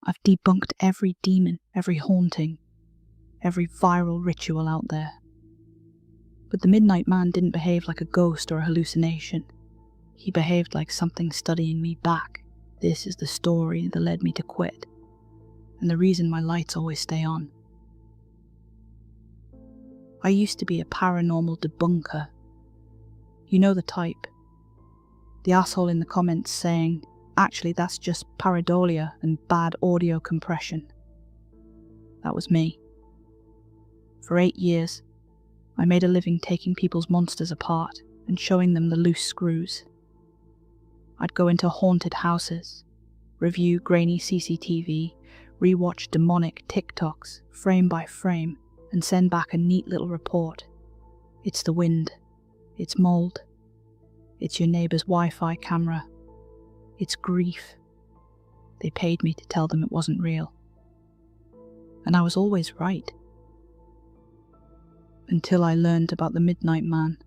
I've debunked every demon, every haunting, every viral ritual out there. But the Midnight Man didn't behave like a ghost or a hallucination. He behaved like something studying me back. This is the story that led me to quit, and the reason my lights always stay on. I used to be a paranormal debunker. You know the type. The asshole in the comments saying, actually that's just pareidolia and bad audio compression. That was me. For 8 years, I made a living taking people's monsters apart and showing them the loose screws. I'd go into haunted houses, review grainy CCTV, rewatch demonic TikToks frame by frame, and send back a neat little report. It's the wind. It's mold. It's your neighbour's Wi-Fi camera. It's grief. They paid me to tell them it wasn't real. And I was always right. Until I learned about the Midnight Man.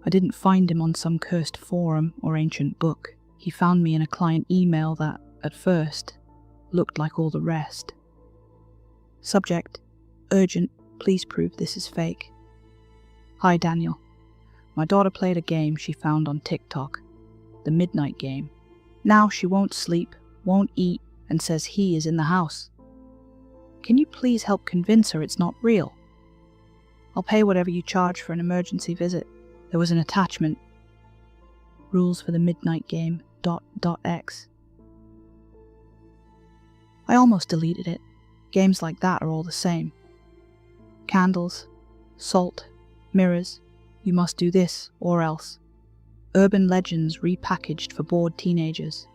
I didn't find him on some cursed forum or ancient book. He found me in a client email that, at first, looked like all the rest. Subject: urgent, please prove this is fake. Hi Daniel. My daughter played a game she found on TikTok, the Midnight Game. Now she won't sleep, won't eat, and says he is in the house. Can you please help convince her it's not real? I'll pay whatever you charge for an emergency visit. There was an attachment. Rules for the Midnight Game, .x. I almost deleted it. Games like that are all the same. Candles, salt, mirrors, you must do this or else. Urban legends repackaged for bored teenagers.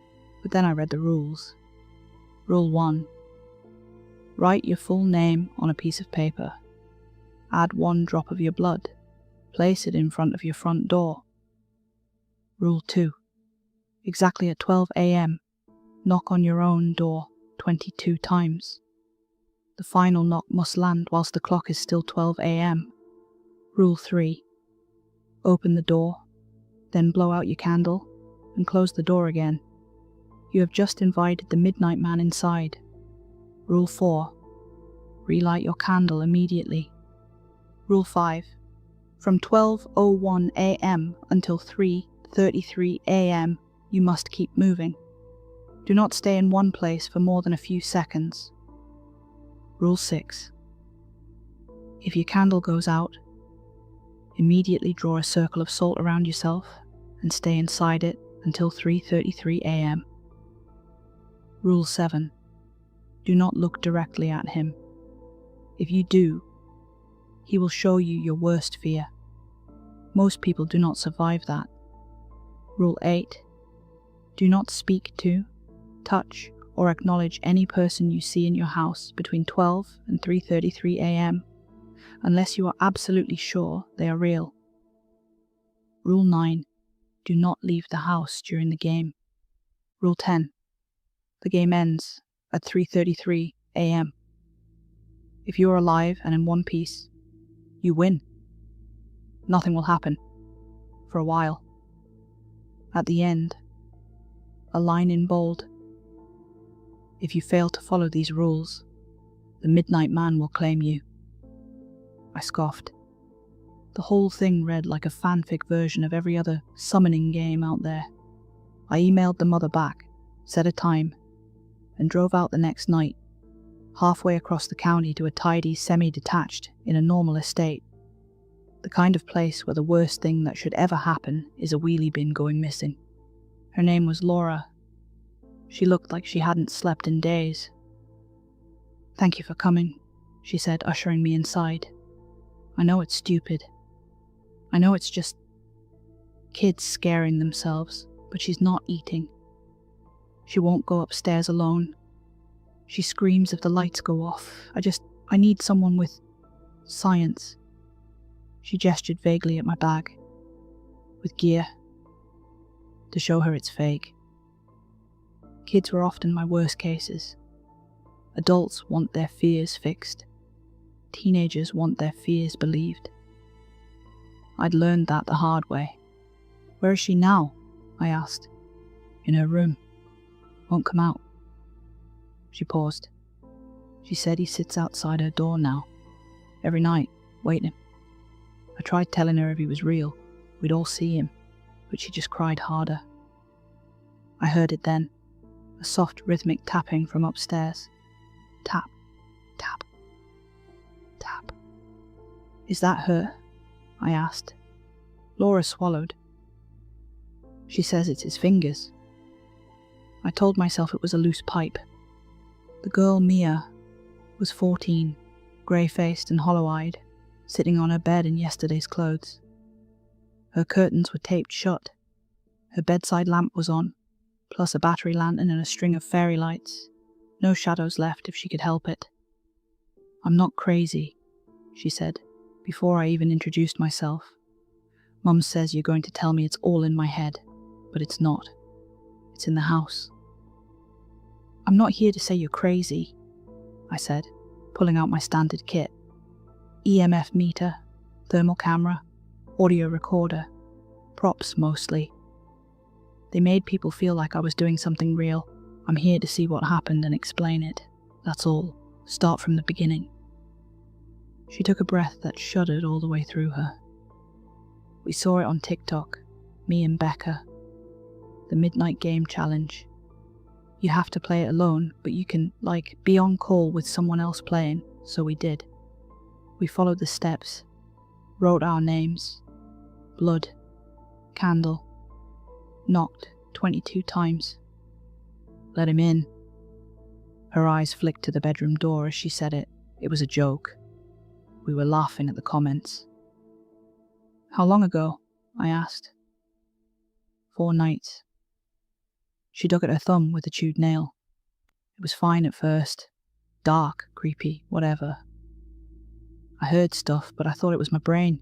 But then I read the rules. Rule 1. Write your full name on a piece of paper. Add 1 drop of your blood. Place it in front of your front door. Rule 2. Exactly at 12 a.m, knock on your own door 22 times. The final knock must land whilst the clock is still 12 a.m. Rule 3. Open the door, then blow out your candle, and close the door again. You have just invited the Midnight Man inside. Rule 4. Relight your candle immediately. Rule 5. From 12:01 a.m. until 3:33 a.m. you must keep moving. Do not stay in one place for more than a few seconds. Rule 6. If your candle goes out, immediately draw a circle of salt around yourself and stay inside it until 3:33 a.m. Rule 7. Do not look directly at him. If you do, he will show you your worst fear. Most people do not survive that. Rule 8. Do not speak to, touch, or acknowledge any person you see in your house between 12 and 3:33 a.m. unless you are absolutely sure they are real. Rule 9. Do not leave the house during the game. Rule 10. The game ends at 3:33 a.m. If you are alive and in one piece, you win. Nothing will happen. For a while. At the end, a line in bold. If you fail to follow these rules, the Midnight Man will claim you. I scoffed. The whole thing read like a fanfic version of every other summoning game out there. I emailed the mother back, set a time, and drove out the next night, halfway across the county to a tidy semi-detached in a normal estate. The kind of place where the worst thing that should ever happen is a wheelie bin going missing. Her name was Laura. She looked like she hadn't slept in days. "Thank you for coming," she said, ushering me inside. "I know it's stupid. I know it's just kids scaring themselves, but she's not eating. She won't go upstairs alone. She screams if the lights go off. I need someone with science." She gestured vaguely at my bag. "With gear. To show her it's fake." Kids were often my worst cases. Adults want their fears fixed. Teenagers want their fears believed. I'd learned that the hard way. "Where is she now?" I asked. "In her room. Won't come out." She paused. She said he sits outside her door now, every night, waiting. I tried telling her if he was real, we'd all see him, but she just cried harder. I heard it then, a soft rhythmic tapping from upstairs. Tap, tap, tap. Is that her? I asked. Laura swallowed. She says it's his fingers. I told myself it was a loose pipe. The girl, Mia, was 14, grey-faced and hollow-eyed, sitting on her bed in yesterday's clothes. Her curtains were taped shut. Her bedside lamp was on, plus a battery lantern and a string of fairy lights. No shadows left if she could help it. I'm not crazy, she said, before I even introduced myself. Mum says you're going to tell me it's all in my head, but it's not. It's in the house. I'm not here to say you're crazy, I said, pulling out my standard kit. EMF meter, thermal camera, audio recorder, props mostly. They made people feel like I was doing something real. I'm here to see what happened and explain it. That's all. Start from the beginning. She took a breath that shuddered all the way through her. We saw it on TikTok, me and Becca. The Midnight Game Challenge. You have to play it alone, but you can, be on call with someone else playing, so we did. We followed the steps, wrote our names, blood, candle, knocked 22 times. Let him in. Her eyes flicked to the bedroom door as she said it. It was a joke. We were laughing at the comments. How long ago? I asked. 4 nights. She dug at her thumb with a chewed nail. It was fine at first. Dark, creepy, whatever. I heard stuff, but I thought it was my brain,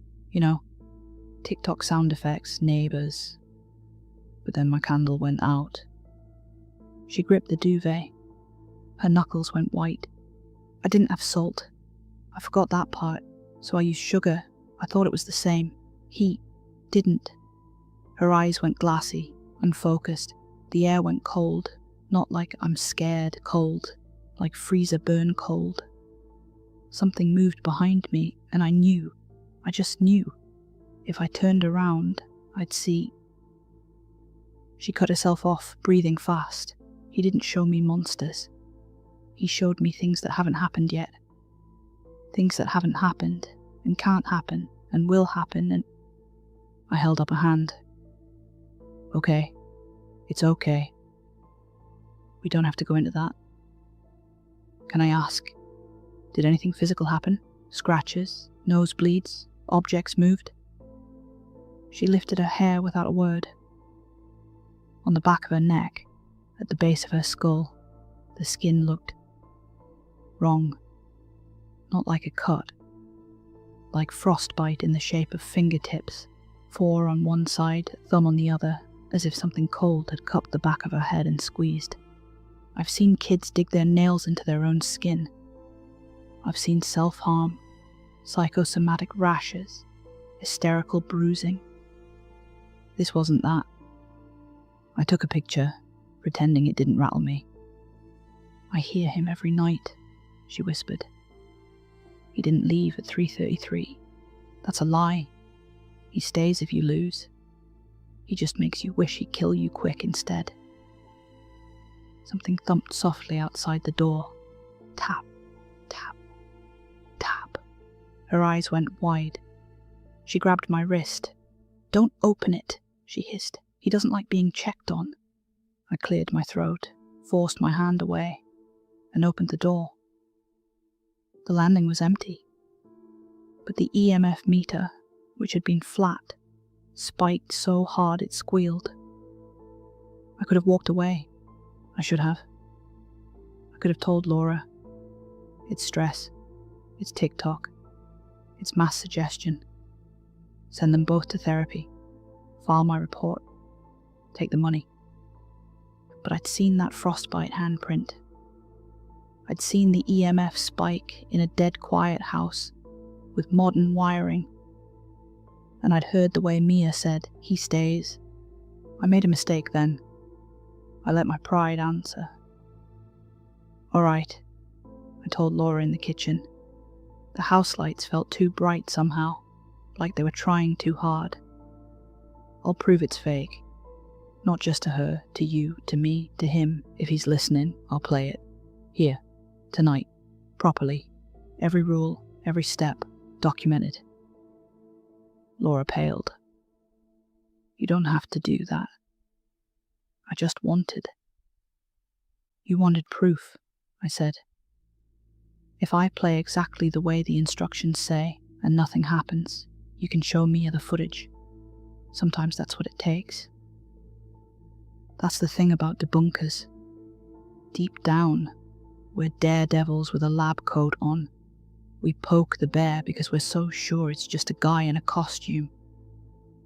TikTok sound effects, neighbours. But then my candle went out. She gripped the duvet. Her knuckles went white. I didn't have salt. I forgot that part, so I used sugar. I thought it was the same. He didn't. Her eyes went glassy, unfocused. The air went cold, not like I'm scared cold, like freezer burn cold. Something moved behind me, and I knew. I just knew. If I turned around, I'd see. She cut herself off, breathing fast. He didn't show me monsters. He showed me things that haven't happened yet. Things that haven't happened, and can't happen, and will happen, and... I held up a hand. Okay. It's okay. We don't have to go into that. Can I ask, did anything physical happen? Scratches, nosebleeds, objects moved? She lifted her hair without a word. On the back of her neck, at the base of her skull, the skin looked wrong. Not like a cut. Like frostbite in the shape of fingertips, 4 on one side, thumb on the other, as if something cold had cupped the back of her head and squeezed. I've seen kids dig their nails into their own skin. I've seen self-harm, psychosomatic rashes, hysterical bruising. This wasn't that. I took a picture, pretending it didn't rattle me. I hear him every night, she whispered. He didn't leave at 3:33. That's a lie. He stays if you lose. He just makes you wish he'd kill you quick instead. Something thumped softly outside the door. Tap, tap, tap. Her eyes went wide. She grabbed my wrist. Don't open it, she hissed. He doesn't like being checked on. I cleared my throat, forced my hand away, and opened the door. The landing was empty. But the EMF meter, which had been flat, spiked so hard it squealed. I could have walked away. I should have. I could have told Laura. It's stress. It's TikTok. It's mass suggestion. Send them both to therapy. File my report. Take the money. But I'd seen that frostbite handprint. I'd seen the EMF spike in a dead quiet house with modern wiring. And I'd heard the way Mia said, he stays. I made a mistake then. I let my pride answer. All right, I told Laura in the kitchen. The house lights felt too bright somehow, like they were trying too hard. I'll prove it's fake. Not just to her, to you, to me, to him. If he's listening, I'll play it. Here, tonight, properly. Every rule, every step, documented. Laura paled. You don't have to do that. I just wanted. You wanted proof, I said. If I play exactly the way the instructions say and nothing happens, you can show me the footage. Sometimes that's what it takes. That's the thing about debunkers. Deep down, we're daredevils with a lab coat on. We poke the bear because we're so sure it's just a guy in a costume.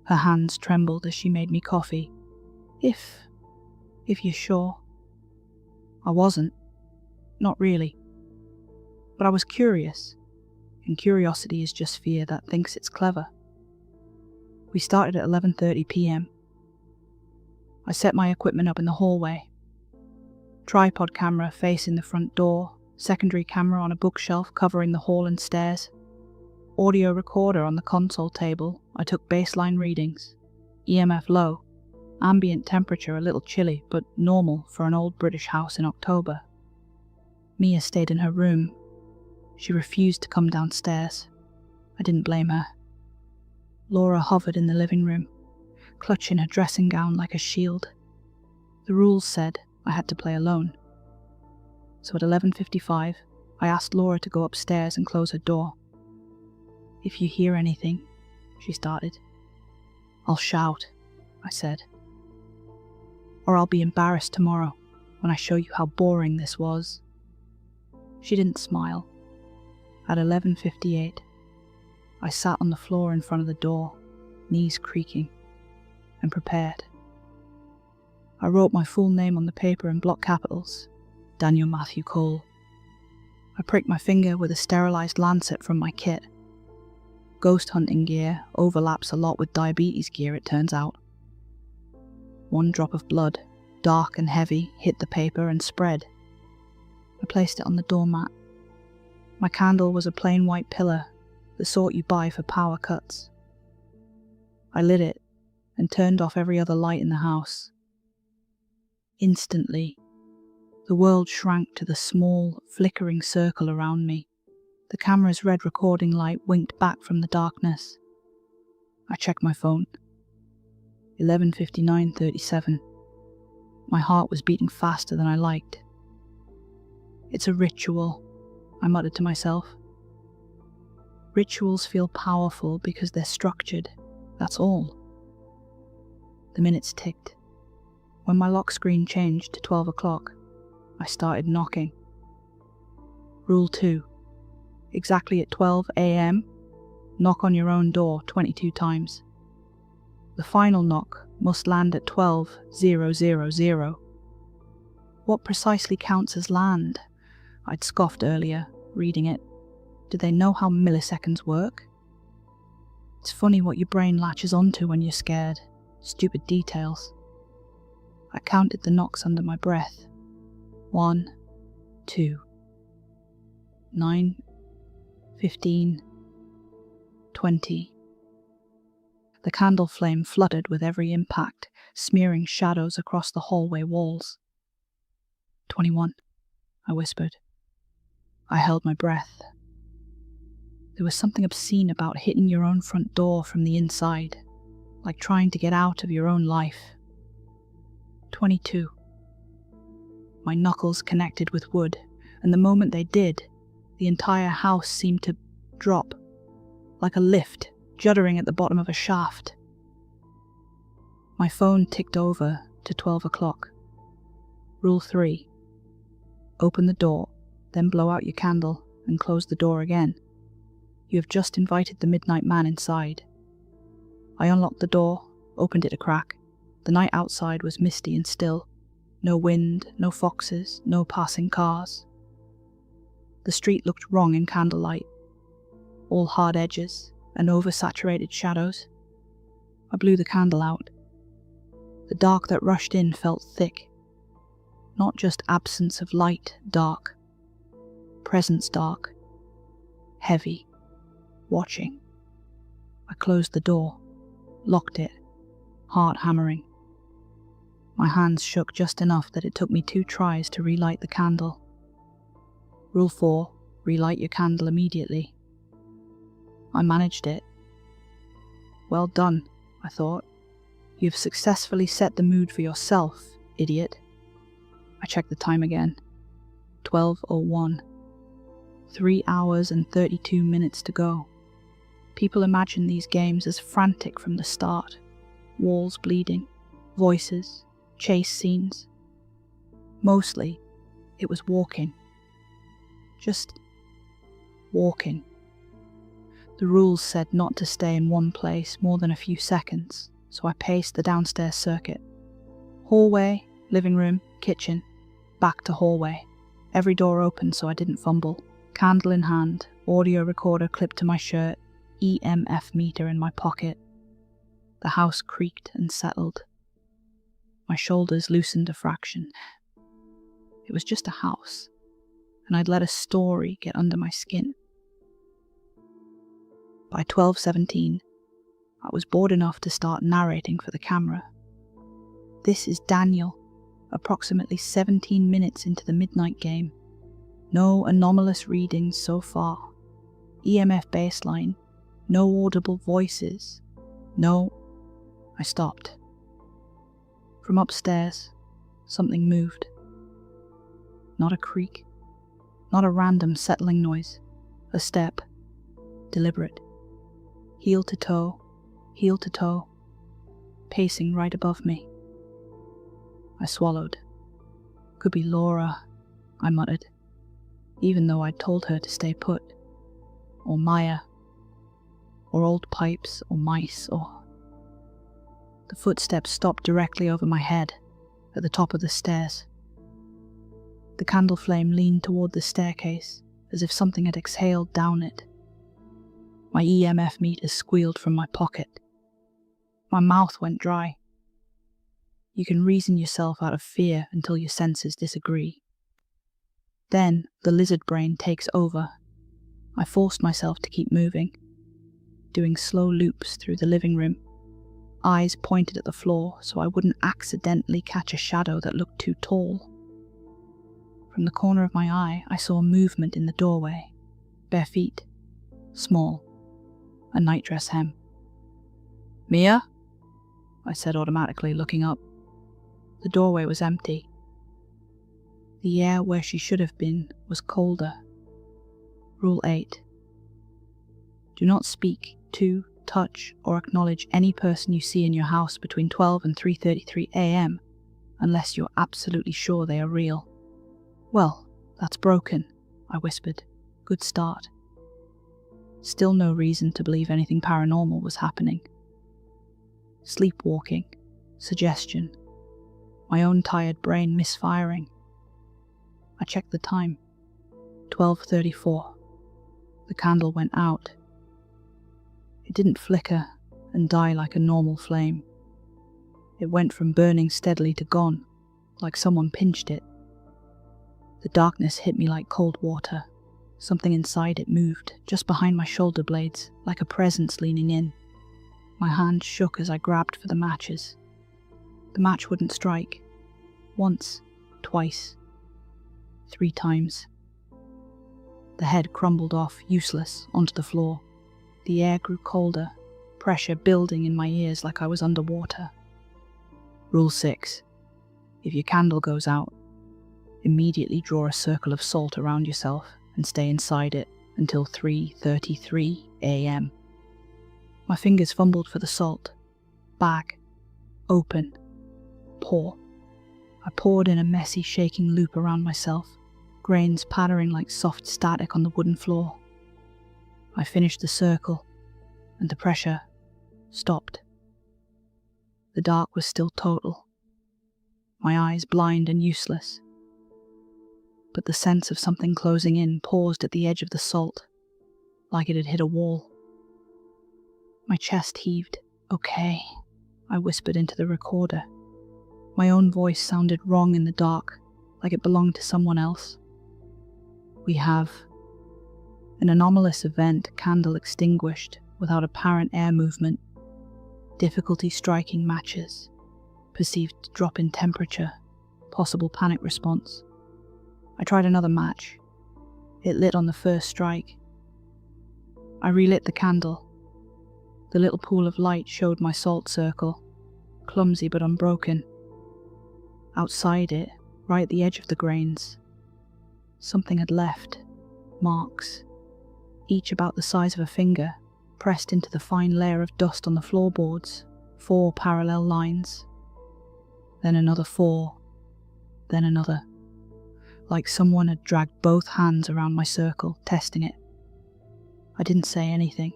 Her hands trembled as she made me coffee. If you're sure. I wasn't. Not really. But I was curious, and curiosity is just fear that thinks it's clever. We started at 11:30 p.m. I set my equipment up in the hallway. Tripod camera facing the front door, secondary camera on a bookshelf covering the hall and stairs. Audio recorder on the console table. I took baseline readings. EMF low. Ambient temperature a little chilly, but normal for an old British house in October. Mia stayed in her room. She refused to come downstairs. I didn't blame her. Laura hovered in the living room, clutching her dressing gown like a shield. The rules said I had to play alone. So at 11:55, I asked Laura to go upstairs and close her door. If you hear anything, she started. I'll shout, I said. Or I'll be embarrassed tomorrow when I show you how boring this was. She didn't smile. At 11:58, I sat on the floor in front of the door, knees creaking, and prepared. I wrote my full name on the paper in block capitals, Daniel Matthew Cole. I pricked my finger with a sterilized lancet from my kit. Ghost hunting gear overlaps a lot with diabetes gear, it turns out. One drop of blood, dark and heavy, hit the paper and spread. I placed it on the doormat. My candle was a plain white pillar, the sort you buy for power cuts. I lit it and turned off every other light in the house. Instantly, the world shrank to the small, flickering circle around me. The camera's red recording light winked back from the darkness. I checked my phone. 11:59:37. My heart was beating faster than I liked. It's a ritual, I muttered to myself. Rituals feel powerful because they're structured, that's all. The minutes ticked. When my lock screen changed to 12 o'clock, I started knocking. Rule 2. Exactly at 12 a.m., knock on your own door 22 times. The final knock must land at 12:000. What precisely counts as land? I'd scoffed earlier, reading it. Do they know how milliseconds work? It's funny what your brain latches onto when you're scared. Stupid details. I counted the knocks under my breath. 1, 2, 9, 15, 20. The candle flame fluttered with every impact, smearing shadows across the hallway walls. 21, I whispered. I held my breath. There was something obscene about hitting your own front door from the inside, like trying to get out of your own life. 22. My knuckles connected with wood, and the moment they did, the entire house seemed to drop, like a lift juddering at the bottom of a shaft. My phone ticked over to 12 o'clock. Rule 3. Open the door, then blow out your candle and close the door again. You have just invited the midnight man inside. I unlocked the door, opened it a crack. The night outside was misty and still. No wind, no foxes, no passing cars. The street looked wrong in candlelight. All hard edges and oversaturated shadows. I blew the candle out. The dark that rushed in felt thick. Not just absence of light, dark. Presence dark. Heavy. Watching. I closed the door, locked it, heart hammering. My hands shook just enough that it took me 2 tries to relight the candle. Rule 4, relight your candle immediately. I managed it. Well done, I thought. You've successfully set the mood for yourself, idiot. I checked the time again. 12:01. 3 hours and 32 minutes to go. People imagine these games as frantic from the start. Walls bleeding, voices, chase scenes. Mostly, it was walking. Just walking. The rules said not to stay in one place more than a few seconds, so I paced the downstairs circuit. Hallway, living room, kitchen, back to hallway. Every door open so I didn't fumble. Candle in hand, audio recorder clipped to my shirt, EMF meter in my pocket. The house creaked and settled. My shoulders loosened a fraction. It was just a house, and I'd let a story get under my skin. By 12:17, I was bored enough to start narrating for the camera. This is Daniel, approximately 17 minutes into the midnight game. No anomalous readings so far. EMF baseline. No audible voices. No. I stopped. From upstairs, something moved. Not a creak. Not a random settling noise. A step. Deliberate. Heel to toe. Pacing right above me. I swallowed. Could be Laura, I muttered, even though I'd told her to stay put. Or Maya. Or old pipes, or mice, or... The footsteps stopped directly over my head, at the top of the stairs. The candle flame leaned toward the staircase, as if something had exhaled down it. My EMF meter squealed from my pocket. My mouth went dry. You can reason yourself out of fear until your senses disagree. Then the lizard brain takes over. I forced myself to keep moving, doing slow loops through the living room, eyes pointed at the floor so I wouldn't accidentally catch a shadow that looked too tall. From the corner of my eye, I saw movement in the doorway. Bare feet. Small. A nightdress hem. "Mia?" I said automatically, looking up. The doorway was empty. The air where she should have been was colder. Rule 8. Do not speak to, touch, or acknowledge any person you see in your house between 12 and 3:33 a.m. unless you're absolutely sure they are real. Well, that's broken, I whispered. Good start. Still no reason to believe anything paranormal was happening. Sleepwalking, suggestion, my own tired brain misfiring. I checked the time. 12:34. The candle went out. It didn't flicker and die like a normal flame. It went from burning steadily to gone, like someone pinched it. The darkness hit me like cold water. Something inside it moved, just behind my shoulder blades, like a presence leaning in. My hand shook as I grabbed for the matches. The match wouldn't strike. Once, twice, 3 times. The head crumbled off, useless, onto the floor. The air grew colder, pressure building in my ears like I was underwater. Rule 6. If your candle goes out, immediately draw a circle of salt around yourself and stay inside it until 3:33 a.m. My fingers fumbled for the salt. Bag. Open. Pour. I poured in a messy, shaking loop around myself, grains pattering like soft static on the wooden floor. I finished the circle, and the pressure stopped. The dark was still total, my eyes blind and useless. But the sense of something closing in paused at the edge of the salt, like it had hit a wall. My chest heaved. Okay, I whispered into the recorder. My own voice sounded wrong in the dark, like it belonged to someone else. We have an anomalous event, candle extinguished without apparent air movement, difficulty striking matches, perceived drop in temperature, possible panic response. I tried another match. It lit on the first strike. I relit the candle. The little pool of light showed my salt circle, clumsy but unbroken. Outside it, right at the edge of the grains, something had left, marks, each about the size of a finger, pressed into the fine layer of dust on the floorboards, 4 parallel lines. Then another 4, then another, like someone had dragged both hands around my circle, testing it. I didn't say anything.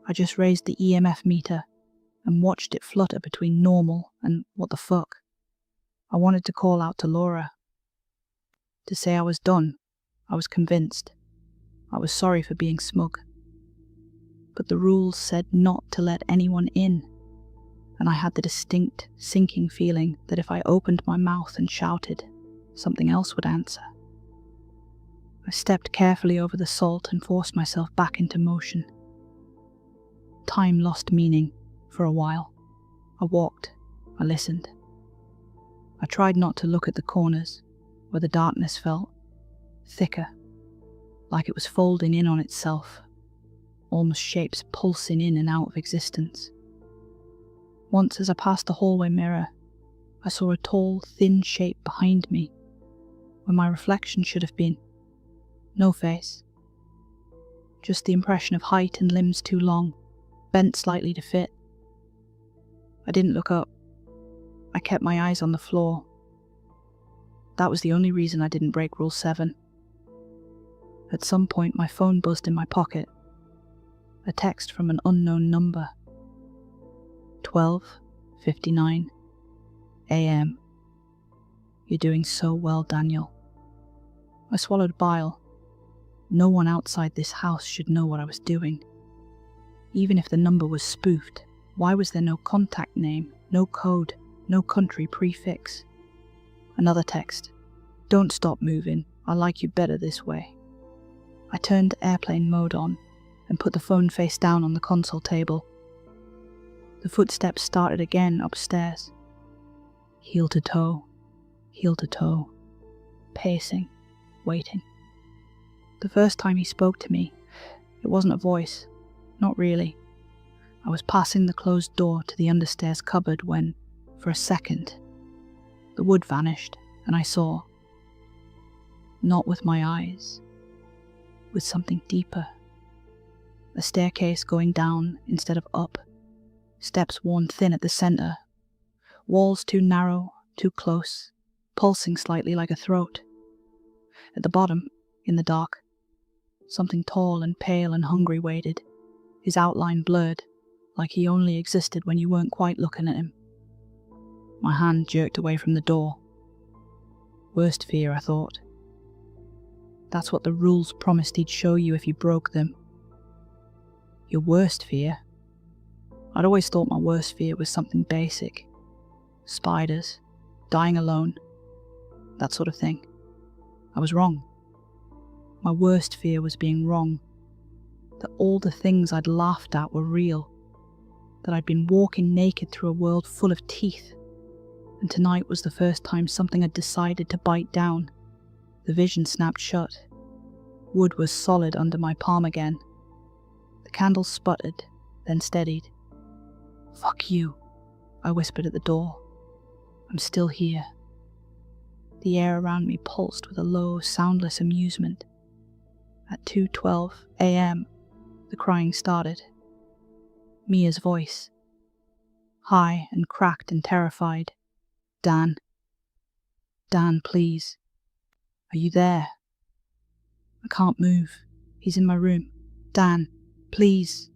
I just raised the EMF meter and watched it flutter between normal and what the fuck. I wanted to call out to Laura, to say I was done. I was convinced. I was sorry for being smug. But the rules said not to let anyone in, and I had the distinct, sinking feeling that if I opened my mouth and shouted, something else would answer. I stepped carefully over the salt and forced myself back into motion. Time lost meaning for a while. I walked. I listened. I tried not to look at the corners, where the darkness felt thicker, like it was folding in on itself, almost shapes pulsing in and out of existence. Once, as I passed the hallway mirror, I saw a tall, thin shape behind me, where my reflection should have been. No face. Just the impression of height and limbs too long, bent slightly to fit. I didn't look up. I kept my eyes on the floor. That was the only reason I didn't break Rule 7. At some point, my phone buzzed in my pocket. A text from an unknown number. 12:59 a.m. You're doing so well, Daniel. I swallowed bile. No one outside this house should know what I was doing. Even if the number was spoofed, why was there no contact name, no code, no country prefix? Another text. Don't stop moving. I like you better this way. I turned airplane mode on and put the phone face down on the console table. The footsteps started again upstairs. Heel to toe, pacing, waiting. The first time he spoke to me, it wasn't a voice, not really. I was passing the closed door to the understairs cupboard when, for a second, the wood vanished and I saw, not with my eyes, with something deeper. A staircase going down instead of up, steps worn thin at the centre, walls too narrow, too close, pulsing slightly like a throat. At the bottom, in the dark, something tall and pale and hungry waited, his outline blurred, like he only existed when you weren't quite looking at him. My hand jerked away from the door. Worst fear, I thought. That's what the rules promised he'd show you if you broke them. Your worst fear? I'd always thought my worst fear was something basic. Spiders, dying alone, that sort of thing. I was wrong. My worst fear was being wrong. That all the things I'd laughed at were real. That I'd been walking naked through a world full of teeth. And tonight was the first time something had decided to bite down. The vision snapped shut. Wood was solid under my palm again. The candle sputtered, then steadied. Fuck you, I whispered at the door. I'm still here. The air around me pulsed with a low, soundless amusement. At 2:12 a.m., the crying started. Mia's voice. High and cracked and terrified. Dan. Dan, please. Are you there? I can't move. He's in my room. Dan, please.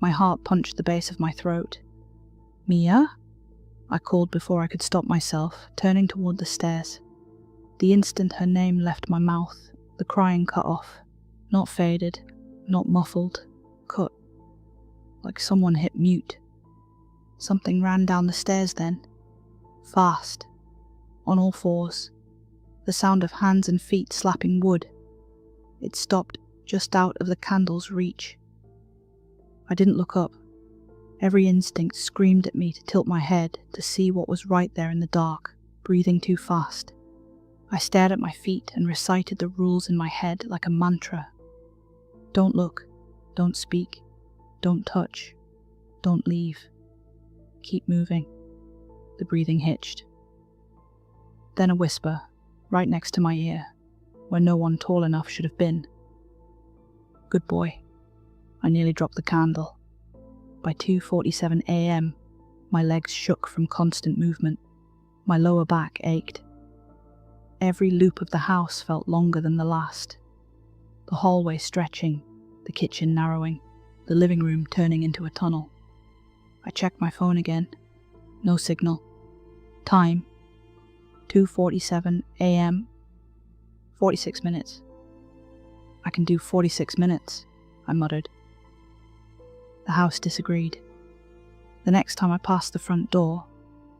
My heart punched the base of my throat. Mia? I called before I could stop myself, turning toward the stairs. The instant her name left my mouth, the crying cut off. Not faded, not muffled, cut. Like someone hit mute. Something ran down the stairs then. Fast. on all fours, the sound of hands and feet slapping wood. It stopped just out of the candle's reach. I didn't look up. Every instinct screamed at me to tilt my head to see what was right there in the dark, breathing too fast. I stared at my feet and recited the rules in my head like a mantra. Don't look, don't speak, don't touch, don't leave. Keep moving. The breathing hitched. Then a whisper, right next to my ear, where no one tall enough should have been. Good boy. I nearly dropped the candle. By 2:47 a.m., my legs shook from constant movement. My lower back ached. Every loop of the house felt longer than the last. The hallway stretching, the kitchen narrowing, the living room turning into a tunnel. I checked my phone again. No signal. Time, 2:47 a.m. 46 minutes. I can do 46 minutes, I muttered. The house disagreed. The next time I passed the front door,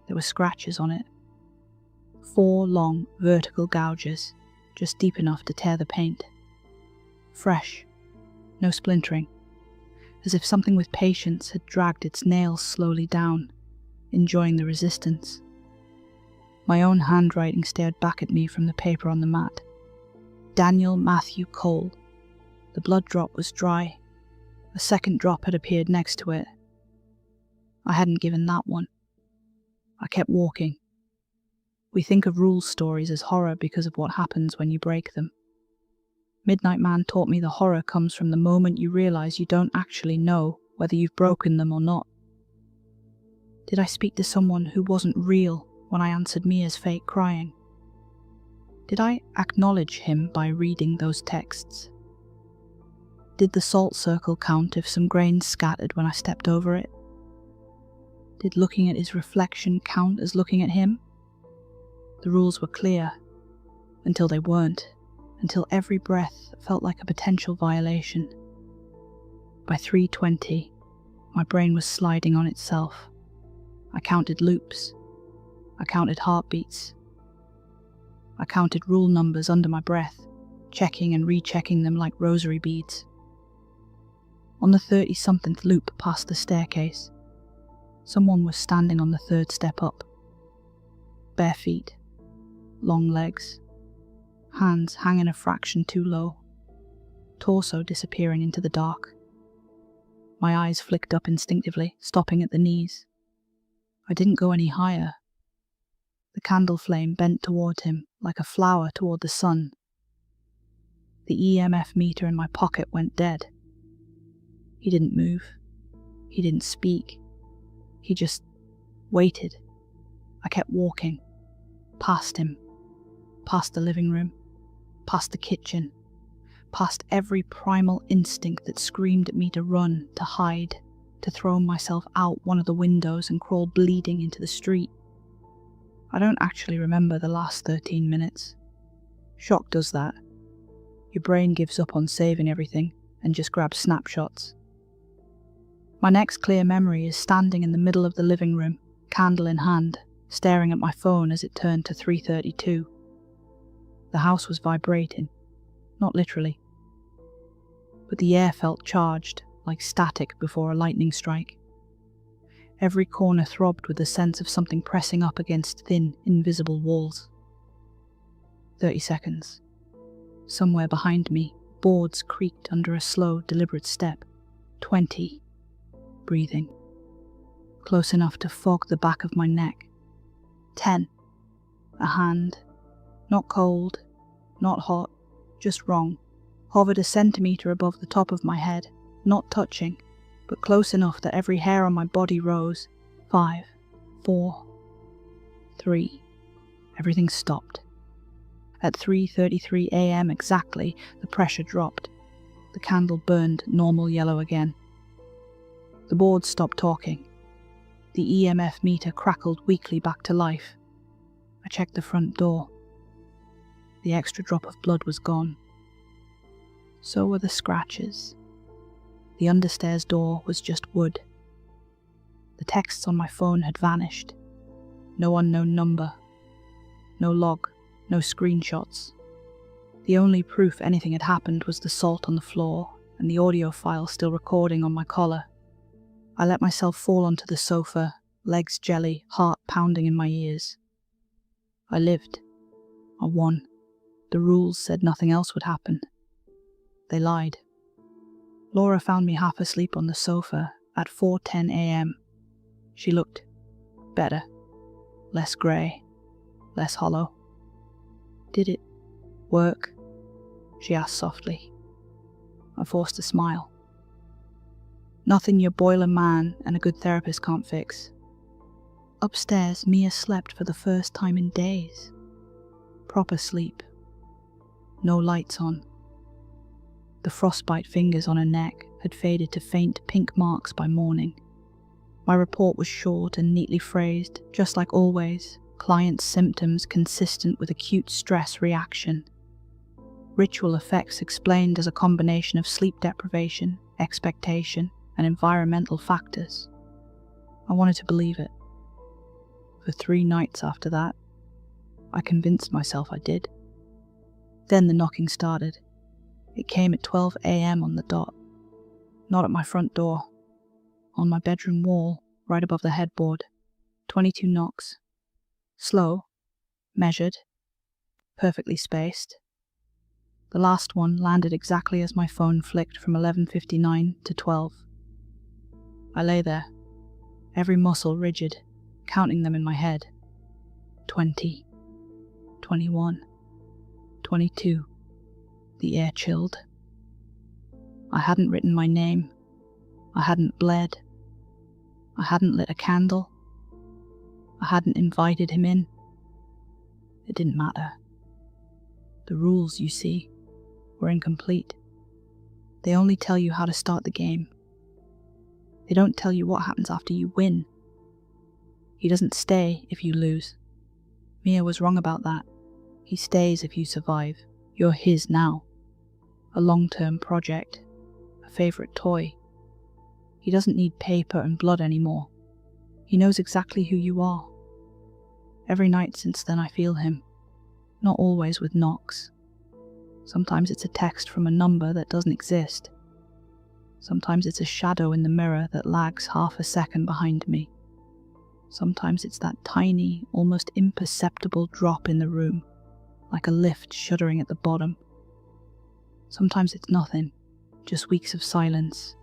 there were scratches on it. 4 long, vertical gouges, just deep enough to tear the paint. Fresh, no splintering, as if something with patience had dragged its nails slowly down, enjoying the resistance. My own handwriting stared back at me from the paper on the mat. Daniel Matthew Cole. The blood drop was dry. A second drop had appeared next to it. I hadn't given that one. I kept walking. We think of rule stories as horror because of what happens when you break them. Midnight Man taught me the horror comes from the moment you realize you don't actually know whether you've broken them or not. Did I speak to someone who wasn't real when I answered Mia's fake crying? Did I acknowledge him by reading those texts? Did the salt circle count if some grains scattered when I stepped over it? Did looking at his reflection count as looking at him? The rules were clear, until they weren't, until every breath felt like a potential violation. By 3:20, my brain was sliding on itself. I counted loops. I counted heartbeats. I counted rule numbers under my breath, checking and rechecking them like rosary beads. On the 30-somethingth loop past the staircase, someone was standing on the 3rd step up. Bare feet, long legs, hands hanging a fraction too low, torso disappearing into the dark. My eyes flicked up instinctively, stopping at the knees. I didn't go any higher. The candle flame bent toward him like a flower toward the sun. The EMF meter in my pocket went dead. He didn't move. He didn't speak. He just waited. I kept walking. Past him. Past the living room. Past the kitchen. Past every primal instinct that screamed at me to run, to hide, to throw myself out one of the windows and crawl bleeding into the street. I don't actually remember the last 13 minutes. Shock does that. Your brain gives up on saving everything and just grabs snapshots. My next clear memory is standing in the middle of the living room, candle in hand, staring at my phone as it turned to 3:32. The house was vibrating, not literally, but the air felt charged, like static before a lightning strike. Every corner throbbed with the sense of something pressing up against thin, invisible walls. 30 seconds. Somewhere behind me, boards creaked under a slow, deliberate step. 20. Breathing. Close enough to fog the back of my neck. 10. A hand. Not cold, not hot, just wrong. Hovered a centimetre above the top of my head, not touching, but close enough that every hair on my body rose. 5, 4, 3. Everything stopped. At 3:33 a.m. exactly, the pressure dropped. The candle burned normal yellow again. The board stopped talking. The EMF meter crackled weakly back to life. I checked the front door. The extra drop of blood was gone. So were the scratches. The understairs door was just wood. The texts on my phone had vanished. No unknown number. no log, no screenshots. The only proof anything had happened was the salt on the floor and the audio file still recording on my collar. I let myself fall onto the sofa, legs jelly, heart pounding in my ears. I lived. I won. The rules said nothing else would happen. They lied. Laura found me half asleep on the sofa at 4:10 a.m. She looked better, less grey, less hollow. "Did it work?" she asked softly. I forced a smile. "Nothing your boiler man and a good therapist can't fix." Upstairs, Mia slept for the first time in days. Proper sleep. No lights on. The frostbite fingers on her neck had faded to faint pink marks by morning. My report was short and neatly phrased, just like always, client's symptoms consistent with acute stress reaction. Ritual effects explained as a combination of sleep deprivation, expectation, and environmental factors. I wanted to believe it. For 3 nights after that, I convinced myself I did. Then the knocking started. It came at 12 a.m. on the dot. Not at my front door. On my bedroom wall, right above the headboard. 22 knocks. Slow, measured, perfectly spaced. The last one landed exactly as my phone flicked from 11:59 to 12. I lay there, every muscle rigid, counting them in my head. 20, 21, 22. The air chilled. I hadn't written my name. I hadn't bled. I hadn't lit a candle. I hadn't invited him in. It didn't matter. The rules, you see, were incomplete. They only tell you how to start the game. They don't tell you what happens after you win. He doesn't stay if you lose. Mia was wrong about that. He stays if you survive. You're his now. A long-term project. A favourite toy. He doesn't need paper and blood anymore. He knows exactly who you are. Every night since then I feel him. Not always with knocks. Sometimes it's a text from a number that doesn't exist. Sometimes it's a shadow in the mirror that lags half a second behind me. Sometimes it's that tiny, almost imperceptible drop in the room, like a lift shuddering at the bottom. Sometimes it's nothing, just weeks of silence,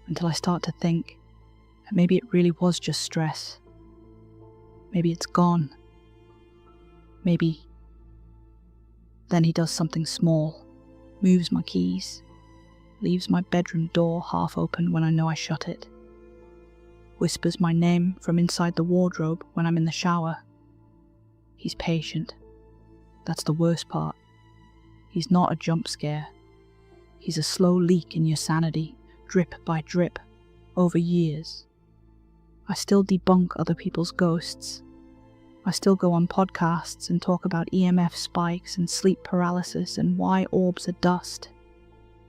until I start to think that maybe it really was just stress. Maybe it's gone. Maybe. Then he does something small, moves my keys, leaves my bedroom door half open when I know I shut it, whispers my name from inside the wardrobe when I'm in the shower. He's patient. That's the worst part. He's not a jump scare. He's a slow leak in your sanity, drip by drip, over years. I still debunk other people's ghosts. I still go on podcasts and talk about EMF spikes and sleep paralysis and why orbs are dust.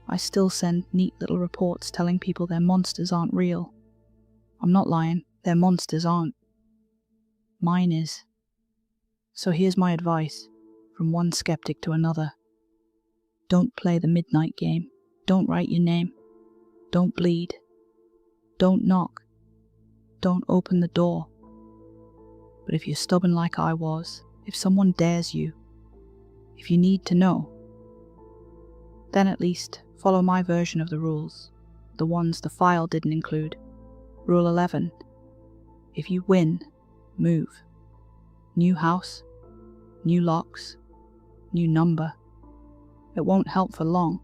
I still send neat little reports telling people their monsters aren't real. I'm not lying, their monsters aren't. Mine is. So here's my advice, from one skeptic to another. Don't play the midnight game. Don't write your name. Don't bleed. Don't knock. Don't open the door. But if you're stubborn like I was, if someone dares you, if you need to know, then at least follow my version of the rules, the ones the file didn't include. Rule 11. If you win, move. New house, new locks, new number. It won't help for long,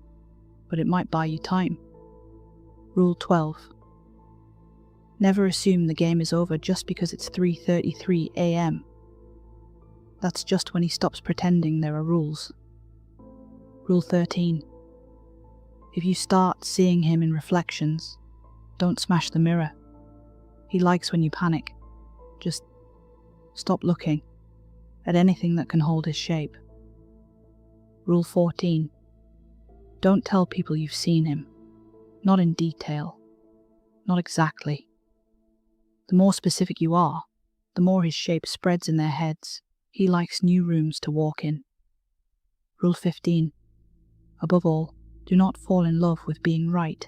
but it might buy you time. Rule 12. Never assume the game is over just because it's 3:33 a.m. That's just when he stops pretending there are rules. Rule 13. If you start seeing him in reflections, don't smash the mirror. He likes when you panic. Just stop looking at anything that can hold his shape. Rule 14. Don't tell people you've seen him. Not in detail. Not exactly. The more specific you are, the more his shape spreads in their heads, He likes new rooms to walk in. Rule 15. Above all, do not fall in love with being right.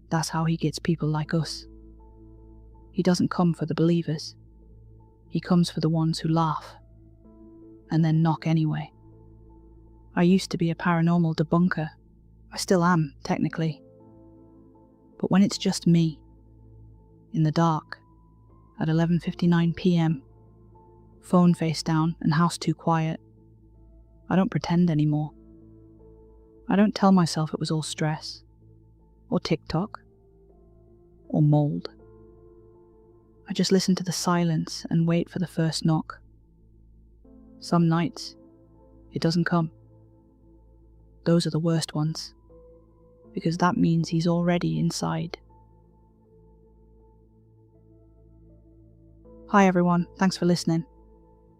That's how he gets people like us. He doesn't come for the believers. He comes for the ones who laugh, and then knock anyway. I used to be a paranormal debunker. I still am, technically. But when it's just me, in the dark, at 11:59 p.m, phone face down and house too quiet, I don't pretend anymore. I don't tell myself it was all stress, or TikTok, or mold. I just listen to the silence and wait for the first knock. Some nights, it doesn't come. Those are the worst ones, because that means he's already inside. Hi everyone, thanks for listening.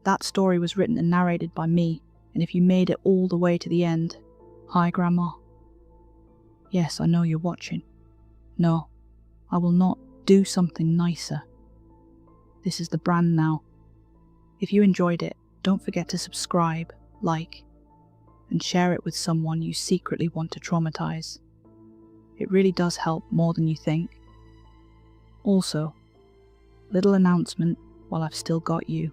That story was written and narrated by me, and if you made it all the way to the end, hi Grandma. Yes, I know you're watching. No, I will not do something nicer. This is the brand now. If you enjoyed it, don't forget to subscribe, like, and share it with someone you secretly want to traumatize. It really does help more than you think. Also, little announcement while I've still got you.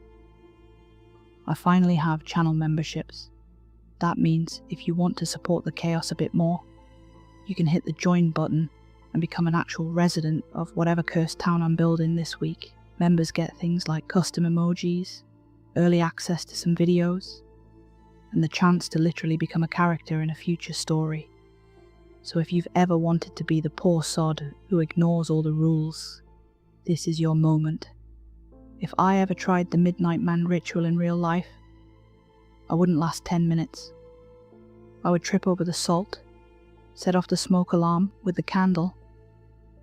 I finally have channel memberships. That means if you want to support the chaos a bit more, you can hit the join button and become an actual resident of whatever cursed town I'm building this week. Members get things like custom emojis, early access to some videos, and the chance to literally become a character in a future story. So if you've ever wanted to be the poor sod who ignores all the rules, this is your moment. If I ever tried the Midnight Man ritual in real life, I wouldn't last 10 minutes. I would trip over the salt, set off the smoke alarm with the candle,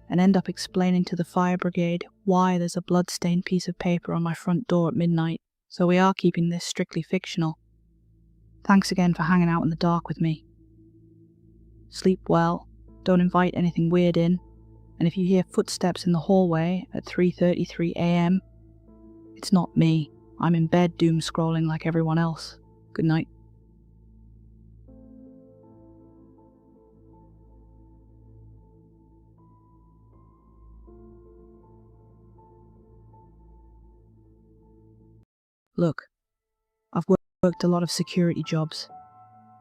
and end up explaining to the fire brigade why there's a blood-stained piece of paper on my front door at midnight. So we are keeping this strictly fictional. Thanks again for hanging out in the dark with me. Sleep well, don't invite anything weird in, and if you hear footsteps in the hallway at 3:33 a.m, it's not me. I'm in bed doom scrolling like everyone else. Good night. Look, I've worked a lot of security jobs.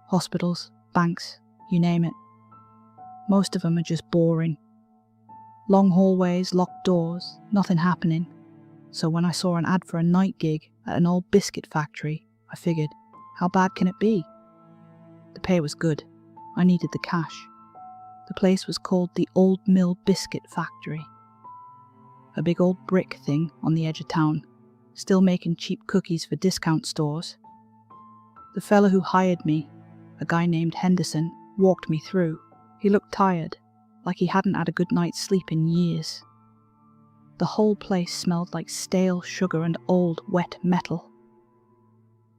Hospitals, banks, you name it. Most of them are just boring. Long hallways, locked doors, nothing happening. So when I saw an ad for a night gig at an old biscuit factory, I figured, how bad can it be? The pay was good. I needed the cash. The place was called the Old Mill Biscuit Factory. A big old brick thing on the edge of town, still making cheap cookies for discount stores. The fella who hired me, a guy named Henderson, walked me through. He looked tired, like he hadn't had a good night's sleep in years. The whole place smelled like stale sugar and old wet metal.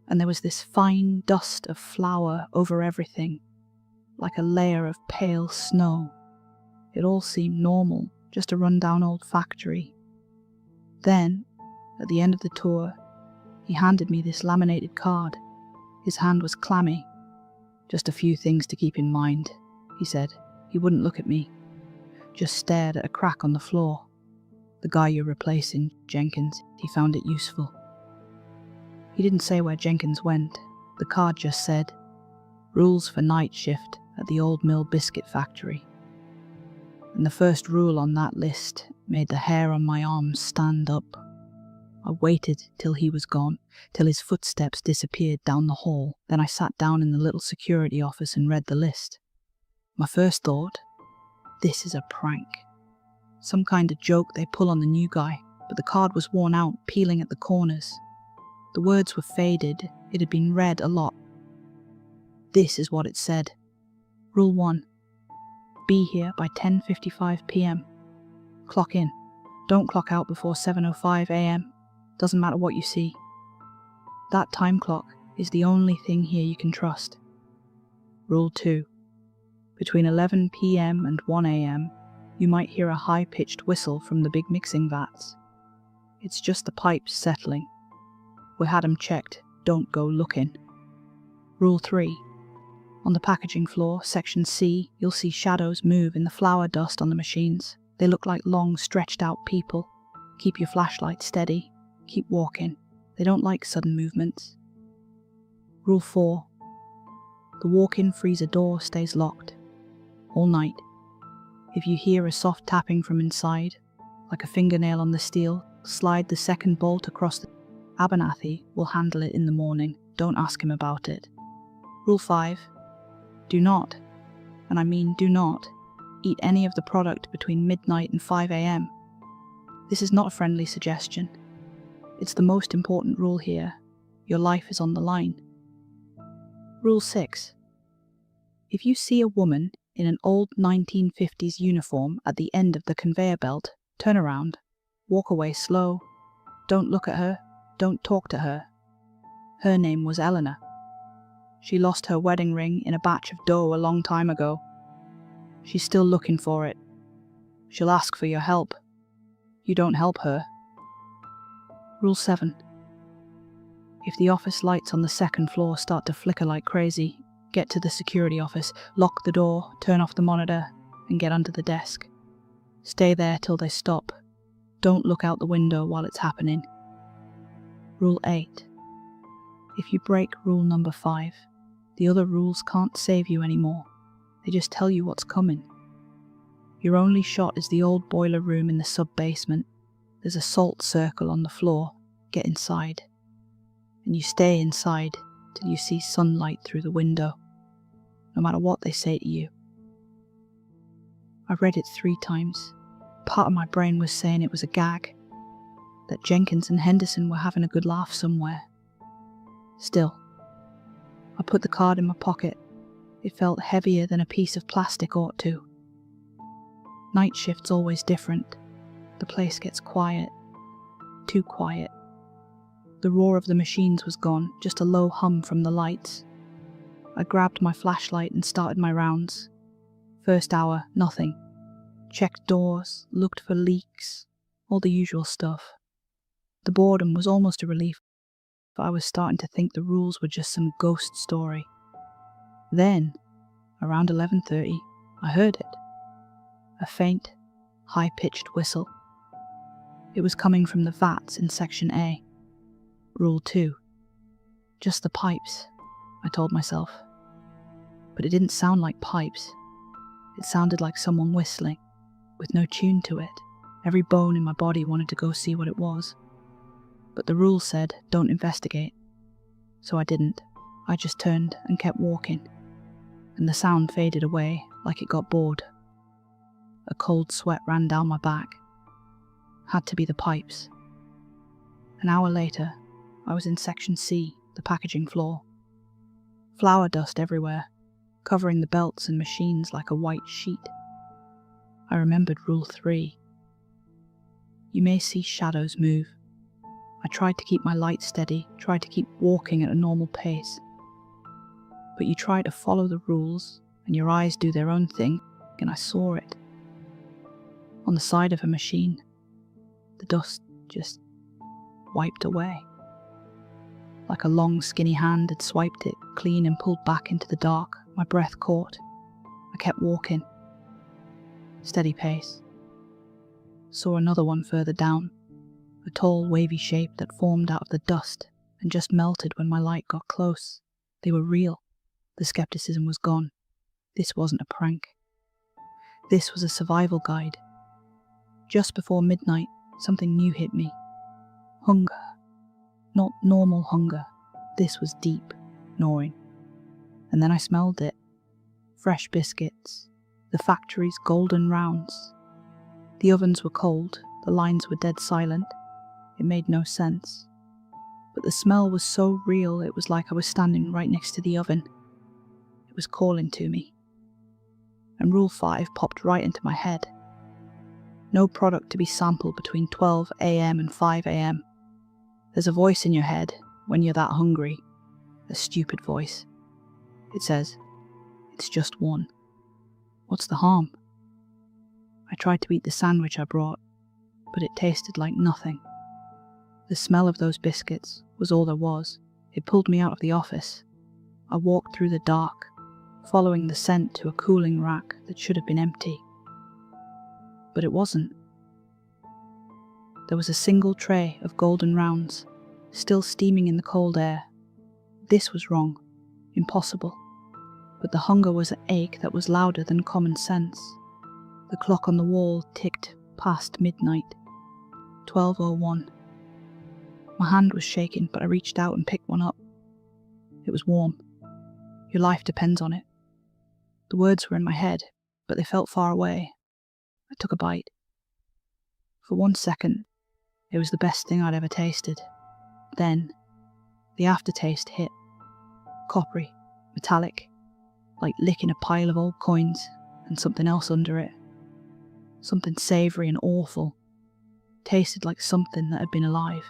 And there was this fine dust of flour over everything, like a layer of pale snow. It all seemed normal, just a run-down old factory. Then, at the end of the tour, he handed me this laminated card. His hand was clammy. Just a few things to keep in mind, he said. He wouldn't look at me, just stared at a crack on the floor. The guy you're replacing, Jenkins, he found it useful. He didn't say where Jenkins went. The card just said, rules for night shift at the Old Mill Biscuit Factory. And the first rule on that list made the hair on my arms stand up. I waited till he was gone, till his footsteps disappeared down the hall. Then I sat down in the little security office and read the list. My first thought, this is a prank. Some kind of joke they pull on the new guy, but the card was worn out, peeling at the corners. The words were faded, it had been read a lot. This is what it said. Rule 1. Be here by 10:55 p.m. Clock in. Don't clock out before 7:05 a.m. Doesn't matter what you see. That time clock is the only thing here you can trust. Rule 2. Between 11 p.m. and 1 a.m, you might hear a high-pitched whistle from the big mixing vats. It's just the pipes settling. We had 'em checked don't go looking. Rule 3. On the packaging floor, section C, you'll see shadows move in the flour dust on the machines. They look like long, stretched out people. Keep your flashlight steady. Keep walking. They don't like sudden movements. Rule 4. The walk-in freezer door stays locked all night. If you hear a soft tapping from inside, like a fingernail on the steel, slide the second bolt across the... Abernathy will handle it in the morning. Don't ask him about it. Rule 5. Do not, and I mean do not, eat any of the product between midnight and 5 a.m. This is not a friendly suggestion. It's the most important rule here. Your life is on the line. Rule 6. If you see a woman in an old 1950s uniform at the end of the conveyor belt, turn around, walk away slow. Don't look at her, don't talk to her. Her name was Eleanor. She lost her wedding ring in a batch of dough a long time ago. She's still looking for it. She'll ask for your help. You don't help her. Rule 7. If the office lights on the second floor start to flicker like crazy, get to the security office, lock the door, turn off the monitor, and get under the desk. Stay there till they stop. Don't look out the window while it's happening. Rule 8. If you break rule number 5, the other rules can't save you anymore. They just tell you what's coming. Your only shot is the old boiler room in the sub-basement. There's a salt circle on the floor. Get inside. And you stay inside till you see sunlight through the window, no matter what they say to you. I read it 3 times. Part of my brain was saying it was a gag, that Jenkins and Henderson were having a good laugh somewhere. Still, I put the card in my pocket. It felt heavier than a piece of plastic ought to. Night shift's always different. The place gets quiet. Too quiet. The roar of the machines was gone, just a low hum from the lights. I grabbed my flashlight and started my rounds. First hour, nothing. Checked doors, looked for leaks, all the usual stuff. The boredom was almost a relief, but I was starting to think the rules were just some ghost story. Then, around 11:30, I heard it. A faint, high-pitched whistle. It was coming from the vats in Section A. Rule 2. Just the pipes, I told myself. But it didn't sound like pipes. It sounded like someone whistling, with no tune to it. Every bone in my body wanted to go see what it was. But the rule said, don't investigate. So I didn't. I just turned and kept walking. And the sound faded away like it got bored. A cold sweat ran down my back. Had to be the pipes. An hour later, I was in Section C, the packaging floor. Flour dust everywhere, covering the belts and machines like a white sheet. I remembered Rule 3. You may see shadows move. I tried to keep my light steady, tried to keep walking at a normal pace. But you try to follow the rules, and your eyes do their own thing, and I saw it. On the side of a machine, the dust just wiped away. Like a long, skinny hand had swiped it clean and pulled back into the dark. My breath caught. I kept walking. Steady pace. Saw another one further down, a tall, wavy shape that formed out of the dust and just melted when my light got close. They were real. The skepticism was gone. This wasn't a prank. This was a survival guide. Just before midnight, something new hit me. Hunger. Not normal hunger. This was deep, gnawing. And then I smelled it. Fresh biscuits. The factory's golden rounds. The ovens were cold. The lines were dead silent. It made no sense. But the smell was so real, it was like I was standing right next to the oven. It was calling to me. And Rule 5 popped right into my head. No product to be sampled between 12 a.m. and 5 a.m. There's a voice in your head when you're that hungry. A stupid voice. It says, it's just one. What's the harm? I tried to eat the sandwich I brought, but it tasted like nothing. The smell of those biscuits was all there was. It pulled me out of the office. I walked through the dark, following the scent to a cooling rack that should have been empty. But it wasn't. There was a single tray of golden rounds, still steaming in the cold air. This was wrong, impossible. But the hunger was an ache that was louder than common sense. The clock on the wall ticked past midnight. 12:01. My hand was shaking, but I reached out and picked one up. It was warm. Your life depends on it. The words were in my head, but they felt far away. I took a bite. For 1 second, it was the best thing I'd ever tasted. Then, the aftertaste hit. Coppery, metallic, like licking a pile of old coins and something else under it. Something savoury and awful. Tasted like something that had been alive.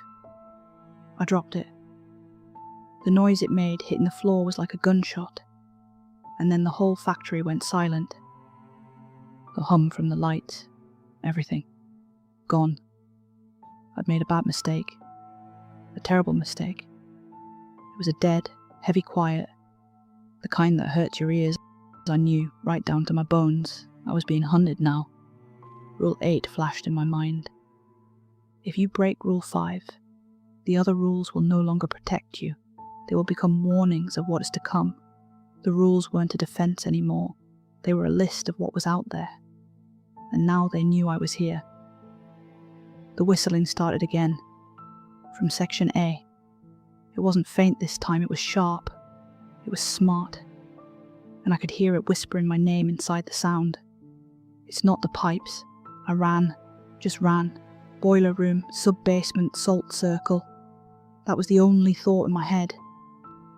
I dropped it. The noise it made hitting the floor was like a gunshot, and then the whole factory went silent. The hum from the lights, everything, gone. I'd made a bad mistake. A terrible mistake. It was a dead, heavy quiet, the kind that hurts your ears. I knew, right down to my bones, I was being hunted now. Rule 8 flashed in my mind. If you break Rule 5, the other rules will no longer protect you. They will become warnings of what is to come. The rules weren't a defense anymore. They were a list of what was out there. And now they knew I was here. The whistling started again, from Section A. It wasn't faint this time, it was sharp. It was smart. And I could hear it whispering my name inside the sound. It's not the pipes. I ran, just ran. Boiler room, sub-basement, salt circle. That was the only thought in my head.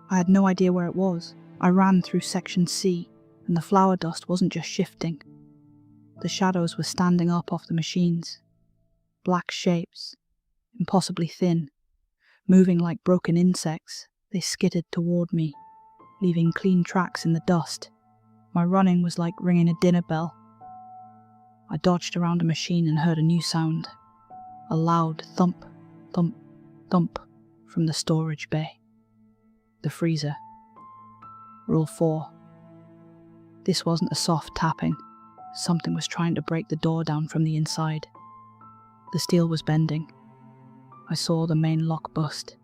I had no idea where it was. I ran through Section C, and the flour dust wasn't just shifting. The shadows were standing up off the machines. Black shapes, impossibly thin, moving like broken insects. They skittered toward me, leaving clean tracks in the dust. My running was like ringing a dinner bell. I dodged around a machine and heard a new sound. A loud thump, thump, thump from the storage bay. The freezer. Rule 4. This wasn't a soft tapping. Something was trying to break the door down from the inside. The steel was bending. I saw the main lock bust.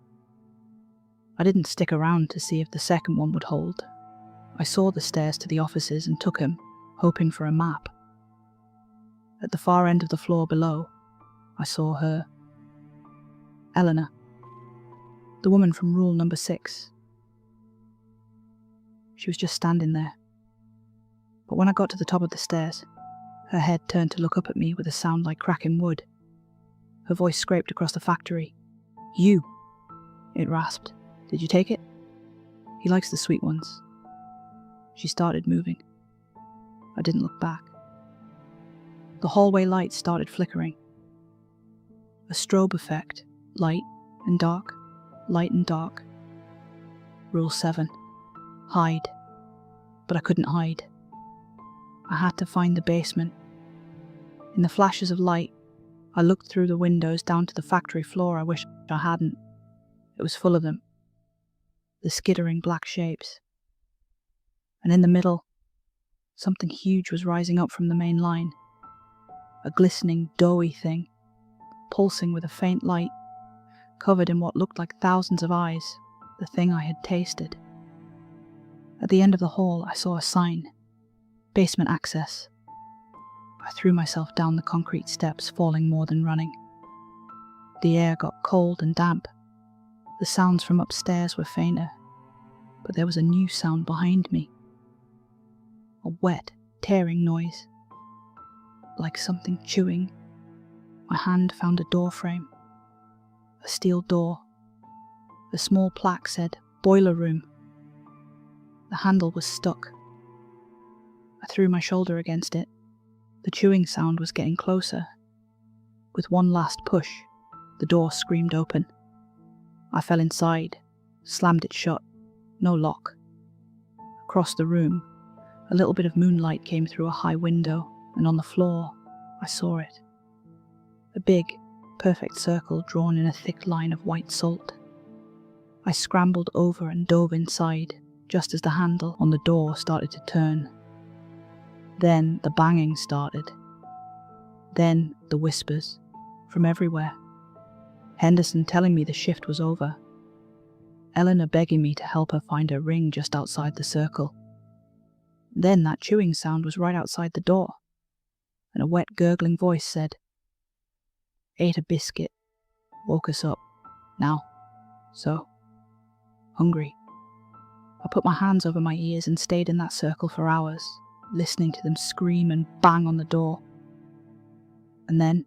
I didn't stick around to see if the second one would hold. I saw the stairs to the offices and took him, hoping for a map. At the far end of the floor below, I saw her. Eleanor. The woman from rule number 6. She was just standing there. But when I got to the top of the stairs, her head turned to look up at me with a sound like cracking wood. Her voice scraped across the factory. "You!" It rasped. "Did you take it?" "He likes the sweet ones." She started moving. I didn't look back. The hallway lights started flickering. A strobe effect, light and dark, light and dark. Rule 7. Hide. But I couldn't hide. I had to find the basement. In the flashes of light, I looked through the windows down to the factory floor. I wish I hadn't. It was full of them. The skittering black shapes. And in the middle, something huge was rising up from the main line. A glistening, doughy thing, pulsing with a faint light, covered in what looked like thousands of eyes, the thing I had tasted. At the end of the hall, I saw a sign. Basement access. I threw myself down the concrete steps, falling more than running. The air got cold and damp. The sounds from upstairs were fainter, but there was a new sound behind me. A wet, tearing noise. Like something chewing. My hand found a door frame. A steel door. A small plaque said, "Boiler Room." The handle was stuck. I threw my shoulder against it. The chewing sound was getting closer. With one last push, the door screamed open. I fell inside, slammed it shut. No lock. Across the room, a little bit of moonlight came through a high window, and on the floor, I saw it. A big, perfect circle drawn in a thick line of white salt. I scrambled over and dove inside, just as the handle on the door started to turn. Then the banging started. Then the whispers, from everywhere. Henderson telling me the shift was over. Eleanor begging me to help her find her ring just outside the circle. Then that chewing sound was right outside the door, and a wet, gurgling voice said, "Ate a biscuit. Woke us up. Now. So. Hungry." I put my hands over my ears and stayed in that circle for hours, listening to them scream and bang on the door. And then,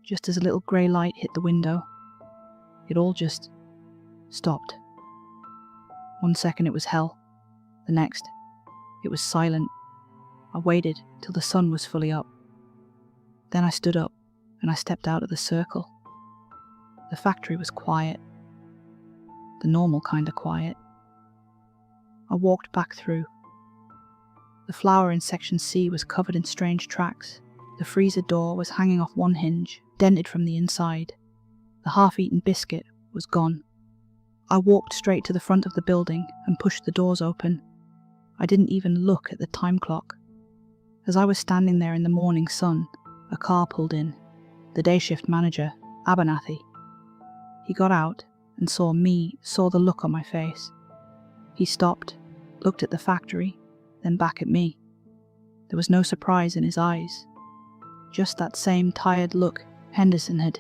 just as a little grey light hit the window, it all just stopped. 1 second it was hell. The next, it was silent. I waited till the sun was fully up. Then I stood up and I stepped out of the circle. The factory was quiet. The normal kind of quiet. I walked back through. The flower in section C was covered in strange tracks. The freezer door was hanging off one hinge, dented from the inside. The half-eaten biscuit was gone. I walked straight to the front of the building and pushed the doors open. I didn't even look at the time clock. As I was standing there in the morning sun, a car pulled in. The day shift manager, Abernathy. He got out and saw the look on my face. He stopped, looked at the factory, then back at me. There was no surprise in his eyes. Just that same tired look Henderson had.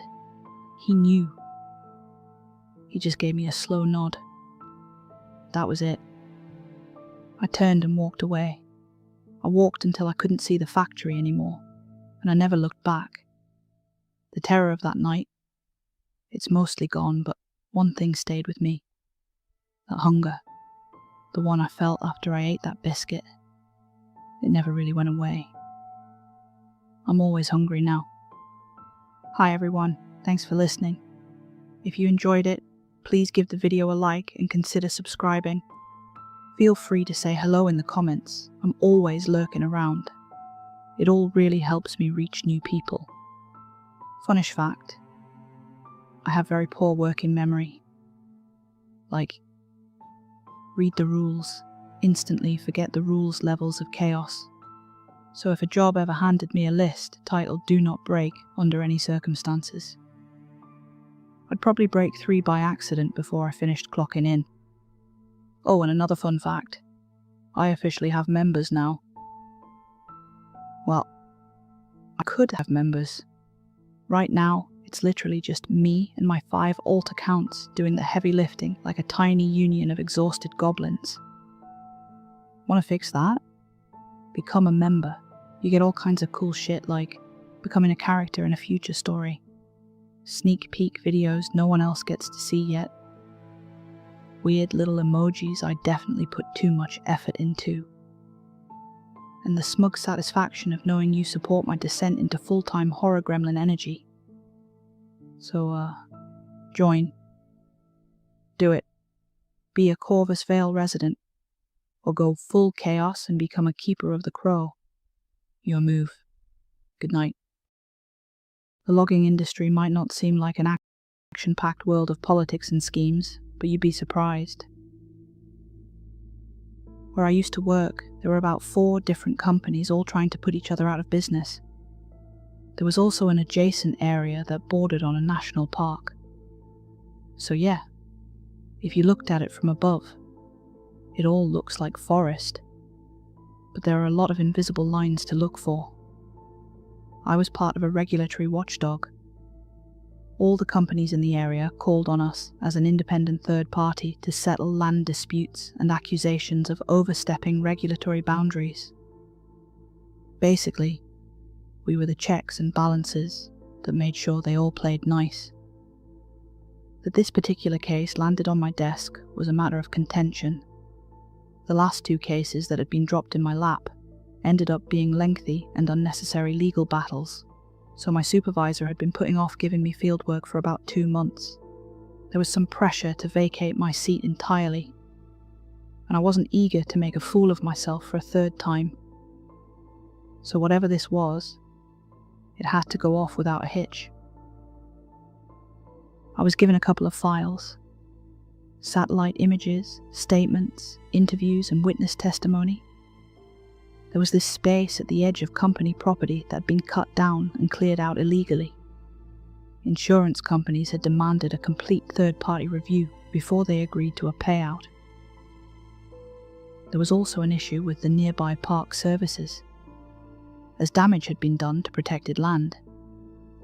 He knew. He just gave me a slow nod. That was it. I turned and walked away. I walked until I couldn't see the factory anymore, and I never looked back. The terror of that night, it's mostly gone, but one thing stayed with me. That hunger. The one I felt after I ate that biscuit. It never really went away. I'm always hungry now. Hi everyone, thanks for listening. If you enjoyed it, please give the video a like and consider subscribing. Feel free to say hello in the comments. I'm always lurking around. It all really helps me reach new people. Funnish fact, I have very poor working memory. Like, read the rules, instantly forget the rules levels of chaos. So if a job ever handed me a list titled "Do Not Break" under any circumstances, I'd probably break 3 by accident before I finished clocking in. Oh, and another fun fact, I officially have members now. Well, I could have members. Right now, it's literally just me and my 5 alt accounts doing the heavy lifting like a tiny union of exhausted goblins. Want to fix that? Become a member. You get all kinds of cool shit like becoming a character in a future story, sneak peek videos no one else gets to see yet, weird little emojis I definitely put too much effort into, and the smug satisfaction of knowing you support my descent into full-time horror gremlin energy. So, join. Do it. Be a Corvus Vale resident, or go full chaos and become a keeper of the crow. Your move. Good night. The logging industry might not seem like an action-packed world of politics and schemes, but you'd be surprised. Where I used to work, there were about 4 different companies all trying to put each other out of business. There was also an adjacent area that bordered on a national park. So yeah, if you looked at it from above, it all looks like forest. But there are a lot of invisible lines to look for. I was part of a regulatory watchdog. All the companies in the area called on us as an independent third party to settle land disputes and accusations of overstepping regulatory boundaries. Basically, we were the checks and balances that made sure they all played nice. That this particular case landed on my desk was a matter of contention. The last 2 cases that had been dropped in my lap ended up being lengthy and unnecessary legal battles, so my supervisor had been putting off giving me fieldwork for about 2 months. There was some pressure to vacate my seat entirely, and I wasn't eager to make a fool of myself for a 3rd time. So whatever this was, it had to go off without a hitch. I was given a couple of files. Satellite images, statements, interviews, and witness testimony. There was this space at the edge of company property that had been cut down and cleared out illegally. Insurance companies had demanded a complete third-party review before they agreed to a payout. There was also an issue with the nearby park services, as damage had been done to protected land,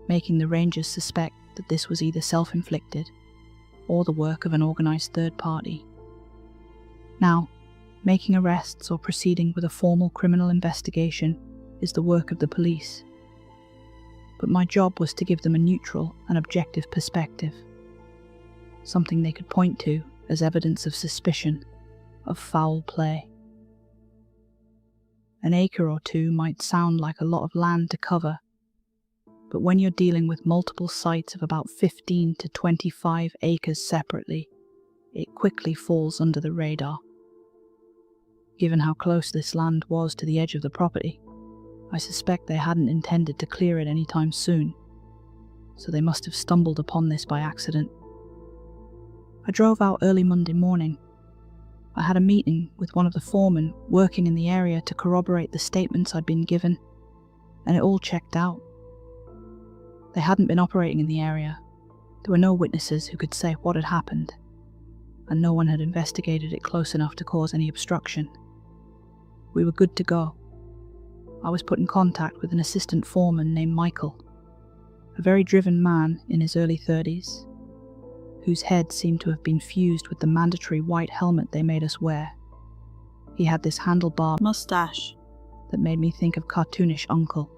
making the rangers suspect that this was either self-inflicted or the work of an organised third party. Now, making arrests or proceeding with a formal criminal investigation is the work of the police, but my job was to give them a neutral and objective perspective, something they could point to as evidence of suspicion of foul play. An acre or two might sound like a lot of land to cover, but when you're dealing with multiple sites of about 15 to 25 acres separately, it quickly falls under the radar. Given how close this land was to the edge of the property, I suspect they hadn't intended to clear it anytime soon, so they must have stumbled upon this by accident. I drove out early Monday morning. I had a meeting with one of the foremen working in the area to corroborate the statements I'd been given, and it all checked out. They hadn't been operating in the area. There were no witnesses who could say what had happened, and no one had investigated it close enough to cause any obstruction. We were good to go. I was put in contact with an assistant foreman named Michael, a very driven man in his early 30s, whose head seemed to have been fused with the mandatory white helmet they made us wear. He had this handlebar mustache that made me think of cartoonish uncle.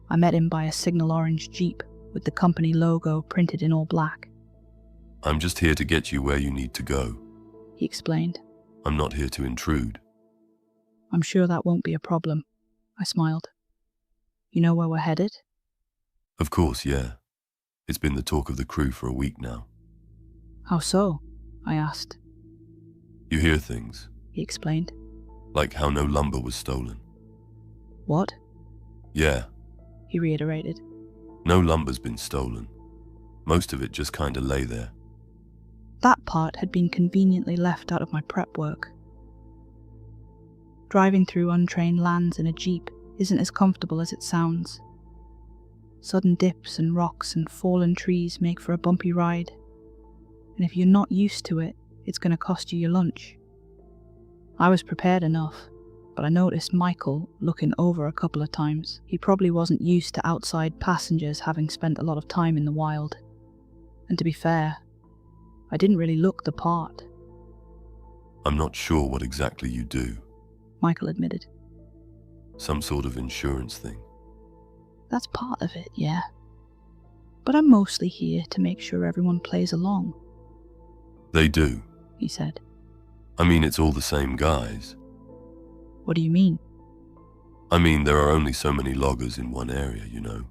I met him by a signal orange Jeep with the company logo printed in all black. "I'm just here to get you where you need to go," he explained. "I'm not here to intrude." "I'm sure that won't be a problem," I smiled. "You know where we're headed?" "Of course, yeah. It's been the talk of the crew for a week now." "How so?" I asked. "You hear things, he explained. like how no lumber was stolen." "What?" "Yeah, he reiterated. no lumber's been stolen. Most of it just kinda lay there." That part had been conveniently left out of my prep work. Driving through untrained lands in a Jeep isn't as comfortable as it sounds. Sudden dips and rocks and fallen trees make for a bumpy ride, and if you're not used to it, it's going to cost you your lunch. I was prepared enough, but I noticed Michael looking over a couple of times. He probably wasn't used to outside passengers having spent a lot of time in the wild. And to be fair, I didn't really look the part. "I'm not sure what exactly you do." Michael admitted. "Some sort of insurance thing." "That's part of it, yeah. But I'm mostly here to make sure everyone plays along." "They do," he said. "I mean, it's all the same guys. "What do you mean?" I mean, there are only so many loggers in one area, you know.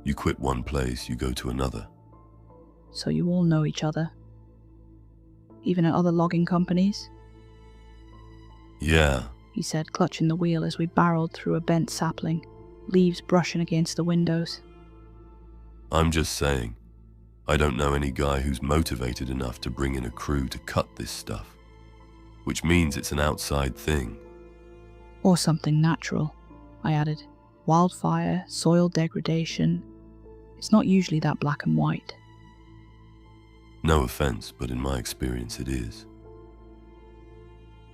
You quit one place, you go to another." "So you all know each other? Even at other logging companies?" "Yeah." he said, clutching the wheel as we barreled through a bent sapling, leaves brushing against the windows. "I'm just saying, I don't know any guy who's motivated enough to bring in a crew to cut this stuff, which means it's an outside thing." "Or something natural," I added. "Wildfire, soil degradation. It's not usually that black and white." "No offense, but in my experience it is."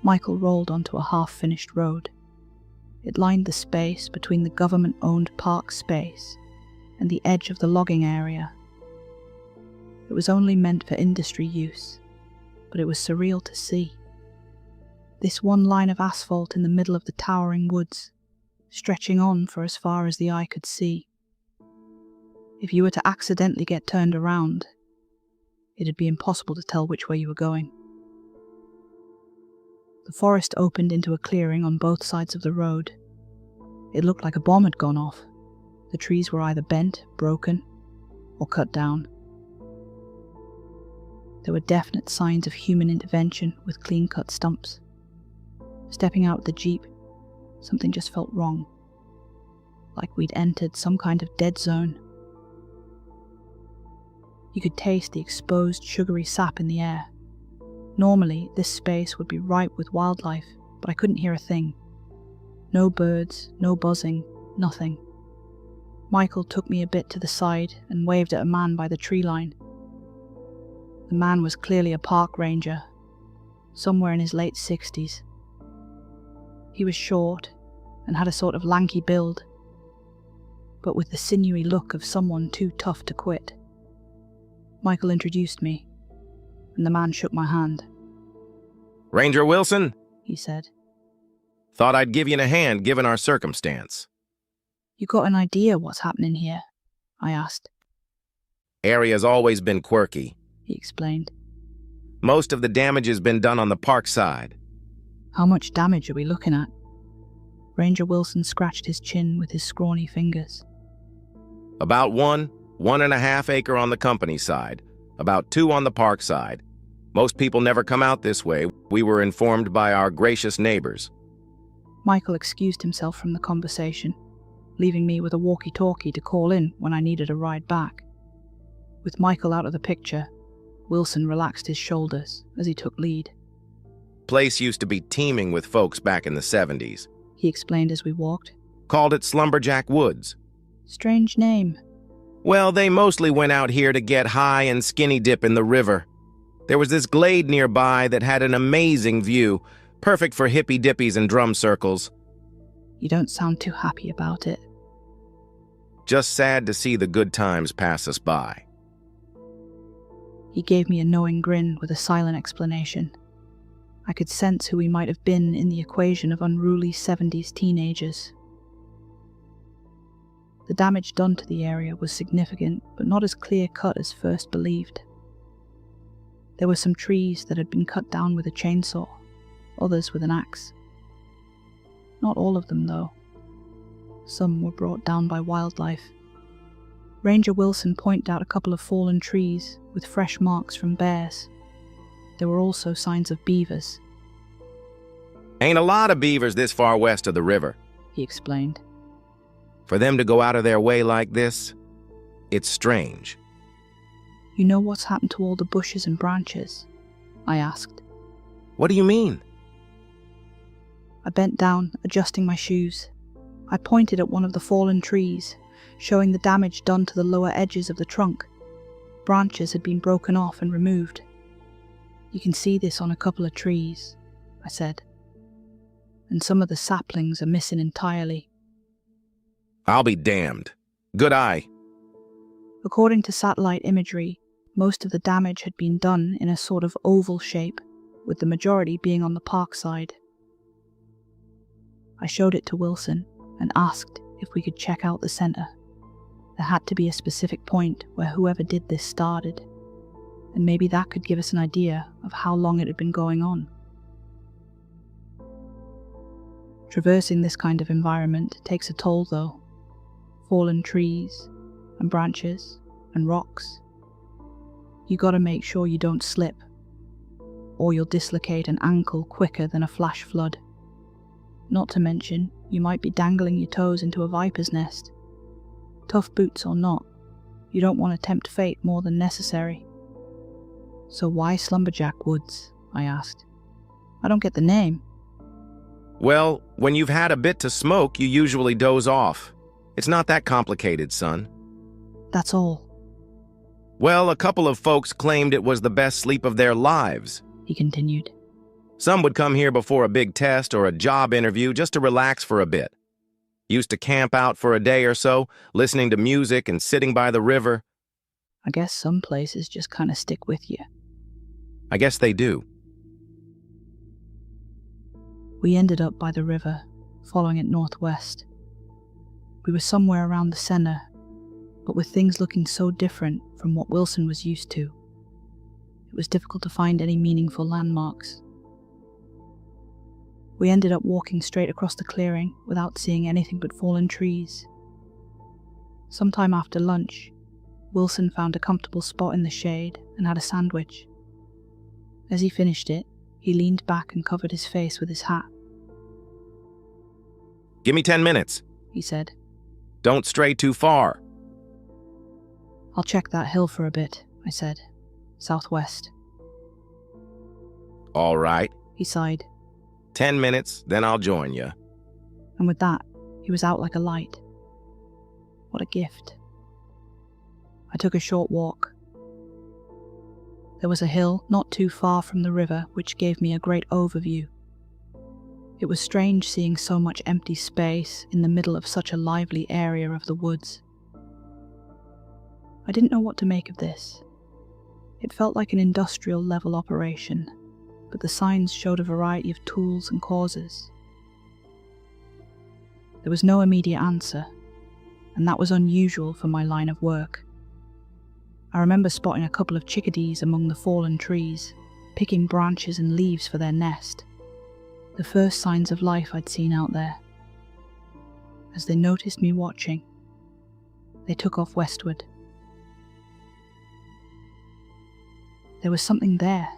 Michael rolled onto a half-finished road. It lined the space between the government-owned park space and the edge of the logging area. It was only meant for industry use, but it was surreal to see. This one line of asphalt in the middle of the towering woods, stretching on for as far as the eye could see. If you were to accidentally get turned around, it'd be impossible to tell which way you were going. The forest opened into a clearing on both sides of the road. It looked like a bomb had gone off. The trees were either bent, broken, or cut down. There were definite signs of human intervention with clean-cut stumps. Stepping out of the Jeep, something just felt wrong, like we'd entered some kind of dead zone. You could taste the exposed, sugary sap in the air, Normally, this space would be ripe with wildlife, but I couldn't hear a thing. No birds, no buzzing, nothing. Michael took me a bit to the side and waved at a man by the tree line. The man was clearly a park ranger, somewhere in his late 60s. He was short and had a sort of lanky build, but with the sinewy look of someone too tough to quit. Michael introduced me, and the man shook my hand. "Ranger Wilson?" He said. "Thought I'd give you a hand given our circumstance." You got an idea what's happening here? I asked. "Area's always been quirky. He explained. Most of the damage has been done on the park side." How much damage are we looking at? Ranger Wilson scratched his chin with his scrawny fingers. About 1.5 acre on the company side, about 2 on the park side. Most people never come out this way. We were informed by our gracious neighbors. Michael excused himself from the conversation, leaving me with a walkie-talkie to call in when I needed a ride back. With Michael out of the picture, Wilson relaxed his shoulders as he took lead. Place used to be teeming with folks back in the 70s. He explained as we walked. Called it Slumberjack Woods. Strange name. Well, they mostly went out here to get high and skinny dip in the river. There was this glade nearby that had an amazing view, perfect for hippy dippies and drum circles. You don't sound too happy about it. Just sad to see the good times pass us by. He gave me a knowing grin with a silent explanation. I could sense who he might have been in the equation of unruly 70s teenagers. The damage done to the area was significant, but not as clear-cut as first believed. There were some trees that had been cut down with a chainsaw, others with an axe. Not all of them, though. Some were brought down by wildlife. Ranger Wilson pointed out a couple of fallen trees with fresh marks from bears. There were also signs of beavers. Ain't a lot of beavers this far west of the river, He explained. For them to go out of their way like this, it's strange. You know what's happened to all the bushes and branches? I asked. What do you mean? I bent down, adjusting my shoes. I pointed at one of the fallen trees, showing the damage done to the lower edges of the trunk. Branches had been broken off and removed. You can see this on a couple of trees, I said. And some of the saplings are missing entirely. I'll be damned. Good eye. According to satellite imagery, most of the damage had been done in a sort of oval shape, with the majority being on the park side. I showed it to Wilson and asked if we could check out the center. There had to be a specific point where whoever did this started, and maybe that could give us an idea of how long it had been going on. Traversing this kind of environment takes a toll, though. Fallen trees and branches and rocks. You gotta make sure you don't slip, or you'll dislocate an ankle quicker than a flash flood. Not to mention, you might be dangling your toes into a viper's nest. Tough boots or not, you don't want to tempt fate more than necessary. So why Slumberjack Woods? I asked. I don't get the name. Well, when you've had a bit to smoke, you usually doze off. It's not that complicated, son. That's all. Well, a couple of folks claimed it was the best sleep of their lives, He continued. Some would come here before a big test or a job interview just to relax for a bit. Used to camp out for a day or so, listening to music and sitting by the river. I guess some places just kind of stick with you. I guess they do. We ended up by the river, following it northwest. We were somewhere around the center, but with things looking so different from what Wilson was used to, it was difficult to find any meaningful landmarks. We ended up walking straight across the clearing without seeing anything but fallen trees. Sometime after lunch, Wilson found a comfortable spot in the shade and had a sandwich. As he finished it, he leaned back and covered his face with his hat. Give me 10 minutes, He said. Don't stray too far. I'll check that hill for a bit, I said. Southwest. All right. he sighed, 10 minutes, then I'll join you. and with that, he was out like a light. What a gift. I took a short walk. There was a hill not too far from the river which gave me a great overview. It was strange seeing so much empty space in the middle of such a lively area of the woods. I didn't know what to make of this. It felt like an industrial level operation, but the signs showed a variety of tools and causes. There was no immediate answer, and that was unusual for my line of work. I remember spotting a couple of chickadees among the fallen trees, picking branches and leaves for their nest, the first signs of life I'd seen out there. As they noticed me watching, they took off westward. There was something there,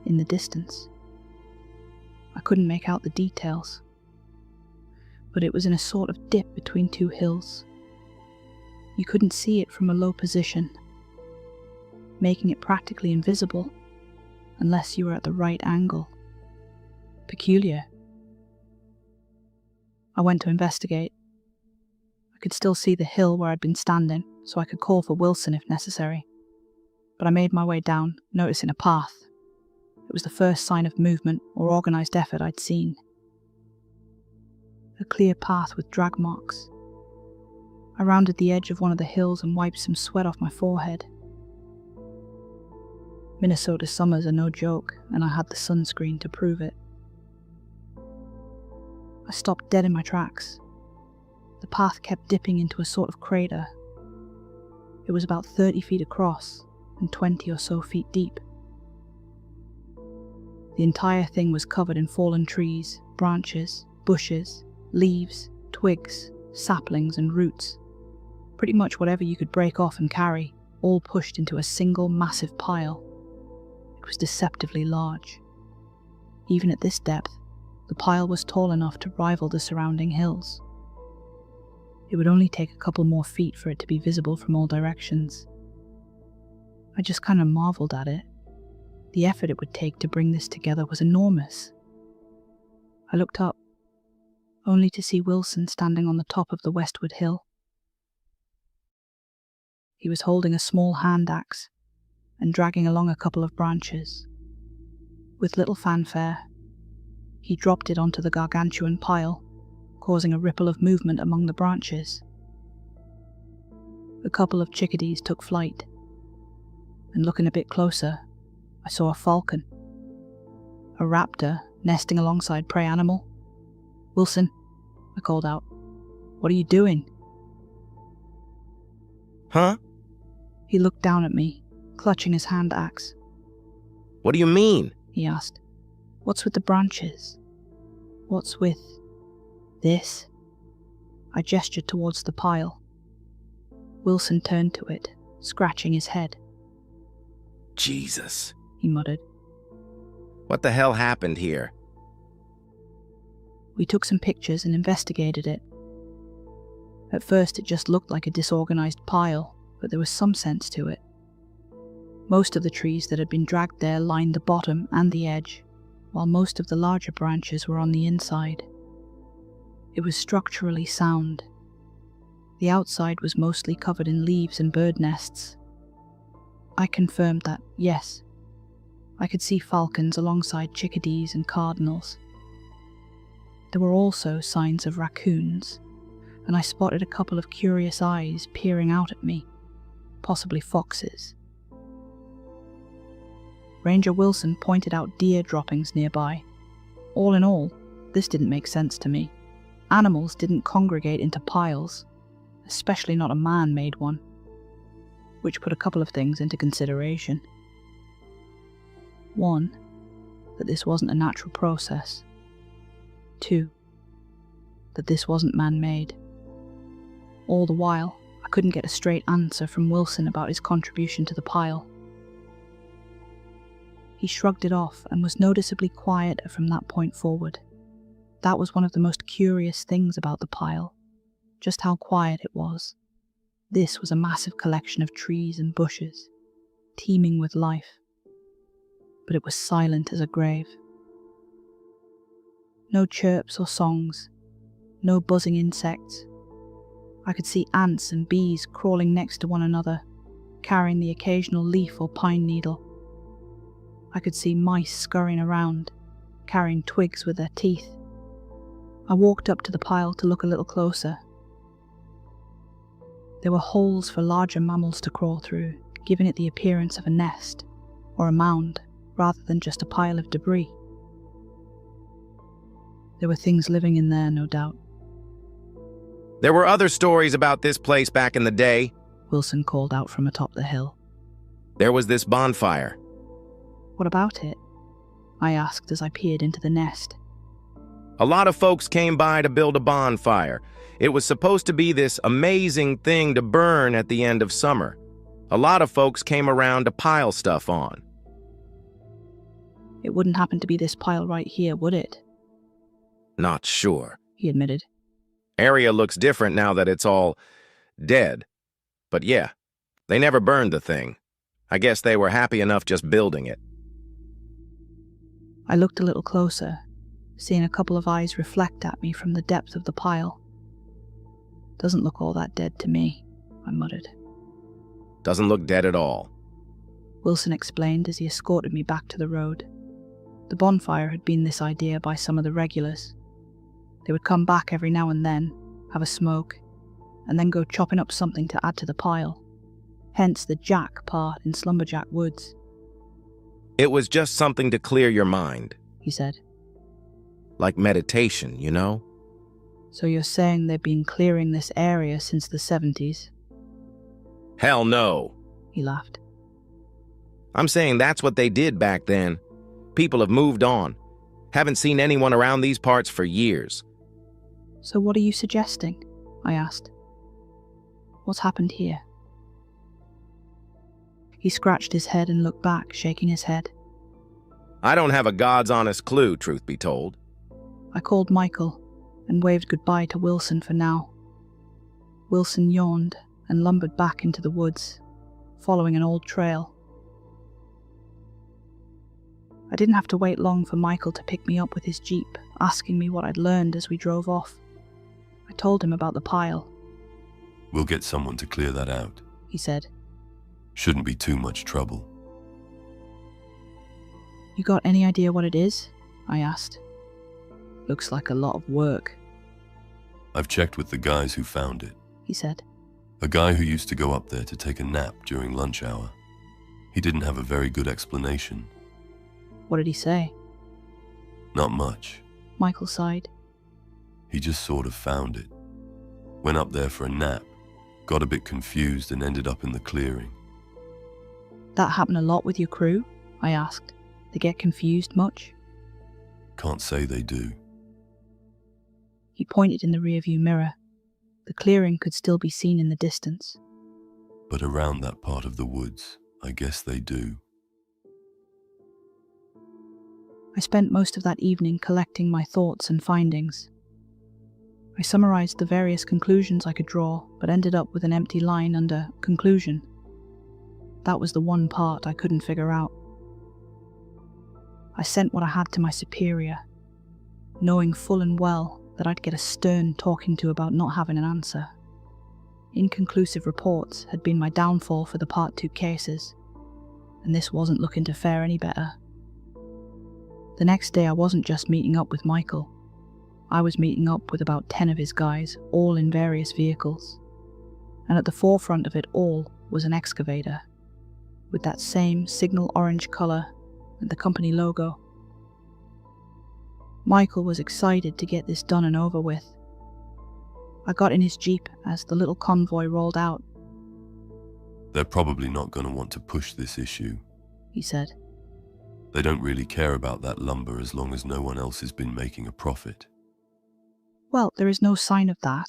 in the distance. I couldn't make out the details, but it was in a sort of dip between two hills. You couldn't see it from a low position, making it practically invisible unless you were at the right angle. Peculiar. I went to investigate. I could still see the hill where I'd been standing, so I could call for Wilson if necessary. But I made my way down, noticing a path. It was the first sign of movement or organised effort I'd seen. A clear path with drag marks. I rounded the edge of one of the hills and wiped some sweat off my forehead. Minnesota summers are no joke, and I had the sunscreen to prove it. I stopped dead in my tracks. The path kept dipping into a sort of crater. It was about 30 feet across and 20 or so feet deep. The entire thing was covered in fallen trees, branches, bushes, leaves, twigs, saplings and roots. Pretty much whatever you could break off and carry, all pushed into a single massive pile. It was deceptively large. Even at this depth, the pile was tall enough to rival the surrounding hills. It would only take a couple more feet for it to be visible from all directions. I just kind of marveled at it. The effort it would take to bring this together was enormous. I looked up, only to see Wilson standing on the top of the westward hill. He was holding a small hand axe and dragging along a couple of branches. With little fanfare, he dropped it onto the gargantuan pile, causing a ripple of movement among the branches. A couple of chickadees took flight, and looking a bit closer, I saw a falcon. A raptor nesting alongside prey animal. "Wilson," I called out. "What are you doing?" Huh? He looked down at me, clutching his hand axe. What do you mean? He asked. "What's with the branches? What's with this?" I gestured towards the pile. Wilson turned to it, scratching his head. Jesus, he muttered. What the hell happened here? We took some pictures and investigated it. At first it just looked like a disorganized pile, but there was some sense to it. Most of the trees that had been dragged there lined the bottom and the edge, while most of the larger branches were on the inside. It was structurally sound. The outside was mostly covered in leaves and bird nests. I confirmed that, yes, I could see falcons alongside chickadees and cardinals. There were also signs of raccoons, and I spotted a couple of curious eyes peering out at me, possibly foxes. Ranger Wilson pointed out deer droppings nearby. All in all, this didn't make sense to me. Animals didn't congregate into piles, especially not a man-made one, which put a couple of things into consideration. One, that this wasn't a natural process. Two, that this wasn't man-made. All the while, I couldn't get a straight answer from Wilson about his contribution to the pile. He shrugged it off and was noticeably quieter from that point forward. That was one of the most curious things about the pile, just how quiet it was. This was a massive collection of trees and bushes, teeming with life. But it was silent as a grave. No chirps or songs, no buzzing insects. I could see ants and bees crawling next to one another, carrying the occasional leaf or pine needle. I could see mice scurrying around, carrying twigs with their teeth. I walked up to the pile to look a little closer. There were holes for larger mammals to crawl through, giving it the appearance of a nest or a mound rather than just a pile of debris. There were things living in there, no doubt. There were other stories about this place back in the day. Wilson called out from atop the hill. There was this bonfire. What about it? I asked as I peered into the nest. A lot of folks came by to build a bonfire. It was supposed to be this amazing thing to burn at the end of summer. A lot of folks came around to pile stuff on. It wouldn't happen to be this pile right here, would it? Not sure, He admitted. Area looks different now that it's all dead. But yeah, they never burned the thing. I guess they were happy enough just building it. I looked a little closer, seeing a couple of eyes reflect at me from the depth of the pile. Doesn't look all that dead to me, I muttered. Doesn't look dead at all. Wilson explained as he escorted me back to the road. The bonfire had been this idea by some of the regulars. They would come back every now and then, have a smoke, and then go chopping up something to add to the pile. Hence the jack part in Slumberjack Woods. It was just something to clear your mind. He said. Like meditation, you know? So you're saying they've been clearing this area since the 70s? Hell no. He laughed. I'm saying that's what they did back then. People have moved on. Haven't seen anyone around these parts for years. So what are you suggesting? I asked. What's happened here? He scratched his head and looked back, shaking his head. I don't have a God's honest clue, truth be told. I called Michael and waved goodbye to Wilson for now. Wilson yawned and lumbered back into the woods, following an old trail. I didn't have to wait long for Michael to pick me up with his jeep, asking me what I'd learned as we drove off. I told him about the pile. We'll get someone to clear that out, He said. Shouldn't be too much trouble. You got any idea what it is? I asked. Looks like a lot of work, I've checked with the guys who found it. he said. A guy who used to go up there to take a nap during lunch hour. He didn't have a very good explanation. What did he say? Not much. Michael sighed. He just sort of found it. Went up there for a nap, got a bit confused and ended up in the clearing. That happen a lot with your crew? I asked. They get confused much? Can't say they do. He pointed in the rearview mirror. The clearing could still be seen in the distance. But around that part of the woods, I guess they do. I spent most of that evening collecting my thoughts and findings. I summarized the various conclusions I could draw, but ended up with an empty line under conclusion. That was the one part I couldn't figure out. I sent what I had to my superior, knowing full and well that I'd get a stern talking to about not having an answer. Inconclusive reports had been my downfall for the Part 2 cases, and this wasn't looking to fare any better. The next day I wasn't just meeting up with Michael. I was meeting up with about 10 of his guys, all in various vehicles. And at the forefront of it all was an excavator, with that same signal orange colour and the company logo. Michael was excited to get this done and over with. I got in his jeep as the little convoy rolled out. They're probably not going to want to push this issue, He said. They don't really care about that lumber as long as no one else has been making a profit. Well, there is no sign of that,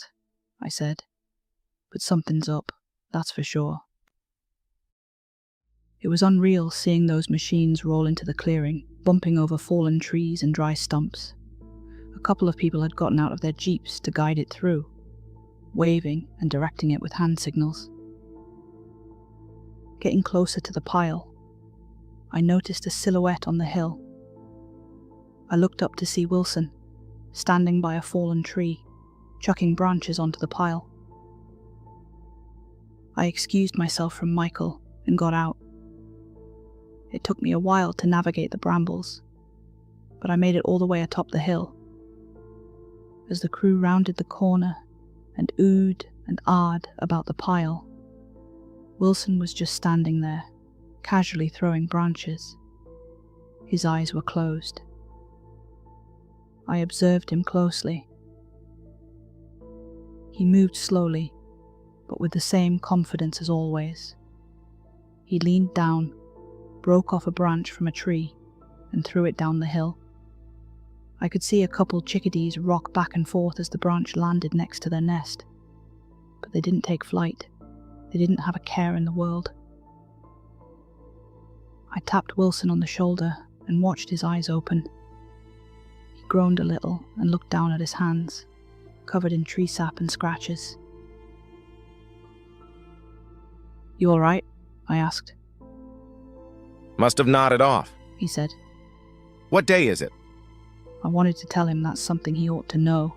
I said. But something's up, that's for sure. It was unreal seeing those machines roll into the clearing, bumping over fallen trees and dry stumps. A couple of people had gotten out of their jeeps to guide it through, waving and directing it with hand signals. Getting closer to the pile, I noticed a silhouette on the hill. I looked up to see Wilson, standing by a fallen tree, chucking branches onto the pile. I excused myself from Michael and got out. It took me a while to navigate the brambles, but I made it all the way atop the hill. As the crew rounded the corner and oohed and ahed about the pile, Wilson was just standing there, casually throwing branches. His eyes were closed. I observed him closely. He moved slowly, but with the same confidence as always. He leaned down, broke off a branch from a tree, and threw it down the hill. I could see a couple chickadees rock back and forth as the branch landed next to their nest, but they didn't take flight. They didn't have a care in the world. I tapped Wilson on the shoulder and watched his eyes open. He groaned a little and looked down at his hands, covered in tree sap and scratches. "You all right?" I asked. Must have nodded off. He said. What day is it? I wanted to tell him that's something he ought to know,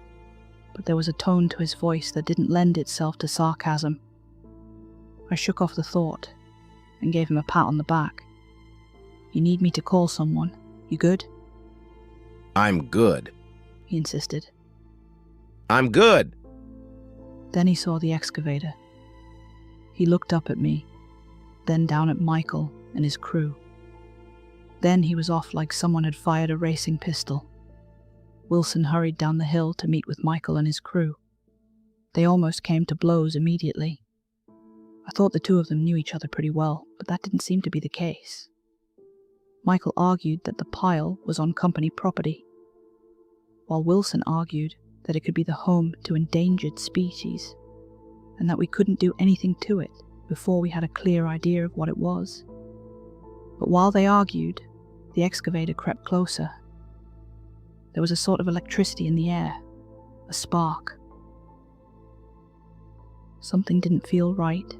but there was a tone to his voice that didn't lend itself to sarcasm. I shook off the thought and gave him a pat on the back. "You need me to call someone? You good?" I'm good. He insisted. I'm good. Then he saw the excavator. He looked up at me, then down at Michael and his crew. Then he was off like someone had fired a racing pistol. Wilson hurried down the hill to meet with Michael and his crew. They almost came to blows immediately. I thought the two of them knew each other pretty well, but that didn't seem to be the case. Michael argued that the pile was on company property, while Wilson argued that it could be the home to endangered species, and that we couldn't do anything to it before we had a clear idea of what it was. But while they argued, the excavator crept closer. There was a sort of electricity in the air, a spark. Something didn't feel right,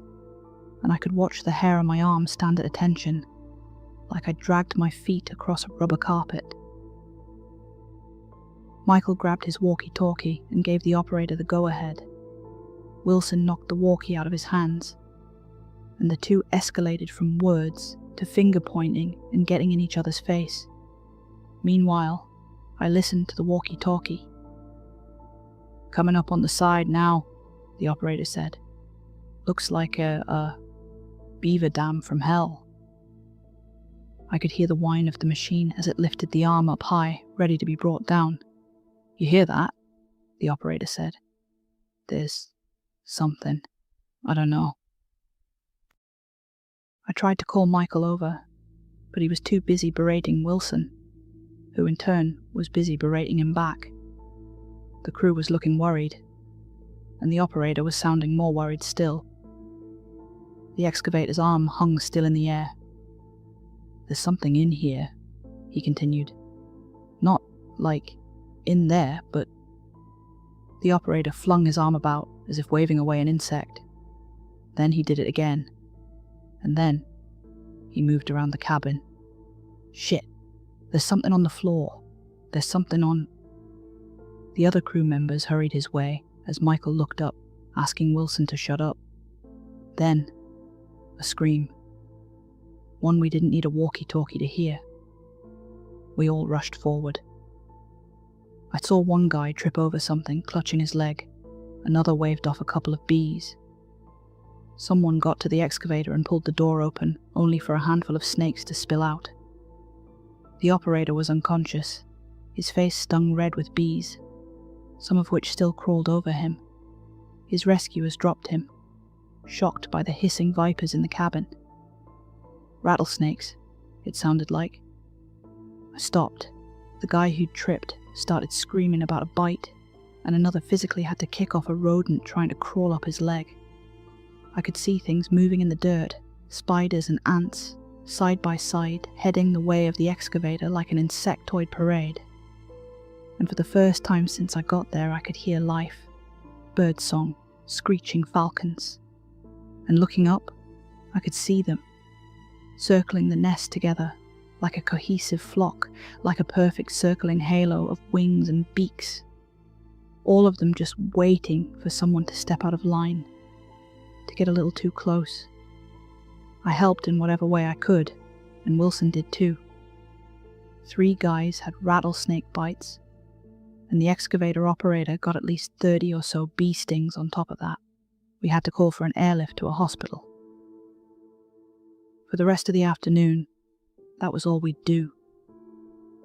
and I could watch the hair on my arm stand at attention, like I dragged my feet across a rubber carpet. Michael grabbed his walkie-talkie and gave the operator the go-ahead. Wilson knocked the walkie out of his hands, and the two escalated from words to finger-pointing and getting in each other's face. Meanwhile, I listened to the walkie-talkie. "Coming up on the side now," the operator said. "Looks like a beaver dam from hell." I could hear the whine of the machine as it lifted the arm up high, ready to be brought down. "You hear that?" the operator said. "There's something. I don't know." I tried to call Michael over, but he was too busy berating Wilson, who in turn was busy berating him back. The crew was looking worried, and the operator was sounding more worried still. The excavator's arm hung still in the air. "There's something in here," he continued. "Not, like, in there, but..." The operator flung his arm about, as if waving away an insect. Then he did it again. And then he moved around the cabin. "Shit, there's something on the floor. There's something on..." The other crew members hurried his way as Michael looked up, asking Wilson to shut up. Then, a scream. One we didn't need a walkie-talkie to hear. We all rushed forward. I saw one guy trip over something, clutching his leg. Another waved off a couple of bees. Someone got to the excavator and pulled the door open, only for a handful of snakes to spill out. The operator was unconscious, his face stung red with bees, some of which still crawled over him. His rescuers dropped him, shocked by the hissing vipers in the cabin. Rattlesnakes, it sounded like. I stopped. The guy who'd tripped started screaming about a bite, and another physically had to kick off a rodent trying to crawl up his leg. I could see things moving in the dirt, spiders and ants, side by side, heading the way of the excavator like an insectoid parade. And for the first time since I got there, I could hear life, birdsong, screeching falcons. And looking up, I could see them, circling the nest together, like a cohesive flock, like a perfect circling halo of wings and beaks all of them just waiting for someone to step out of line, to get a little too close. I helped in whatever way I could, and Wilson did too. 3 guys had rattlesnake bites, and the excavator operator got at least 30 or so bee stings on top of that. We had to call for an airlift to a hospital. For the rest of the afternoon, that was all we'd do,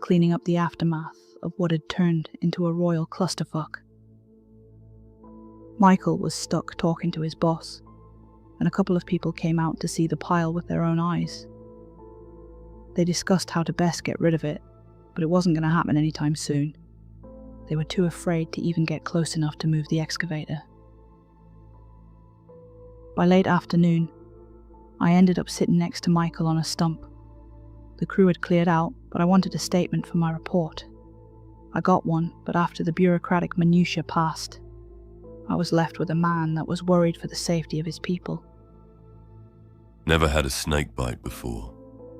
cleaning up the aftermath of what had turned into a royal clusterfuck. Michael was stuck talking to his boss, and a couple of people came out to see the pile with their own eyes. They discussed how to best get rid of it, but it wasn't going to happen anytime soon. They were too afraid to even get close enough to move the excavator. By late afternoon, I ended up sitting next to Michael on a stump. The crew had cleared out, but I wanted a statement for my report. I got one, but after the bureaucratic minutiae passed, I was left with a man that was worried for the safety of his people. Never had a snake bite before,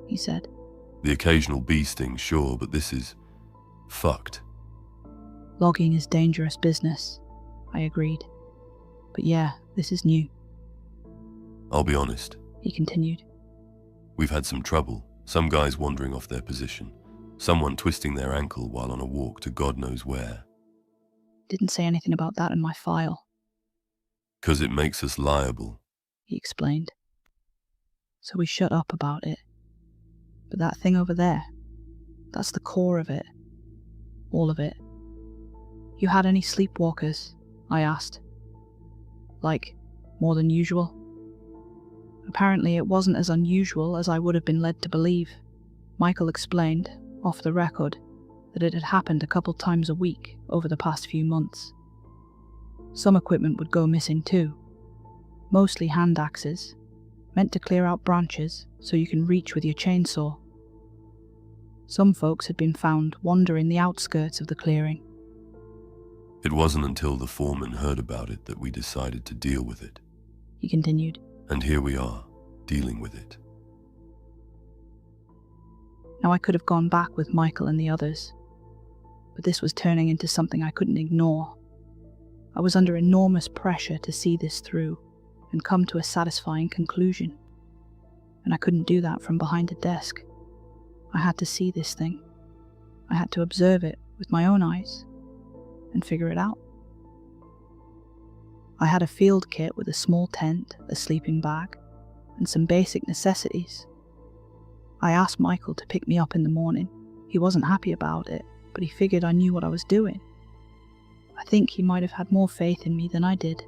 he said. The occasional bee sting, sure, but this is fucked. Logging is dangerous business, I agreed. But yeah, this is new. I'll be honest, he continued. We've had some trouble. Some guys wandering off their position. Someone twisting their ankle while on a walk to God knows where. Didn't say anything about that in my file. 'Cause it makes us liable, he explained. So we shut up about it. But that thing over there, that's the core of it. All of it. You had any sleepwalkers? I asked. Like, more than usual? Apparently it wasn't as unusual as I would have been led to believe. Michael explained, off the record, that it had happened a couple times a week over the past few months. Some equipment would go missing too. Mostly hand axes, meant to clear out branches so you can reach with your chainsaw. Some folks had been found wandering the outskirts of the clearing. It wasn't until the foreman heard about it that we decided to deal with it. He continued. And here we are, dealing with it. Now I could have gone back with Michael and the others, but this was turning into something I couldn't ignore. I was under enormous pressure to see this through and come to a satisfying conclusion, and I couldn't do that from behind a desk. I had to see this thing. I had to observe it with my own eyes and figure it out. I had a field kit with a small tent, a sleeping bag, and some basic necessities. I asked Michael to pick me up in the morning. He wasn't happy about it, but he figured I knew what I was doing. I think he might have had more faith in me than I did.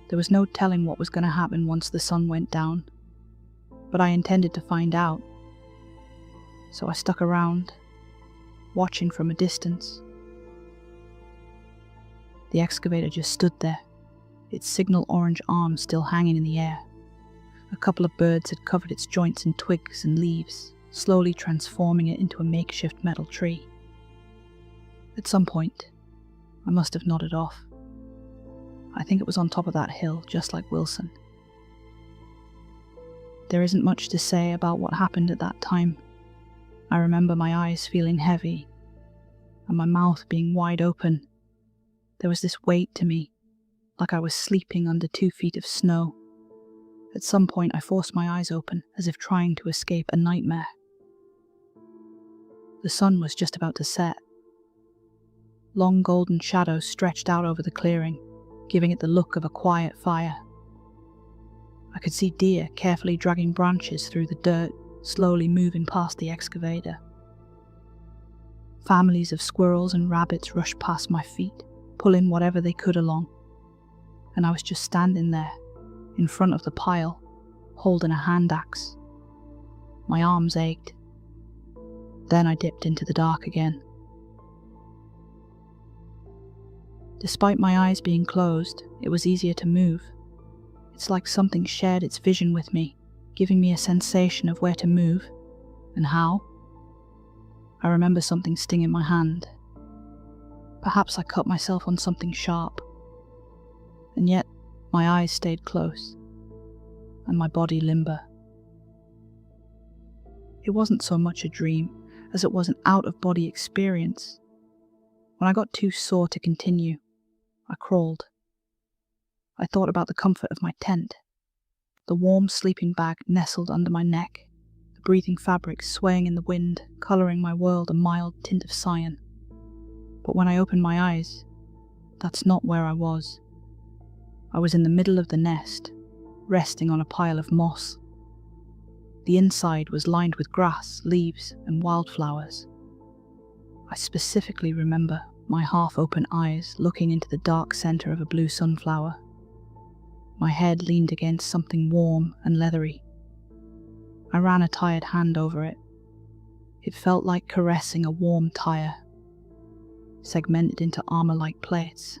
There was no telling what was going to happen once the sun went down, but I intended to find out. So I stuck around, watching from a distance. The excavator just stood there, its signal orange arm still hanging in the air. A couple of birds had covered its joints in twigs and leaves, slowly transforming it into a makeshift metal tree. At some point, I must have nodded off. I think it was on top of that hill, just like Wilson. There isn't much to say about what happened at that time. I remember my eyes feeling heavy, and my mouth being wide open. There was this weight to me, like I was sleeping under 2 feet of snow. At some point I forced my eyes open, as if trying to escape a nightmare. The sun was just about to set. Long golden shadows stretched out over the clearing, giving it the look of a quiet fire. I could see deer carefully dragging branches through the dirt, slowly moving past the excavator. Families of squirrels and rabbits rushed past my feet, pulling whatever they could along, and I was just standing there, in front of the pile, holding a hand axe. My arms ached. Then I dipped into the dark again. Despite my eyes being closed, it was easier to move. It's like something shared its vision with me, giving me a sensation of where to move, and how. I remember something stinging my hand. Perhaps I cut myself on something sharp. And yet, my eyes stayed close, and my body limber. It wasn't so much a dream as it was an out-of-body experience. When I got too sore to continue, I crawled. I thought about the comfort of my tent, the warm sleeping bag nestled under my neck, the breathing fabric swaying in the wind, colouring my world a mild tint of cyan. But when I opened my eyes, that's not where I was. I was in the middle of the nest, resting on a pile of moss. The inside was lined with grass, leaves, and wildflowers. I specifically remember my half-open eyes looking into the dark centre of a blue sunflower. My head leaned against something warm and leathery. I ran a tired hand over it. It felt like caressing a warm tire, segmented into armour-like plates.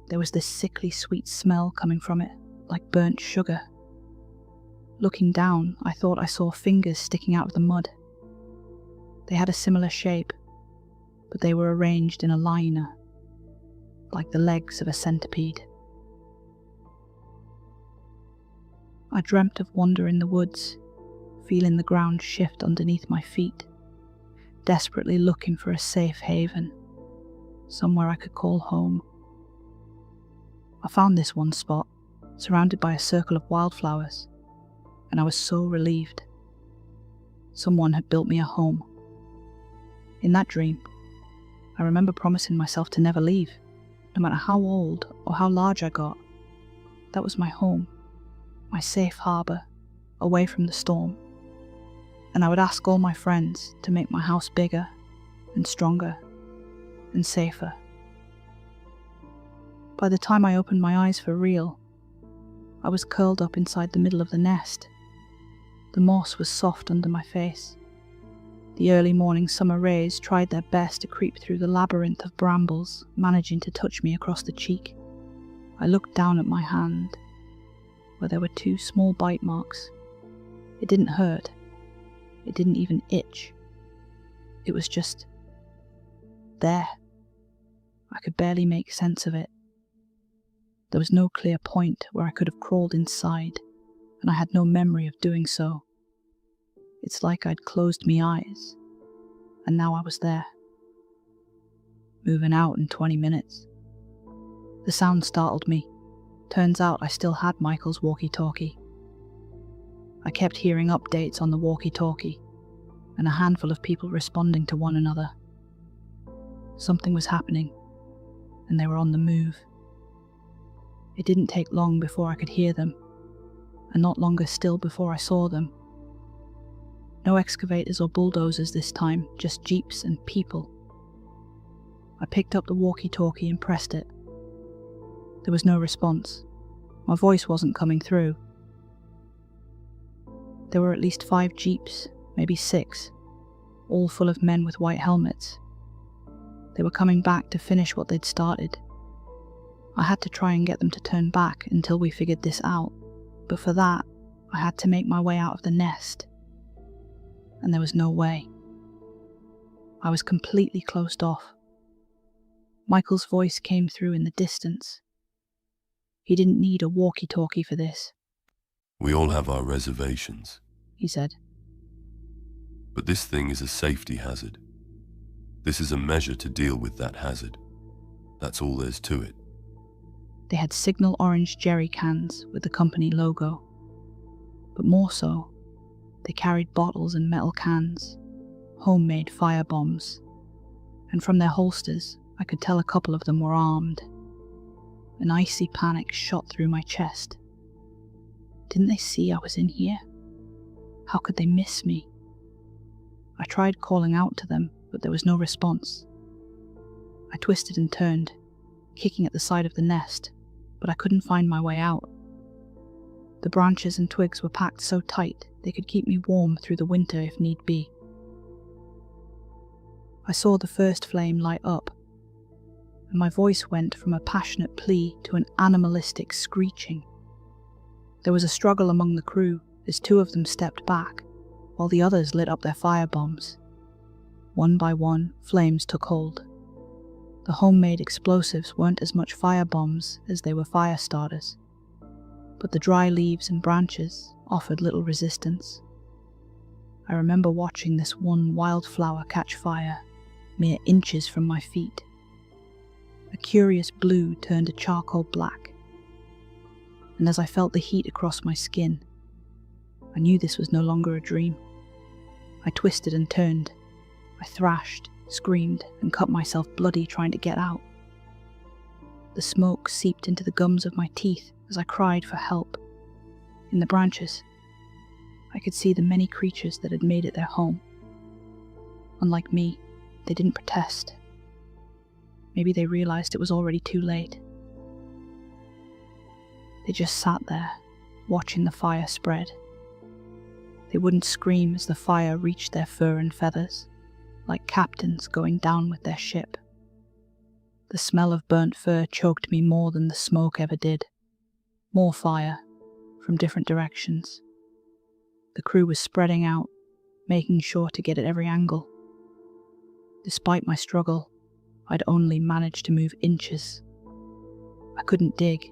There was this sickly sweet smell coming from it, like burnt sugar. Looking down, I thought I saw fingers sticking out of the mud. They had a similar shape, but they were arranged in a liner, like the legs of a centipede. I dreamt of wander in the woods, feeling the ground shift underneath my feet, desperately looking for a safe haven, somewhere I could call home. I found this one spot, surrounded by a circle of wildflowers, and I was so relieved. Someone had built me a home. In that dream, I remember promising myself to never leave, no matter how old or how large I got. That was my home, my safe harbour, away from the storm. And I would ask all my friends to make my house bigger and stronger and safer. By the time I opened my eyes for real, I was curled up inside the middle of the nest. The moss was soft under my face. The early morning summer rays tried their best to creep through the labyrinth of brambles, managing to touch me across the cheek. I looked down at my hand, where there were 2 small bite marks. It didn't hurt. It didn't even itch. It was just there. I could barely make sense of it. There was no clear point where I could have crawled inside, and I had no memory of doing so. It's like I'd closed me eyes, and now I was there. Moving out in 20 minutes. The sound startled me. Turns out I still had Michael's walkie-talkie. I kept hearing updates on the walkie-talkie, and a handful of people responding to one another. Something was happening, and they were on the move. It didn't take long before I could hear them, and not longer still before I saw them. No excavators or bulldozers this time, just jeeps and people. I picked up the walkie-talkie and pressed it. There was no response. My voice wasn't coming through. There were at least 5 jeeps, maybe 6, all full of men with white helmets. They were coming back to finish what they'd started. I had to try and get them to turn back until we figured this out, but for that, I had to make my way out of the nest. And there was no way. I was completely closed off. Michael's voice came through in the distance. He didn't need a walkie-talkie for this. We all have our reservations, He said. but this thing is a safety hazard. This is a measure to deal with that hazard. That's all there's to it. They had signal orange jerry cans with the company logo. But more so, they carried bottles and metal cans, homemade fire bombs. And from their holsters, I could tell a couple of them were armed. An icy panic shot through my chest. Didn't they see I was in here? How could they miss me? I tried calling out to them, but there was no response. I twisted and turned, kicking at the side of the nest, but I couldn't find my way out. The branches and twigs were packed so tight they could keep me warm through the winter if need be. I saw the first flame light up, and my voice went from a passionate plea to an animalistic screeching. There was a struggle among the crew as 2 of them stepped back, while the others lit up their fire bombs. One by one, flames took hold. The homemade explosives weren't as much fire bombs as they were fire starters, but the dry leaves and branches offered little resistance. I remember watching this one wildflower catch fire, mere inches from my feet. A curious blue turned to charcoal black, and as I felt the heat across my skin, I knew this was no longer a dream. I twisted and turned. I thrashed, screamed, and cut myself bloody trying to get out. The smoke seeped into the gums of my teeth as I cried for help. In the branches, I could see the many creatures that had made it their home. Unlike me, they didn't protest. Maybe they realized it was already too late. They just sat there, watching the fire spread. They wouldn't scream as the fire reached their fur and feathers, like captains going down with their ship. The smell of burnt fur choked me more than the smoke ever did. More fire, from different directions. The crew was spreading out, making sure to get at every angle. Despite my struggle, I'd only managed to move inches. I couldn't dig,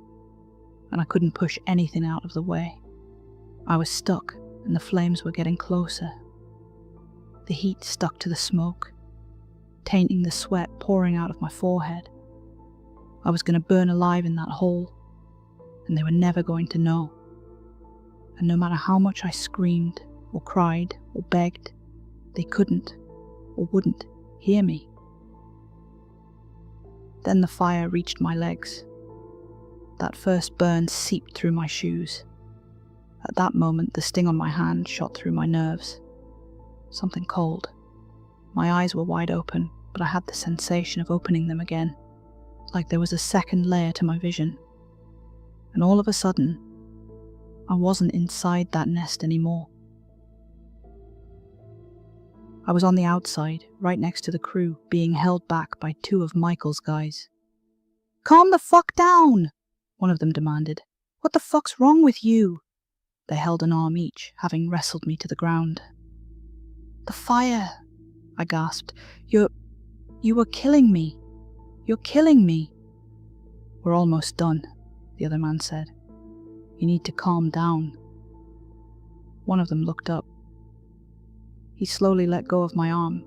and I couldn't push anything out of the way. I was stuck, and the flames were getting closer. The heat stuck to the smoke, tainting the sweat pouring out of my forehead. I was going to burn alive in that hole, and they were never going to know. And no matter how much I screamed, or cried, or begged, they couldn't, or wouldn't, hear me. Then the fire reached my legs. That first burn seeped through my shoes. At that moment, the sting on my hand shot through my nerves. Something cold. My eyes were wide open, but I had the sensation of opening them again, like there was a second layer to my vision. And all of a sudden, I wasn't inside that nest anymore. I was on the outside, right next to the crew, being held back by two of Michael's guys. "Calm the fuck down!" one of them demanded. "What the fuck's wrong with you?" They held an arm each, having wrestled me to the ground. "The fire," I gasped. You were killing me. You're killing me." "We're almost done," the other man said. "You need to calm down." One of them looked up. He slowly let go of my arm.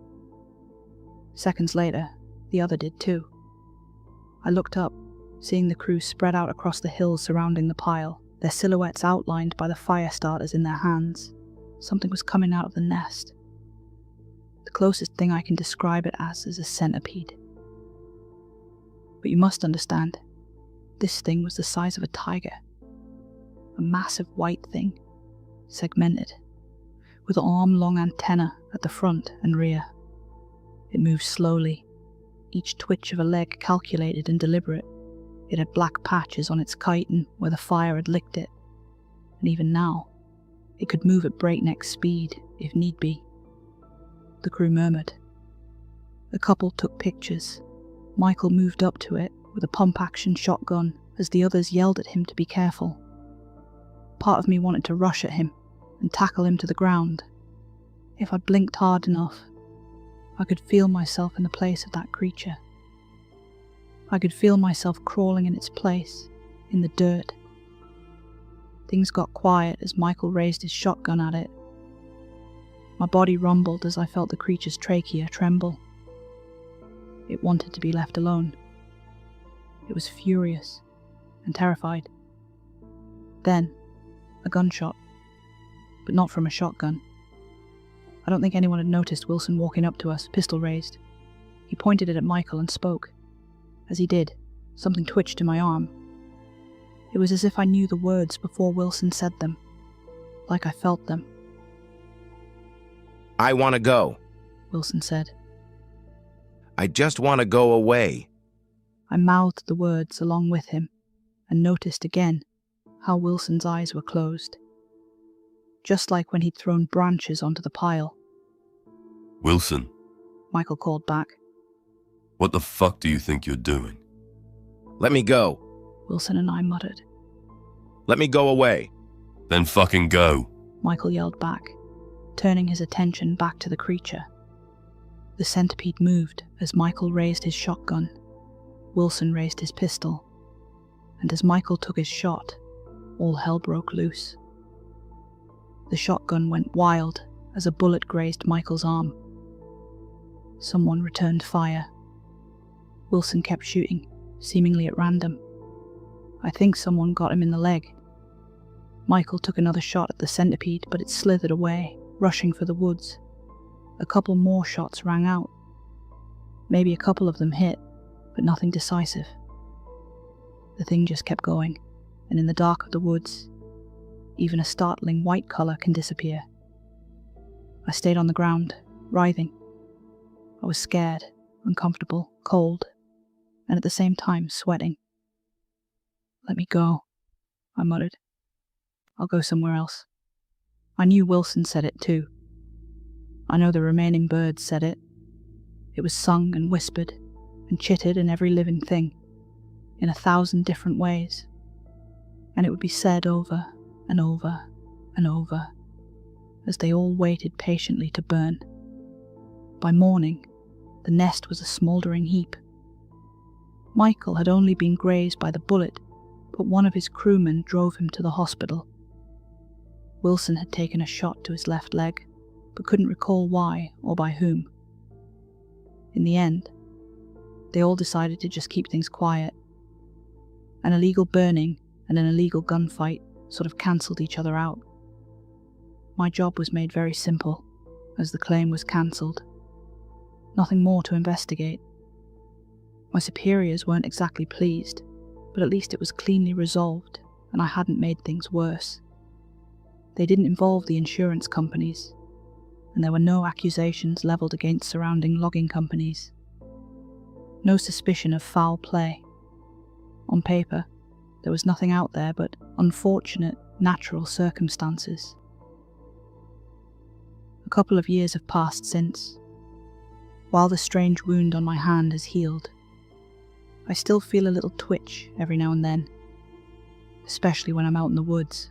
Seconds later, the other did too. I looked up, seeing the crew spread out across the hills surrounding the pile, their silhouettes outlined by the fire starters in their hands. Something was coming out of the nest. The closest thing I can describe it as is a centipede. But you must understand, this thing was the size of a tiger. A massive white thing, segmented, with arm-long antennae at the front and rear. It moved slowly, each twitch of a leg calculated and deliberate. It had black patches on its chitin where the fire had licked it, and even now, it could move at breakneck speed, if need be. The crew murmured. A couple took pictures. Michael moved up to it with a pump-action shotgun as the others yelled at him to be careful. Part of me wanted to rush at him and tackle him to the ground. If I blinked hard enough, I could feel myself in the place of that creature. I could feel myself crawling in its place, in the dirt. Things got quiet as Michael raised his shotgun at it. My body rumbled as I felt the creature's trachea tremble. It wanted to be left alone. It was furious and terrified. Then, a gunshot, but not from a shotgun. I don't think anyone had noticed Wilson walking up to us, pistol raised. He pointed it at Michael and spoke. As he did, something twitched in my arm. It was as if I knew the words before Wilson said them, like I felt them. "I want to go," Wilson said. "I just want to go away." I mouthed the words along with him, and noticed again how Wilson's eyes were closed. Just like when he'd thrown branches onto the pile. "Wilson, Michael called back. what the fuck do you think you're doing?" "Let me go. Wilson and I muttered. Let me go away." "Then fucking go." Michael yelled back, turning his attention back to the creature. The centipede moved as Michael raised his shotgun. Wilson raised his pistol. And as Michael took his shot, all hell broke loose. The shotgun went wild as a bullet grazed Michael's arm. Someone returned fire. Wilson kept shooting, seemingly at random. I think someone got him in the leg. Michael took another shot at the centipede, but it slithered away, rushing for the woods. A couple more shots rang out. Maybe a couple of them hit, but nothing decisive. The thing just kept going, and in the dark of the woods, even a startling white colour can disappear. I stayed on the ground, writhing. I was scared, uncomfortable, cold, and at the same time sweating. "Let me go," I muttered. "I'll go somewhere else." I knew Wilson said it too. I know the remaining birds said it. It was sung and whispered and chittered in every living thing, in 1,000 different ways. And it would be said over and over and over, as they all waited patiently to burn. By morning, the nest was a smouldering heap. Michael had only been grazed by the bullet, but one of his crewmen drove him to the hospital. Wilson had taken a shot to his left leg, but couldn't recall why or by whom. In the end, they all decided to just keep things quiet. An illegal burning and an illegal gunfight sort of cancelled each other out. My job was made very simple, as the claim was cancelled. Nothing more to investigate. My superiors weren't exactly pleased, but at least it was cleanly resolved, and I hadn't made things worse. They didn't involve the insurance companies, and there were no accusations levelled against surrounding logging companies. No suspicion of foul play. On paper, there was nothing out there but unfortunate, natural circumstances. A couple of years have passed since. While the strange wound on my hand has healed, I still feel a little twitch every now and then, especially when I'm out in the woods.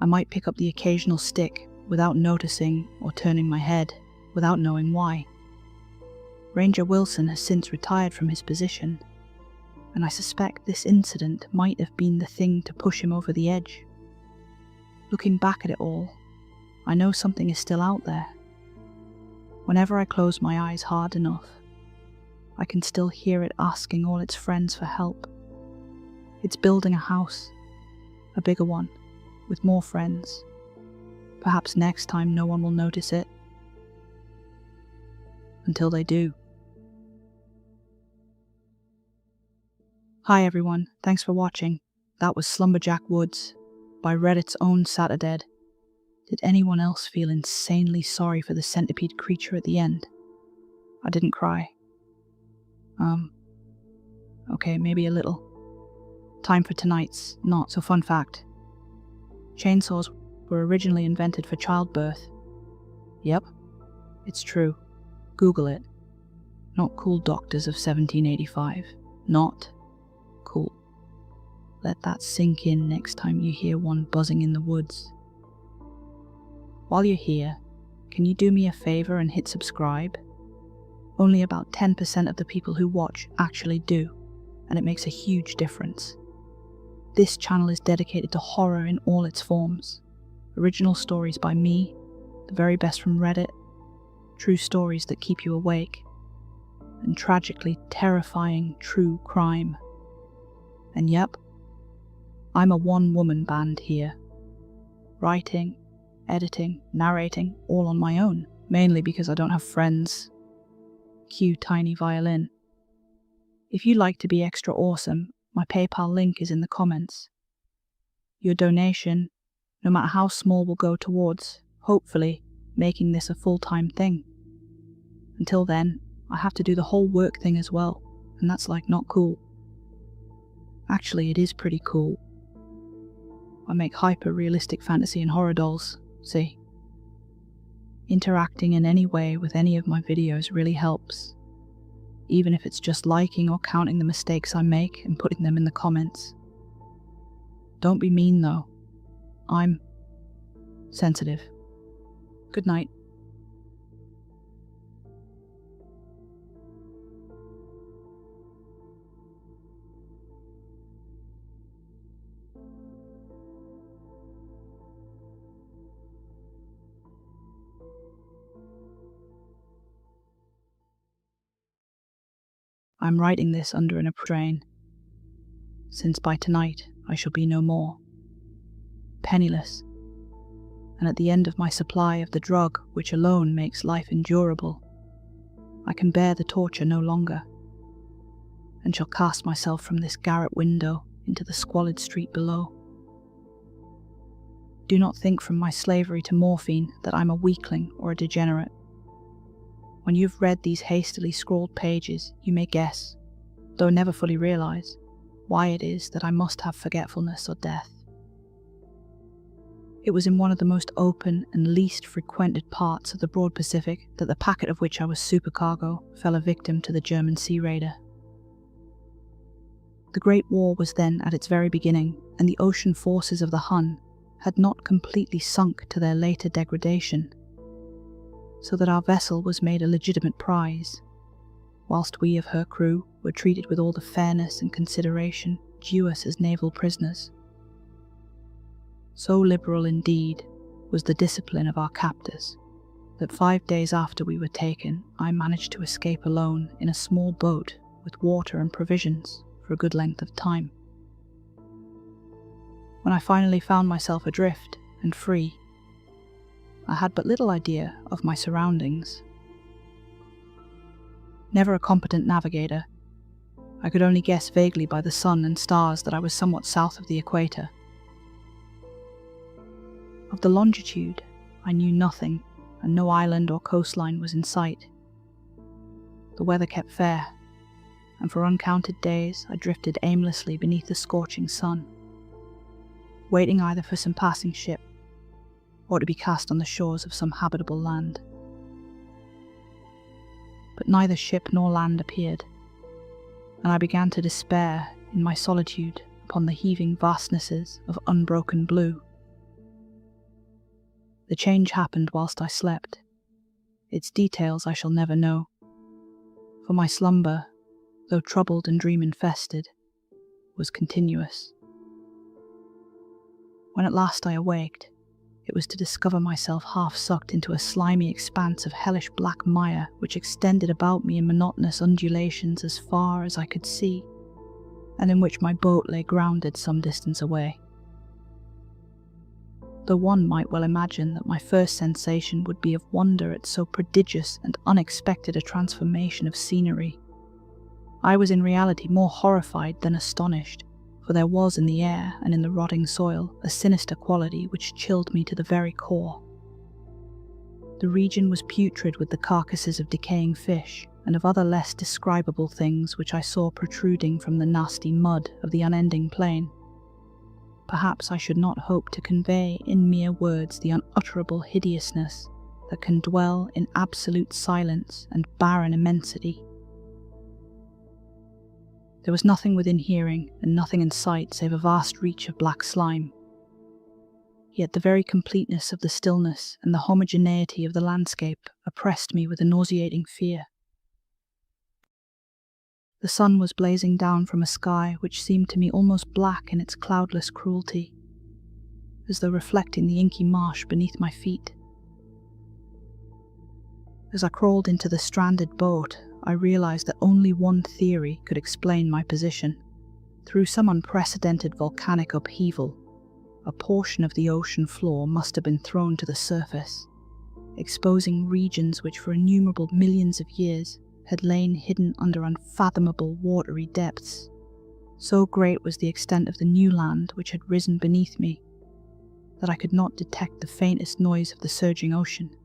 I might pick up the occasional stick without noticing or turning my head, without knowing why. Ranger Wilson has since retired from his position, and I suspect this incident might have been the thing to push him over the edge. Looking back at it all, I know something is still out there. Whenever I close my eyes hard enough, I can still hear it asking all its friends for help. It's building a house, a bigger one, with more friends. Perhaps next time no one will notice it. Until they do. Hi everyone, thanks for watching. That was Slumberjack Woods, by Reddit's own saturdead. Did anyone else feel insanely sorry for the centipede creature at the end? I didn't cry. Okay, maybe a little. Time for tonight's not-so-fun fact. Chainsaws were originally invented for childbirth. Yep, it's true. Google it. Not cool doctors of 1785. Not cool. Let that sink in next time you hear one buzzing in the woods. While you're here, can you do me a favor and hit subscribe? Only about 10% of the people who watch actually do, and it makes a huge difference. This channel is dedicated to horror in all its forms. Original stories by me, the very best from Reddit, true stories that keep you awake, and tragically terrifying true crime. And yep, I'm a one-woman band here. Writing, editing, narrating, all on my own, mainly because I don't have friends. Cue tiny violin. If you'd like to be extra awesome, my PayPal link is in the comments. Your donation, no matter how small, will go towards, hopefully, making this a full-time thing. Until then, I have to do the whole work thing as well, and that's like not cool. Actually, it is pretty cool. I make hyper-realistic fantasy and horror dolls, see? Interacting in any way with any of my videos really helps, even if it's just liking or counting the mistakes I make and putting them in the comments. Don't be mean though. I'm sensitive. Good night. I'm writing this under an strain, since by tonight I shall be no more, penniless, and at the end of my supply of the drug which alone makes life endurable, I can bear the torture no longer, and shall cast myself from this garret window into the squalid street below. Do not think from my slavery to morphine that I'm a weakling or a degenerate. When you've read these hastily scrawled pages, you may guess, though never fully realize, why it is that I must have forgetfulness or death. It was in one of the most open and least frequented parts of the broad Pacific that the packet of which I was supercargo fell a victim to the German sea raider. The Great War was then at its very beginning, and the ocean forces of the Hun had not completely sunk to their later degradation, so that our vessel was made a legitimate prize, whilst we of her crew were treated with all the fairness and consideration due us as naval prisoners. So liberal indeed was the discipline of our captors, that 5 days after we were taken, I managed to escape alone in a small boat with water and provisions for a good length of time. When I finally found myself adrift and free, I had but little idea of my surroundings. Never a competent navigator, I could only guess vaguely by the sun and stars that I was somewhat south of the equator. Of the longitude, I knew nothing, and no island or coastline was in sight. The weather kept fair, and for uncounted days I drifted aimlessly beneath the scorching sun, waiting either for some passing ship or to be cast on the shores of some habitable land. But neither ship nor land appeared, and I began to despair in my solitude upon the heaving vastnesses of unbroken blue. The change happened whilst I slept. Its details I shall never know, for my slumber, though troubled and dream-infested, was continuous. When at last I awaked, it was to discover myself half sucked into a slimy expanse of hellish black mire which extended about me in monotonous undulations as far as I could see, and in which my boat lay grounded some distance away. Though one might well imagine that my first sensation would be of wonder at so prodigious and unexpected a transformation of scenery, I was in reality more horrified than astonished, for there was in the air and in the rotting soil a sinister quality which chilled me to the very core. The region was putrid with the carcasses of decaying fish and of other less describable things which I saw protruding from the nasty mud of the unending plain. Perhaps I should not hope to convey in mere words the unutterable hideousness that can dwell in absolute silence and barren immensity. There was nothing within hearing and nothing in sight save a vast reach of black slime. Yet the very completeness of the stillness and the homogeneity of the landscape oppressed me with a nauseating fear. The sun was blazing down from a sky which seemed to me almost black in its cloudless cruelty, as though reflecting the inky marsh beneath my feet. As I crawled into the stranded boat, I realized that only one theory could explain my position. Through some unprecedented volcanic upheaval, a portion of the ocean floor must have been thrown to the surface, exposing regions which for innumerable millions of years had lain hidden under unfathomable watery depths. So great was the extent of the new land which had risen beneath me, that I could not detect the faintest noise of the surging ocean,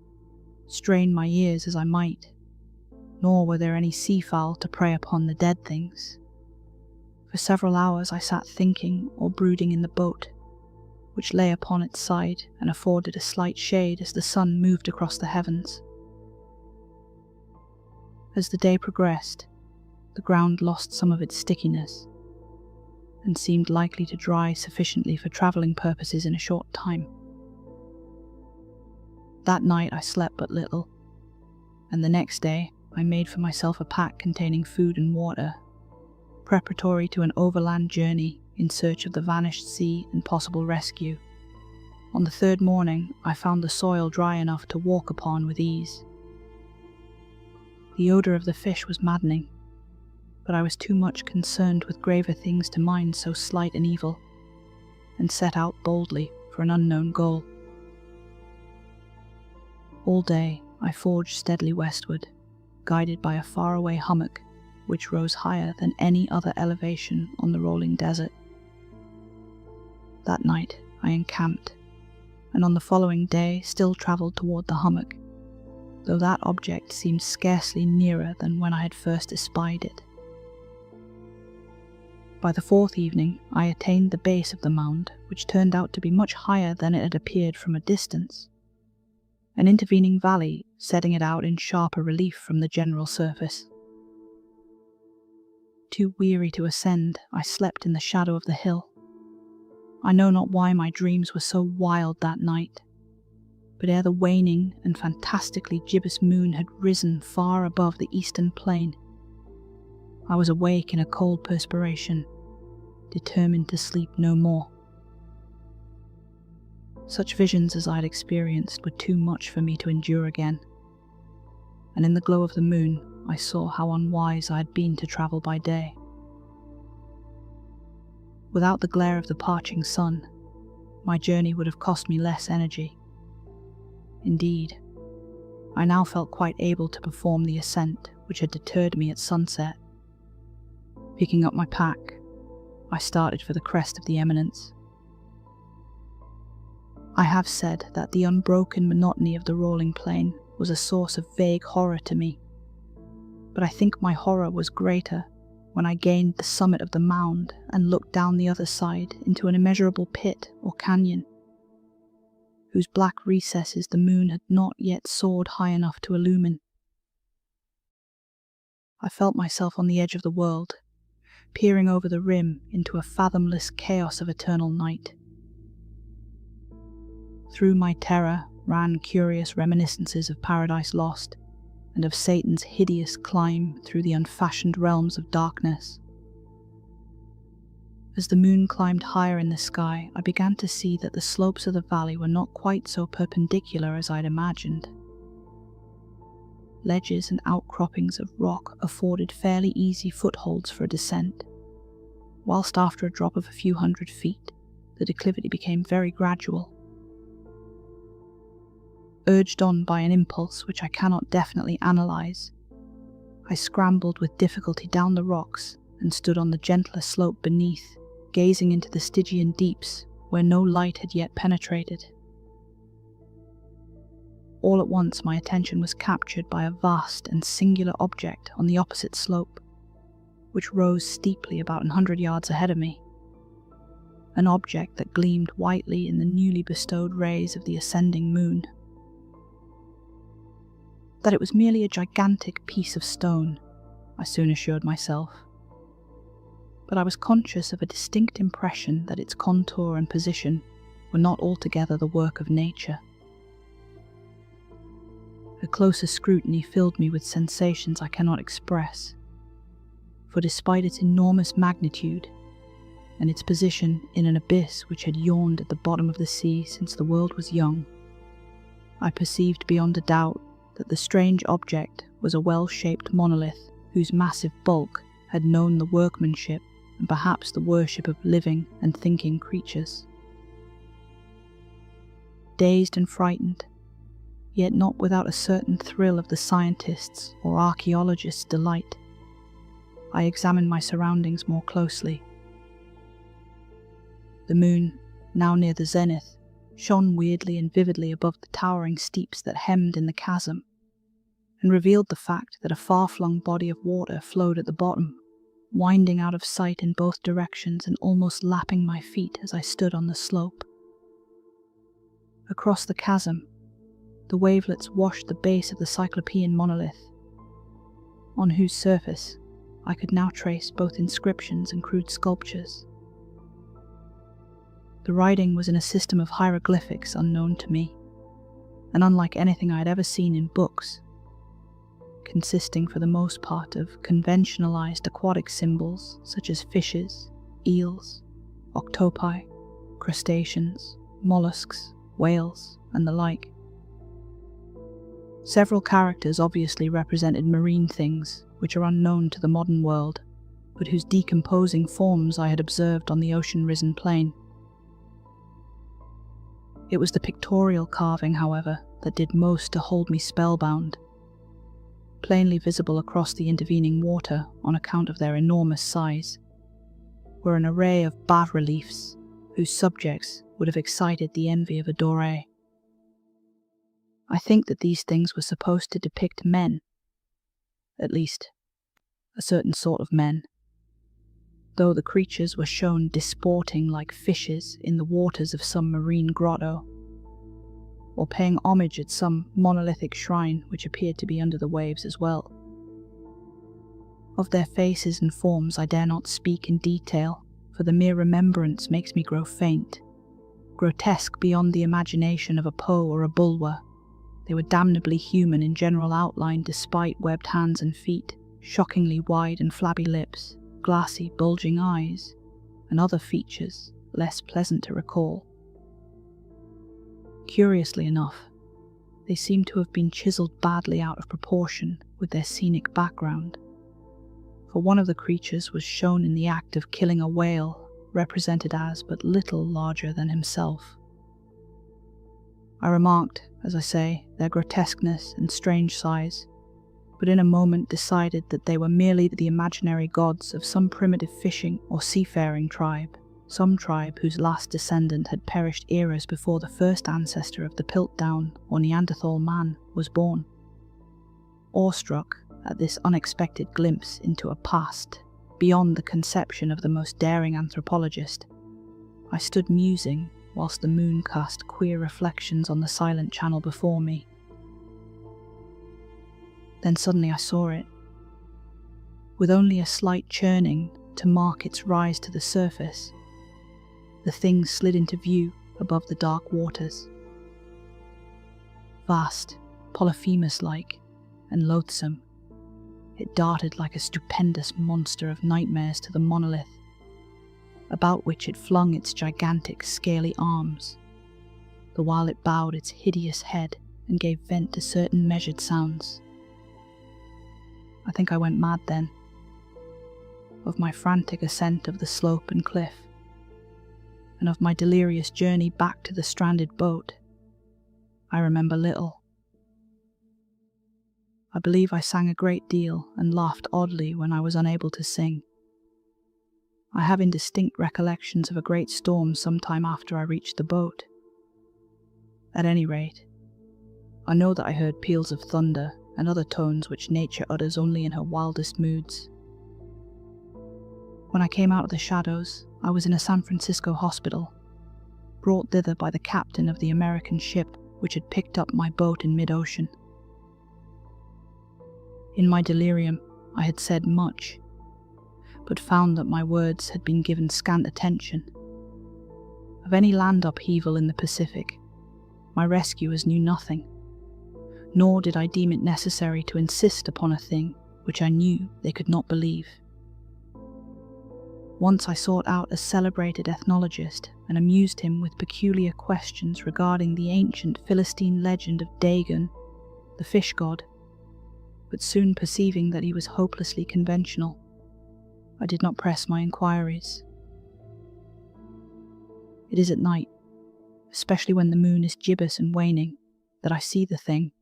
strain my ears as I might, nor were there any seafowl to prey upon the dead things. For several hours I sat thinking or brooding in the boat, which lay upon its side and afforded a slight shade as the sun moved across the heavens. As the day progressed, the ground lost some of its stickiness, and seemed likely to dry sufficiently for travelling purposes in a short time. That night I slept but little, and the next day I made for myself a pack containing food and water, preparatory to an overland journey in search of the vanished sea and possible rescue. On the third morning I found the soil dry enough to walk upon with ease. The odour of the fish was maddening, but I was too much concerned with graver things to mind so slight an evil, and set out boldly for an unknown goal. All day I forged steadily westward, guided by a faraway hummock which rose higher than any other elevation on the rolling desert. That night I encamped, and on the following day still travelled toward the hummock, though that object seemed scarcely nearer than when I had first espied it. By the fourth evening I attained the base of the mound, which turned out to be much higher than it had appeared from a distance, an intervening valley setting it out in sharper relief from the general surface. Too weary to ascend, I slept in the shadow of the hill. I know not why my dreams were so wild that night, but ere the waning and fantastically gibbous moon had risen far above the eastern plain, I was awake in a cold perspiration, determined to sleep no more. Such visions as I had experienced were too much for me to endure again, and in the glow of the moon I saw how unwise I had been to travel by day. Without the glare of the parching sun, my journey would have cost me less energy. Indeed, I now felt quite able to perform the ascent which had deterred me at sunset. Picking up my pack, I started for the crest of the eminence. I have said that the unbroken monotony of the rolling plain was a source of vague horror to me, but I think my horror was greater when I gained the summit of the mound and looked down the other side into an immeasurable pit or canyon, whose black recesses the moon had not yet soared high enough to illumine. I felt myself on the edge of the world, peering over the rim into a fathomless chaos of eternal night. Through my terror ran curious reminiscences of Paradise Lost, and of Satan's hideous climb through the unfashioned realms of darkness. As the moon climbed higher in the sky, I began to see that the slopes of the valley were not quite so perpendicular as I'd imagined. Ledges and outcroppings of rock afforded fairly easy footholds for a descent, whilst after a drop of a few hundred feet, the declivity became very gradual. Urged on by an impulse which I cannot definitely analyse, I scrambled with difficulty down the rocks and stood on the gentler slope beneath, gazing into the Stygian deeps where no light had yet penetrated. All at once my attention was captured by a vast and singular object on the opposite slope, which rose steeply about 100 yards ahead of me. An object that gleamed whitely in the newly bestowed rays of the ascending moon. That it was merely a gigantic piece of stone, I soon assured myself, but I was conscious of a distinct impression that its contour and position were not altogether the work of nature. A closer scrutiny filled me with sensations I cannot express, for despite its enormous magnitude, and its position in an abyss which had yawned at the bottom of the sea since the world was young, I perceived beyond a doubt that the strange object was a well-shaped monolith whose massive bulk had known the workmanship and perhaps the worship of living and thinking creatures. Dazed and frightened, yet not without a certain thrill of the scientist's or archaeologist's delight, I examined my surroundings more closely. The moon, now near the zenith, shone weirdly and vividly above the towering steeps that hemmed in the chasm, and revealed the fact that a far-flung body of water flowed at the bottom, winding out of sight in both directions and almost lapping my feet as I stood on the slope. Across the chasm, the wavelets washed the base of the Cyclopean monolith, on whose surface I could now trace both inscriptions and crude sculptures. The writing was in a system of hieroglyphics unknown to me, and unlike anything I had ever seen in books, consisting for the most part of conventionalized aquatic symbols such as fishes, eels, octopi, crustaceans, mollusks, whales, and the like. Several characters obviously represented marine things which are unknown to the modern world but whose decomposing forms I had observed on the ocean-risen plain. It was the pictorial carving, however, that did most to hold me spellbound. Plainly visible across the intervening water on account of their enormous size were an array of bas-reliefs whose subjects would have excited the envy of a doré. I think that these things were supposed to depict men, at least a certain sort of men, though the creatures were shown disporting like fishes in the waters of some marine grotto, or paying homage at some monolithic shrine which appeared to be under the waves as well. Of their faces and forms I dare not speak in detail, for the mere remembrance makes me grow faint. Grotesque beyond the imagination of a Poe or a Bulwer, they were damnably human in general outline despite webbed hands and feet, shockingly wide and flabby lips, glassy, bulging eyes, and other features less pleasant to recall. Curiously enough, they seemed to have been chiseled badly out of proportion with their scenic background, for one of the creatures was shown in the act of killing a whale, represented as but little larger than himself. I remarked, as I say, their grotesqueness and strange size, but in a moment decided that they were merely the imaginary gods of some primitive fishing or seafaring tribe, some tribe whose last descendant had perished eras before the first ancestor of the Piltdown or Neanderthal man was born. Awestruck at this unexpected glimpse into a past beyond the conception of the most daring anthropologist, I stood musing whilst the moon cast queer reflections on the silent channel before me. Then suddenly I saw it. With only a slight churning to mark its rise to the surface, the thing slid into view above the dark waters. Vast, Polyphemus-like, and loathsome, it darted like a stupendous monster of nightmares to the monolith, about which it flung its gigantic scaly arms, the while it bowed its hideous head and gave vent to certain measured sounds. I think I went mad then. Of my frantic ascent of the slope and cliff, and of my delirious journey back to the stranded boat, I remember little. I believe I sang a great deal and laughed oddly when I was unable to sing. I have indistinct recollections of a great storm some time after I reached the boat. At any rate, I know that I heard peals of thunder and other tones which nature utters only in her wildest moods. When I came out of the shadows, I was in a San Francisco hospital, brought thither by the captain of the American ship which had picked up my boat in mid-ocean. In my delirium, I had said much, but found that my words had been given scant attention. Of any land upheaval in the Pacific, my rescuers knew nothing, nor did I deem it necessary to insist upon a thing which I knew they could not believe. Once I sought out a celebrated ethnologist and amused him with peculiar questions regarding the ancient Philistine legend of Dagon, the fish god, but soon perceiving that he was hopelessly conventional, I did not press my inquiries. It is at night, especially when the moon is gibbous and waning, that I see the thing.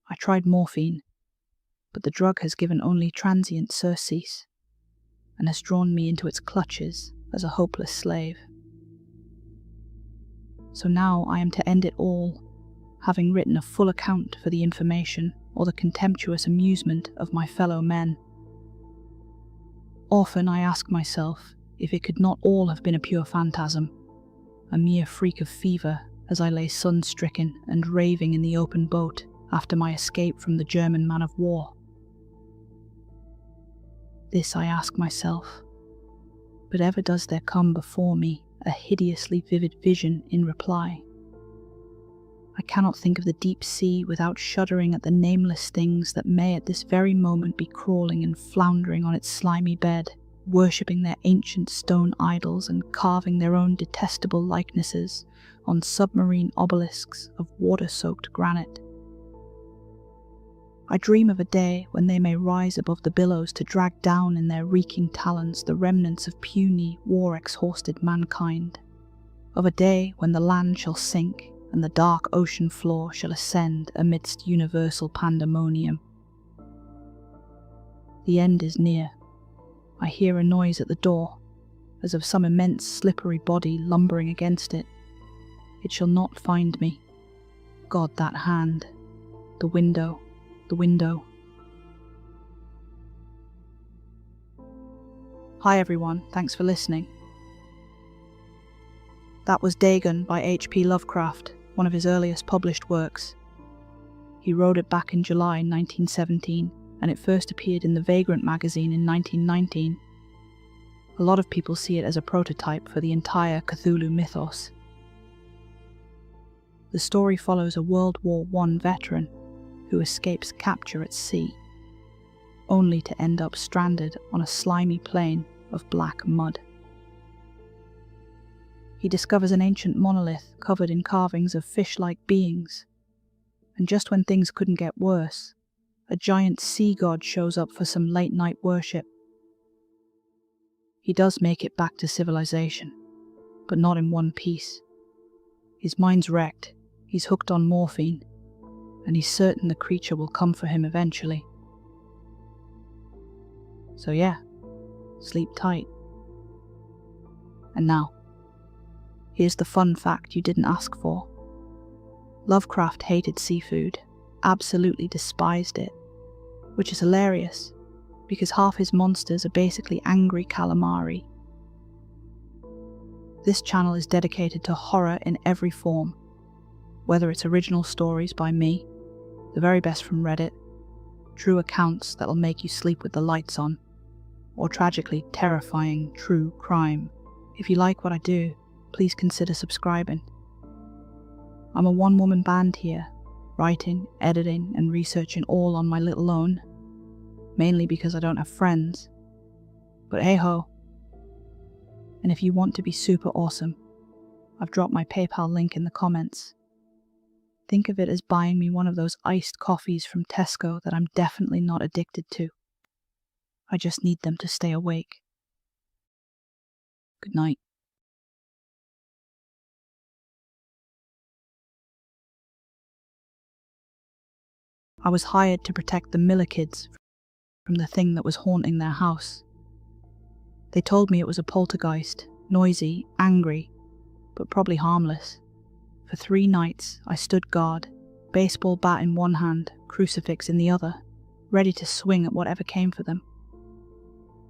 I tried morphine, but the drug has given only transient surcease, and has drawn me into its clutches as a hopeless slave. So now I am to end it all, having written a full account for the information or the contemptuous amusement of my fellow men. Often I ask myself if it could not all have been a pure phantasm, a mere freak of fever as I lay sun-stricken and raving in the open boat after my escape from the German man-of-war. This I ask myself, but ever does there come before me a hideously vivid vision in reply. I cannot think of the deep sea without shuddering at the nameless things that may at this very moment be crawling and floundering on its slimy bed, worshipping their ancient stone idols and carving their own detestable likenesses on submarine obelisks of water-soaked granite. I dream of a day when they may rise above the billows to drag down in their reeking talons the remnants of puny, war-exhausted mankind. Of a day when the land shall sink and the dark ocean floor shall ascend amidst universal pandemonium. The end is near. I hear a noise at the door, as of some immense slippery body lumbering against it. It shall not find me. God, that hand. The window. The window. Hi everyone, thanks for listening. That was Dagon by H.P. Lovecraft, one of his earliest published works. He wrote it back in July 1917, and it first appeared in the Vagrant magazine in 1919. A lot of people see it as a prototype for the entire Cthulhu mythos. The story follows a World War I veteran who escapes capture at sea, only to end up stranded on a slimy plain of black mud. He discovers an ancient monolith covered in carvings of fish-like beings, and just when things couldn't get worse, a giant sea god shows up for some late-night worship. He does make it back to civilization, but not in one piece. His mind's wrecked, he's hooked on morphine, and he's certain the creature will come for him eventually. So yeah, sleep tight. And now, here's the fun fact you didn't ask for. Lovecraft hated seafood, absolutely despised it, which is hilarious, because half his monsters are basically angry calamari. This channel is dedicated to horror in every form, whether it's original stories by me, the very best from Reddit, true accounts that'll make you sleep with the lights on, or tragically terrifying true crime. If you like what I do, please consider subscribing. I'm a one-woman band here, writing, editing, and researching all on my little own, mainly because I don't have friends. But hey-ho. And if you want to be super awesome, I've dropped my PayPal link in the comments. Think of it as buying me one of those iced coffees from Tesco that I'm definitely not addicted to. I just need them to stay awake. Good night. I was hired to protect the Miller kids from the thing that was haunting their house. They told me it was a poltergeist, noisy, angry, but probably harmless. For 3 nights, I stood guard, baseball bat in one hand, crucifix in the other, ready to swing at whatever came for them.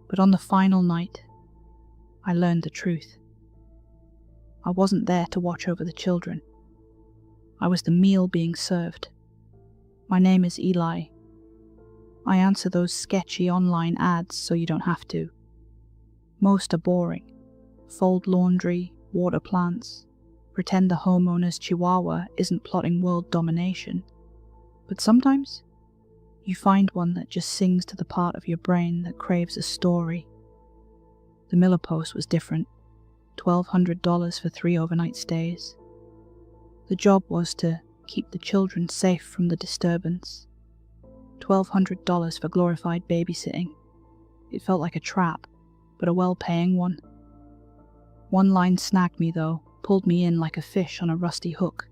But on the final night, I learned the truth. I wasn't there to watch over the children. I was the meal being served. My name is Eli. I answer those sketchy online ads so you don't have to. Most are boring. Fold laundry, water plants, pretend the homeowner's chihuahua isn't plotting world domination. But sometimes, you find one that just sings to the part of your brain that craves a story. The Miller post was different. $1,200 for 3 overnight stays. The job was to keep the children safe from the disturbance. $1,200 for glorified babysitting. It felt like a trap, but a well-paying one. One line snagged me though, pulled me in like a fish on a rusty hook.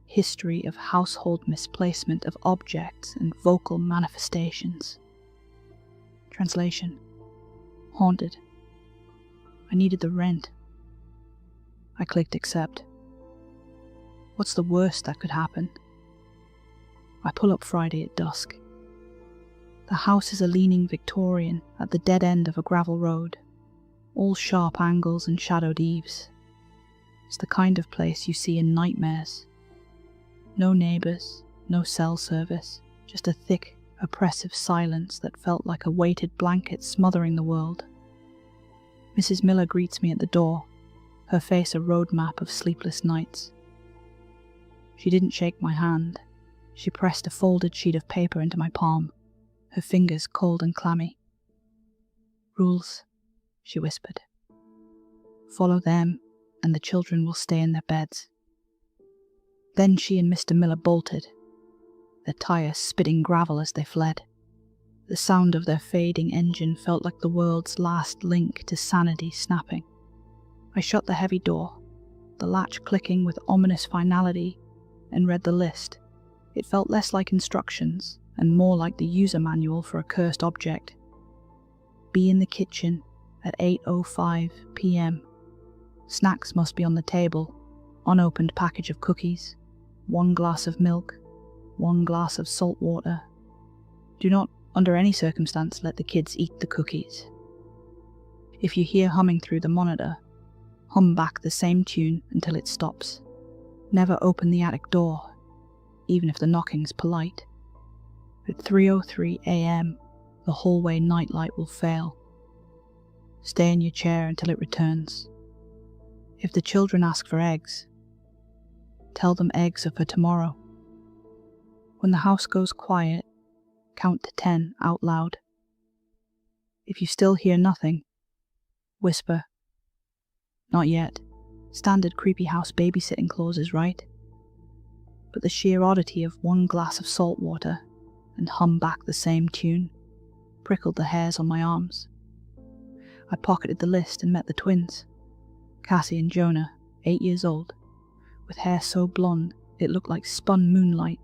History of household misplacement of objects and vocal manifestations. Translation: haunted. I needed the rent. I clicked accept. What's the worst that could happen? I pull up Friday at dusk. The house is a leaning Victorian at the dead end of a gravel road, all sharp angles and shadowed eaves. It's the kind of place you see in nightmares. No neighbours, no cell service, just a thick, oppressive silence that felt like a weighted blanket smothering the world. Mrs. Miller greets me at the door, her face a roadmap of sleepless nights. She didn't shake my hand. She pressed a folded sheet of paper into my palm, her fingers cold and clammy. "Rules," she whispered. "Follow them, and the children will stay in their beds." Then she and Mr. Miller bolted. their tires spitting gravel as they fled. The sound of their fading engine felt like the world's last link to sanity snapping. I shut the heavy door, the latch clicking with ominous finality, and read the list. It felt less like instructions and more like the user manual for a cursed object. Be in the kitchen at 8:05 p.m. Snacks must be on the table. Unopened package of cookies, 1 glass of milk, 1 glass of salt water. Do not, under any circumstance, let the kids eat the cookies. If you hear humming through the monitor, hum back the same tune until it stops. Never open the attic door, even if the knocking's polite. At 3:03 a.m., the hallway nightlight will fail. Stay in your chair until it returns. If the children ask for eggs, tell them eggs are for tomorrow. When the house goes quiet, count to 10 out loud. If you still hear nothing, whisper, "Not yet." Standard creepy house babysitting clauses, right? But the sheer oddity of 1 glass of salt water and hum back the same tune prickled the hairs on my arms. I pocketed the list and met the twins, Cassie and Jonah, 8 years old, with hair so blonde it looked like spun moonlight.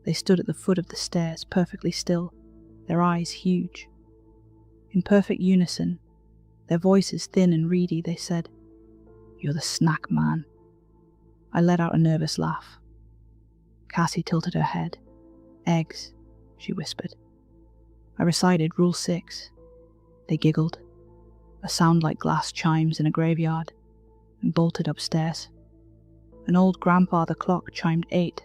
They stood at the foot of the stairs, perfectly still, their eyes huge. In perfect unison, their voices thin and reedy, they said, "You're the snack man." I let out a nervous laugh. Cassie tilted her head. "Eggs," she whispered. I recited Rule 6. They giggled, a sound like glass chimes in a graveyard, and bolted upstairs. An old grandfather clock chimed 8.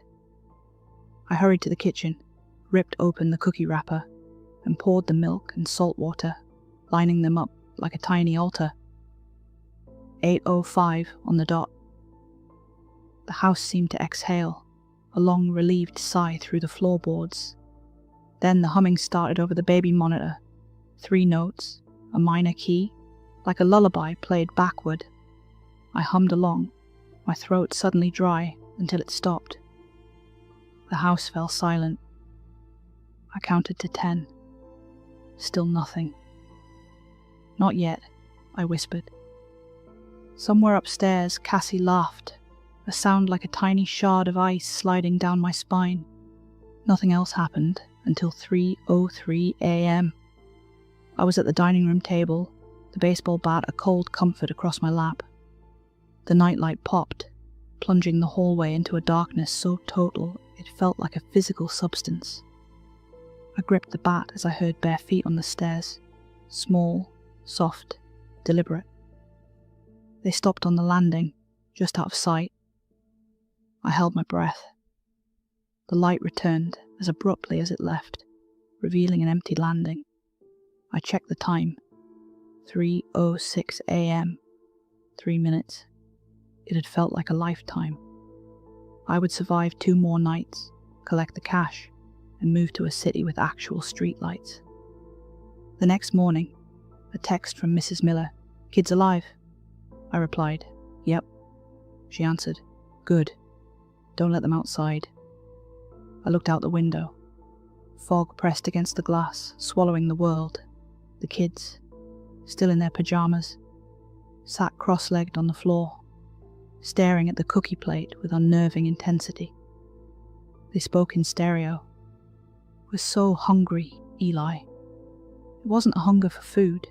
I hurried to the kitchen, ripped open the cookie wrapper, and poured the milk and salt water, lining them up like a tiny altar. 8:05 on the dot. The house seemed to exhale, a long relieved sigh through the floorboards. Then the humming started over the baby monitor. 3 notes, a minor key, like a lullaby played backward. I hummed along, my throat suddenly dry until it stopped. The house fell silent. I counted to 10. Still nothing. "Not yet," I whispered. Somewhere upstairs, Cassie laughed, a sound like a tiny shard of ice sliding down my spine. Nothing else happened until 3:03 a.m. I was at the dining room table, the baseball bat a cold comfort across my lap. The nightlight popped, plunging the hallway into a darkness so total it felt like a physical substance. I gripped the bat as I heard bare feet on the stairs, small, soft, deliberate. They stopped on the landing, just out of sight. I held my breath. The light returned as abruptly as it left, revealing an empty landing. I checked the time. 3:06 a.m. 3 minutes. It had felt like a lifetime. I would survive 2 more nights, collect the cash, and move to a city with actual streetlights. The next morning, a text from Mrs. Miller. "Kids alive?" I replied, "Yep." She answered, "Good. Don't let them outside." I looked out the window. Fog pressed against the glass, swallowing the world. The kids, still in their pajamas, sat cross-legged on the floor, staring at the cookie plate with unnerving intensity. They spoke in stereo. "We're so hungry, Eli." It wasn't a hunger for food.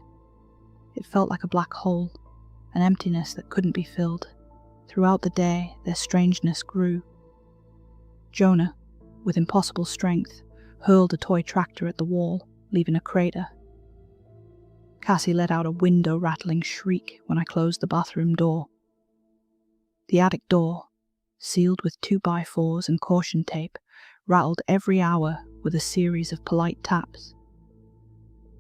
It felt like a black hole, an emptiness that couldn't be filled. Throughout the day, their strangeness grew. Jonah, with impossible strength, hurled a toy tractor at the wall, leaving a crater. Cassie let out a window-rattling shriek when I closed the bathroom door. The attic door, sealed with 2x4s and caution tape, rattled every hour with a series of polite taps.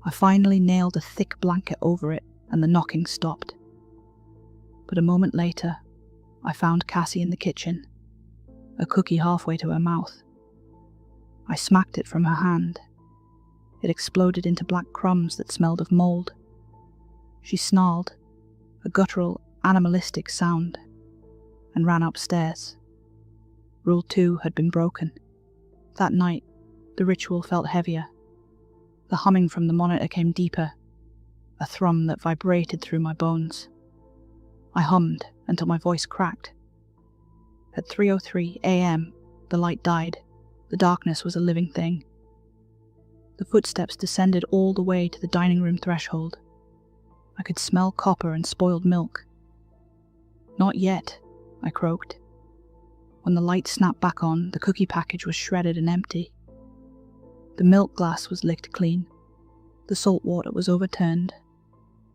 I finally nailed a thick blanket over it and the knocking stopped. But a moment later, I found Cassie in the kitchen, a cookie halfway to her mouth. I smacked it from her hand. It exploded into black crumbs that smelled of mold. She snarled, a guttural, animalistic sound, and ran upstairs. Rule 2 had been broken. That night, the ritual felt heavier. The humming from the monitor came deeper, a thrum that vibrated through my bones. I hummed until my voice cracked. At 3:03 a.m., the light died. The darkness was a living thing. The footsteps descended all the way to the dining room threshold. I could smell copper and spoiled milk. "Not yet," I croaked. When the light snapped back on, the cookie package was shredded and empty. The milk glass was licked clean. The salt water was overturned,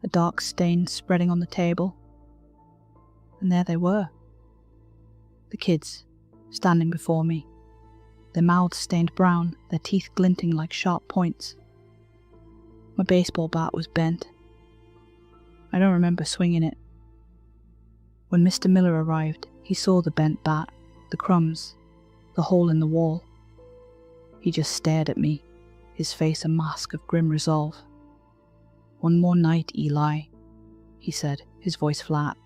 a dark stain spreading on the table. And there they were. The kids, standing before me, their mouths stained brown, their teeth glinting like sharp points. My baseball bat was bent. I don't remember swinging it. When Mr. Miller arrived, he saw the bent bat, the crumbs, the hole in the wall. He just stared at me, his face a mask of grim resolve. "One more night, Eli," he said, his voice flat.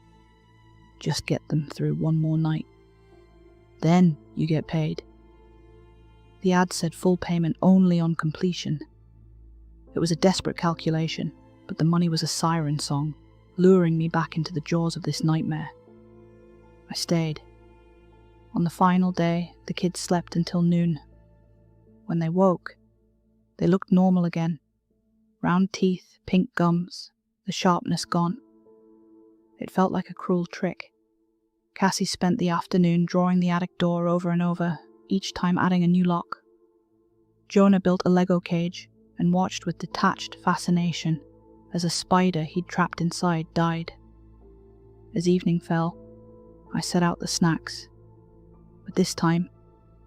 "Just get them through one more night. Then you get paid." The ad said full payment only on completion. It was a desperate calculation, but the money was a siren song, luring me back into the jaws of this nightmare. I stayed. On the final day, the kids slept until noon. When they woke, they looked normal again. Round teeth, pink gums, the sharpness gone. It felt like a cruel trick. Cassie spent the afternoon drawing the attic door over and over, each time adding a new lock. Jonah built a Lego cage and watched with detached fascination as a spider he'd trapped inside died. As evening fell, I set out the snacks. But this time,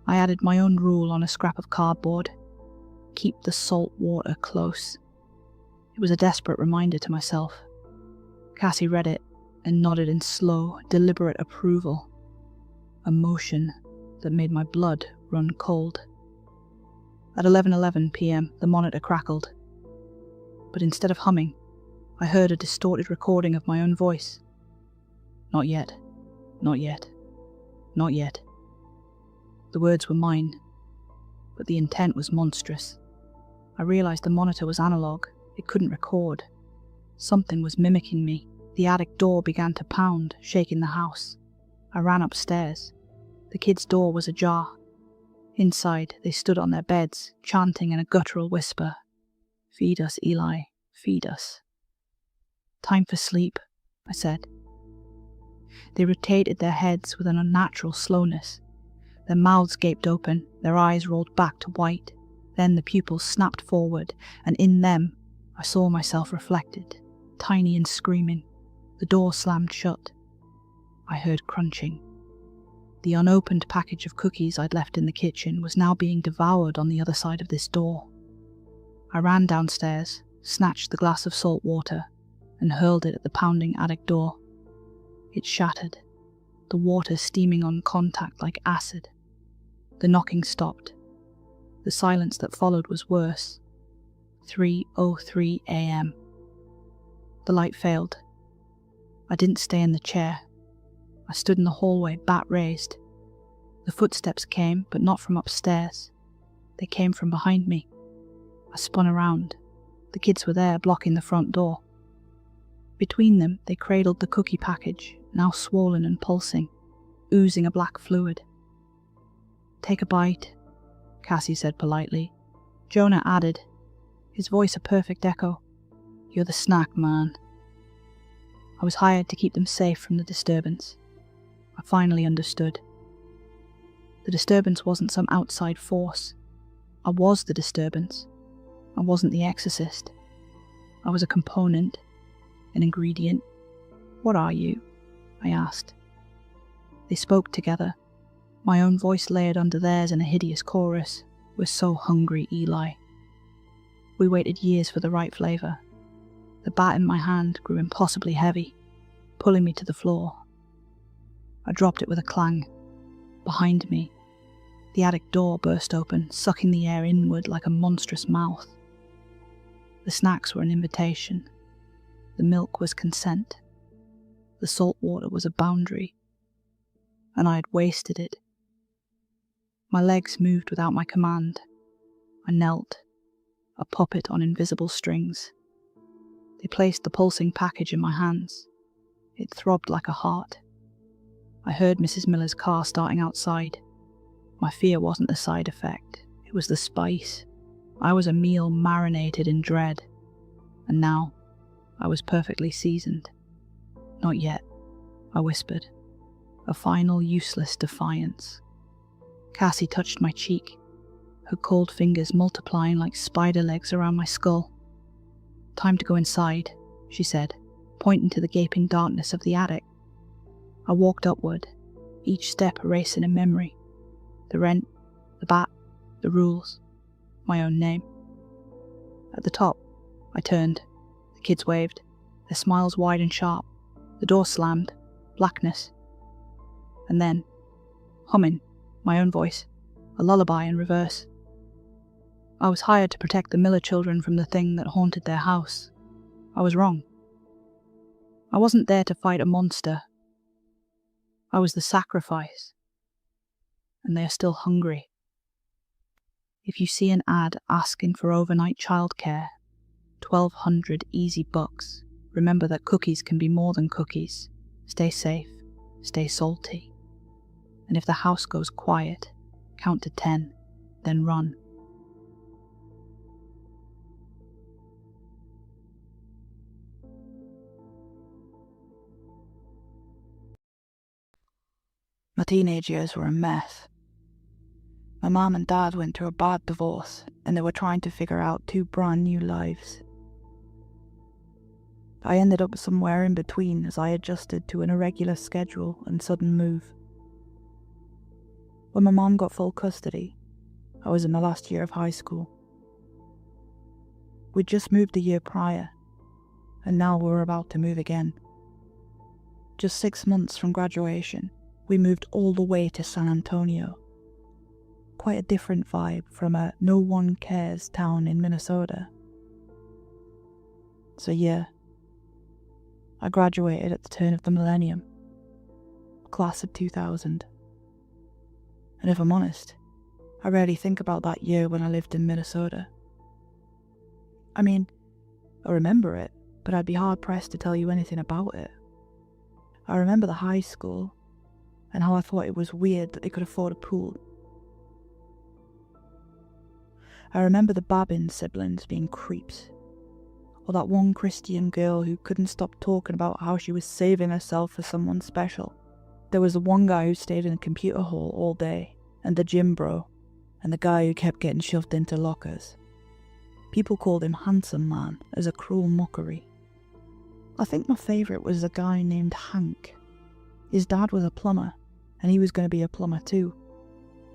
I added my own rule on a scrap of cardboard. Keep the salt water close. It was a desperate reminder to myself. Cassie read it and nodded in slow, deliberate approval. A motion that made my blood run cold. At 11:11 p.m, the monitor crackled. But instead of humming, I heard a distorted recording of my own voice. "Not yet, not yet, not yet." The words were mine, but the intent was monstrous. I realized the monitor was analog. It couldn't record. Something was mimicking me. The attic door began to pound, shaking the house. I ran upstairs. The kids' door was ajar. Inside, they stood on their beds, chanting in a guttural whisper, "Feed us, Eli, feed us." "Time for sleep," I said. They rotated their heads with an unnatural slowness. Their mouths gaped open, their eyes rolled back to white. Then the pupils snapped forward, and in them I saw myself reflected, tiny and screaming. The door slammed shut. I heard crunching. The unopened package of cookies I'd left in the kitchen was now being devoured on the other side of this door. I ran downstairs, snatched the glass of salt water, and hurled it at the pounding attic door. It shattered, the water steaming on contact like acid. The knocking stopped. The silence that followed was worse. 3:03 a.m. The light failed. I didn't stay in the chair. I stood in the hallway, bat raised. The footsteps came, but not from upstairs. They came from behind me. I spun around. The kids were there, blocking the front door. Between them, they cradled the cookie package, now swollen and pulsing, oozing a black fluid. "Take a bite," Cassie said politely. Jonah added, his voice a perfect echo, "You're the snack man." I was hired to keep them safe from the disturbance. I finally understood. The disturbance wasn't some outside force. I was the disturbance. I wasn't the exorcist. I was a component, an ingredient. "What are you?" I asked. They spoke together. My own voice layered under theirs in a hideous chorus. "We're so hungry, Eli." We waited years for the right flavor. The bat in my hand grew impossibly heavy, pulling me to the floor. I dropped it with a clang. Behind me, the attic door burst open, sucking the air inward like a monstrous mouth. The snacks were an invitation. The milk was consent. The salt water was a boundary. And I had wasted it. My legs moved without my command. I knelt, a puppet on invisible strings. They placed the pulsing package in my hands. It throbbed like a heart. I heard Mrs. Miller's car starting outside. My fear wasn't the side effect, it was the spice. I was a meal marinated in dread, and now I was perfectly seasoned. Not yet, I whispered, a final useless defiance. Cassie touched my cheek, her cold fingers multiplying like spider legs around my skull. "Time to go inside," she said, pointing to the gaping darkness of the attic. I walked upward, each step erasing a memory. The rent, the bat, the rules, my own name. At the top, I turned. The kids waved, their smiles wide and sharp. The door slammed, blackness. And then, humming, my own voice, a lullaby in reverse. I was hired to protect the Miller children from the thing that haunted their house. I was wrong. I wasn't there to fight a monster. I was the sacrifice. And they are still hungry. If you see an ad asking for overnight childcare, 1,200 easy bucks, remember that cookies can be more than cookies. Stay safe, stay salty. And if the house goes quiet, count to 10, then run. My teenage years were a mess. My mom and dad went through a bad divorce, and they were trying to figure out 2 brand new lives. I ended up somewhere in between as I adjusted to an irregular schedule and sudden move. When my mom got full custody, I was in the last year of high school. We'd just moved a year prior, and now we were about to move again. Just 6 months from graduation, we moved all the way to San Antonio. Quite a different vibe from a no-one-cares town in Minnesota. So yeah, I graduated at the turn of the millennium, class of 2000. And if I'm honest, I rarely think about that year when I lived in Minnesota. I mean, I remember it, but I'd be hard-pressed to tell you anything about it. I remember the high school, and how I thought it was weird that they could afford a pool. I remember the Babin siblings being creeps, or that one Christian girl who couldn't stop talking about how she was saving herself for someone special. There was the one guy who stayed in the computer hall all day, and the gym bro, and the guy who kept getting shoved into lockers. People called him Handsome Man as a cruel mockery. I think my favourite was a guy named Hank. His dad was a plumber, and he was going to be a plumber too.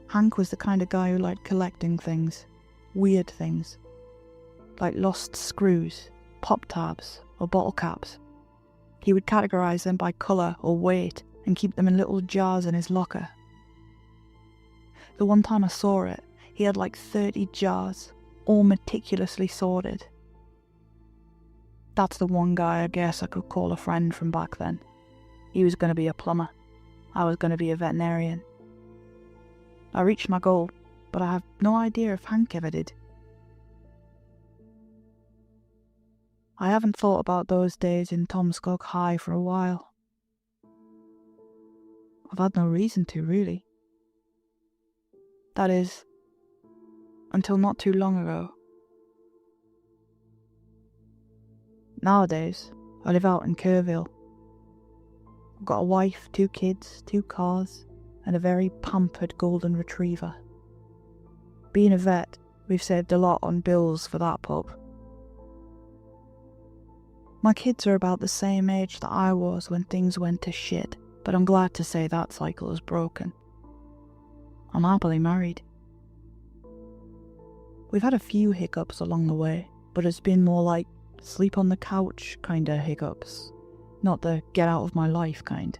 Hank was the kind of guy who liked collecting things, weird things, like lost screws, pop tabs, or bottle caps. He would categorise them by colour or weight and keep them in little jars in his locker. The one time I saw it, he had like 30 jars, all meticulously sorted. That's the one guy I guess I could call a friend from back then. He was going to be a plumber. I was going to be a veterinarian. I reached my goal, but I have no idea if Hank ever did. I haven't thought about those days in Tomskog High for a while. I've had no reason to, really. That is, until not too long ago. Nowadays, I live out in Kerrville. I've got a wife, 2 kids, 2 cars, and a very pampered golden retriever. Being a vet, we've saved a lot on bills for that pup. My kids are about the same age that I was when things went to shit, but I'm glad to say that cycle is broken. I'm happily married. We've had a few hiccups along the way, but it's been more like sleep on the couch kinda hiccups, not the get out of my life kind.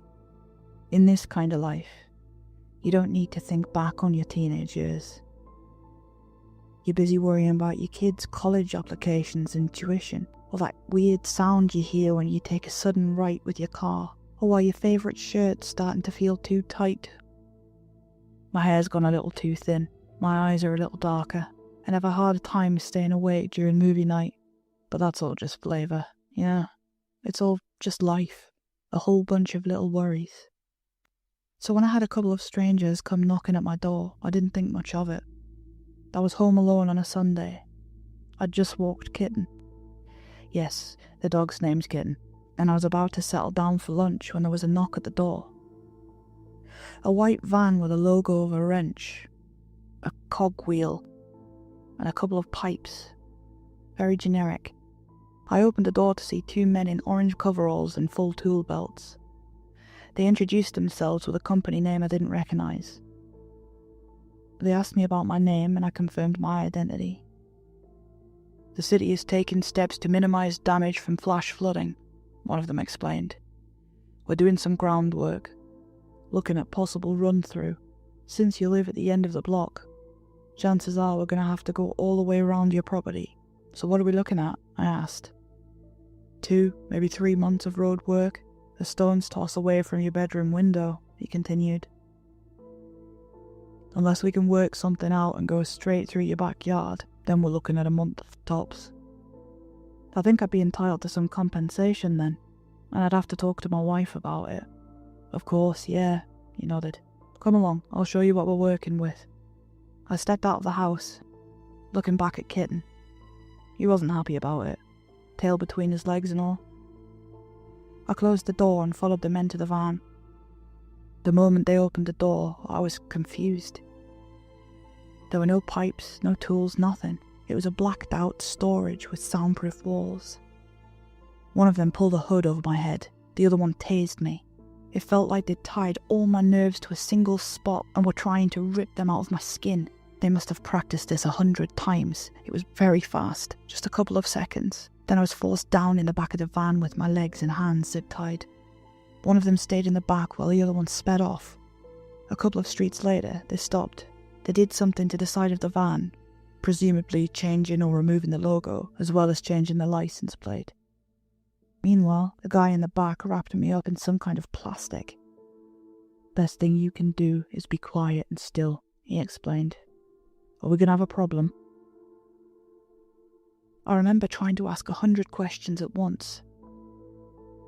In this kind of life, you don't need to think back on your teenage years. You're busy worrying about your kids' college applications and tuition, or that weird sound you hear when you take a sudden right with your car, or why your favourite shirt's starting to feel too tight. My hair's gone a little too thin, my eyes are a little darker, and have a harder time staying awake during movie night. But that's all just flavour, yeah. It's all just life, a whole bunch of little worries. So when I had a couple of strangers come knocking at my door, I didn't think much of it. I was home alone on a Sunday. I'd just walked Kitten. Yes, the dog's name's Kitten, and I was about to settle down for lunch when there was a knock at the door. A white van with a logo of a wrench, a cogwheel, and a couple of pipes. Very generic. I opened the door to see two men in orange coveralls and full tool belts. They introduced themselves with a company name I didn't recognise. They asked me about my name and I confirmed my identity. The city is taking steps to minimise damage from flash flooding, one of them explained. We're doing some groundwork, looking at possible run-through. Since you live at the end of the block, chances are we're going to have to go all the way around your property. So what are we looking at? I asked. 2, maybe 3 months of road work, a stone's toss away from your bedroom window, he continued. Unless we can work something out and go straight through your backyard, then we're looking at a month tops. I think I'd be entitled to some compensation then, and I'd have to talk to my wife about it. Of course, yeah, he nodded. Come along, I'll show you what we're working with. I stepped out of the house, looking back at Kitten. He wasn't happy about it, tail between his legs and all. I closed the door and followed the men to the van. The moment they opened the door, I was confused. There were no pipes, no tools, nothing. It was a blacked out storage with soundproof walls. One of them pulled a hood over my head, the other one tased me. It felt like they'd tied all my nerves to a single spot and were trying to rip them out of my skin. They must have practiced this 100 times. It was very fast, just a couple of seconds. Then I was forced down in the back of the van with my legs and hands zip-tied. One of them stayed in the back while the other one sped off. A couple of streets later, they stopped. They did something to the side of the van, presumably changing or removing the logo, as well as changing the license plate. Meanwhile, the guy in the back wrapped me up in some kind of plastic. Best thing you can do is be quiet and still, he explained. Are we gonna have a problem? I remember trying to ask 100 questions at once.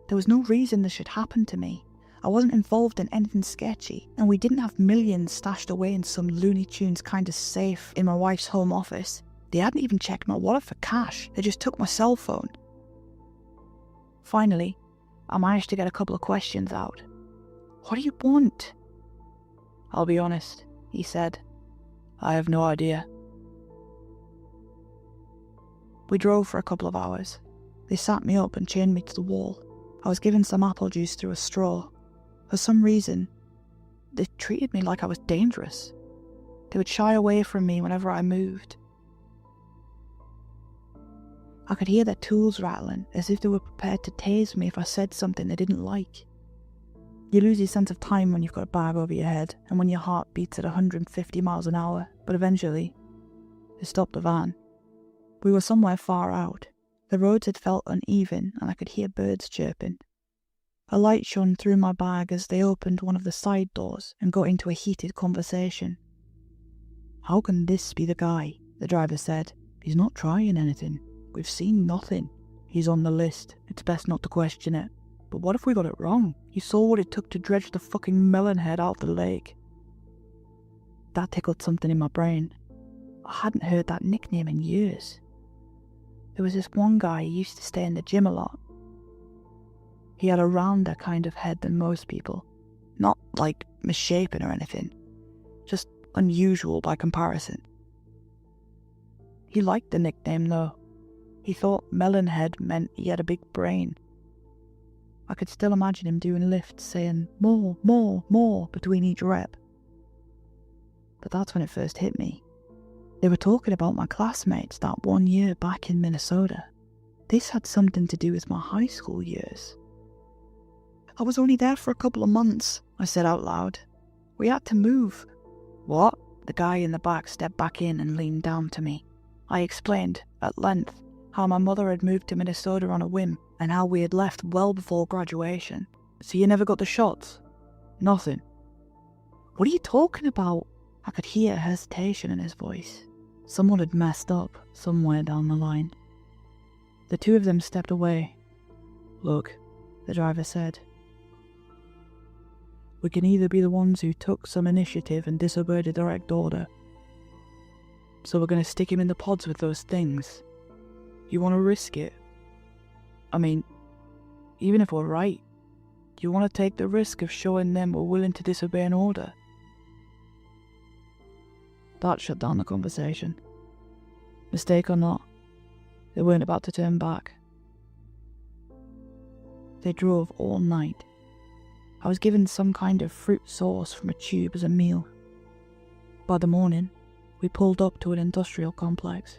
There was no reason this should happen to me. I wasn't involved in anything sketchy, and we didn't have millions stashed away in some Looney Tunes kind of safe in my wife's home office. They hadn't even checked my wallet for cash, they just took my cell phone. Finally, I managed to get a couple of questions out. What do you want? I'll be honest, he said. I have no idea. We drove for a couple of hours. They sat me up and chained me to the wall. I was given some apple juice through a straw. For some reason, they treated me like I was dangerous. They would shy away from me whenever I moved. I could hear their tools rattling, as if they were prepared to tase me if I said something they didn't like. You lose your sense of time when you've got a bag over your head, and when your heart beats at 150 miles an hour, but eventually, they stopped the van. We were somewhere far out. The roads had felt uneven, and I could hear birds chirping. A light shone through my bag as they opened one of the side doors and got into a heated conversation. How can this be the guy? The driver said. He's not trying anything. We've seen nothing. He's on the list. It's best not to question it. But what if we got it wrong? You saw what it took to dredge the fucking melon head out of the lake. That tickled something in my brain. I hadn't heard that nickname in years. There was this one guy who used to stay in the gym a lot. He had a rounder kind of head than most people. Not like misshapen or anything. Just unusual by comparison. He liked the nickname though. He thought melonhead meant he had a big brain. I could still imagine him doing lifts saying more, more, more between each rep. But that's when it first hit me. They were talking about my classmates that one year back in Minnesota. This had something to do with my high school years. I was only there for a couple of months, I said out loud. We had to move. What? The guy in the back stepped back in and leaned down to me. I explained, at length, how my mother had moved to Minnesota on a whim and how we had left well before graduation. So you never got the shots? Nothing. What are you talking about? I could hear hesitation in his voice. Someone had messed up somewhere down the line. The two of them stepped away. "Look," the driver said. "We can either be the ones who took some initiative and disobeyed a direct order, so we're going to stick him in the pods with those things. You want to risk it? I mean, even if we're right, do you want to take the risk of showing them we're willing to disobey an order?" That shut down the conversation. Mistake or not, they weren't about to turn back. They drove all night. I was given some kind of fruit sauce from a tube as a meal. By the morning, we pulled up to an industrial complex.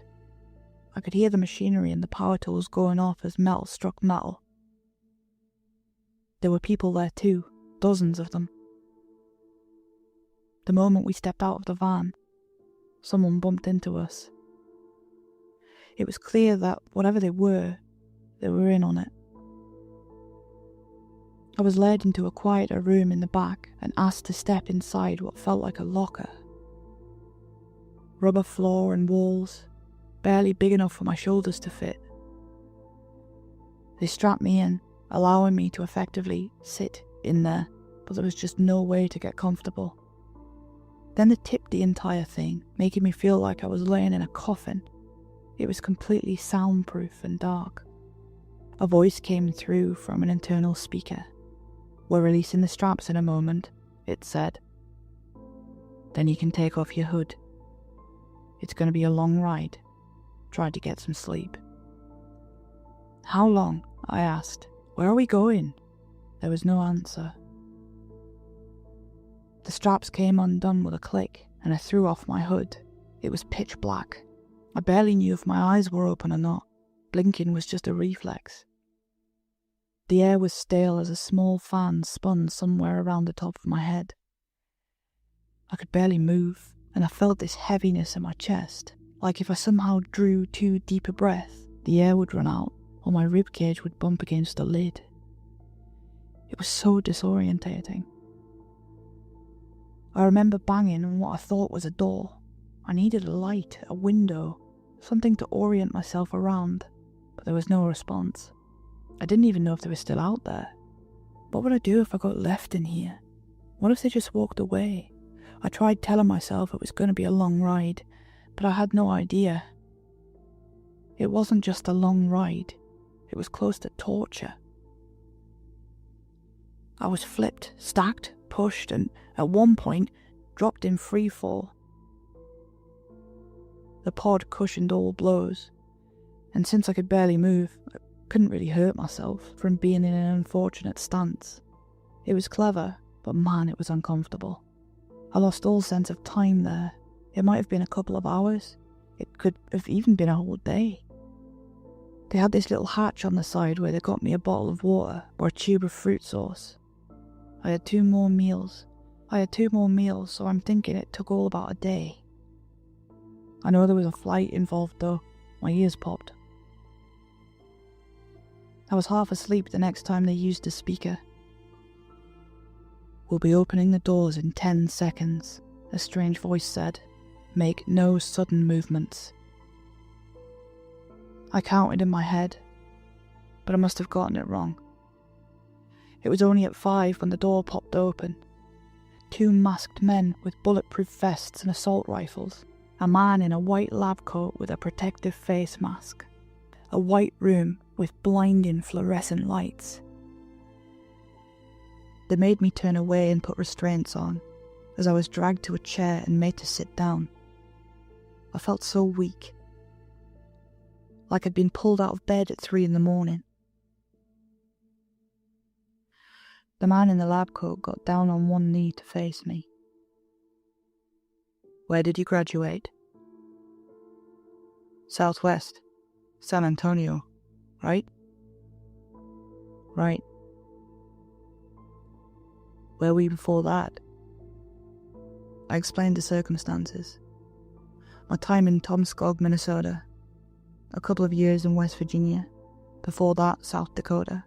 I could hear the machinery and the power tools going off as metal struck metal. There were people there too, dozens of them. The moment we stepped out of the van, someone bumped into us. It was clear that whatever they were in on it. I was led into a quieter room in the back and asked to step inside what felt like a locker. Rubber floor and walls, barely big enough for my shoulders to fit. They strapped me in, allowing me to effectively sit in there, but there was just no way to get comfortable. Then they tipped the entire thing, making me feel like I was laying in a coffin. It was completely soundproof and dark. A voice came through from an internal speaker. "We're releasing the straps in a moment," it said. "Then you can take off your hood. It's going to be a long ride. Try to get some sleep." "How long?" I asked. "Where are we going?" There was no answer. The straps came undone with a click, and I threw off my hood. It was pitch black. I barely knew if my eyes were open or not. Blinking was just a reflex. The air was stale as a small fan spun somewhere around the top of my head. I could barely move, and I felt this heaviness in my chest, like if I somehow drew too deep a breath, the air would run out, or my ribcage would bump against the lid. It was so disorientating. I remember banging on what I thought was a door. I needed a light, a window, something to orient myself around, but there was no response. I didn't even know if they were still out there. What would I do if I got left in here? What if they just walked away? I tried telling myself it was going to be a long ride, but I had no idea. It wasn't just a long ride, it was close to torture. I was flipped, stacked, pushed, and at one point dropped in free fall. The pod cushioned all blows, and since I could barely move, I couldn't really hurt myself from being in an unfortunate stance. It was clever, but man, it was uncomfortable. I lost all sense of time there. It might have been a couple of hours. It could have even been a whole day. They had this little hatch on the side where they got me a bottle of water or a tube of fruit sauce. I had two more meals, so I'm thinking it took all about a day. I know there was a flight involved though. My ears popped. I was half asleep the next time they used the speaker. "We'll be opening the doors in 10 seconds, a strange voice said. "Make no sudden movements." I counted in my head, but I must have gotten it wrong. It was only at 5 when the door popped open. 2 masked men with bulletproof vests and assault rifles. A man in a white lab coat with a protective face mask. A white room with blinding fluorescent lights. They made me turn away and put restraints on, as I was dragged to a chair and made to sit down. I felt so weak, like I'd been pulled out of bed at 3 a.m. The man in the lab coat got down on one knee to face me. "Where did you graduate?" "Southwest. San Antonio, right?" "Right." "Where were you before that?" I explained the circumstances. My time in Tomskog, Minnesota. A couple of years in West Virginia. Before that, South Dakota.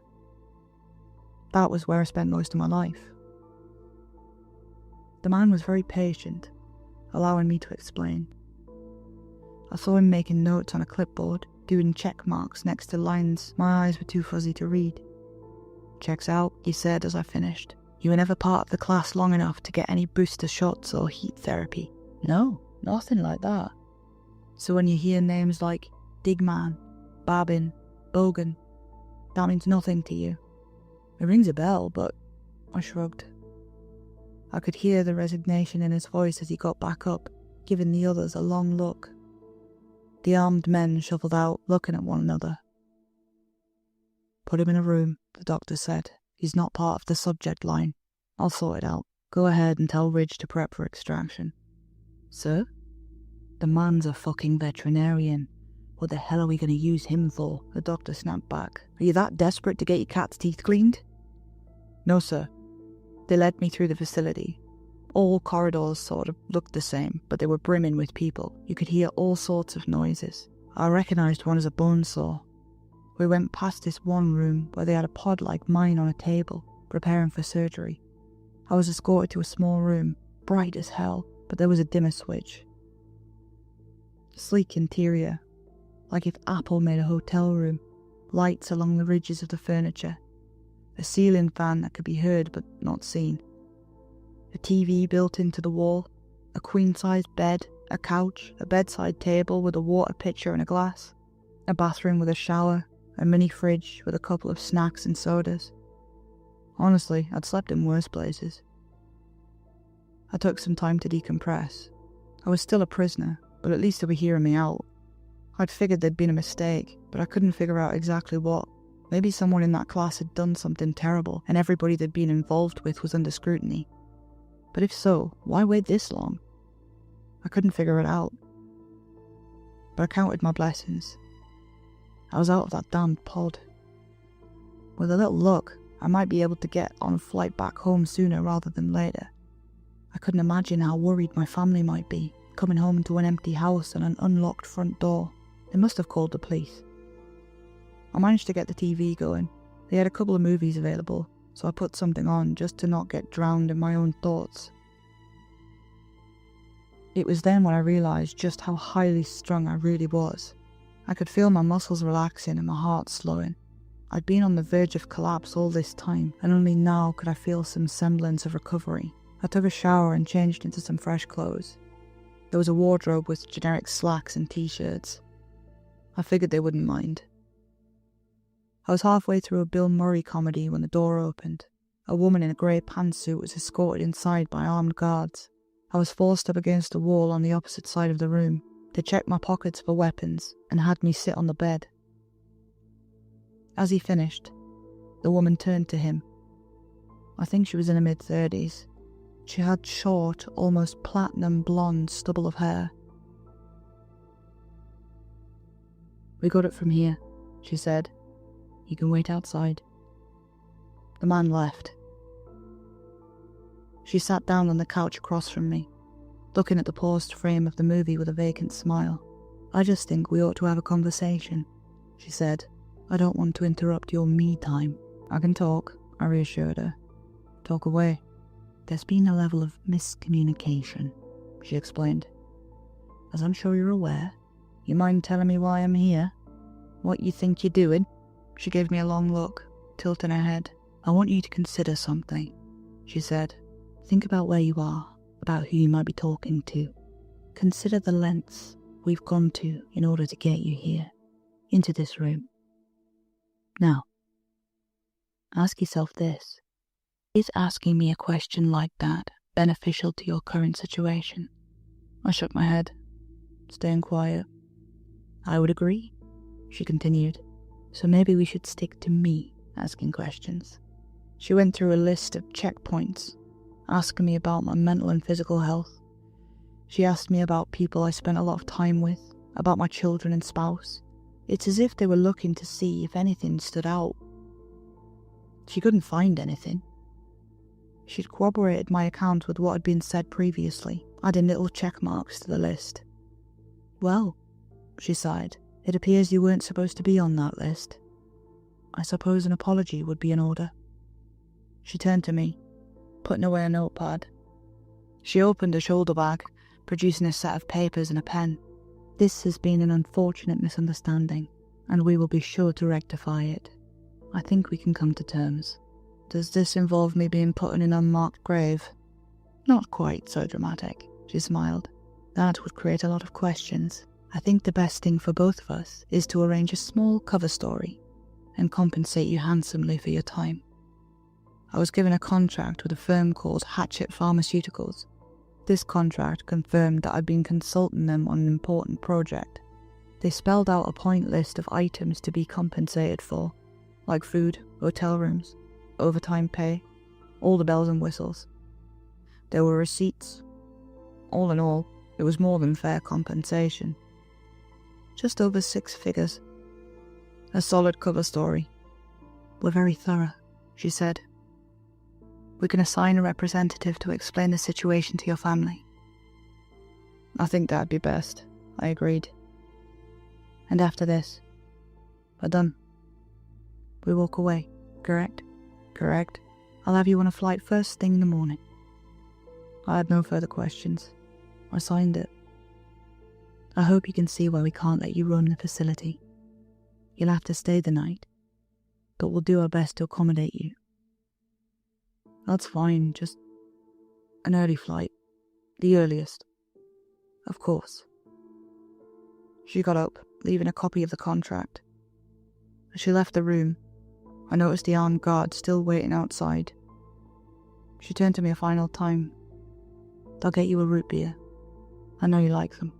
That was where I spent most of my life. The man was very patient. allowing me to explain. I saw him making notes on a clipboard, doing check marks next to lines my eyes were too fuzzy to read. "Checks out," he said as I finished. "You were never part of the class long enough to get any booster shots or heat therapy." "No, nothing like that." "So when you hear names like Digman, Babin, Bogan, that means nothing to you?" "It rings a bell, but..." I shrugged. I could hear the resignation in his voice as he got back up, giving the others a long look. The armed men shuffled out, looking at one another. "Put him in a room," the doctor said. "He's not part of the subject line. I'll sort it out. Go ahead and tell Ridge to prep for extraction." "Sir?" "The man's a fucking veterinarian. What the hell are we going to use him for?" the doctor snapped back. "Are you that desperate to get your cat's teeth cleaned?" "No, sir." They led me through the facility. All corridors sort of looked the same, but they were brimming with people. You could hear all sorts of noises. I recognised one as a bone saw. We went past this one room where they had a pod like mine on a table, preparing for surgery. I was escorted to a small room, bright as hell, but there was a dimmer switch. Sleek interior, like if Apple made a hotel room, lights along the ridges of the furniture, a ceiling fan that could be heard but not seen, a TV built into the wall, a queen-sized bed, a couch, a bedside table with a water pitcher and a glass, a bathroom with a shower, a mini fridge with a couple of snacks and sodas. Honestly, I'd slept in worse places. I took some time to decompress. I was still a prisoner, but at least they were hearing me out. I'd figured there'd been a mistake, but I couldn't figure out exactly what. Maybe someone in that class had done something terrible, and everybody they'd been involved with was under scrutiny. But if so, why wait this long? I couldn't figure it out. But I counted my blessings. I was out of that damned pod. With a little luck, I might be able to get on a flight back home sooner rather than later. I couldn't imagine how worried my family might be, coming home to an empty house and an unlocked front door. They must have called the police. I managed to get the TV going. They had a couple of movies available, so I put something on just to not get drowned in my own thoughts. It was then when I realised just how highly strung I really was. I could feel my muscles relaxing and my heart slowing. I'd been on the verge of collapse all this time, and only now could I feel some semblance of recovery. I took a shower and changed into some fresh clothes. There was a wardrobe with generic slacks and t-shirts. I figured they wouldn't mind. I was halfway through a Bill Murray comedy when the door opened. A woman in a grey pantsuit was escorted inside by armed guards. I was forced up against a wall on the opposite side of the room. They checked my pockets for weapons and had me sit on the bed. As he finished, the woman turned to him. I think she was in her mid-30s. She had short, almost platinum blonde stubble of hair. "We got it from here," she said. "You can wait outside." The man left. She sat down on the couch across from me, looking at the paused frame of the movie with a vacant smile. "I just think we ought to have a conversation," she said. "I don't want to interrupt your me time." "I can talk," I reassured her. "Talk away." "There's been a level of miscommunication," she explained. "As I'm sure you're aware. You mind telling me why I'm here? What you think you're doing?" She gave me a long look, tilting her head. "I want you to consider something," she said. "Think about where you are, about who you might be talking to. Consider the lengths we've gone to in order to get you here, into this room. Now, ask yourself this. Is asking me a question like that beneficial to your current situation?" I shook my head, staying quiet. "I would agree," she continued. "So maybe we should stick to me asking questions." She went through a list of checkpoints, asking me about my mental and physical health. She asked me about people I spent a lot of time with, about my children and spouse. It's as if they were looking to see if anything stood out. She couldn't find anything. She'd corroborated my account with what had been said previously, adding little check marks to the list. "Well," she sighed, "it appears you weren't supposed to be on that list. I suppose an apology would be in order." She turned to me, putting away a notepad. She opened a shoulder bag, producing a set of papers and a pen. "This has been an unfortunate misunderstanding, and we will be sure to rectify it. I think we can come to terms." "Does this involve me being put in an unmarked grave?" "Not quite so dramatic," she smiled. "That would create a lot of questions. I think the best thing for both of us is to arrange a small cover story and compensate you handsomely for your time." I was given a contract with a firm called Hatchet Pharmaceuticals. This contract confirmed that I'd been consulting them on an important project. They spelled out a point list of items to be compensated for, like food, hotel rooms, overtime pay, all the bells and whistles. There were receipts. All in all, it was more than fair compensation. Just over 6 figures. A solid cover story. "We're very thorough," she said. "We can assign a representative to explain the situation to your family." "I think that'd be best," I agreed. "And after this, we're done. We walk away, correct?" "Correct." "I'll have you on a flight first thing in the morning." I had no further questions. I signed it. "I hope you can see why we can't let you run the facility. You'll have to stay the night, but we'll do our best to accommodate you." "That's fine, just an early flight. The earliest." "Of course." She got up, leaving a copy of the contract. As she left the room, I noticed the armed guard still waiting outside. She turned to me a final time. "I'll get you a root beer. I know you like them."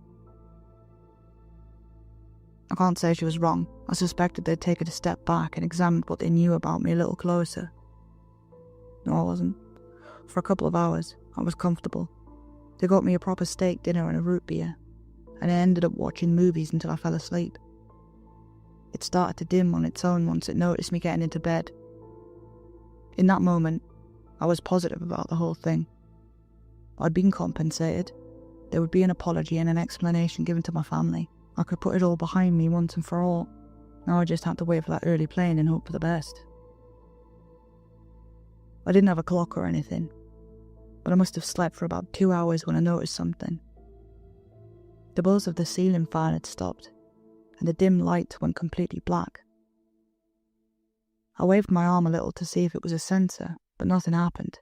I can't say she was wrong. I suspected they'd taken a step back and examined what they knew about me a little closer. No, I wasn't. For a couple of hours, I was comfortable. They got me a proper steak dinner and a root beer, and I ended up watching movies until I fell asleep. It started to dim on its own once it noticed me getting into bed. In that moment, I was positive about the whole thing. I'd been compensated. There would be an apology and an explanation given to my family. I could put it all behind me once and for all. Now I just had to wait for that early plane and hope for the best. I didn't have a clock or anything, but I must have slept for about 2 hours when I noticed something. The buzz of the ceiling fan had stopped, and the dim light went completely black. I waved my arm a little to see if it was a sensor, but nothing happened.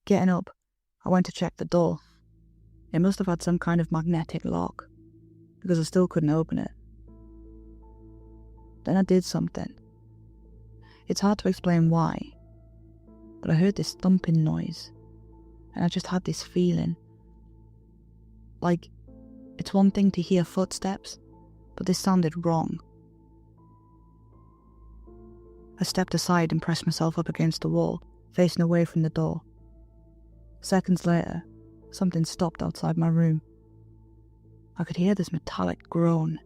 Getting up, I went to check the door. It must have had some kind of magnetic lock, because I still couldn't open it. Then I did something. It's hard to explain why, but I heard this thumping noise, and I just had this feeling. Like, it's one thing to hear footsteps, but this sounded wrong. I stepped aside and pressed myself up against the wall, facing away from the door. Seconds later, something stopped outside my room. I could hear this metallic groan.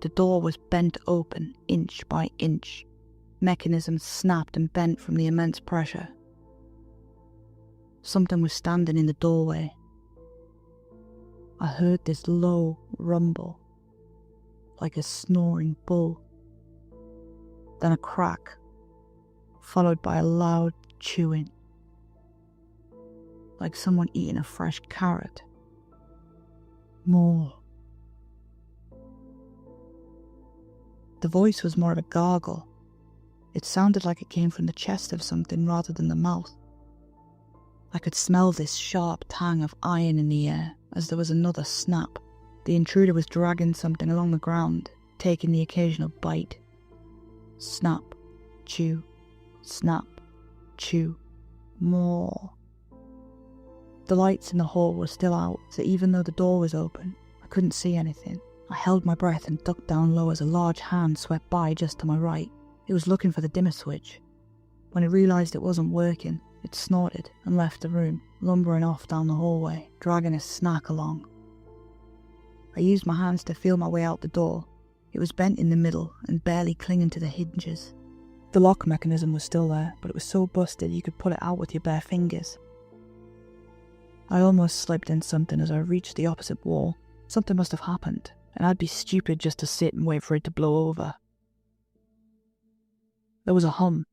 The door was bent open inch by inch. Mechanisms snapped and bent from the immense pressure. Something was standing in the doorway. I heard this low rumble, like a snoring bull. Then a crack, followed by a loud chewing, like someone eating a fresh carrot. More. The voice was more of a gargle. It sounded like it came from the chest of something rather than the mouth. I could smell this sharp tang of iron in the air as there was another snap. The intruder was dragging something along the ground, taking the occasional bite. Snap, chew, snap, chew, more. The lights in the hall were still out, so even though the door was open, I couldn't see anything. I held my breath and ducked down low as a large hand swept by just to my right. It was looking for the dimmer switch. When it realised it wasn't working, it snorted and left the room, lumbering off down the hallway, dragging a snack along. I used my hands to feel my way out the door. It was bent in the middle and barely clinging to the hinges. The lock mechanism was still there, but it was so busted you could pull it out with your bare fingers. I almost slipped in something as I reached the opposite wall. Something must have happened, and I'd be stupid just to sit and wait for it to blow over. There was a hum.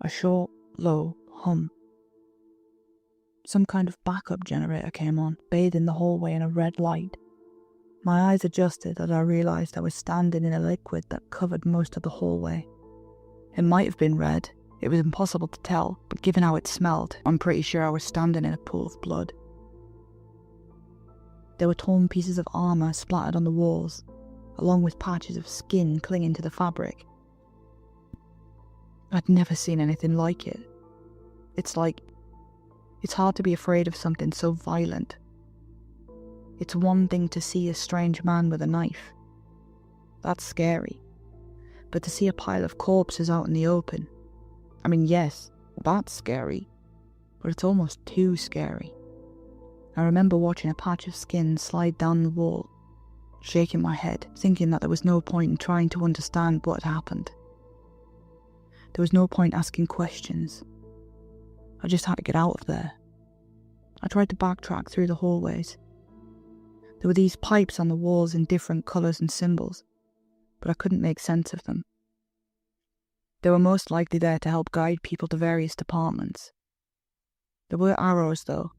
A short, low hum. Some kind of backup generator came on, bathing the hallway in a red light. My eyes adjusted as I realised I was standing in a liquid that covered most of the hallway. It might have been red, it was impossible to tell, but given how it smelled, I'm pretty sure I was standing in a pool of blood. There were torn pieces of armour splattered on the walls, along with patches of skin clinging to the fabric. I'd never seen anything like it. It's hard to be afraid of something so violent. It's one thing to see a strange man with a knife. That's scary. But to see a pile of corpses out in the open, I mean, yes, that's scary, but it's almost too scary. I remember watching a patch of skin slide down the wall, shaking my head, thinking that there was no point in trying to understand what had happened. There was no point asking questions. I just had to get out of there. I tried to backtrack through the hallways. There were these pipes on the walls in different colours and symbols, but I couldn't make sense of them. They were most likely there to help guide people to various departments. There were arrows though,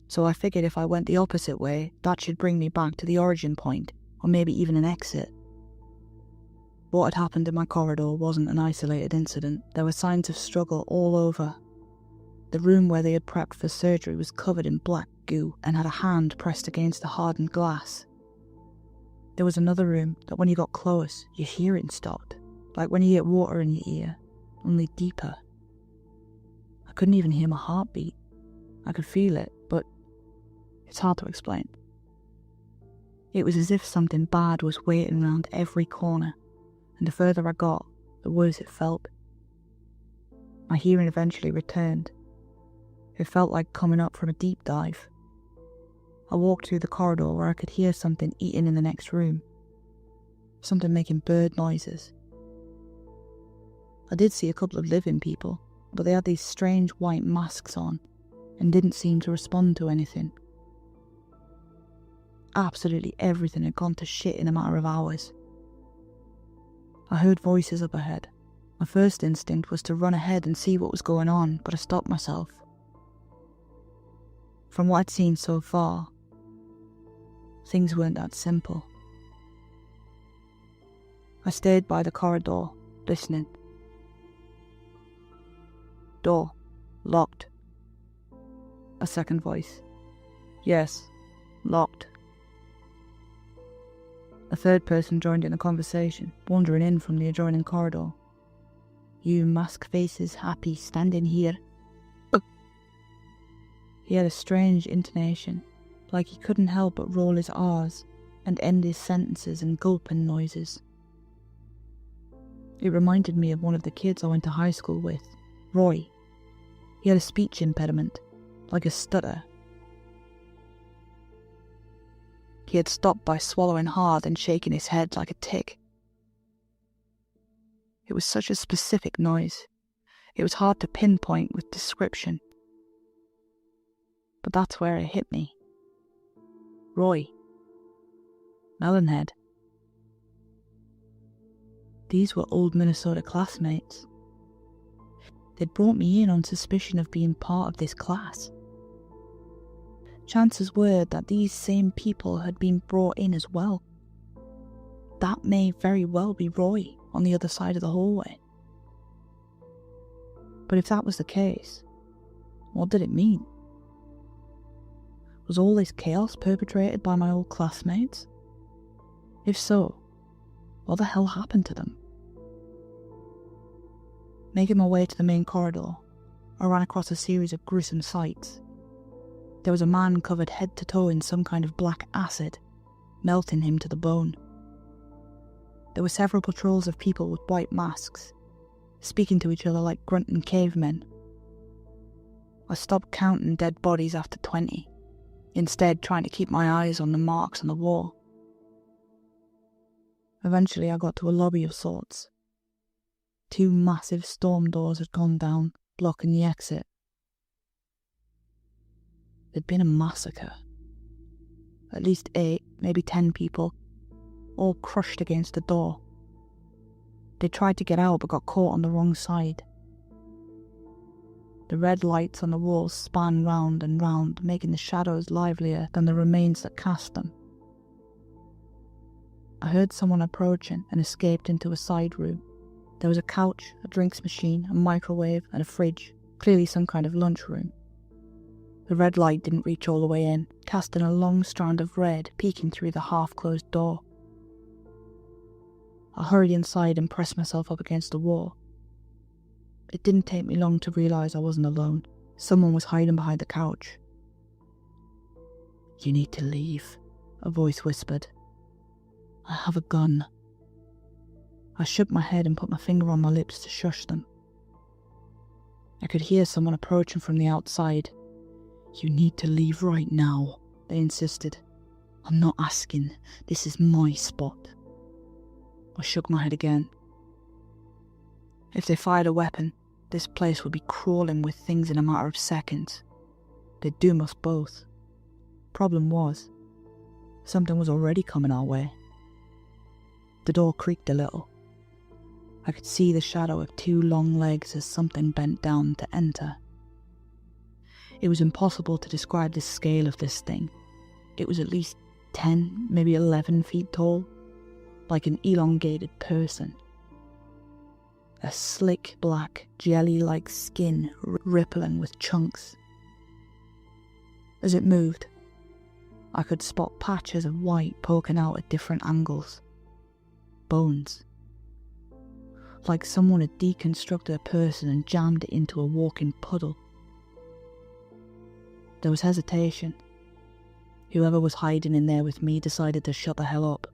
so I figured if I went the opposite way, that should bring me back to the origin point, or maybe even an exit. What had happened in my corridor wasn't an isolated incident. There were signs of struggle all over. The room where they had prepped for surgery was covered in black goo and had a hand pressed against the hardened glass. There was another room that when you got close, your hearing stopped, like when you get water in your ear, only deeper. I couldn't even hear my heartbeat. I could feel it, but it's hard to explain. It was as if something bad was waiting around every corner, and the further I got, the worse it felt. My hearing eventually returned. It felt like coming up from a deep dive. I walked through the corridor where I could hear something eating in the next room. Something making bird noises. I did see a couple of living people, but they had these strange white masks on and didn't seem to respond to anything. Absolutely everything had gone to shit in a matter of hours. I heard voices up ahead. My first instinct was to run ahead and see what was going on, but I stopped myself. From what I'd seen so far, things weren't that simple. I stayed by the corridor, listening. Door. Locked. A second voice. Yes. Locked. A third person joined in the conversation, wandering in from the adjoining corridor. You mask faces happy standing here. He had a strange intonation, like he couldn't help but roll his R's and end his sentences in gulping noises. It reminded me of one of the kids I went to high school with, Roy. He had a speech impediment, like a stutter. He had stopped by swallowing hard and shaking his head like a tick. It was such a specific noise. It was hard to pinpoint with description. But that's where it hit me. Roy. Melonhead. These were old Minnesota classmates. They'd brought me in on suspicion of being part of this class. Chances were that these same people had been brought in as well. That may very well be Roy on the other side of the hallway. But if that was the case, what did it mean? Was all this chaos perpetrated by my old classmates? If so, what the hell happened to them? Making my way to the main corridor, I ran across a series of gruesome sights. There was a man covered head to toe in some kind of black acid, melting him to the bone. There were several patrols of people with white masks, speaking to each other like grunting cavemen. I stopped counting dead bodies after 20, instead trying to keep my eyes on the marks on the wall. Eventually I got to a lobby of sorts. 2 massive storm doors had gone down, blocking the exit. There'd been a massacre. At least 8, maybe 10 people, all crushed against the door. They tried to get out but got caught on the wrong side. The red lights on the walls span round and round, making the shadows livelier than the remains that cast them. I heard someone approaching and escaped into a side room. There was a couch, a drinks machine, a microwave, and a fridge, clearly some kind of lunchroom. The red light didn't reach all the way in, casting a long strand of red peeking through the half-closed door. I hurried inside and pressed myself up against the wall. It didn't take me long to realise I wasn't alone. Someone was hiding behind the couch. "You need to leave," a voice whispered. "I have a gun." I shook my head and put my finger on my lips to shush them. I could hear someone approaching from the outside. "You need to leave right now," they insisted. "I'm not asking. This is my spot." I shook my head again. If they fired a weapon, this place would be crawling with things in a matter of seconds. They'd doom us both. Problem was, something was already coming our way. The door creaked a little. I could see the shadow of 2 long legs as something bent down to enter. It was impossible to describe the scale of this thing. It was at least 10, maybe 11 feet tall, like an elongated person. A slick black, jelly-like skin rippling with chunks. As it moved, I could spot patches of white poking out at different angles. Bones. Like someone had deconstructed a person and jammed it into a walking puddle. There was hesitation. Whoever was hiding in there with me decided to shut the hell up.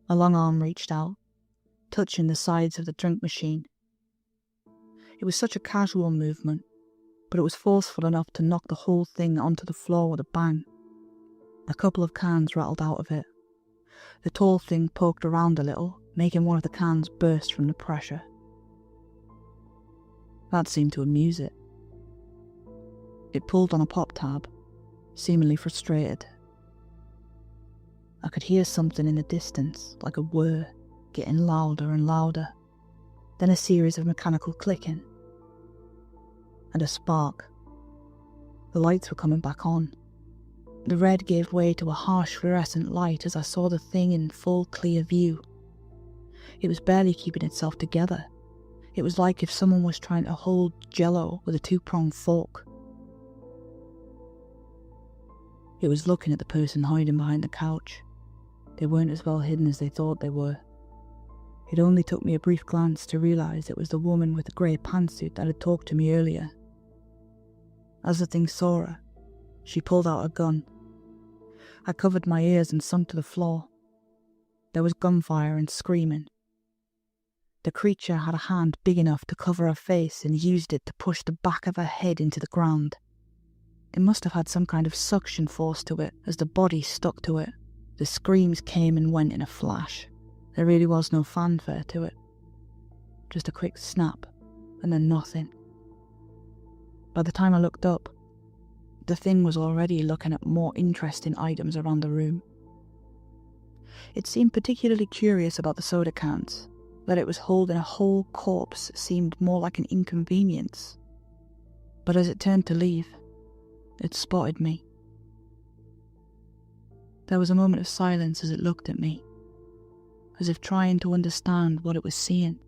A long arm reached out, touching the sides of the drink machine. It was such a casual movement, but it was forceful enough to knock the whole thing onto the floor with a bang. A couple of cans rattled out of it. The tall thing poked around a little, making one of the cans burst from the pressure. That seemed to amuse it. It pulled on a pop tab, seemingly frustrated. I could hear something in the distance, like a whir, getting louder and louder, then a series of mechanical clicking, and a spark. The lights were coming back on. The red gave way to a harsh fluorescent light as I saw the thing in full clear view. It was barely keeping itself together. It was like if someone was trying to hold jello with a 2-pronged fork. It was looking at the person hiding behind the couch. They weren't as well hidden as they thought they were. It only took me a brief glance to realise it was the woman with the grey pantsuit that had talked to me earlier. As the thing saw her, she pulled out a gun. I covered my ears and sunk to the floor. There was gunfire and screaming. The creature had a hand big enough to cover her face and used it to push the back of her head into the ground. It must have had some kind of suction force to it as the body stuck to it. The screams came and went in a flash. There really was no fanfare to it. Just a quick snap, and then nothing. By the time I looked up, the thing was already looking at more interesting items around the room. It seemed particularly curious about the soda cans. That it was holding a whole corpse seemed more like an inconvenience. But as it turned to leave, it spotted me. There was a moment of silence as it looked at me, as if trying to understand what it was seeing.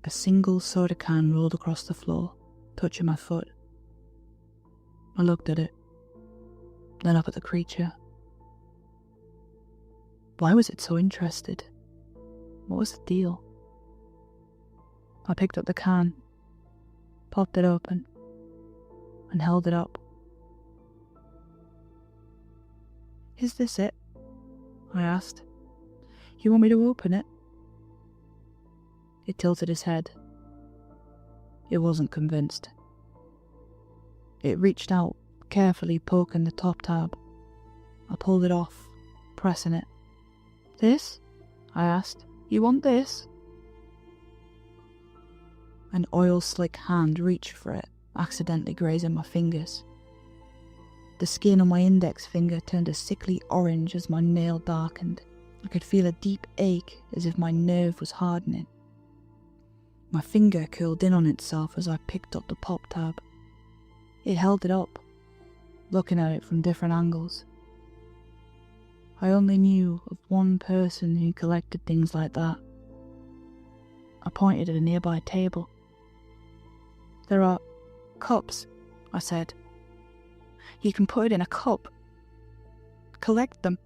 A single soda can rolled across the floor, touching my foot. I looked at it, then up at the creature. Why was it so interested? What was the deal? I picked up the can, popped it open, and held it up. "Is this it?" I asked. "You want me to open it?" It tilted his head. It wasn't convinced. It reached out, carefully poking the top tab. I pulled it off, pressing it. "This?" I asked. "You want this?" An oil-slick hand reached for it, accidentally grazing my fingers. The skin on my index finger turned a sickly orange as my nail darkened. I could feel a deep ache as if my nerve was hardening. My finger curled in on itself as I picked up the pop tab. It held it up, looking at it from different angles. I only knew of one person who collected things like that. I pointed at a nearby table. "There are cups," I said. "You can put it in a cup. Collect them.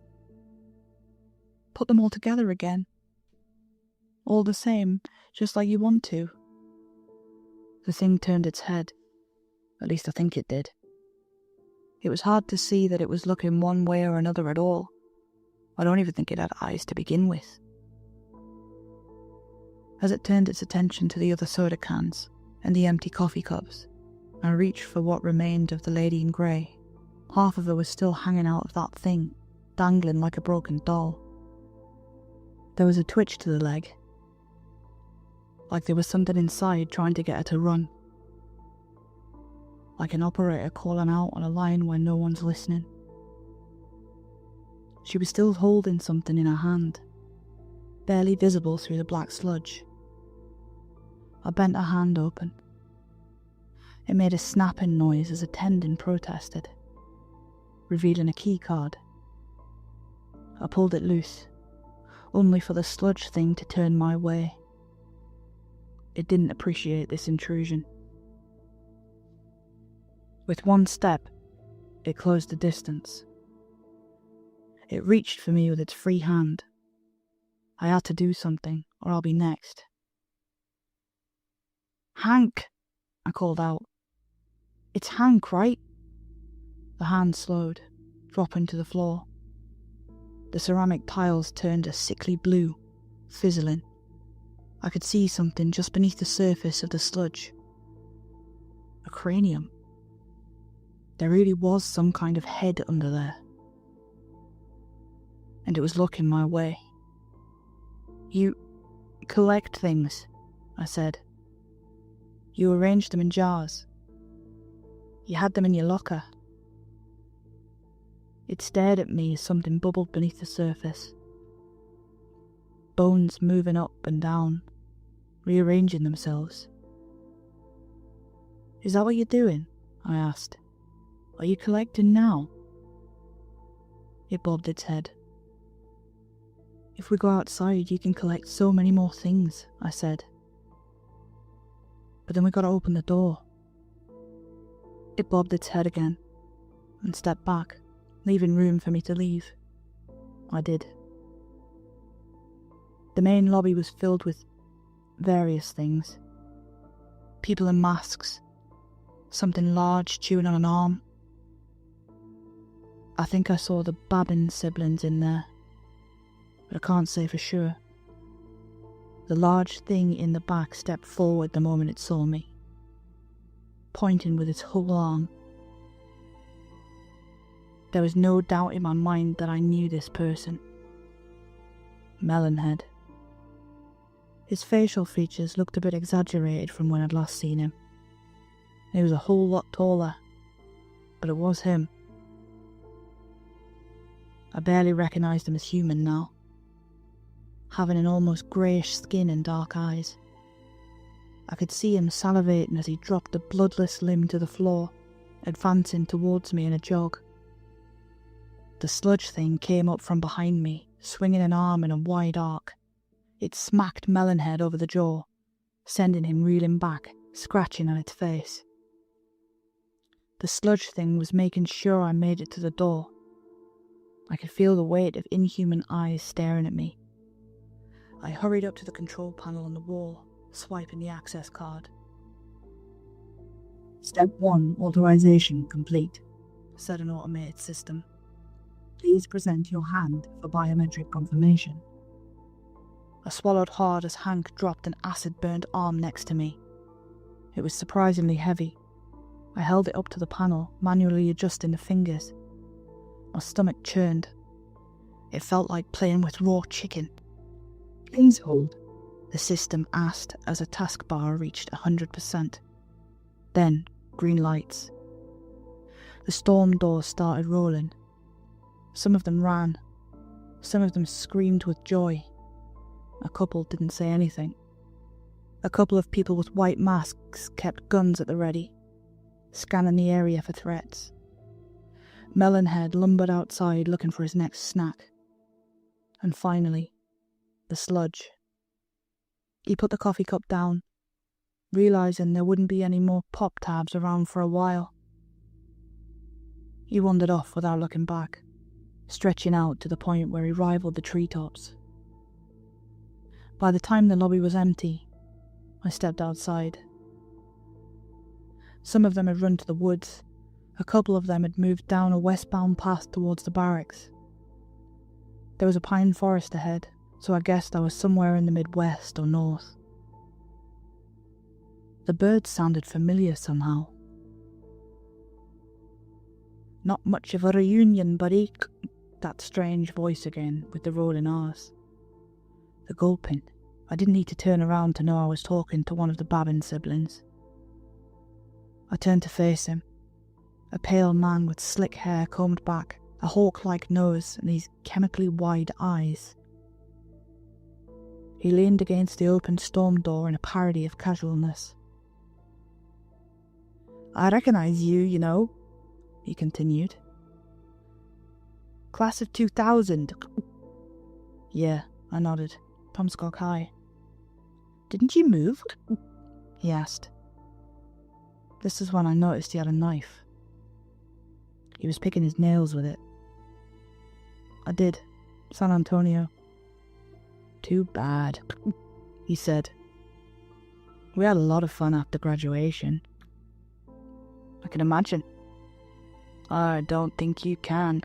Put them all together again. All the same, just like you want to." The thing turned its head. At least I think it did. It was hard to see that it was looking one way or another at all. I don't even think it had eyes to begin with. As it turned its attention to the other soda cans and the empty coffee cups, I reached for what remained of the lady in grey. Half of her was still hanging out of that thing, dangling like a broken doll. There was a twitch to the leg, like there was something inside trying to get her to run. Like an operator calling out on a line when no one's listening. She was still holding something in her hand, barely visible through the black sludge. I bent her hand open. It made a snapping noise as a tendon protested, revealing a key card. I pulled it loose, only for the sludge thing to turn my way. It didn't appreciate this intrusion. With one step, it closed the distance. It reached for me with its free hand. I had to do something, or I'll be next. "Hank!" I called out. "It's Hank, right?" The hand slowed, dropping to the floor. The ceramic tiles turned a sickly blue, fizzling. I could see something just beneath the surface of the sludge. A cranium. There really was some kind of head under there. And it was looking my way. "You collect things," I said. "You arranged them in jars. You had them in your locker." It stared at me as something bubbled beneath the surface. Bones moving up and down, rearranging themselves. "Is that what you're doing?" I asked. "Are you collecting now?" It bobbed its head. "If we go outside, you can collect so many more things," I said. "But then we gotta open the door." It bobbed its head again, and stepped back, leaving room for me to leave. I did. The main lobby was filled with various things. People in masks, something large chewing on an arm. I think I saw the Babin siblings in there, but I can't say for sure. The large thing in the back stepped forward the moment it saw me, pointing with its whole arm. There was no doubt in my mind that I knew this person. Melonhead. His facial features looked a bit exaggerated from when I'd last seen him. He was a whole lot taller, but it was him. I barely recognised him as human now, having an almost greyish skin and dark eyes. I could see him salivating as he dropped the bloodless limb to the floor, advancing towards me in a jog. The sludge thing came up from behind me, swinging an arm in a wide arc. It smacked Melonhead over the jaw, sending him reeling back, scratching at its face. The sludge thing was making sure I made it to the door. I could feel the weight of inhuman eyes staring at me. I hurried up to the control panel on the wall, swiping the access card. "Step 1, authorization complete," said an automated system. "Please present your hand for biometric confirmation." I swallowed hard as Hank dropped an acid-burned arm next to me. It was surprisingly heavy. I held it up to the panel, manually adjusting the fingers. My stomach churned. It felt like playing with raw chicken. "Please hold," the system asked as a taskbar reached 100%. Then, green lights. The storm doors started rolling. Some of them ran. Some of them screamed with joy. A couple didn't say anything. A couple of people with white masks kept guns at the ready, scanning the area for threats. Melonhead lumbered outside looking for his next snack. And finally, the sludge. He put the coffee cup down, realising there wouldn't be any more pop tabs around for a while. He wandered off without looking back, stretching out to the point where he rivaled the treetops. By the time the lobby was empty, I stepped outside. Some of them had run to the woods. A couple of them had moved down a westbound path towards the barracks. There was a pine forest ahead, so I guessed I was somewhere in the Midwest or north. The birds sounded familiar somehow. Not much of a reunion, buddy. That strange voice again, with the rolling R's. The gulping. I didn't need to turn around to know I was talking to one of the Babin siblings. I turned to face him. A pale man with slick hair combed back, a hawk-like nose, and these chemically wide eyes. He leaned against the open storm door in a parody of casualness. "I recognise you, you know," he continued. "Class of 2000. Yeah, I nodded. Tomskog High. "Didn't you move?" he asked. This is when I noticed he had a knife. He was picking his nails with it. "I did. San Antonio." "Too bad," he said. "We had a lot of fun after graduation." "I can imagine." "I don't think you can."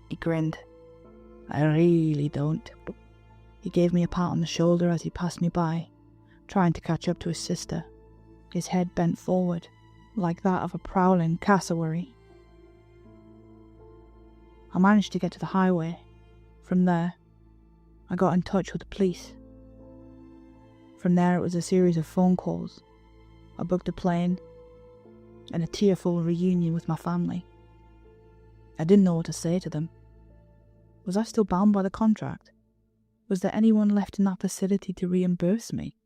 He grinned. "I really don't." He gave me a pat on the shoulder as he passed me by, trying to catch up to his sister, his head bent forward, like that of a prowling cassowary. I managed to get to the highway. From there, I got in touch with the police. From there it was a series of phone calls. I booked a plane, and a tearful reunion with my family. I didn't know what to say to them. Was I still bound by the contract? Was there anyone left in that facility to reimburse me?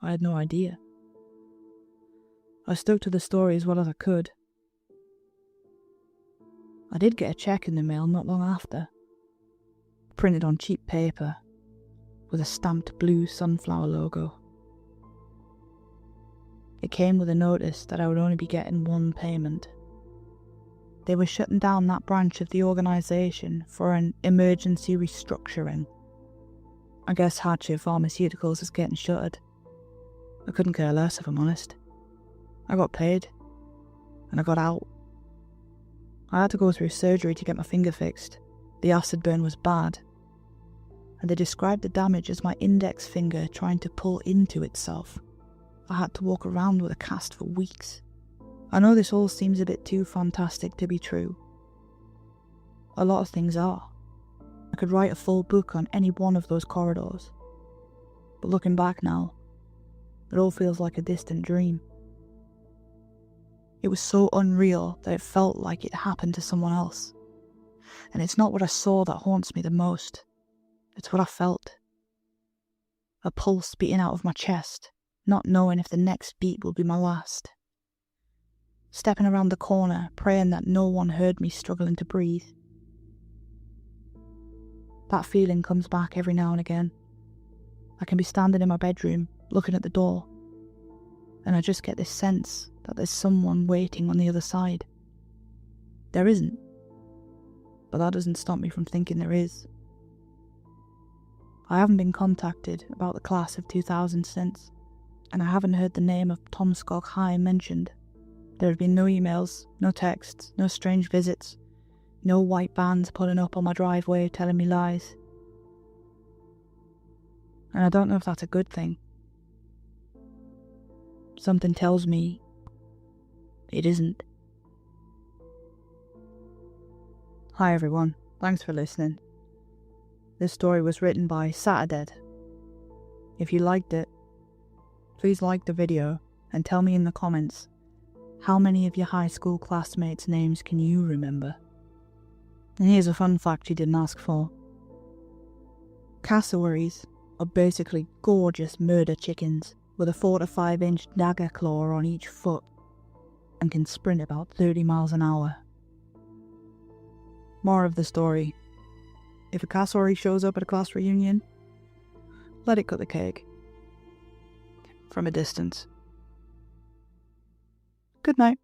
I had no idea. I stuck to the story as well as I could. I did get a check in the mail not long after, printed on cheap paper, with a stamped blue sunflower logo. It came with a notice that I would only be getting one payment. They were shutting down that branch of the organisation for an emergency restructuring. I guess Hatcher Pharmaceuticals is getting shuttered. I couldn't care less, if I'm honest. I got paid, and I got out. I had to go through surgery to get my finger fixed. The acid burn was bad, and they described the damage as my index finger trying to pull into itself. I had to walk around with a cast for weeks. I know this all seems a bit too fantastic to be true. A lot of things are. I could write a full book on any one of those corridors. But looking back now, it all feels like a distant dream. It was so unreal that it felt like it happened to someone else. And it's not what I saw that haunts me the most. It's what I felt. A pulse beating out of my chest, not knowing if the next beat will be my last. Stepping around the corner, praying that no one heard me struggling to breathe. That feeling comes back every now and again. I can be standing in my bedroom, looking at the door, and I just get this sense that there's someone waiting on the other side. There isn't, but that doesn't stop me from thinking there is. I haven't been contacted about the class of 2000 since, and I haven't heard the name of Tomskog High mentioned. There have been no emails, no texts, no strange visits, no white vans pulling up on my driveway telling me lies. And I don't know if that's a good thing. Something tells me it isn't. Hi everyone, thanks for listening. This story was written by Saturdead. If you liked it, please like the video and tell me in the comments how many of your high school classmates' names can you remember. And here's a fun fact you didn't ask for. Cassowaries are basically gorgeous murder chickens. with a 4 to 5 inch dagger claw on each foot, and can sprint about 30 miles an hour. More of the story. If a cassowary shows up at a class reunion, let it cut the cake. From a distance. Good night.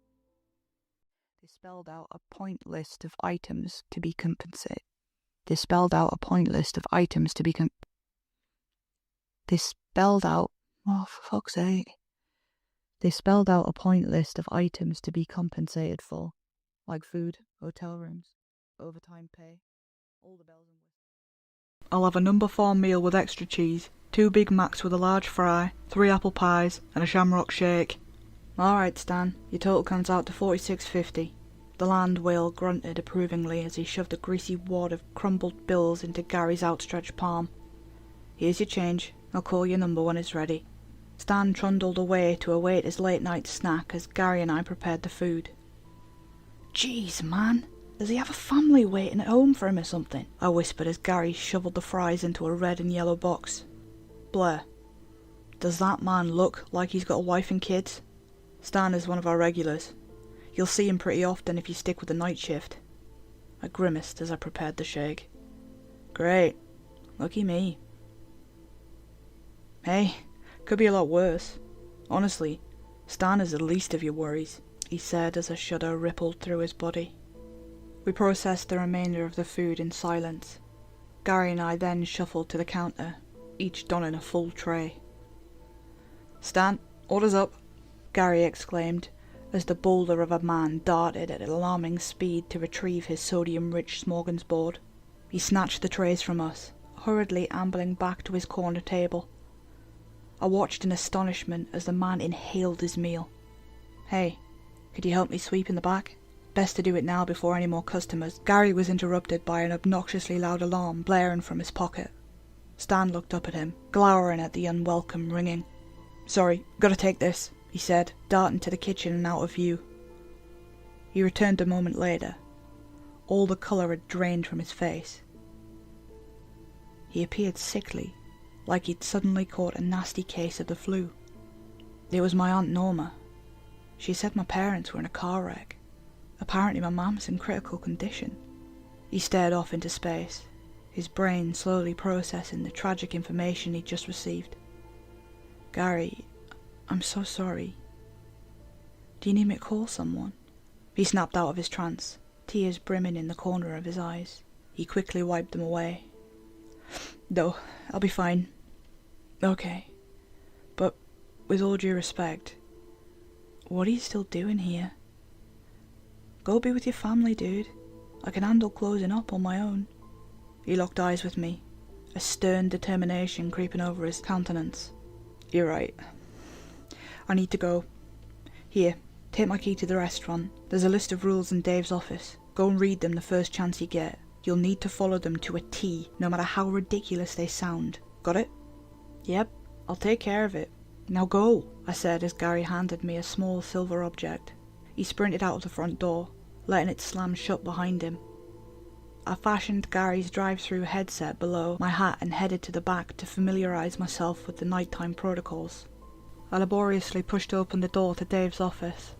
They spelled out a point list of items to be compensated. They spelled out, oh, for fuck's sake. They spelled out a point list of items to be compensated for, like food, hotel rooms, overtime pay, all the bells and whistles. I'll have a number 4 meal with extra cheese, 2 Big Macs with a large fry, 3 apple pies, and a shamrock shake. Alright, Stan, your total comes out to $46.50. The land whale grunted approvingly as he shoved a greasy wad of crumbled bills into Gary's outstretched palm. Here's your change. I'll call your number when it's ready. Stan trundled away to await his late-night snack as Gary and I prepared the food. Jeez, man. Does he have a family waiting at home for him or something? I whispered as Gary shoveled the fries into a red and yellow box. Blair, does that man look like he's got a wife and kids? Stan is one of our regulars. You'll see him pretty often if you stick with the night shift. I grimaced as I prepared the shake. Great. Lucky me. Hey, could be a lot worse. Honestly, Stan is the least of your worries, he said as a shudder rippled through his body. We processed the remainder of the food in silence. Gary and I then shuffled to the counter, each donning a full tray. Stan, orders up, Gary exclaimed, as the boulder of a man darted at alarming speed to retrieve his sodium-rich smorgasbord. He snatched the trays from us, hurriedly ambling back to his corner table. I watched in astonishment as the man inhaled his meal. Hey, could you help me sweep in the back? Best to do it now before any more customers. Gary was interrupted by an obnoxiously loud alarm blaring from his pocket. Stan looked up at him, glowering at the unwelcome ringing. Sorry, gotta take this, he said, darting to the kitchen and out of view. He returned a moment later. All the colour had drained from his face. He appeared sickly, like he'd suddenly caught a nasty case of the flu. It was my Aunt Norma. She said my parents were in a car wreck. Apparently my mum's in critical condition. He stared off into space, his brain slowly processing the tragic information he'd just received. Gary, I'm so sorry. Do you need me to call someone? He snapped out of his trance, tears brimming in the corner of his eyes. He quickly wiped them away. No, I'll be fine. Okay. But, with all due respect, what are you still doing here? Go be with your family, dude. I can handle closing up on my own. He locked eyes with me, a stern determination creeping over his countenance. You're right. I need to go. Here, take my key to the restaurant. There's a list of rules in Dave's office. Go and read them the first chance you get. You'll need to follow them to a T, no matter how ridiculous they sound. Got it? Yep, I'll take care of it. Now go, I said as Gary handed me a small silver object. He sprinted out of the front door, letting it slam shut behind him. I fashioned Gary's drive-through headset below my hat and headed to the back to familiarise myself with the nighttime protocols. I laboriously pushed open the door to Dave's office.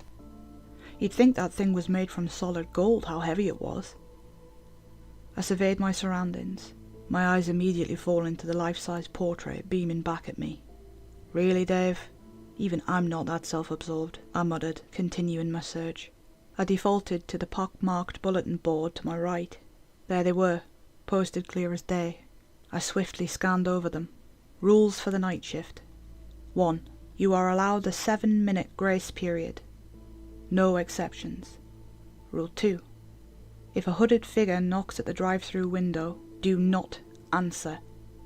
You'd think that thing was made from solid gold, how heavy it was. I surveyed my surroundings, my eyes immediately falling to the life-size portrait beaming back at me. Really, Dave? Even I'm not that self-absorbed, I muttered, continuing my search. I defaulted to the pock-marked bulletin board to my right. There they were, posted clear as day. I swiftly scanned over them. Rules for the night shift. 1. You are allowed a 7-minute grace period. No exceptions. Rule 2. If a hooded figure knocks at the drive-through window, do not answer.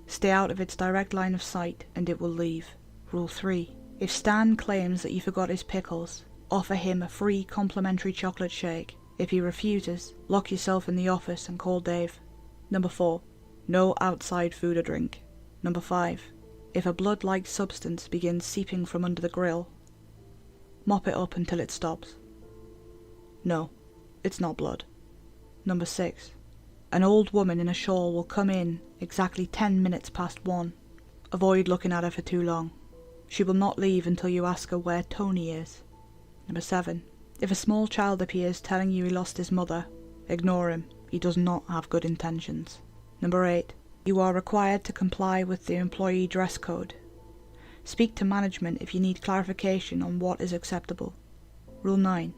Stay out of its direct line of sight and it will leave. Rule 3. If Stan claims that you forgot his pickles, offer him a free complimentary chocolate shake. If he refuses, lock yourself in the office and call Dave. Number 4. No outside food or drink. Number 5. If a blood-like substance begins seeping from under the grill, mop it up until it stops. No, it's not blood. Number 6. An old woman in a shawl will come in exactly 10 minutes past 1. Avoid looking at her for too long. She will not leave until you ask her where Tony is. Number 7. If a small child appears telling you he lost his mother, ignore him. He does not have good intentions. Number 8. You are required to comply with the employee dress code. Speak to management if you need clarification on what is acceptable. Rule 9.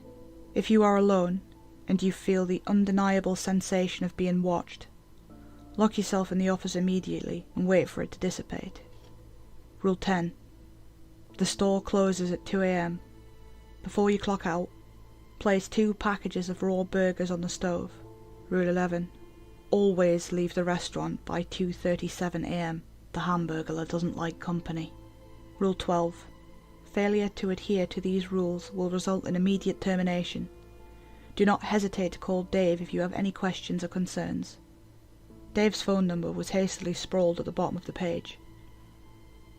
If you are alone, and you feel the undeniable sensation of being watched, lock yourself in the office immediately and wait for it to dissipate. Rule 10. The store closes at 2 AM. Before you clock out, place 2 packages of raw burgers on the stove. Rule 11. Always leave the restaurant by 2:37 AM. The hamburglar doesn't like company. Rule 12. Failure to adhere to these rules will result in immediate termination. Do not hesitate to call Dave if you have any questions or concerns. Dave's phone number was hastily sprawled at the bottom of the page.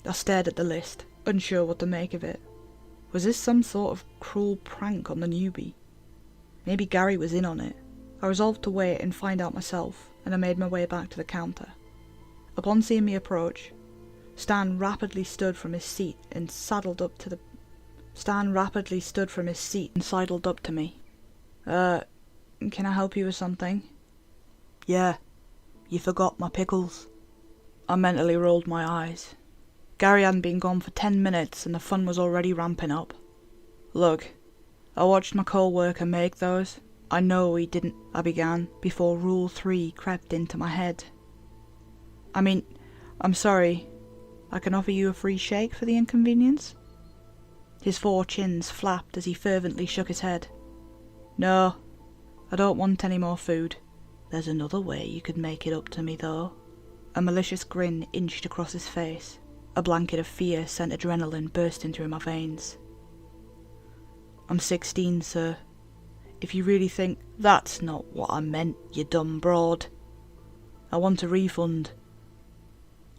I stared at the list, unsure what to make of it. Was this some sort of cruel prank on the newbie? Maybe Gary was in on it. I resolved to wait and find out myself, and I made my way back to the counter. Upon seeing me approach, Stan rapidly stood from his seat and sidled up to me. Can I help you with something? Yeah, you forgot my pickles. I mentally rolled my eyes. Gary hadn't been gone for 10 minutes and the fun was already ramping up. Look, I watched my co-worker make those. I know he didn't, I began, before Rule 3 crept into my head. I'm sorry. I can offer you a free shake for the inconvenience? His 4 chins flapped as he fervently shook his head. No, I don't want any more food. There's another way you could make it up to me, though. A malicious grin inched across his face. A blanket of fear sent adrenaline bursting through my veins. I'm 16, sir. If you really think... That's not what I meant, you dumb broad. I want a refund.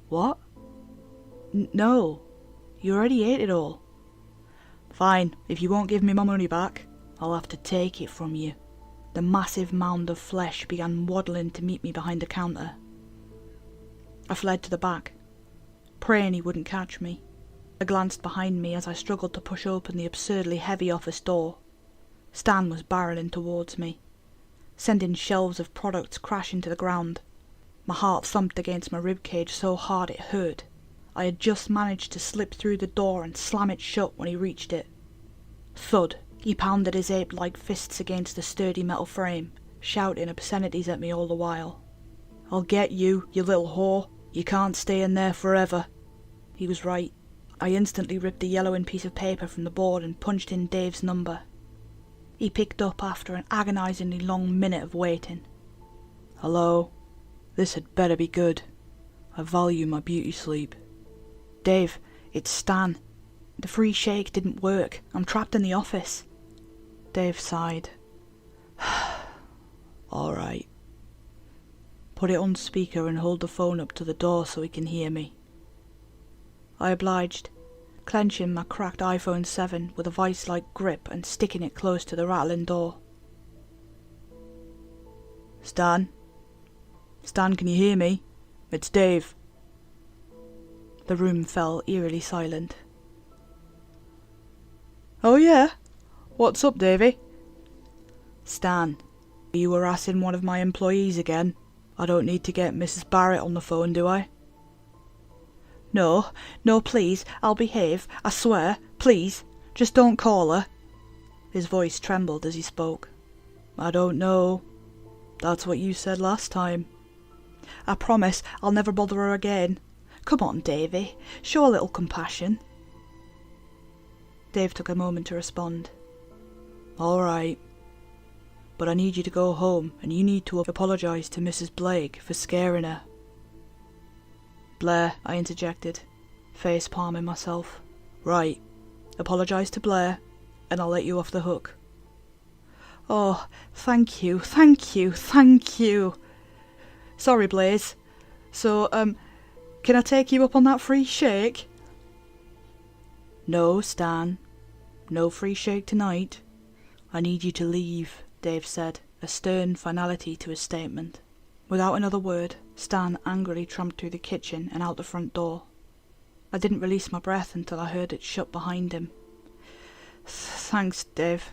What? No. You already ate it all. Fine, if you won't give me my money back, I'll have to take it from you. The massive mound of flesh began waddling to meet me behind the counter. I fled to the back, praying he wouldn't catch me. I glanced behind me as I struggled to push open the absurdly heavy office door. Stan was barreling towards me, sending shelves of products crashing to the ground. My heart thumped against my ribcage so hard it hurt. I had just managed to slip through the door and slam it shut when he reached it. Thud! He pounded his ape-like fists against the sturdy metal frame, shouting obscenities at me all the while. I'll get you, you little whore. You can't stay in there forever. He was right. I instantly ripped a yellowing piece of paper from the board and punched in Dave's number. He picked up after an agonisingly long minute of waiting. Hello. This had better be good. I value my beauty sleep. Dave, it's Stan. The free shake didn't work. I'm trapped in the office. Dave sighed. All right. Put it on speaker and hold the phone up to the door so he can hear me. I obliged, clenching my cracked iPhone 7 with a vice-like grip and sticking it close to the rattling door. Stan? Stan, can you hear me? It's Dave. The room fell eerily silent. Oh yeah? What's up, Davey? Stan, are you harassing one of my employees again? I don't need to get Mrs. Barrett on the phone, do I? No, please, I'll behave, I swear, please, just don't call her. His voice trembled as he spoke. I don't know. That's what you said last time. I promise I'll never bother her again. Come on, Davey, show a little compassion. Dave took a moment to respond. All right. But I need you to go home, and you need to apologise to Mrs. Blake for scaring her. Blair, I interjected, face palming myself. Right. Apologise to Blair, and I'll let you off the hook. Oh, thank you. Sorry, Blaze. So, can I take you up on that free shake? No, Stan. No free shake tonight. I need you to leave, Dave said, a stern finality to his statement. Without another word, Stan angrily tramped through the kitchen and out the front door. I didn't release my breath until I heard it shut behind him. Thanks, Dave.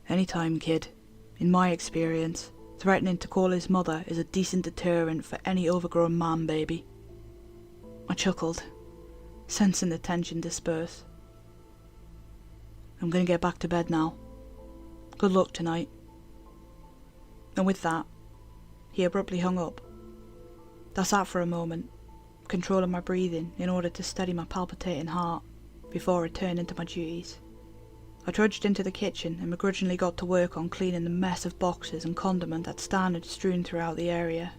Anytime, kid. In my experience, threatening to call his mother is a decent deterrent for any overgrown man baby. I chuckled, sensing the tension disperse. I'm going to get back to bed now. Good luck tonight. And with that, he abruptly hung up. I sat for a moment, controlling my breathing in order to steady my palpitating heart before returning to my duties. I trudged into the kitchen and begrudgingly got to work on cleaning the mess of boxes and condiment that Stan had strewn throughout the area.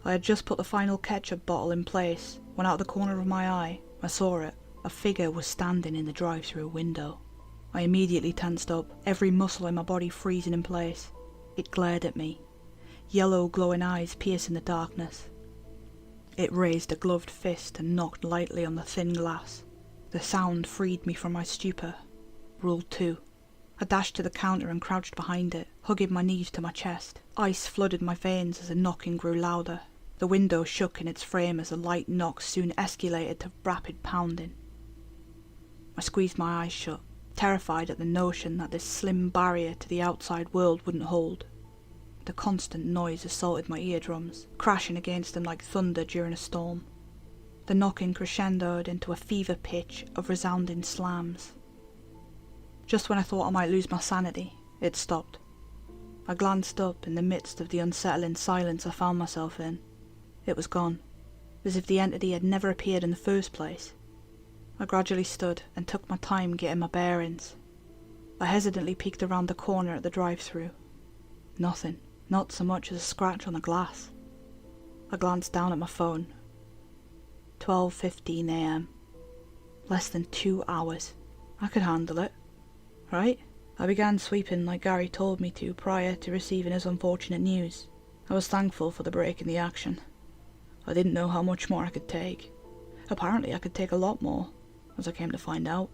I had just put the final ketchup bottle in place when out of the corner of my eye, I saw it. A figure was standing in the drive-through window. I immediately tensed up, every muscle in my body freezing in place. It glared at me, yellow glowing eyes piercing the darkness. It raised a gloved fist and knocked lightly on the thin glass. The sound freed me from my stupor. Rule 2. I dashed to the counter and crouched behind it, hugging my knees to my chest. Ice flooded my veins as the knocking grew louder. The window shook in its frame as the light knocks soon escalated to rapid pounding. I squeezed my eyes shut, terrified at the notion that this slim barrier to the outside world wouldn't hold. The constant noise assaulted my eardrums, crashing against them like thunder during a storm. The knocking crescendoed into a fever pitch of resounding slams. Just when I thought I might lose my sanity, it stopped. I glanced up in the midst of the unsettling silence I found myself in. It was gone, as if the entity had never appeared in the first place. I gradually stood and took my time getting my bearings. I hesitantly peeked around the corner at the drive-through. Nothing, not so much as a scratch on the glass. I glanced down at my phone. 12:15 a.m. Less than 2 hours. I could handle it. Right? I began sweeping like Gary told me to prior to receiving his unfortunate news. I was thankful for the break in the action. I didn't know how much more I could take. Apparently I could take a lot more, as I came to find out.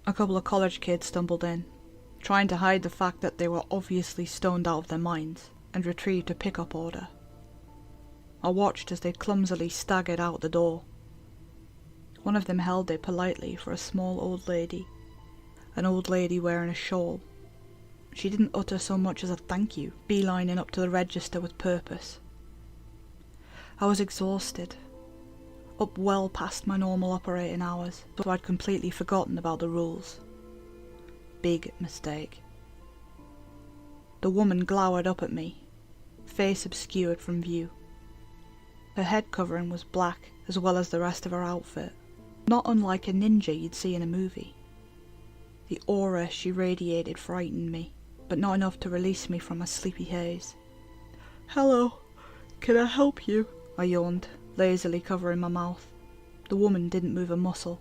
A couple of college kids stumbled in, trying to hide the fact that they were obviously stoned out of their minds, and retrieved a pickup order. I watched as they clumsily staggered out the door. One of them held it politely for a small old lady, an old lady wearing a shawl. She didn't utter so much as a thank you, beelining up to the register with purpose. I was exhausted, up well past my normal operating hours, so I'd completely forgotten about the rules. Big mistake. The woman glowered up at me, face obscured from view. Her head covering was black, as well as the rest of her outfit, not unlike a ninja you'd see in a movie. The aura she radiated frightened me, but not enough to release me from my sleepy haze. "Hello, can I help you?" I yawned, lazily covering my mouth. The woman didn't move a muscle.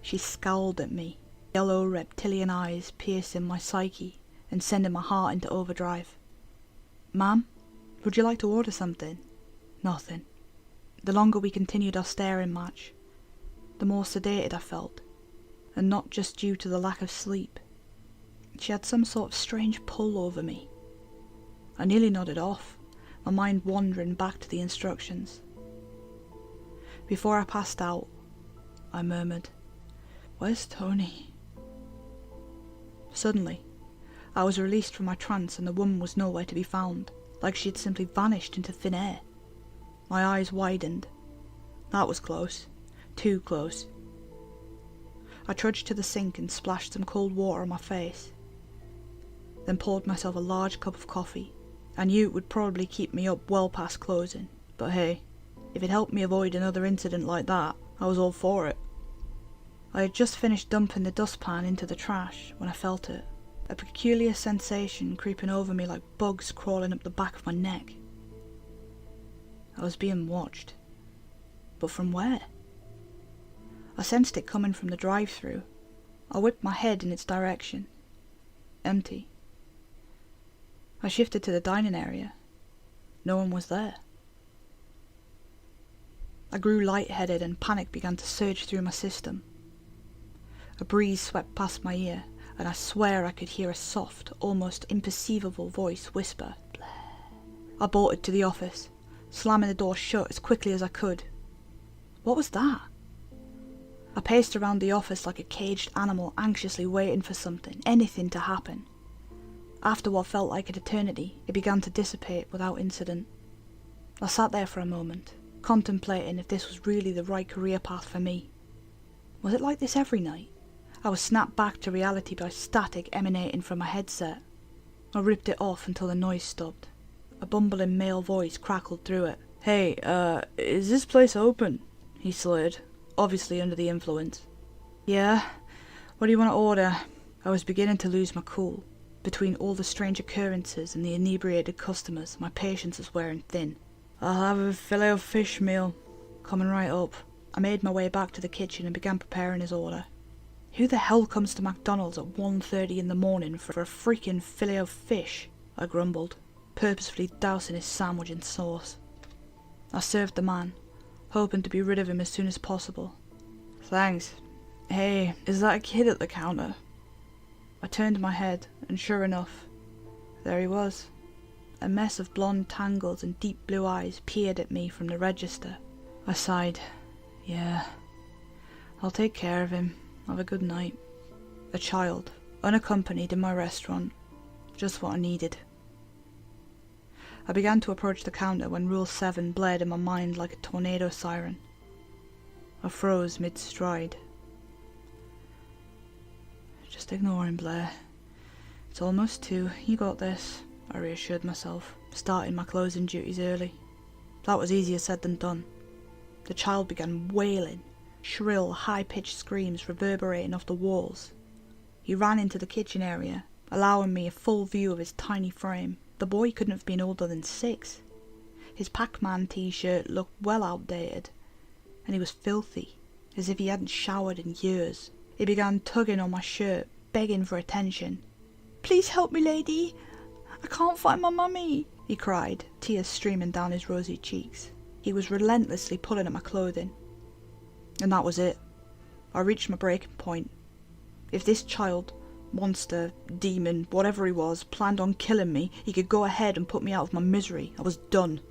She scowled at me, yellow reptilian eyes piercing my psyche and sending my heart into overdrive. "Ma'am, would you like to order something?" Nothing. The longer we continued our staring match, the more sedated I felt, and not just due to the lack of sleep. She had some sort of strange pull over me. I nearly nodded off, my mind wandering back to the instructions. Before I passed out, I murmured, "Where's Tony?" Suddenly, I was released from my trance and the woman was nowhere to be found, like she had simply vanished into thin air. My eyes widened. That was close. Too close. I trudged to the sink and splashed some cold water on my face, then poured myself a large cup of coffee. I knew it would probably keep me up well past closing, but hey, if it helped me avoid another incident like that, I was all for it. I had just finished dumping the dustpan into the trash when I felt it, a peculiar sensation creeping over me like bugs crawling up the back of my neck. I was being watched. But from where? I sensed it coming from the drive-through. I whipped my head in its direction. Empty. I shifted to the dining area. No one was there. I grew lightheaded and panic began to surge through my system. A breeze swept past my ear, and I swear I could hear a soft, almost imperceivable voice whisper, "Blair." I bolted to the office, slamming the door shut as quickly as I could. What was that? I paced around the office like a caged animal, anxiously waiting for something, anything to happen. After what felt like an eternity, it began to dissipate without incident. I sat there for a moment, contemplating if this was really the right career path for me. Was it like this every night? I was snapped back to reality by static emanating from my headset. I ripped it off until the noise stopped. A bumbling male voice crackled through it. "Hey, is this place open?" he slurred, obviously under the influence. "Yeah, what do you want to order?" I was beginning to lose my cool. Between all the strange occurrences and the inebriated customers, my patience was wearing thin. "I'll have a filet-o-fish meal." "Coming right up." I made my way back to the kitchen and began preparing his order. Who the hell comes to McDonald's at 1:30 in the morning for a freaking filet-o-fish? I grumbled, purposefully dousing his sandwich in sauce. I served the man, hoping to be rid of him as soon as possible. "Thanks. Hey, is that a kid at the counter?" I turned my head, and sure enough, there he was. A mess of blonde tangles and deep blue eyes peered at me from the register. I sighed. "Yeah, I'll take care of him. Have a good night." A child, unaccompanied in my restaurant. Just what I needed. I began to approach the counter when Rule 7 blared in my mind like a tornado siren. I froze mid-stride. "Just ignore him, Blair. It's almost 2. You got this," I reassured myself, starting my closing duties early. That was easier said than done. The child began wailing, shrill, high-pitched screams reverberating off the walls. He ran into the kitchen area, allowing me a full view of his tiny frame. The boy couldn't have been older than 6. His Pac-Man t-shirt looked well outdated, and he was filthy, as if he hadn't showered in years. He began tugging on my shirt, begging for attention. "Please help me, lady. I can't find my mummy," he cried, tears streaming down his rosy cheeks. He was relentlessly pulling at my clothing. And that was it. I reached my breaking point. If this child, monster, demon, whatever he was, planned on killing me, he could go ahead and put me out of my misery. I was done.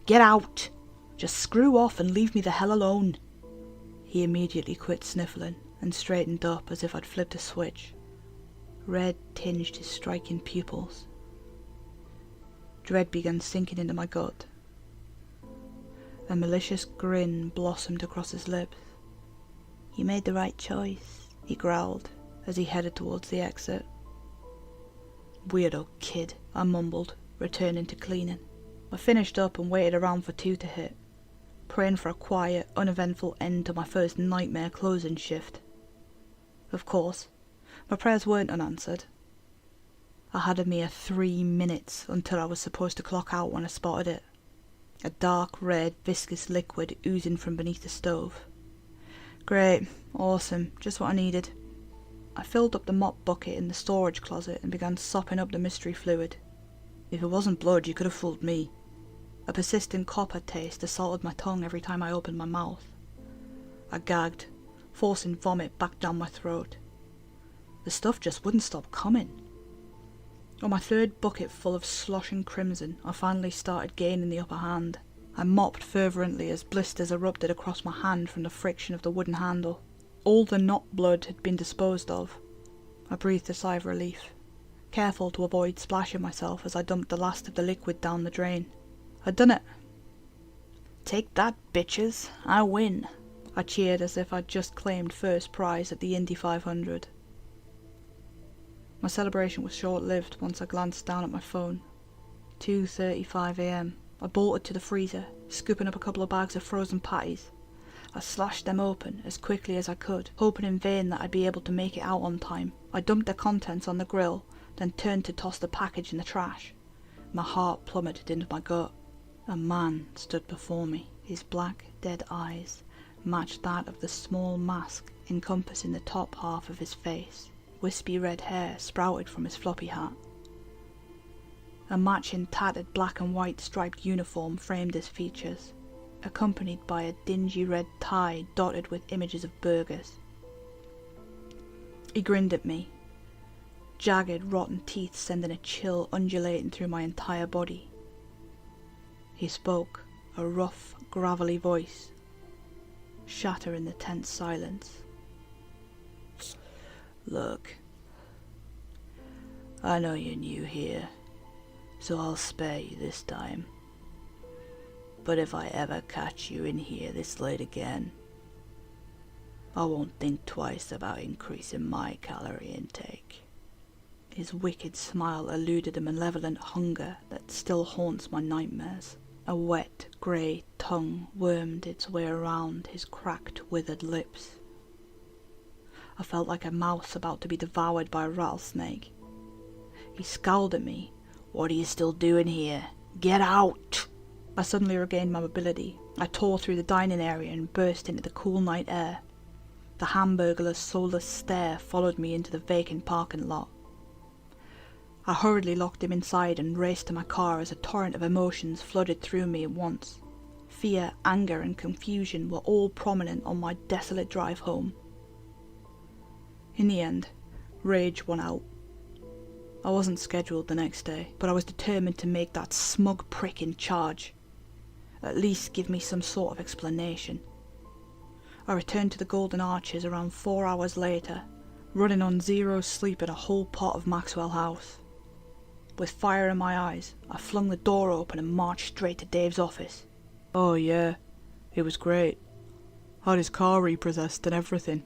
"Get out! Just screw off and leave me the hell alone." He immediately quit sniffling and straightened up as if I'd flipped a switch. Red tinged his striking pupils. Dread began sinking into my gut. A malicious grin blossomed across his lips. "You made the right choice," he growled as he headed towards the exit. "Weirdo kid," I mumbled, returning to cleaning. I finished up and waited around for 2 to hit, praying for a quiet, uneventful end to my first nightmare closing shift. Of course, my prayers weren't unanswered. I had a mere 3 minutes until I was supposed to clock out when I spotted it. A dark red viscous liquid oozing from beneath the stove. Great, awesome, just what I needed. I filled up the mop bucket in the storage closet and began sopping up the mystery fluid. If it wasn't blood, you could have fooled me. A persistent copper taste assaulted my tongue every time I opened my mouth. I gagged, forcing vomit back down my throat. The stuff just wouldn't stop coming. On my 3rd bucket full of sloshing crimson, I finally started gaining the upper hand. I mopped fervently as blisters erupted across my hand from the friction of the wooden handle. All the not blood had been disposed of. I breathed a sigh of relief, careful to avoid splashing myself as I dumped the last of the liquid down the drain. I'd done it. "Take that, bitches, I win." I cheered as if I'd just claimed first prize at the Indy 500. My celebration was short-lived once I glanced down at my phone. 2:35 a.m. I bolted to the freezer, scooping up a couple of bags of frozen patties. I slashed them open as quickly as I could, hoping in vain that I'd be able to make it out on time. I dumped their contents on the grill, then turned to toss the package in the trash. My heart plummeted into my gut. A man stood before me. His black, dead eyes matched that of the small mask encompassing the top half of his face. Wispy red hair sprouted from his floppy hat. A matching tattered black and white striped uniform framed his features, accompanied by a dingy red tie dotted with images of burgers. He grinned at me, jagged, rotten teeth sending a chill undulating through my entire body. He spoke, a rough, gravelly voice shatter in the tense silence. Look, I know you're new here, so I'll spare you this time. But if I ever catch you in here this late again, I won't think twice about increasing my calorie intake. His wicked smile eluded a malevolent hunger that still haunts my nightmares. A wet, grey tongue wormed its way around his cracked, withered lips. I felt like a mouse about to be devoured by a rattlesnake. He scowled at me. "What are you still doing here? Get out!" I suddenly regained my mobility. I tore through the dining area and burst into the cool night air. The Hamburglar's soulless stare followed me into the vacant parking lot. I hurriedly locked him inside and raced to my car as a torrent of emotions flooded through me at once. Fear, anger, and confusion were all prominent on my desolate drive home. In the end, rage won out. I wasn't scheduled the next day, but I was determined to make that smug prick in charge. At least give me some sort of explanation. I returned to the Golden Arches around 4 hours later, running on 0 sleep and a whole pot of Maxwell House. With fire in my eyes, I flung the door open and marched straight to Dave's office. "Oh yeah, it was great. Had his car repossessed and everything.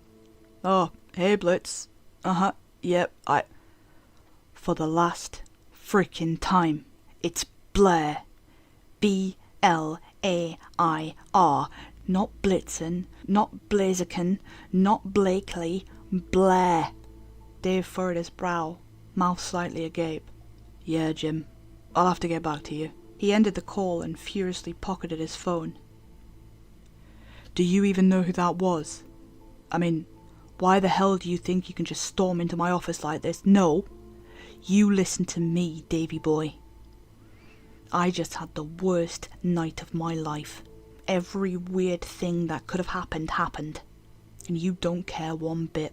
Oh, hey Blitz. Yep, For the last freaking time, it's Blair. B-L-A-I-R. Not Blitzen, not Blaziken, not Blakely, Blair." Dave furrowed his brow, mouth slightly agape. "Yeah, Jim, I'll have to get back to you." He ended the call and furiously pocketed his phone. "Do you even know who that was? I mean, why the hell do you think you can just storm into my office like this? No, you listen to me, Davy boy. I just had the worst night of my life. Every weird thing that could have happened, and you don't care one bit.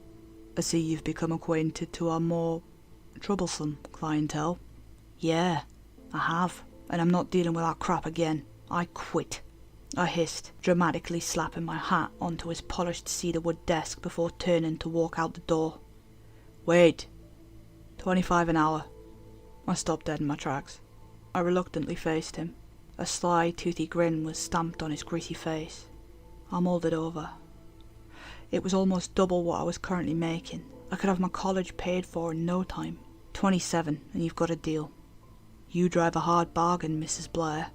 I see you've become acquainted to our more troublesome clientele." "Yeah, I have, and I'm not dealing with that crap again. I quit," I hissed, dramatically slapping my hat onto his polished cedarwood desk before turning to walk out the door. "Wait, 25 an hour. I stopped dead in my tracks. I reluctantly faced him. A sly, toothy grin was stamped on his gritty face. I mulled it over. It was almost double what I was currently making. I could have my college paid for in no time. 27, and you've got a deal. You drive a hard bargain, Mrs. Blair."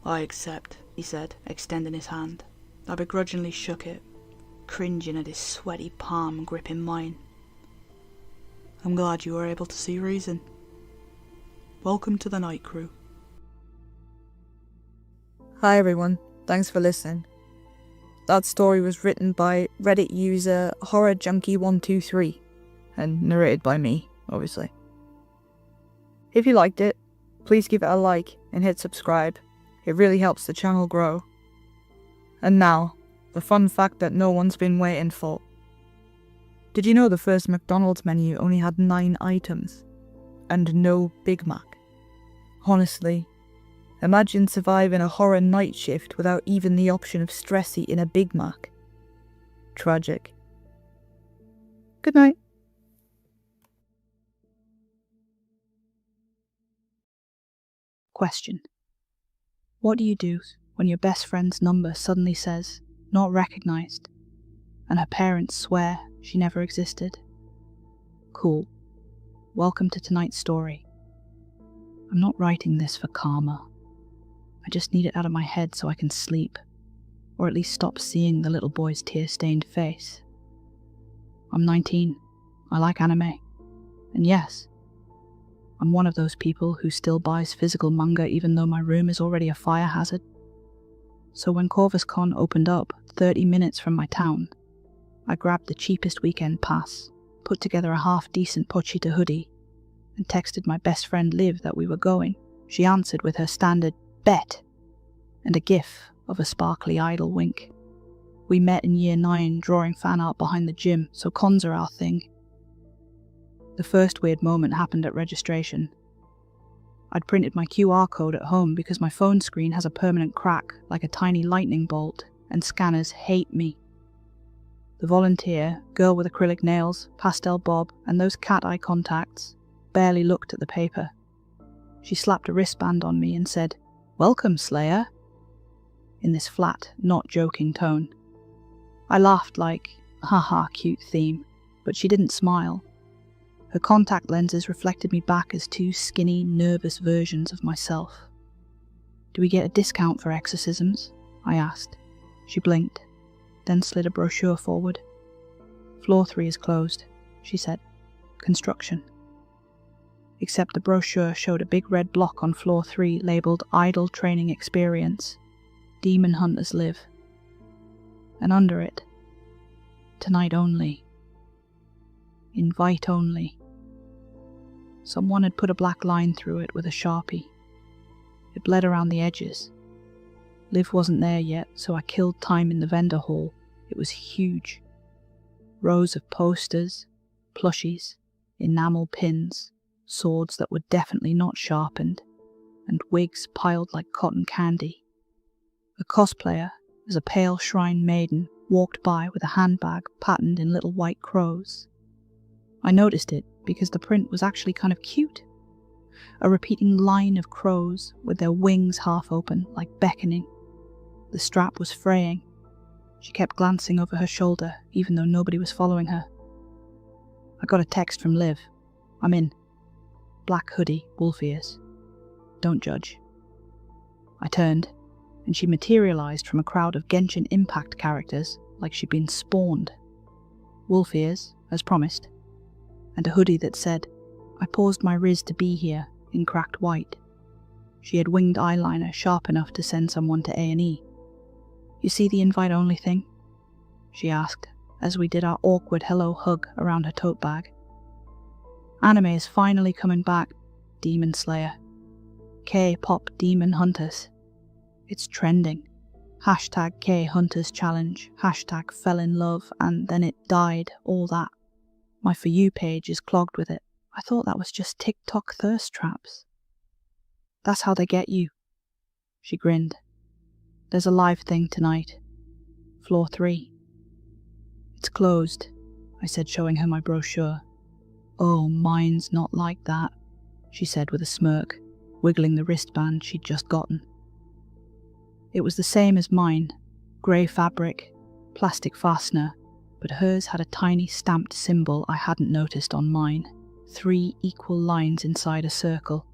"I accept," he said, extending his hand. I begrudgingly shook it, cringing at his sweaty palm gripping mine. "I'm glad you were able to see reason. Welcome to the night crew." Hi everyone, thanks for listening. That story was written by Reddit user HorrorJunkie123 and narrated by me, obviously. If you liked it, please give it a like and hit subscribe. It really helps the channel grow. And now, the fun fact that no one's been waiting for. Did you know the first McDonald's menu only had 9 items? And no Big Mac? Honestly, imagine surviving a horror night shift without even the option of stress eating a Big Mac. Tragic. Good night. Question: what do you do when your best friend's number suddenly says, "not recognized," and her parents swear she never existed? Cool. Welcome to tonight's story. I'm not writing this for karma. I just need it out of my head so I can sleep, or at least stop seeing the little boy's tear-stained face. I'm 19. I like anime. And yes, I'm one of those people who still buys physical manga even though my room is already a fire hazard. So when Corvus Con opened up 30 minutes from my town, I grabbed the cheapest weekend pass, put together a half-decent Pochita hoodie, and texted my best friend Liv that we were going. She answered with her standard bet and a gif of a sparkly idle wink. We met in year 9 drawing fan art behind the gym, so cons are our thing. The first weird moment happened at registration. I'd printed my QR code at home because my phone screen has a permanent crack like a tiny lightning bolt, and scanners hate me. The volunteer, girl with acrylic nails, pastel bob, and those cat eye contacts, barely looked at the paper. She slapped a wristband on me and said, "Welcome, Slayer," in this flat, not joking tone. I laughed like, haha, cute theme, but she didn't smile. Her contact lenses reflected me back as two skinny, nervous versions of myself. "Do we get a discount for exorcisms?" I asked. She blinked, then slid a brochure forward. "Floor 3 is closed," she said. "Construction." Except the brochure showed a big red block on floor 3 labelled Idle Training Experience. Demon Hunters Live. And under it, tonight only. Invite only. Someone had put a black line through it with a Sharpie. It bled around the edges. Liv wasn't there yet, so I killed time in the vendor hall. It was huge. Rows of posters, plushies, enamel pins, swords that were definitely not sharpened, and wigs piled like cotton candy. A cosplayer, as a pale shrine maiden, walked by with a handbag patterned in little white crows. I noticed it because the print was actually kind of cute. A repeating line of crows with their wings half open, like beckoning. The strap was fraying. She kept glancing over her shoulder, even though nobody was following her. I got a text from Liv. "I'm in. Black hoodie, wolf ears. Don't judge." I turned, and she materialized from a crowd of Genshin Impact characters like she'd been spawned. Wolf ears, as promised, and a hoodie that said, "I paused my riz to be here," in cracked white. She had winged eyeliner sharp enough to send someone to A&E. "You see the invite-only thing?" she asked, as we did our awkward hello hug around her tote bag. "Anime is finally coming back, Demon Slayer. K-pop Demon Hunters. It's trending. Hashtag K-Hunters Challenge, hashtag fell in love, and then it died, all that. My For You page is clogged with it. I thought that was just TikTok thirst traps." "That's how they get you." She grinned. "There's a live thing tonight. Floor 3. "It's closed," I said, showing her my brochure. "Oh, mine's not like that," she said with a smirk, wiggling the wristband she'd just gotten. It was the same as mine, grey fabric, plastic fastener, but hers had a tiny stamped symbol I hadn't noticed on mine. 3 equal lines inside a circle.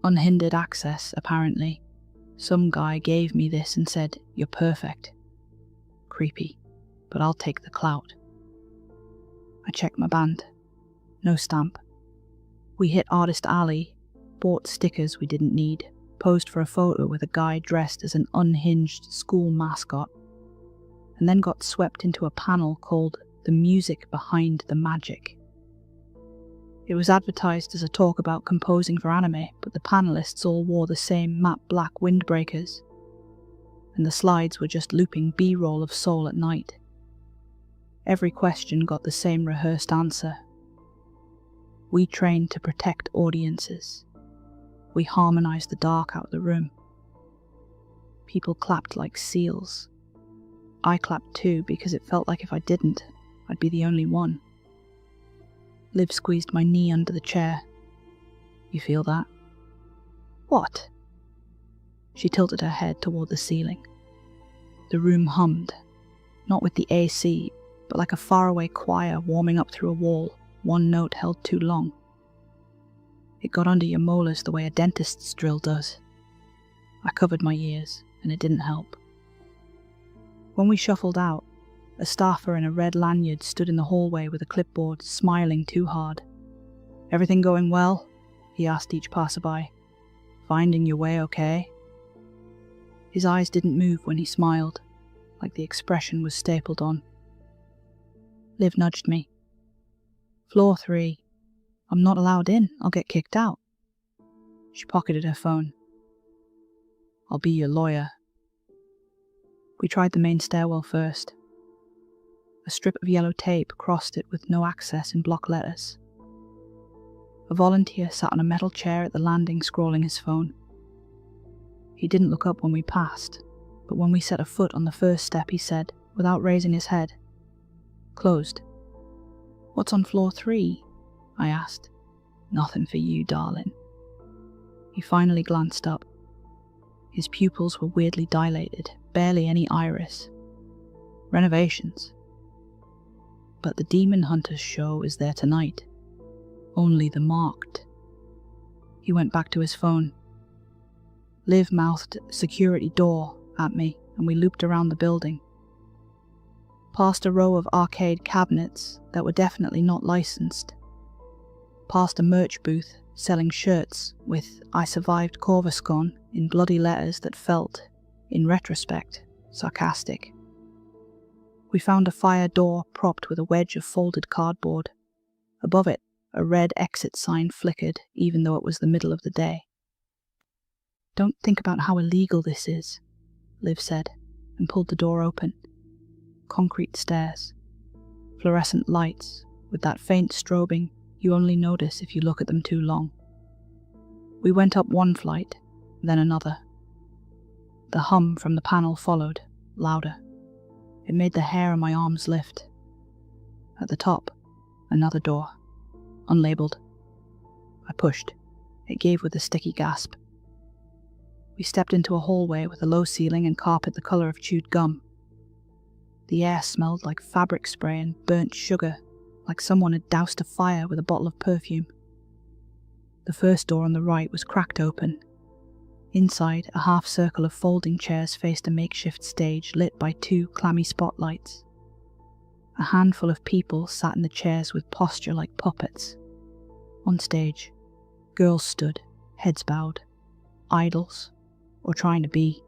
Unhindered access, apparently. Some guy gave me this and said, "You're perfect." Creepy, but I'll take the clout. I checked my band. No stamp. We hit Artist Alley, bought stickers we didn't need, posed for a photo with a guy dressed as an unhinged school mascot, and then got swept into a panel called The Music Behind the Magic. It was advertised as a talk about composing for anime, but the panellists all wore the same matte black windbreakers, and the slides were just looping B-roll of Soul at Night. Every question got the same rehearsed answer. We trained to protect audiences. We harmonized the dark out of the room. People clapped like seals. I clapped too because it felt like if I didn't, I'd be the only one. Liv squeezed my knee under the chair. "You feel that?" "What?" She tilted her head toward the ceiling. The room hummed, not with the AC, but like a faraway choir warming up through a wall, one note held too long. It got under your molars the way a dentist's drill does. I covered my ears, and it didn't help. When we shuffled out, a staffer in a red lanyard stood in the hallway with a clipboard, smiling too hard. "Everything going well?" he asked each passerby. "Finding your way okay?" His eyes didn't move when he smiled, like the expression was stapled on. Liv nudged me. "Floor 3. I'm not allowed in, I'll get kicked out." She pocketed her phone. "I'll be your lawyer." We tried the main stairwell first. A strip of yellow tape crossed it with no access in block letters. A volunteer sat on a metal chair at the landing scrolling his phone. He didn't look up when we passed, but when we set a foot on the first step, he said, without raising his head, "Closed." "What's on floor 3?" I asked. "Nothing for you, darling." He finally glanced up. His pupils were weirdly dilated, barely any iris. "Renovations. But the Demon Hunters show is there tonight. Only the marked." He went back to his phone. Liv mouthed "security door" at me, and we looped around the building. Past a row of arcade cabinets that were definitely not licensed. Past a merch booth selling shirts with "I survived Corvuscon" in bloody letters that felt, in retrospect, sarcastic. We found a fire door propped with a wedge of folded cardboard. Above it, a red exit sign flickered even though it was the middle of the day. "Don't think about how illegal this is," Liv said, and pulled the door open. Concrete stairs. Fluorescent lights, with that faint strobing you only notice if you look at them too long. We went up one flight, then another. The hum from the panel followed, louder. It made the hair on my arms lift. At the top, another door, unlabeled. I pushed. It gave with a sticky gasp. We stepped into a hallway with a low ceiling and carpet the colour of chewed gum. The air smelled like fabric spray and burnt sugar, like someone had doused a fire with a bottle of perfume. The first door on the right was cracked open. Inside, a half circle of folding chairs faced a makeshift stage lit by 2 clammy spotlights. A handful of people sat in the chairs with posture like puppets. On stage, girls stood, heads bowed, idols, or trying to be.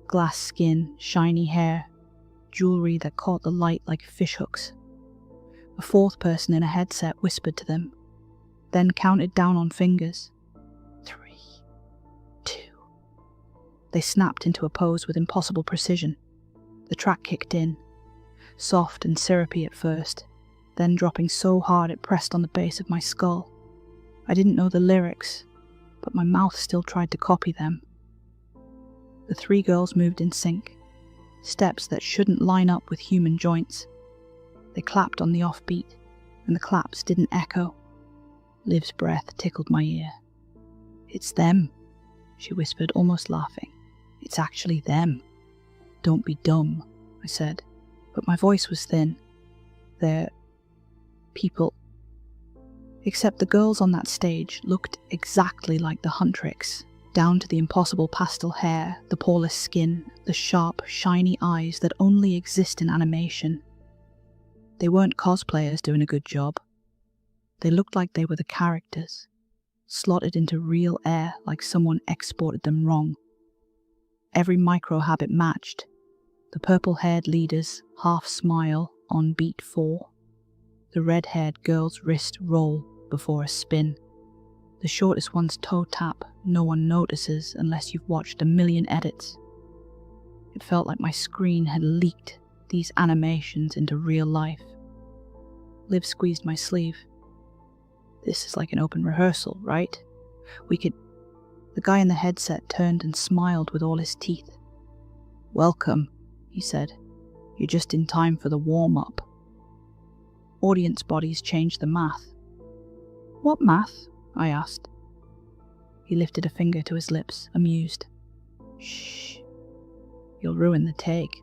Glass skin, shiny hair, jewellery that caught the light like fishhooks. A fourth person in a headset whispered to them, then counted down on fingers. 3, 2. They snapped into a pose with impossible precision. The track kicked in, soft and syrupy at first, then dropping so hard it pressed on the base of my skull. I didn't know the lyrics, but my mouth still tried to copy them. The 3 girls moved in sync, steps that shouldn't line up with human joints. They clapped on the offbeat, and the claps didn't echo. Liv's breath tickled my ear. "It's them," she whispered, almost laughing. "It's actually them." "Don't be dumb," I said, but my voice was thin. "They're people." Except the girls on that stage looked exactly like the Huntrix, down to the impossible pastel hair, the poreless skin, the sharp, shiny eyes that only exist in animation. They weren't cosplayers doing a good job. They looked like they were the characters, slotted into real air like someone exported them wrong. Every micro-habit matched. The purple-haired leader's half-smile on beat 4. The red-haired girl's wrist roll before a spin. The shortest one's toe tap no one notices unless you've watched a million edits. It felt like my screen had leaked these animations into real life. Liv squeezed my sleeve. "This is like an open rehearsal, right? We could..." The guy in the headset turned and smiled with all his teeth. "Welcome," he said. "You're just in time for the warm-up." Audience bodies changed the math. "What math?" I asked. He lifted a finger to his lips, amused. "Shh. You'll ruin the take.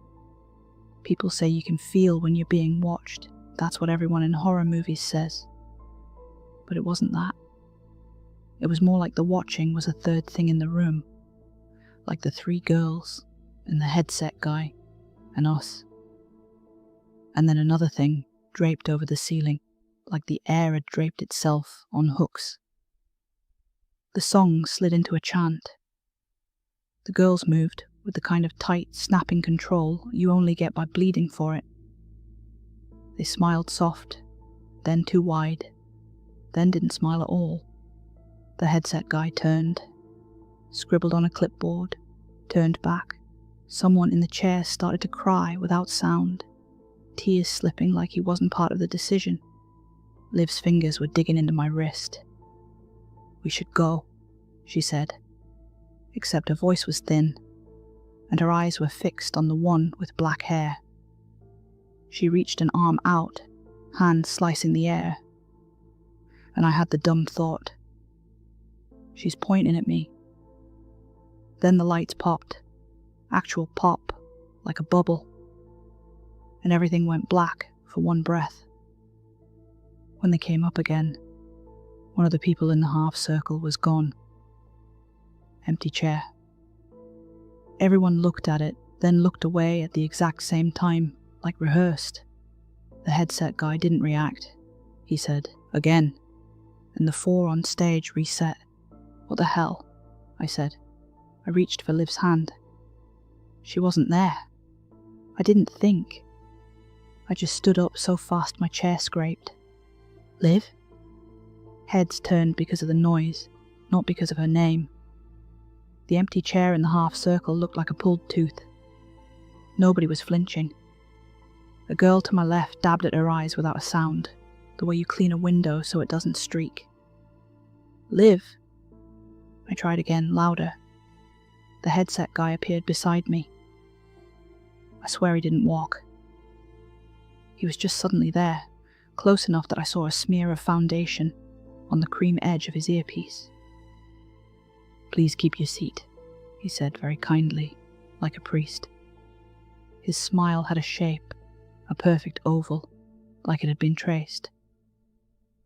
People say you can feel when you're being watched. That's what everyone in horror movies says. But it wasn't that. It was more like the watching was a third thing in the room. Like the 3 girls, and the headset guy, and us. And then another thing draped over the ceiling, like the air had draped itself on hooks. The song slid into a chant. The girls moved with the kind of tight, snapping control you only get by bleeding for it. They smiled soft, then too wide, then didn't smile at all. The headset guy turned, scribbled on a clipboard, turned back. Someone in the chair started to cry without sound, tears slipping like he wasn't part of the decision. Liv's fingers were digging into my wrist. "We should go," she said, except her voice was thin. and her eyes were fixed on the one with black hair. She reached an arm out, hand slicing the air, and I had the dumb thought, she's pointing at me. Then the lights popped, actual pop, like a bubble, and everything went black for one breath. When they came up again, one of the people in the half circle was gone. Empty chair. Everyone looked at it, then looked away at the exact same time, like rehearsed. The headset guy didn't react. He said, "Again," and the four on stage reset. "What the hell?" I said. I reached for Liv's hand. She wasn't there. I didn't think. I just stood up so fast my chair scraped. "Liv?" Heads turned because of the noise, not because of her name. The empty chair in the half circle looked like a pulled tooth. Nobody was flinching. A girl to my left dabbed at her eyes without a sound, the way you clean a window so it doesn't streak. "Liv?" I tried again, louder. The headset guy appeared beside me. I swear he didn't walk. He was just suddenly there, close enough that I saw a smear of foundation on the cream edge of his earpiece. "Please keep your seat," he said very kindly, like a priest. His smile had a shape, a perfect oval, like it had been traced.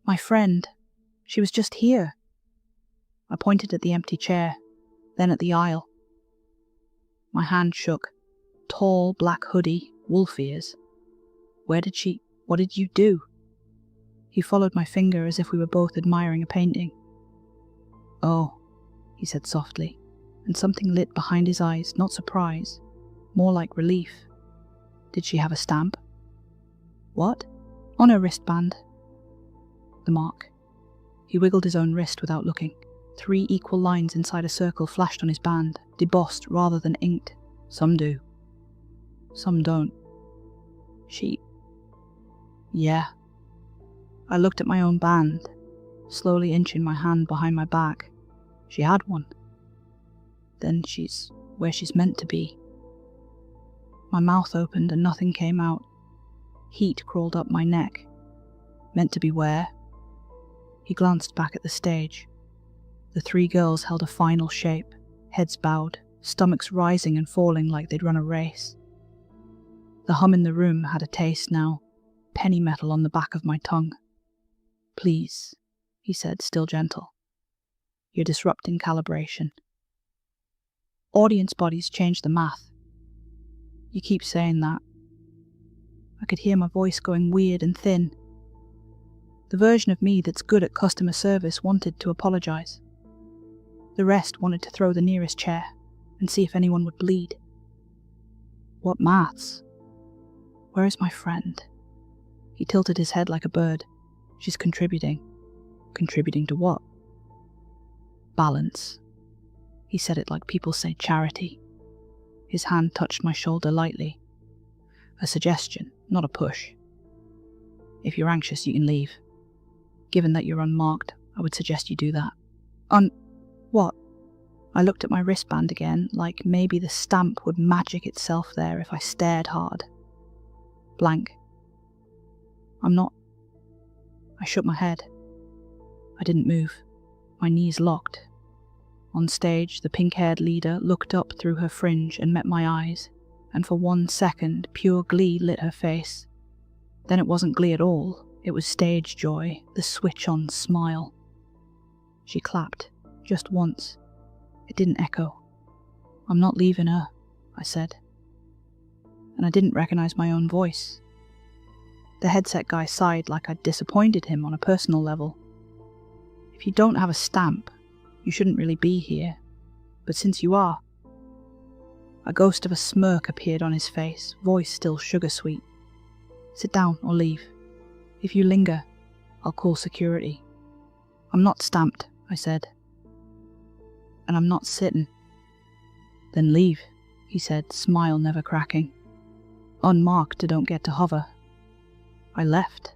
"My friend, she was just here." I pointed at the empty chair, then at the aisle. My hand shook. Tall, black hoodie, wolf ears. What did you do? He followed my finger as if we were both admiring a painting. "Oh," he said softly, and something lit behind his eyes, not surprise, more like relief. "Did she have a stamp?" "What?" "On her wristband." The mark. He wiggled his own wrist without looking. 3 equal lines inside a circle flashed on his band, debossed rather than inked. "Some do. Some don't." "She..." "Yeah." I looked at my own band, slowly inching my hand behind my back. She had one. Then she's where she's meant to be. My mouth opened and nothing came out. Heat crawled up my neck. "Meant to be where?" He glanced back at the stage. The 3 girls held a final shape, heads bowed, stomachs rising and falling like they'd run a race. The hum in the room had a taste now, penny metal on the back of my tongue. "Please," he said, still gentle. "You're disrupting calibration. Audience bodies change the math." "You keep saying that." I could hear my voice going weird and thin. The version of me that's good at customer service wanted to apologize. The rest wanted to throw the nearest chair and see if anyone would bleed. "What maths? Where is my friend?" He tilted his head like a bird. "She's contributing." "Contributing to what?" "Balance." He said it like people say charity. His hand touched my shoulder lightly. A suggestion, not a push. "If you're anxious, you can leave. Given that you're unmarked, I would suggest you do that." What?" I looked at my wristband again, like maybe the stamp would magic itself there if I stared hard. Blank. "I'm not..." I shook my head. I didn't move. My knees locked. On stage, the pink-haired leader looked up through her fringe and met my eyes, and for 1 second, pure glee lit her face. Then it wasn't glee at all. It was stage joy, the switch-on smile. She clapped. Just once. It didn't echo. "I'm not leaving her," I said. And I didn't recognize my own voice. The headset guy sighed like I'd disappointed him on a personal level. "If you don't have a stamp, you shouldn't really be here. But since you are..." A ghost of a smirk appeared on his face, voice still sugar-sweet. "Sit down or leave. If you linger, I'll call security." "I'm not stamped," I said. "And I'm not sitting." "Then leave," he said, smile never cracking. "Unmarked don't get to hover." I left.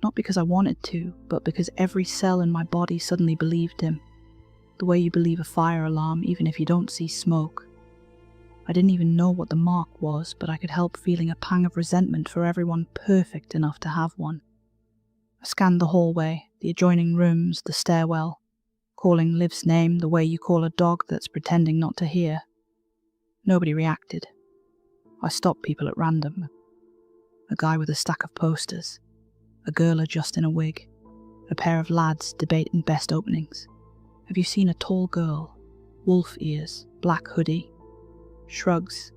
Not because I wanted to, but because every cell in my body suddenly believed him. The way you believe a fire alarm even if you don't see smoke. I didn't even know what the mark was, but I could help feeling a pang of resentment for everyone perfect enough to have one. I scanned the hallway, the adjoining rooms, the stairwell, calling Liv's name the way you call a dog that's pretending not to hear. Nobody reacted. I stopped people at random. A guy with a stack of posters, a girl adjusting a wig, a pair of lads debating best openings. Have you seen a tall girl? Wolf ears, black hoodie, shrugs,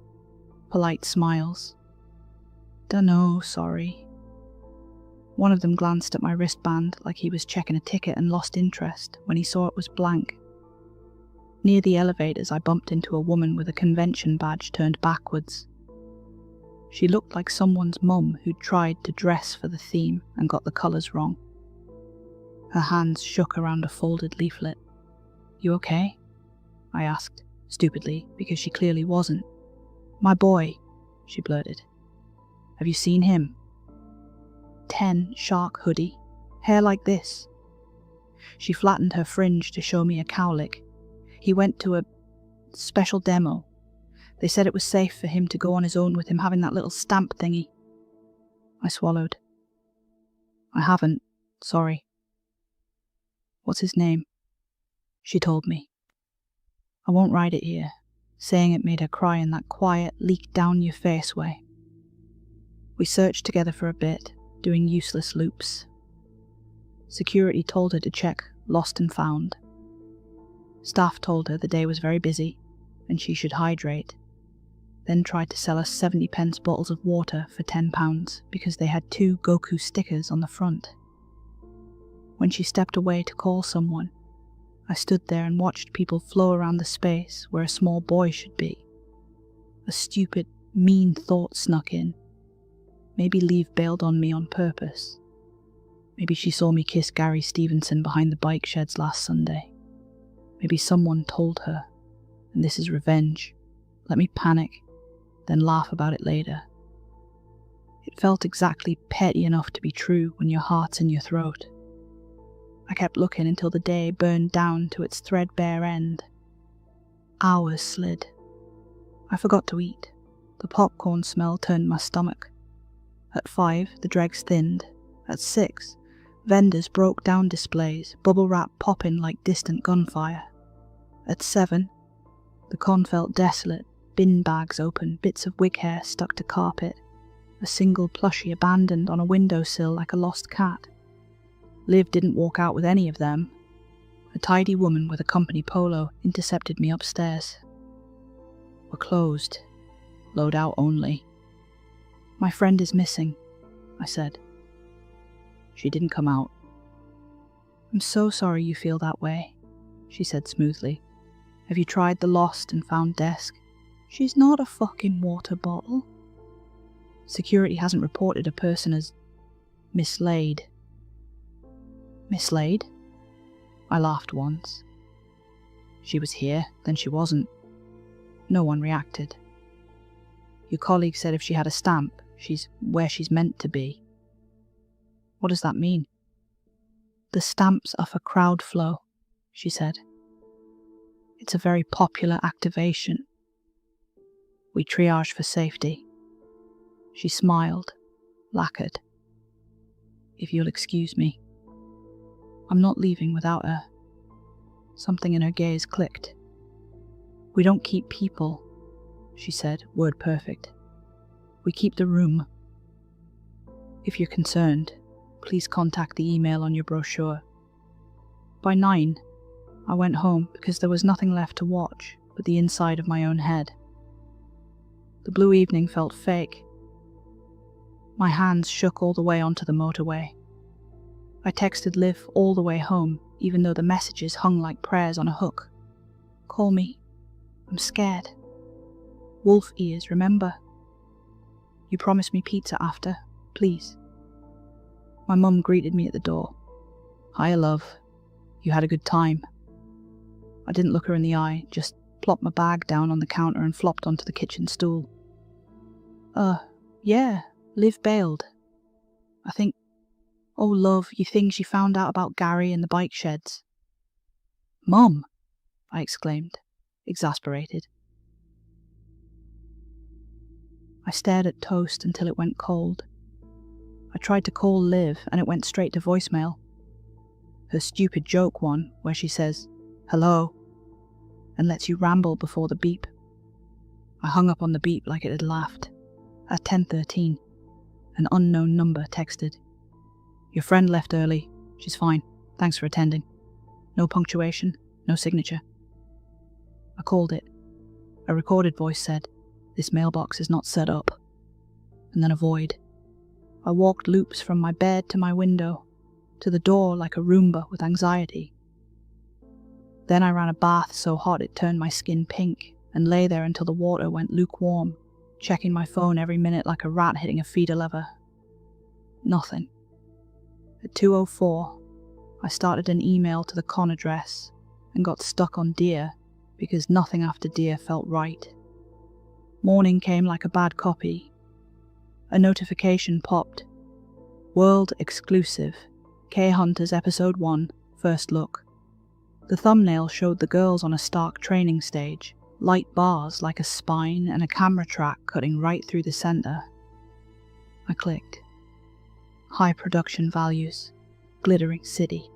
polite smiles. Dunno, sorry. One of them glanced at my wristband like he was checking a ticket and lost interest when he saw it was blank. Near the elevators, I bumped into a woman with a convention badge turned backwards. She looked like someone's mum who'd tried to dress for the theme and got the colours wrong. Her hands shook around a folded leaflet. You okay? I asked, stupidly, because she clearly wasn't. My boy, she blurted. Have you seen him? 10 shark hoodie, hair like this. She flattened her fringe to show me a cowlick. He went to a special demo. They said it was safe for him to go on his own with him having that little stamp thingy. I swallowed. I haven't, sorry. What's his name? She told me. I won't write it here. Saying it made her cry in that quiet, leak-down-your-face way. We searched together for a bit, doing useless loops. Security told her to check lost and found. Staff told her the day was very busy and she should hydrate, then tried to sell us 70p bottles of water for £10 because they had 2 Goku stickers on the front. When she stepped away to call someone, I stood there and watched people flow around the space where a small boy should be. A stupid, mean thought snuck in. Maybe Liv bailed on me on purpose. Maybe she saw me kiss Gary Stevenson behind the bike sheds last Sunday. Maybe someone told her, and this is revenge. Let me panic, then laugh about it later. It felt exactly petty enough to be true when your heart's in your throat. I kept looking until the day burned down to its threadbare end. Hours slid. I forgot to eat. The popcorn smell turned my stomach. At 5, the dregs thinned. At 6, vendors broke down displays, bubble wrap popping like distant gunfire. At 7, the con felt desolate, bin bags open, bits of wig hair stuck to carpet, a single plushie abandoned on a windowsill like a lost cat. Liv didn't walk out with any of them. A tidy woman with a company polo intercepted me upstairs. We're closed. Load out only. My friend is missing, I said. She didn't come out. I'm so sorry you feel that way, she said smoothly. Have you tried the lost and found desk? She's not a fucking water bottle. Security hasn't reported a person as mislaid. Mislaid? I laughed once. She was here, then she wasn't. No one reacted. Your colleague said if she had a stamp, she's where she's meant to be. What does that mean? The stamps are for crowd flow, she said. It's a very popular activation. We triage for safety. She smiled, lacquered. If you'll excuse me. I'm not leaving without her. Something in her gaze clicked. We don't keep people, she said, word perfect. We keep the room. If you're concerned, please contact the email on your brochure. By 9, I went home because there was nothing left to watch but the inside of my own head. The blue evening felt fake. My hands shook all the way onto the motorway. I texted Liv all the way home, even though the messages hung like prayers on a hook. Call me. I'm scared. Wolf ears, remember? You promised me pizza after, please. My mum greeted me at the door. Hiya, love. You had a good time. I didn't look her in the eye, just plopped my bag down on the counter and flopped onto the kitchen stool. Yeah, Liv bailed. I think... Oh, love, you think she found out about Gary and the bike sheds? Mum, I exclaimed, exasperated. I stared at toast until it went cold. I tried to call Liv and it went straight to voicemail. Her stupid joke one where she says, "Hello," and lets you ramble before the beep. I hung up on the beep like it had laughed. At 10:13, an unknown number texted, "Your friend left early. She's fine. Thanks for attending." No punctuation, no signature. I called it. A recorded voice said, "This mailbox is not set up." And then a void. I walked loops from my bed to my window, to the door like a Roomba with anxiety. Then I ran a bath so hot it turned my skin pink, and lay there until the water went lukewarm, checking my phone every minute like a rat hitting a feeder lever. Nothing. At 2:04, I started an email to the con address and got stuck on Dear because nothing after Dear felt right. Morning came like a bad copy. A notification popped. World exclusive. K-Hunters Episode 1, First Look. The thumbnail showed the girls on a stark training stage, light bars like a spine and a camera track cutting right through the center. I clicked. High production values. Glittering city.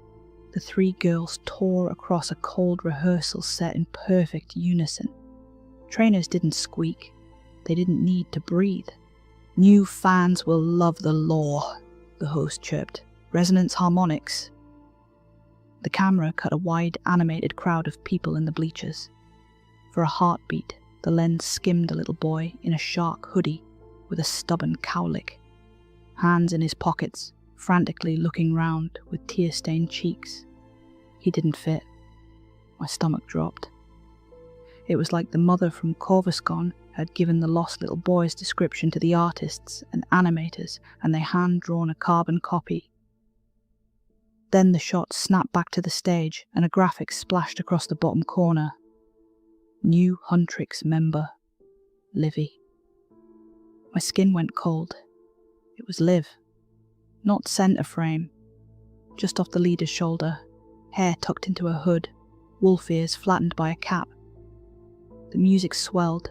The three girls tore across a cold rehearsal set in perfect unison. Trainers didn't squeak. They didn't need to breathe. "New fans will love the lore," the host chirped. "Resonance harmonics." The camera cut a wide animated crowd of people in the bleachers. For a heartbeat, the lens skimmed a little boy in a shark hoodie with a stubborn cowlick. Hands in his pockets, frantically looking round with tear-stained cheeks. He didn't fit. My stomach dropped. It was like the mother from Corvuscon had given the lost little boy's description to the artists and animators, and they hand-drawn a carbon copy. Then the shot snapped back to the stage, and a graphic splashed across the bottom corner. New Huntrix member, Livy. My skin went cold. It was Liv. Not center frame. Just off the leader's shoulder, hair tucked into a hood, wolf ears flattened by a cap. The music swelled,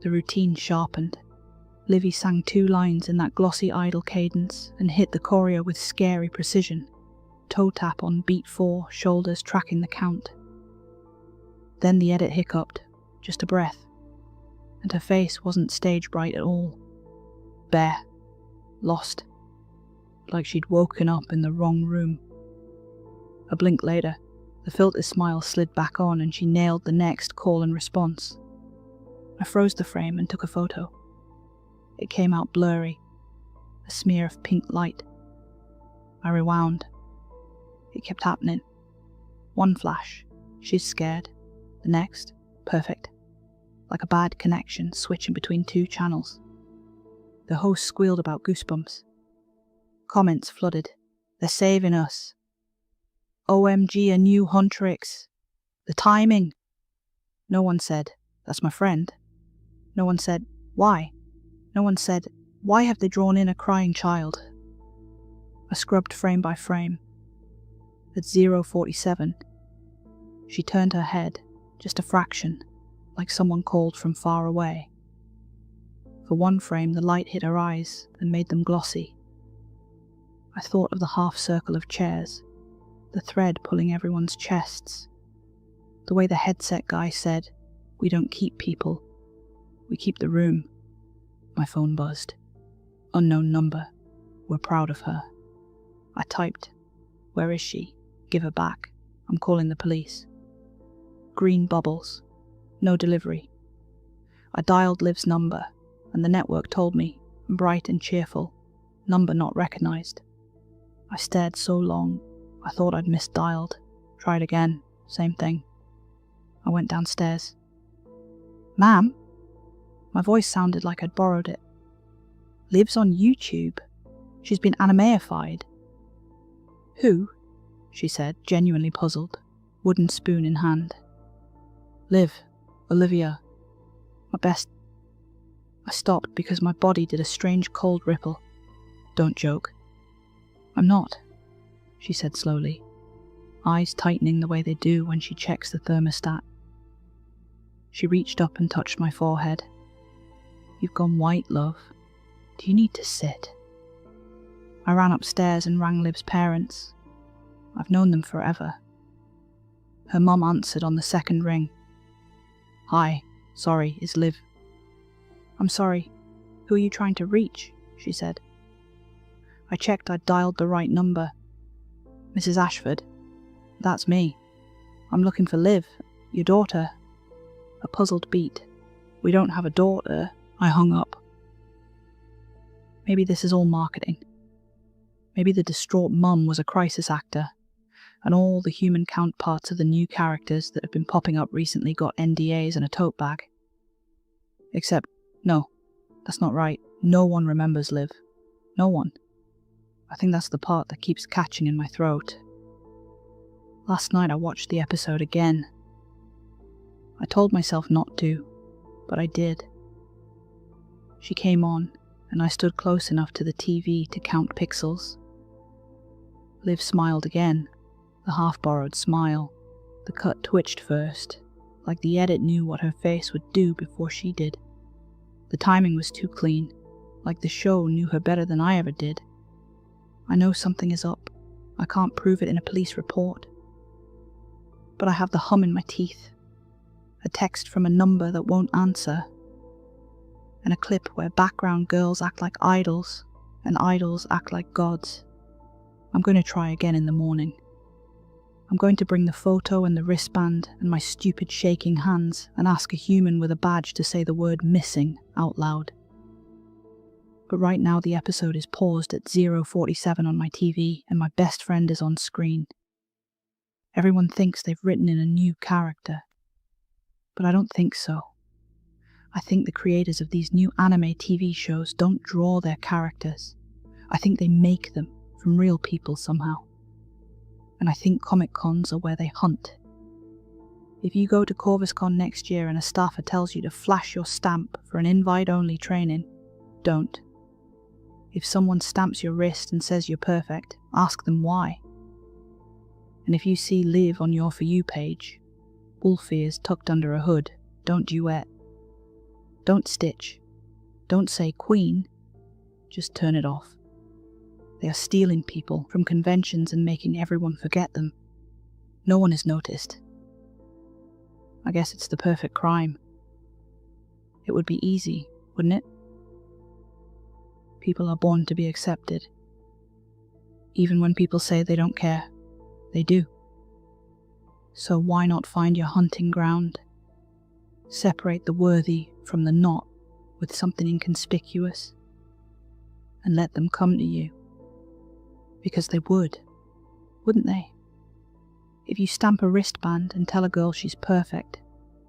the routine sharpened. Livy sang 2 lines in that glossy idle cadence and hit the choreo with scary precision. Toe tap on beat 4, shoulders tracking the count. Then the edit hiccuped, just a breath, and her face wasn't stage bright at all. Bare, lost, like she'd woken up in the wrong room. A blink later, the filter smile slid back on and she nailed the next call and response. I froze the frame and took a photo. It came out blurry, a smear of pink light. I rewound. It kept happening. One flash, she's scared. The next, perfect. Like a bad connection switching between 2 channels. The host squealed about goosebumps. Comments flooded. "They're saving us." "OMG, a new Huntrix. The timing." No one said, "That's my friend." No one said, "Why?" No one said, "Why have they drawn in a crying child?" I scrubbed frame by frame. At 0:47, she turned her head, just a fraction, like someone called from far away. For one frame, the light hit her eyes and made them glossy. I thought of the half circle of chairs, the thread pulling everyone's chests. The way the headset guy said, "We don't keep people, we keep the room." My phone buzzed. Unknown number. We're proud of her. I typed, "Where is she? Give her back. I'm calling the police." Green bubbles. No delivery. I dialed Liv's number, and the network told me, bright and cheerful, "Number not recognized." I stared so long, I thought I'd misdialed. Tried again, same thing. I went downstairs. "Ma'am?" My voice sounded like I'd borrowed it. "Liv's on YouTube. She's been animeified." "Who?" she said, genuinely puzzled, wooden spoon in hand. "Liv. Olivia. My best." I stopped because my body did a strange cold ripple. "Don't joke." "I'm not," she said slowly, eyes tightening the way they do when she checks the thermostat. She reached up and touched my forehead. You've gone white, love. Do you need to sit? I ran upstairs and rang Liv's parents. I've known them forever. Her mum answered on the second ring. Hi, sorry, it's Liv. I'm sorry, who are you trying to reach? She said. I checked I'd dialed the right number. Mrs. Ashford? That's me. I'm looking for Liv, your daughter. A puzzled beat. We don't have a daughter. I hung up. Maybe this is all marketing. Maybe the distraught mum was a crisis actor, and all the human counterparts of the new characters that have been popping up recently got NDAs and a tote bag. Except, no, that's not right. No one remembers Liv. No one. I think that's the part that keeps catching in my throat. Last night I watched the episode again. I told myself not to, but I did. She came on, and I stood close enough to the TV to count pixels. Liv smiled again, the half-borrowed smile. The cut twitched first, like the edit knew what her face would do before she did. The timing was too clean, like the show knew her better than I ever did. I know something is up. I can't prove it in a police report. But I have the hum in my teeth. A text from a number that won't answer. And a clip where background girls act like idols, and idols act like gods. I'm going to try again in the morning. I'm going to bring the photo and the wristband and my stupid shaking hands and ask a human with a badge to say the word missing out loud. But right now the episode is paused at 0:47 on my TV and my best friend is on screen. Everyone thinks they've written in a new character. But I don't think so. I think the creators of these new anime TV shows don't draw their characters. I think they make them from real people somehow. And I think Comic Cons are where they hunt. If you go to CorvusCon next year and a staffer tells you to flash your stamp for an invite-only training, don't. If someone stamps your wrist and says you're perfect, ask them why. And if you see Liv on your For You page, wolf ears tucked under a hood, don't duet. Don't stitch. Don't say Queen. Just turn it off. They are stealing people from conventions and making everyone forget them. No one is noticed. I guess it's the perfect crime. It would be easy, wouldn't it? People are born to be accepted. Even when people say they don't care, they do. So why not find your hunting ground? Separate the worthy from the not with something inconspicuous, and let them come to you. Because they would, wouldn't they? If you stamp a wristband and tell a girl she's perfect,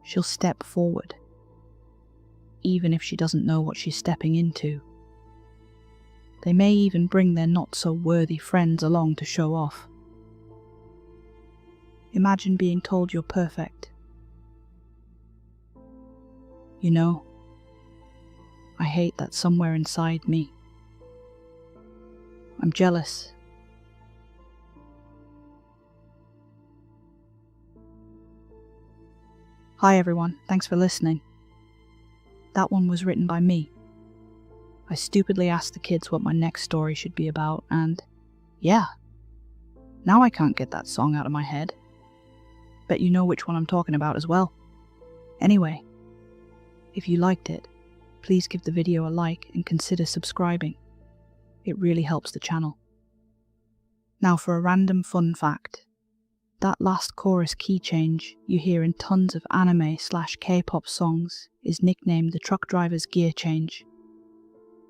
she'll step forward, even if she doesn't know what she's stepping into. They may even bring their not-so-worthy friends along to show off. Imagine being told you're perfect. You know, I hate that somewhere inside me. I'm jealous. Hi everyone, thanks for listening. That one was written by me. I stupidly asked the kids what my next story should be about, and yeah, now I can't get that song out of my head. Bet you know which one I'm talking about as well. Anyway, if you liked it, please give the video a like and consider subscribing. It really helps the channel. Now for a random fun fact. That last chorus key change you hear in tons of anime/K-pop songs is nicknamed the truck driver's gear change.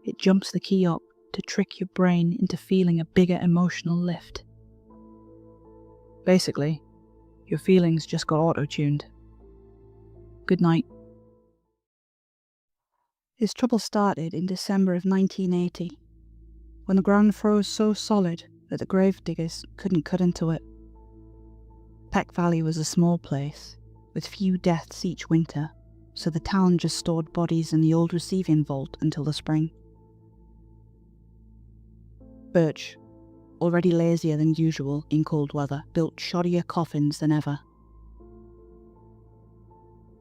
It jumps the key up to trick your brain into feeling a bigger emotional lift. Basically, your feelings just got auto-tuned. Good night. His trouble started in December of 1980, when the ground froze so solid that the gravediggers couldn't cut into it. Peck Valley was a small place, with few deaths each winter, so the town just stored bodies in the old receiving vault until the spring. Birch, already lazier than usual in cold weather, built shoddier coffins than ever.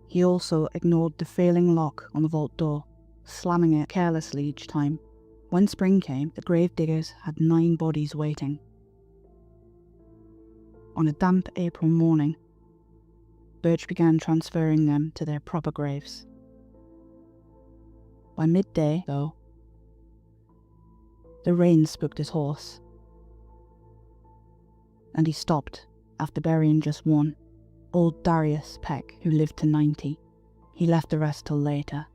He also ignored the failing lock on the vault door, slamming it carelessly each time. When spring came, the grave diggers had 9 bodies waiting. On a damp April morning, Birch began transferring them to their proper graves. By midday, though, the rain spooked his horse, and he stopped after burying just one, old Darius Peck, who lived to 90. He left the rest till later.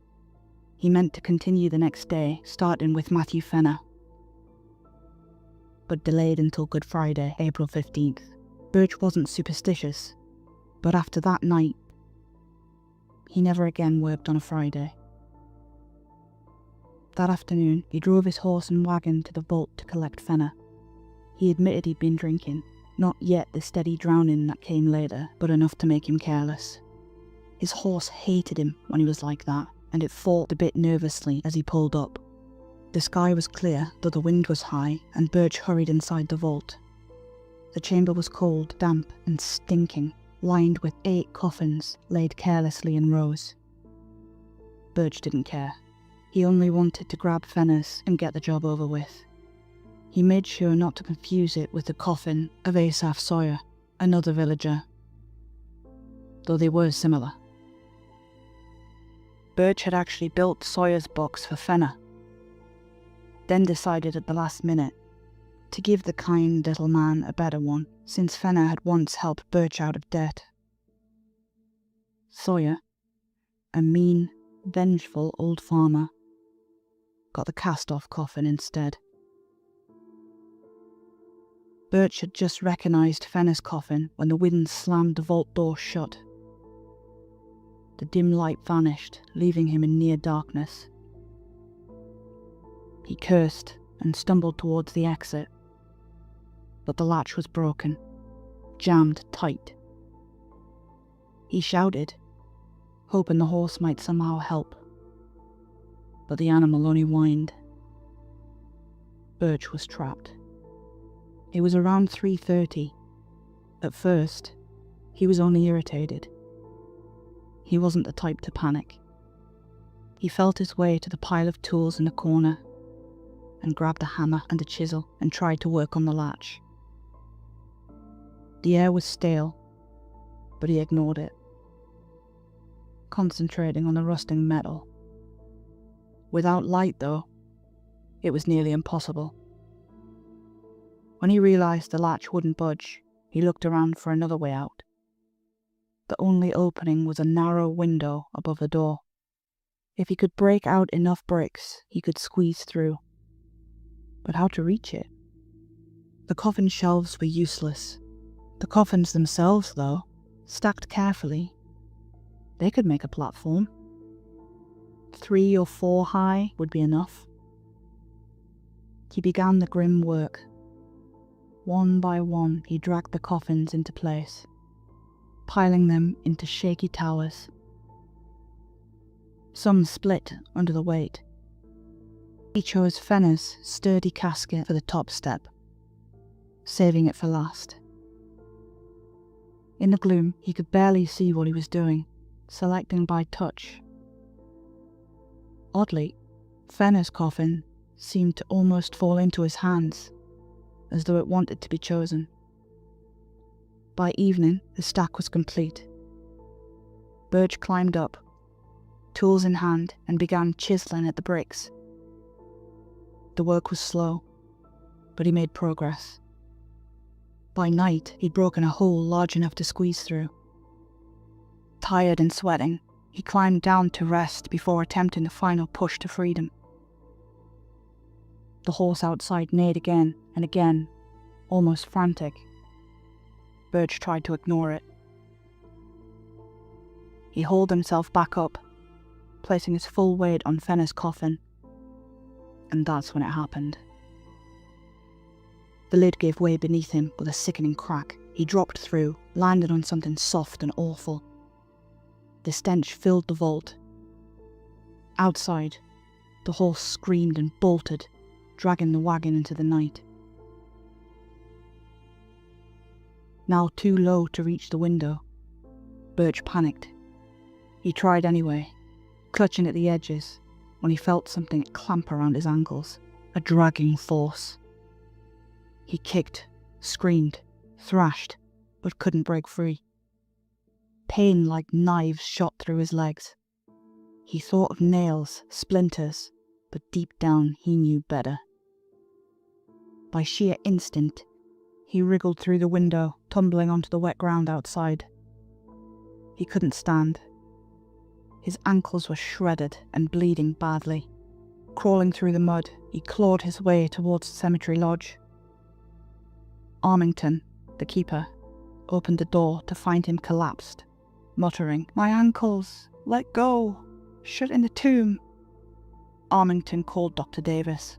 He meant to continue the next day, starting with Matthew Fenner, but delayed until Good Friday, April 15th. Birch wasn't superstitious, but after that night, he never again worked on a Friday. That afternoon, he drove his horse and wagon to the vault to collect Fenner. He admitted he'd been drinking, not yet the steady drowning that came later, but enough to make him careless. His horse hated him when he was like that, and it fought a bit nervously as he pulled up. The sky was clear, though the wind was high, and Birch hurried inside the vault. The chamber was cold, damp, and stinking, lined with 8 coffins laid carelessly in rows. Birch didn't care. He only wanted to grab Fenner's and get the job over with. He made sure not to confuse it with the coffin of Asaph Sawyer, another villager, though they were similar. Birch had actually built Sawyer's box for Fenner, then decided at the last minute to give the kind little man a better one, since Fenner had once helped Birch out of debt. Sawyer, a mean, vengeful old farmer, got the cast-off coffin instead. Birch had just recognised Fenner's coffin when the wind slammed the vault door shut. The dim light vanished, leaving him in near darkness. He cursed and stumbled towards the exit, but the latch was broken, jammed tight. He shouted, hoping the horse might somehow help, but the animal only whined. Birch was trapped. It was around 3:30. At first, he was only irritated. He wasn't the type to panic. He felt his way to the pile of tools in the corner and grabbed a hammer and a chisel and tried to work on the latch. The air was stale, but he ignored it, concentrating on the rusting metal. Without light, though, it was nearly impossible. When he realised the latch wouldn't budge, he looked around for another way out. The only opening was a narrow window above the door. If he could break out enough bricks, he could squeeze through. But how to reach it? The coffin shelves were useless. The coffins themselves, though, stacked carefully, they could make a platform. 3 or 4 high would be enough. He began the grim work. One by one, he dragged the coffins into place, piling them into shaky towers. Some split under the weight. He chose Fenner's sturdy casket for the top step, saving it for last. In the gloom, he could barely see what he was doing, selecting by touch. Oddly, Fenner's coffin seemed to almost fall into his hands, as though it wanted to be chosen. By evening, the stack was complete. Birch climbed up, tools in hand, and began chiseling at the bricks. The work was slow, but he made progress. By night, he'd broken a hole large enough to squeeze through. Tired and sweating, he climbed down to rest before attempting the final push to freedom. The horse outside neighed again and again, almost frantic. Birch tried to ignore it. He hauled himself back up, placing his full weight on Fenner's coffin, and that's when it happened. The lid gave way beneath him with a sickening crack. He dropped through, landed on something soft and awful. The stench filled the vault. Outside, the horse screamed and bolted, dragging the wagon into the night. Now too low to reach the window, Birch panicked. He tried anyway, clutching at the edges, when when he felt something clamp around his ankles, a dragging force. He kicked, screamed, thrashed, but couldn't break free. Pain like knives shot through his legs. He thought of nails, splinters, but deep down he knew better. By sheer instinct, he wriggled through the window, tumbling onto the wet ground outside. He couldn't stand. His ankles were shredded and bleeding badly. Crawling through the mud, he clawed his way towards the cemetery lodge. Armington, the keeper, opened the door to find him collapsed, muttering, "My ankles! Let go! Shut in the tomb!" Armington called Dr. Davis.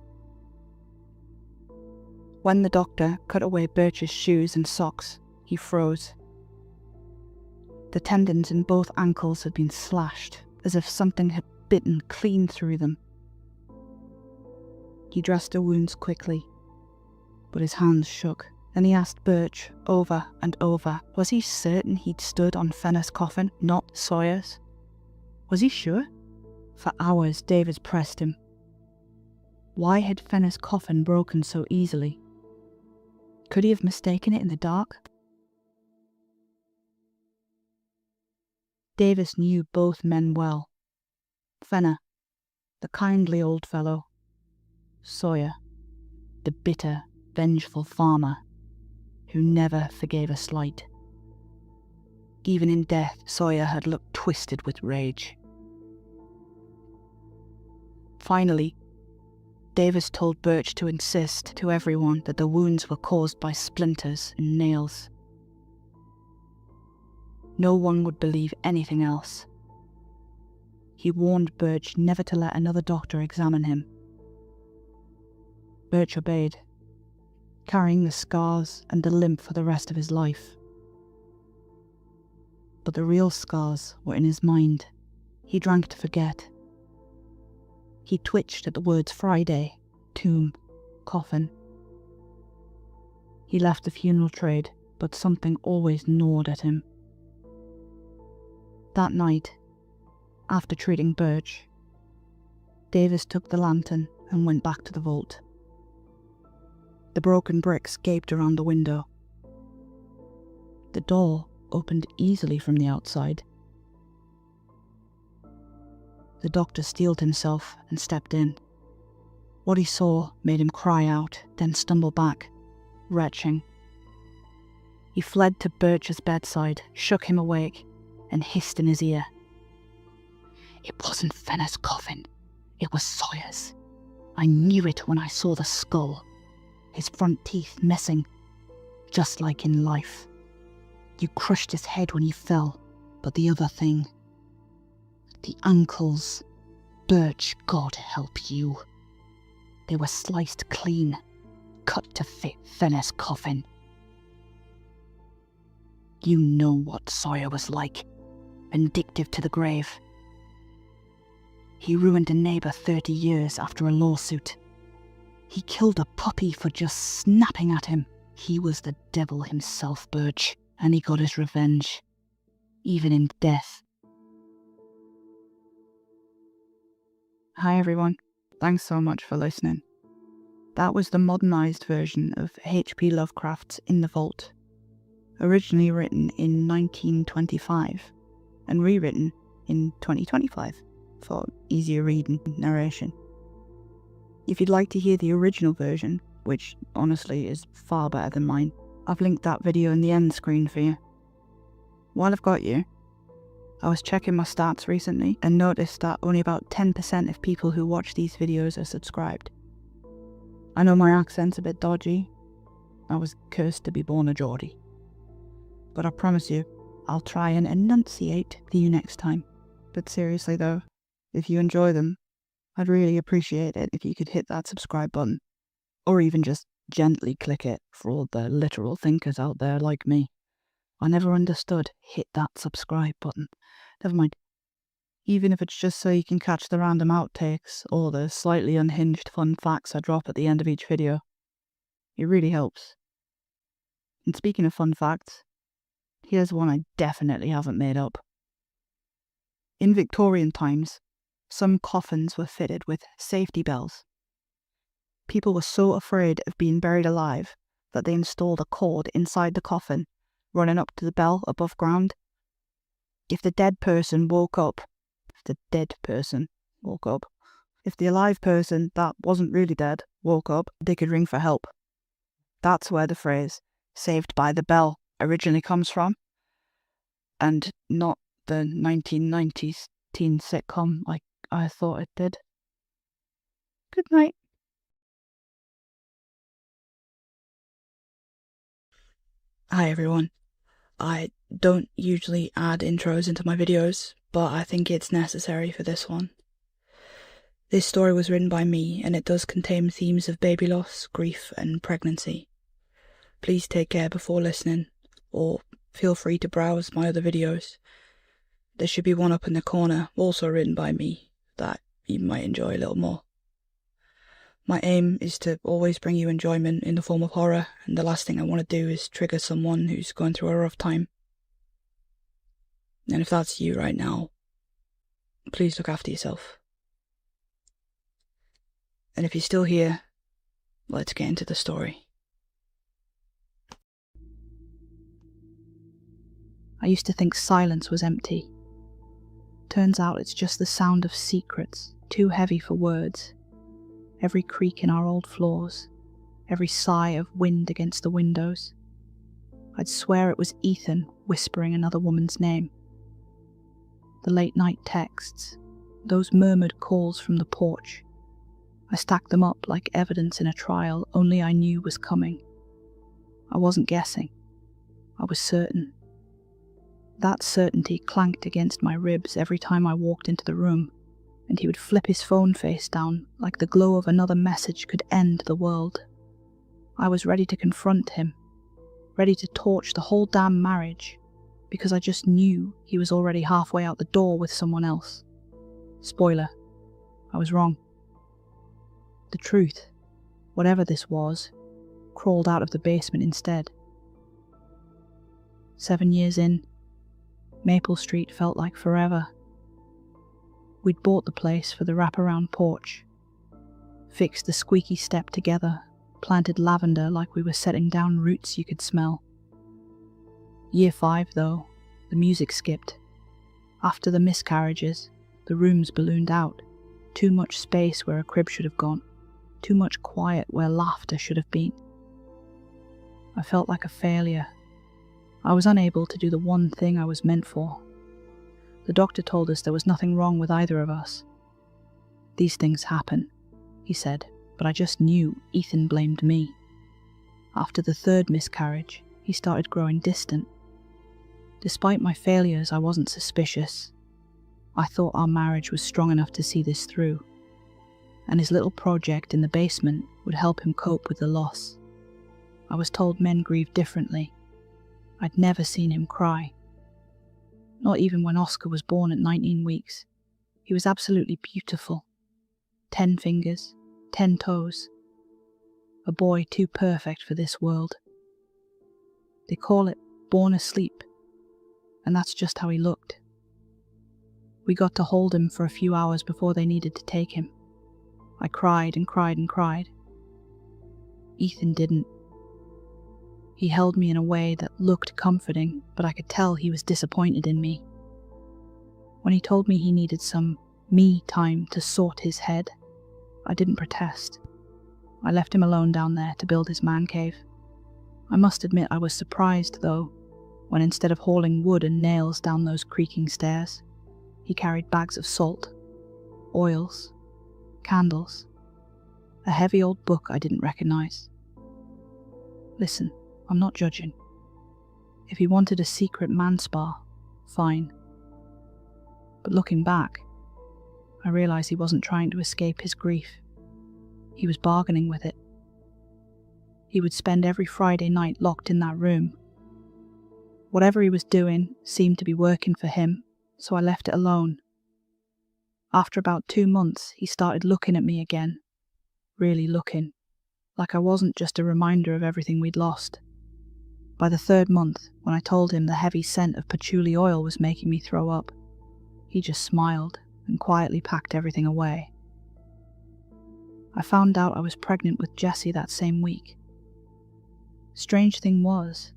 When the doctor cut away Birch's shoes and socks, he froze. The tendons in both ankles had been slashed, as if something had bitten clean through them. He dressed the wounds quickly, but his hands shook. Then he asked Birch over and over, was he certain he'd stood on Fenner's coffin, not Sawyer's? Was he sure? For hours Davis pressed him. Why had Fenner's coffin broken so easily? Could he have mistaken it in the dark? Davis knew both men well. Fenner, the kindly old fellow. Sawyer, the bitter, vengeful farmer who never forgave a slight. Even in death, Sawyer had looked twisted with rage. Finally, Davis told Birch to insist to everyone that the wounds were caused by splinters and nails. No one would believe anything else. He warned Birch never to let another doctor examine him. Birch obeyed, carrying the scars and the limp for the rest of his life. But the real scars were in his mind. He drank to forget. He twitched at the words Friday, tomb, coffin. He left the funeral trade, but something always gnawed at him. That night, after treating Birch, Davis took the lantern and went back to the vault. The broken bricks gaped around the window. The door opened easily from the outside. The doctor steeled himself and stepped in. What he saw made him cry out, then stumble back, retching. He fled to Birch's bedside, shook him awake, and hissed in his ear. "It wasn't Fenner's coffin. It was Sawyer's. I knew it when I saw the skull. His front teeth missing, just like in life. You crushed his head when he fell, but the other thing, the ankles, Birch, God help you. They were sliced clean, cut to fit Fenner's coffin. You know what Sawyer was like, vindictive to the grave. He ruined a neighbour 30 years after a lawsuit. He killed a puppy for just snapping at him. He was the devil himself, Birch, and he got his revenge, even in death." Hi everyone, thanks so much for listening. That was the modernised version of H.P. Lovecraft's In the Vault, originally written in 1925 and rewritten in 2025 for easier reading narration. If you'd like to hear the original version, which honestly is far better than mine, I've linked that video in the end screen for you. While I've got you, I was checking my stats recently and noticed that only about 10% of people who watch these videos are subscribed. I know my accent's a bit dodgy. I was cursed to be born a Geordie. But I promise you, I'll try and enunciate to you next time. But seriously though, if you enjoy them, I'd really appreciate it if you could hit that subscribe button, or even just gently click it for all the literal thinkers out there like me. I never understood hit that subscribe button. Never mind. Even if it's just so you can catch the random outtakes or the slightly unhinged fun facts I drop at the end of each video. It really helps. And speaking of fun facts, here's one I definitely haven't made up. In Victorian times, Some coffins were fitted with safety bells. People were so afraid of being buried alive that they installed a cord inside the coffin, running up to the bell above ground. If the dead person woke up, if the alive person that wasn't really dead woke up, they could ring for help. That's where the phrase "saved by the bell" originally comes from, and not the 1990s teen sitcom like I thought it did. Good night. Hi everyone. I don't usually add intros into my videos, but I think it's necessary for this one. This story was written by me, and it does contain themes of baby loss, grief, and pregnancy. Please take care before listening, or feel free to browse my other videos. There should be one up in the corner, also written by me, that you might enjoy a little more. My aim is to always bring you enjoyment in the form of horror, and the last thing I want to do is trigger someone who's going through a rough time. And if that's you right now, please look after yourself. And if you're still here, let's get into the story. I used to think silence was empty. Turns out it's just the sound of secrets, too heavy for words. Every creak in our old floors, every sigh of wind against the windows. I'd swear it was Ethan whispering another woman's name. The late-night texts, those murmured calls from the porch. I stacked them up like evidence in a trial only I knew was coming. I wasn't guessing. I was certain. That certainty clanked against my ribs every time I walked into the room, and he would flip his phone face down like the glow of another message could end the world. I was ready to confront him, ready to torch the whole damn marriage, because I just knew he was already halfway out the door with someone else. Spoiler, I was wrong. The truth, whatever this was, crawled out of the basement instead. 7 years in, Maple Street felt like forever. We'd bought the place for the wraparound porch, fixed the squeaky step together, planted lavender like we were setting down roots you could smell. Year 5, though, the music skipped. After the miscarriages, the rooms ballooned out. Too much space where a crib should have gone. Too much quiet where laughter should have been. I felt like a failure. I was unable to do the one thing I was meant for. The doctor told us there was nothing wrong with either of us. These things happen, he said, but I just knew Ethan blamed me. After the 3rd miscarriage, he started growing distant. Despite my failures, I wasn't suspicious. I thought our marriage was strong enough to see this through, and his little project in the basement would help him cope with the loss. I was told men grieve differently. I'd never seen him cry. Not even when Oscar was born at 19 weeks. He was absolutely beautiful. 10 fingers, 10 toes. A boy too perfect for this world. They call it born asleep, and that's just how he looked. We got to hold him for a few hours before they needed to take him. I cried and cried and cried. Ethan didn't. He held me in a way that looked comforting, but I could tell he was disappointed in me. When he told me he needed some me time to sort his head, I didn't protest. I left him alone down there to build his man cave. I must admit I was surprised, though, when instead of hauling wood and nails down those creaking stairs, he carried bags of salt, oils, candles, a heavy old book I didn't recognize. Listen, I'm not judging. If he wanted a secret man spa, fine. But looking back, I realized he wasn't trying to escape his grief. He was bargaining with it. He would spend every Friday night locked in that room. Whatever he was doing seemed to be working for him, so I left it alone. After about 2 months, he started looking at me again. Really looking. Like I wasn't just a reminder of everything we'd lost. By the 3rd month, when I told him the heavy scent of patchouli oil was making me throw up, he just smiled and quietly packed everything away. I found out I was pregnant with Jessie that same week. Strange thing was,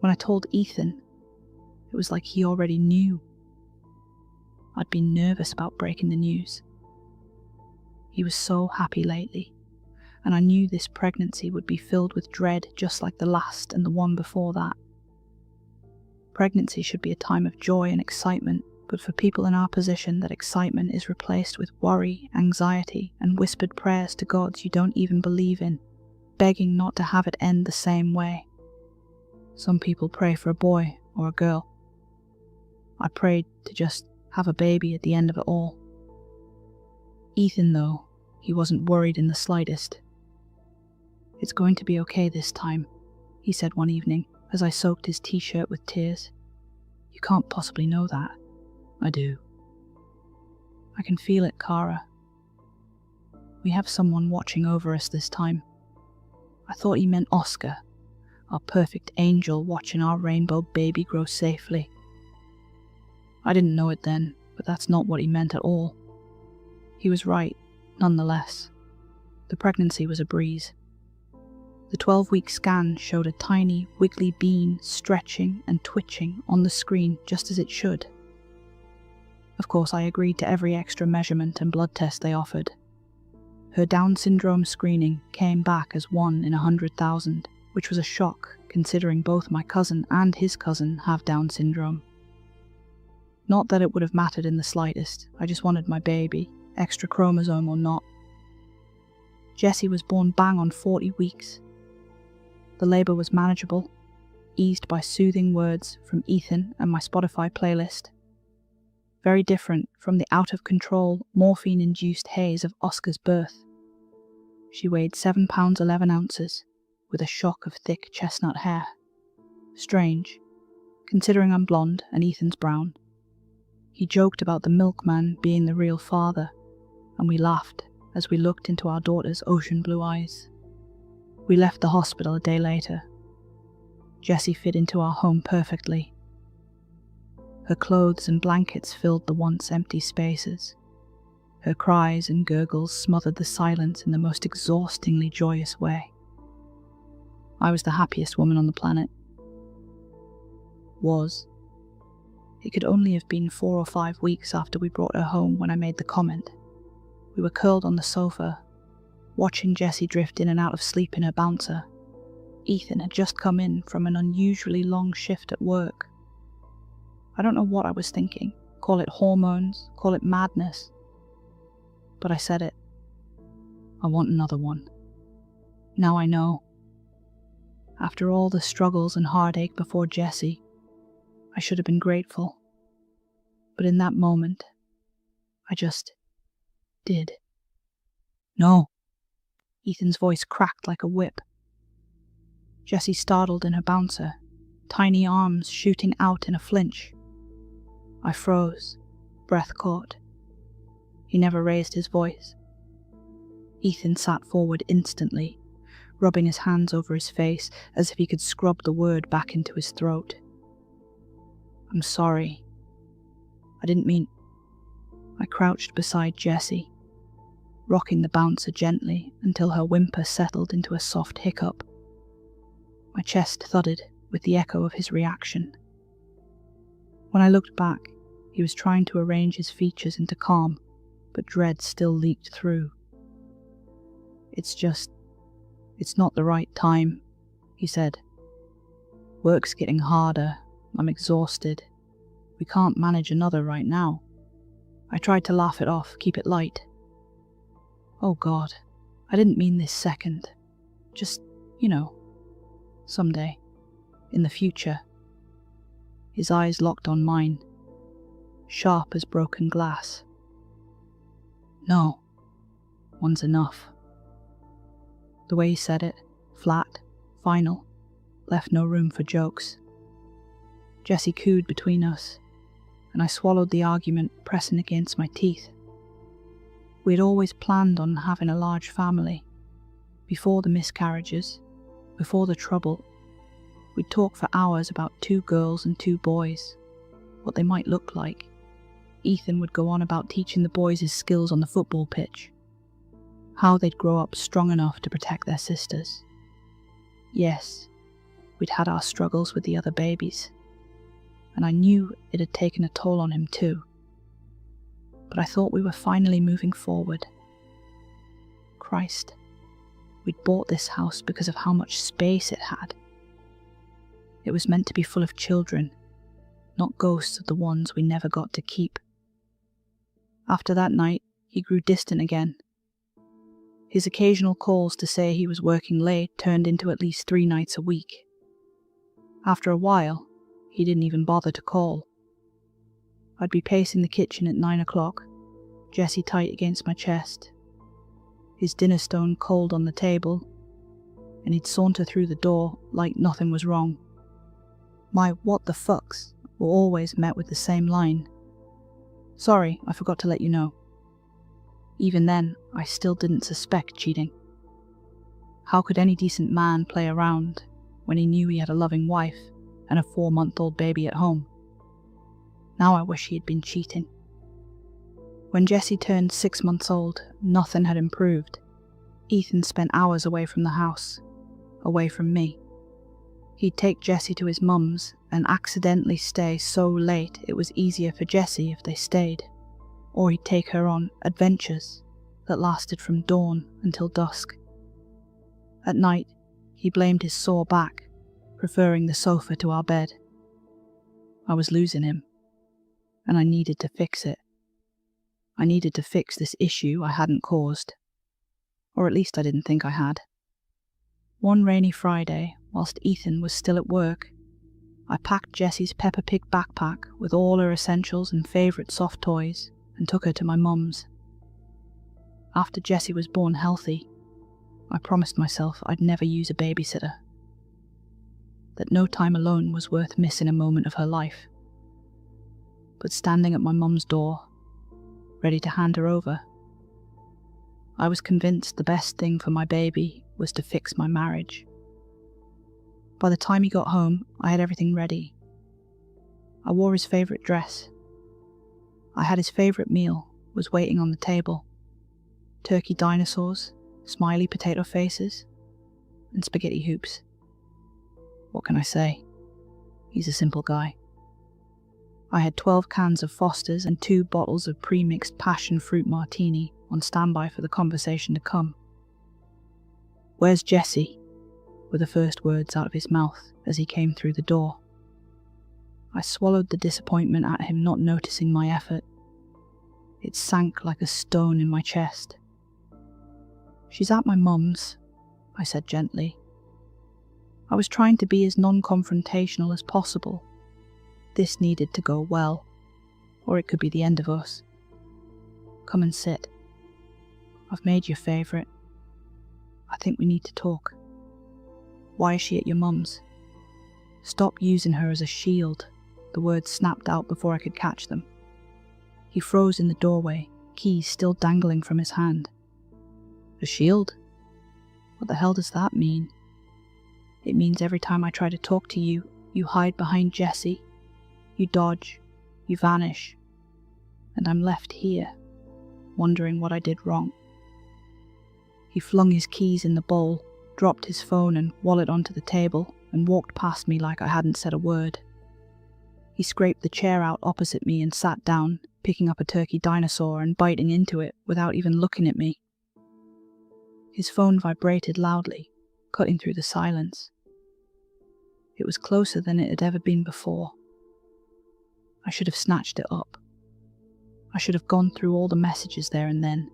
when I told Ethan, it was like he already knew. I'd been nervous about breaking the news. He was so happy lately, and I knew this pregnancy would be filled with dread just like the last and the one before that. Pregnancy should be a time of joy and excitement, but for people in our position, that excitement is replaced with worry, anxiety, and whispered prayers to gods you don't even believe in, begging not to have it end the same way. Some people pray for a boy or a girl. I prayed to just have a baby at the end of it all. Ethan, though, he wasn't worried in the slightest. "It's going to be okay this time," he said one evening as I soaked his t-shirt with tears. "You can't possibly know that." "I do. I can feel it, Kara. We have someone watching over us this time." I thought he meant Oscar, our perfect angel watching our rainbow baby grow safely. I didn't know it then, but that's not what he meant at all. He was right, nonetheless. The pregnancy was a breeze. The 12-week scan showed a tiny, wiggly bean stretching and twitching on the screen just as it should. Of course, I agreed to every extra measurement and blood test they offered. Her Down syndrome screening came back as 1 in 100,000, which was a shock considering both my cousin and his cousin have Down syndrome. Not that it would have mattered in the slightest, I just wanted my baby, extra chromosome or not. Jessie was born bang on 40 weeks. The labour was manageable, eased by soothing words from Ethan and my Spotify playlist. Very different from the out-of-control, morphine-induced haze of Oscar's birth. She weighed 7 pounds 11 ounces, with a shock of thick chestnut hair. Strange, considering I'm blonde and Ethan's brown. He joked about the milkman being the real father, and we laughed as we looked into our daughter's ocean blue eyes. We left the hospital a day later. Jessie fit into our home perfectly. Her clothes and blankets filled the once empty spaces. Her cries and gurgles smothered the silence in the most exhaustingly joyous way. I was the happiest woman on the planet. Was. It could only have been 4 or 5 weeks after we brought her home when I made the comment. We were curled on the sofa, watching Jessie drift in and out of sleep in her bouncer. Ethan had just come in from an unusually long shift at work. I don't know what I was thinking. Call it hormones, call it madness. But I said it. I want another one. Now I know. After all the struggles and heartache before Jessie, I should have been grateful. But in that moment, I just did. "No." Ethan's voice cracked like a whip. Jessie startled in her bouncer, tiny arms shooting out in a flinch. I froze, breath caught. He never raised his voice. Ethan sat forward instantly, rubbing his hands over his face as if he could scrub the word back into his throat. "I'm sorry. I didn't mean..." I crouched beside Jessie, rocking the bouncer gently until her whimper settled into a soft hiccup. My chest thudded with the echo of his reaction. When I looked back, he was trying to arrange his features into calm, but dread still leaked through. It's not the right time," he said. "Work's getting harder. I'm exhausted. We can't manage another right now." I tried to laugh it off, keep it light. "Oh God, I didn't mean this second. Just, someday. In the future." His eyes locked on mine, sharp as broken glass. "No, one's enough." The way he said it, flat, final, left no room for jokes. Jessie cooed between us, and I swallowed the argument pressing against my teeth. We had always planned on having a large family. Before the miscarriages, before the trouble, we'd talk for hours about 2 girls and 2 boys, what they might look like. Ethan would go on about teaching the boys his skills on the football pitch, how they'd grow up strong enough to protect their sisters. Yes, we'd had our struggles with the other babies, and I knew it had taken a toll on him too. But I thought we were finally moving forward. Christ, we'd bought this house because of how much space it had. It was meant to be full of children, not ghosts of the ones we never got to keep. After that night, he grew distant again. His occasional calls to say he was working late turned into at least 3 nights a week. After a while, he didn't even bother to call. I'd be pacing the kitchen at 9 o'clock, Jessie tight against my chest, his dinner stone cold on the table, and he'd saunter through the door like nothing was wrong. My what the fucks were always met with the same line: "Sorry, I forgot to let you know." Even then, I still didn't suspect cheating. How could any decent man play around when he knew he had a loving wife and a 4-month-old baby at home? Now I wish he had been cheating. When Jessie turned 6 months old, nothing had improved. Ethan spent hours away from the house, away from me. He'd take Jessie to his mum's and accidentally stay so late it was easier for Jessie if they stayed. Or he'd take her on adventures that lasted from dawn until dusk. At night, he blamed his sore back, preferring the sofa to our bed. I was losing him, and I needed to fix it. I needed to fix this issue I hadn't caused, or at least I didn't think I had. One rainy Friday, whilst Ethan was still at work, I packed Jessie's Peppa Pig backpack with all her essentials and favourite soft toys and took her to my mum's. After Jessie was born healthy, I promised myself I'd never use a babysitter, that no time alone was worth missing a moment of her life. But standing at my mum's door, ready to hand her over, I was convinced the best thing for my baby was to fix my marriage. By the time he got home, I had everything ready. I wore his favourite dress. I had his favourite meal, was waiting on the table. Turkey dinosaurs, smiley potato faces, and spaghetti hoops. What can I say? He's a simple guy. I had 12 cans of Foster's and 2 bottles of pre-mixed passion fruit martini on standby for the conversation to come. "Where's Jessie?" were the first words out of his mouth as he came through the door. I swallowed the disappointment at him not noticing my effort. It sank like a stone in my chest. "She's at my mum's," I said gently. I was trying to be as non-confrontational as possible. This needed to go well, or it could be the end of us. "Come and sit. I've made your favourite. I think we need to talk. Why is she at your mum's?" "Stop using her as a shield," the words snapped out before I could catch them. He froze in the doorway, keys still dangling from his hand. "A shield? What the hell does that mean?" "It means every time I try to talk to you, you hide behind Jessie. You dodge, you vanish, and I'm left here, wondering what I did wrong." He flung his keys in the bowl, dropped his phone and wallet onto the table, and walked past me like I hadn't said a word. He scraped the chair out opposite me and sat down, picking up a turkey dinosaur and biting into it without even looking at me. His phone vibrated loudly, cutting through the silence. It was closer than it had ever been before. I should have snatched it up. I should have gone through all the messages there and then.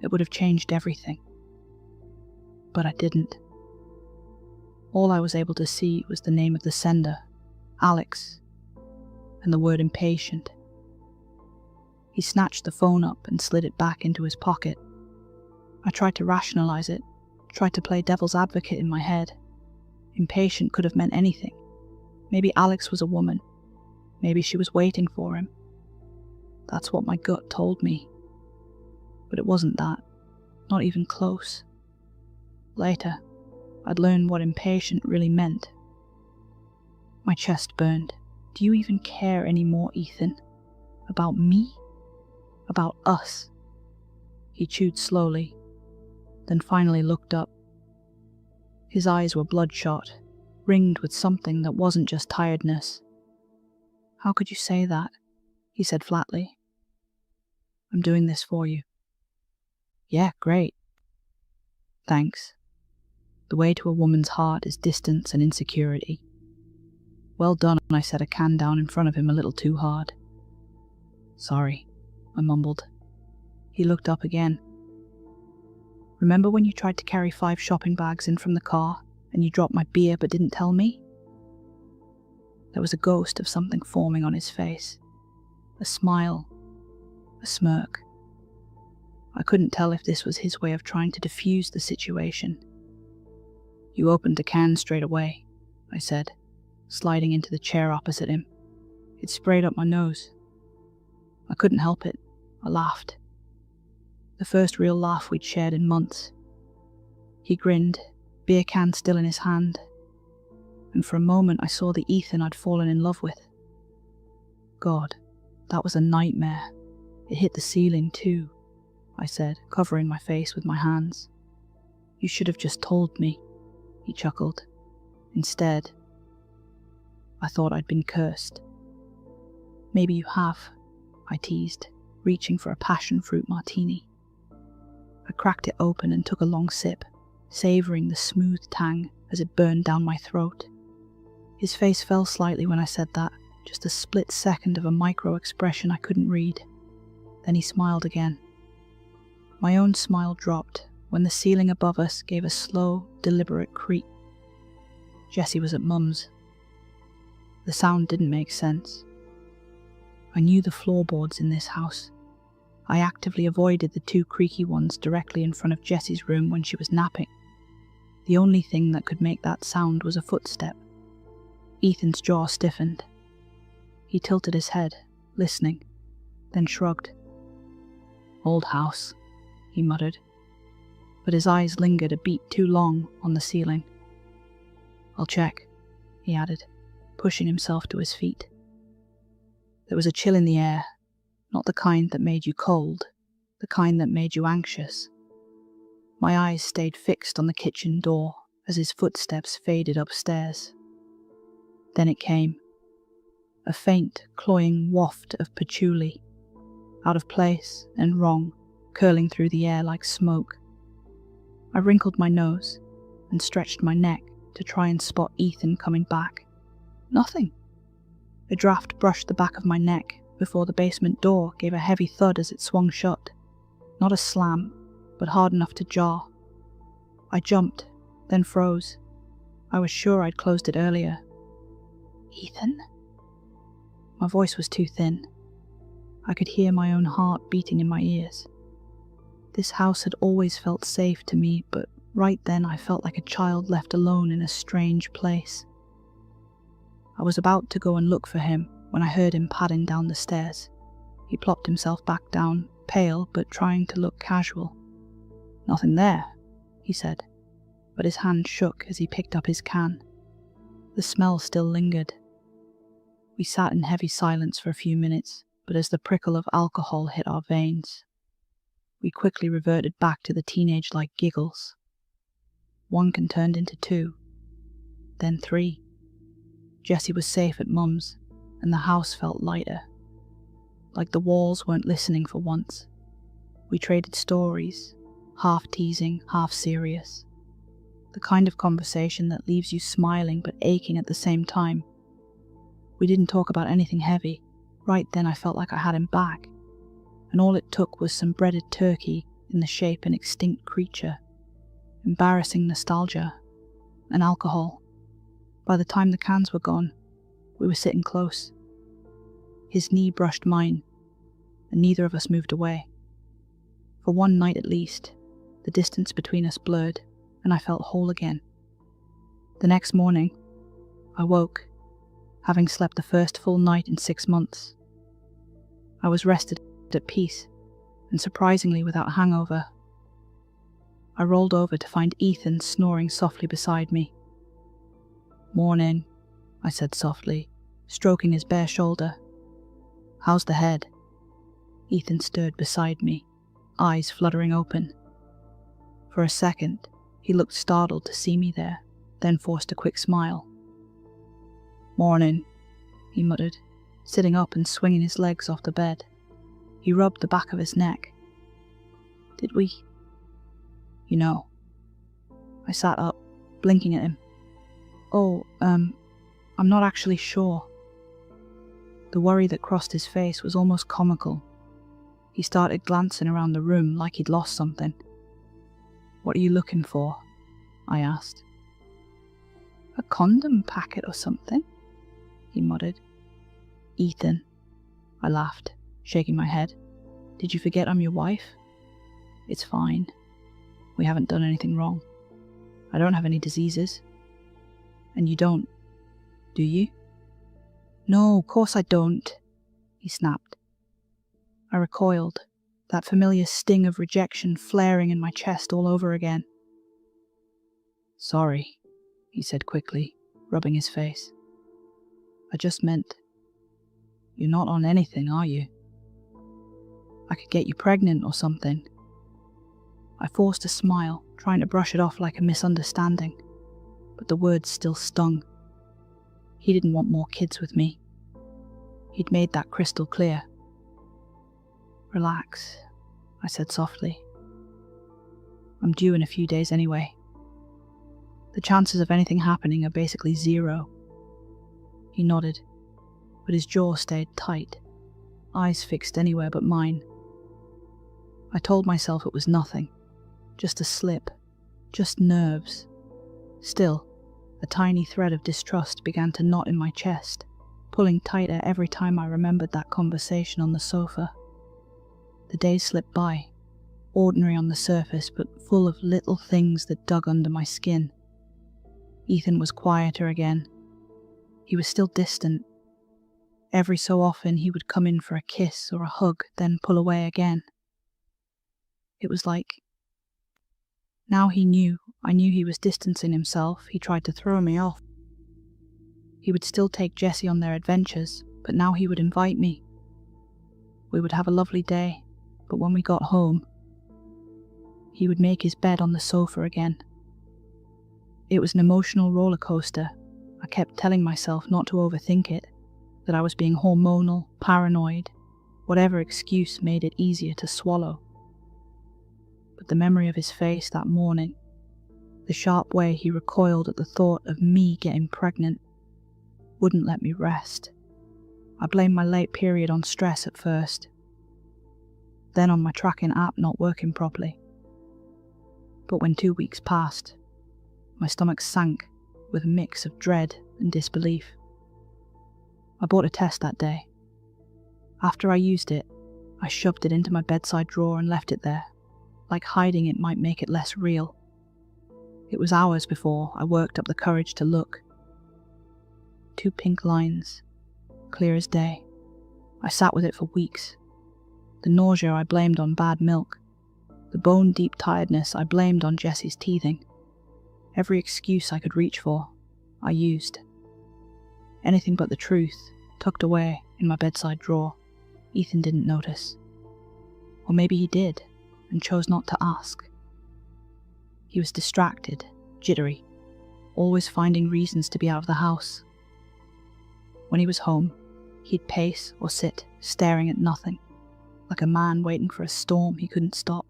It would have changed everything. But I didn't. All I was able to see was the name of the sender, Alex, and the word impatient. He snatched the phone up and slid it back into his pocket. I tried to rationalize it, tried to play devil's advocate in my head. Impatient could have meant anything. Maybe Alex was a woman. Maybe she was waiting for him. That's what my gut told me. But it wasn't that. Not even close. Later, I'd learned what impatient really meant. My chest burned. "Do you even care anymore, Ethan? About me? About us? He chewed slowly, then finally looked up. His eyes were bloodshot, ringed with something that wasn't just tiredness. "How could you say that?" he said flatly. "I'm doing this for you." "Yeah, great." "Thanks. The way to a woman's heart is distance and insecurity." "Well done," I set a can down in front of him a little too hard. "Sorry," I mumbled. He looked up again. "Remember when you tried to carry 5 shopping bags in from the car and you dropped my beer but didn't tell me?" There was a ghost of something forming on his face. A smile. A smirk. I couldn't tell if this was his way of trying to diffuse the situation. "You opened the can straight away," I said, sliding into the chair opposite him. "It sprayed up my nose." I couldn't help it. I laughed. The first real laugh we'd shared in months. He grinned, beer can still in his hand, and for a moment I saw the Ethan I'd fallen in love with. God, that was a nightmare. It hit the ceiling too, I said, covering my face with my hands. "You should have just told me," he chuckled. "Instead, I thought I'd been cursed." "Maybe you have," I teased, reaching for a passion fruit martini. I cracked it open and took a long sip, savouring the smooth tang as it burned down my throat. His face fell slightly when I said that, just a split second of a micro-expression I couldn't read. Then he smiled again. My own smile dropped when the ceiling above us gave a slow, deliberate creak. Jessie was at Mum's. The sound didn't make sense. I knew the floorboards in this house. I actively avoided the 2 creaky ones directly in front of Jessie's room when she was napping. The only thing that could make that sound was a footstep. Ethan's jaw stiffened. He tilted his head, listening, then shrugged. "Old house," he muttered, but his eyes lingered a beat too long on the ceiling. "I'll check," he added, pushing himself to his feet. There was a chill in the air, not the kind that made you cold, the kind that made you anxious. My eyes stayed fixed on the kitchen door as his footsteps faded upstairs. Then it came. A faint, cloying waft of patchouli, out of place and wrong, curling through the air like smoke. I wrinkled my nose and stretched my neck to try and spot Ethan coming back. Nothing. A draft brushed the back of my neck before the basement door gave a heavy thud as it swung shut. Not a slam, but hard enough to jar. I jumped, then froze. I was sure I'd closed it earlier. "Ethan?" My voice was too thin. I could hear my own heart beating in my ears. This house had always felt safe to me, but right then I felt like a child left alone in a strange place. I was about to go and look for him when I heard him padding down the stairs. He plopped himself back down, pale but trying to look casual. "Nothing there," he said, but his hand shook as he picked up his can. The smell still lingered. We sat in heavy silence for a few minutes, but as the prickle of alcohol hit our veins, we quickly reverted back to the teenage-like giggles. 1 can turned into 2, then 3. Jessie was safe at Mum's, and the house felt lighter. Like the walls weren't listening for once. We traded stories, half teasing, half serious. The kind of conversation that leaves you smiling but aching at the same time. We didn't talk about anything heavy. Right then I felt like I had him back, and all it took was some breaded turkey in the shape of an extinct creature, embarrassing nostalgia, and alcohol. By the time the cans were gone, we were sitting close. His knee brushed mine, and neither of us moved away. For one night at least, the distance between us blurred, and I felt whole again. The next morning, I woke, having slept the first full night in 6 months. I was rested, at peace, and surprisingly without hangover. I rolled over to find Ethan snoring softly beside me. "Morning," I said softly, stroking his bare shoulder. "How's the head?" Ethan stirred beside me, eyes fluttering open. For a second, he looked startled to see me there, then forced a quick smile. "Morning," he muttered, sitting up and swinging his legs off the bed. He rubbed the back of his neck. "Did we? You know." I sat up, blinking at him. "Oh, I'm not actually sure." The worry that crossed his face was almost comical. He started glancing around the room like he'd lost something. "What are you looking for?" I asked. "A condom packet or something," he muttered. "Ethan," I laughed, shaking my head. "Did you forget I'm your wife? It's fine. We haven't done anything wrong. I don't have any diseases. And you don't, do you?" "No, of course I don't," he snapped. I recoiled, that familiar sting of rejection flaring in my chest all over again. "Sorry," he said quickly, rubbing his face. "I just meant, you're not on anything, are you? I could get you pregnant or something." I forced a smile, trying to brush it off like a misunderstanding, but the words still stung. He didn't want more kids with me. He'd made that crystal clear. "Relax," I said softly. "I'm due in a few days anyway. The chances of anything happening are basically zero." He nodded, but his jaw stayed tight, eyes fixed anywhere but mine. I told myself it was nothing, just a slip, just nerves. Still, a tiny thread of distrust began to knot in my chest, pulling tighter every time I remembered that conversation on the sofa. The days slipped by, ordinary on the surface but full of little things that dug under my skin. Ethan was quieter again. He was still distant. Every so often he would come in for a kiss or a hug, then pull away again. It was like, now I knew he was distancing himself. He tried to throw me off. He would still take Jessie on their adventures, but now he would invite me. We would have a lovely day, but when we got home, he would make his bed on the sofa again. It was an emotional roller coaster. I kept telling myself not to overthink it, that I was being hormonal, paranoid, whatever excuse made it easier to swallow. But the memory of his face that morning, the sharp way he recoiled at the thought of me getting pregnant, wouldn't let me rest. I blamed my late period on stress at first, then on my tracking app not working properly. But when 2 weeks passed, my stomach sank with a mix of dread and disbelief. I bought a test that day. After I used it, I shoved it into my bedside drawer and left it there, like hiding it might make it less real. It was hours before I worked up the courage to look. 2 pink lines, clear as day. I sat with it for weeks. The nausea I blamed on bad milk. The bone-deep tiredness I blamed on Jessie's teething. Every excuse I could reach for, I used. Anything but the truth, tucked away in my bedside drawer. Ethan didn't notice. Or maybe he did, and chose not to ask. He was distracted, jittery, always finding reasons to be out of the house. When he was home, he'd pace or sit, staring at nothing, like a man waiting for a storm he couldn't stop.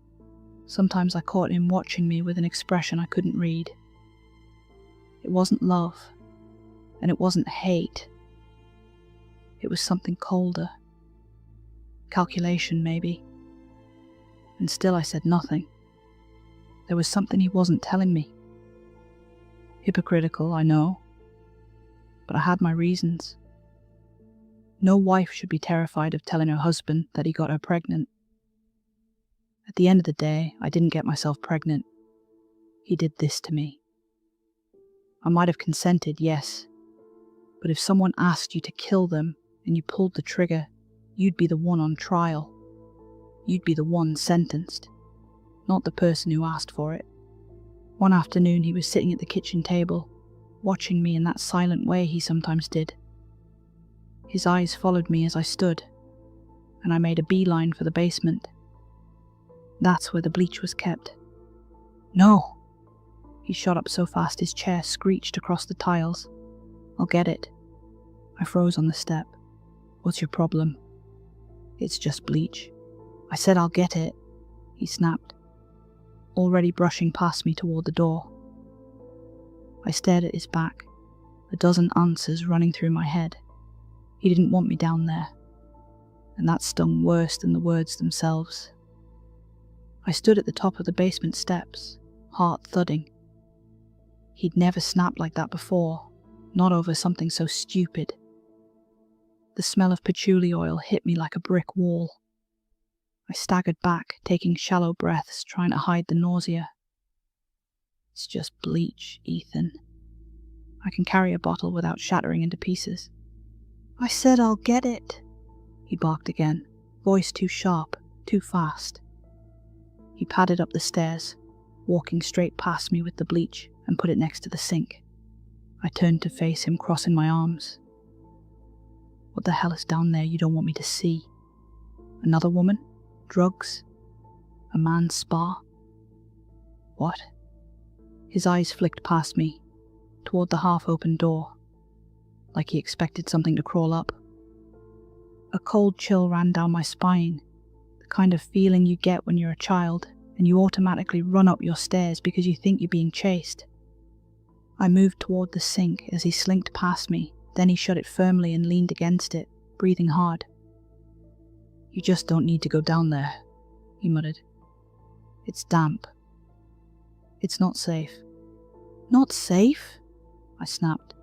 Sometimes I caught him watching me with an expression I couldn't read. It wasn't love, and it wasn't hate. It was something colder. Calculation, maybe. And still I said nothing. There was something he wasn't telling me. Hypocritical, I know, but I had my reasons. No wife should be terrified of telling her husband that he got her pregnant. At the end of the day, I didn't get myself pregnant. He did this to me. I might have consented, yes, but if someone asked you to kill them and you pulled the trigger, you'd be the one on trial. You'd be the one sentenced, not the person who asked for it. One afternoon he was sitting at the kitchen table, watching me in that silent way he sometimes did. His eyes followed me as I stood, and I made a beeline for the basement. That's where the bleach was kept. No! He shot up so fast his chair screeched across the tiles. I'll get it. I froze on the step. What's your problem? It's just bleach. I said I'll get it, he snapped, already brushing past me toward the door. I stared at his back, a dozen answers running through my head. He didn't want me down there, and that stung worse than the words themselves. I stood at the top of the basement steps, heart thudding. He'd never snapped like that before, not over something so stupid. The smell of patchouli oil hit me like a brick wall. I staggered back, taking shallow breaths, trying to hide the nausea. It's just bleach, Ethan. I can carry a bottle without shattering into pieces. I said I'll get it, he barked again, voice too sharp, too fast. He padded up the stairs, walking straight past me with the bleach, and put it next to the sink. I turned to face him, crossing my arms. What the hell is down there you don't want me to see? Another woman? Drugs? A man's spa? What? His eyes flicked past me, toward the half-open door, like he expected something to crawl up. A cold chill ran down my spine, the kind of feeling you get when you're a child and you automatically run up your stairs because you think you're being chased. I moved toward the sink as he slinked past me, then he shut it firmly and leaned against it, breathing hard. You just don't need to go down there, he muttered. It's damp. It's not safe. Not safe? I snapped.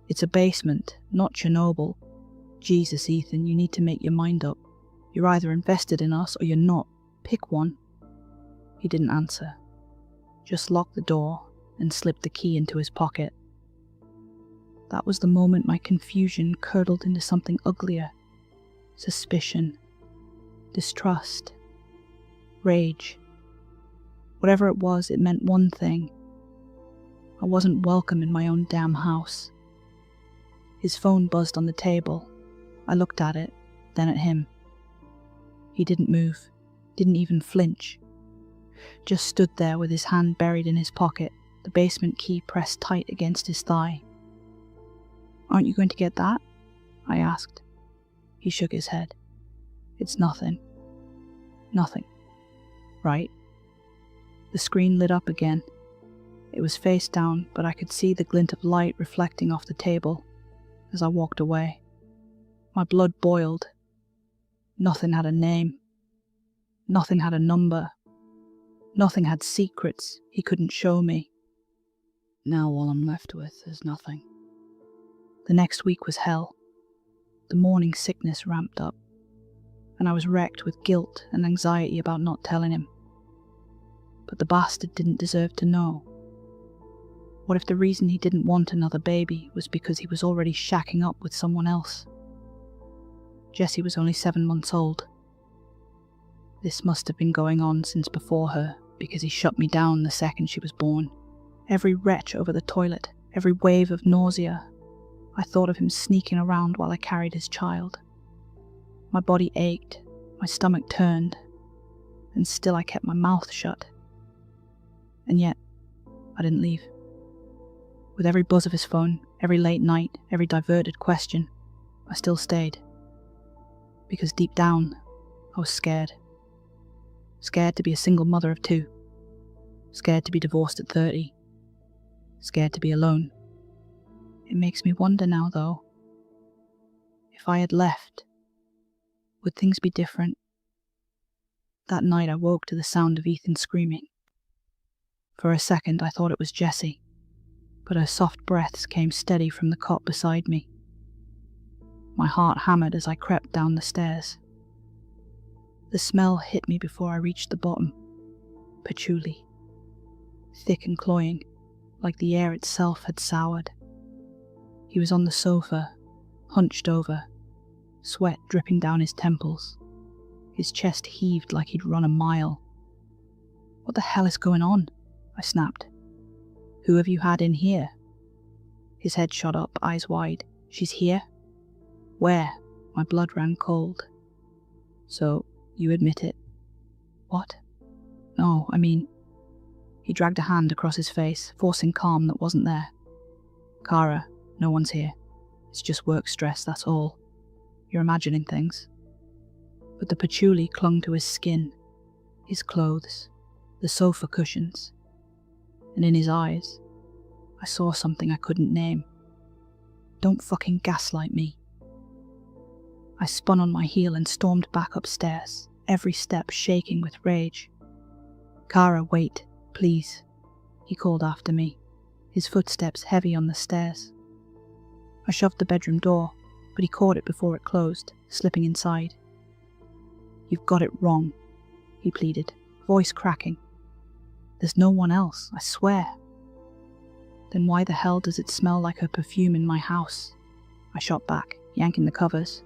It's a basement, not Chernobyl. Jesus, Ethan, you need to make your mind up. You're either invested in us or you're not. Pick one. He didn't answer. Just locked the door and slipped the key into his pocket. That was the moment my confusion curdled into something uglier. Suspicion. Distrust. Rage. Whatever it was, it meant one thing. I wasn't welcome in my own damn house. His phone buzzed on the table. I looked at it, then at him. He didn't move, didn't even flinch. Just stood there with his hand buried in his pocket, the basement key pressed tight against his thigh. Aren't you going to get that? I asked. He shook his head. It's nothing. Nothing. Right? The screen lit up again. It was face down, but I could see the glint of light reflecting off the table as I walked away. My blood boiled. Nothing had a name. Nothing had a number. Nothing had secrets he couldn't show me. Now all I'm left with is nothing. The next week was hell. The morning sickness ramped up, and I was wrecked with guilt and anxiety about not telling him. But the bastard didn't deserve to know. What if the reason he didn't want another baby was because he was already shacking up with someone else? Jessie was only 7 months old. This must have been going on since before her, because he shut me down the second she was born. Every retch over the toilet, every wave of nausea, I thought of him sneaking around while I carried his child. My body ached, my stomach turned, and still I kept my mouth shut. And yet, I didn't leave. With every buzz of his phone, every late night, every diverted question, I still stayed. Because deep down, I was scared. Scared to be a single mother of 2. Scared to be divorced at 30. Scared to be alone. It makes me wonder now, though. If I had left, would things be different? That night I woke to the sound of Ethan screaming. For a second I thought it was Jessie, but her soft breaths came steady from the cot beside me. My heart hammered as I crept down the stairs. The smell hit me before I reached the bottom. Patchouli. Thick and cloying, like the air itself had soured. He was on the sofa, hunched over, sweat dripping down his temples. His chest heaved like he'd run a mile. What the hell is going on? I snapped. Who have you had in here? His head shot up, eyes wide. She's here? Where? My blood ran cold. So, you admit it. What? No, I mean... He dragged a hand across his face, forcing calm that wasn't there. Kara, no one's here. It's just work stress, that's all. You're imagining things. But the patchouli clung to his skin, his clothes, the sofa cushions. And in his eyes, I saw something I couldn't name. Don't fucking gaslight me. I spun on my heel and stormed back upstairs, every step shaking with rage. Kara, wait, please, he called after me, his footsteps heavy on the stairs. I shoved the bedroom door, but he caught it before it closed, slipping inside. You've got it wrong, he pleaded, voice cracking. There's no one else, I swear. Then why the hell does it smell like her perfume in my house? I shot back, yanking the covers.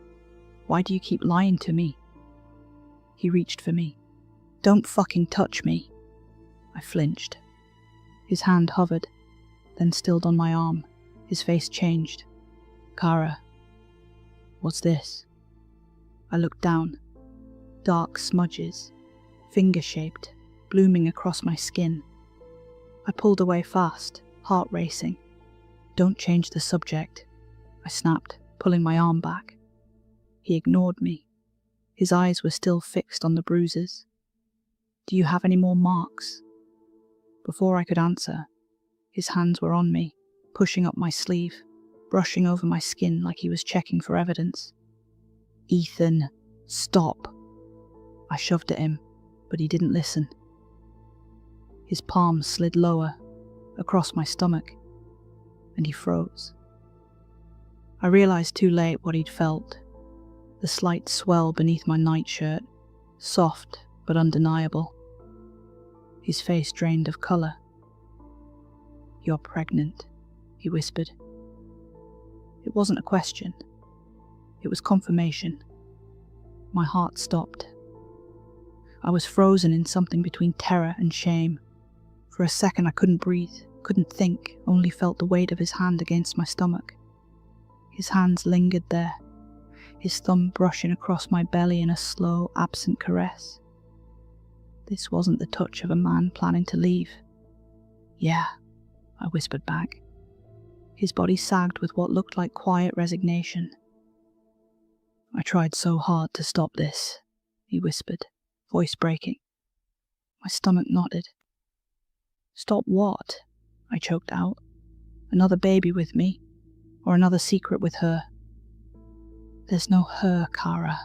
Why do you keep lying to me? He reached for me. Don't fucking touch me. I flinched. His hand hovered, then stilled on my arm. His face changed. Kara. What's this? I looked down. Dark smudges, finger-shaped, blooming across my skin. I pulled away fast, heart racing. Don't change the subject, I snapped, pulling my arm back. He ignored me. His eyes were still fixed on the bruises. Do you have any more marks? Before I could answer, his hands were on me, pushing up my sleeve, brushing over my skin like he was checking for evidence. Ethan, stop. I shoved at him, but he didn't listen. His palms slid lower, across my stomach, and he froze. I realized too late what he'd felt. The slight swell beneath my nightshirt, soft but undeniable. His face drained of color. You're pregnant, he whispered. It wasn't a question. It was confirmation. My heart stopped. I was frozen in something between terror and shame. For a second I couldn't breathe, couldn't think, only felt the weight of his hand against my stomach. His hands lingered there, his thumb brushing across my belly in a slow, absent caress. This wasn't the touch of a man planning to leave. Yeah, I whispered back. His body sagged with what looked like quiet resignation. I tried so hard to stop this, he whispered, voice breaking. My stomach knotted. Stop what? I choked out. Another baby with me, or another secret with her. There's no her, Kara.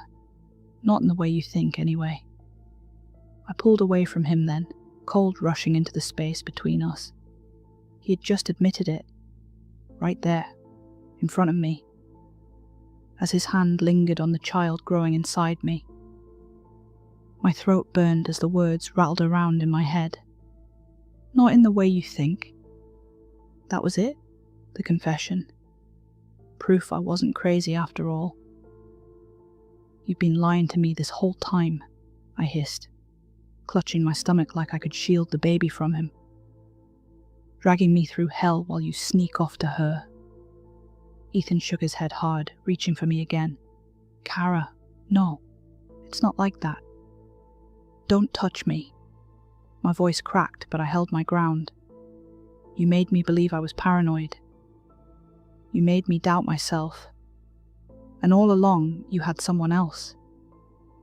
Not in the way you think, anyway. I pulled away from him then, cold rushing into the space between us. He had just admitted it. Right there, in front of me. As his hand lingered on the child growing inside me. My throat burned as the words rattled around in my head. Not in the way you think. That was it? The confession. Proof I wasn't crazy after all. You've been lying to me this whole time, I hissed, clutching my stomach like I could shield the baby from him. Dragging me through hell while you sneak off to her. Ethan shook his head hard, reaching for me again. Kara, no, it's not like that. Don't touch me. My voice cracked, but I held my ground. You made me believe I was paranoid. You made me doubt myself. And all along, you had someone else.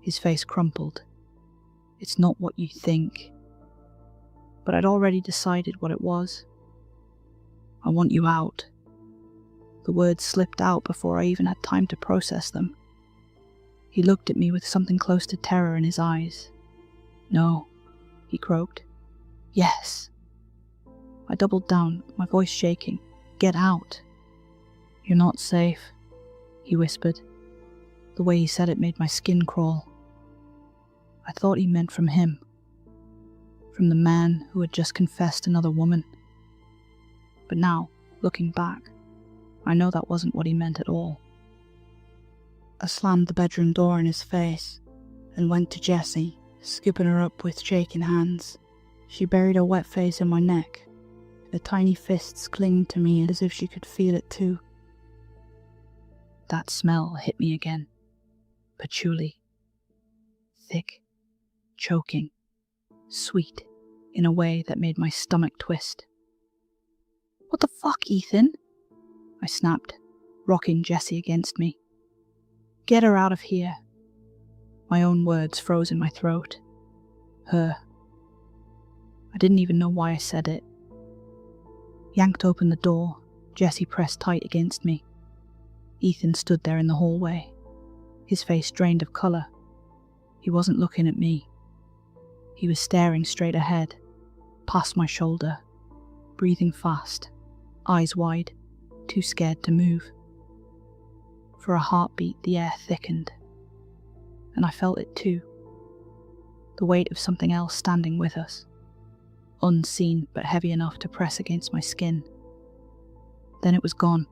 His face crumpled. It's not what you think. But I'd already decided what it was. I want you out. The words slipped out before I even had time to process them. He looked at me with something close to terror in his eyes. No, he croaked. Yes. I doubled down, my voice shaking. Get out. You're not safe, he whispered. The way he said it made my skin crawl. I thought he meant from him. From the man who had just confessed another woman. But now, looking back, I know that wasn't what he meant at all. I slammed the bedroom door in his face and went to Jessie, scooping her up with shaking hands. She buried her wet face in my neck, her tiny fists clinging to me as if she could feel it too. That smell hit me again. Patchouli. thick, choking, sweet, in a way that made my stomach twist. "What the fuck, Ethan?" I snapped, rocking Jessie against me. "Get her out of here." My own words froze in my throat. Her. I didn't even know why I said it. Yanked open the door, Jessie pressed tight against me. Ethan stood there in the hallway, his face drained of colour. He wasn't looking at me. He was staring straight ahead, past my shoulder, breathing fast, eyes wide, too scared to move. For a heartbeat, the air thickened, and I felt it too. The weight of something else standing with us, unseen but heavy enough to press against my skin. Then it was gone,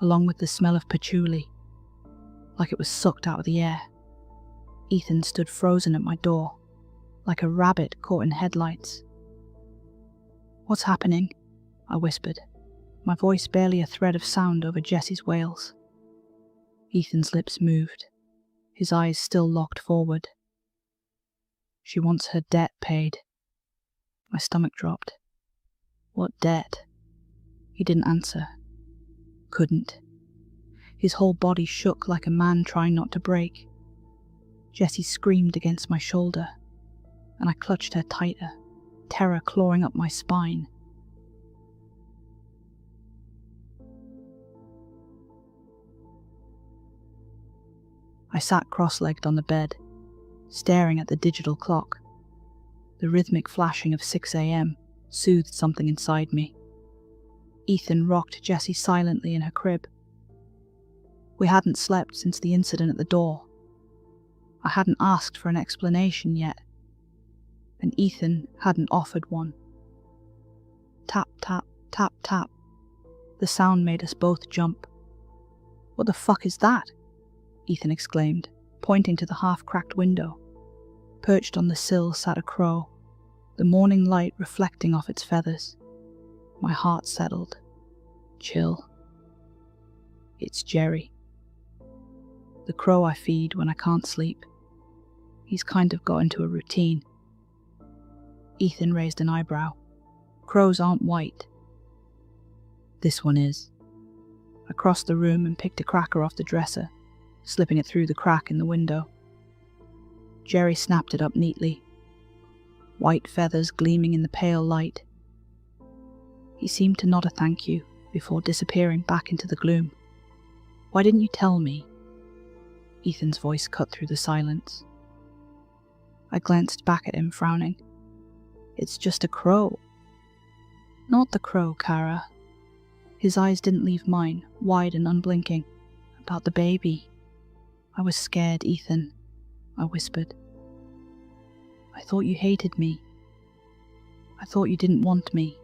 along with the smell of patchouli, like it was sucked out of the air. Ethan stood frozen at my door, like a rabbit caught in headlights. "What's happening?" I whispered, my voice barely a thread of sound over Jessie's wails. Ethan's lips moved, his eyes still locked forward. "She wants her debt paid." My stomach dropped. "What debt?" He didn't answer. Couldn't. His whole body shook like a man trying not to break. Jessie screamed against my shoulder, and I clutched her tighter, terror clawing up my spine. I sat cross-legged on the bed, staring at the digital clock. The rhythmic flashing of 6 a.m. soothed something inside me. Ethan rocked Jessie silently in her crib. We hadn't slept since the incident at the door. I hadn't asked for an explanation yet, and Ethan hadn't offered one. Tap, tap, tap, tap. The sound made us both jump. "What the fuck is that?" Ethan exclaimed, pointing to the half-cracked window. Perched on the sill sat a crow, the morning light reflecting off its feathers. My heart settled. Chill. It's Jerry. The crow I feed when I can't sleep. He's kind of got into a routine. Ethan raised an eyebrow. "Crows aren't white." "This one is." I crossed the room and picked a cracker off the dresser, slipping it through the crack in the window. Jerry snapped it up neatly, white feathers gleaming in the pale light. He seemed to nod a thank you before disappearing back into the gloom. "Why didn't you tell me?" Ethan's voice cut through the silence. I glanced back at him, frowning. "It's just a crow." "Not the crow, Kara." His eyes didn't leave mine, wide and unblinking. "About the baby." "I was scared, Ethan," I whispered. "I thought you hated me. I thought you didn't want me."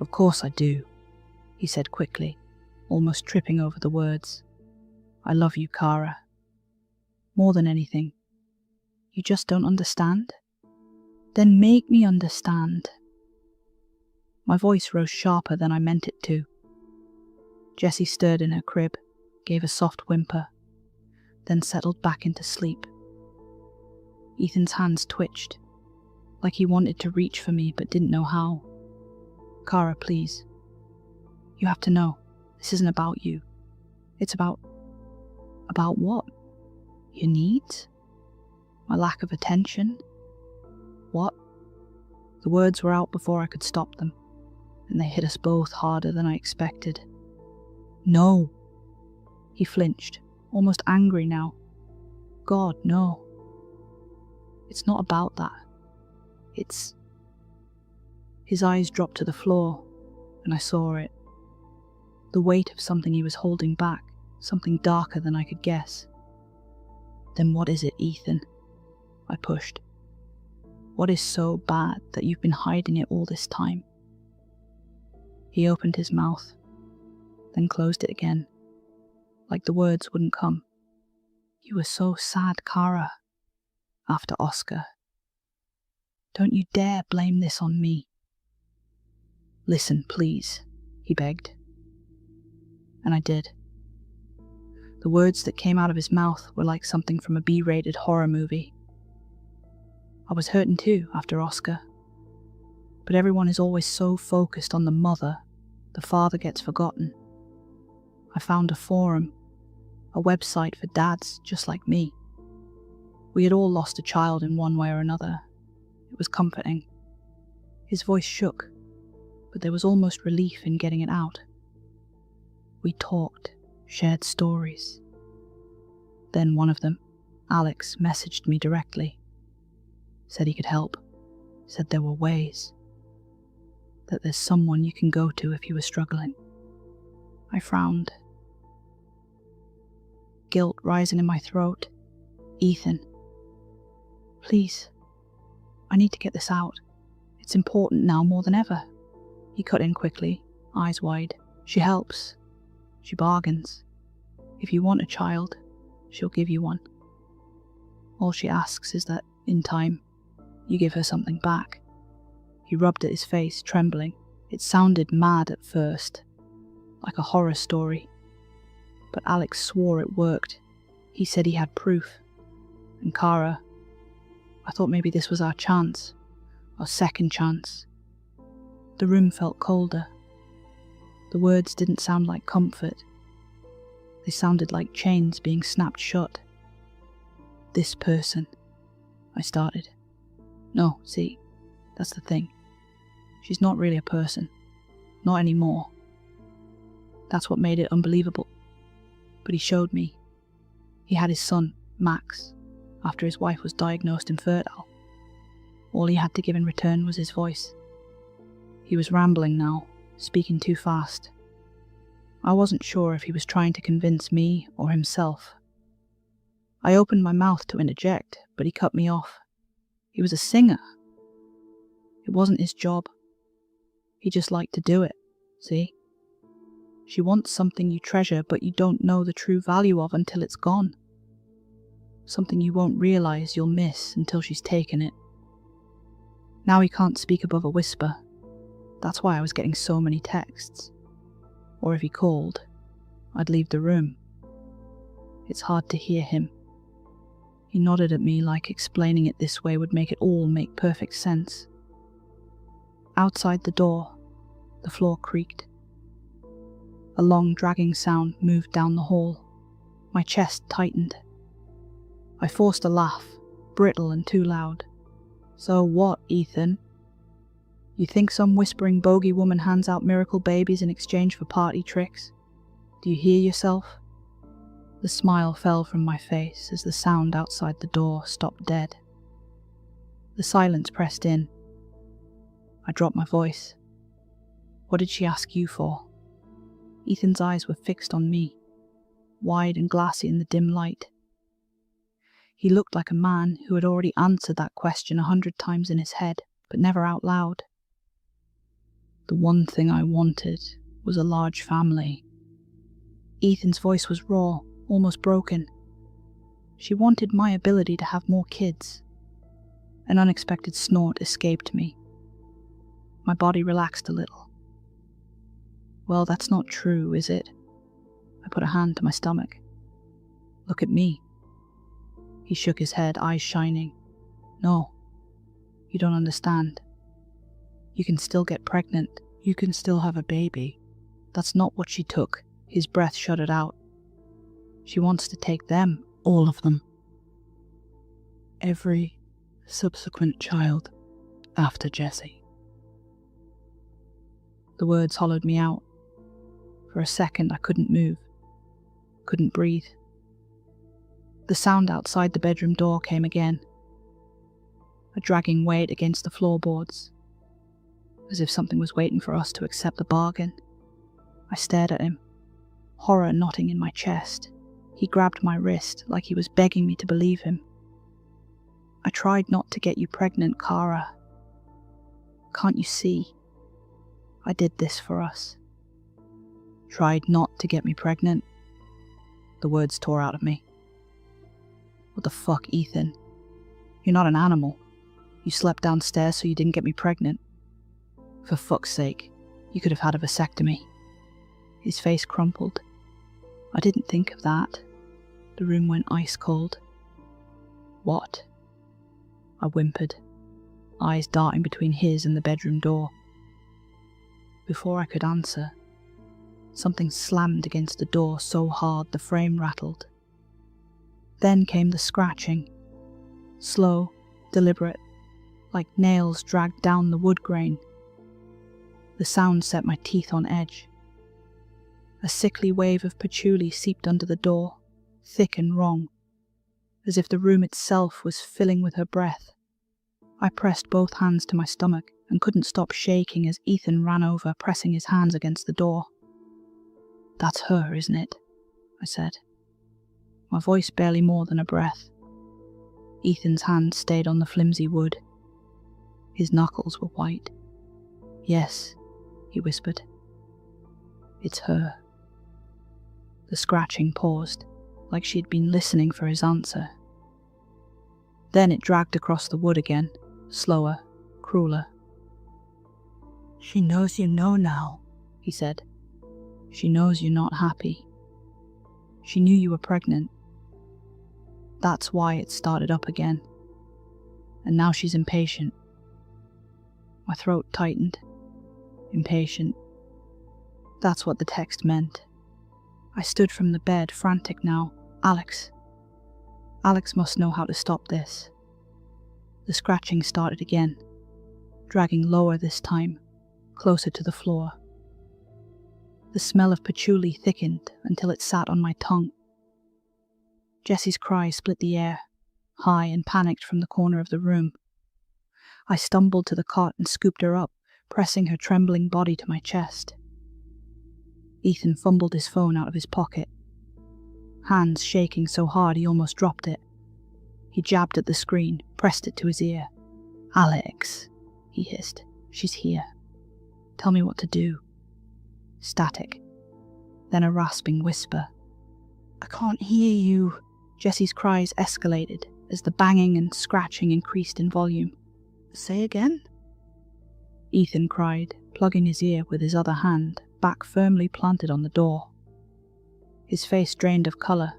"Of course I do," he said quickly, almost tripping over the words. "I love you, Kara. More than anything. You just don't understand? Then make me understand." My voice rose sharper than I meant it to. Jessie stirred in her crib, gave a soft whimper, then settled back into sleep. Ethan's hands twitched, like he wanted to reach for me but didn't know how. "Kara, please. You have to know, this isn't about you. It's about... About what? Your needs? My lack of attention? What?" The words were out before I could stop them, and they hit us both harder than I expected. "No." He flinched, almost angry now. "God, no. It's not about that. It's..." His eyes dropped to the floor, and I saw it. The weight of something he was holding back, something darker than I could guess. "Then what is it, Ethan?" I pushed. "What is so bad that you've been hiding it all this time?" He opened his mouth, then closed it again, like the words wouldn't come. "You were so sad, Kara, after Oscar. Don't you dare blame this on me." "Listen, please," he begged. And I did. The words that came out of his mouth were like something from a B-rated horror movie. I was hurting too after Oscar. But everyone is always so focused on the mother, the father gets forgotten. I found a forum, a website for dads just like me. We had all lost a child in one way or another. It was comforting. His voice shook, but there was almost relief in getting it out. We talked, shared stories. Then one of them, Alex, messaged me directly. Said he could help. Said there were ways. That there's someone you can go to if you were struggling. I frowned. Guilt rising in my throat. Ethan. Please. I need to get this out. It's important now more than ever. He cut in quickly, eyes wide. She helps. She bargains. If you want a child, she'll give you one. All she asks is that, in time, you give her something back. He rubbed at his face, trembling. It sounded mad at first, like a horror story. But Alex swore it worked. He said he had proof. And Kara, I thought maybe this was our chance, our second chance. The room felt colder. The words didn't sound like comfort. They sounded like chains being snapped shut. This person, I started. No, see, that's the thing. She's not really a person. Not anymore. That's what made it unbelievable. But he showed me. He had his son, Max, after his wife was diagnosed infertile. All he had to give in return was his voice. He was rambling now, speaking too fast. I wasn't sure if he was trying to convince me or himself. I opened my mouth to interject, but he cut me off. He was a singer. It wasn't his job. He just liked to do it, see? She wants something you treasure but you don't know the true value of until it's gone. Something you won't realize you'll miss until she's taken it. Now he can't speak above a whisper. That's why I was getting so many texts. Or if he called, I'd leave the room. It's hard to hear him. He nodded at me like explaining it this way would make it all make perfect sense. Outside the door, the floor creaked. A long dragging sound moved down the hall. My chest tightened. I forced a laugh, brittle and too loud. So what, Ethan? You think some whispering bogey woman hands out miracle babies in exchange for party tricks? Do you hear yourself? The smile fell from my face as the sound outside the door stopped dead. The silence pressed in. I dropped my voice. What did she ask you for? Ethan's eyes were fixed on me, wide and glassy in the dim light. He looked like a man who had already answered that question 100 times in his head, but never out loud. The one thing I wanted was a large family. Ethan's voice was raw, almost broken. She wanted my ability to have more kids. An unexpected snort escaped me. My body relaxed a little. Well, that's not true, is it? I put a hand to my stomach. Look at me. He shook his head, eyes shining. No, you don't understand. You can still get pregnant. You can still have a baby. That's not what she took. His breath shuddered out. She wants to take them, all of them. Every subsequent child after Jessie. The words hollowed me out. For a second I couldn't move, couldn't breathe. The sound outside the bedroom door came again. A dragging weight against the floorboards, as if something was waiting for us to accept the bargain. I stared at him, horror knotting in my chest. He grabbed my wrist like he was begging me to believe him. I tried not to get you pregnant, Kara. Can't you see? I did this for us. Tried not to get me pregnant. The words tore out of me. What the fuck, Ethan? You're not an animal. You slept downstairs so you didn't get me pregnant. For fuck's sake, you could have had a vasectomy. His face crumpled. I didn't think of that. The room went ice cold. What? I whimpered, eyes darting between his and the bedroom door. Before I could answer, something slammed against the door so hard the frame rattled. Then came the scratching, slow, deliberate, like nails dragged down the wood grain. The sound set my teeth on edge. A sickly wave of patchouli seeped under the door, thick and wrong, as if the room itself was filling with her breath. I pressed both hands to my stomach and couldn't stop shaking as Ethan ran over, pressing his hands against the door. "That's her, isn't it?" I said, my voice barely more than a breath. Ethan's hand stayed on the flimsy wood. His knuckles were white. "Yes," he whispered. "It's her." The scratching paused, like she'd been listening for his answer. Then it dragged across the wood again, slower, crueler. "She knows you know now," he said. "She knows you're not happy. She knew you were pregnant. That's why it started up again. And now she's impatient." My throat tightened. Impatient. That's what the text meant. I stood from the bed, frantic now. Alex. Alex must know how to stop this. The scratching started again, dragging lower this time, closer to the floor. The smell of patchouli thickened until it sat on my tongue. Jessie's cry split the air, high and panicked from the corner of the room. I stumbled to the cot and scooped her up, pressing her trembling body to my chest. Ethan fumbled his phone out of his pocket, hands shaking so hard he almost dropped it. He jabbed at the screen, pressed it to his ear. "Alex," he hissed, "she's here. Tell me what to do." Static. Then a rasping whisper. "I can't hear you." Jessie's cries escalated as the banging and scratching increased in volume. "Say again?" Ethan cried, plugging his ear with his other hand, back firmly planted on the door. His face drained of colour.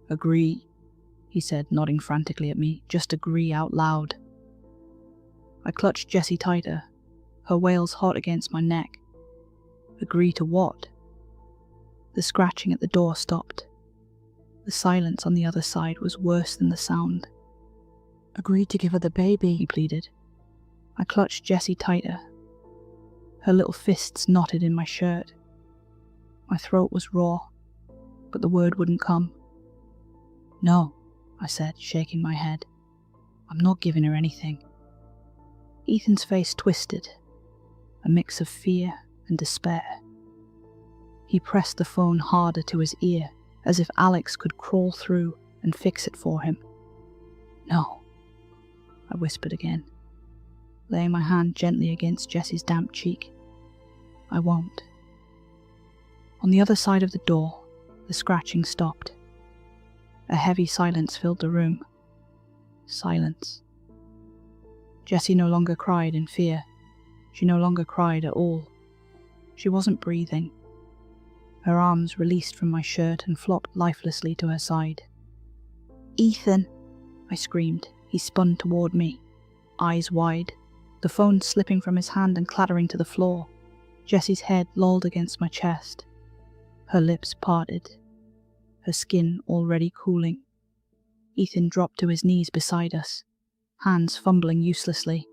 "Agree," he said, nodding frantically at me. "Just agree out loud." I clutched Jessie tighter, her wails hot against my neck. Agree to what? The scratching at the door stopped. The silence on the other side was worse than the sound. "Agree to give her the baby," he pleaded. I clutched Jessie tighter. Her little fists knotted in my shirt. My throat was raw, but the word wouldn't come. "No," I said, shaking my head. "I'm not giving her anything." Ethan's face twisted, a mix of fear and despair. He pressed the phone harder to his ear, as if Alex could crawl through and fix it for him. "No," I whispered again, laying my hand gently against Jessie's damp cheek. "I won't." On the other side of the door, the scratching stopped. A heavy silence filled the room. Silence. Jessie no longer cried in fear. She no longer cried at all. She wasn't breathing. Her arms released from my shirt and flopped lifelessly to her side. "Ethan!" I screamed. He spun toward me, eyes wide, the phone slipping from his hand and clattering to the floor. Jessie's head lolled against my chest. Her lips parted, her skin already cooling. Ethan dropped to his knees beside us, hands fumbling uselessly.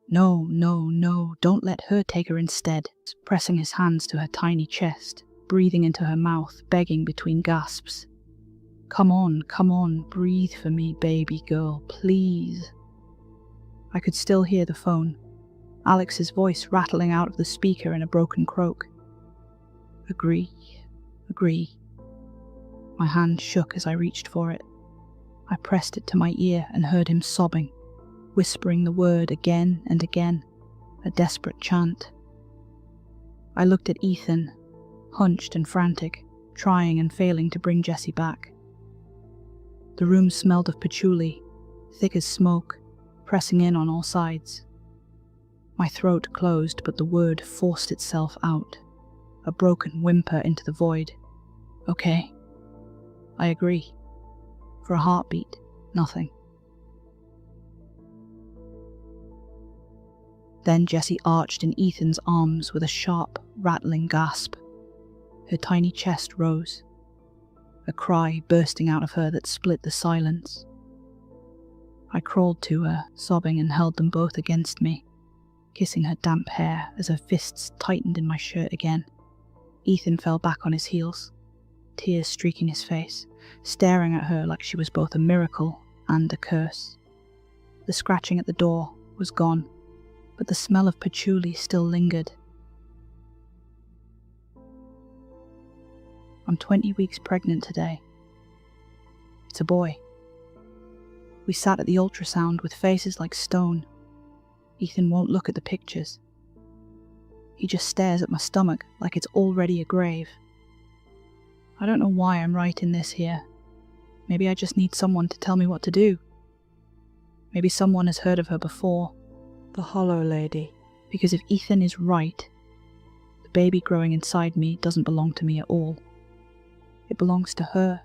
"No, no, no, don't let her take her instead," pressing his hands to her tiny chest, breathing into her mouth, begging between gasps. Come on, breathe for me, baby girl, please." I could still hear the phone, Alex's voice rattling out of the speaker in a broken croak. Agree. My hand shook as I reached for it. I pressed it to my ear and heard him sobbing, whispering the word again and again, a desperate chant. I looked at Ethan, hunched and frantic, trying and failing to bring Jessie back. The room smelled of patchouli, thick as smoke, pressing in on all sides. My throat closed, but the word forced itself out, a broken whimper into the void. "Okay, I agree. For a heartbeat, nothing. Then Jessie arched in Ethan's arms with a sharp, rattling gasp. Her tiny chest rose, a cry bursting out of her that split the silence. I crawled to her, sobbing, and held them both against me, kissing her damp hair as her fists tightened in my shirt again. Ethan fell back on his heels, tears streaking his face, staring at her like she was both a miracle and a curse. The scratching at the door was gone, but the smell of patchouli still lingered. I'm 20 weeks pregnant today. It's a boy. We sat at the ultrasound with faces like stone. Ethan won't look at the pictures. He just stares at my stomach like it's already a grave. I don't know why I'm writing this here. Maybe I just need someone to tell me what to do. Maybe someone has heard of her before. The Hollow Lady. Because if Ethan is right, the baby growing inside me doesn't belong to me at all. It belongs to her.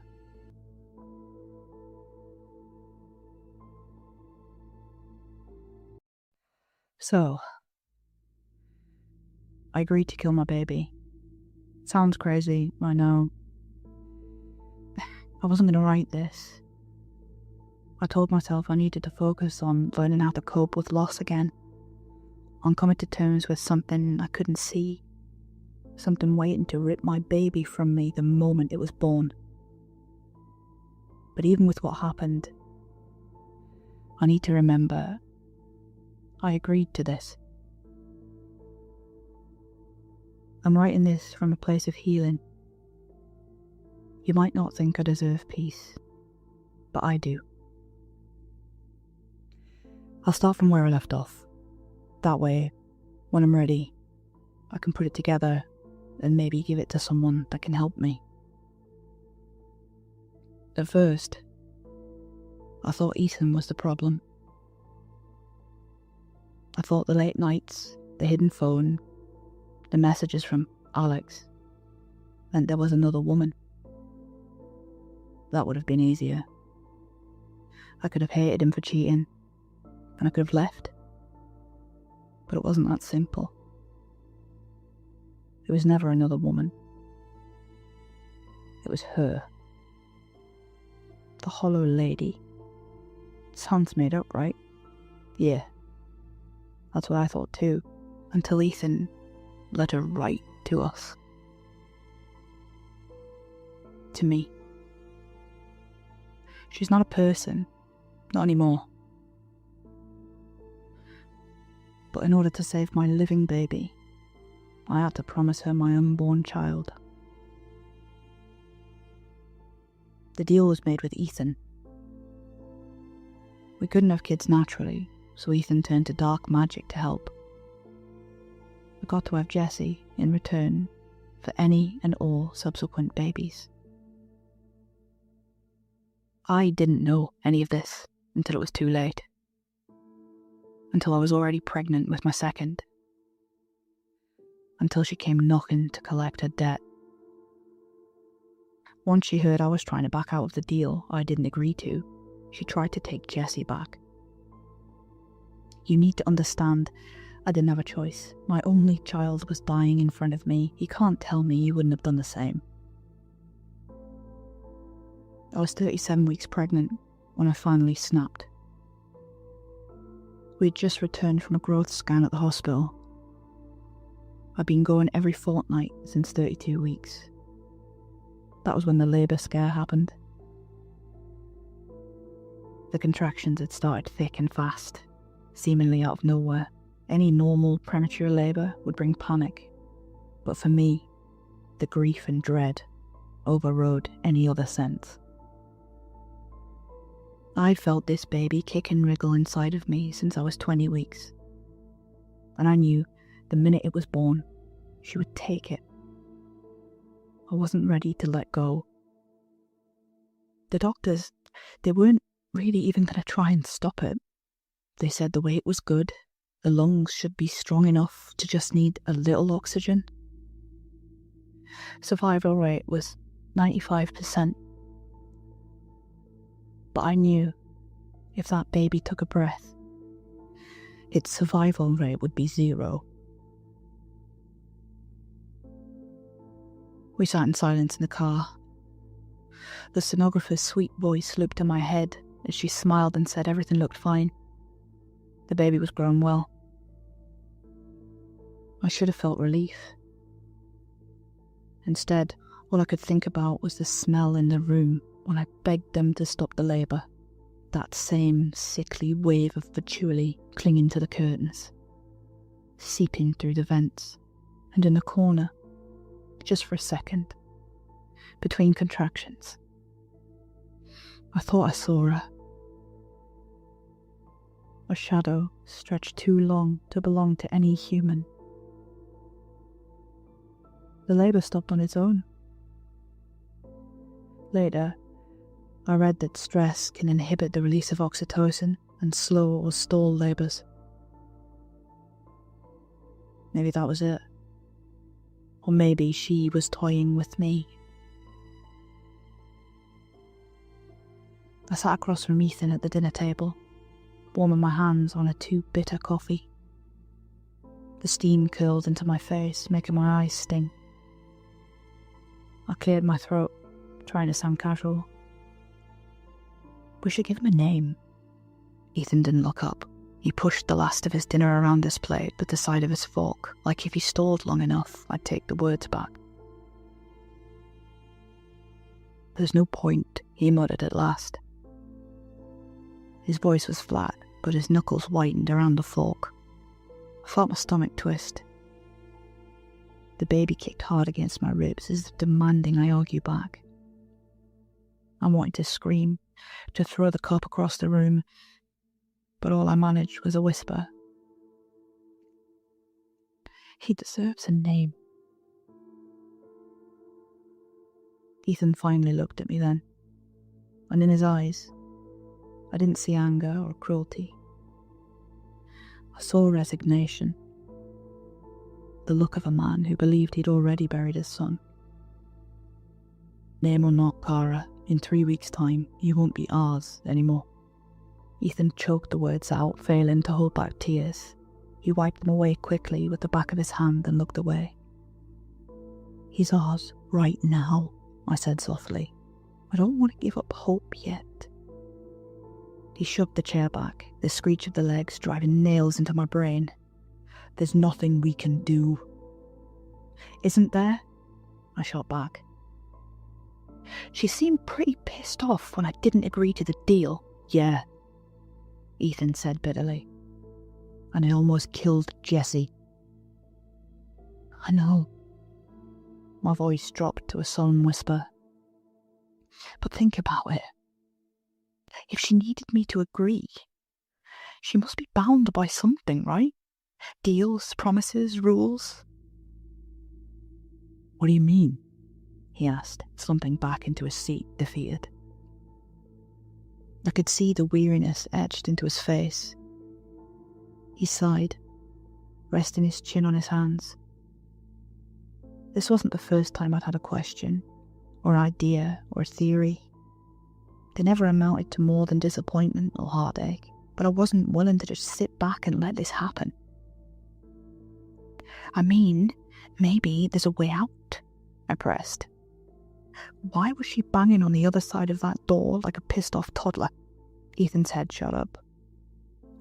So, I agreed to kill my baby. Sounds crazy, I know. I wasn't going to write this. I told myself I needed to focus on learning how to cope with loss again, on coming to terms with something I couldn't see, something waiting to rip my baby from me the moment it was born. But even with what happened, I need to remember I agreed to this. I'm writing this from a place of healing. You might not think I deserve peace, but I do. I'll start from where I left off. That way, when I'm ready, I can put it together and maybe give it to someone that can help me. At first, I thought Ethan was the problem. I thought the late nights, the hidden phone, the messages from Alex, meant there was another woman. That would have been easier. I could have hated him for cheating, and I could have left. But it wasn't that simple. It was never another woman. It was her. The Hollow Lady. Sounds made up, right? Yeah. That's what I thought too, until Ethan let her write to us. To me. She's not a person, not anymore. But in order to save my living baby, I had to promise her my unborn child. The deal was made with Ethan. We couldn't have kids naturally, so Ethan turned to dark magic to help. I got to have Jessie in return for any and all subsequent babies. I didn't know any of this until it was too late. Until I was already pregnant with my second. Until she came knocking to collect her debt. Once she heard I was trying to back out of the deal I didn't agree to, she tried to take Jessie back. You need to understand, I didn't have a choice. My only child was dying in front of me. You can't tell me you wouldn't have done the same. I was 37 weeks pregnant when I finally snapped. We'd just returned from a growth scan at the hospital. I'd been going every fortnight since 32 weeks. That was when the labour scare happened. The contractions had started thick and fast, seemingly out of nowhere. Any normal premature labour would bring panic, but for me, the grief and dread overrode any other sense. I'd felt this baby kick and wriggle inside of me since I was 20 weeks, and I knew the minute it was born, she would take it. I wasn't ready to let go. The doctors, they weren't really even going to try and stop it. They said the weight was good, the lungs should be strong enough to just need a little oxygen. Survival rate was 95%, but I knew if that baby took a breath, its survival rate would be 0. We sat in silence in the car. The stenographer's sweet voice looped in my head as she smiled and said everything looked fine. The baby was growing well. I should have felt relief. Instead, all I could think about was the smell in the room when I begged them to stop the labour. That same sickly wave of patchouli clinging to the curtains, seeping through the vents, and in the corner, just for a second, between contractions, I thought I saw her. A shadow stretched too long to belong to any human. The labour stopped on its own. Later, I read that stress can inhibit the release of oxytocin and slow or stall labours. Maybe that was it. Or maybe she was toying with me. I sat across from Ethan at the dinner table, warming my hands on a too-bitter coffee. The steam curled into my face, making my eyes sting. I cleared my throat, trying to sound casual. We should give him a name. Ethan didn't look up. He pushed the last of his dinner around his plate with the side of his fork, like if he stalled long enough, I'd take the words back. There's no point, he muttered at last. His voice was flat, but his knuckles whitened around the fork. I felt my stomach twist. The baby kicked hard against my ribs, as if demanding I argue back. I wanted to scream, to throw the cup across the room, but all I managed was a whisper. He deserves a name. Ethan finally looked at me then, and in his eyes, I didn't see anger or cruelty. I saw resignation. The look of a man who believed he'd already buried his son. Name or not, Cara, in 3 weeks' time, you won't be ours anymore. Ethan choked the words out, failing to hold back tears. He wiped them away quickly with the back of his hand and looked away. He's ours right now, I said softly. I don't want to give up hope yet. He shoved the chair back, the screech of the legs driving nails into my brain. There's nothing we can do. Isn't there? I shot back. She seemed pretty pissed off when I didn't agree to the deal. Yeah, Ethan said bitterly. And it almost killed Jessie. I know. My voice dropped to a sullen whisper. But think about it. If she needed me to agree, she must be bound by something, right? Deals, promises, rules. What do you mean? He asked, slumping back into his seat, defeated. I could see the weariness etched into his face. He sighed, resting his chin on his hands. This wasn't the first time I'd had a question, or idea, or theory. They never amounted to more than disappointment or heartache, but I wasn't willing to just sit back and let this happen. I mean, maybe there's a way out, I pressed. Why was she banging on the other side of that door like a pissed-off toddler? Ethan's head shot up,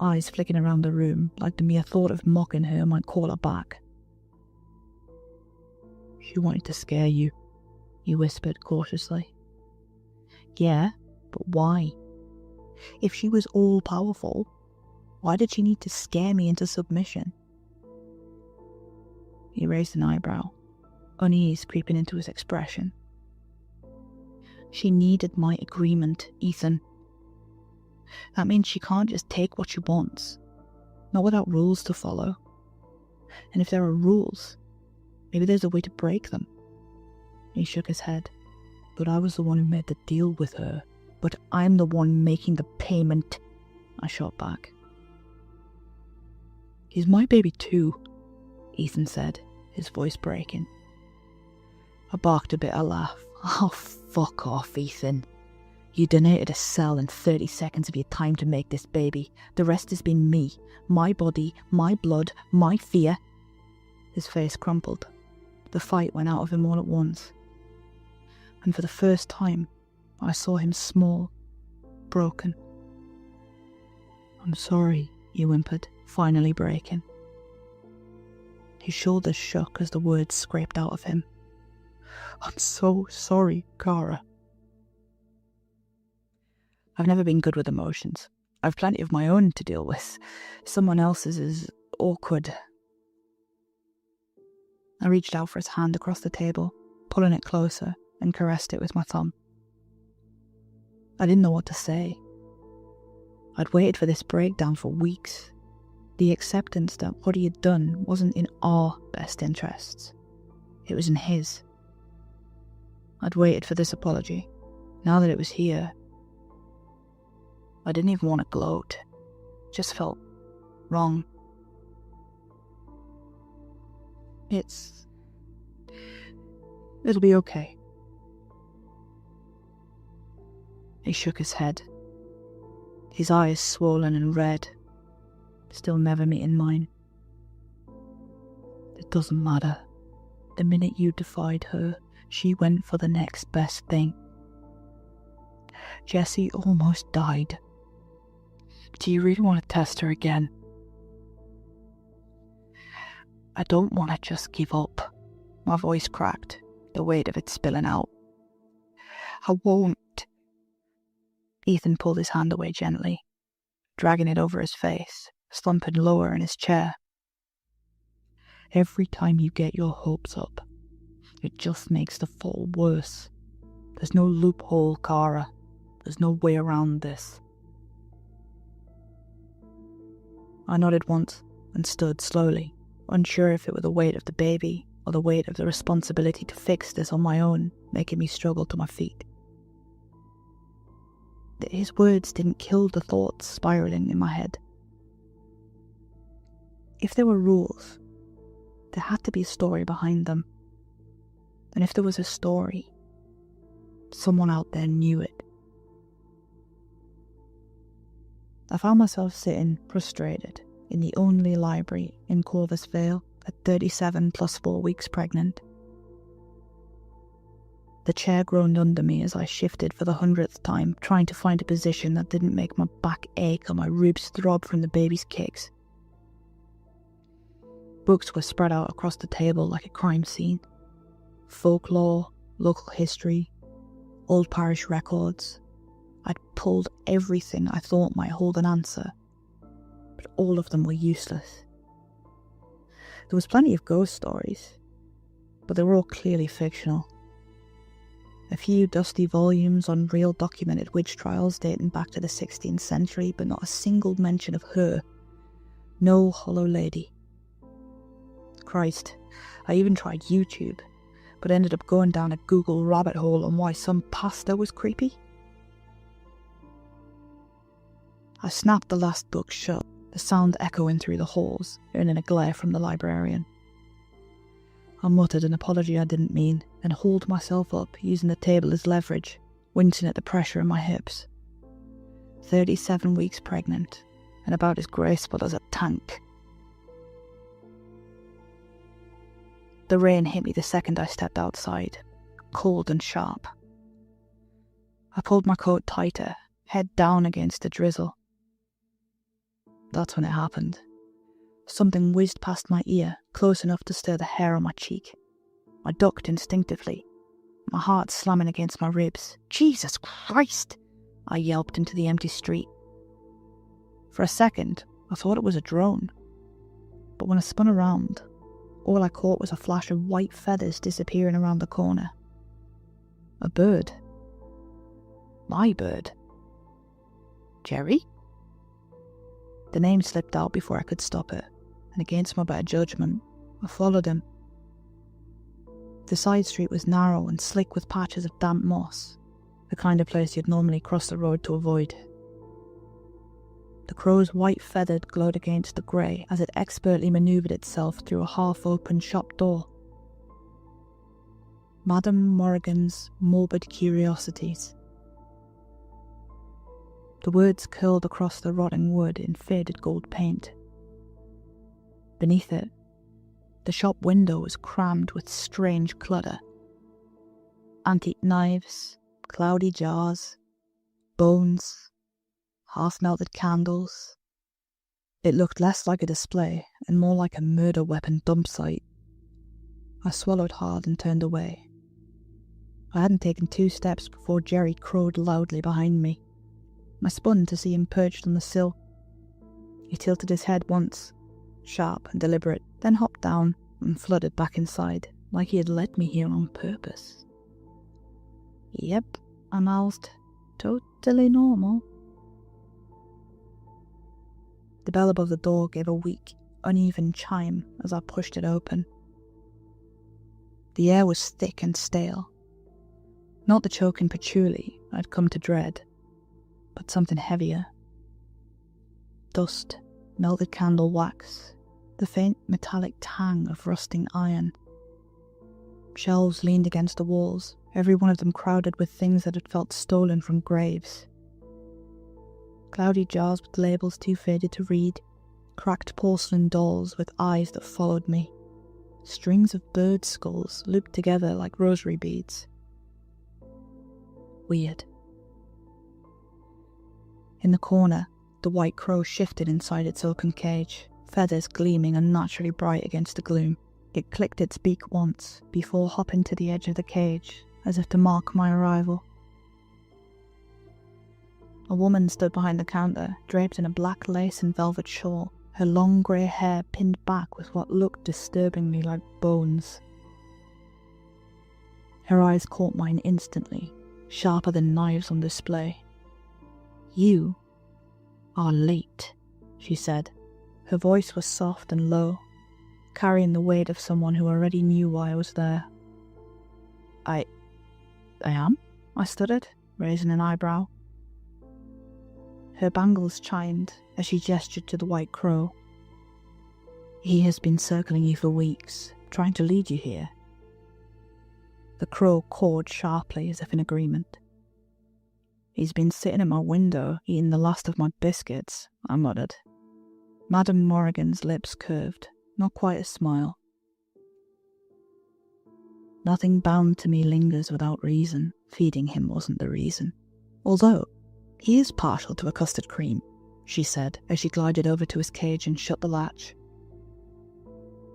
eyes flicking around the room like the mere thought of mocking her might call her back. She wanted to scare you, he whispered cautiously. Yeah, but why? If she was all-powerful, why did she need to scare me into submission? He raised an eyebrow, unease creeping into his expression. She needed my agreement, Ethan. That means she can't just take what she wants, not without rules to follow. And if there are rules, maybe there's a way to break them. He shook his head. But I was the one who made the deal with her. But I'm the one making the payment, I shot back. He's my baby too, Ethan said, his voice breaking. I barked a bitter laugh. Oh, fuck off, Ethan. You donated a cell and 30 seconds of your time to make this baby. The rest has been me. My body, my blood, my fear. His face crumpled. The fight went out of him all at once. And for the first time, I saw him small, broken. "I'm sorry," he whimpered, finally breaking. His shoulders shook as the words scraped out of him. "I'm so sorry, Kara." I've never been good with emotions. I've plenty of my own to deal with. Someone else's is awkward. I reached out for his hand across the table, pulling it closer, and caressed it with my thumb. I didn't know what to say. I'd waited for this breakdown for weeks. The acceptance that what he had done wasn't in our best interests. It was in his. I'd waited for this apology. Now that it was here, I didn't even want to gloat. It just felt wrong. It'll be okay. He shook his head. His eyes swollen and red, still never meeting mine. "It doesn't matter. The minute you defied her, she went for the next best thing. Jessie almost died. Do you really want to test her again?" "I don't want to just give up." My voice cracked, the weight of it spilling out. "I won't." Ethan pulled his hand away gently, dragging it over his face, slumping lower in his chair. "Every time you get your hopes up, it just makes the fall worse. There's no loophole, Kara. There's no way around this." I nodded once and stood slowly, unsure if it were the weight of the baby or the weight of the responsibility to fix this on my own making me struggle to my feet. His words didn't kill the thoughts spiraling in my head. If there were rules, there had to be a story behind them. And if there was a story, someone out there knew it. I found myself sitting frustrated in the only library in Corvus Vale at 37 plus 4 weeks pregnant. The chair groaned under me as I shifted for the 100th time, trying to find a position that didn't make my back ache or my ribs throb from the baby's kicks. Books were spread out across the table like a crime scene. Folklore, local history, old parish records. I'd pulled everything I thought might hold an answer, but all of them were useless. There was plenty of ghost stories, but they were all clearly fictional. A few dusty volumes on real documented witch trials dating back to the 16th century, but not a single mention of her. No hollow lady. Christ, I even tried YouTube, but ended up going down a Google rabbit hole on why some pasta was creepy. I snapped the last book shut, the sound echoing through the halls, earning a glare from the librarian. I muttered an apology I didn't mean, and hauled myself up, using the table as leverage, wincing at the pressure in my hips. 37 weeks pregnant, and about as graceful as a tank. The rain hit me the second I stepped outside, cold and sharp. I pulled my coat tighter, head down against the drizzle. That's when it happened. Something whizzed past my ear, close enough to stir the hair on my cheek. I ducked instinctively, my heart slamming against my ribs. "Jesus Christ!" I yelped into the empty street. For a second, I thought it was a drone. But when I spun around, all I caught was a flash of white feathers disappearing around the corner. A bird. My bird. Jerry? The name slipped out before I could stop it, and against my better judgment, I followed him. The side street was narrow and slick with patches of damp moss, the kind of place you'd normally cross the road to avoid. The crow's white feather glowed against the grey as it expertly manoeuvred itself through a half-open shop door. Madame Morrigan's Morbid Curiosities. The words curled across the rotting wood in faded gold paint. Beneath it, the shop window was crammed with strange clutter. Antique knives, cloudy jars, bones, half-melted candles. It looked less like a display and more like a murder weapon dump site. I swallowed hard and turned away. I hadn't taken 2 steps before Jerry crowed loudly behind me. I spun to see him perched on the sill. He tilted his head once, sharp and deliberate, then hopped down and flooded back inside, like he had led me here on purpose. Yep, I mouthed. Totally normal. The bell above the door gave a weak, uneven chime as I pushed it open. The air was thick and stale. Not the choking patchouli I'd come to dread, but something heavier. Dust, melted candle wax, the faint metallic tang of rusting iron. Shelves leaned against the walls, every one of them crowded with things that had felt stolen from graves. Cloudy jars with labels too faded to read, cracked porcelain dolls with eyes that followed me, strings of bird skulls looped together like rosary beads. Weird. In the corner, the white crow shifted inside its oaken cage, feathers gleaming unnaturally bright against the gloom. It clicked its beak once, before hopping to the edge of the cage, as if to mark my arrival. A woman stood behind the counter, draped in a black lace and velvet shawl, her long grey hair pinned back with what looked disturbingly like bones. Her eyes caught mine instantly, sharper than knives on display. "You are late," she said. Her voice was soft and low, carrying the weight of someone who already knew why I was there. I am?" I stuttered, raising an eyebrow. Her bangles chimed as she gestured to the white crow. "He has been circling you for weeks, trying to lead you here." The crow cawed sharply as if in agreement. "He's been sitting at my window, eating the last of my biscuits," I muttered. Madame Morrigan's lips curved, not quite a smile. "Nothing bound to me lingers without reason. Feeding him wasn't the reason. Although, he is partial to a custard cream," she said as she glided over to his cage and shut the latch.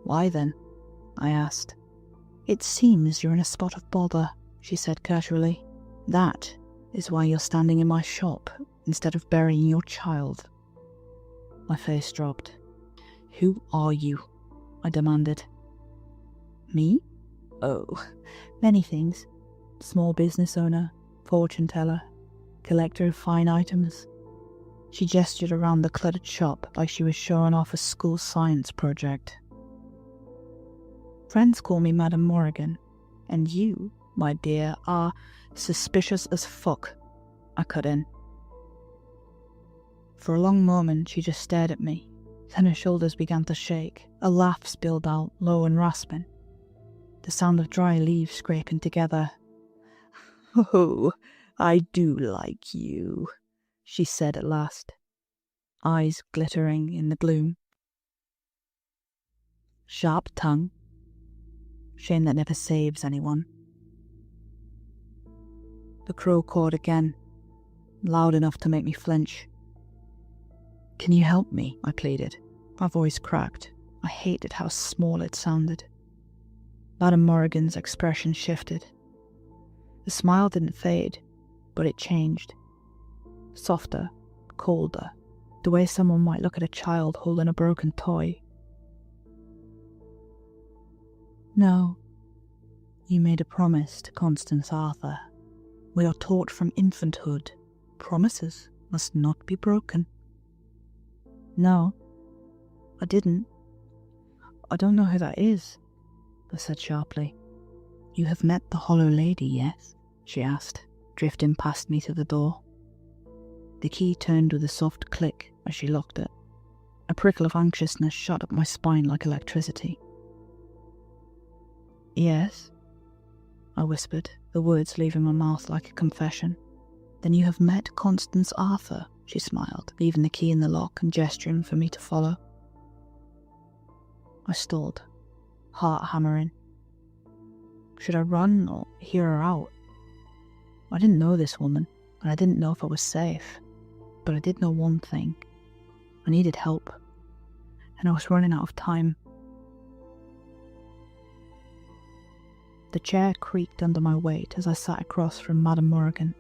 "Why then?" I asked. "It seems you're in a spot of bother," she said casually. "That is why you're standing in my shop instead of burying your child." My face dropped. "Who are you?" I demanded. "Me? Oh, many things. Small business owner, fortune teller, collector of fine items." She gestured around the cluttered shop like she was showing off a school science project. "Friends call me Madame Morrigan, and you, my dear, are suspicious as fuck," I cut in. For a long moment she just stared at me, then her shoulders began to shake. A laugh spilled out, low and rasping. The sound of dry leaves scraping together. "Oh, I do like you," she said at last, eyes glittering in the gloom. "Sharp tongue. Shame that never saves anyone." The crow cawed again, loud enough to make me flinch. "Can you help me?" I pleaded. My voice cracked. I hated how small it sounded. Madame Morrigan's expression shifted. The smile didn't fade, but it changed. Softer, colder, the way someone might look at a child holding a broken toy. "No. You made a promise to Constance Arthur. We are taught from infanthood, promises must not be broken." "No, I didn't. I don't know who that is," I said sharply. "You have met the Hollow Lady, yes?" she asked, drifting past me to the door. The key turned with a soft click as she locked it. A prickle of anxiousness shot up my spine like electricity. "Yes," I whispered, the words leaving my mouth like a confession. "Then you have met Constance Arthur," she smiled, leaving the key in the lock and gesturing for me to follow. I stalled, heart hammering. Should I run or hear her out? I didn't know this woman, and I didn't know if I was safe. But I did know one thing. I needed help, and I was running out of time. The chair creaked under my weight as I sat across from Madame Morgan.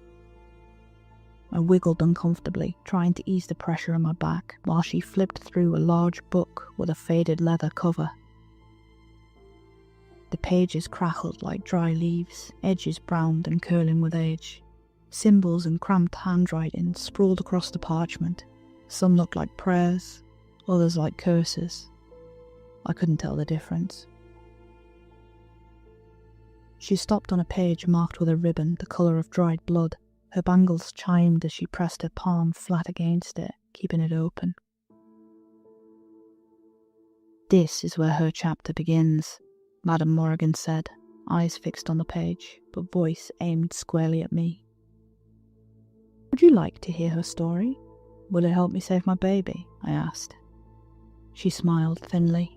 I wiggled uncomfortably, trying to ease the pressure on my back, while she flipped through a large book with a faded leather cover. The pages crackled like dry leaves, edges browned and curling with age. Symbols and cramped handwriting sprawled across the parchment. Some looked like prayers, others like curses. I couldn't tell the difference. She stopped on a page marked with a ribbon the colour of dried blood. Her bangles chimed as she pressed her palm flat against it, keeping it open. "This is where her chapter begins," Madame Morgan said, eyes fixed on the page, but voice aimed squarely at me. "Would you like to hear her story? Will it help me save my baby?" I asked. She smiled thinly.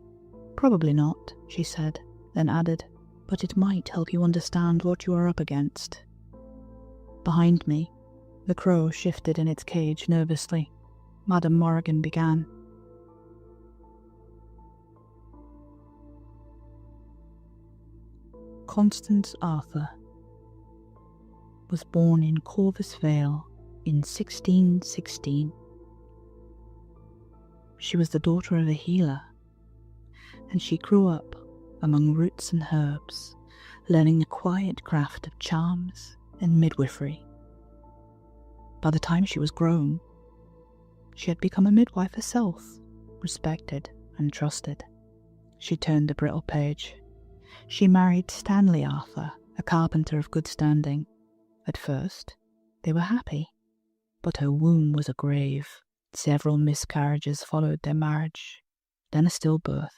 "Probably not," she said, then added, "but it might help you understand what you are up against." Behind me, the crow shifted in its cage nervously. Madame Morgan began. Constance Arthur was born in Corvus Vale in 1616. She was the daughter of a healer, and she grew up among roots and herbs, learning the quiet craft of charms and midwifery. By the time she was grown, she had become a midwife herself, respected and trusted. She turned the brittle page. She married Stanley Arthur, a carpenter of good standing. At first, they were happy, but her womb was a grave. Several miscarriages followed their marriage, then a stillbirth.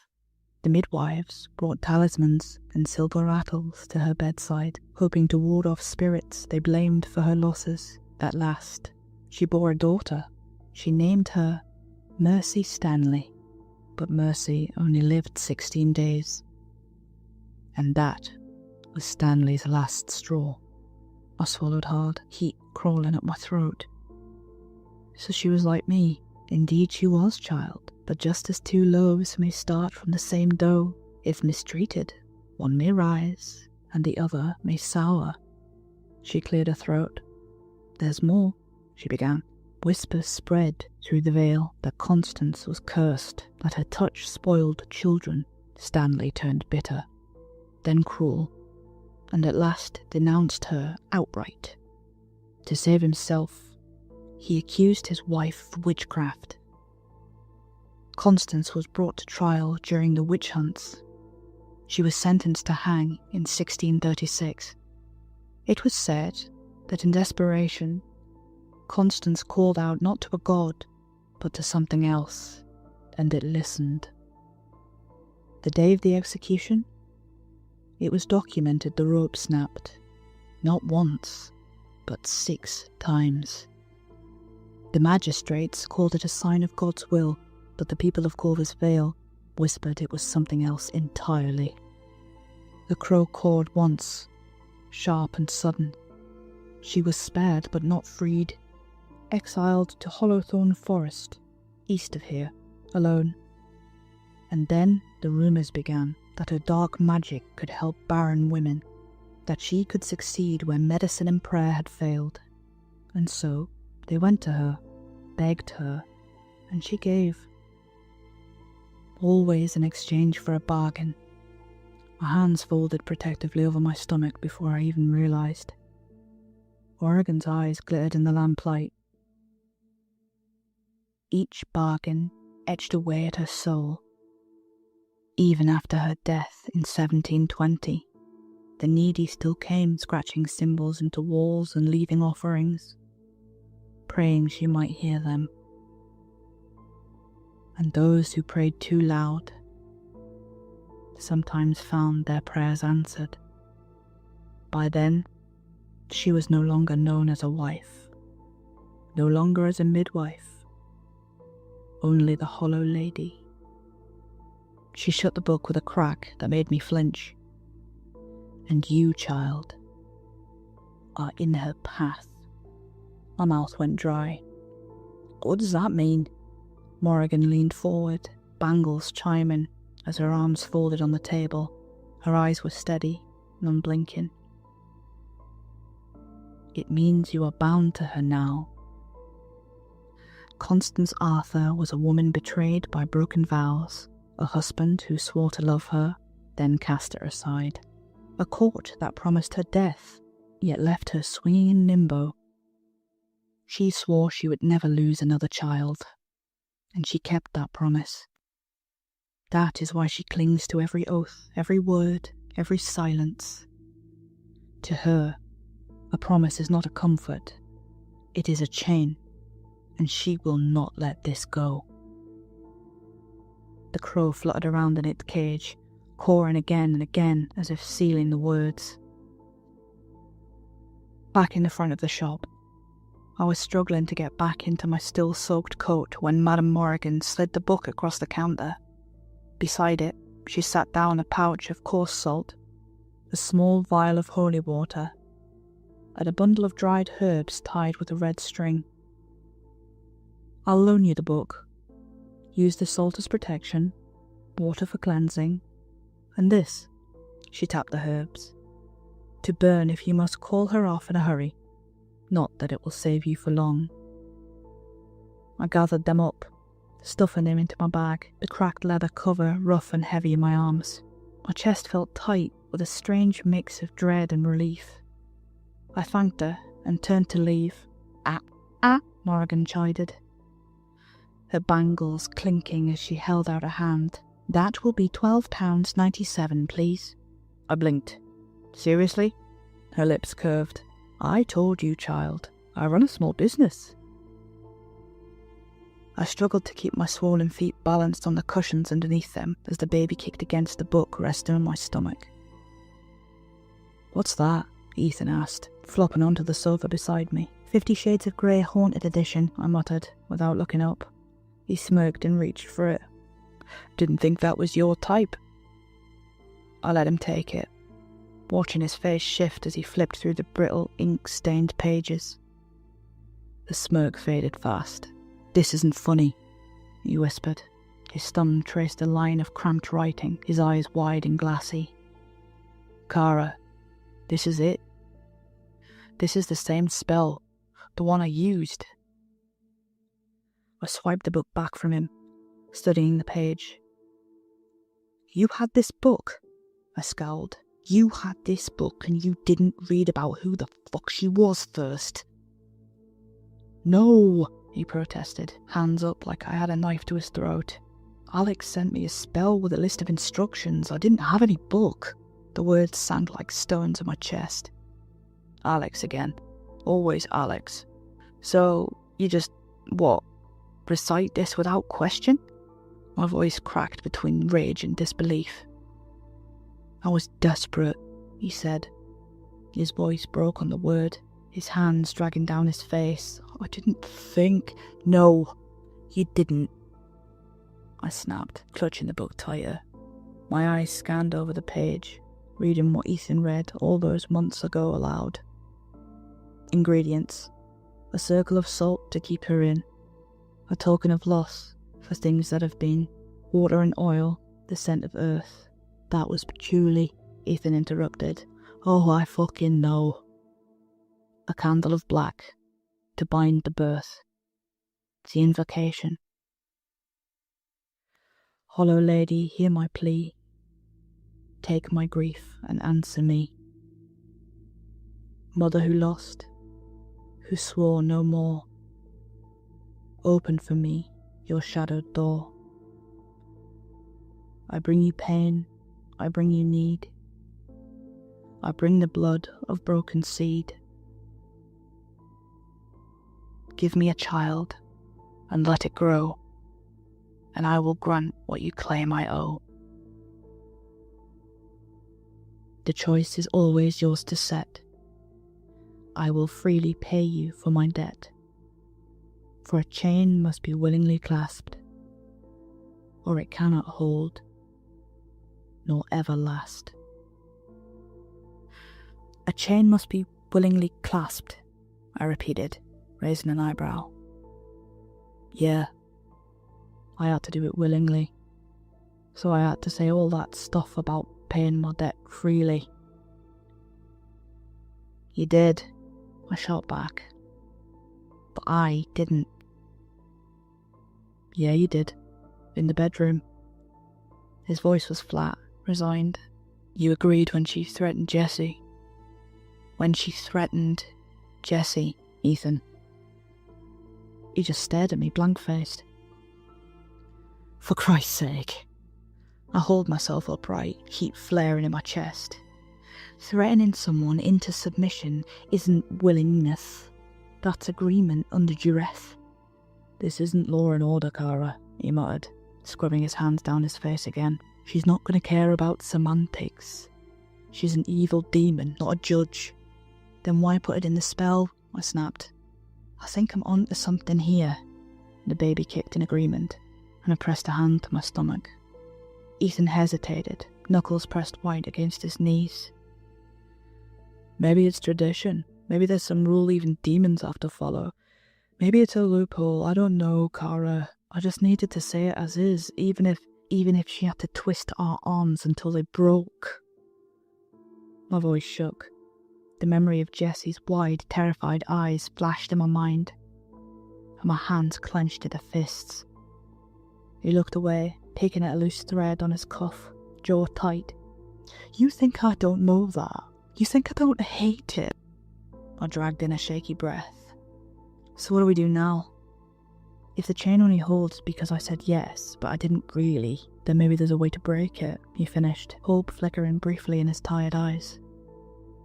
The midwives brought talismans and silver rattles to her bedside, hoping to ward off spirits they blamed for her losses. At last, she bore a daughter. She named her Mercy Stanley, but Mercy only lived 16 days. And that was Stanley's last straw. I swallowed hard, heat crawling up my throat. So she was like me. Indeed she was, child, but just as two loaves may start from the same dough, if mistreated, one may rise, and the other may sour. She cleared her throat. "There's more," she began. Whispers spread through the vale that Constance was cursed, that her touch spoiled children. Stanley turned bitter, then cruel, and at last denounced her outright. To save himself, he accused his wife of witchcraft. Constance was brought to trial during the witch hunts. She was sentenced to hang in 1636. It was said that in desperation, Constance called out not to a god, but to something else, and it listened. The day of the execution, it was documented the rope snapped, not once, but 6 times. The magistrates called it a sign of God's will, but the people of Corvus Vale whispered it was something else entirely. The crow cawed once, sharp and sudden. She was spared but not freed, exiled to Hollowthorn Forest, east of here, alone. And then the rumours began that her dark magic could help barren women, that she could succeed where medicine and prayer had failed. And so they went to her, begged her, and she gave. Always in exchange for a bargain. My hands folded protectively over my stomach before I even realised. Oregon's eyes glittered in the lamplight. Each bargain etched away at her soul. Even after her death in 1720, the needy still came scratching symbols into walls and leaving offerings, praying she might hear them. And those who prayed too loud sometimes found their prayers answered. By then, she was no longer known as a wife. no longer as a midwife, only the hollow lady. She shut the book with a crack that made me flinch. And you, child, are in her path. My mouth went dry. What does that mean? Morrigan leaned forward, bangles chiming as her arms folded on the table. Her eyes were steady and unblinking. It means you are bound to her now. Constance Arthur was a woman betrayed by broken vows, a husband who swore to love her, then cast her aside, a court that promised her death, yet left her swinging in limbo. She swore she would never lose another child, and she kept that promise. That is why she clings to every oath, every word, every silence. To her, a promise is not a comfort, it is a chain, and she will not let this go. The crow fluttered around in its cage, cawing again and again as if sealing the words. Back in the front of the shop, I was struggling to get back into my still-soaked coat when Madame Morrigan slid the book across the counter. Beside it, she sat down a pouch of coarse salt, a small vial of holy water, and a bundle of dried herbs tied with a red string. I'll loan you the book. Use the salt as protection, water for cleansing, and this, she tapped the herbs, to burn if you must call her off in a hurry, not that it will save you for long. I gathered them up, stuffing them into my bag, the cracked leather cover rough and heavy in my arms. My chest felt tight with a strange mix of dread and relief. I thanked her and turned to leave. Morrigan chided, her bangles clinking as she held out a hand. That will be £12.97, please. I blinked. Seriously? Her lips curved. I told you, child. I run a small business. I struggled to keep my swollen feet balanced on the cushions underneath them as the baby kicked against the book resting on my stomach. What's that? Ethan asked, flopping onto the sofa beside me. 50 Shades of Grey Haunted Edition, I muttered, without looking up. He smirked and reached for it. Didn't think that was your type. I let him take it, watching his face shift as he flipped through the brittle, ink-stained pages. The smirk faded fast. This isn't funny, he whispered. His thumb traced a line of cramped writing, his eyes wide and glassy. Kara, this is it. This is the same spell, the one I used. I swiped the book back from him, studying the page. You had this book? I scowled. You had this book and you didn't read about who the fuck she was first. No, he protested, hands up like I had a knife to his throat. Alex sent me a spell with a list of instructions. I didn't have any book. The words sank like stones in my chest. Alex again. Always Alex. So, you just, what, recite this without question? My voice cracked between rage and disbelief. I was desperate, he said. His voice broke on the word, his hands dragging down his face. I didn't think. No, you didn't. I snapped, clutching the book tighter. My eyes scanned over the page, reading what Ethan read all those months ago aloud. Ingredients. A circle of salt to keep her in. A token of loss for things that have been. Water and oil, the scent of earth. That was patchouli, Ethan interrupted. Oh, I fucking know. A candle of black, to bind the birth. The invocation. Hollow lady, hear my plea. Take my grief and answer me. Mother who lost, who swore no more. Open for me your shadowed door. I bring you pain, I bring you need. I bring the blood of broken seed. Give me a child, and let it grow, and I will grant what you claim I owe. The choice is always yours to set. I will freely pay you for my debt. For a chain must be willingly clasped, or it cannot hold, nor ever last. A chain must be willingly clasped, I repeated, raising an eyebrow. Yeah, I had to do it willingly, so I had to say all that stuff about paying my debt freely. You did, I shot back, but I didn't. Yeah, you did, in the bedroom. His voice was flat, resigned. You agreed when she threatened Jessie. When she threatened Jessie, Ethan. He just stared at me blank-faced. For Christ's sake. I hauled myself upright, heat flaring in my chest. Threatening someone into submission isn't willingness. That's agreement under duress. This isn't law and order, Kara, he muttered, scrubbing his hands down his face again. She's not going to care about semantics. She's an evil demon, not a judge. Then why put it in the spell? I snapped. I think I'm onto something here. The baby kicked in agreement, and I pressed a hand to my stomach. Ethan hesitated, knuckles pressed wide against his knees. Maybe it's tradition. Maybe there's some rule even demons have to follow. Maybe it's a loophole. I don't know, Kara. I just needed to say it as is, even if she had to twist our arms until they broke. My voice shook. The memory of Jessie's wide, terrified eyes flashed in my mind, and my hands clenched into fists. He looked away, picking at a loose thread on his cuff, jaw tight. You think I don't know that? You think I don't hate it? I dragged in a shaky breath. So what do we do now? If the chain only holds because I said yes, but I didn't really, then maybe there's a way to break it, he finished, hope flickering briefly in his tired eyes.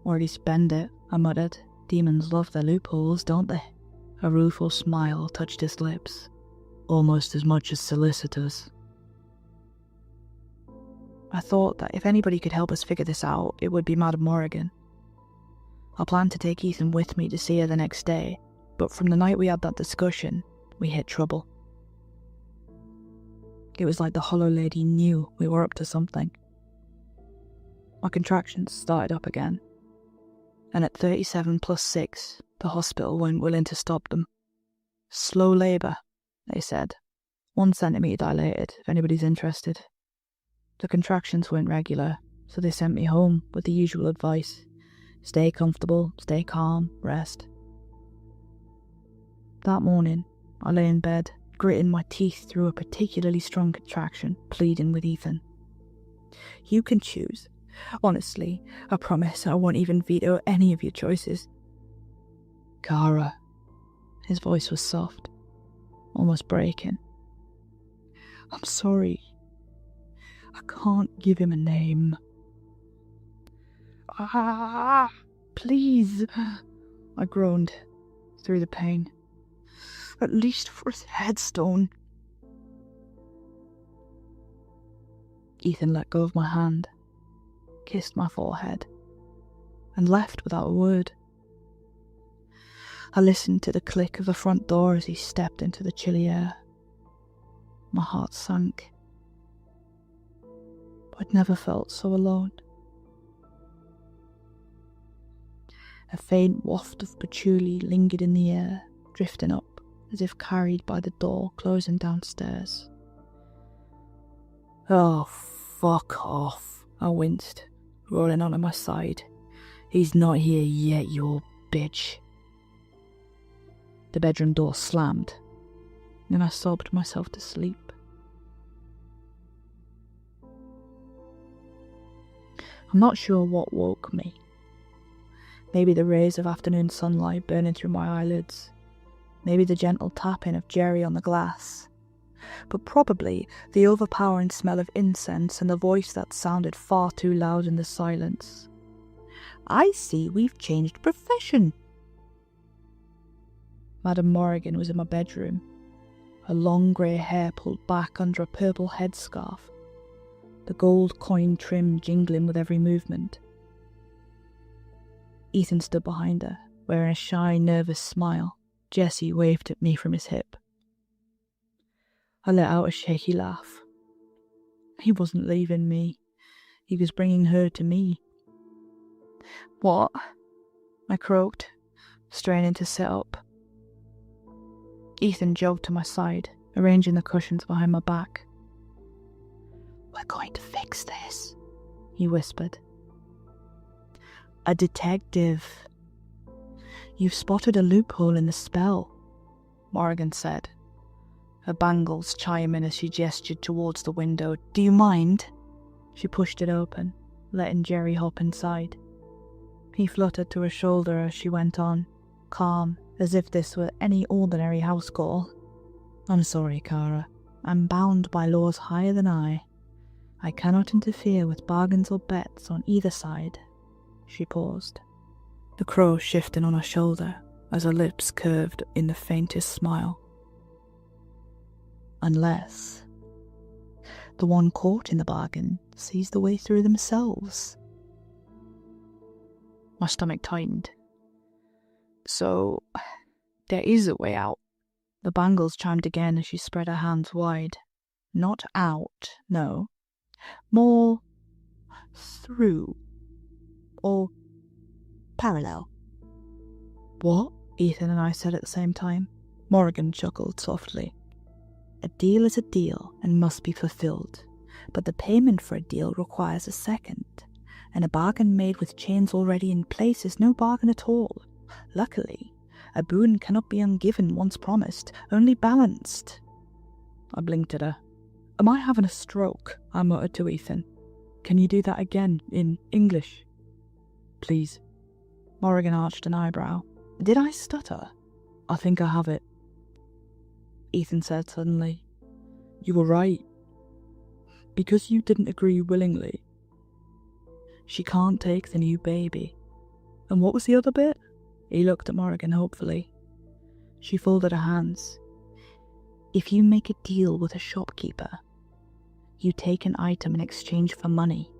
Or at least bend it, I muttered. Demons love their loopholes, don't they? A rueful smile touched his lips, almost as much as solicitors. I thought that if anybody could help us figure this out, it would be Madame Morrigan. I planned to take Ethan with me to see her the next day, but from the night we had that discussion, we hit trouble. It was like the Hollow Lady knew we were up to something. My contractions started up again, and at 37 plus 6, the hospital weren't willing to stop them. Slow labour, they said. 1 centimetre dilated, if anybody's interested. The contractions weren't regular, so they sent me home with the usual advice. Stay comfortable, stay calm, rest. That morning, I lay in bed, gritting my teeth through a particularly strong contraction, pleading with Ethan. You can choose. Honestly, I promise I won't even veto any of your choices. Kara. His voice was soft, almost breaking. I'm sorry. I can't give him a name. Ah, please, I groaned through the pain. At least for his headstone. Ethan let go of my hand, kissed my forehead, and left without a word. I listened to the click of the front door as he stepped into the chilly air. My heart sank. I'd never felt so alone. A faint waft of patchouli lingered in the air, drifting up, as if carried by the door closing downstairs. Oh, fuck off, I winced, rolling onto my side. He's not here yet, you bitch. The bedroom door slammed, and I sobbed myself to sleep. I'm not sure what woke me. Maybe the rays of afternoon sunlight burning through my eyelids. Maybe the gentle tapping of Jerry on the glass. But probably the overpowering smell of incense and the voice that sounded far too loud in the silence. I see we've changed profession. Madame Morrigan was in my bedroom, her long grey hair pulled back under a purple headscarf, the gold coin trim jingling with every movement. Ethan stood behind her, wearing a shy, nervous smile, Jesse waved at me from his hip. I let out a shaky laugh. He wasn't leaving me. He was bringing her to me. What? I croaked, straining to sit up. Ethan jogged to my side, arranging the cushions behind my back. We're going to fix this, he whispered. A detective. You've spotted a loophole in the spell, Morrigan said, her bangles chiming as she gestured towards the window. Do you mind? She pushed it open, letting Jerry hop inside. He fluttered to her shoulder as she went on, calm, as if this were any ordinary house call. I'm sorry, Kara. I'm bound by laws higher than I. I cannot interfere with bargains or bets on either side. She paused, the crow shifting on her shoulder as her lips curved in the faintest smile. Unless the one caught in the bargain sees the way through themselves. My stomach tightened. So, there is a way out. The bangles chimed again as she spread her hands wide. Not out, no. More through. Or parallel. What? Ethan and I said at the same time. Morrigan chuckled softly. A deal is a deal and must be fulfilled, but the payment for a deal requires a second, and a bargain made with chains already in place is no bargain at all. Luckily, a boon cannot be ungiven once promised, only balanced. I blinked at her. Am I having a stroke? I muttered to Ethan. Can you do that again, in English? Please. Morrigan arched an eyebrow. Did I stutter? I think I have it. Ethan said suddenly. You were right. Because you didn't agree willingly. She can't take the new baby. And what was the other bit? He looked at Morrigan hopefully. She folded her hands. If you make a deal with a shopkeeper, you take an item in exchange for money.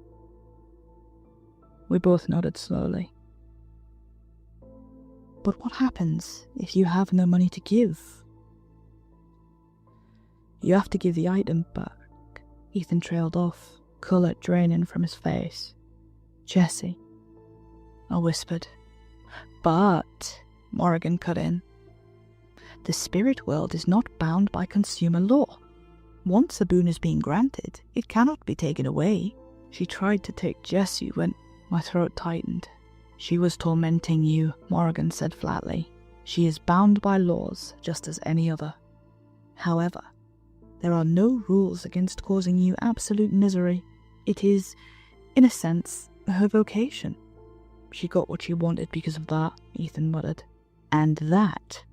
We both nodded slowly. But what happens if you have no money to give? You have to give the item back. Ethan trailed off, colour draining from his face. Jessie, I whispered. But, Morrigan cut in, the spirit world is not bound by consumer law. Once a boon has been granted, it cannot be taken away. She tried to take Jessie when my throat tightened. She was tormenting you, Morrigan said flatly. She is bound by laws, just as any other. However, there are no rules against causing you absolute misery. It is, in a sense, her vocation. She got what she wanted because of that, Ethan muttered. And that,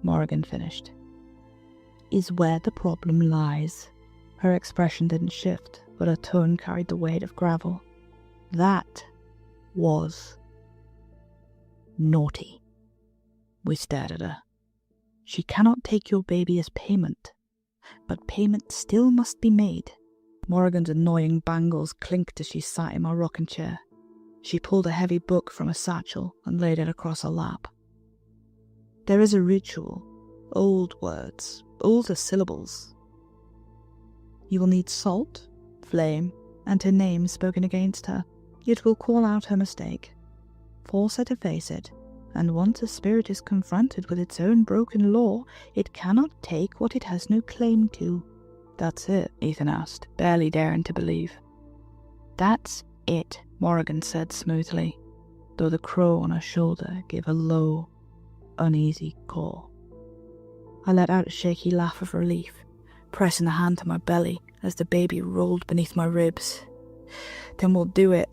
Morrigan finished, is where the problem lies. Her expression didn't shift, but her tone carried the weight of gravel. That was naughty. We stared at her. She cannot take your baby as payment, but payment still must be made. Morrigan's annoying bangles clinked as she sat in my rocking chair. She pulled a heavy book from a satchel and laid it across her lap. There is a ritual, old words, older syllables. You will need salt, flame, and her name spoken against her. It will call out her mistake, force her to face it, and once a spirit is confronted with its own broken law, it cannot take what it has no claim to. That's it, Ethan asked, barely daring to believe. That's it, Morrigan said smoothly, though the crow on her shoulder gave a low, uneasy caw. I let out a shaky laugh of relief, pressing a hand to my belly as the baby rolled beneath my ribs. Then we'll do it,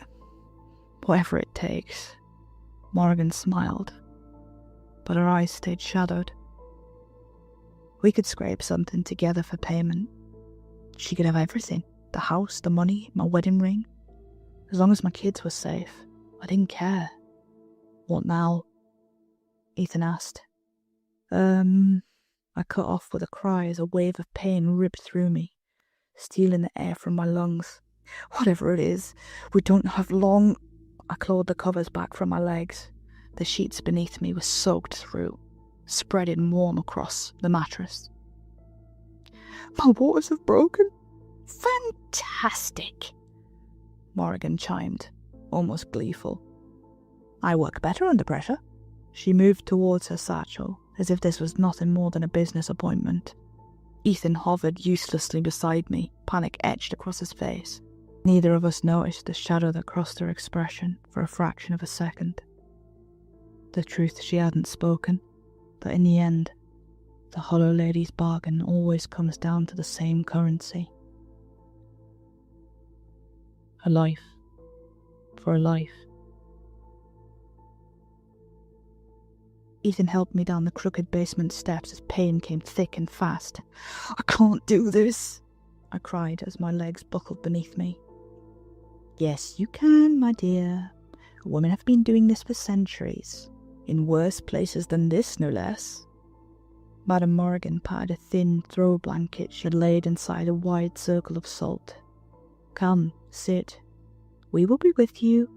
whatever it takes. Morrigan smiled, but her eyes stayed shadowed. We could scrape something together for payment. She could have everything, the house, the money, my wedding ring. As long as my kids were safe, I didn't care. What now? Ethan asked. I cut off with a cry as a wave of pain ripped through me, stealing the air from my lungs. Whatever it is, we don't have long. I clawed the covers back from my legs. The sheets beneath me were soaked through. spreading warm across the mattress. My waters have broken. Fantastic, Morrigan chimed, almost gleeful. I work better under pressure. She moved towards her satchel, as if this was nothing more than a business appointment. Ethan hovered uselessly beside me, panic etched across his face. Neither of us noticed the shadow that crossed her expression for a fraction of a second. The truth she hadn't spoken, that in the end, the Hollow Lady's bargain always comes down to the same currency. A life for a life. Ethan helped me down the crooked basement steps as pain came thick and fast. I can't do this, I cried as my legs buckled beneath me. Yes, you can, my dear. Women have been doing this for centuries. In worse places than this, no less. Madame Morrigan patted a thin throw blanket she had laid inside a wide circle of salt. Come, sit. We will be with you.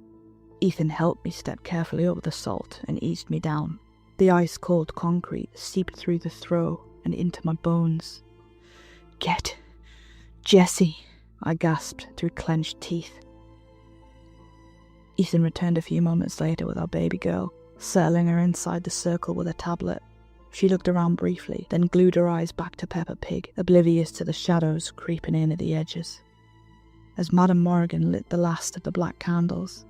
Ethan helped me step carefully over the salt and eased me down. The ice-cold concrete seeped through the throw and into my bones. Get Jessie, I gasped through clenched teeth. Ethan returned a few moments later with our baby girl, settling her inside the circle with a tablet. She looked around briefly, then glued her eyes back to Peppa Pig, oblivious to the shadows creeping in at the edges. As Madame Morrigan lit the last of the black candles,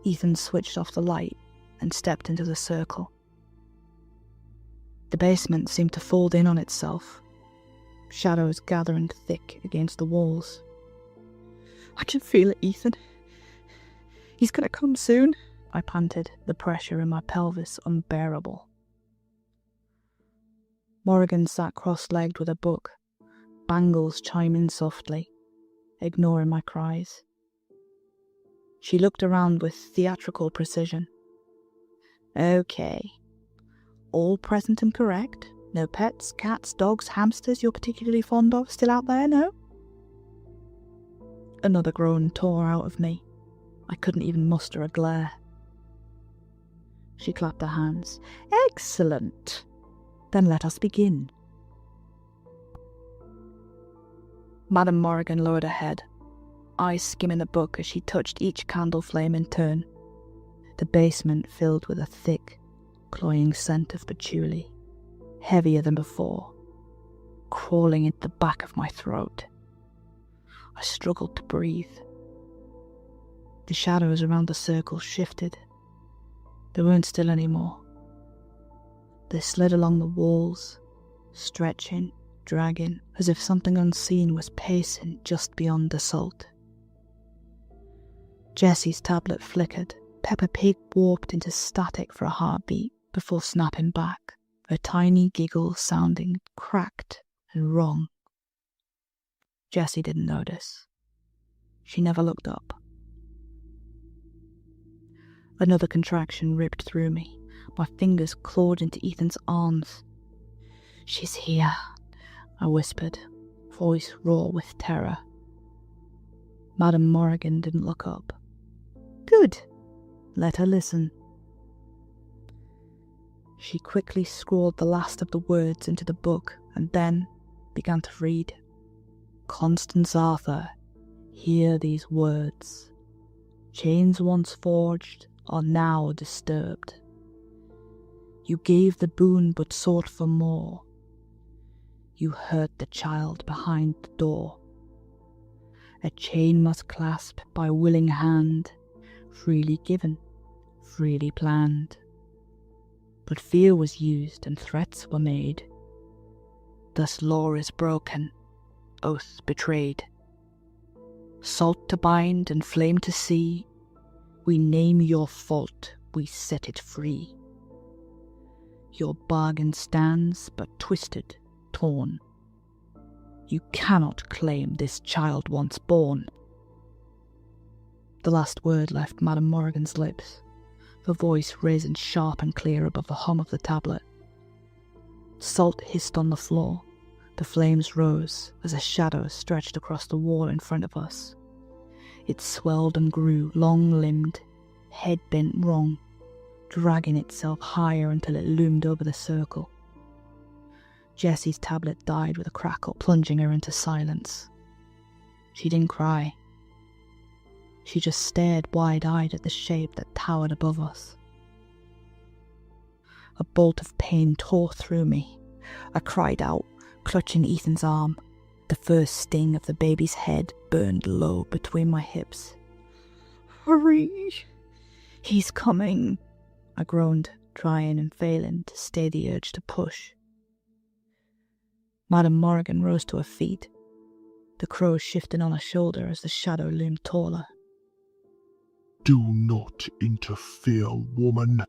Ethan switched off the light and stepped into the circle. The basement seemed to fold in on itself, shadows gathering thick against the walls. I can feel it, Ethan. He's gonna come soon, I panted, the pressure in my pelvis unbearable. Morrigan sat cross-legged with a book, bangles chiming softly, ignoring my cries. She looked around with theatrical precision. Okay. All present and correct? No pets, cats, dogs, hamsters you're particularly fond of still out there, no? Another groan tore out of me. I couldn't even muster a glare. She clapped her hands. Excellent. Then let us begin. Madame Morrigan lowered her head, eyes skimming the book as she touched each candle flame in turn. The basement filled with a thick, cloying scent of patchouli, heavier than before, crawling into the back of my throat. I struggled to breathe. The shadows around the circle shifted. They weren't still anymore. They slid along the walls, stretching, dragging, as if something unseen was pacing just beyond the salt. Jessie's tablet flickered. Peppa Pig warped into static for a heartbeat before snapping back, her tiny giggle sounding cracked and wrong. Jessie didn't notice. She never looked up. Another contraction ripped through me. My fingers clawed into Ethan's arms. She's here, I whispered, voice raw with terror. Madame Morrigan didn't look up. Good. Let her listen. She quickly scrawled the last of the words into the book and then began to read. Constance Arthur, hear these words. Chains once forged are now disturbed. You gave the boon but sought for more. You hurt the child behind the door. A chain must clasp by willing hand, freely given, freely planned. But fear was used and threats were made. Thus law is broken, oath betrayed. Salt to bind and flame to see, we name your fault, we set it free. Your bargain stands but twisted, torn. You cannot claim this child once born. The last word left Madame Morrigan's lips, her voice risen sharp and clear above the hum of the tablet. Salt hissed on the floor. The flames rose as a shadow stretched across the wall in front of us. It swelled and grew, long-limbed, head bent wrong, dragging itself higher until it loomed over the circle. Jessie's tablet died with a crackle, plunging her into silence. She didn't cry. She just stared wide-eyed at the shape that towered above us. A bolt of pain tore through me. I cried out, clutching Ethan's arm. The first sting of the baby's head burned low between my hips. "Hurry! He's coming!" I groaned, trying and failing to stay the urge to push. Madame Morrigan rose to her feet, the crows shifting on her shoulder as the shadow loomed taller. "Do not interfere, woman,"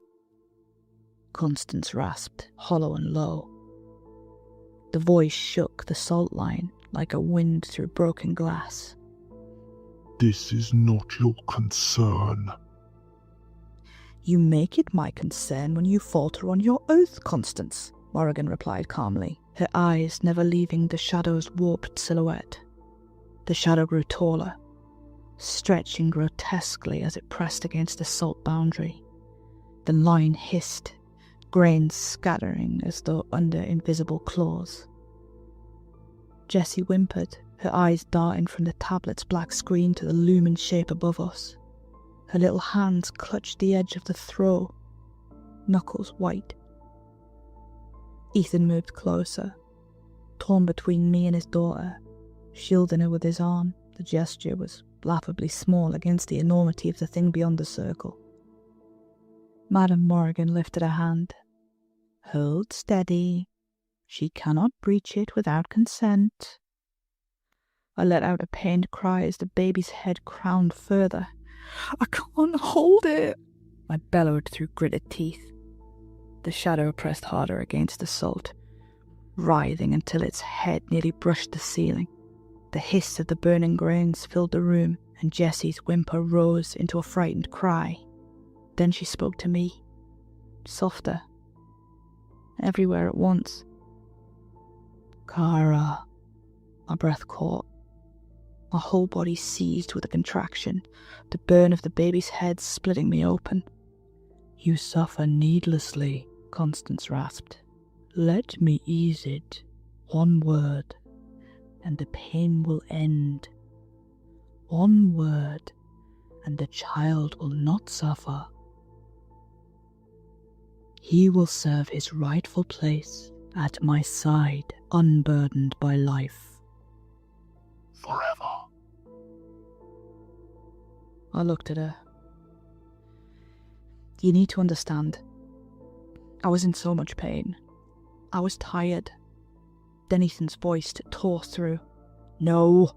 Constance rasped, hollow and low. The voice shook the salt line like a wind through broken glass. "This is not your concern." "You make it my concern when you falter on your oath, Constance," Morrigan replied calmly, her eyes never leaving the shadow's warped silhouette. The shadow grew taller, stretching grotesquely as it pressed against the salt boundary. The line hissed, grains scattering as though under invisible claws. Jessie whimpered, her eyes darting from the tablet's black screen to the looming shape above us. Her little hands clutched the edge of the throw, knuckles white. Ethan moved closer, torn between me and his daughter, shielding her with his arm. The gesture was laughably small against the enormity of the thing beyond the circle. Madame Morrigan lifted a hand. "Hold steady. She cannot breach it without consent." I let out a pained cry as the baby's head crowned further. "I can't hold it!" I bellowed through gritted teeth. The shadow pressed harder against the salt, writhing until its head nearly brushed the ceiling. The hiss of the burning grains filled the room, and Jessie's whimper rose into a frightened cry. Then she spoke to me, softer, everywhere at once. "Kara." My breath caught. My whole body seized with a contraction, the burn of the baby's head splitting me open. "You suffer needlessly," Constance rasped. "Let me ease it. One word, and the pain will end. One word, and the child will not suffer. He will serve his rightful place at my side, unburdened by life. "Forever." I looked at her. "You need to understand. I was in so much pain. I was tired." Then Ethan's voice tore through. "No,"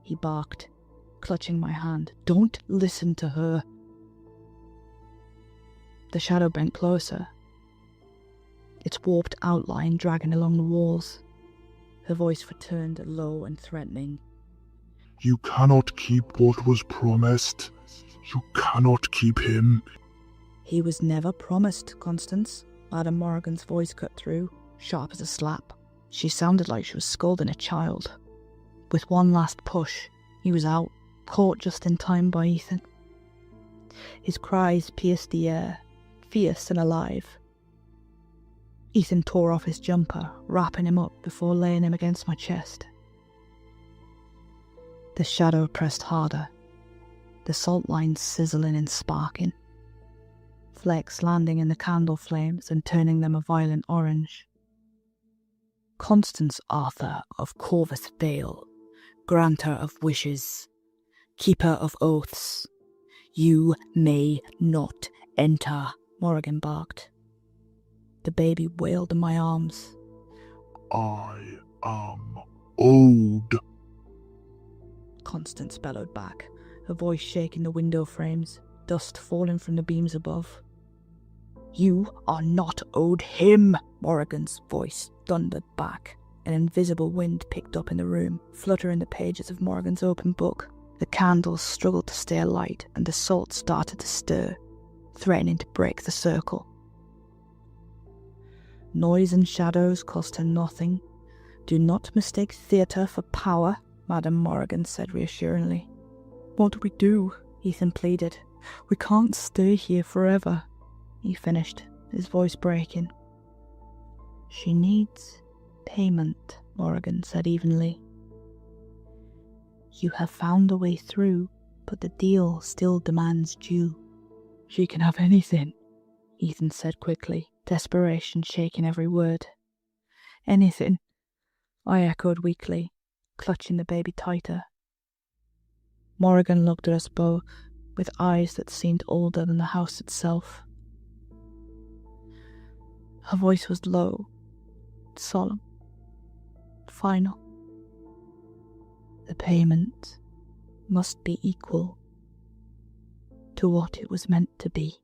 he barked, clutching my hand. "Don't listen to her." The shadow bent closer, its warped outline dragging along the walls. Her voice returned low and threatening. "You cannot keep what was promised. You cannot keep him." "He was never promised, Constance." Madame Morrigan's voice cut through, sharp as a slap. She sounded like she was scolding a child. With one last push, he was out, caught just in time by Ethan. His cries pierced the air, fierce and alive. Ethan tore off his jumper, wrapping him up before laying him against my chest. The shadow pressed harder, the salt lines sizzling and sparking, flecks landing in the candle flames and turning them a violent orange. "Constance Arthur of Corvus Vale, granter of wishes, keeper of oaths, you may not enter," Morrigan barked. The baby wailed in my arms. "I am old," Constance bellowed back, her voice shaking the window frames, dust falling from the beams above. "You are not owed him," Morrigan's voice thundered back. An invisible wind picked up in the room, fluttering the pages of Morrigan's open book. The candles struggled to stay alight, and the salt started to stir, threatening to break the circle. "Noise and shadows cost her nothing. Do not mistake theatre for power," Madame Morrigan said reassuringly. "What do we do?" Ethan pleaded. "We can't stay here forever." he finished, his voice breaking. She needs payment, Morrigan said evenly. You have found a way through, but the deal still demands due. She can have anything, Ethan said quickly, desperation shaking every word. Anything, I echoed weakly, clutching the baby tighter. Morrigan looked at us both with eyes that seemed older than the house itself. Her voice was low, solemn, final. The payment must be equal to what it was meant to be.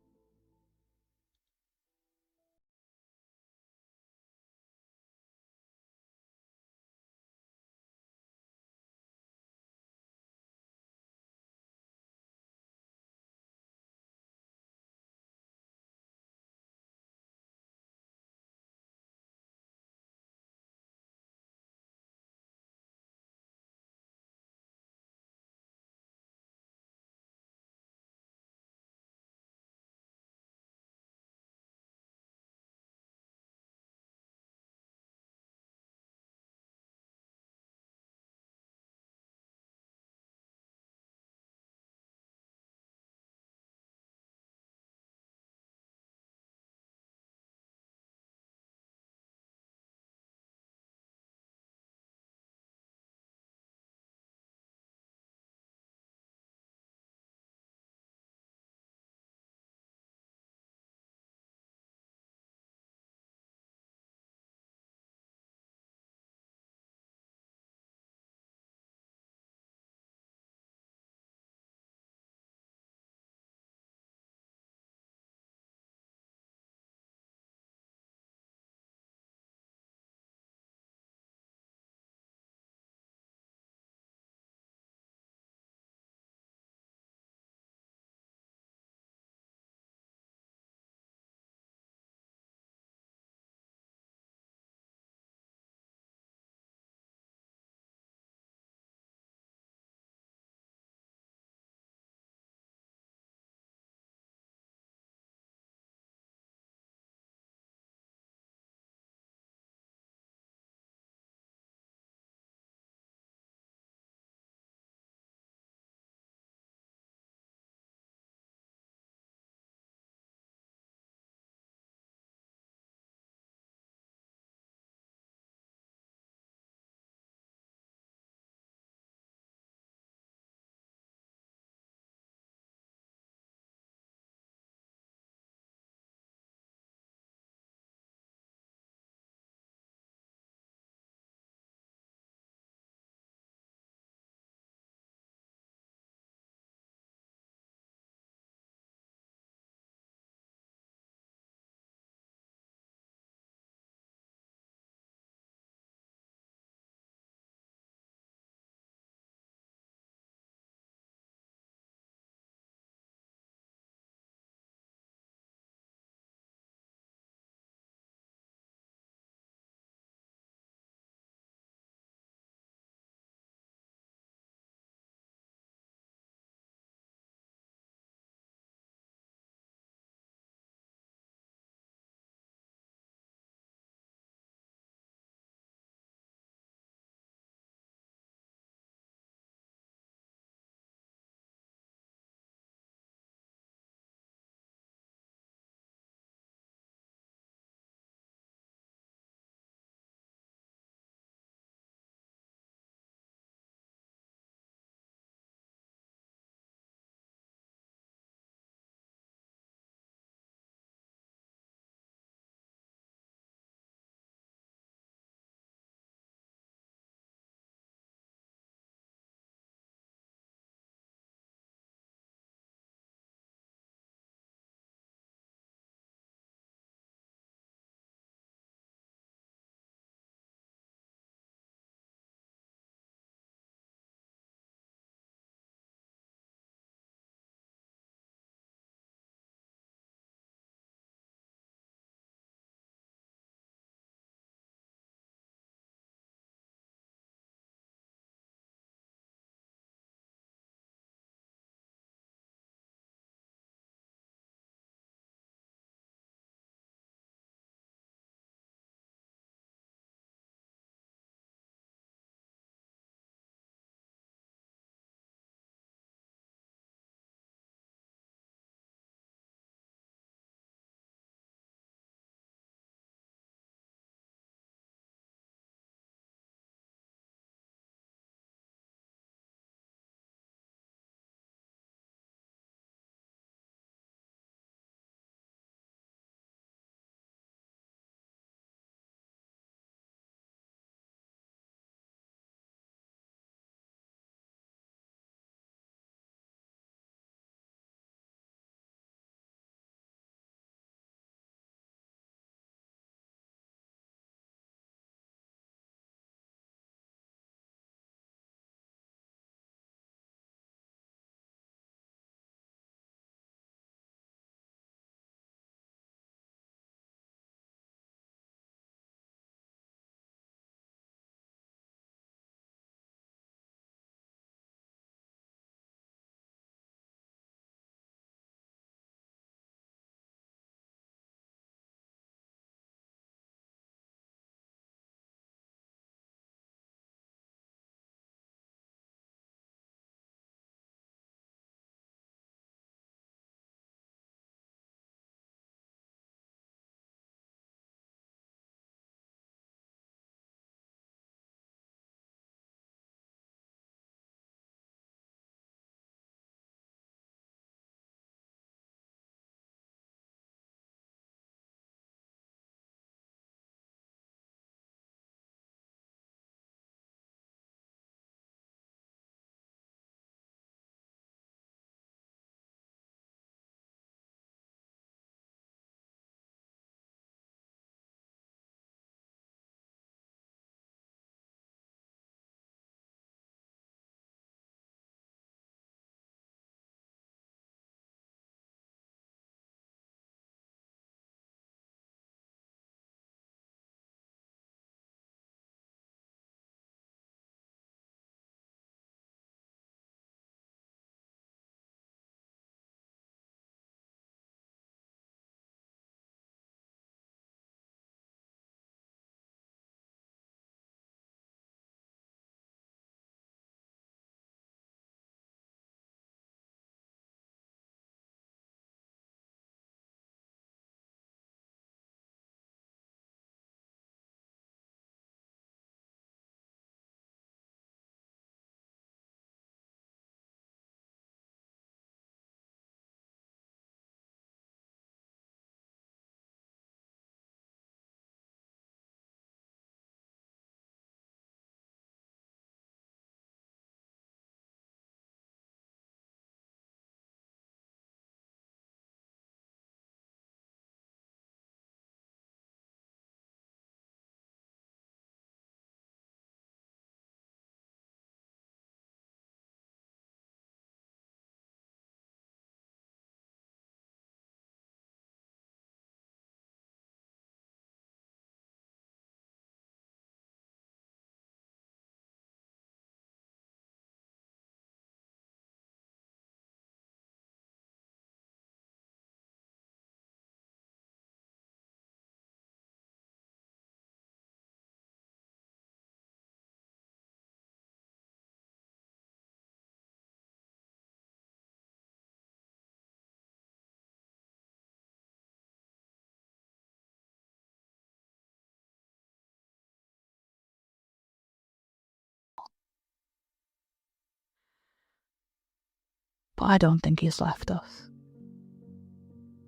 but I don't think he's left us.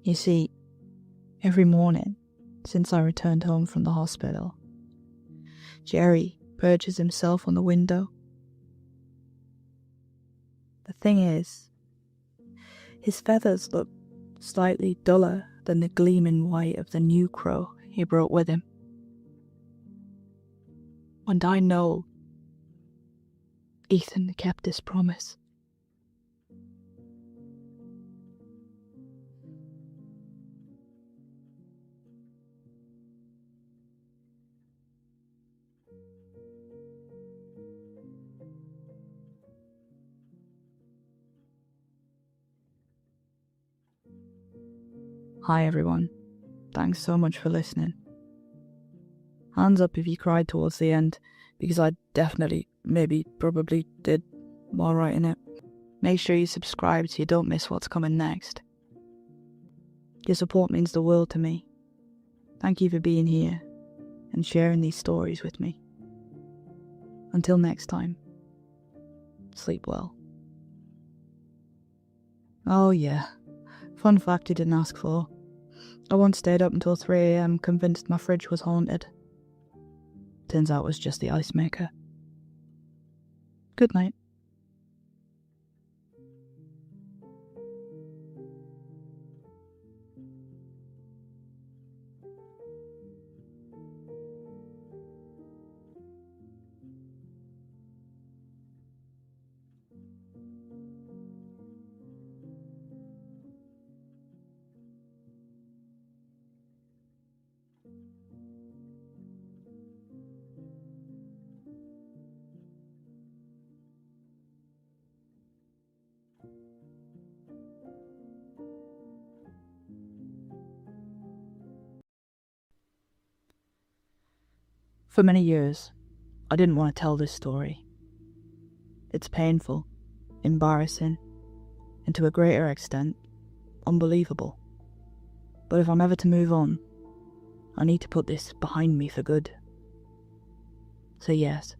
You see, every morning since I returned home from the hospital, Jerry perches himself on the window. The thing is, his feathers look slightly duller than the gleaming white of the new crow he brought with him. And I know Ethan kept his promise. Hi everyone, thanks so much for listening. Hands up if you cried towards the end, because I definitely, probably did while writing it. Make sure you subscribe so you don't miss what's coming next. Your support means the world to me. Thank you for being here and sharing these stories with me. Until next time, sleep well. Oh yeah, fun fact you didn't ask for. I once stayed up until 3 AM convinced my fridge was haunted. Turns out it was just the ice maker. Good night. For many years, I didn't want to tell this story. It's painful, embarrassing, and to a greater extent, unbelievable. But if I'm ever to move on, I need to put this behind me for good. So yes,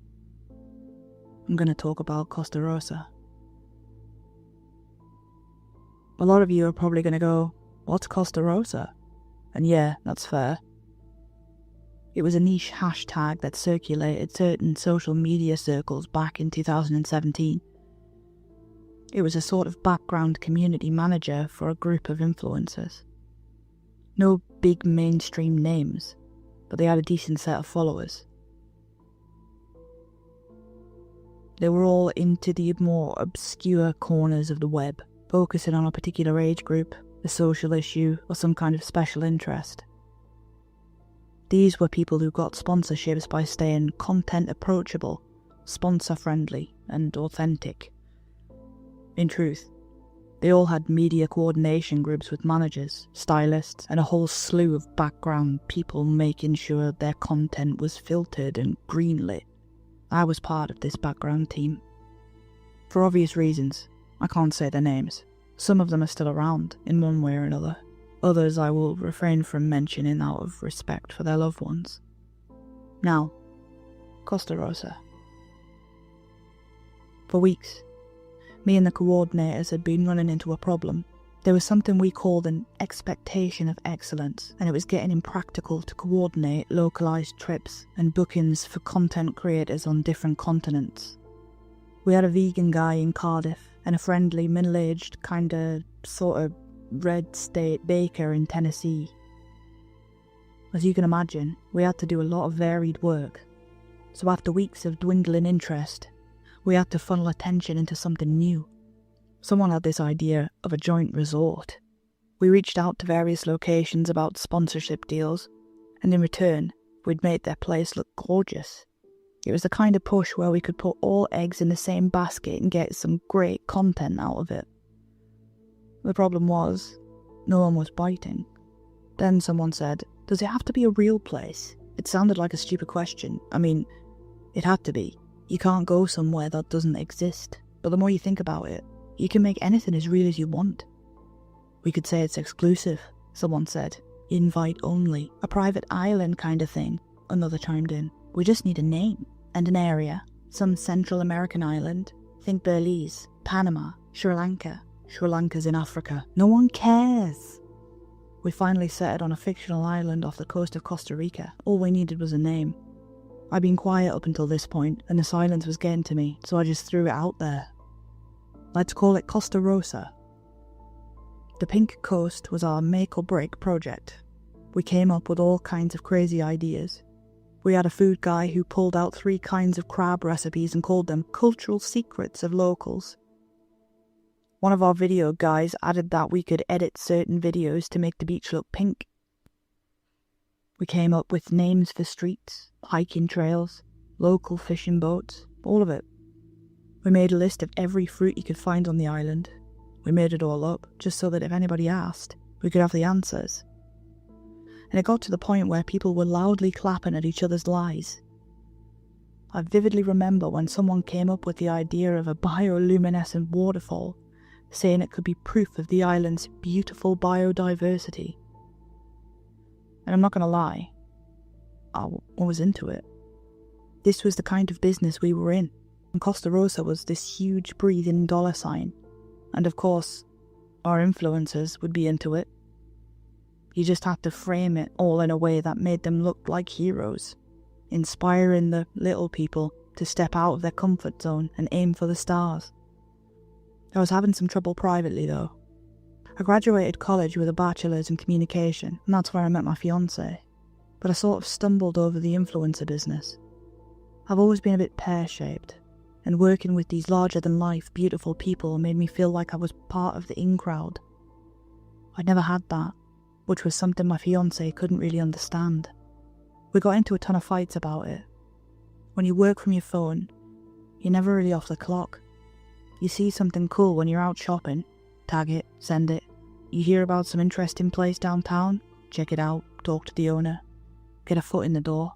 I'm going to talk about Costa Rosa. A lot of you are probably going to go, what's Costa Rosa? And yeah, that's fair. It was a niche hashtag that circulated certain social media circles back in 2017. It was a sort of background community manager for a group of influencers. No big mainstream names, but they had a decent set of followers. They were all into the more obscure corners of the web, focusing on a particular age group, a social issue, or some kind of special interest. These were people who got sponsorships by staying content approachable, sponsor friendly, and authentic. In truth, they all had media coordination groups with managers, stylists, and a whole slew of background people making sure their content was filtered and greenlit. I was part of this background team. For obvious reasons, I can't say their names. Some of them are still around, in one way or another. Others I will refrain from mentioning out of respect for their loved ones. Now, Costa Rosa. For weeks, me and the coordinators had been running into a problem. There was something we called an expectation of excellence, and it was getting impractical to coordinate localised trips and bookings for content creators on different continents. We had a vegan guy in Cardiff, and a friendly, middle-aged, sort of red state baker in Tennessee. As you can imagine, we had to do a lot of varied work. So after weeks of dwindling interest, we had to funnel attention into something new. Someone had this idea of a joint resort. We reached out to various locations about sponsorship deals, and in return, we'd made their place look gorgeous. It was the kind of push where we could put all eggs in the same basket and get some great content out of it. The problem was, no one was biting. Then someone said, does it have to be a real place? It sounded like a stupid question. I mean, it had to be. You can't go somewhere that doesn't exist. But the more you think about it, you can make anything as real as you want. We could say it's exclusive, someone said. Invite only. A private island kind of thing, another chimed in. We just need a name and an area. Some Central American island. Think Belize, Panama, Sri Lanka. Sri Lanka's in Africa. No one cares. We finally settled on a fictional island off the coast of Costa Rica. All we needed was a name. I'd been quiet up until this point, and the silence was getting to me, so I just threw it out there. Let's call it Costa Rosa. The Pink Coast was our make or break project. We came up with all kinds of crazy ideas. We had a food guy who pulled out 3 kinds of crab recipes and called them cultural secrets of locals. One of our video guys added that we could edit certain videos to make the beach look pink. We came up with names for streets, hiking trails, local fishing boats, all of it. We made a list of every fruit you could find on the island. We made it all up, just so that if anybody asked, we could have the answers. And it got to the point where people were loudly clapping at each other's lies. I vividly remember when someone came up with the idea of a bioluminescent waterfall, saying it could be proof of the island's beautiful biodiversity. And I'm not going to lie, I was into it. This was the kind of business we were in, and Costa Rosa was this huge breathing dollar sign. And of course, our influencers would be into it. You just had to frame it all in a way that made them look like heroes, inspiring the little people to step out of their comfort zone and aim for the stars. I was having some trouble privately though. I graduated college with a bachelor's in communication, and that's where I met my fiancée. But I sort of stumbled over the influencer business. I've always been a bit pear-shaped, and working with these larger-than-life, beautiful people made me feel like I was part of the in-crowd. I'd never had that, which was something my fiancé couldn't really understand. We got into a ton of fights about it. When you work from your phone, you're never really off the clock. You see something cool when you're out shopping, tag it, send it. You hear about some interesting place downtown, check it out, talk to the owner, get a foot in the door.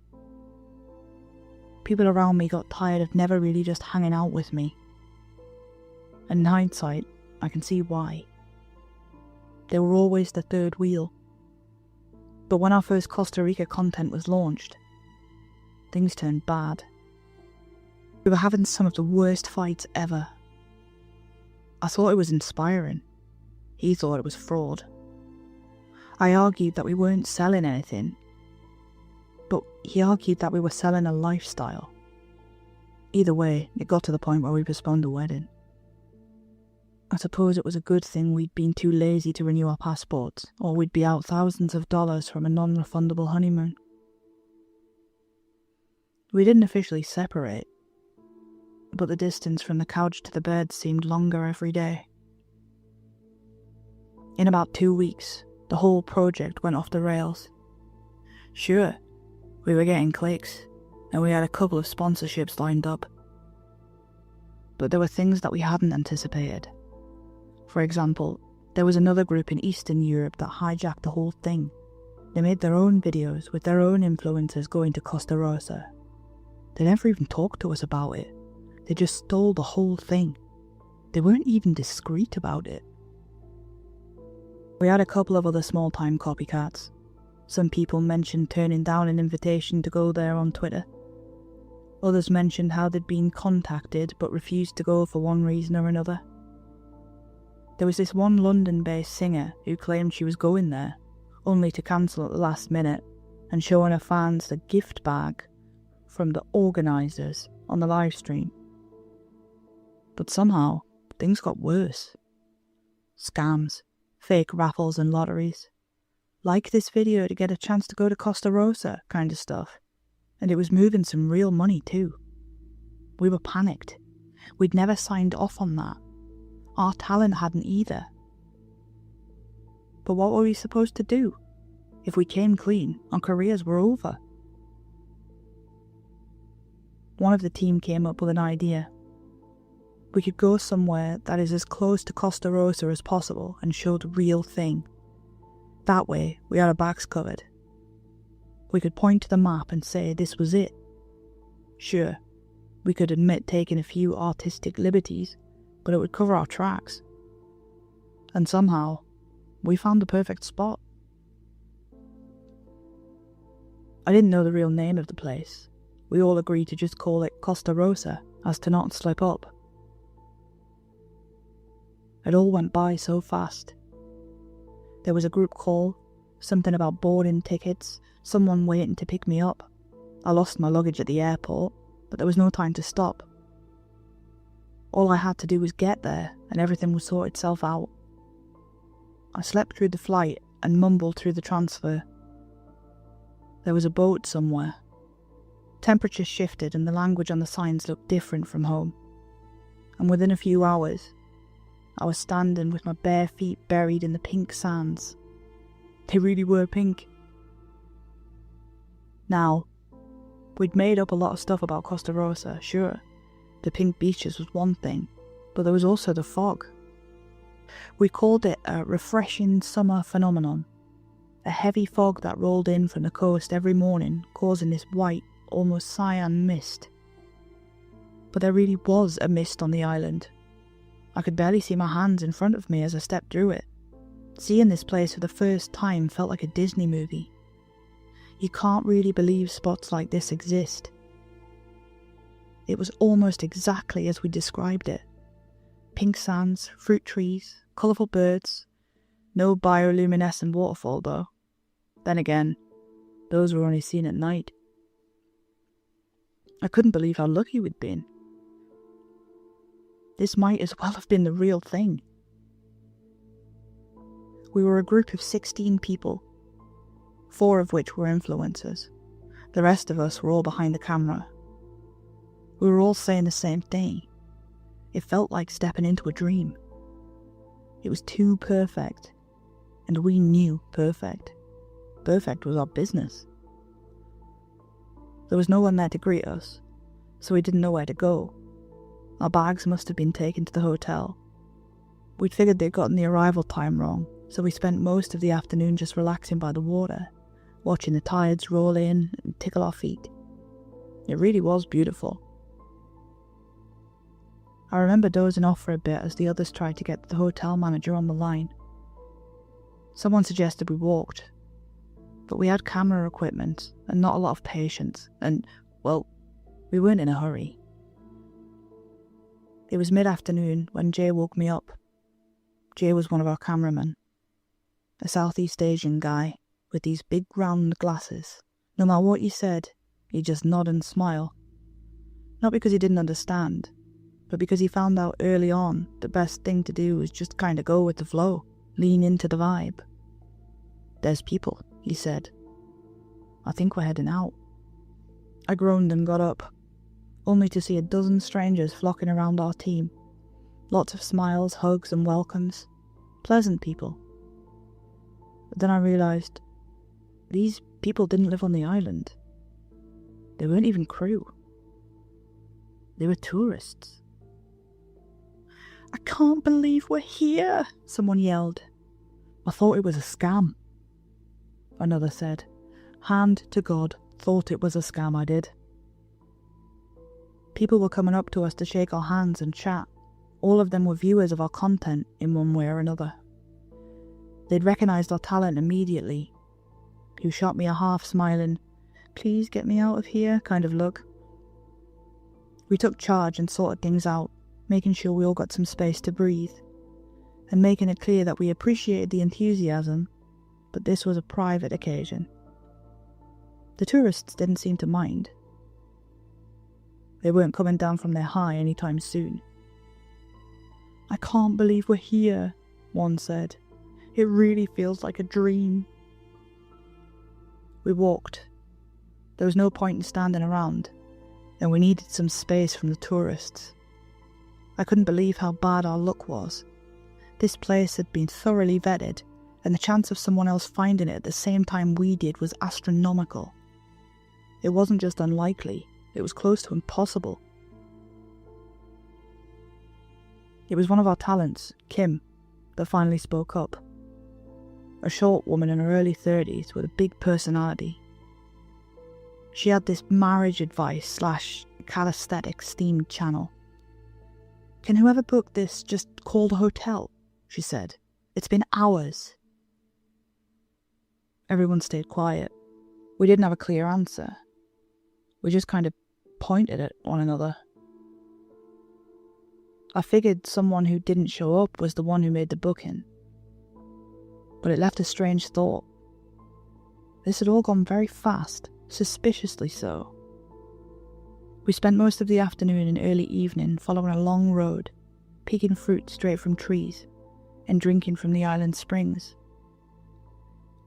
People around me got tired of never really just hanging out with me. And in hindsight, I can see why. They were always the third wheel. But when our first Costa Rica content was launched, things turned bad. We were having some of the worst fights ever. I thought it was inspiring. He thought it was fraud. I argued that we weren't selling anything, but he argued that we were selling a lifestyle. Either way, it got to the point where we postponed the wedding. I suppose it was a good thing we'd been too lazy to renew our passports, or we'd be out thousands of dollars from a non-refundable honeymoon. We didn't officially separate, but the distance from the couch to the bed seemed longer every day. In about 2 weeks, the whole project went off the rails. Sure, we were getting clicks, and we had a couple of sponsorships lined up. But there were things that we hadn't anticipated. For example, there was another group in Eastern Europe that hijacked the whole thing. They made their own videos with their own influencers going to Costa Rosa. They never even talked to us about it. They just stole the whole thing. They weren't even discreet about it. We had a couple of other small-time copycats. Some people mentioned turning down an invitation to go there on Twitter. Others mentioned how they'd been contacted but refused to go for one reason or another. There was this one London-based singer who claimed she was going there, only to cancel at the last minute and showing her fans the gift bag from the organisers on the live stream. But somehow, things got worse. Scams, fake raffles and lotteries. Like this video to get a chance to go to Costa Rosa kind of stuff. And it was moving some real money too. We were panicked. We'd never signed off on that. Our talent hadn't either. But what were we supposed to do? If we came clean, our careers were over. One of the team came up with an idea. We could go somewhere that is as close to Costa Rosa as possible and show the real thing. That way, we had our backs covered. We could point to the map and say this was it. Sure, we could admit taking a few artistic liberties, but it would cover our tracks. And somehow, we found the perfect spot. I didn't know the real name of the place. We all agreed to just call it Costa Rosa, as to not slip up. It all went by so fast. There was a group call, something about boarding tickets, someone waiting to pick me up. I lost my luggage at the airport, but there was no time to stop. All I had to do was get there, and everything would sort itself out. I slept through the flight and mumbled through the transfer. There was a boat somewhere. Temperatures shifted and the language on the signs looked different from home. And within a few hours, I was standing with my bare feet buried in the pink sands. They really were pink. Now, we'd made up a lot of stuff about Costa Rosa, sure. The pink beaches was one thing, but there was also the fog. We called it a refreshing summer phenomenon. A heavy fog that rolled in from the coast every morning, causing this white, almost cyan mist. But there really was a mist on the island. I could barely see my hands in front of me as I stepped through it. Seeing this place for the first time felt like a Disney movie. You can't really believe spots like this exist. It was almost exactly as we described it. Pink sands, fruit trees, colourful birds. No bioluminescent waterfall though. Then again, those were only seen at night. I couldn't believe how lucky we'd been. This might as well have been the real thing. We were a group of 16 people, 4 of which were influencers. The rest of us were all behind the camera. We were all saying the same thing. It felt like stepping into a dream. It was too perfect, and we knew perfect. Perfect was our business. There was no one there to greet us, so we didn't know where to go. Our bags must have been taken to the hotel. We'd figured they'd gotten the arrival time wrong, so we spent most of the afternoon just relaxing by the water, watching the tides roll in and tickle our feet. It really was beautiful. I remember dozing off for a bit as the others tried to get the hotel manager on the line. Someone suggested we walked, but we had camera equipment and not a lot of patience, and, well, we weren't in a hurry. It was mid-afternoon when Jay woke me up. Jay was one of our cameramen, a Southeast Asian guy with these big round glasses. No matter what you said, he'd just nod and smile. Not because he didn't understand, but because he found out early on the best thing to do was just kind of go with the flow, lean into the vibe. "There's people," he said. "I think we're heading out." I groaned and got up, only to see a dozen strangers flocking around our team. Lots of smiles, hugs and welcomes. Pleasant people. But then I realised these people didn't live on the island. They weren't even crew. They were tourists. "I can't believe we're here," someone yelled. "I thought it was a scam," another said. "Hand to God, thought it was a scam, I did." People were coming up to us to shake our hands and chat. All of them were viewers of our content in one way or another. They'd recognised our talent immediately, who shot me a half-smiling, "please get me out of here" kind of look. We took charge and sorted things out, making sure we all got some space to breathe, and making it clear that we appreciated the enthusiasm, but this was a private occasion. The tourists didn't seem to mind. They weren't coming down from their high anytime soon. "I can't believe we're here," one said. "It really feels like a dream." We walked. There was no point in standing around, and we needed some space from the tourists. I couldn't believe how bad our luck was. This place had been thoroughly vetted, and the chance of someone else finding it at the same time we did was astronomical. It wasn't just unlikely, it was close to impossible. It was one of our talents, Kim, that finally spoke up. A short woman in her early 30s with a big personality. She had this marriage advice / calisthenics themed channel. "Can whoever booked this just call the hotel?" she said. "It's been hours." Everyone stayed quiet. We didn't have a clear answer. We just kind of pointed at one another. I figured someone who didn't show up was the one who made the booking. But it left a strange thought. This had all gone very fast, suspiciously so. We spent most of the afternoon and early evening following a long road, picking fruit straight from trees, and drinking from the island springs.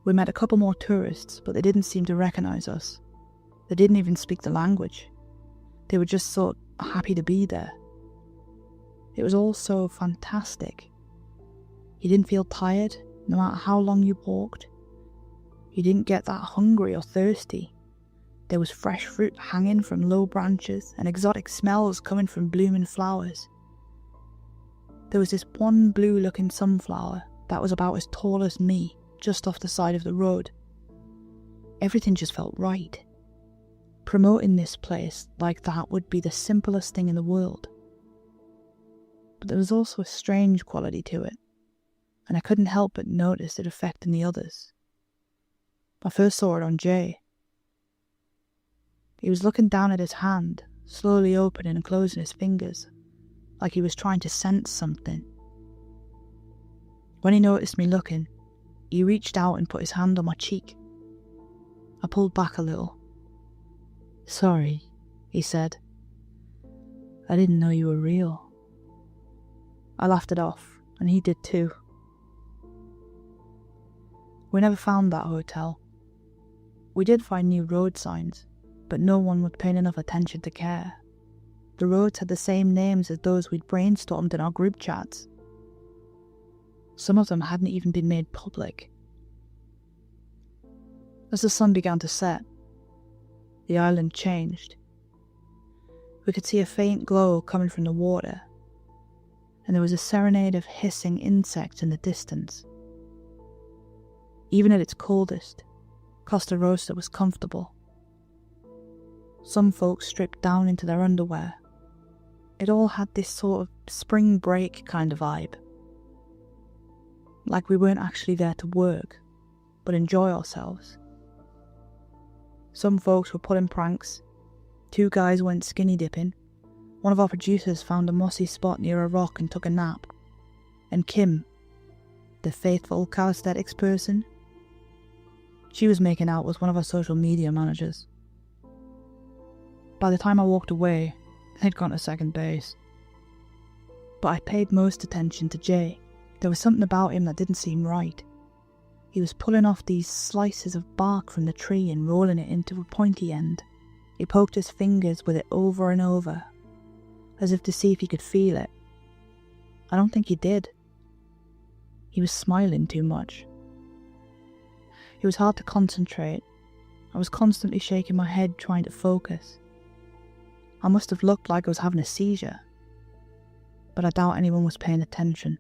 We met a couple more tourists, but they didn't seem to recognize us. They didn't even speak the language. They were just so happy to be there. It was all so fantastic. You didn't feel tired, no matter how long you walked. You didn't get that hungry or thirsty. There was fresh fruit hanging from low branches and exotic smells coming from blooming flowers. There was this one blue-looking sunflower that was about as tall as me, just off the side of the road. Everything just felt right. Promoting this place like that would be the simplest thing in the world. But there was also a strange quality to it, and I couldn't help but notice it affecting the others. I first saw it on Jay. He was looking down at his hand, slowly opening and closing his fingers, like he was trying to sense something. When he noticed me looking, he reached out and put his hand on my cheek. I pulled back a little. "Sorry," he said. "I didn't know you were real." I laughed it off, and he did too. We never found that hotel. We did find new road signs, but no one was paying enough attention to care. The roads had the same names as those we'd brainstormed in our group chats. Some of them hadn't even been made public. As the sun began to set, the island changed. We could see a faint glow coming from the water, and there was a serenade of hissing insects in the distance. Even at its coldest, Costa Rosa was comfortable. Some folks stripped down into their underwear. It all had this sort of spring break kind of vibe. Like we weren't actually there to work, but enjoy ourselves. Some folks were pulling pranks. 2 guys went skinny dipping. One of our producers found a mossy spot near a rock and took a nap. And Kim, the faithful calisthenics person, she was making out with one of our social media managers. By the time I walked away, they'd gone to second base. But I paid most attention to Jay. There was something about him that didn't seem right. He was pulling off these slices of bark from the tree and rolling it into a pointy end. He poked his fingers with it over and over, as if to see if he could feel it. I don't think he did. He was smiling too much. It was hard to concentrate. I was constantly shaking my head trying to focus. I must have looked like I was having a seizure, but I doubt anyone was paying attention.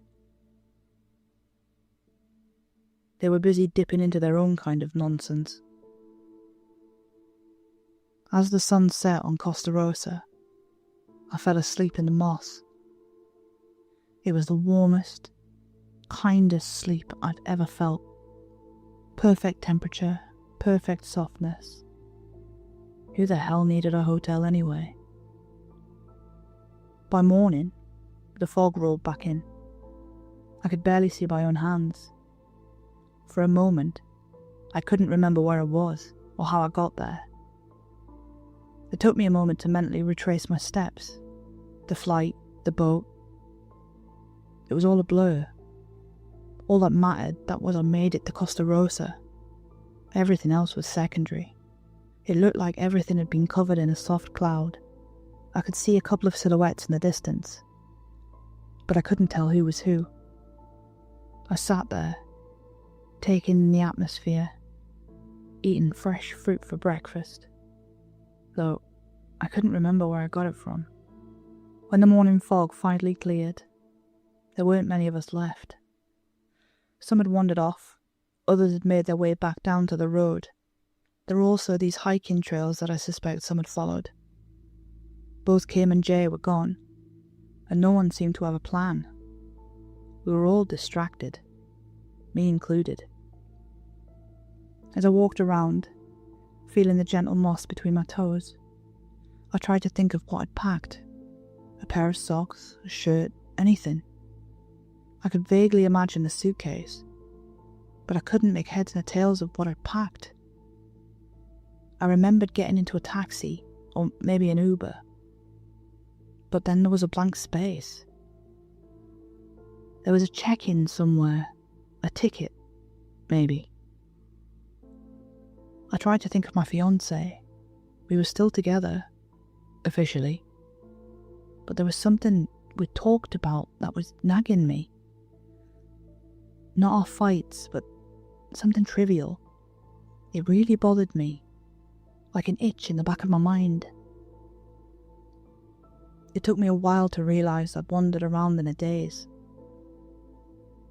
They were busy dipping into their own kind of nonsense. As the sun set on Costa Rosa, I fell asleep in the moss. It was the warmest, kindest sleep I'd ever felt. Perfect temperature, perfect softness. Who the hell needed a hotel anyway? By morning, the fog rolled back in. I could barely see my own hands. For a moment, I couldn't remember where I was or how I got there. It took me a moment to mentally retrace my steps. The flight, the boat. It was all a blur. All that mattered that was I made it to Costa Rosa. Everything else was secondary. It looked like everything had been covered in a soft cloud. I could see a couple of silhouettes in the distance, but I couldn't tell who was who. I sat there, taking in the atmosphere, eating fresh fruit for breakfast, though I couldn't remember where I got it from. When the morning fog finally cleared, there weren't many of us left. Some had wandered off, others had made their way back down to the road. There were also these hiking trails that I suspect some had followed. Both Kim and Jay were gone, and no one seemed to have a plan. We were all distracted, me included. As I walked around, feeling the gentle moss between my toes, I tried to think of what I'd packed. A pair of socks, a shirt, anything. I could vaguely imagine the suitcase, but I couldn't make heads nor tails of what I'd packed. I remembered getting into a taxi, or maybe an Uber, but then there was a blank space. There was a check-in somewhere, a ticket, maybe. I tried to think of my fiancé. We were still together, officially, but there was something we talked about that was nagging me. Not our fights, but something trivial. It really bothered me, like an itch in the back of my mind. It took me a while to realise I'd wandered around in a daze.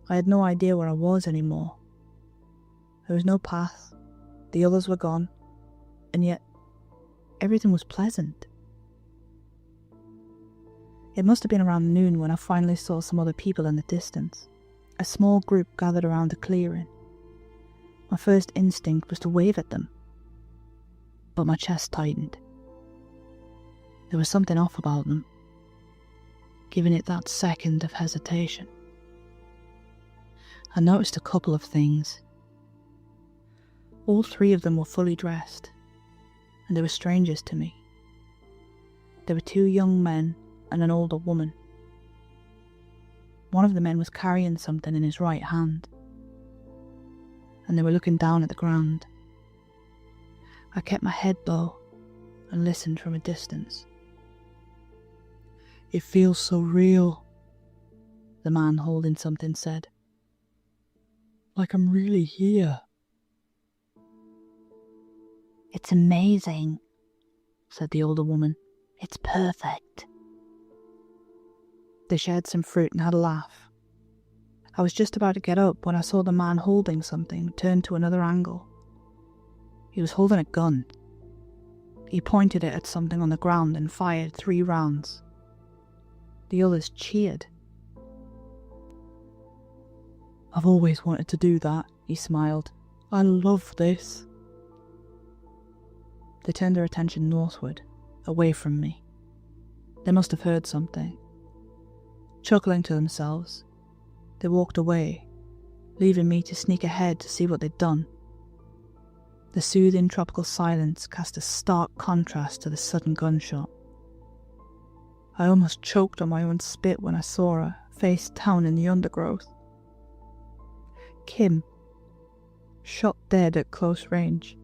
I had no idea where I was anymore. There was no path, the others were gone, and yet everything was pleasant. It must have been around noon when I finally saw some other people in the distance. A small group gathered around a clearing. My first instinct was to wave at them, but my chest tightened. There was something off about them, giving it that second of hesitation. I noticed a couple of things. All three of them were fully dressed, and they were strangers to me. There were two young men and an older woman. One of the men was carrying something in his right hand, and they were looking down at the ground. I kept my head low and listened from a distance. "It feels so real," the man holding something said. "Like I'm really here." "It's amazing," said the older woman. "It's perfect." They shared some fruit and had a laugh. I was just about to get up when I saw the man holding something turn to another angle. He was holding a gun. He pointed it at something on the ground and fired 3 rounds. The others cheered. "I've always wanted to do that," he smiled. "I love this." They turned their attention northward, away from me. They must have heard something. Chuckling to themselves, they walked away, leaving me to sneak ahead to see what they'd done. The soothing tropical silence cast a stark contrast to the sudden gunshot. I almost choked on my own spit when I saw her, face down in the undergrowth. Kim, shot dead at close range.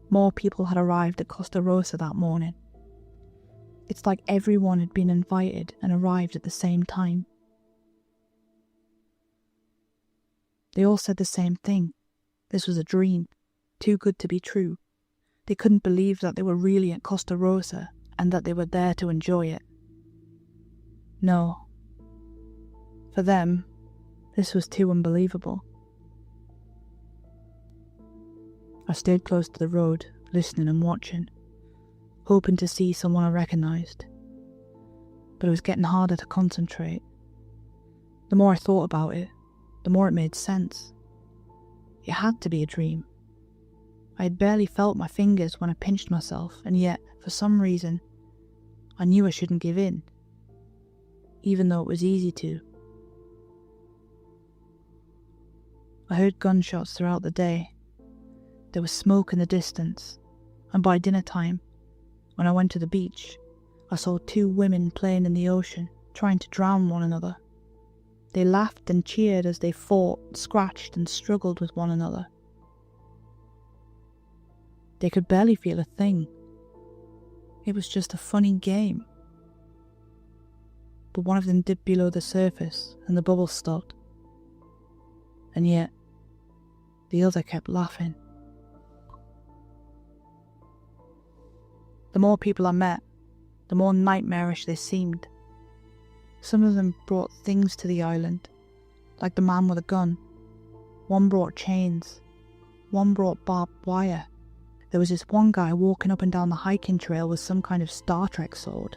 More people had arrived at Costa Rosa that morning. It's like everyone had been invited and arrived at the same time. They all said the same thing. This was a dream, too good to be true. They couldn't believe that they were really at Costa Rosa and that they were there to enjoy it. No. For them, this was too unbelievable. I stayed close to the road, listening and watching, hoping to see someone I recognised. But it was getting harder to concentrate. The more I thought about it, the more it made sense. It had to be a dream. I had barely felt my fingers when I pinched myself, and yet, for some reason, I knew I shouldn't give in, even though it was easy to. I heard gunshots throughout the day. There was smoke in the distance, and by dinner time, when I went to the beach, I saw 2 women playing in the ocean, trying to drown one another. They laughed and cheered as they fought, scratched and struggled with one another. They could barely feel a thing. It was just a funny game. But one of them dipped below the surface and the bubbles stopped. And yet, the other kept laughing. The more people I met, the more nightmarish they seemed. Some of them brought things to the island, like the man with a gun. One brought chains. One brought barbed wire. There was this one guy walking up and down the hiking trail with some kind of Star Trek sword.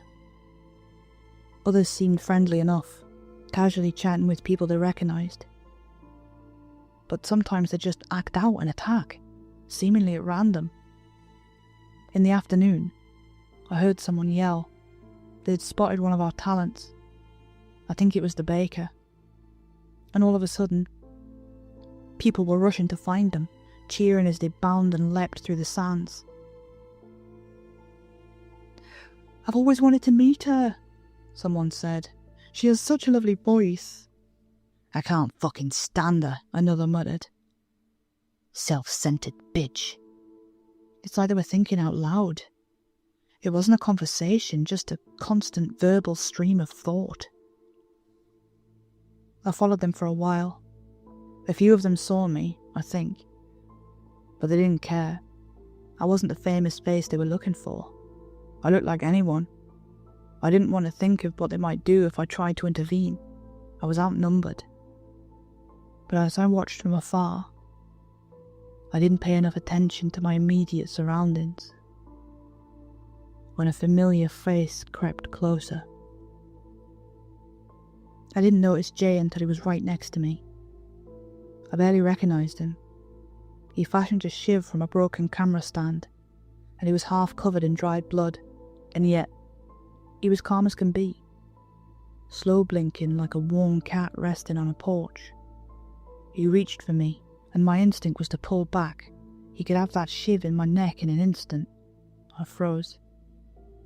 Others seemed friendly enough, casually chatting with people they recognised. But sometimes they'd just act out and attack, seemingly at random. In the afternoon, I heard someone yell, They'd spotted one of our talents. I think it was the baker. And all of a sudden, people were rushing to find them, cheering as they bound and leapt through the sands. "I've always wanted to meet her," someone said. "She has such a lovely voice." "I can't fucking stand her," another muttered. "Self-centered bitch." It's like they were thinking out loud. It wasn't a conversation, just a constant verbal stream of thought. I followed them for a while. A few of them saw me, I think. But they didn't care. I wasn't the famous face they were looking for. I looked like anyone. I didn't want to think of what they might do if I tried to intervene. I was outnumbered. But as I watched from afar, I didn't pay enough attention to my immediate surroundings. When a familiar face crept closer. I didn't notice Jay until he was right next to me. I barely recognized him. He fashioned a shiv from a broken camera stand, and he was half covered in dried blood, and yet he was calm as can be, slow blinking like a warm cat resting on a porch. He reached for me, and my instinct was to pull back. He could have that shiv in my neck in an instant. I froze.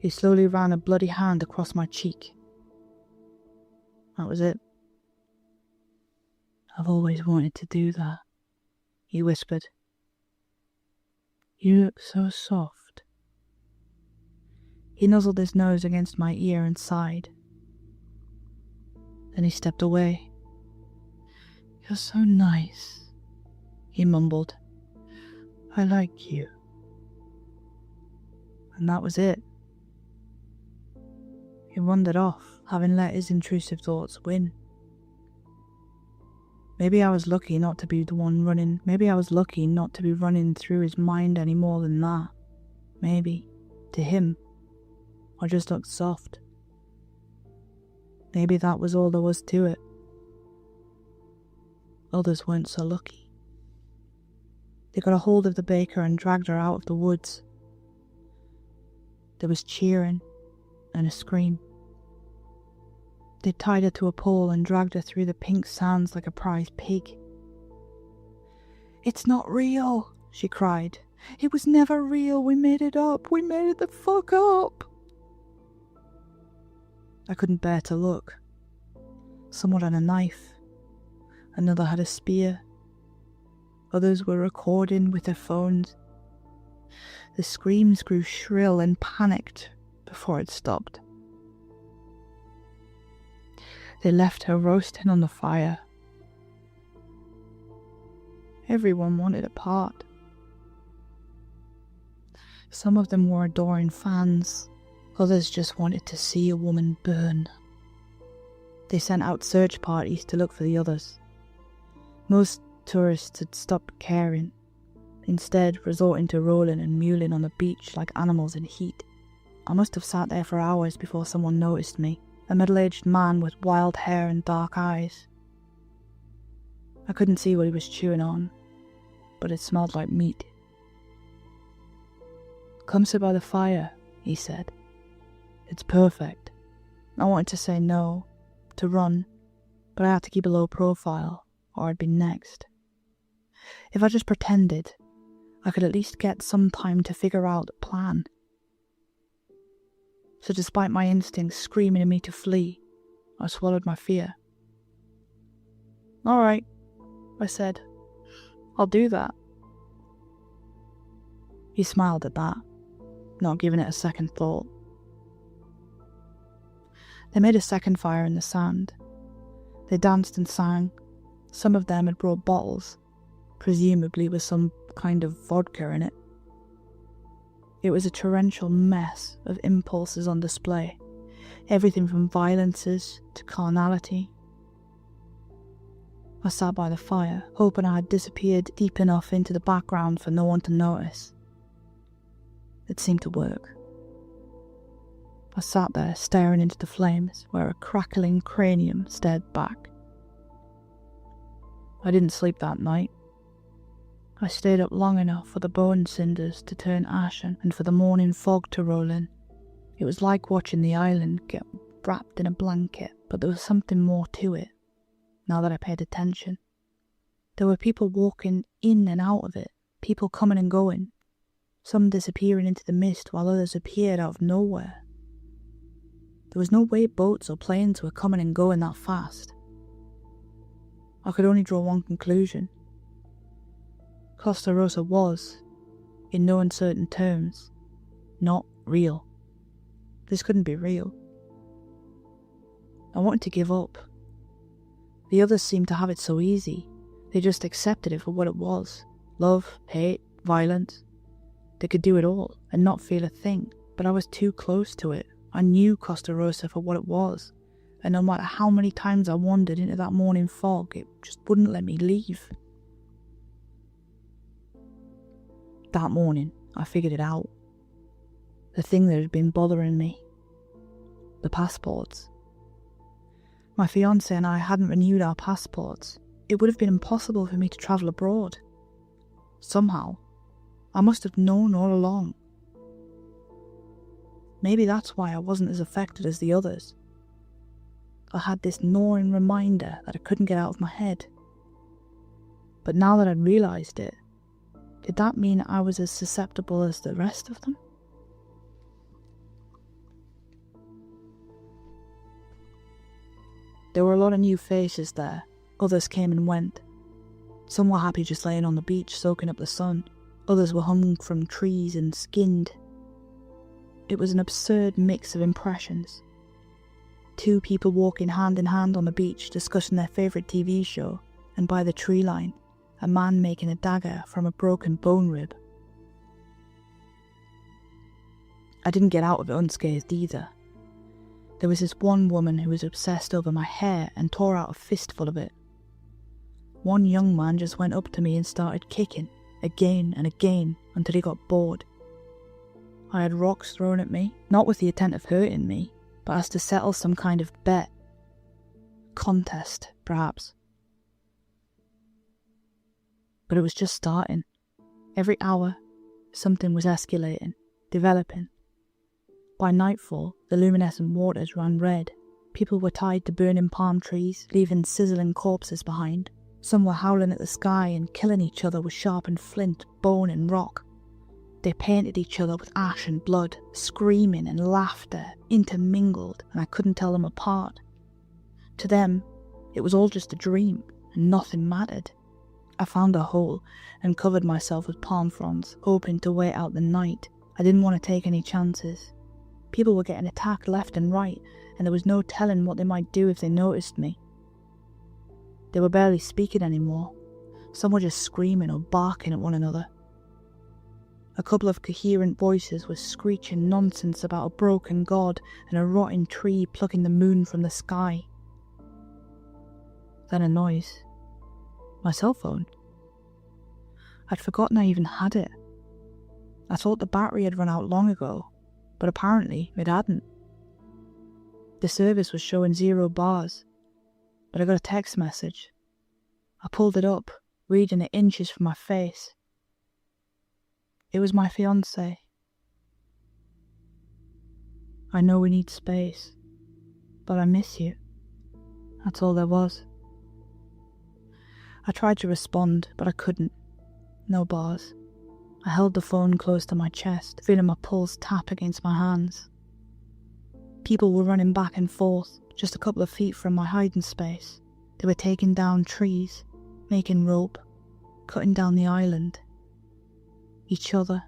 He slowly ran a bloody hand across my cheek. That was it. "I've always wanted to do that," he whispered. "You look so soft." He nuzzled his nose against my ear and sighed. Then he stepped away. "You're so nice," he mumbled. "I like you." And that was it. He wandered off, having let his intrusive thoughts win. Maybe I was lucky not to be the one running. Maybe I was lucky not to be running through his mind any more than that. Maybe, to him, I just looked soft. Maybe that was all there was to it. Others weren't so lucky. They got a hold of the baker and dragged her out of the woods. There was cheering and a scream. They tied her to a pole and dragged her through the pink sands like a prize pig. "It's not real," she cried. "It was never real. We made it up. We made it the fuck up." I couldn't bear to look. Someone had a knife. Another had a spear. Others were recording with their phones. The screams grew shrill and panicked before it stopped. They left her roasting on the fire. Everyone wanted a part. Some of them were adoring fans. Others just wanted to see a woman burn. They sent out search parties to look for the others. Most tourists had stopped caring, instead resorting to rolling and mewling on the beach like animals in heat. I must have sat there for hours before someone noticed me, a middle-aged man with wild hair and dark eyes. I couldn't see what he was chewing on, but it smelled like meat. "Come sit by the fire," he said. "It's perfect." I wanted to say no, to run, but I had to keep a low profile, or I'd be next. If I just pretended, I could at least get some time to figure out the plan. So despite my instincts screaming at me to flee, I swallowed my fear. "All right," I said. "I'll do that." He smiled at that, not giving it a second thought. They made a second fire in the sand. They danced and sang. Some of them had brought bottles, presumably with some kind of vodka in it. It was a torrential mess of impulses on display, everything from violences to carnality. I sat by the fire, hoping I had disappeared deep enough into the background for no one to notice. It seemed to work. I sat there staring into the flames where a crackling cranium stared back. I didn't sleep that night. I stayed up long enough for the bone cinders to turn ashen and for the morning fog to roll in. It was like watching the island get wrapped in a blanket, but there was something more to it, now that I paid attention. There were people walking in and out of it, people coming and going, some disappearing into the mist while others appeared out of nowhere. There was no way boats or planes were coming and going that fast. I could only draw one conclusion. Costa Rosa was, in no uncertain terms, not real. This couldn't be real. I wanted to give up. The others seemed to have it so easy. They just accepted it for what it was. Love, hate, violence. They could do it all and not feel a thing, but I was too close to it. I knew Costa Rosa for what it was, and no matter how many times I wandered into that morning fog, it just wouldn't let me leave. That morning, I figured it out. The thing that had been bothering me. The passports. My fiancé and I hadn't renewed our passports. It would have been impossible for me to travel abroad. Somehow, I must have known all along. Maybe that's why I wasn't as affected as the others. I had this gnawing reminder that I couldn't get out of my head. But now that I'd realised it, did that mean I was as susceptible as the rest of them? There were a lot of new faces there. Others came and went. Some were happy just laying on the beach soaking up the sun. Others were hung from trees and skinned. It was an absurd mix of impressions. Two people walking hand in hand on the beach discussing their favourite TV show, and by the tree line, a man making a dagger from a broken bone rib. I didn't get out of it unscathed either. There was this one woman who was obsessed over my hair and tore out a fistful of it. One young man just went up to me and started kicking, again and again, until he got bored. I had rocks thrown at me, not with the intent of hurting me, but as to settle some kind of bet. Contest, perhaps. But it was just starting. Every hour, something was escalating, developing. By nightfall, the luminescent waters ran red. People were tied to burning palm trees, leaving sizzling corpses behind. Some were howling at the sky and killing each other with sharpened flint, bone and rock. They painted each other with ash and blood, screaming and laughter intermingled, and I couldn't tell them apart. To them, it was all just a dream, and nothing mattered. I found a hole and covered myself with palm fronds, hoping to wait out the night. I didn't want to take any chances. People were getting attacked left and right, and there was no telling what they might do if they noticed me. They were barely speaking anymore. Some were just screaming or barking at one another. A couple of coherent voices were screeching nonsense about a broken god and a rotting tree plucking the moon from the sky. Then a noise. My cell phone. I'd forgotten I even had it. I thought the battery had run out long ago, but apparently it hadn't. The service was showing 0 bars, but I got a text message. I pulled it up, reading it inches from my face. It was my fiancé. I know we need space, but I miss you. That's all there was. I tried to respond, but I couldn't. No bars. I held the phone close to my chest, feeling my pulse tap against my hands. People were running back and forth, just a couple of feet from my hiding space. They were taking down trees, making rope, cutting down the island. Each other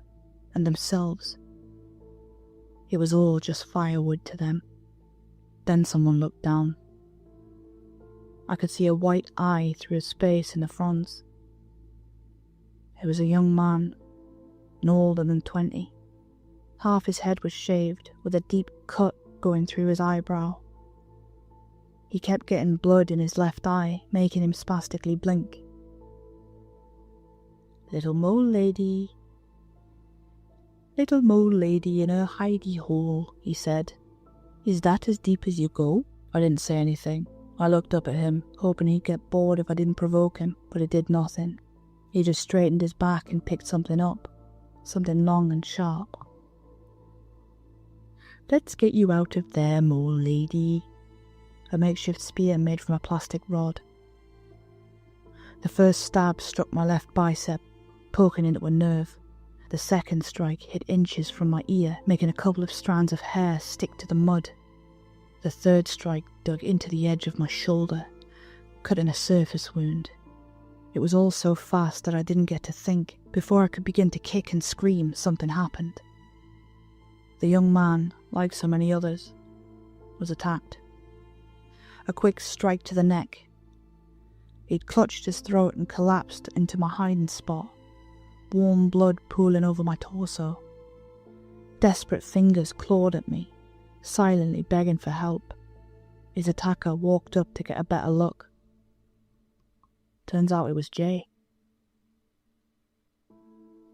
and themselves. It was all just firewood to them. Then someone looked down. I could see a white eye through a space in the fronds. It was a young man, no older than 20. Half his head was shaved, with a deep cut going through his eyebrow. He kept getting blood in his left eye, making him spastically blink. Little mole lady. Little mole lady in her hidey hole, he said. Is that as deep as you go? I didn't say anything. I looked up at him, hoping he'd get bored if I didn't provoke him, but it did nothing. He just straightened his back and picked something up, something long and sharp. Let's get you out of there, mole lady. A makeshift spear made from a plastic rod. The first stab struck my left bicep, poking into a nerve. The second strike hit inches from my ear, making a couple of strands of hair stick to the mud. The third strike dug into the edge of my shoulder, cutting a surface wound. It was all so fast that I didn't get to think. Before I could begin to kick and scream, something happened. The young man, like so many others, was attacked. A quick strike to the neck. He'd clutched his throat and collapsed into my hiding spot, warm blood pooling over my torso. Desperate fingers clawed at me, silently begging for help. His attacker walked up to get a better look. Turns out it was Jay.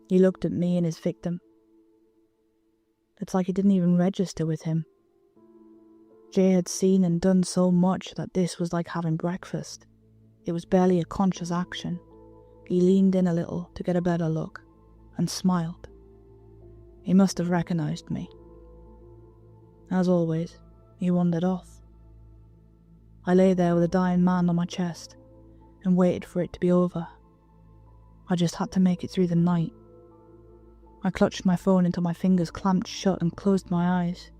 He looked at me and his victim. It's like it didn't even register with him. Jay had seen and done so much that this was like having breakfast. It was barely a conscious action. He leaned in a little to get a better look and smiled. He must have recognized me. As always, he wandered off. I lay there with a dying man on my chest and waited for it to be over. I just had to make it through the night. I clutched my phone until my fingers clamped shut and closed my eyes.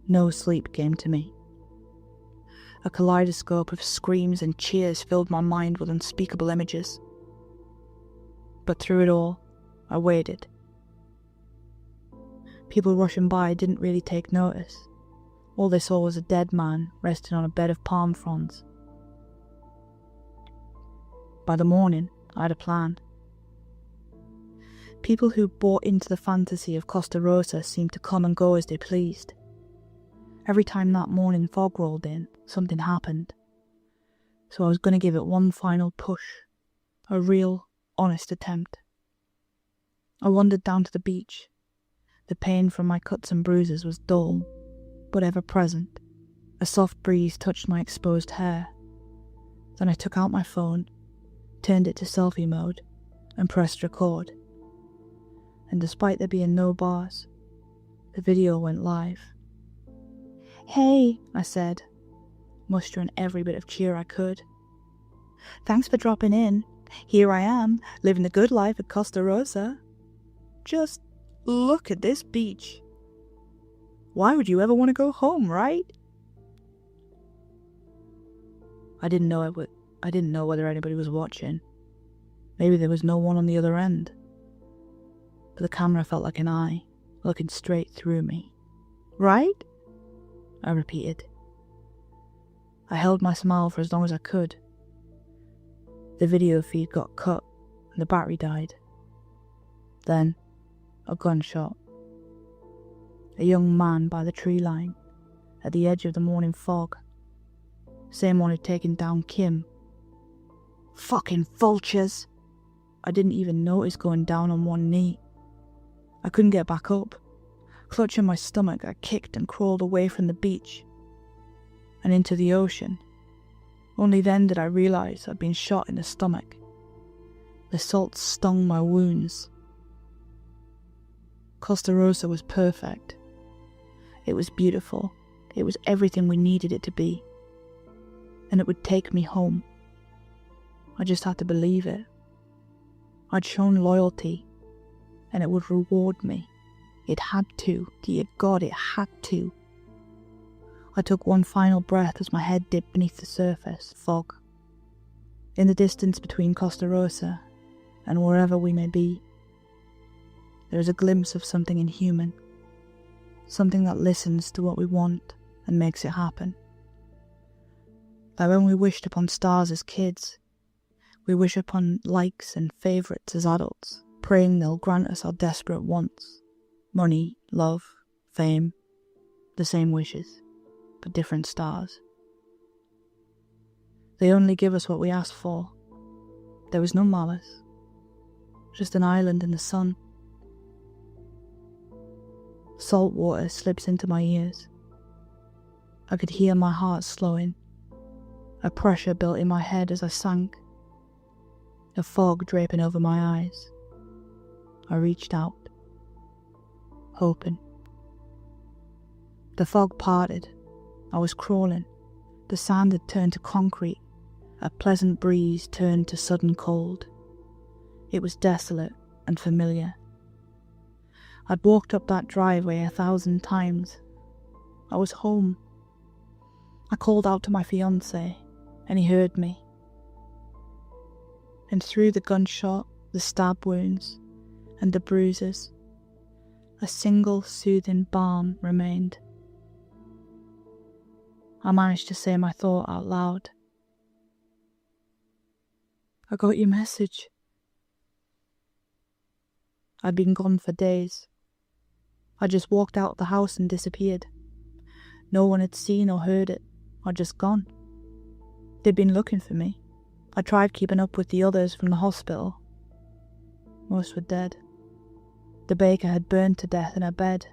No sleep came to me. A kaleidoscope of screams and cheers filled my mind with unspeakable images. But through it all, I waited. People rushing by didn't really take notice. All they saw was a dead man resting on a bed of palm fronds. By the morning, I had a plan. People who bought into the fantasy of Costa Rosa seemed to come and go as they pleased. Every time that morning fog rolled in, something happened. So I was going to give it one final push. A real, honest attempt. I wandered down to the beach. The pain from my cuts and bruises was dull, but ever present. A soft breeze touched my exposed hair. Then I took out my phone, turned it to selfie mode, and pressed record. And despite there being no bars, the video went live. "Hey," I said, mustering every bit of cheer I could. "Thanks for dropping in. Here I am, living the good life at Costa Rosa. Just look at this beach. Why would you ever want to go home, right?" I didn't know whether anybody was watching. Maybe there was no one on the other end. But the camera felt like an eye, looking straight through me. "Right?" I repeated. I held my smile for as long as I could. The video feed got cut and the battery died. Then, a gunshot. A young man by the tree line, at the edge of the morning fog. Same one who'd taken down Kim. Fucking vultures! I didn't even notice going down on one knee. I couldn't get back up. Clutching my stomach, I kicked and crawled away from the beach and into the ocean. Only then did I realize I'd been shot in the stomach. The salt stung my wounds. Costa Rosa was perfect. It was beautiful. It was everything we needed it to be. And it would take me home. I just had to believe it. I'd shown loyalty, and it would reward me. It had to. Dear God, it had to. I took one final breath as my head dipped beneath the surface fog. In the distance between Costa Rosa and wherever we may be, there is a glimpse of something inhuman. Something that listens to what we want and makes it happen. Like when we wished upon stars as kids, we wish upon likes and favourites as adults, praying they'll grant us our desperate wants. Money, love, fame, the same wishes, but different stars. They only give us what we ask for. There was no malice, just an island in the sun. Salt water slips into my ears. I could hear my heart slowing. A pressure built in my head as I sank. A fog draping over my eyes. I reached out, hoping. The fog parted. I was crawling. The sand had turned to concrete. A pleasant breeze turned to sudden cold. It was desolate and familiar. I'd walked up that driveway 1,000 times. I was home. I called out to my fiancé, and he heard me. And through the gunshot, the stab wounds, and the bruises, a single soothing balm remained. I managed to say my thought out loud. I got your message. I'd been gone for days. I just walked out of the house and disappeared. No one had seen or heard it. I'd just gone. They'd been looking for me. I tried keeping up with the others from the hospital. Most were dead. The baker had burned to death in her bed.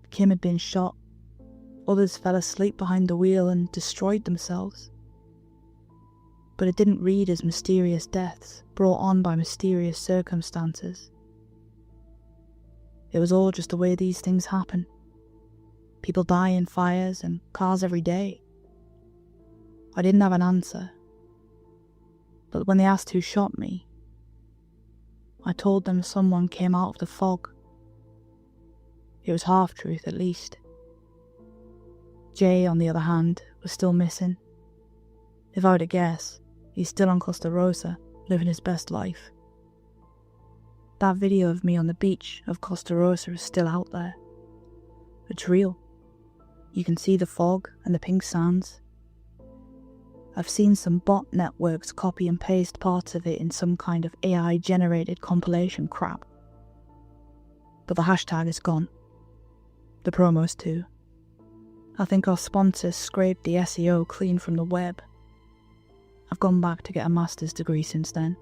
Kim had been shot. Others fell asleep behind the wheel and destroyed themselves. But it didn't read as mysterious deaths brought on by mysterious circumstances. It was all just the way these things happen. People die in fires and cars every day. I didn't have an answer. But when they asked who shot me, I told them someone came out of the fog. It was half-truth at least. Jay, on the other hand, was still missing. If I were to guess, he's still on Costa Rosa, living his best life. That video of me on the beach of Costa Rosa is still out there. It's real. You can see the fog and the pink sands. I've seen some bot networks copy and paste parts of it in some kind of AI-generated compilation crap. But the hashtag is gone. The promos too. I think our sponsors scraped the SEO clean from the web. I've gone back to get a master's degree since then.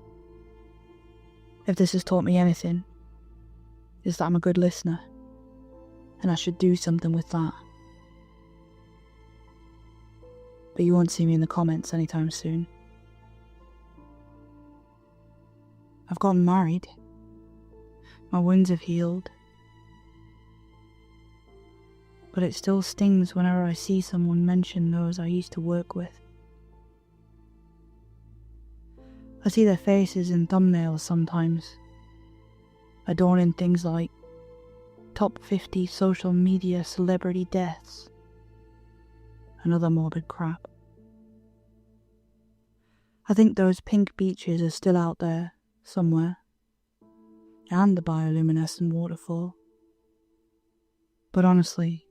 If this has taught me anything, it's that I'm a good listener, and I should do something with that. But you won't see me in the comments anytime soon. I've gotten married. My wounds have healed. But it still stings whenever I see someone mention those I used to work with. I see their faces in thumbnails sometimes, adorning things like top 50 social media celebrity deaths and other morbid crap. I think those pink beaches are still out there somewhere, and the bioluminescent waterfall. But honestly,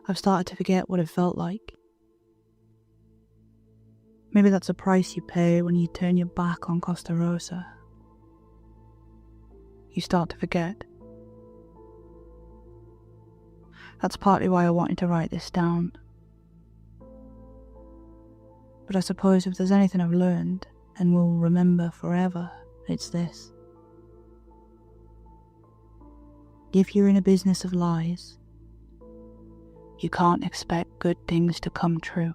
I've started to forget what it felt like. Maybe that's a price you pay when you turn your back on Costa Rosa. You start to forget. That's partly why I wanted to write this down. But I suppose if there's anything I've learned and will remember forever, it's this. If you're in a business of lies, you can't expect good things to come true.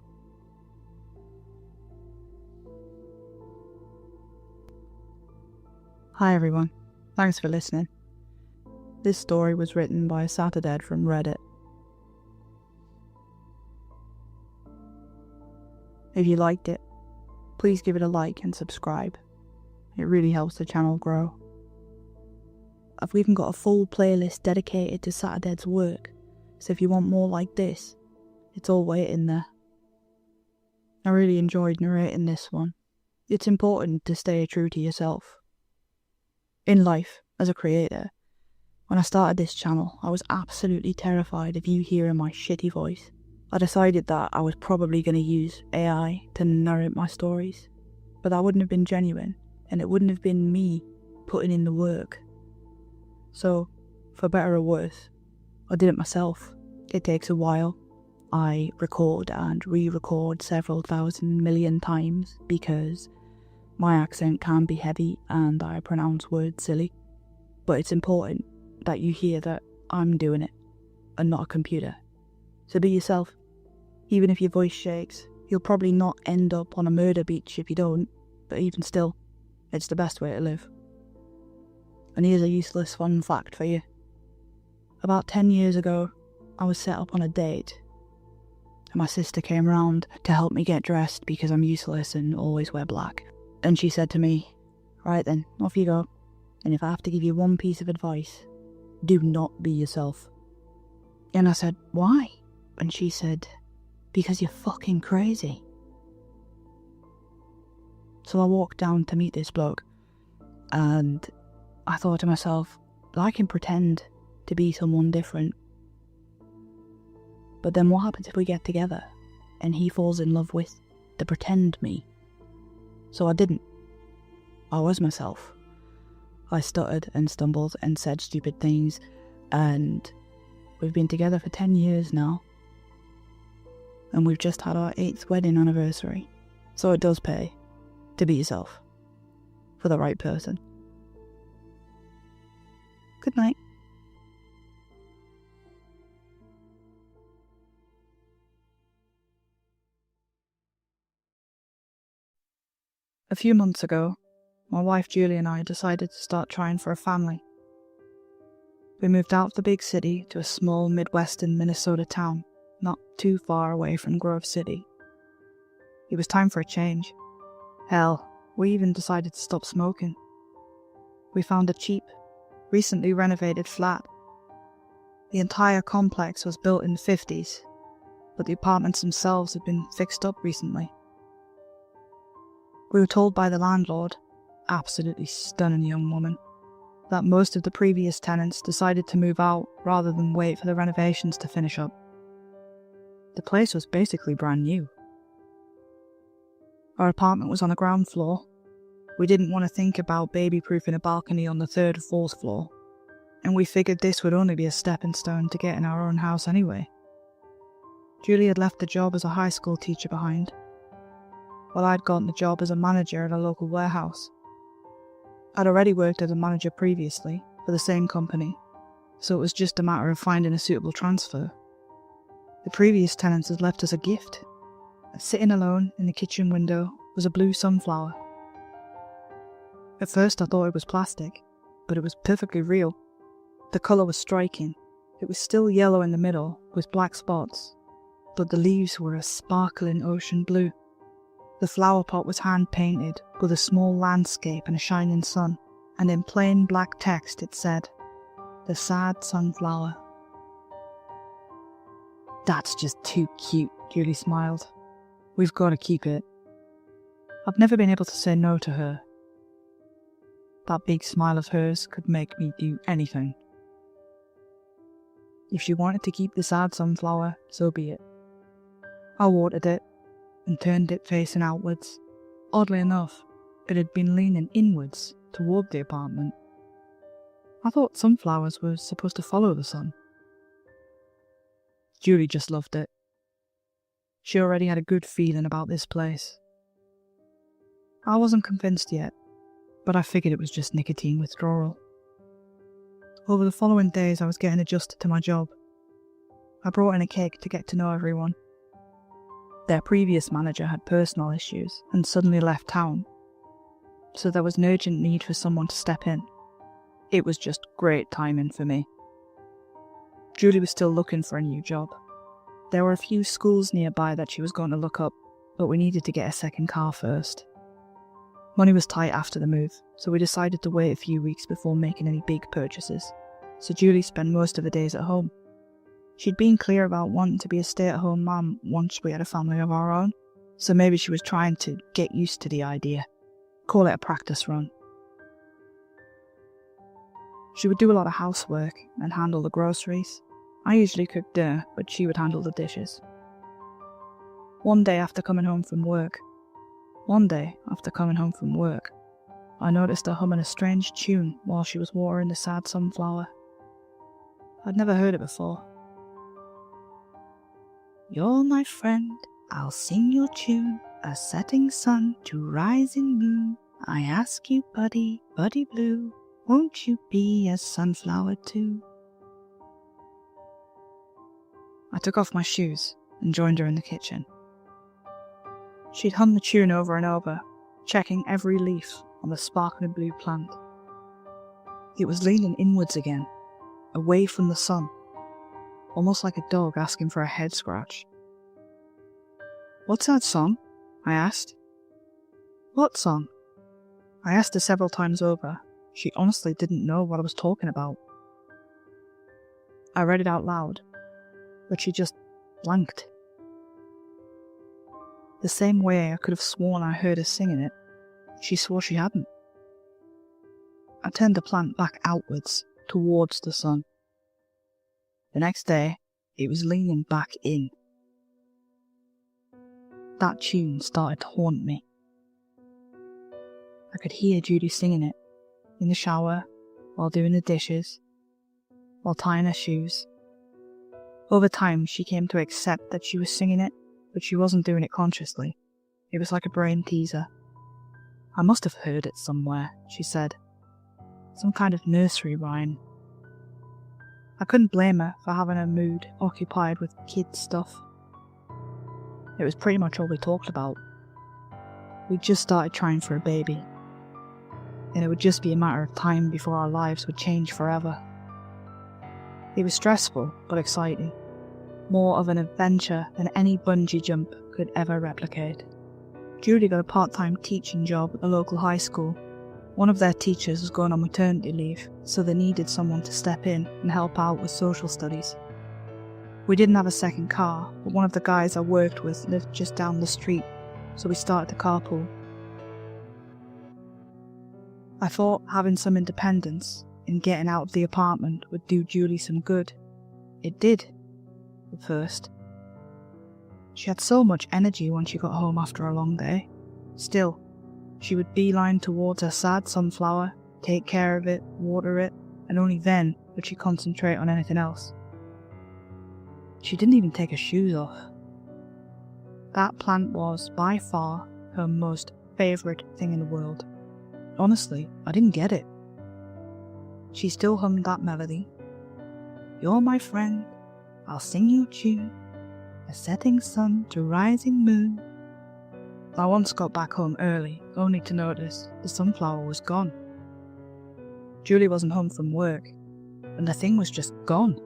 Hi everyone, thanks for listening. This story was written by Saturdead from Reddit. If you liked it, please give it a like and subscribe. It really helps the channel grow. I've even got a full playlist dedicated to Saturdead's work, so if you want more like this, it's all waiting there. I really enjoyed narrating this one. It's important to stay true to yourself. In life, as a creator, when I started this channel, I was absolutely terrified of you hearing my shitty voice. I decided that I was probably going to use AI to narrate my stories, but that wouldn't have been genuine, and it wouldn't have been me putting in the work. So, for better or worse, I did it myself. It takes a while. I record and re-record several thousand million times because my accent can be heavy and I pronounce words silly. But it's important that you hear that I'm doing it and not a computer. So be yourself. Even if your voice shakes, you'll probably not end up on a murder beach if you don't, but even still, it's the best way to live. And here's a useless fun fact for you. About 10 years ago, I was set up on a date. And my sister came round to help me get dressed because I'm useless and always wear black. And she said to me, "Right then, off you go. And if I have to give you one piece of advice, do not be yourself." And I said, "Why?" And she said, "Because you're fucking crazy." So I walked down to meet this bloke, and I thought to myself, I can pretend to be someone different. But then what happens if we get together and he falls in love with the pretend me? So I didn't. I was myself. I stuttered and stumbled and said stupid things, and we've been together for 10 years now. And we've just had our 8th wedding anniversary. So it does pay to be yourself for the right person. Good night. A few months ago, my wife Julie and I decided to start trying for a family. We moved out of the big city to a small Midwestern Minnesota town, not too far away from Grove City. It was time for a change. Hell, we even decided to stop smoking. We found a cheap, recently renovated flat. The entire complex was built in the 50s, but the apartments themselves had been fixed up recently. We were told by the landlord, absolutely stunning young woman, that most of the previous tenants decided to move out rather than wait for the renovations to finish up. The place was basically brand new. Our apartment was on the ground floor. We didn't want to think about baby-proofing a balcony on the 3rd or 4th floor, and we figured this would only be a stepping stone to getting our own house anyway. Julie had left the job as a high school teacher behind, while I'd gotten the job as a manager at a local warehouse. I'd already worked as a manager previously for the same company, so it was just a matter of finding a suitable transfer. The previous tenants had left us a gift. Sitting alone in the kitchen window was a blue sunflower. At first I thought it was plastic, but it was perfectly real. The colour was striking. It was still yellow in the middle, with black spots, but the leaves were a sparkling ocean blue. The flower pot was hand-painted, with a small landscape and a shining sun, and in plain black text it said, "The sad sunflower." "That's just too cute," Julie smiled. "We've got to keep it." I've never been able to say no to her. That big smile of hers could make me do anything. If she wanted to keep the sad sunflower, so be it. I watered it and turned it facing outwards. Oddly enough, it had been leaning inwards toward the apartment. I thought sunflowers were supposed to follow the sun. Julie just loved it. She already had a good feeling about this place. I wasn't convinced yet, but I figured it was just nicotine withdrawal. Over the following days I was getting adjusted to my job. I brought in a cake to get to know everyone. Their previous manager had personal issues and suddenly left town, so there was an urgent need for someone to step in. It was just great timing for me. Julie was still looking for a new job. There were a few schools nearby that she was going to look up, but we needed to get a second car first. Money was tight after the move, so we decided to wait a few weeks before making any big purchases, so Julie spent most of the days at home. She'd been clear about wanting to be a stay-at-home mum once we had a family of our own, so maybe she was trying to get used to the idea. Call it a practice run. She would do a lot of housework and handle the groceries. I usually cooked dinner, but she would handle the dishes. One day after coming home from work, I noticed her humming a strange tune while she was watering the sad sunflower. I'd never heard it before. "You're my friend, I'll sing your tune, a setting sun to rising moon. I ask you, buddy, buddy blue, won't you be a sunflower too?" I took off my shoes and joined her in the kitchen. She'd hum the tune over and over, checking every leaf on the sparkling blue plant. It was leaning inwards again, away from the sun. almost like a dog asking for a head scratch. "What's that song?" I asked. "What song?" I asked her several times over. She honestly didn't know what I was talking about. I read it out loud, but she just blanked. The same way I could have sworn I heard her singing it, she swore she hadn't. I turned the plant back outwards, towards the sun. The next day, it was leaning back in. That tune started to haunt me. I could hear Judy singing it, in the shower, while doing the dishes, while tying her shoes. Over time, she came to accept that she was singing it, but she wasn't doing it consciously. It was like a brain teaser. "I must have heard it somewhere," she said. "Some kind of nursery rhyme." I couldn't blame her for having her mood occupied with kid stuff. It was pretty much all we talked about. We'd just started trying for a baby, and it would just be a matter of time before our lives would change forever. It was stressful, but exciting. More of an adventure than any bungee jump could ever replicate. Julie got a part-time teaching job at the local high school. One of their teachers was going on maternity leave, so they needed someone to step in and help out with social studies. We didn't have a second car, but one of the guys I worked with lived just down the street, so we started to carpool. I thought having some independence and getting out of the apartment would do Julie some good. It did, at first. She had so much energy when she got home after a long day. Still, she would beeline towards her sad sunflower, take care of it, water it, and only then would she concentrate on anything else. She didn't even take her shoes off. That plant was, by far, her most favourite thing in the world. Honestly, I didn't get it. She still hummed that melody. "You're my friend, I'll sing you a tune, a setting sun to rising moon." I once got back home early, only to notice the sunflower was gone. Julie wasn't home from work, and the thing was just gone.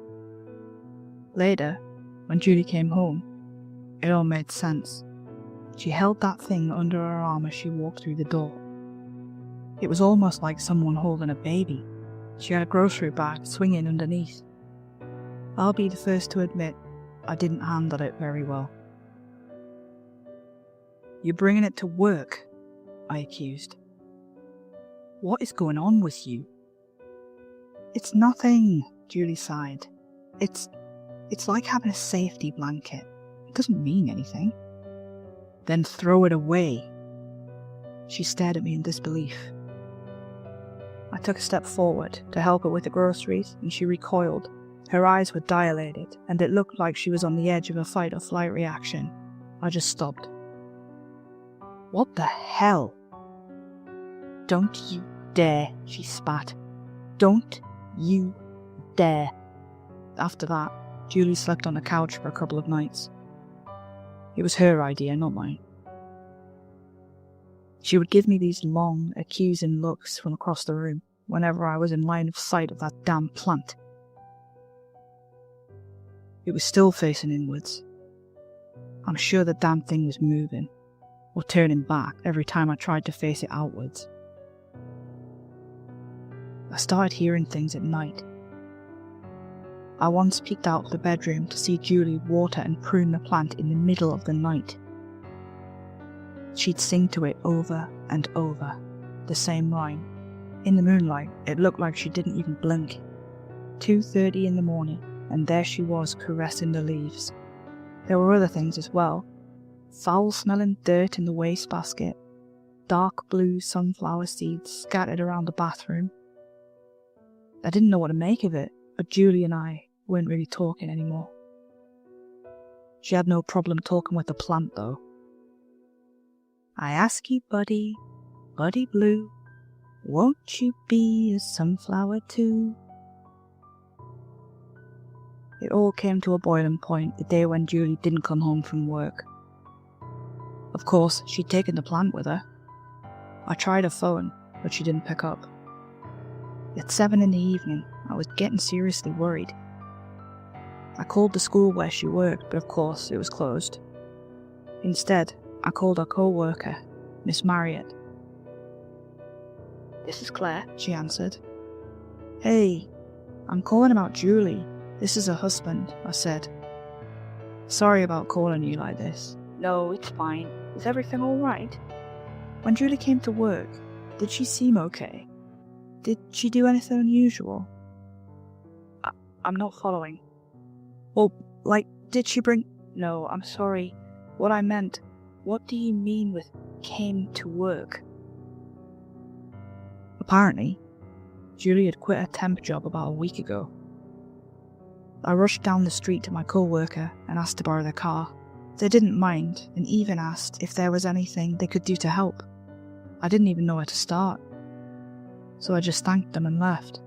Later, when Julie came home, it all made sense. She held that thing under her arm as she walked through the door. It was almost like someone holding a baby. She had a grocery bag swinging underneath. I'll be the first to admit I didn't handle it very well. "You're bringing it to work," I accused. "What is going on with you?" "It's nothing," Julie sighed. It's like having a safety blanket. It doesn't mean anything." "Then throw it away." She stared at me in disbelief. I took a step forward to help her with the groceries, and she recoiled. Her eyes were dilated, and it looked like she was on the edge of a fight-or-flight reaction. I just stopped. "What the hell?" "Don't you dare," she spat. "Don't you dare." After that, Julie slept on the couch for a couple of nights. It was her idea, not mine. She would give me these long, accusing looks from across the room whenever I was in line of sight of that damn plant. It was still facing inwards. I'm sure the damn thing was moving, or turning back every time I tried to face it outwards. I started hearing things at night. I once peeked out of the bedroom to see Julie water and prune the plant in the middle of the night. She'd sing to it over and over, the same rhyme. In the moonlight, it looked like she didn't even blink. 2:30 in the morning, and there she was caressing the leaves. There were other things as well. Foul-smelling dirt in the wastebasket, dark blue sunflower seeds scattered around the bathroom. I didn't know what to make of it, but Julie and I weren't really talking anymore. She had no problem talking with the plant, though. "I ask you, buddy, buddy blue, won't you be a sunflower too?" It all came to a boiling point the day when Julie didn't come home from work. Of course, she'd taken the plant with her. I tried her phone, but she didn't pick up. At 7 in the evening, I was getting seriously worried. I called the school where she worked, but of course it was closed. Instead, I called our co-worker, Miss Marriott. "This is Claire," she answered. "Hey, I'm calling about Julie. This is her husband," I said. "Sorry about calling you like this." "No, it's fine. Is everything all right?" "When Julie came to work, did she seem okay? Did she do anything unusual?" I'm not following. "Well, like, did she bring—" "No, I'm sorry. What I meant, what do you mean with came to work?" Apparently, Julie had quit her temp job about a week ago. I rushed down the street to my co-worker and asked to borrow their car. They didn't mind and even asked if there was anything they could do to help. I didn't even know where to start, so I just thanked them and left.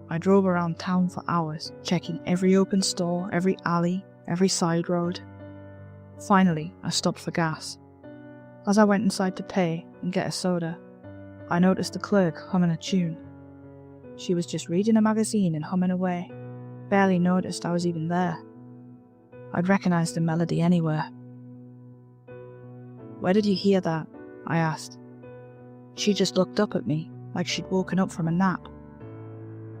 I drove around town for hours, checking every open store, every alley, every side road. Finally, I stopped for gas. As I went inside to pay and get a soda, I noticed the clerk humming a tune. She was just reading a magazine and humming away. Barely noticed I was even there. I'd recognize the melody anywhere. "Where did you hear that?" I asked. She just looked up at me like she'd woken up from a nap.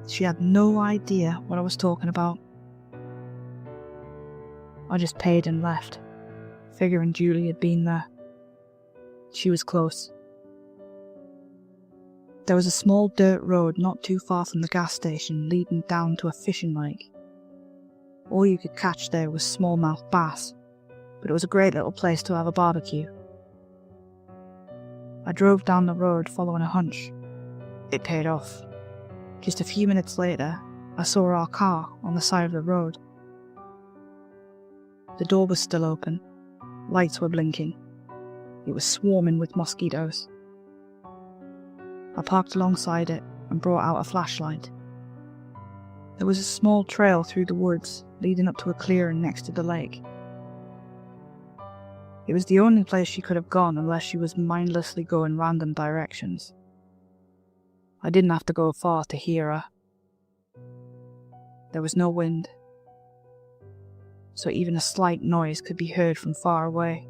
She had no idea what I was talking about. I just paid and left, figuring Julie had been there. She was close. There was a small dirt road not too far from the gas station leading down to a fishing lake. All you could catch there was smallmouth bass, but it was a great little place to have a barbecue. I drove down the road following a hunch. It paid off. Just a few minutes later, I saw our car on the side of the road. The door was still open. Lights were blinking. It was swarming with mosquitoes. I parked alongside it and brought out a flashlight. There was a small trail through the woods leading up to a clearing next to the lake. It was the only place she could have gone unless she was mindlessly going random directions. I didn't have to go far to hear her. There was no wind, so even a slight noise could be heard from far away.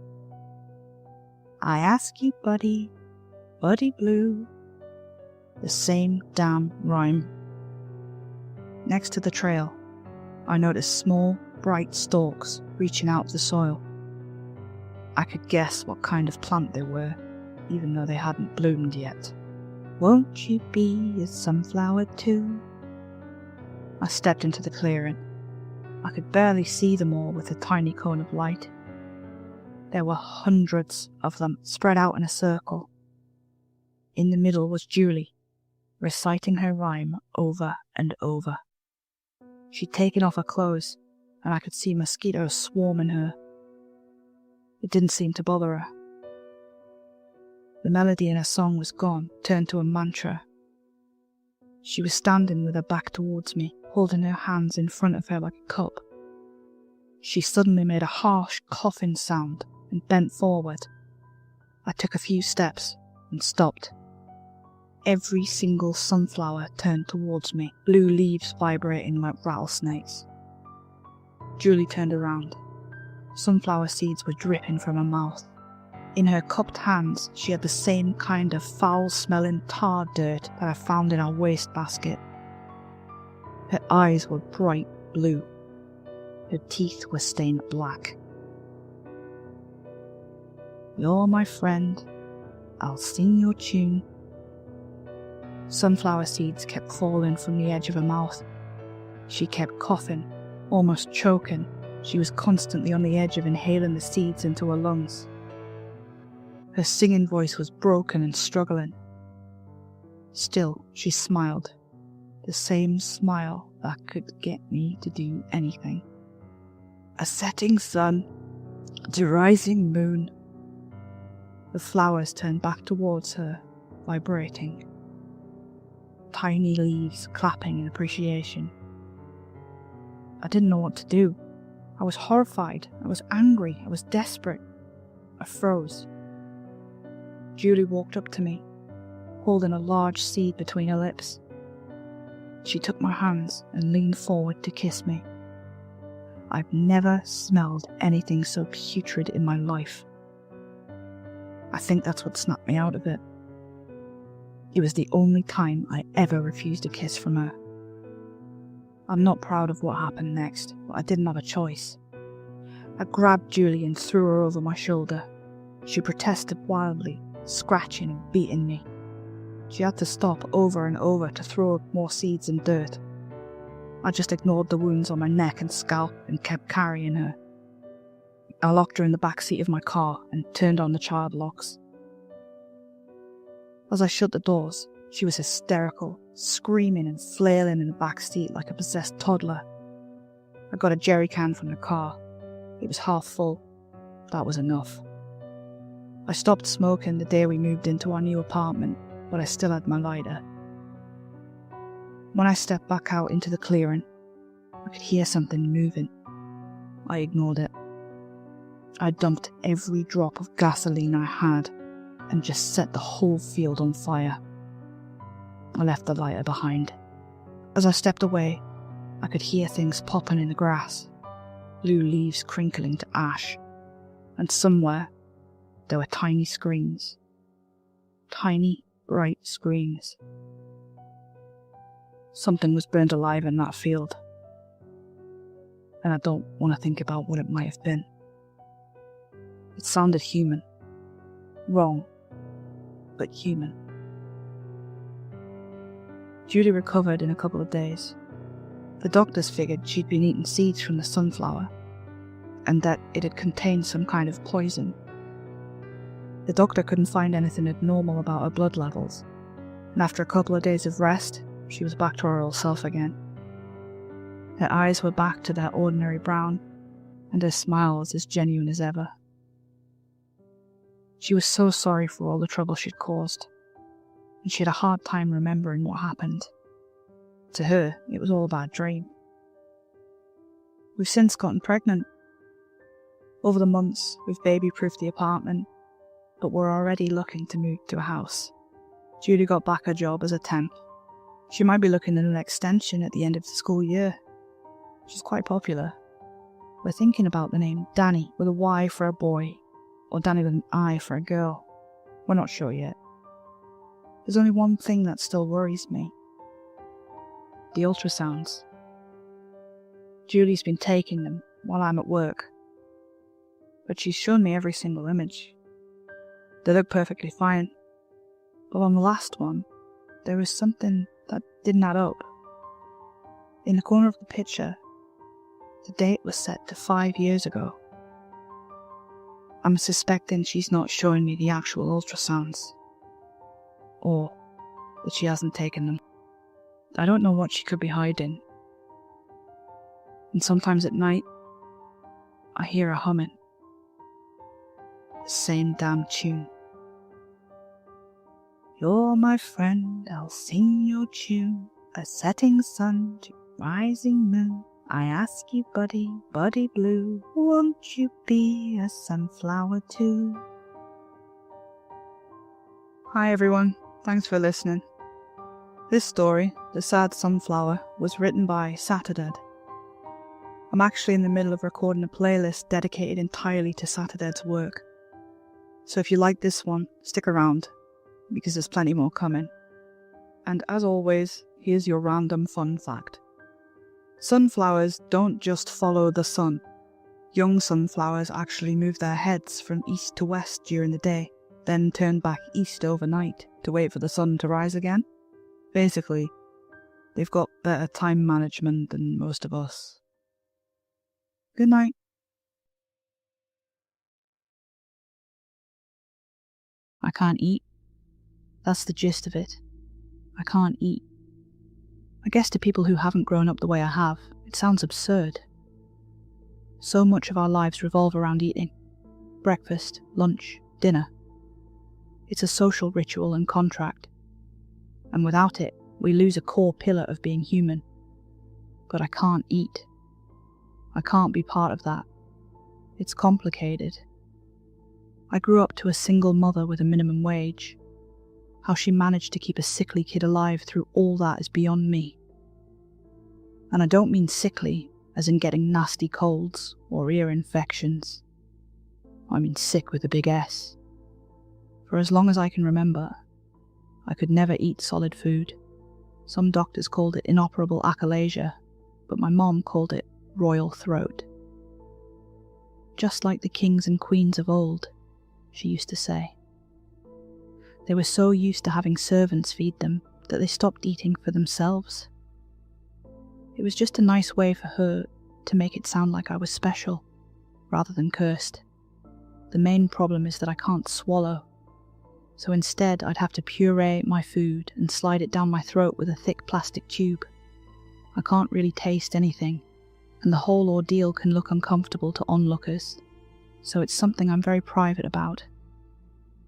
"I ask you, buddy, buddy blue." The same damn rhyme. Next to the trail, I noticed small, bright stalks reaching out to the soil. I could guess what kind of plant they were, even though they hadn't bloomed yet. "Won't you be a sunflower too?" I stepped into the clearing. I could barely see them all with a tiny cone of light. There were hundreds of them spread out in a circle. In the middle was Julie, reciting her rhyme over and over. She'd taken off her clothes, and I could see mosquitoes swarming her. It didn't seem to bother her. The melody in her song was gone, turned to a mantra. She was standing with her back towards me, holding her hands in front of her like a cup. She suddenly made a harsh coughing sound and bent forward. I took a few steps and stopped. Every single sunflower turned towards me, blue leaves vibrating like rattlesnakes. Julie turned around. Sunflower seeds were dripping from her mouth. In her cupped hands, she had the same kind of foul-smelling tar dirt that I found in our wastebasket. Her eyes were bright blue. Her teeth were stained black. "You're my friend. I'll sing your tune." Sunflower seeds kept falling from the edge of her mouth. She kept coughing, almost choking. She was constantly on the edge of inhaling the seeds into her lungs. Her singing voice was broken and struggling. Still, she smiled. The same smile that could get me to do anything. A setting sun, a rising moon. The flowers turned back towards her, vibrating. Tiny leaves clapping in appreciation. I didn't know what to do. I was horrified. I was angry. I was desperate. I froze. Julie walked up to me, holding a large seed between her lips. She took my hands and leaned forward to kiss me. I've never smelled anything so putrid in my life. I think that's what snapped me out of it. It was the only time I ever refused a kiss from her. I'm not proud of what happened next, but I didn't have a choice. I grabbed Julie and threw her over my shoulder. She protested wildly, scratching and beating me. She had to stop over and over to throw up more seeds and dirt. I just ignored the wounds on my neck and scalp and kept carrying her. I locked her in the back seat of my car and turned on the child locks. As I shut the doors, she was hysterical, screaming and flailing in the back seat like a possessed toddler. I got a jerry can from the car. It was half full. That was enough. I stopped smoking the day we moved into our new apartment, but I still had my lighter. When I stepped back out into the clearing, I could hear something moving. I ignored it. I dumped every drop of gasoline I had and just set the whole field on fire. I left the lighter behind. As I stepped away, I could hear things popping in the grass, blue leaves crinkling to ash, and somewhere there were tiny screams. Tiny, bright screams. Something was burned alive in that field, and I don't want to think about what it might have been. It sounded human. Wrong, but human. Julie recovered in a couple of days. The doctors figured she'd been eating seeds from the sunflower, and that it had contained some kind of poison. The doctor couldn't find anything abnormal about her blood levels, and after a couple of days of rest, she was back to her old self again. Her eyes were back to their ordinary brown, and her smile was as genuine as ever. She was so sorry for all the trouble she'd caused, and she had a hard time remembering what happened. To her, it was all a bad dream. We've since gotten pregnant. Over the months, we've baby-proofed the apartment, but we're already looking to move to a house. Julie got back her job as a temp. She might be looking at an extension at the end of the school year. She's quite popular. We're thinking about the name Danny with a Y for a boy, or Danny with an I for a girl. We're not sure yet. There's only one thing that still worries me. The ultrasounds. Julie's been taking them while I'm at work, but she's shown me every single image. They look perfectly fine, but on the last one, there was something that didn't add up. In the corner of the picture, the date was set to 5 years ago. I'm suspecting she's not showing me the actual ultrasounds, or that she hasn't taken them. I don't know what she could be hiding. And sometimes at night, I hear her humming. The same damn tune. You're my friend, I'll sing your tune. A setting sun to rising moon. I ask you, buddy, buddy blue, won't you be a sunflower too? Hi everyone, thanks for listening. This story, The Sad Sunflower, was written by Saturdead. I'm actually in the middle of recording a playlist dedicated entirely to Saturday's work. So if you like this one, stick around, because there's plenty more coming. And as always, here's your random fun fact. Sunflowers don't just follow the sun. Young sunflowers actually move their heads from east to west during the day, then turn back east overnight to wait for the sun to rise again. Basically, they've got better time management than most of us. Good night. I can't eat. That's the gist of it. I can't eat. I guess to people who haven't grown up the way I have, it sounds absurd. So much of our lives revolve around eating. Breakfast, lunch, dinner. It's a social ritual and contract. And without it, we lose a core pillar of being human. But I can't eat. I can't be part of that. It's complicated. I grew up to a single mother with a minimum wage. How she managed to keep a sickly kid alive through all that is beyond me. And I don't mean sickly as in getting nasty colds or ear infections. I mean sick with a big S. For as long as I can remember, I could never eat solid food. Some doctors called it inoperable achalasia, but my mom called it royal throat. Just like the kings and queens of old, she used to say. They were so used to having servants feed them that they stopped eating for themselves. It was just a nice way for her to make it sound like I was special, rather than cursed. The main problem is that I can't swallow, so instead I'd have to puree my food and slide it down my throat with a thick plastic tube. I can't really taste anything, and the whole ordeal can look uncomfortable to onlookers, so it's something I'm very private about.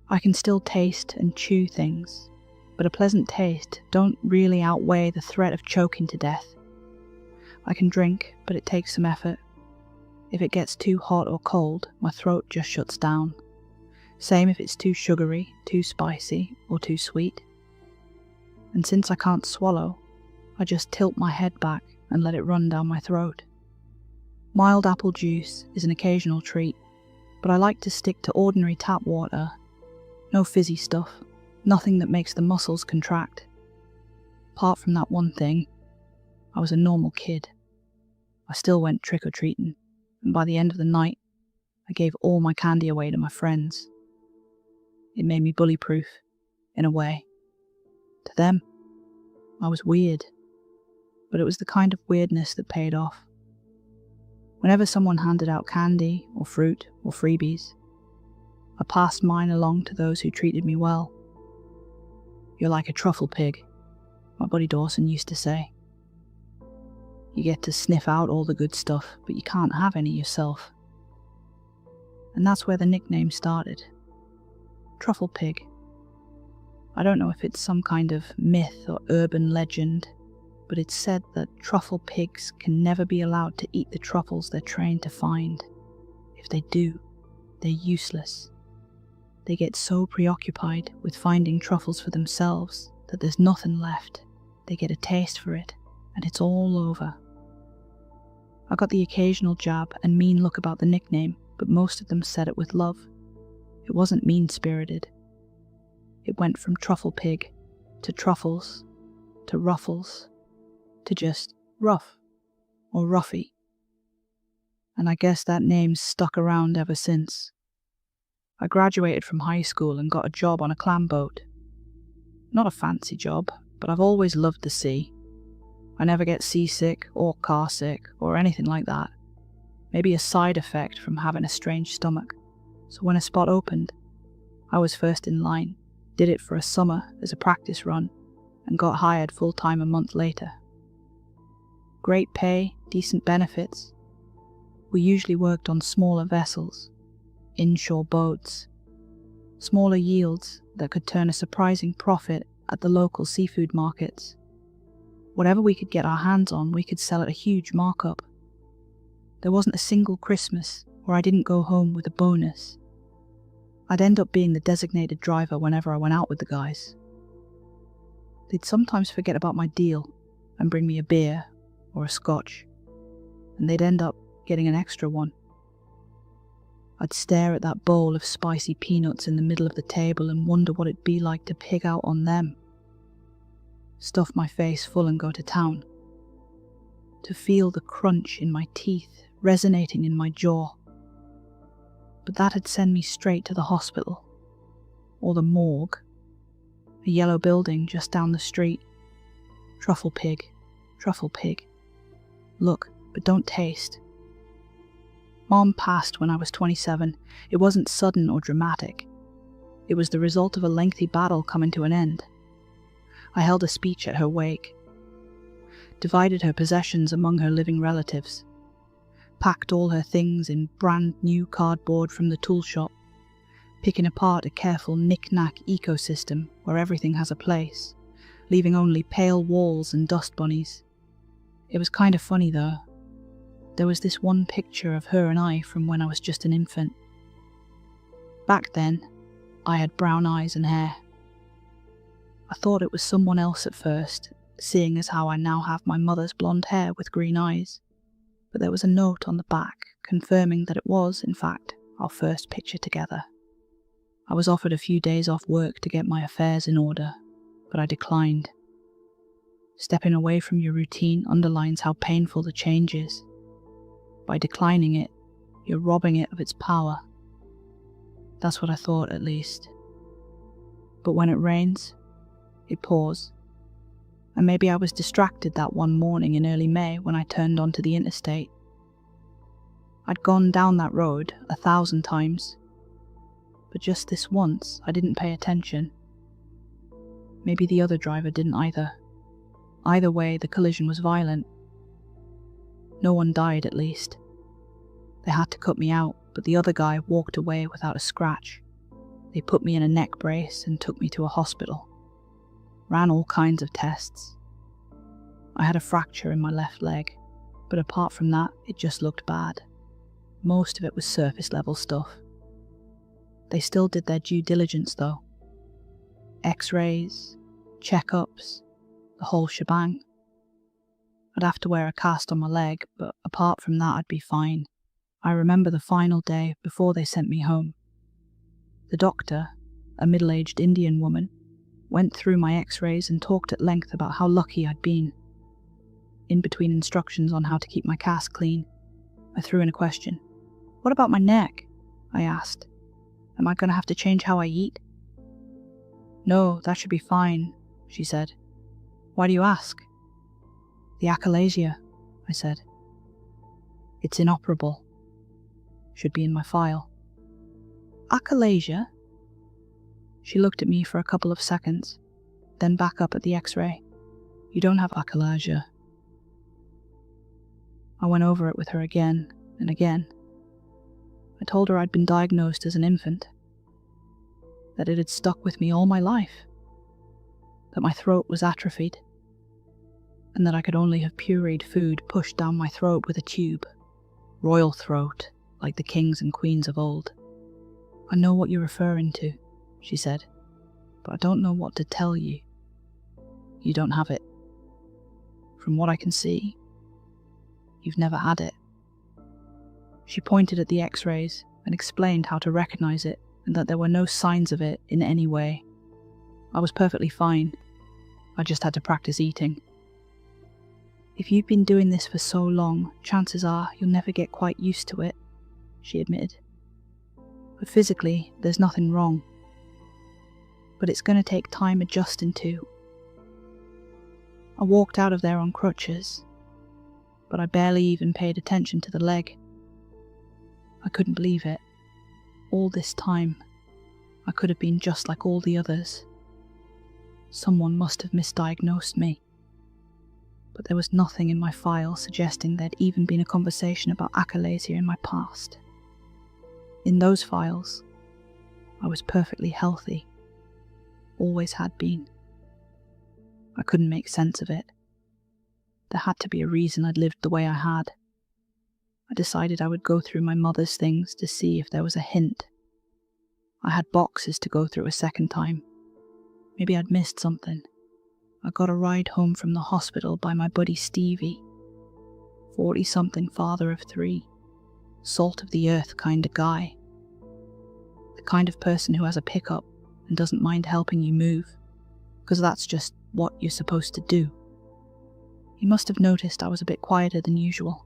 I can still taste and chew things, but a pleasant taste don't really outweigh the threat of choking to death. I can drink, but it takes some effort. If it gets too hot or cold, my throat just shuts down. Same if it's too sugary, too spicy, or too sweet. And since I can't swallow, I just tilt my head back and let it run down my throat. Mild apple juice is an occasional treat, but I like to stick to ordinary tap water. No fizzy stuff, nothing that makes the muscles contract. Apart from that one thing, I was a normal kid. I still went trick-or-treating, and by the end of the night, I gave all my candy away to my friends. It made me bully-proof, in a way. To them, I was weird, but it was the kind of weirdness that paid off. Whenever someone handed out candy, or fruit, or freebies, I passed mine along to those who treated me well. "You're like a truffle pig," my buddy Dawson used to say. You get to sniff out all the good stuff, but you can't have any yourself. And that's where the nickname started. Truffle pig. I don't know if it's some kind of myth or urban legend, but it's said that truffle pigs can never be allowed to eat the truffles they're trained to find. If they do, they're useless. They get so preoccupied with finding truffles for themselves that there's nothing left. They get a taste for it, and it's all over. I got the occasional jab and mean look about the nickname, but most of them said it with love. It wasn't mean-spirited. It went from truffle pig, to truffles, to ruffles, to just rough, or ruffy. And I guess that name's stuck around ever since. I graduated from high school and got a job on a clam boat. Not a fancy job, but I've always loved the sea. I never get seasick or car sick or anything like that. Maybe a side effect from having a strange stomach. So when a spot opened, I was first in line, did it for a summer as a practice run, and got hired full-time a month later. Great pay, decent benefits. We usually worked on smaller vessels, inshore boats, smaller yields that could turn a surprising profit at the local seafood markets. Whatever we could get our hands on, we could sell at a huge markup. There wasn't a single Christmas where I didn't go home with a bonus. I'd end up being the designated driver whenever I went out with the guys. They'd sometimes forget about my deal and bring me a beer or a scotch, and they'd end up getting an extra one. I'd stare at that bowl of spicy peanuts in the middle of the table and wonder what it'd be like to pig out on them. Stuff my face full and go to town. To feel the crunch in my teeth resonating in my jaw. But that'd send me straight to the hospital. Or the morgue. A yellow building just down the street. Truffle pig. Truffle pig. Look, but don't taste. Mom passed when I was 27. It wasn't sudden or dramatic. It was the result of a lengthy battle coming to an end. I held a speech at her wake. Divided her possessions among her living relatives. Packed all her things in brand new cardboard from the tool shop. Picking apart a careful knick-knack ecosystem where everything has a place. Leaving only pale walls and dust bunnies. It was kind of funny though. There was this one picture of her and I from when I was just an infant. Back then, I had brown eyes and hair. I thought it was someone else at first, seeing as how I now have my mother's blonde hair with green eyes. but there was a note on the back confirming that it was, in fact, our first picture together. I was offered a few days off work to get my affairs in order, but I declined. Stepping away from your routine underlines how painful the change is. By declining it, you're robbing it of its power. That's what I thought, at least. But when it rains, it pours. And maybe I was distracted that one morning in early May when I turned onto the interstate. I'd gone down that road 1,000 times, but just this once I didn't pay attention. Maybe the other driver didn't either. Either way, the collision was violent. No one died, at least. They had to cut me out, but the other guy walked away without a scratch. They put me in a neck brace and took me to a hospital. Ran all kinds of tests. I had a fracture in my left leg, but apart from that, it just looked bad. Most of it was surface level stuff. They still did their due diligence though. X-rays, checkups, the whole shebang. I'd have to wear a cast on my leg, but apart from that I'd be fine. I remember the final day before they sent me home. The doctor, a middle-aged Indian woman, went through my x-rays and talked at length about how lucky I'd been. In between instructions on how to keep my cast clean, I threw in a question. "What about my neck?" I asked. "Am I going to have to change how I eat?" "No, that should be fine," she said. "Why do you ask?" "The achalasia," I said. "It's inoperable. Should be in my file." "Achalasia?" She looked at me for a couple of seconds, then back up at the x-ray. "You don't have achalasia." I went over it with her again and again. I told her I'd been diagnosed as an infant, that it had stuck with me all my life, that my throat was atrophied, and that I could only have pureed food pushed down my throat with a tube. Royal throat, like the kings and queens of old. "I know what you're referring to," she said, "but I don't know what to tell you. You don't have it. From what I can see, you've never had it." She pointed at the x-rays and explained how to recognize it and that there were no signs of it in any way. I was perfectly fine. I just had to practice eating. "If you've been doing this for so long, chances are you'll never get quite used to it," she admitted. "But physically, there's nothing wrong. But it's going to take time adjusting to." I walked out of there on crutches, but I barely even paid attention to the leg. I couldn't believe it. All this time, I could have been just like all the others. Someone must have misdiagnosed me. But there was nothing in my file suggesting there'd even been a conversation about achalasia in my past. In those files, I was perfectly healthy. Always had been. I couldn't make sense of it. There had to be a reason I'd lived the way I had. I decided I would go through my mother's things to see if there was a hint. I had boxes to go through a second time. Maybe I'd missed something. I got a ride home from the hospital by my buddy Stevie. 40-something father of 3. Salt of the earth kind of guy. The kind of person who has a pickup and doesn't mind helping you move, because that's just what you're supposed to do. He must have noticed I was a bit quieter than usual.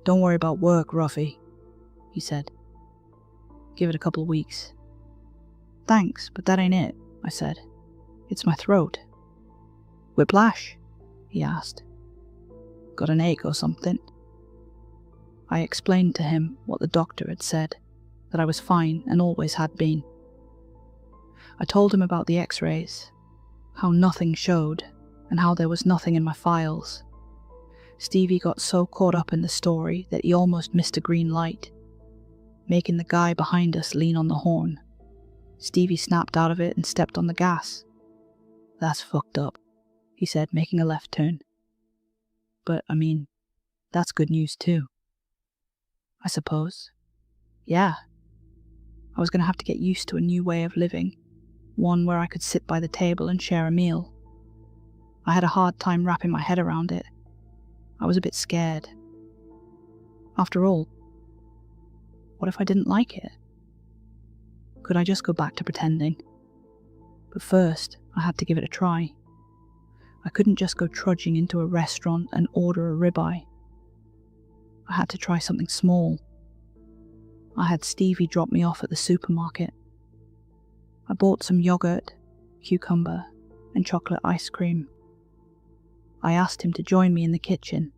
"Don't worry about work, Ruffy," he said. "Give it a couple of weeks." "Thanks, but that ain't it," I said. "It's my throat." "Whiplash?" he asked. "Got an ache or something?" I explained to him what the doctor had said, that I was fine and always had been. I told him about the x-rays, how nothing showed, and how there was nothing in my files. Stevie got so caught up in the story that he almost missed a green light, making the guy behind us lean on the horn. Stevie snapped out of it and stepped on the gas. "That's fucked up," he said, making a left turn. "But, I mean, that's good news too." "I suppose. Yeah. I was going to have to get used to a new way of living, one where I could sit by the table and share a meal. I had a hard time wrapping my head around it. I was a bit scared. After all, what if I didn't like it? Could I just go back to pretending? But first, I had to give it a try. I couldn't just go trudging into a restaurant and order a ribeye. I had to try something small. I had Stevie drop me off at the supermarket. I bought some yogurt, cucumber, and chocolate ice cream. I asked him to join me in the kitchen.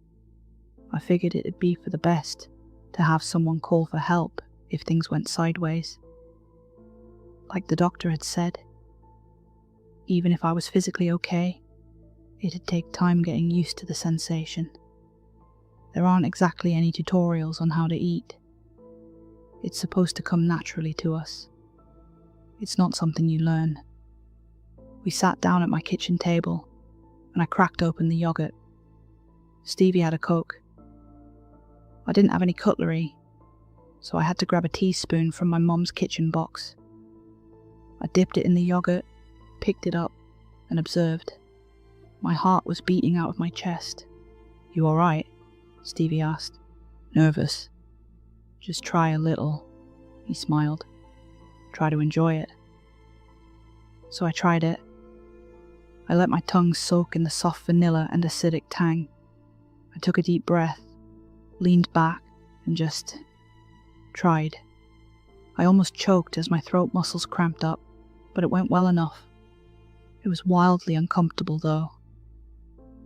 I figured it'd be for the best to have someone call for help if things went sideways. Like the doctor had said, even if I was physically okay, it'd take time getting used to the sensation. There aren't exactly any tutorials on how to eat. It's supposed to come naturally to us. It's not something you learn. We sat down at my kitchen table, and I cracked open the yogurt. Stevie had a Coke. I didn't have any cutlery, so I had to grab a teaspoon from my mum's kitchen box. I dipped it in the yogurt, picked it up, and observed. My heart was beating out of my chest. "You all right?" Stevie asked. "Nervous." "Just try a little," he smiled. "Try to enjoy it." So I tried it. I let my tongue soak in the soft vanilla and acidic tang. I took a deep breath, leaned back, and just tried. I almost choked as my throat muscles cramped up, but it went well enough. It was wildly uncomfortable, though.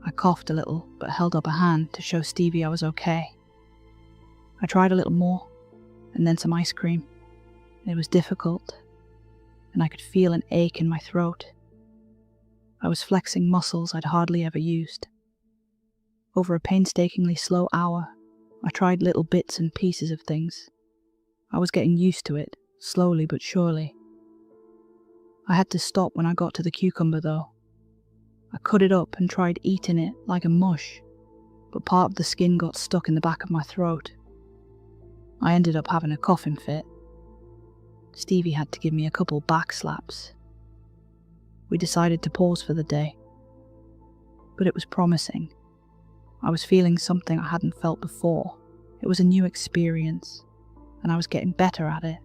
I coughed a little, but held up a hand to show Stevie I was okay. I tried a little more, and then some ice cream. It was difficult, and I could feel an ache in my throat. I was flexing muscles I'd hardly ever used. Over a painstakingly slow hour, I tried little bits and pieces of things. I was getting used to it, slowly but surely. I had to stop when I got to the cucumber, though. I cut it up and tried eating it like a mush, but part of the skin got stuck in the back of my throat. I ended up having a coughing fit. Stevie had to give me a couple back slaps. We decided to pause for the day. But it was promising. I was feeling something I hadn't felt before. It was a new experience, and I was getting better at it.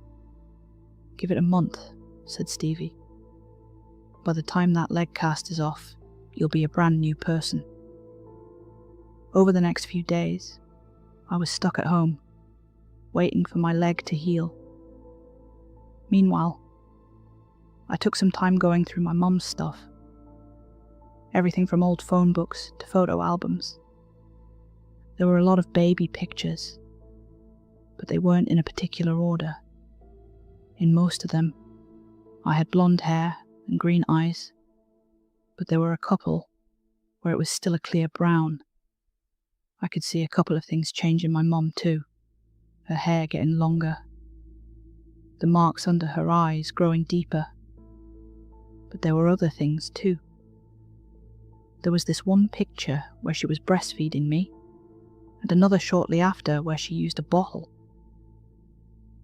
"Give it a month," said Stevie. "By the time that leg cast is off, you'll be a brand new person." Over the next few days, I was stuck at home, waiting for my leg to heal. Meanwhile, I took some time going through my mum's stuff. Everything from old phone books to photo albums. There were a lot of baby pictures, but they weren't in a particular order. In most of them, I had blonde hair and green eyes, but there were a couple where it was still a clear brown. I could see a couple of things change in my mum too, her hair getting longer, the marks under her eyes growing deeper. But there were other things too. There was this one picture where she was breastfeeding me, and another shortly after where she used a bottle.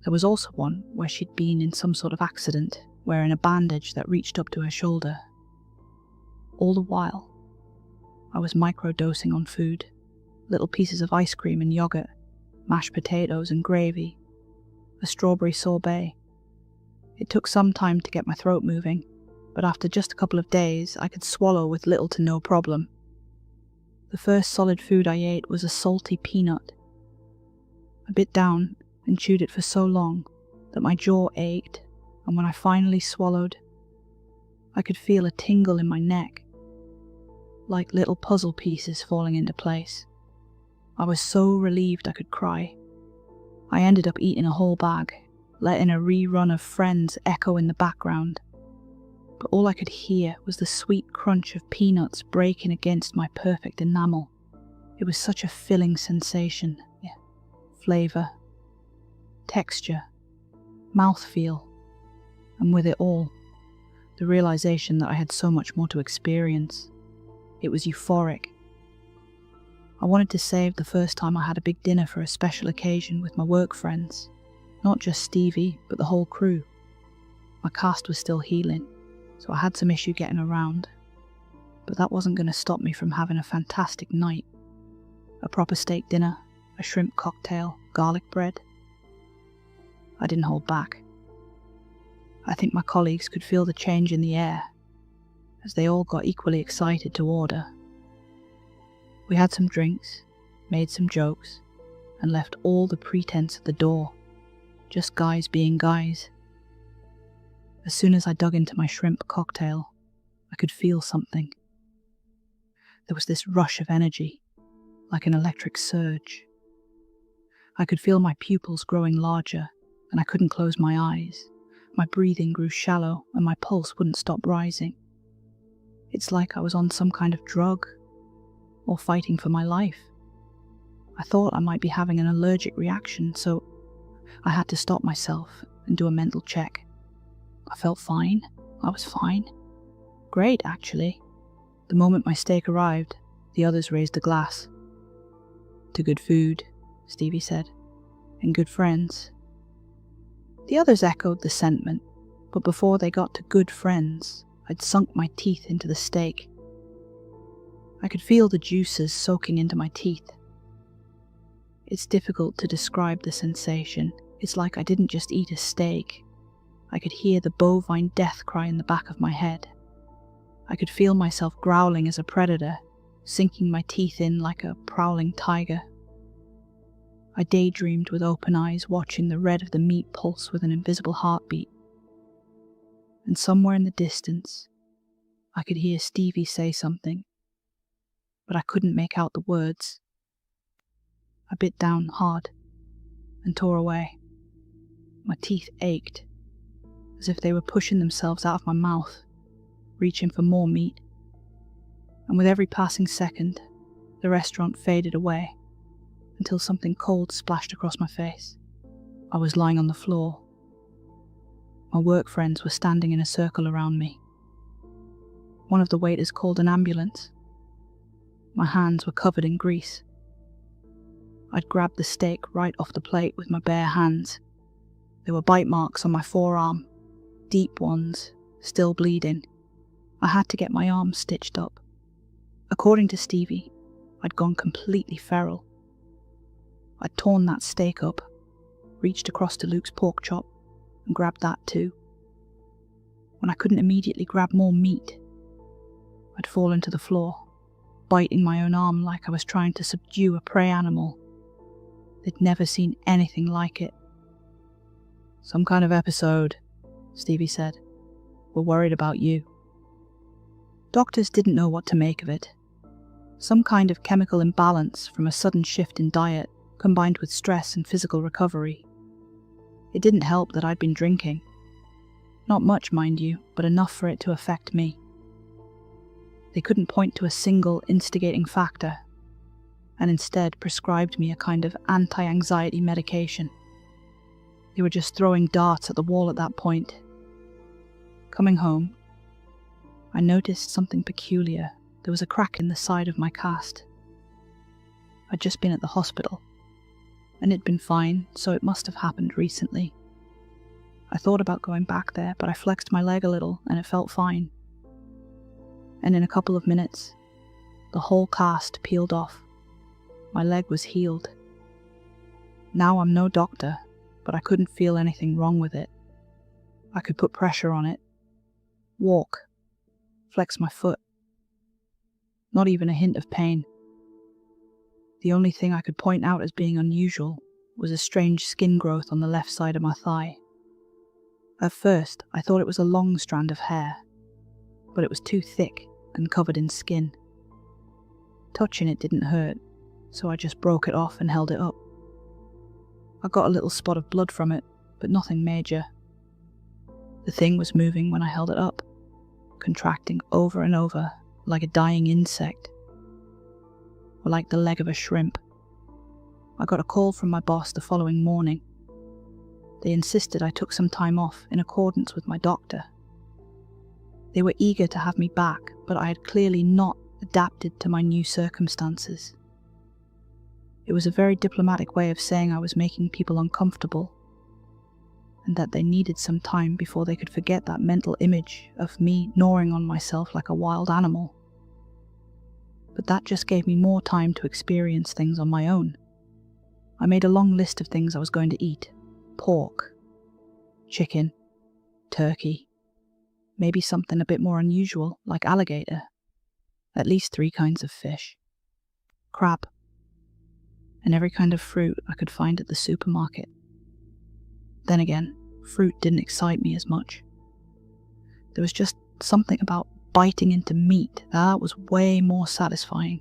There was also one where she'd been in some sort of accident, wearing a bandage that reached up to her shoulder. All the while, I was microdosing on food, little pieces of ice cream and yogurt, mashed potatoes and gravy, a strawberry sorbet. It took some time to get my throat moving, but after just a couple of days, I could swallow with little to no problem. The first solid food I ate was a salty peanut. I bit down and chewed it for so long that my jaw ached, and when I finally swallowed, I could feel a tingle in my neck, like little puzzle pieces falling into place. I was so relieved I could cry. I ended up eating a whole bag, letting a rerun of Friends echo in the background. But all I could hear was the sweet crunch of peanuts breaking against my perfect enamel. It was such a filling sensation. Flavour, texture, mouthfeel, and with it all, the realisation that I had so much more to experience. It was euphoric. I wanted to save the first time I had a big dinner for a special occasion with my work friends. Not just Stevie, but the whole crew. My cast was still healing, so I had some issue getting around. But that wasn't going to stop me from having a fantastic night. A proper steak dinner, a shrimp cocktail, garlic bread. I didn't hold back. I think my colleagues could feel the change in the air, as they all got equally excited to order. We had some drinks, made some jokes, and left all the pretense at the door, just guys being guys. As soon as I dug into my shrimp cocktail, I could feel something. There was this rush of energy, like an electric surge. I could feel my pupils growing larger, and I couldn't close my eyes. My breathing grew shallow, and my pulse wouldn't stop rising. It's like I was on some kind of drug, or fighting for my life. I thought I might be having an allergic reaction, so I had to stop myself and do a mental check. I felt fine. I was fine. Great, actually. The moment my steak arrived, the others raised a glass. To good food, Stevie said, and good friends. The others echoed the sentiment, but before they got to good friends, I'd sunk my teeth into the steak. I could feel the juices soaking into my teeth. It's difficult to describe the sensation. It's like I didn't just eat a steak. I could hear the bovine death cry in the back of my head. I could feel myself growling as a predator, sinking my teeth in like a prowling tiger. I daydreamed with open eyes, watching the red of the meat pulse with an invisible heartbeat. And somewhere in the distance, I could hear Stevie say something, but I couldn't make out the words. I bit down hard and tore away. My teeth ached, as if they were pushing themselves out of my mouth, reaching for more meat. And with every passing second, the restaurant faded away, until something cold splashed across my face. I was lying on the floor. My work friends were standing in a circle around me. One of the waiters called an ambulance. My hands were covered in grease. I'd grabbed the steak right off the plate with my bare hands. There were bite marks on my forearm, deep ones, still bleeding. I had to get my arm stitched up. According to Stevie, I'd gone completely feral. I'd torn that steak up, reached across to Luke's pork chop, and grabbed that too. When I couldn't immediately grab more meat, I'd fallen to the floor, biting my own arm like I was trying to subdue a prey animal. They'd never seen anything like it. "Some kind of episode," Stevie said. "We're worried about you." Doctors didn't know what to make of it. Some kind of chemical imbalance from a sudden shift in diet, combined with stress and physical recovery. It didn't help that I'd been drinking. Not much, mind you, but enough for it to affect me. They couldn't point to a single instigating factor, and instead prescribed me a kind of anti-anxiety medication. They were just throwing darts at the wall at that point. Coming home, I noticed something peculiar. There was a crack in the side of my cast. I'd just been at the hospital, and it'd been fine, so it must have happened recently. I thought about going back there, but I flexed my leg a little, and it felt fine. And in a couple of minutes, the whole cast peeled off. My leg was healed. Now I'm no doctor, but I couldn't feel anything wrong with it. I could put pressure on it, walk, flex my foot. Not even a hint of pain. The only thing I could point out as being unusual was a strange skin growth on the left side of my thigh. At first, I thought it was a long strand of hair, but it was too thick and covered in skin. Touching it didn't hurt, so I just broke it off and held it up. I got a little spot of blood from it, but nothing major. The thing was moving when I held it up, contracting over and over like a dying insect, or like the leg of a shrimp. I got a call from my boss the following morning. They insisted I took some time off in accordance with my doctor. They were eager to have me back, but I had clearly not adapted to my new circumstances. It was a very diplomatic way of saying I was making people uncomfortable, and that they needed some time before they could forget that mental image of me gnawing on myself like a wild animal. But that just gave me more time to experience things on my own. I made a long list of things I was going to eat. Pork, chicken, turkey, maybe something a bit more unusual like alligator, at least 3 kinds of fish, crab, and every kind of fruit I could find at the supermarket. Then again, fruit didn't excite me as much. There was just something about biting into meat that was way more satisfying.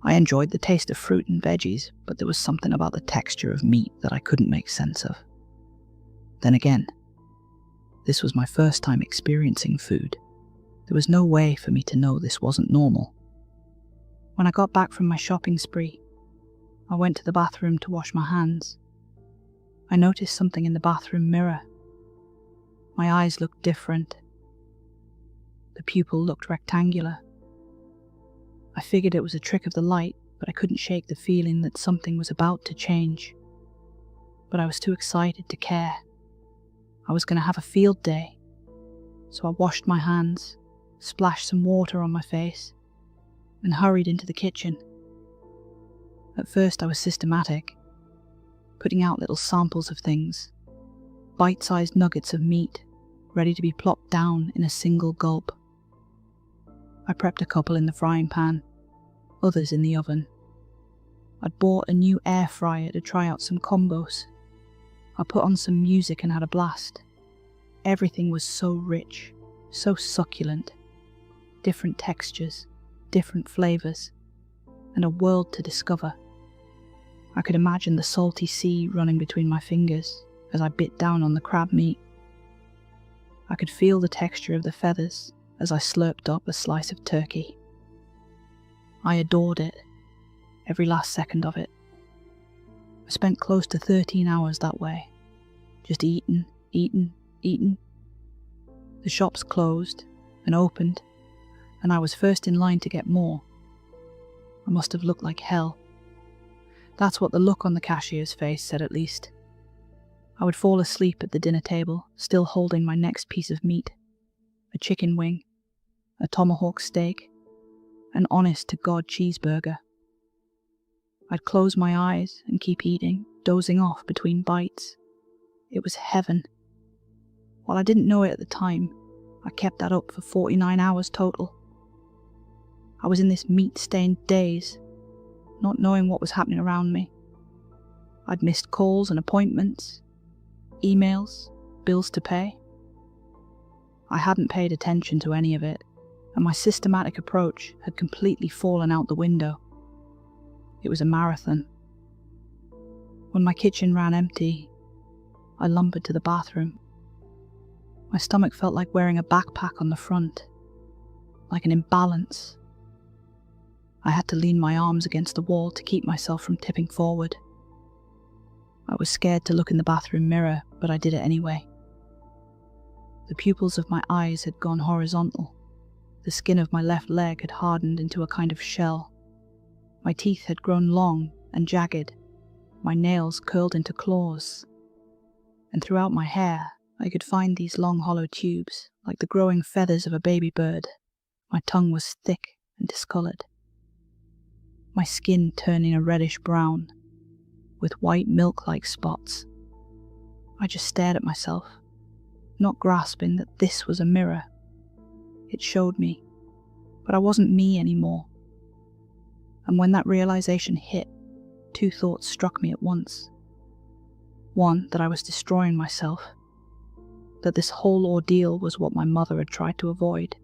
I enjoyed the taste of fruit and veggies, but there was something about the texture of meat that I couldn't make sense of. Then again, this was my first time experiencing food. There was no way for me to know this wasn't normal. When I got back from my shopping spree, I went to the bathroom to wash my hands. I noticed something in the bathroom mirror. My eyes looked different. The pupil looked rectangular. I figured it was a trick of the light, but I couldn't shake the feeling that something was about to change. But I was too excited to care. I was going to have a field day. So I washed my hands, splashed some water on my face, and hurried into the kitchen. At first I was systematic, putting out little samples of things, bite-sized nuggets of meat, ready to be plopped down in a single gulp. I prepped a couple in the frying pan, others in the oven. I'd bought a new air fryer to try out some combos. I put on some music and had a blast. Everything was so rich, so succulent. Different textures, different flavours, and a world to discover. I could imagine the salty sea running between my fingers as I bit down on the crab meat. I could feel the texture of the feathers as I slurped up a slice of turkey. I adored it, every last second of it. I spent close to 13 hours that way, just eating. The shops closed and opened, and I was first in line to get more. I must have looked like hell. That's what the look on the cashier's face said, at least. I would fall asleep at the dinner table, still holding my next piece of meat. A chicken wing, a tomahawk steak, an honest-to-God cheeseburger. I'd close my eyes and keep eating, dozing off between bites. It was heaven. While I didn't know it at the time, I kept that up for 49 hours total. I was in this meat-stained daze, not knowing what was happening around me. I'd missed calls and appointments, emails, bills to pay. I hadn't paid attention to any of it, and my systematic approach had completely fallen out the window. It was a marathon. When my kitchen ran empty, I lumbered to the bathroom. My stomach felt like wearing a backpack on the front, like an imbalance. I had to lean my arms against the wall to keep myself from tipping forward. I was scared to look in the bathroom mirror, but I did it anyway. The pupils of my eyes had gone horizontal. The skin of my left leg had hardened into a kind of shell. My teeth had grown long and jagged. My nails curled into claws. And throughout my hair, I could find these long hollow tubes, like the growing feathers of a baby bird. My tongue was thick and discoloured. My skin turning a reddish brown, with white milk-like spots. I just stared at myself, not grasping that this was a mirror. It showed me, but I wasn't me anymore. And when that realization hit, 2 thoughts struck me at once. One, that I was destroying myself, that this whole ordeal was what my mother had tried to avoid.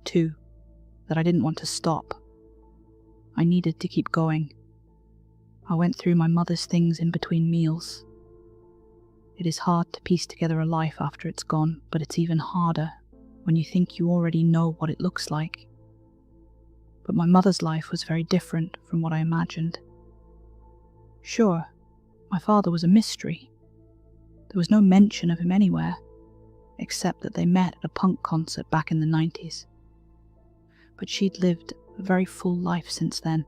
2, that I didn't want to stop. I needed to keep going. I went through my mother's things in between meals. It is hard to piece together a life after it's gone, but it's even harder when you think you already know what it looks like. But my mother's life was very different from what I imagined. Sure, my father was a mystery. There was no mention of him anywhere, except that they met at a punk concert back in the 90s. But she'd lived a very full life since then.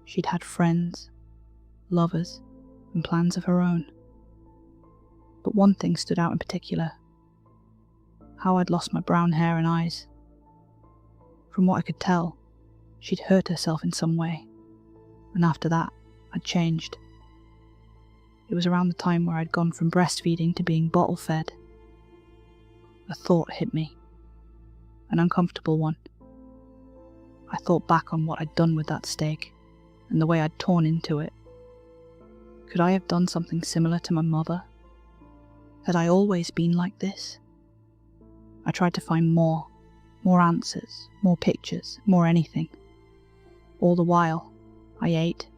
She'd had friends, lovers, and plans of her own. But one thing stood out in particular: how I'd lost my brown hair and eyes. From what I could tell, she'd hurt herself in some way. and after that, I'd changed. It was around the time where I'd gone from breastfeeding to being bottle-fed. A thought hit me, an uncomfortable one. I thought back on what I'd done with that steak, and the way I'd torn into it. Could I have done something similar to my mother? Had I always been like this? I tried to find more answers, more pictures, more anything. All the while, I ate.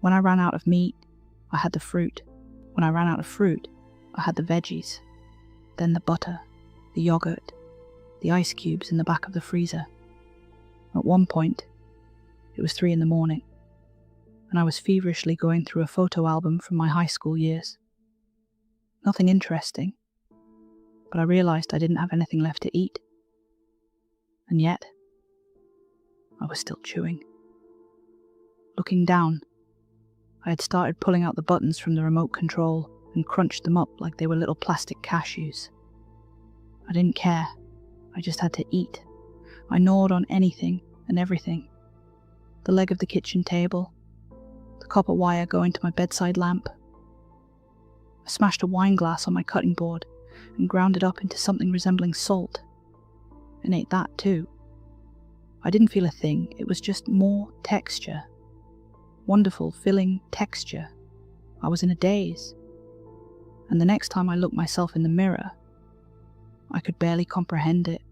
When I ran out of meat, I had the fruit. When I ran out of fruit, I had the veggies. Then the butter, the yogurt, the ice cubes in the back of the freezer. At one point, it was 3 a.m, and I was feverishly going through a photo album from my high school years. Nothing interesting, but I realized I didn't have anything left to eat. And yet, I was still chewing. Looking down, I had started pulling out the buttons from the remote control and crunched them up like they were little plastic cashews. I didn't care. I just had to eat. I gnawed on anything and everything. The leg of the kitchen table, the copper wire going to my bedside lamp. I smashed a wine glass on my cutting board and ground it up into something resembling salt, and ate that too. I didn't feel a thing, it was just more texture. Wonderful, filling texture. I was in a daze. And the next time I looked myself in the mirror, I could barely comprehend it.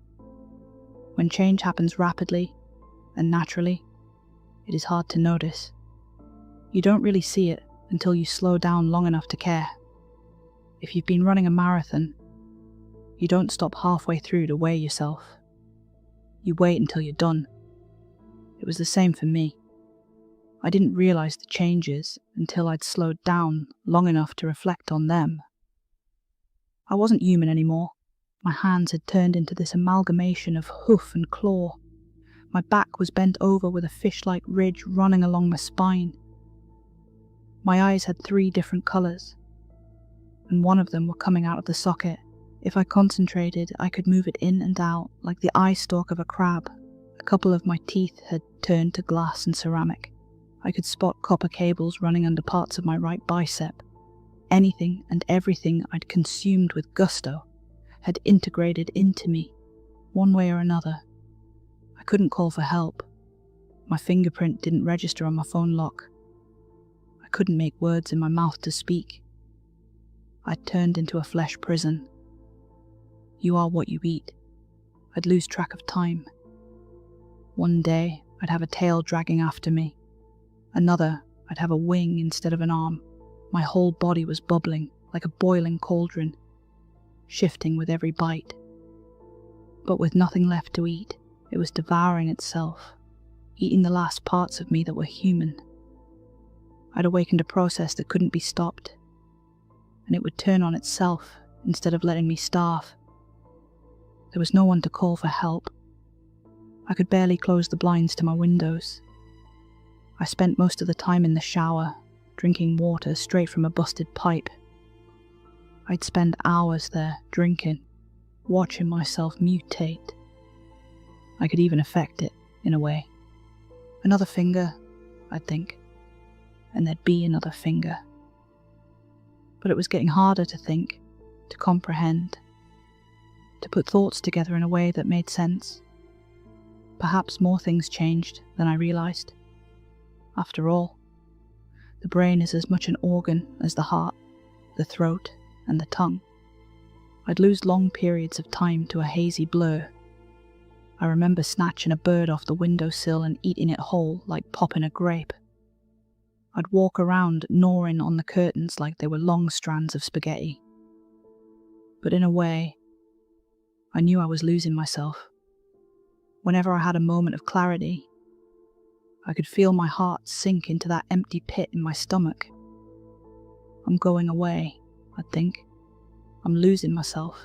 When change happens rapidly and naturally, it is hard to notice. You don't really see it until you slow down long enough to care. If you've been running a marathon, you don't stop halfway through to weigh yourself. You wait until you're done. It was the same for me. I didn't realize the changes until I'd slowed down long enough to reflect on them. I wasn't human anymore. My hands had turned into this amalgamation of hoof and claw. My back was bent over with a fish-like ridge running along my spine. My eyes had 3 different colours, and one of them were coming out of the socket. If I concentrated, I could move it in and out like the eye stalk of a crab. A couple of my teeth had turned to glass and ceramic. I could spot copper cables running under parts of my right bicep. Anything and everything I'd consumed with gusto had integrated into me, one way or another. I couldn't call for help. My fingerprint didn't register on my phone lock. I couldn't make words in my mouth to speak. I'd turned into a flesh prison. You are what you eat. I'd lose track of time. One day, I'd have a tail dragging after me. Another, I'd have a wing instead of an arm. My whole body was bubbling, like a boiling cauldron, shifting with every bite. But with nothing left to eat, it was devouring itself, eating the last parts of me that were human. I'd awakened a process that couldn't be stopped, and it would turn on itself instead of letting me starve. There was no one to call for help. I could barely close the blinds to my windows. I spent most of the time in the shower, drinking water straight from a busted pipe. I'd spend hours there, drinking, watching myself mutate. I could even affect it, in a way. Another finger, I'd think, and there'd be another finger. But it was getting harder to think, to comprehend, to put thoughts together in a way that made sense. Perhaps more things changed than I realized. After all, the brain is as much an organ as the heart, the throat, and the tongue. I'd lose long periods of time to a hazy blur. I remember snatching a bird off the windowsill and eating it whole like popping a grape. I'd walk around gnawing on the curtains like they were long strands of spaghetti. But in a way, I knew I was losing myself. Whenever I had a moment of clarity, I could feel my heart sink into that empty pit in my stomach. I'm going away, I'd think. I'm losing myself.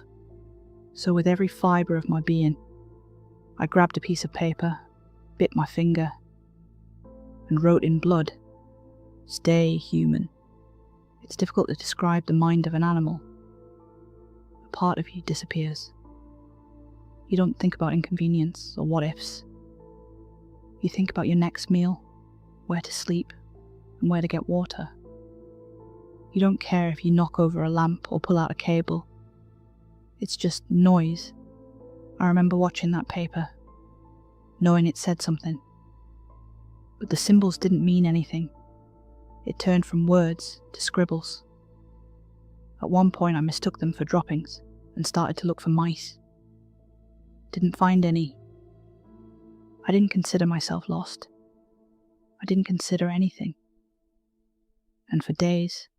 So with every fibre of my being, I grabbed a piece of paper, bit my finger, and wrote in blood, "Stay human." It's difficult to describe the mind of an animal. A part of you disappears. You don't think about inconvenience or what-ifs. You think about your next meal, where to sleep, and where to get water. You don't care if you knock over a lamp or pull out a cable. It's just noise. I remember watching that paper, knowing it said something. But the symbols didn't mean anything. It turned from words to scribbles. At one point I mistook them for droppings and started to look for mice. Didn't find any. I didn't consider myself lost. I didn't consider anything. And for days,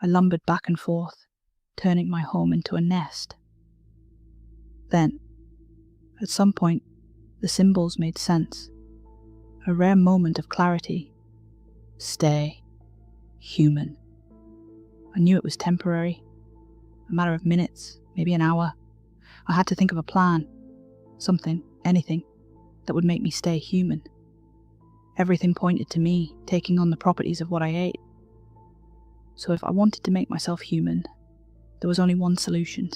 I lumbered back and forth, turning my home into a nest. Then, at some point, the symbols made sense. A rare moment of clarity. Stay human. I knew it was temporary, a matter of minutes, maybe an hour. I had to think of a plan, something, anything, that would make me stay human. Everything pointed to me taking on the properties of what I ate. So if I wanted to make myself human, there was only one solution.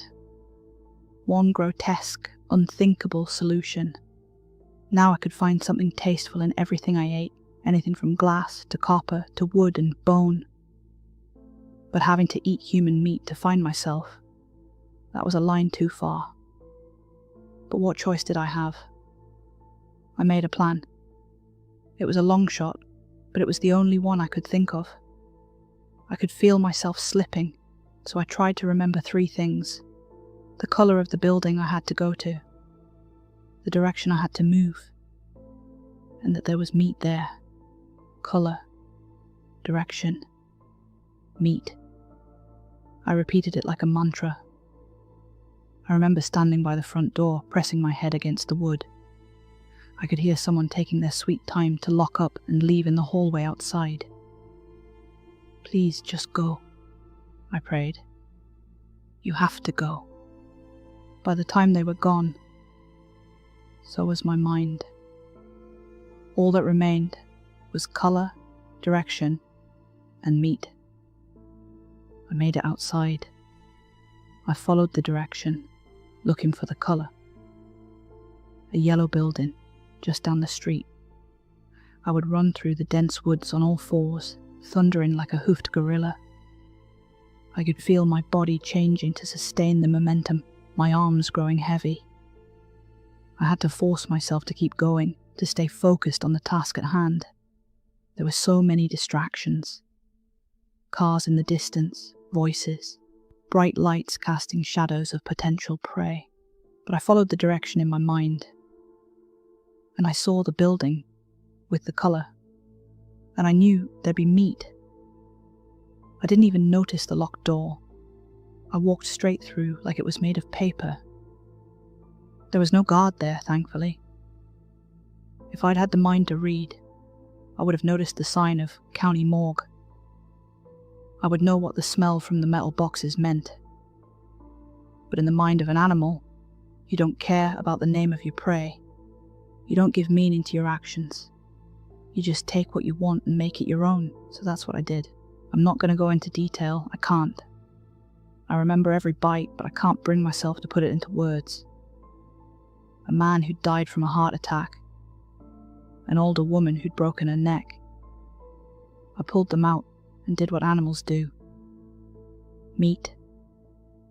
One grotesque, unthinkable solution. Now I could find something tasteful in everything I ate, anything from glass to copper to wood and bone. But having to eat human meat to find myself, that was a line too far. But what choice did I have? I made a plan. It was a long shot, but it was the only one I could think of. I could feel myself slipping, so I tried to remember 3 things. The colour of the building I had to go to, the direction I had to move, and that there was meat there. Colour, direction, meat. I repeated it like a mantra. I remember standing by the front door, pressing my head against the wood. I could hear someone taking their sweet time to lock up and leave in the hallway outside. Please just go, I prayed. You have to go. By the time they were gone, so was my mind. All that remained was colour, direction, and meat. I made it outside. I followed the direction, looking for the colour. A yellow building, just down the street. I would run through the dense woods on all fours, thundering like a hoofed gorilla. I could feel my body changing to sustain the momentum, my arms growing heavy. I had to force myself to keep going, to stay focused on the task at hand. There were so many distractions. Cars in the distance, voices, bright lights casting shadows of potential prey. But I followed the direction in my mind, and I saw the building with the colour, and I knew there'd be meat. I didn't even notice the locked door. I walked straight through like it was made of paper. There was no guard there, thankfully. If I'd had the mind to read, I would have noticed the sign of County Morgue. I would know what the smell from the metal boxes meant. But in the mind of an animal, you don't care about the name of your prey. You don't give meaning to your actions. You just take what you want and make it your own, so that's what I did. I'm not going to go into detail, I can't. I remember every bite, but I can't bring myself to put it into words. A man who'd died from a heart attack. An older woman who'd broken her neck. I pulled them out and did what animals do. Meat,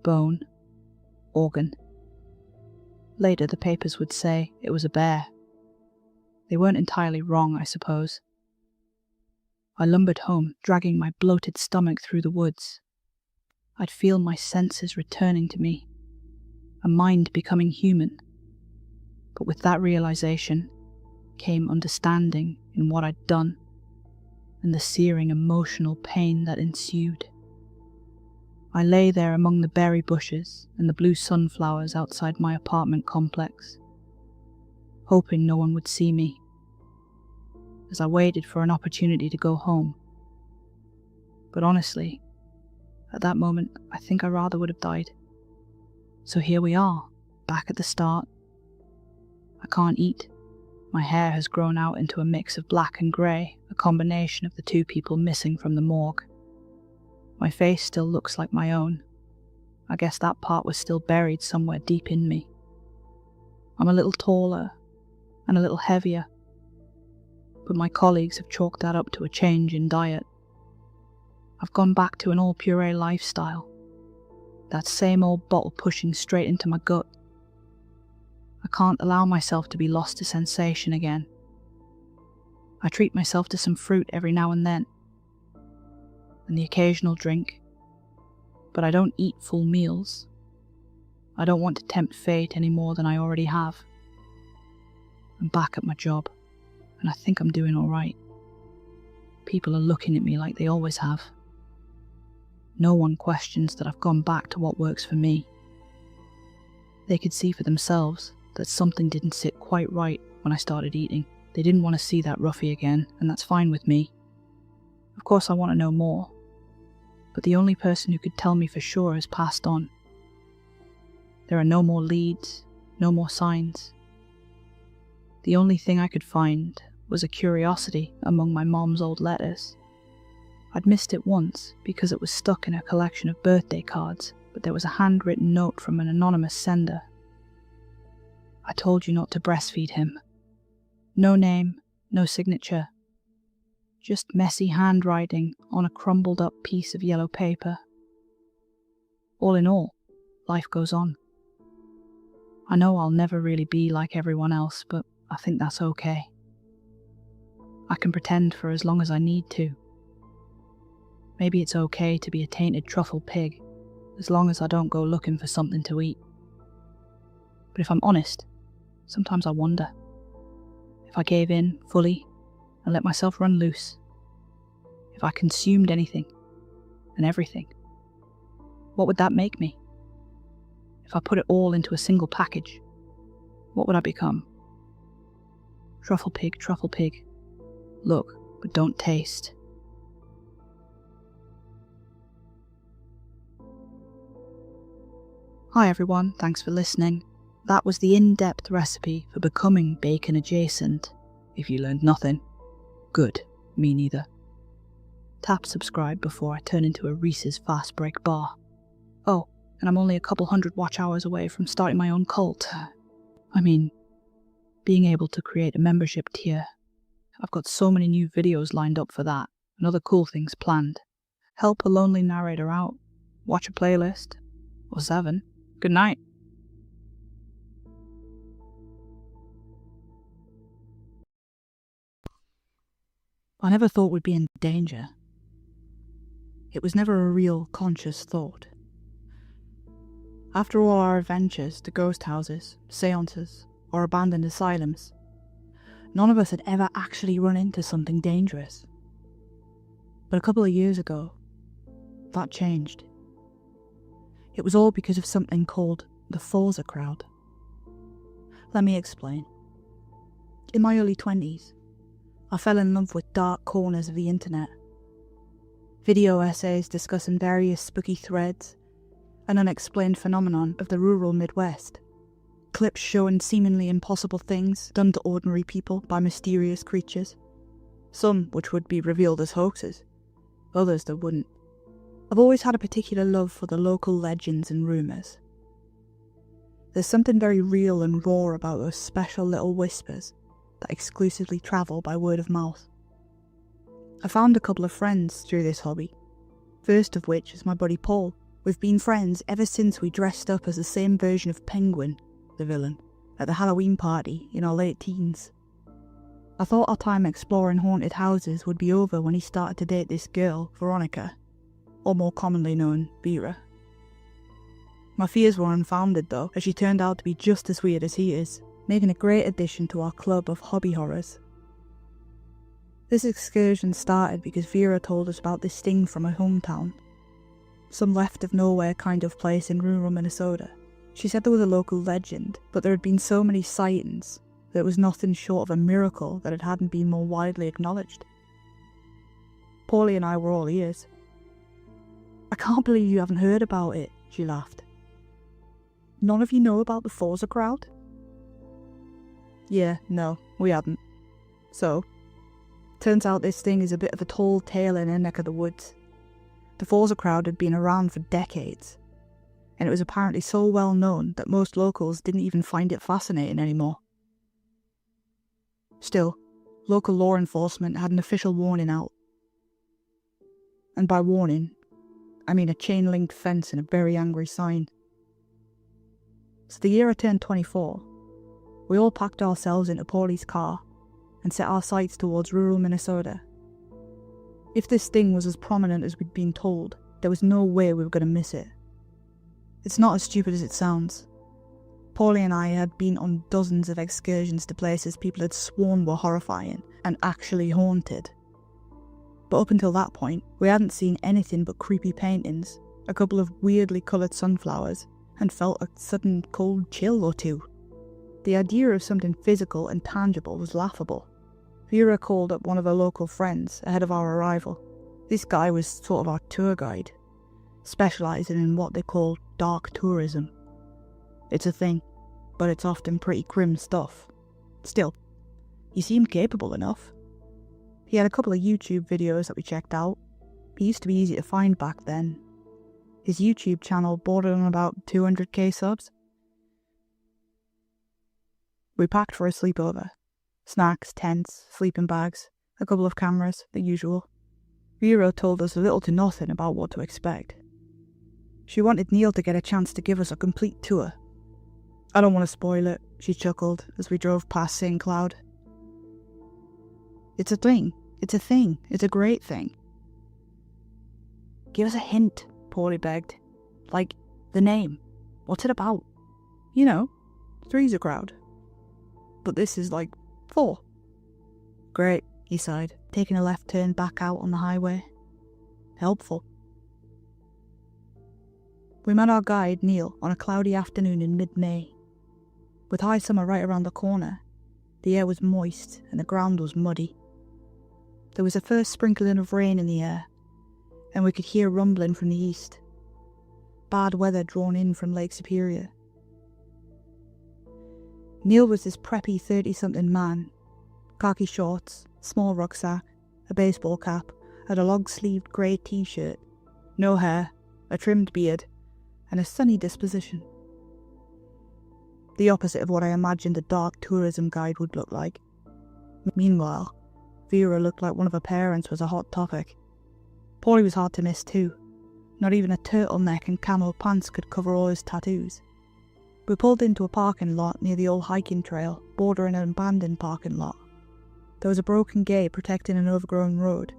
bone, organ. Later the papers would say it was a bear. They weren't entirely wrong, I suppose. I lumbered home, dragging my bloated stomach through the woods. I'd feel my senses returning to me, a mind becoming human. But with that realization came understanding in what I'd done, and the searing emotional pain that ensued. I lay there among the berry bushes and the blue sunflowers outside my apartment complex, hoping no one would see me, as I waited for an opportunity to go home. But honestly, at that moment, I think I rather would have died. So here we are, back at the start. I can't eat. My hair has grown out into a mix of black and grey, a combination of the 2 people missing from the morgue. My face still looks like my own. I guess that part was still buried somewhere deep in me. I'm a little taller and a little heavier, but my colleagues have chalked that up to a change in diet. I've gone back to an all-puree lifestyle. That same old bottle pushing straight into my gut. I can't allow myself to be lost to sensation again. I treat myself to some fruit every now and then, and the occasional drink, but I don't eat full meals. I don't want to tempt fate any more than I already have. I'm back at my job, and I think I'm doing all right. People are looking at me like they always have. No one questions that I've gone back to what works for me. They could see for themselves that something didn't sit quite right when I started eating. They didn't want to see that roughie again, and that's fine with me. Of course I want to know more, but the only person who could tell me for sure has passed on. There are no more leads, no more signs. The only thing I could find was a curiosity among my mom's old letters. I'd missed it once because it was stuck in a collection of birthday cards, but there was a handwritten note from an anonymous sender. I told you not to breastfeed him. No name, no signature. Just messy handwriting on a crumbled up piece of yellow paper. All in all, life goes on. I know I'll never really be like everyone else, but I think that's okay. I can pretend for as long as I need to. Maybe it's okay to be a tainted truffle pig, as long as I don't go looking for something to eat. But if I'm honest, sometimes I wonder. If I gave in fully and let myself run loose, if I consumed anything and everything, what would that make me? If I put it all into a single package, what would I become? Truffle pig, look, but don't taste. Hi everyone, thanks for listening. That was the in-depth recipe for becoming bacon adjacent. If you learned nothing, good, me neither. Tap subscribe before I turn into a Reese's fast break bar. Oh, and I'm only a couple hundred watch hours away from starting my own cult. I mean, being able to create a membership tier. I've got so many new videos lined up for that, and other cool things planned. Help a lonely narrator out, watch a playlist, or 7. Good night. I never thought we'd be in danger. It was never a real, conscious thought. After all our adventures to ghost houses, seances, or abandoned asylums, none of us had ever actually run into something dangerous. But a couple of years ago, that changed. It was all because of something called the Forza crowd. Let me explain. In my early 20s, I fell in love with dark corners of the internet. Video essays discussing various spooky threads, an unexplained phenomenon of the rural Midwest. Clips showing seemingly impossible things done to ordinary people by mysterious creatures. Some which would be revealed as hoaxes, others that wouldn't. I've always had a particular love for the local legends and rumours. There's something very real and raw about those special little whispers that exclusively travel by word of mouth. I found a couple of friends through this hobby, first of which is my buddy Paul. We've been friends ever since we dressed up as the same version of Penguin, the villain, at the Halloween party in our late teens. I thought our time exploring haunted houses would be over when he started to date this girl, Veronica, or more commonly known, Vera. My fears were unfounded though, as she turned out to be just as weird as he is, making a great addition to our club of hobby horrors. This excursion started because Vera told us about this thing from her hometown, some left-of-nowhere kind of place in rural Minnesota. She said there was a local legend, but there had been so many sightings that it was nothing short of a miracle that it hadn't been more widely acknowledged. Paulie and I were all ears. "I can't believe you haven't heard about it," she laughed. "None of you know about the Forza crowd?" Yeah, no, we hadn't. So, turns out this thing is a bit of a tall tale in her neck of the woods. The Forza crowd had been around for decades, and it was apparently so well known that most locals didn't even find it fascinating anymore. Still, Local law enforcement had an official warning out. And by warning, I mean a chain-link fence and a very angry sign. So the year I turned 24, we all packed ourselves into Paulie's car and set our sights towards rural Minnesota. If this thing was as prominent as we'd been told, there was no way we were going to miss it. It's not as stupid as it sounds. Paulie and I had been on dozens of excursions to places people had sworn were horrifying and actually haunted. But up until that point, we hadn't seen anything but creepy paintings, a couple of weirdly coloured sunflowers, and felt a sudden cold chill or two. The idea of something physical and tangible was laughable. Vera called up one of her local friends ahead of our arrival. This guy was sort of our tour guide, specialising in what they call dark tourism. It's a thing, but it's often pretty grim stuff. Still, he seemed capable enough. He had a couple of YouTube videos that we checked out. He used to be easy to find back then. His YouTube channel bordered on about 200k subs. We packed for a sleepover. Snacks, tents, sleeping bags, a couple of cameras, the usual. Vera told us little to nothing about what to expect. She wanted Neil to get a chance to give us a complete tour. I don't want to spoil it, she chuckled as we drove past St. Cloud. It's a thing. It's a thing. It's a great thing. Give us a hint, Paulie begged. Like, the name. What's it about? You know, 3's a crowd. But this is like 4. Great, he sighed, taking a left turn back out on the highway. Helpful. We met our guide, Neil, on a cloudy afternoon in mid-May. With high summer right around the corner, the air was moist and the ground was muddy. There was a first sprinkling of rain in the air, and we could hear rumbling from the east. Bad weather drawn in from Lake Superior. Neil was this preppy 30-something man. Khaki shorts, small rucksack, a baseball cap, and a long-sleeved grey t-shirt. No hair, a trimmed beard, and a sunny disposition. The opposite of what I imagined a dark tourism guide would look like. Meanwhile, Vera looked like one of her parents was a hot topic. Paulie was hard to miss too. Not even a turtleneck and camo pants could cover all his tattoos. We pulled into a parking lot near the old hiking trail, bordering an abandoned parking lot. There was a broken gate protecting an overgrown road.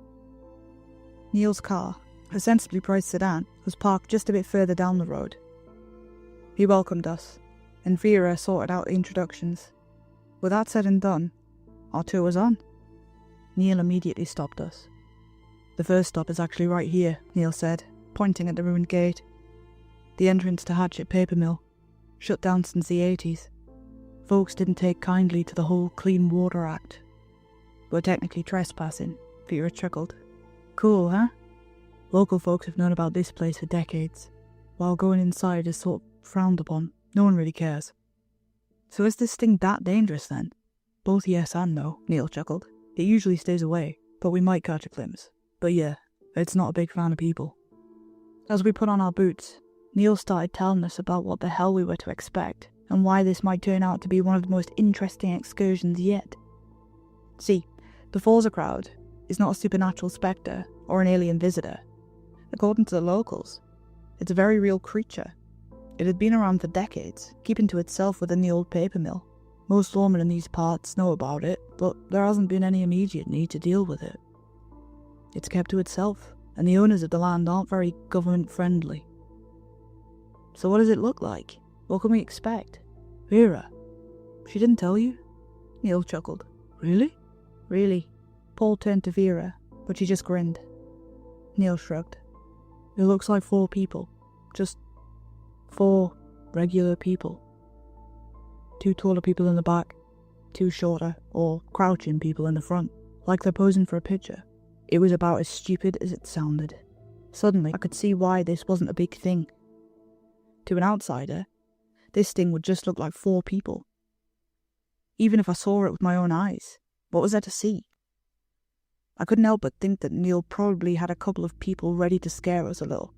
Neil's car, a sensibly priced sedan, was parked just a bit further down the road. He welcomed us, and Vera sorted out the introductions. With that said and done, our tour was on. Neil immediately stopped us. The first stop is actually right here, Neil said, pointing at the ruined gate. The entrance to Hatchet Paper Mill, shut down since the 80s. Folks didn't take kindly to the whole Clean Water Act. We're technically trespassing, Vera chuckled. Cool, huh? Local folks have known about this place for decades, while going inside is sort of frowned upon. No one really cares. So is this thing that dangerous then? Both yes and no, Neil chuckled. It usually stays away, but we might catch a glimpse. But yeah, it's not a big fan of people. As we put on our boots, Neil started telling us about what the hell we were to expect, and why this might turn out to be one of the most interesting excursions yet. See, the Forza crowd is not a supernatural spectre or an alien visitor. According to the locals, it's a very real creature. It had been around for decades, keeping to itself within the old paper mill. Most lawmen in these parts know about it, but there hasn't been any immediate need to deal with it. It's kept to itself, and the owners of the land aren't very government-friendly. So what does it look like? What can we expect? Vera, she didn't tell you? Neil chuckled. Really? Really. Paul turned to Vera, but she just grinned. Neil shrugged. It looks like 4 people. Just 4 regular people. 2 taller people in the back, 2 shorter or crouching people in the front, like they're posing for a picture. It was about as stupid as it sounded. Suddenly, I could see why this wasn't a big thing. To an outsider, this thing would just look like 4 people. Even if I saw it with my own eyes, what was there to see? I couldn't help but think that Neil probably had a couple of people ready to scare us a little.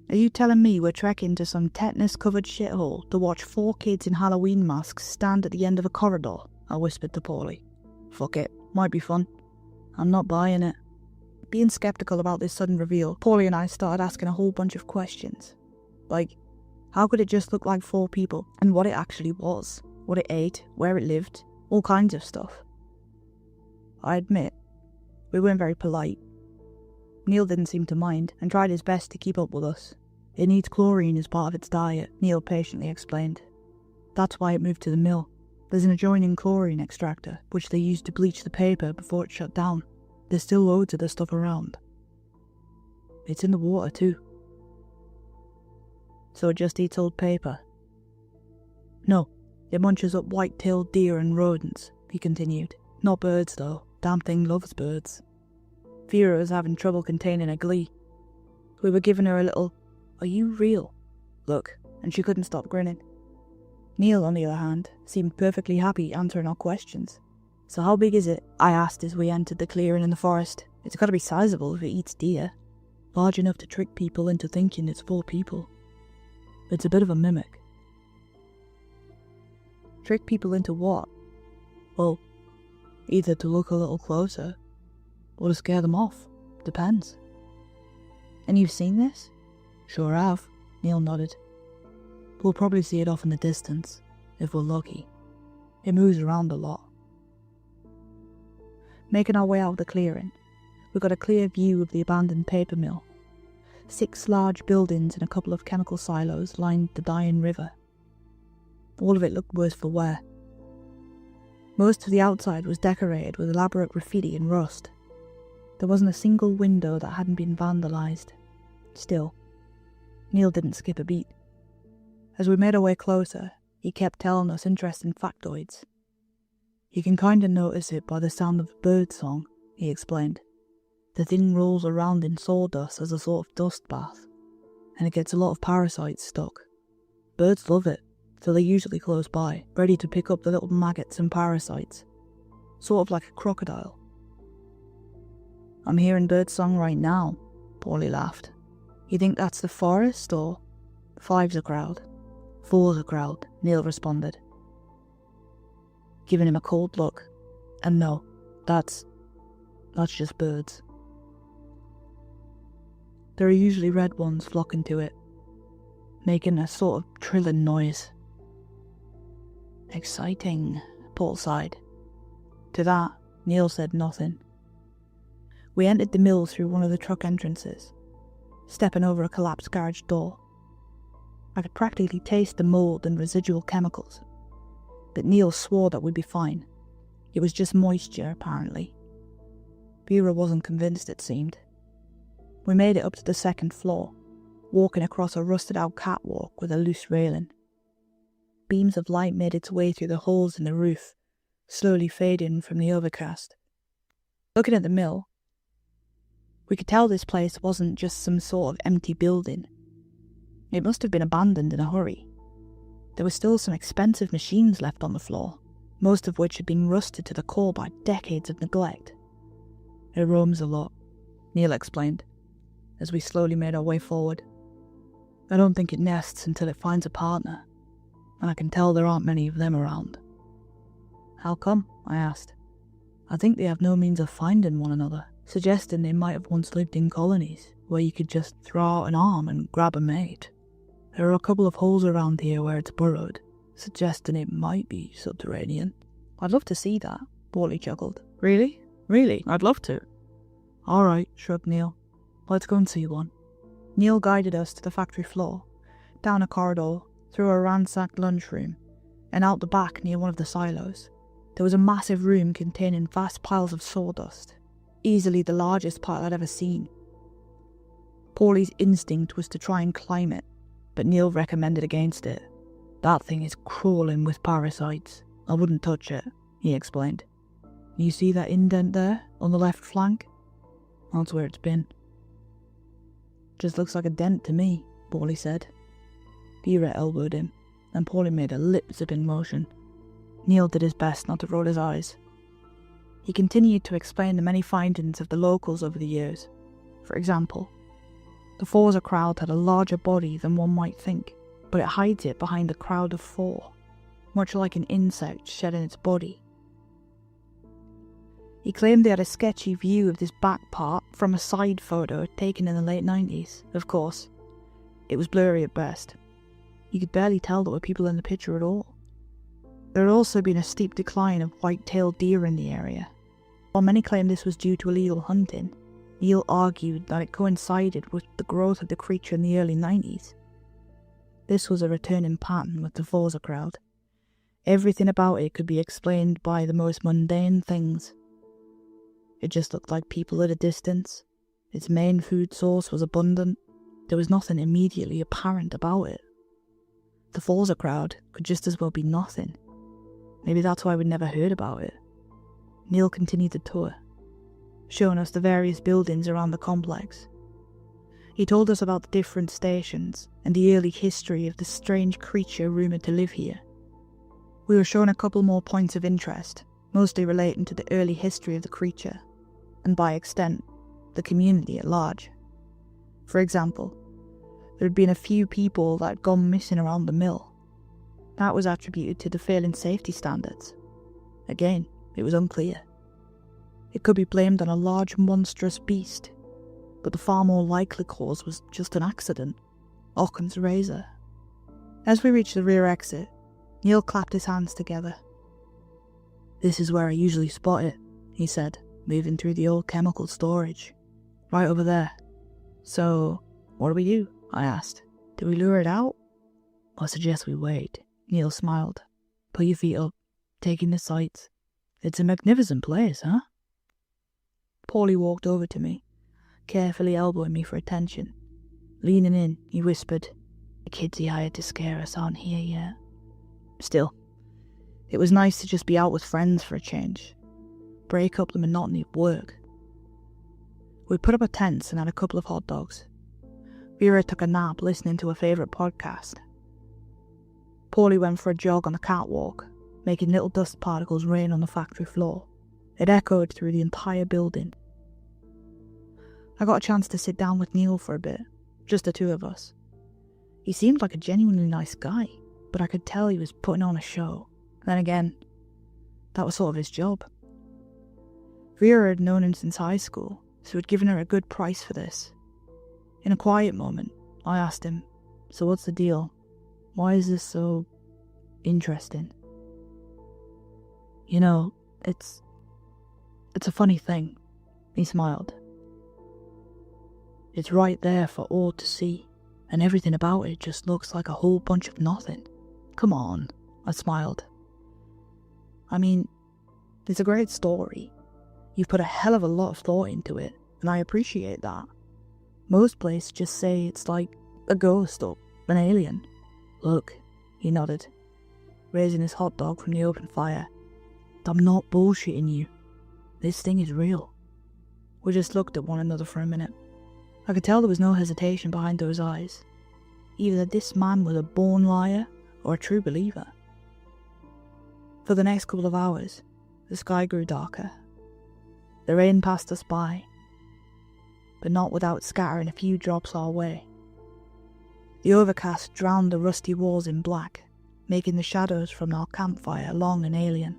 Are you telling me we're trekking to some tetanus-covered shithole to watch 4 kids in Halloween masks stand at the end of a corridor? I whispered to Paulie. Fuck it, Might be fun. I'm not buying it. Being skeptical about this sudden reveal, Paulie and I started asking a whole bunch of questions. Like, how could it just look like 4 people? And what it actually was. What it ate, where it lived, all kinds of stuff. I admit, we weren't very polite. Neil didn't seem to mind, and tried his best to keep up with us. It needs chlorine as part of its diet, Neil patiently explained. That's why it moved to the mill. There's an adjoining chlorine extractor, which they used to bleach the paper before it shut down. There's still loads of the stuff around. It's in the water too. So it just eats old paper? No, it munches up white-tailed deer and rodents, he continued. Not birds though, damn thing loves birds. Vera was having trouble containing her glee. We were giving her a little, "Are you real?" look, and she couldn't stop grinning. Neil, on the other hand, seemed perfectly happy answering our questions. "So how big is it?" I asked as we entered the clearing in the forest. "It's got to be sizable if it eats deer. Large enough to trick people into thinking it's 4 people. It's a bit of a mimic." Trick people into what? Well, either to look a little closer, or to scare them off. Depends. And you've seen this? Sure have, Neil nodded. We'll probably see it off in the distance, if we're lucky. It moves around a lot. Making our way out of the clearing, we got a clear view of the abandoned paper mill. 6 large buildings and a couple of chemical silos lined the dying river. All of it looked worse for wear. Most of the outside was decorated with elaborate graffiti and rust. There wasn't a single window that hadn't been vandalised. Still, Neil didn't skip a beat. As we made our way closer, he kept telling us interesting factoids. "You can kinda notice it by the sound of the bird song," he explained. "The thing rolls around in sawdust as a sort of dust bath, and it gets a lot of parasites stuck. Birds love it, so they're usually close by, ready to pick up the little maggots and parasites. Sort of like a crocodile." "I'm hearing birdsong right now," Paulie laughed. "You think that's the forest, or?" "5's a crowd. 4's a crowd," Neil responded, giving him a cold look. "And no, that's just birds. There are usually red ones flocking to it, making a sort of trilling noise." "Exciting," Paul sighed. To that, Neil said nothing. We entered the mill through one of the truck entrances, stepping over a collapsed garage door. I could practically taste the mould and residual chemicals, but Neil swore that we'd be fine. It was just moisture, apparently. Vera wasn't convinced, it seemed. We made it up to the 2nd floor, walking across a rusted-out catwalk with a loose railing. Beams of light made its way through the holes in the roof, slowly fading from the overcast. Looking at the mill, we could tell this place wasn't just some sort of empty building. It must have been abandoned in a hurry. There were still some expensive machines left on the floor, most of which had been rusted to the core by decades of neglect. "It roams a lot," Neil explained, as we slowly made our way forward. "I don't think it nests until it finds a partner, and I can tell there aren't many of them around." "How come?" I asked. "I think they have no means of finding one another, suggesting they might have once lived in colonies, where you could just throw out an arm and grab a mate. There are a couple of holes around here where it's burrowed, suggesting it might be subterranean." "I'd love to see that," Paulie chuckled. "Really? Really? I'd love to." "Alright," shrugged Neil. "Let's go and see one." Neil guided us to the factory floor, down a corridor, through a ransacked lunchroom, and out the back near one of the silos. There was a massive room containing vast piles of sawdust, easily the largest pile I'd ever seen. Paulie's instinct was to try and climb it, but Neil recommended against it. "That thing is crawling with parasites. I wouldn't touch it," he explained. "You see that indent there, on the left flank? That's where it's been." "Just looks like a dent to me," Paulie said. Vera elbowed him, and Paulie made a lip-zipping motion. Neil did his best not to roll his eyes. He continued to explain the many findings of the locals over the years. For example, the Forza crowd had a larger body than one might think, but it hides it behind a crowd of 4, much like an insect shedding its body. He claimed they had a sketchy view of this back part from a side photo taken in the late 90s. Of course, it was blurry at best. You could barely tell there were people in the picture at all. There had also been a steep decline of white-tailed deer in the area. While many claimed this was due to illegal hunting, Neil argued that it coincided with the growth of the creature in the early 90s. This was a returning pattern with the Forza crowd. Everything about it could be explained by the most mundane things. It just looked like people at a distance. Its main food source was abundant. There was nothing immediately apparent about it. The Forza crowd could just as well be nothing. Maybe that's why we'd never heard about it. Neil continued the tour, showing us the various buildings around the complex. He told us about the different stations and the early history of the strange creature rumoured to live here. We were shown a couple more points of interest, mostly relating to the early history of the creature, and by extent, the community at large. For example, there had been a few people that had gone missing around the mill. That was attributed to the failing safety standards. Again, it was unclear. It could be blamed on a large monstrous beast, but the far more likely cause was just an accident. Occam's razor. As we reached the rear exit, Neil clapped his hands together. "This is where I usually spot it," he said, moving through the old chemical storage. "Right over there." "So, what do we do?" I asked. "Do we lure it out?" "I suggest we wait." Neil smiled. "Put your feet up, taking the sights. It's a magnificent place, huh?" Paulie walked over to me, carefully elbowing me for attention. Leaning in, he whispered, "The kids he hired to scare us aren't here yet." Still, it was nice to just be out with friends for a change. Break up the monotony of work. We put up our tents and had a couple of hot dogs. Vera took a nap listening to her favourite podcast. Paulie went for a jog on the catwalk, making little dust particles rain on the factory floor. It echoed through the entire building. I got a chance to sit down with Neil for a bit, just the two of us. He seemed like a genuinely nice guy, but I could tell he was putting on a show. Then again, that was sort of his job. Vera had known him since high school, so had given her a good price for this. In a quiet moment, I asked him, "So what's the deal? Why is this so interesting?" "You know, it's a funny thing," he smiled. "It's right there for all to see, and everything about it just looks like a whole bunch of nothing." "Come on," I smiled. "I mean, it's a great story. You've put a hell of a lot of thought into it, and I appreciate that. Most places just say it's like a ghost or an alien." "Look," he nodded, raising his hot dog from the open fire. "I'm not bullshitting you. This thing is real." We just looked at one another for a minute. I could tell there was no hesitation behind those eyes. Either this man was a born liar or a true believer. For the next couple of hours, the sky grew darker. The rain passed us by, but not without scattering a few drops our way. The overcast drowned the rusty walls in black, making the shadows from our campfire long and alien.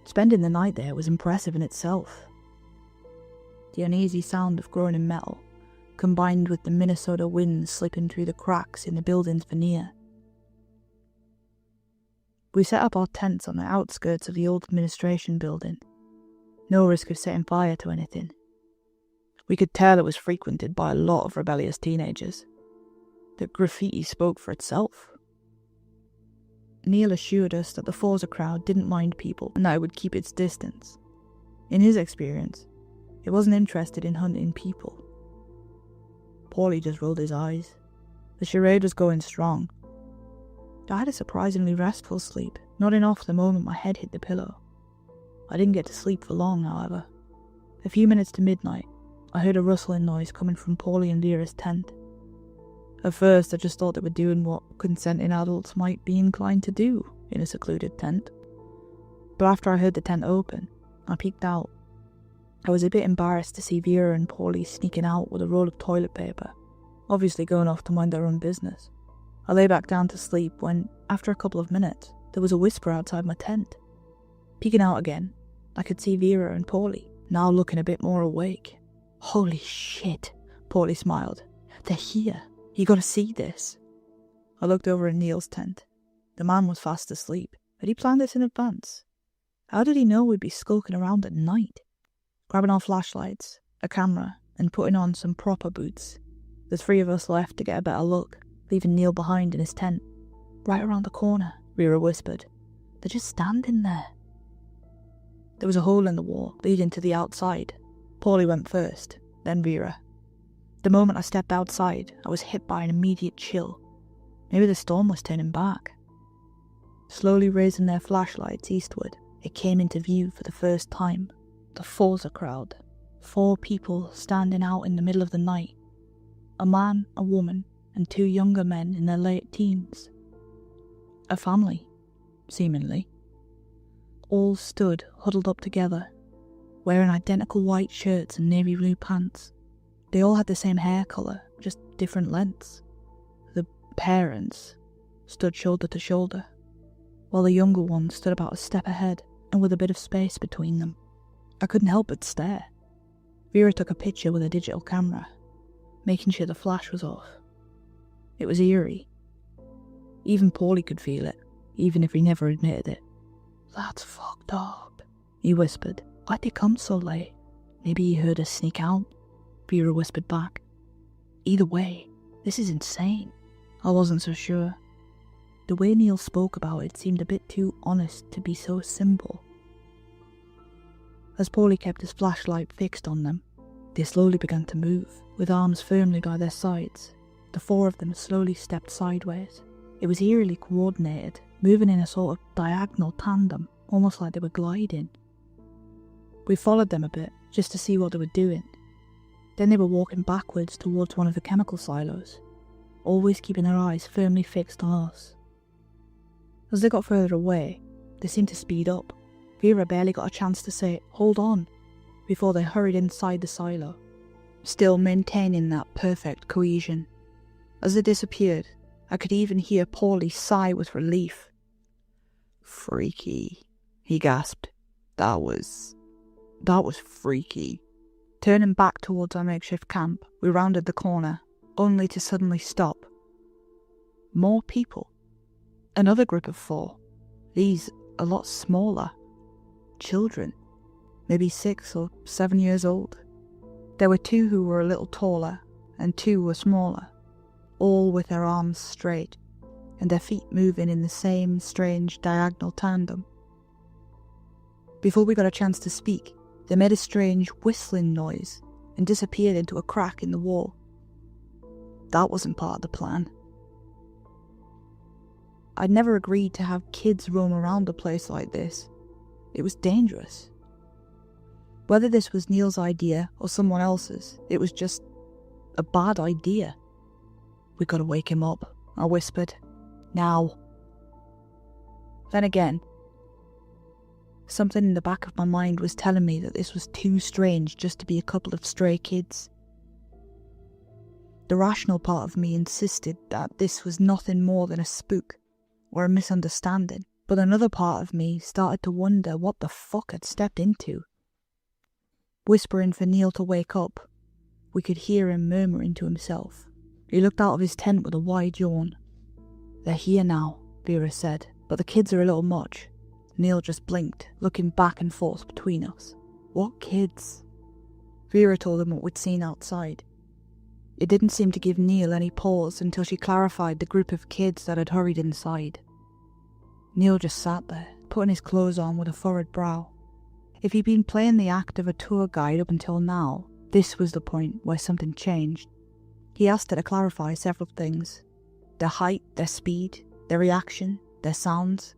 Spending the night there was impressive in itself. The uneasy sound of groaning metal, combined with the Minnesota wind slipping through the cracks in the building's veneer. We set up our tents on the outskirts of the old administration building. No risk of setting fire to anything. We could tell it was frequented by a lot of rebellious teenagers. The graffiti spoke for itself. Neil assured us that the Forza crowd didn't mind people and that it would keep its distance. In his experience, it wasn't interested in hunting people. Paulie just rolled his eyes. The charade was going strong. I had a surprisingly restful sleep, nodding off the moment my head hit the pillow. I didn't get to sleep for long, however. A few minutes to midnight, I heard a rustling noise coming from Paulie and Vera's tent. At first, I just thought they were doing what consenting adults might be inclined to do in a secluded tent. But after I heard the tent open, I peeked out. I was a bit embarrassed to see Vera and Paulie sneaking out with a roll of toilet paper, obviously going off to mind their own business. I lay back down to sleep when, after a couple of minutes, there was a whisper outside my tent. Peeking out again, I could see Vera and Paulie, now looking a bit more awake. Holy shit, Paulie smiled. They're here. You gotta see this. I looked over in Neil's tent. The man was fast asleep. Had he planned this in advance? How did he know we'd be skulking around at night? Grabbing our flashlights, a camera, and putting on some proper boots, the three of us left to get a better look, leaving Neil behind in his tent. Right around the corner, Vera whispered. They're just standing there. There was a hole in the wall leading to the outside. Paulie went first, then Vera. The moment I stepped outside, I was hit by an immediate chill. Maybe the storm was turning back. Slowly raising their flashlights eastward, it came into view for the first time. The Forza crowd. 4 people standing out in the middle of the night. A man, a woman, and 2 younger men in their late teens. A family, seemingly. All stood huddled up together, wearing identical white shirts and navy blue pants. They all had the same hair colour, just different lengths. The parents stood shoulder to shoulder, while the younger one stood about a step ahead and with a bit of space between them. I couldn't help but stare. Vera took a picture with a digital camera, making sure the flash was off. It was eerie. Even Paulie could feel it, even if he never admitted it. That's fucked up, he whispered. Why'd they come so late? Maybe he heard us sneak out, Vera whispered back. Either way, this is insane. I wasn't so sure. The way Neil spoke about it seemed a bit too honest to be so simple. As Paulie kept his flashlight fixed on them, they slowly began to move, with arms firmly by their sides. The 4 of them slowly stepped sideways. It was eerily coordinated, moving in a sort of diagonal tandem, almost like they were gliding. We followed them a bit, just to see what they were doing. Then they were walking backwards towards one of the chemical silos, always keeping their eyes firmly fixed on us. As they got further away, they seemed to speed up. Vera barely got a chance to say, "Hold on," before they hurried inside the silo, still maintaining that perfect cohesion. As they disappeared, I could even hear Paulie sigh with relief. "Freaky," he gasped. That was freaky. Turning back towards our makeshift camp, we rounded the corner, only to suddenly stop. More people. Another group of 4. These a lot smaller. Children. Maybe 6 or 7 years old. There were 2 who were a little taller, and 2 were smaller, all with their arms straight, and their feet moving in the same strange diagonal tandem. Before we got a chance to speak, they made a strange whistling noise and disappeared into a crack in the wall. That wasn't part of the plan. I'd never agreed to have kids roam around a place like this. It was dangerous. Whether this was Neil's idea or someone else's, it was just a bad idea. "We gotta wake him up," I whispered. "Now." Then again, something in the back of my mind was telling me that this was too strange just to be a couple of stray kids. The rational part of me insisted that this was nothing more than a spook or a misunderstanding, but another part of me started to wonder what the fuck I'd stepped into. Whispering for Neil to wake up, we could hear him murmuring to himself. He looked out of his tent with a wide yawn. "They're here now," Vera said, "but the kids are a little much." Neil just blinked, looking back and forth between us. "What kids?" Vera told him what we'd seen outside. It didn't seem to give Neil any pause until she clarified the group of kids that had hurried inside. Neil just sat there, putting his clothes on with a furrowed brow. If he'd been playing the act of a tour guide up until now, this was the point where something changed. He asked her to clarify several things. Their height, their speed, their reaction, their sounds.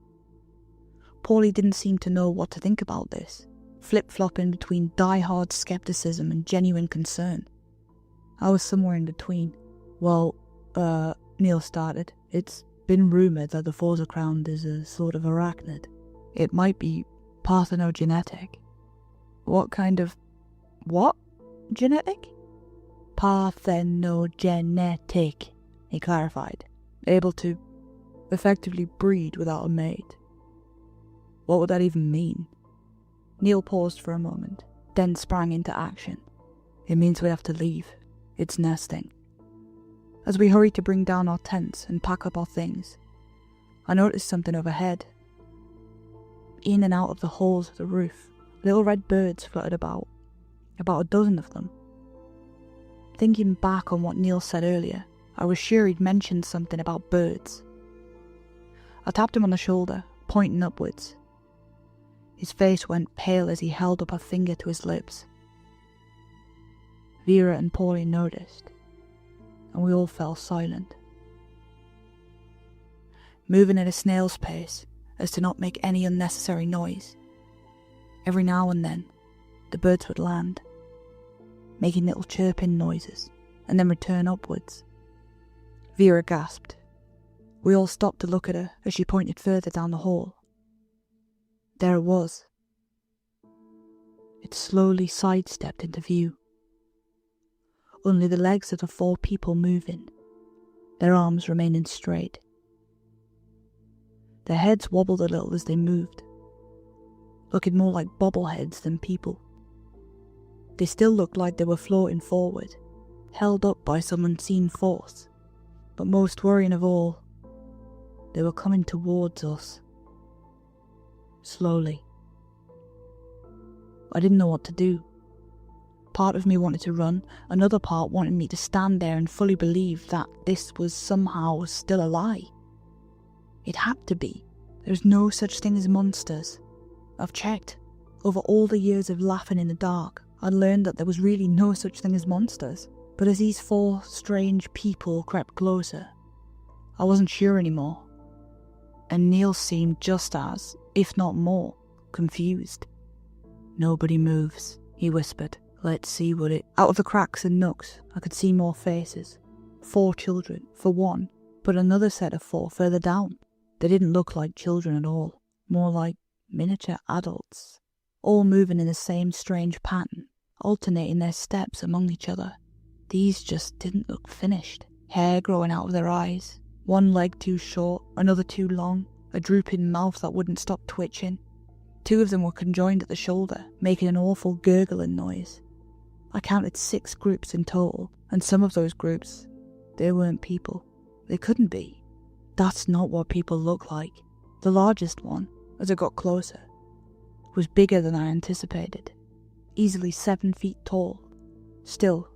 Paulie didn't seem to know what to think about this, flip-flopping between die-hard skepticism and genuine concern. I was somewhere in between. "Well, Neil started. It's been rumoured that the Forza Crown is a sort of arachnid. It might be parthenogenetic." "What kind of... what? Genetic?" "Parthenogenetic," he clarified. "Able to effectively breed without a mate." What would that even mean? Neil paused for a moment, then sprang into action. It means we have to leave. It's nesting. As we hurried to bring down our tents and pack up our things, I noticed something overhead. In and out of the holes of the roof, little red birds fluttered about a dozen of them. Thinking back on what Neil said earlier, I was sure he'd mentioned something about birds. I tapped him on the shoulder, pointing upwards. His face went pale as he held up a finger to his lips. Vera and Paulie noticed, and we all fell silent. Moving at a snail's pace, as to not make any unnecessary noise. Every now and then, the birds would land, making little chirping noises, and then return upwards. Vera gasped. We all stopped to look at her as she pointed further down the hall. There it was. It slowly sidestepped into view. Only the legs of the 4 people moving, their arms remaining straight. Their heads wobbled a little as they moved, looking more like bobbleheads than people. They still looked like they were floating forward, held up by some unseen force. But most worrying of all, they were coming towards us. Slowly. I didn't know what to do. Part of me wanted to run, another part wanted me to stand there and fully believe that this was somehow still a lie. It had to be. There's no such thing as monsters. I've checked. Over all the years of laughing in the dark, I'd learned that there was really no such thing as monsters. But as these 4 strange people crept closer, I wasn't sure anymore. And Neil seemed just as, if not more, confused. "Nobody moves," he whispered. "Let's see what it..." Out of the cracks and nooks, I could see more faces. 4 children, for one, but another set of 4 further down. They didn't look like children at all, more like miniature adults, all moving in the same strange pattern, alternating their steps among each other. These just didn't look finished. Hair growing out of their eyes, one leg too short, another too long, a drooping mouth that wouldn't stop twitching. 2 of them were conjoined at the shoulder, making an awful gurgling noise. I counted 6 groups in total, and some of those groups, they weren't people. They couldn't be. That's not what people look like. The largest one, as I got closer, was bigger than I anticipated, easily 7 feet tall. Still,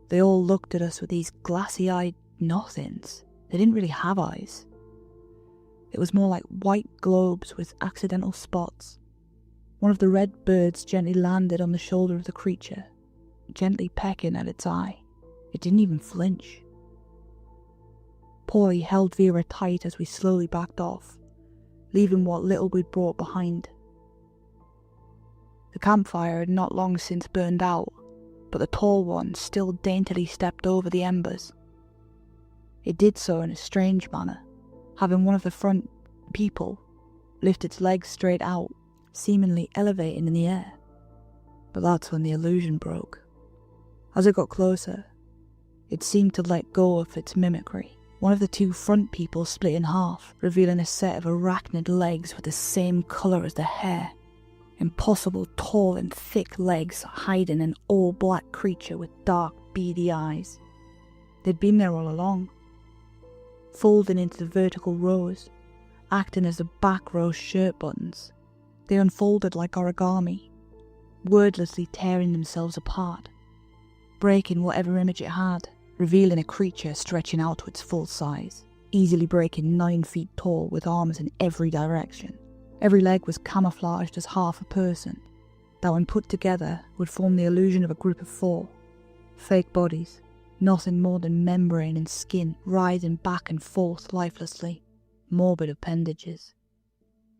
they all looked at us with these glassy-eyed nothings. They didn't really have eyes. It was more like white globes with accidental spots. One of the red birds gently landed on the shoulder of the creature, gently pecking at its eye. It didn't even flinch. Paulie held Vera tight as we slowly backed off, leaving what little we'd brought behind. The campfire had not long since burned out, but the tall one still daintily stepped over the embers. It did so in a strange manner, having one of the front people lift its legs straight out, seemingly elevating in the air. But that's when the illusion broke. As it got closer, it seemed to let go of its mimicry. One of the 2 front people split in half, revealing a set of arachnid legs with the same colour as the hair. Impossible tall and thick legs hiding an all-black creature with dark, beady eyes. They'd been there all along, folding into the vertical rows, acting as the back row shirt buttons. They unfolded like origami, wordlessly tearing themselves apart, breaking whatever image it had, revealing a creature stretching out to its full size, easily breaking 9 feet tall with arms in every direction. Every leg was camouflaged as half a person, that when put together would form the illusion of a group of 4. Fake bodies, nothing more than membrane and skin writhing back and forth lifelessly. Morbid appendages.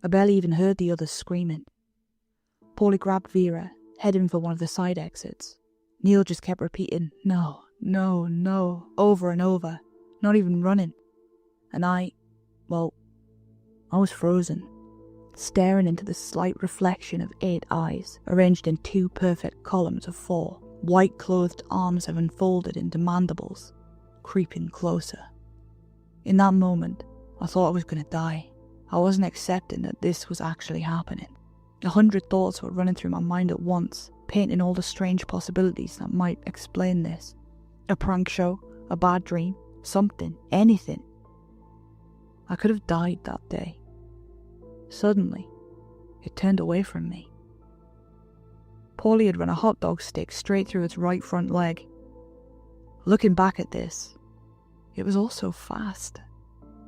I barely even heard the others screaming. Paulie grabbed Vera, heading for one of the side exits. Neil just kept repeating, "No, no, no," over and over, not even running. And I was frozen, staring into the slight reflection of 8 eyes, arranged in 2 perfect columns of 4. White-clothed arms have unfolded into mandibles, creeping closer. In that moment, I thought I was going to die. I wasn't accepting that this was actually happening. 100 thoughts were running through my mind at once, painting all the strange possibilities that might explain this. A prank show, a bad dream, something, anything. I could have died that day. Suddenly, it turned away from me. Paulie had run a hot dog stick straight through its right front leg. Looking back at this, it was all so fast.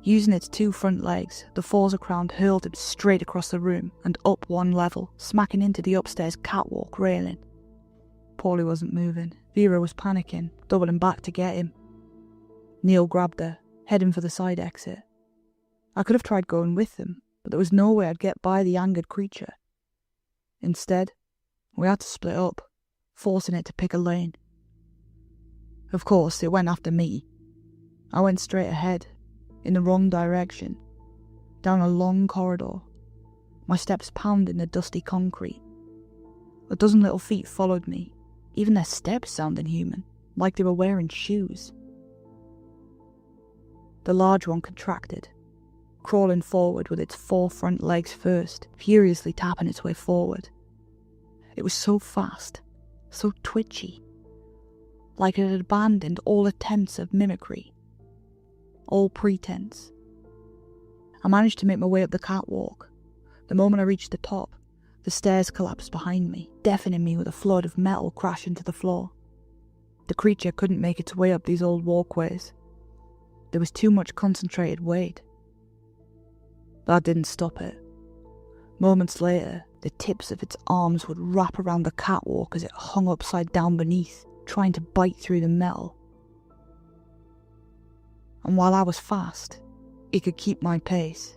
Using its 2 front legs, the Forza Crown hurled him straight across the room and up 1 level, smacking into the upstairs catwalk railing. Paulie wasn't moving. Vera was panicking, doubling back to get him. Neil grabbed her, heading for the side exit. I could have tried going with them, but there was no way I'd get by the angered creature. Instead, we had to split up, forcing it to pick a lane. Of course, it went after me. I went straight ahead, in the wrong direction, down a long corridor, my steps pounding the dusty concrete. A dozen little feet followed me, even their steps sounding human, like they were wearing shoes. The large one contracted, crawling forward with its 4 front legs first, furiously tapping its way forward. It was so fast, so twitchy, like it had abandoned all attempts of mimicry, all pretense. I managed to make my way up the catwalk. The moment I reached the top, the stairs collapsed behind me, deafening me with a flood of metal crashing to the floor. The creature couldn't make its way up these old walkways. There was too much concentrated weight. That didn't stop it. Moments later, the tips of its arms would wrap around the catwalk as it hung upside down beneath, trying to bite through the metal. And while I was fast, it could keep my pace.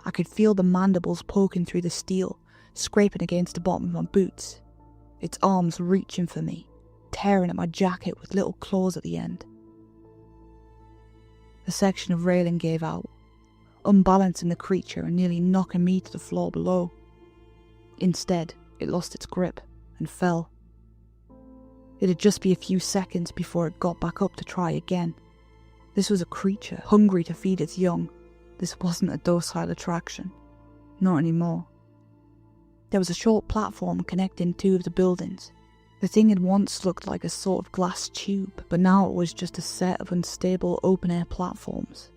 I could feel the mandibles poking through the steel, scraping against the bottom of my boots, its arms reaching for me, tearing at my jacket with little claws at the end. A section of railing gave out, unbalancing the creature and nearly knocking me to the floor below. Instead, it lost its grip and fell. It'd just be a few seconds before it got back up to try again. This was a creature hungry to feed its young. This wasn't a docile attraction. Not anymore. There was a short platform connecting 2 of the buildings. The thing had once looked like a sort of glass tube, but now it was just a set of unstable open-air platforms.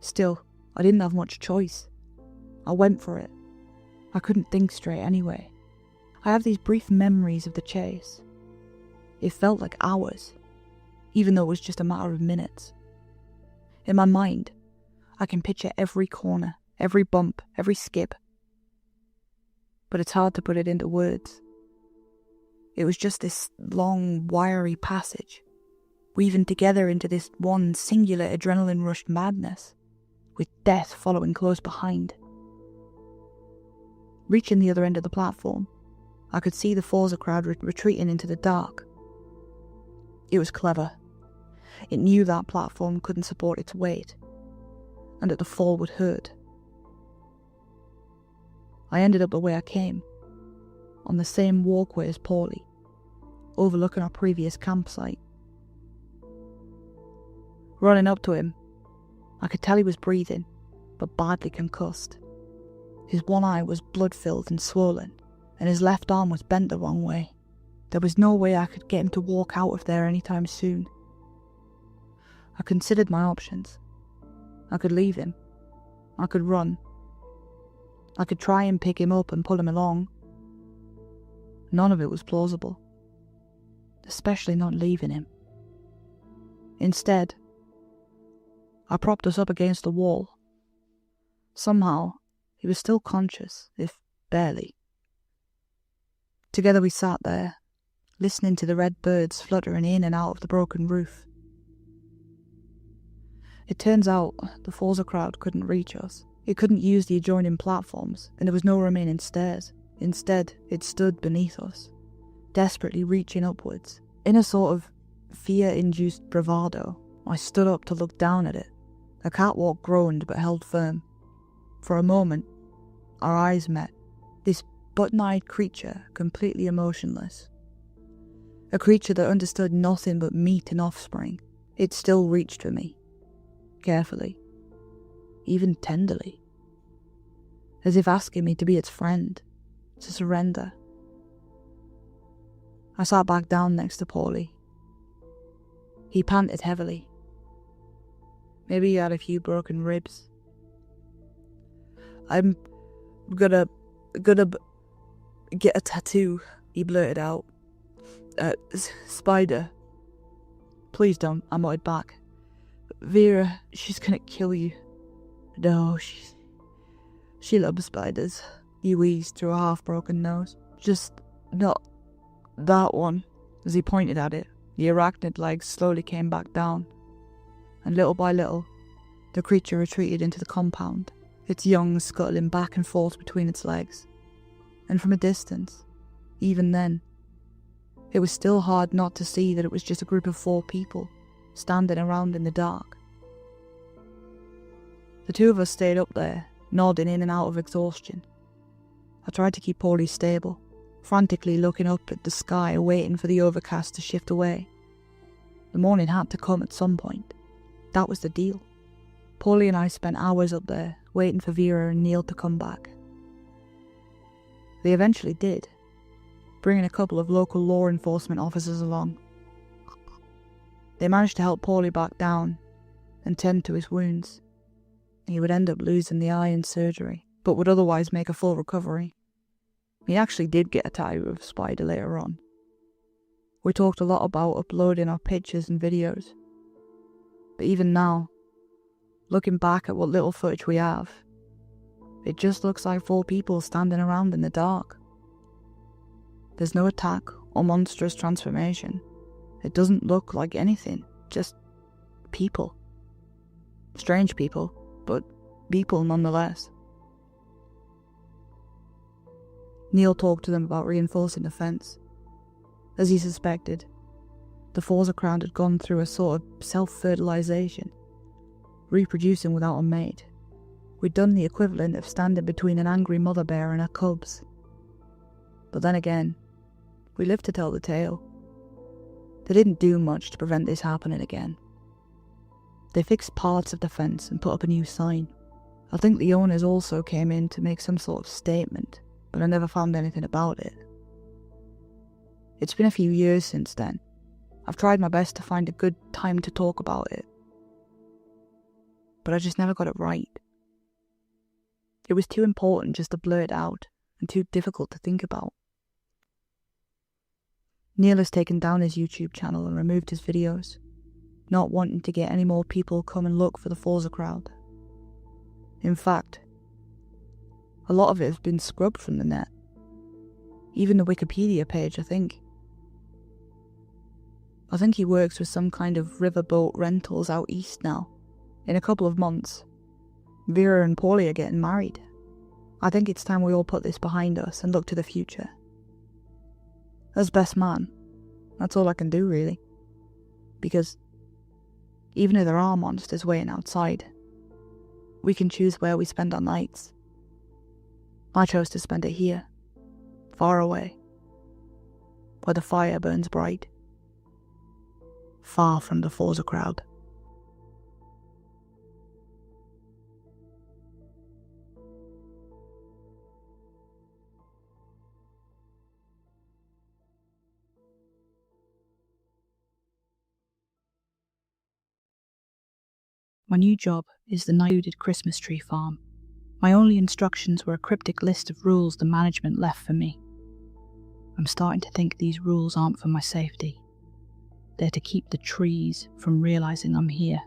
Still, I didn't have much choice. I went for it. I couldn't think straight anyway. I have these brief memories of the chase. It felt like hours, even though it was just a matter of minutes. In my mind, I can picture every corner, every bump, every skip. But it's hard to put it into words. It was just this long, wiry passage, weaving together into this one singular adrenaline-rushed madness, with death following close behind. Reaching the other end of the platform, I could see the Forza crowd retreating into the dark. It was clever. It knew that platform couldn't support its weight, and that the fall would hurt. I ended up the way I came, on the same walkway as Paulie, overlooking our previous campsite. Running up to him, I could tell he was breathing, but badly concussed. His one eye was blood-filled and swollen, and his left arm was bent the wrong way. There was no way I could get him to walk out of there anytime soon. I considered my options. I could leave him. I could run. I could try and pick him up and pull him along. None of it was plausible, especially not leaving him. Instead, I propped us up against the wall. Somehow, he was still conscious, if barely. Together we sat there, listening to the red birds fluttering in and out of the broken roof. It turns out the Forza crowd couldn't reach us. It couldn't use the adjoining platforms, and there was no remaining stairs. Instead, it stood beneath us, desperately reaching upwards. In a sort of fear-induced bravado, I stood up to look down at it. The catwalk groaned but held firm. For a moment, our eyes met. This button-eyed creature, completely emotionless. A creature that understood nothing but meat and offspring. It still reached for me. Carefully. Even tenderly. As if asking me to be its friend. to surrender. I sat back down next to Paulie. He panted heavily. Maybe he had a few broken ribs. I'm gonna get a tattoo, he blurted out. Spider. Please don't, I muttered back. Vera, she's gonna kill you. No, she loves spiders. He wheezed through a half-broken nose. Just not that one. As he pointed at it, the arachnid legs slowly came back down, and little by little, the creature retreated into the compound, its young scuttling back and forth between its legs. And from a distance, even then, it was still hard not to see that it was just a group of 4 people, standing around in the dark. The 2 of us stayed up there, nodding in and out of exhaustion. I tried to keep Paulie stable, frantically looking up at the sky, waiting for the overcast to shift away. The morning had to come at some point. That was the deal. Paulie and I spent hours up there, waiting for Vera and Neil to come back. They eventually did, bringing a couple of local law enforcement officers along. They managed to help Paulie back down and tend to his wounds. He would end up losing the eye in surgery, but would otherwise make a full recovery. He actually did get a tattoo of a spider later on. We talked a lot about uploading our pictures and videos. But even now, looking back at what little footage we have, it just looks like 4 people standing around in the dark. There's no attack or monstrous transformation. It doesn't look like anything, just people. Strange people, but people nonetheless. Neil talked to them about reinforcing the fence. As he suspected, the Forza crowd had gone through a sort of self-fertilization, reproducing without a mate. We'd done the equivalent of standing between an angry mother bear and her cubs. But then again, we lived to tell the tale. They didn't do much to prevent this happening again. They fixed parts of the fence and put up a new sign. I think the owners also came in to make some sort of statement, but I never found anything about it. It's been a few years since then. I've tried my best to find a good time to talk about it, but I just never got it right. It was too important just to blur it out, and too difficult to think about. Neil has taken down his YouTube channel and removed his videos, not wanting to get any more people come and look for the Forza crowd. In fact, a lot of it has been scrubbed from the net. Even the Wikipedia page, I think. I think he works with some kind of riverboat rentals out east now. In a couple of months, Vera and Paulie are getting married. I think it's time we all put this behind us and look to the future. As best man, that's all I can do really. Because even if there are monsters waiting outside, we can choose where we spend our nights. I chose to spend it here, far away, where the fire burns bright, far from the Forza crowd. My new job is the night-ooded Christmas tree farm. My only instructions were a cryptic list of rules the management left for me. I'm starting to think these rules aren't for my safety. They're to keep the trees from realizing I'm here.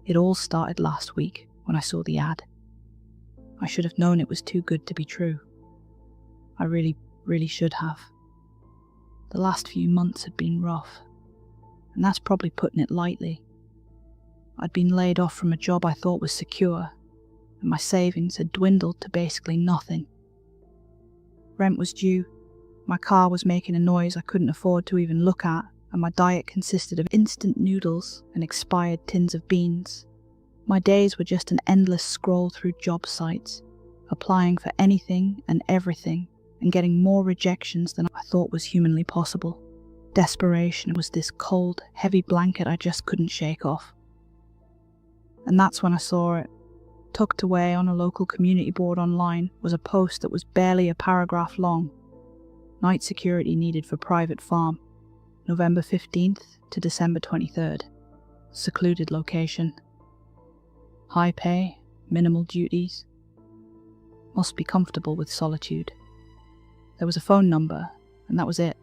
It all started last week when I saw the ad. I should have known it was too good to be true. I really should have. The last few months had been rough, and that's probably putting it lightly. I'd been laid off from a job I thought was secure, and my savings had dwindled to basically nothing. Rent was due, my car was making a noise I couldn't afford to even look at, and my diet consisted of instant noodles and expired tins of beans. My days were just an endless scroll through job sites, applying for anything and everything, and getting more rejections than I thought was humanly possible. Desperation was this cold, heavy blanket I just couldn't shake off. And that's when I saw it, Tucked away on a local community board online was a post that was barely a paragraph long. Night security needed for private farm, November 15th to December 23rd. Secluded location. High pay, minimal duties. Must be comfortable with solitude. There was a phone number, and that was it.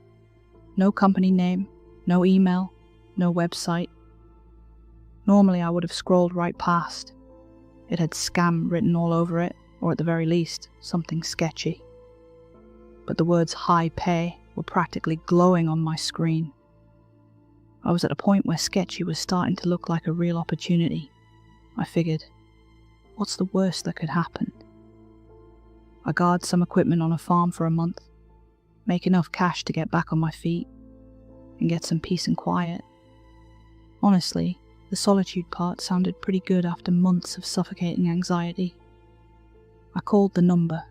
No company name, no email, no website. Normally I would have scrolled right past. It had scam written all over it, or at the very least, something sketchy. But the words high pay were practically glowing on my screen. I was at a point where sketchy was starting to look like a real opportunity. I figured, what's the worst that could happen? I guard some equipment on a farm for a month, make enough cash to get back on my feet, and get some peace and quiet. Honestly, the solitude part sounded pretty good after months of suffocating anxiety. I called the number.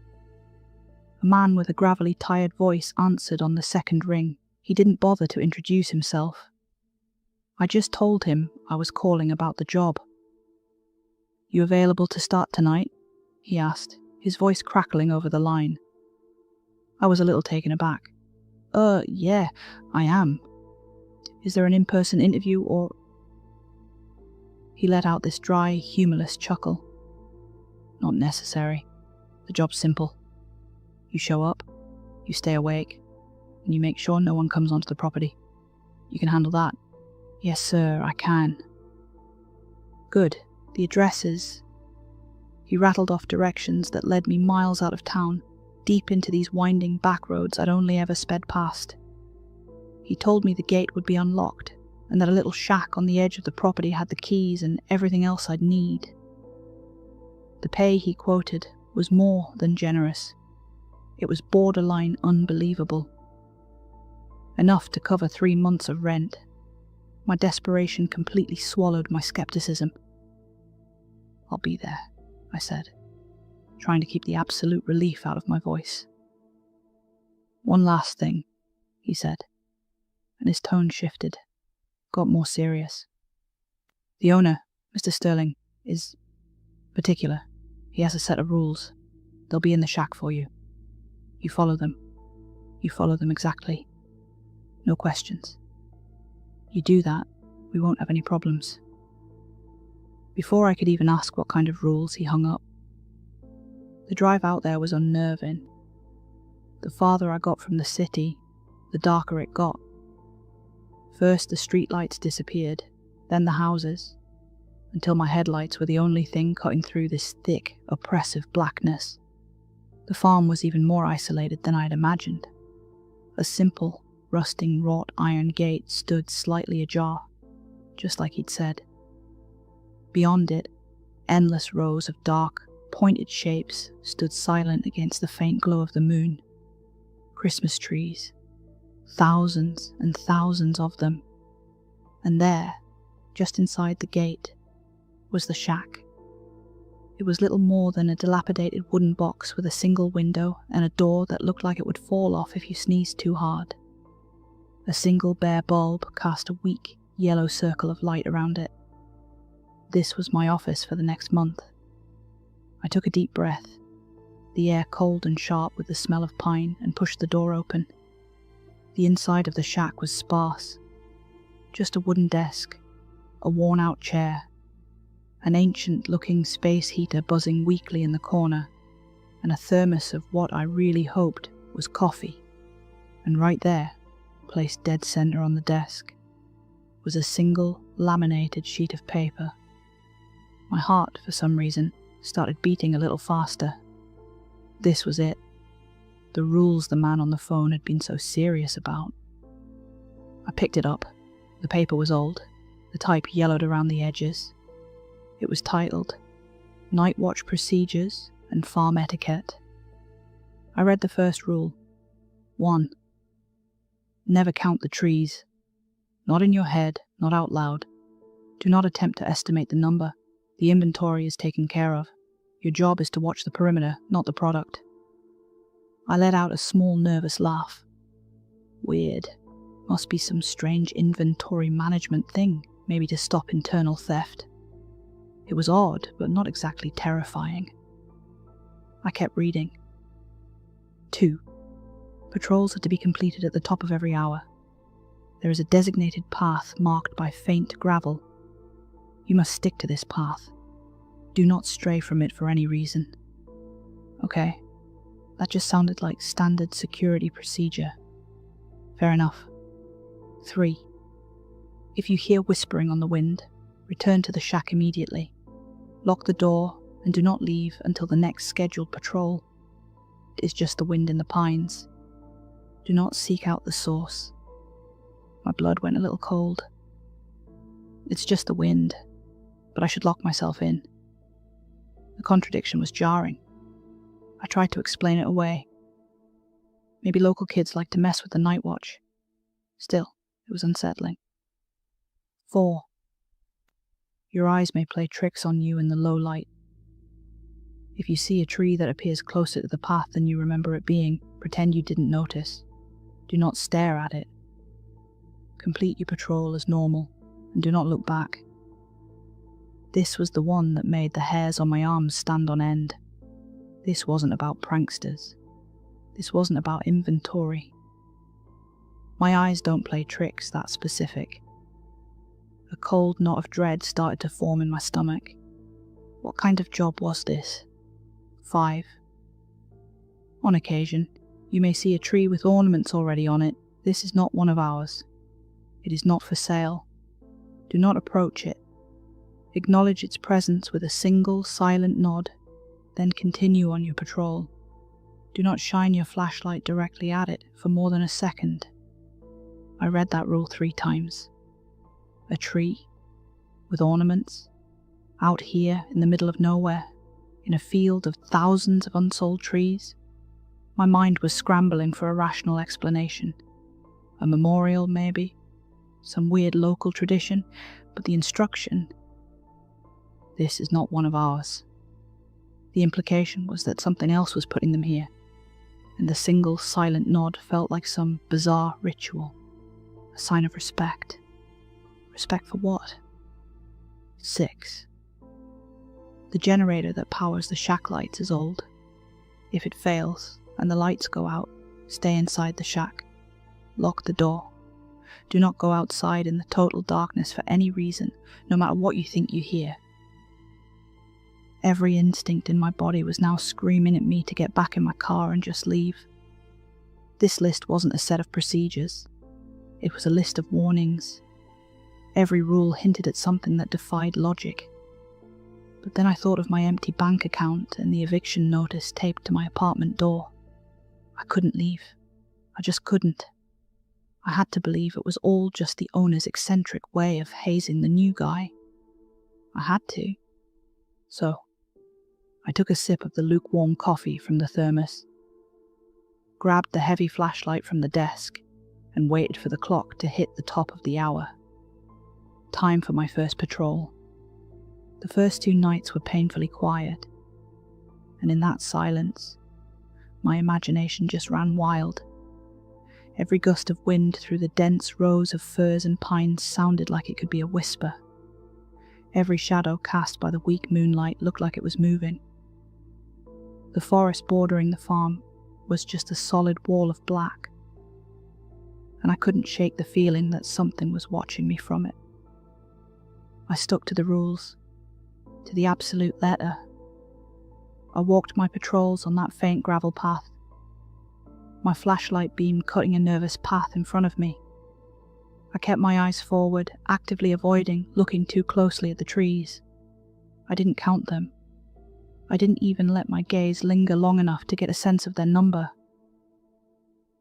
A man with a gravelly, tired voice answered on the second ring. He didn't bother to introduce himself. I just told him I was calling about the job. "You available to start tonight?" he asked, his voice crackling over the line. I was a little taken aback. Yeah, I am. Is there an in-person interview or..." He let out this dry, humorless chuckle. "Not necessary. The job's simple. You show up, you stay awake, and you make sure no one comes onto the property. You can handle that?" "Yes, sir, I can." "Good. The address is..." He rattled off directions that led me miles out of town, deep into these winding back roads I'd only ever sped past. He told me the gate would be unlocked, and that a little shack on the edge of the property had the keys and everything else I'd need. The pay he quoted was more than generous. It was borderline unbelievable. Enough to cover 3 months of rent. My desperation completely swallowed my skepticism. "I'll be there," I said, trying to keep the absolute relief out of my voice. "One last thing," he said, and his tone shifted, got more serious. "The owner, Mr. Sterling, is particular. He has a set of rules. They'll be in the shack for you. You follow them. You follow them exactly. No questions. You do that, we won't have any problems." Before I could even ask what kind of rules, he hung up. The drive out there was unnerving. The farther I got from the city, the darker it got. First the streetlights disappeared, then the houses, until my headlights were the only thing cutting through this thick, oppressive blackness. The farm was even more isolated than I had imagined. A simple, rusting wrought iron gate stood slightly ajar, just like he'd said. Beyond it, endless rows of dark, pointed shapes stood silent against the faint glow of the moon. Christmas trees. Thousands and thousands of them. And there, just inside the gate, was the shack. It was little more than a dilapidated wooden box with a single window and a door that looked like it would fall off if you sneezed too hard. A single bare bulb cast a weak, yellow circle of light around it. This was my office for the next month. I took a deep breath, the air cold and sharp with the smell of pine, and pushed the door open. The inside of the shack was sparse. Just a wooden desk, a worn-out chair, an ancient-looking space heater buzzing weakly in the corner, and a thermos of what I really hoped was coffee. And right there, placed dead center on the desk, was a single laminated sheet of paper. My heart, for some reason, started beating a little faster. This was it. The rules the man on the phone had been so serious about. I picked it up. The paper was old, the type yellowed around the edges. It was titled, "Night Watch Procedures and Farm Etiquette." I read the first rule. 1. Never count the trees. Not in your head, not out loud. Do not attempt to estimate the number. The inventory is taken care of. Your job is to watch the perimeter, not the product. I let out a small, nervous laugh. Weird. Must be some strange inventory management thing, maybe to stop internal theft. It was odd, but not exactly terrifying. I kept reading. 2. Patrols are to be completed at the top of every hour. There is a designated path marked by faint gravel. You must stick to this path. Do not stray from it for any reason. Okay, that just sounded like standard security procedure. Fair enough. 3. If you hear whispering on the wind, return to the shack immediately. Lock the door and do not leave until the next scheduled patrol. It is just the wind in the pines. Do not seek out the source. My blood went a little cold. It's just the wind, but I should lock myself in. The contradiction was jarring. I tried to explain it away. Maybe local kids like to mess with the night watch. Still, it was unsettling. 4. Your eyes may play tricks on you in the low light. If you see a tree that appears closer to the path than you remember it being, pretend you didn't notice. Do not stare at it. Complete your patrol as normal, and do not look back. This was the one that made the hairs on my arms stand on end. This wasn't about pranksters. This wasn't about inventory. My eyes don't play tricks that specific. A cold knot of dread started to form in my stomach. What kind of job was this? 5. On occasion, you may see a tree with ornaments already on it. This is not one of ours. It is not for sale. Do not approach it. Acknowledge its presence with a single silent nod, then continue on your patrol. Do not shine your flashlight directly at it for more than a second. I read that rule 3 times. A tree, with ornaments, out here in the middle of nowhere, in a field of thousands of unsold trees. My mind was scrambling for a rational explanation. A memorial, maybe, some weird local tradition, but the instruction, this is not one of ours. The implication was that something else was putting them here, and the single silent nod felt like some bizarre ritual, a sign of respect. Respect for what? 6. The generator that powers the shack lights is old. If it fails and the lights go out, stay inside the shack. Lock the door. Do not go outside in the total darkness for any reason, no matter what you think you hear. Every instinct in my body was now screaming at me to get back in my car and just leave. This list wasn't a set of procedures. It was a list of warnings. Every rule hinted at something that defied logic. But then I thought of my empty bank account and the eviction notice taped to my apartment door. I couldn't leave. I just couldn't. I had to believe it was all just the owner's eccentric way of hazing the new guy. I had to. So, I took a sip of the lukewarm coffee from the thermos, grabbed the heavy flashlight from the desk, and waited for the clock to hit the top of the hour. Time for my first patrol. The first 2 nights were painfully quiet, and in that silence, my imagination just ran wild. Every gust of wind through the dense rows of firs and pines sounded like it could be a whisper. Every shadow cast by the weak moonlight looked like it was moving. The forest bordering the farm was just a solid wall of black, and I couldn't shake the feeling that something was watching me from it. I stuck to the rules, to the absolute letter. I walked my patrols on that faint gravel path, my flashlight beam cutting a nervous path in front of me. I kept my eyes forward, actively avoiding looking too closely at the trees. I didn't count them. I didn't even let my gaze linger long enough to get a sense of their number.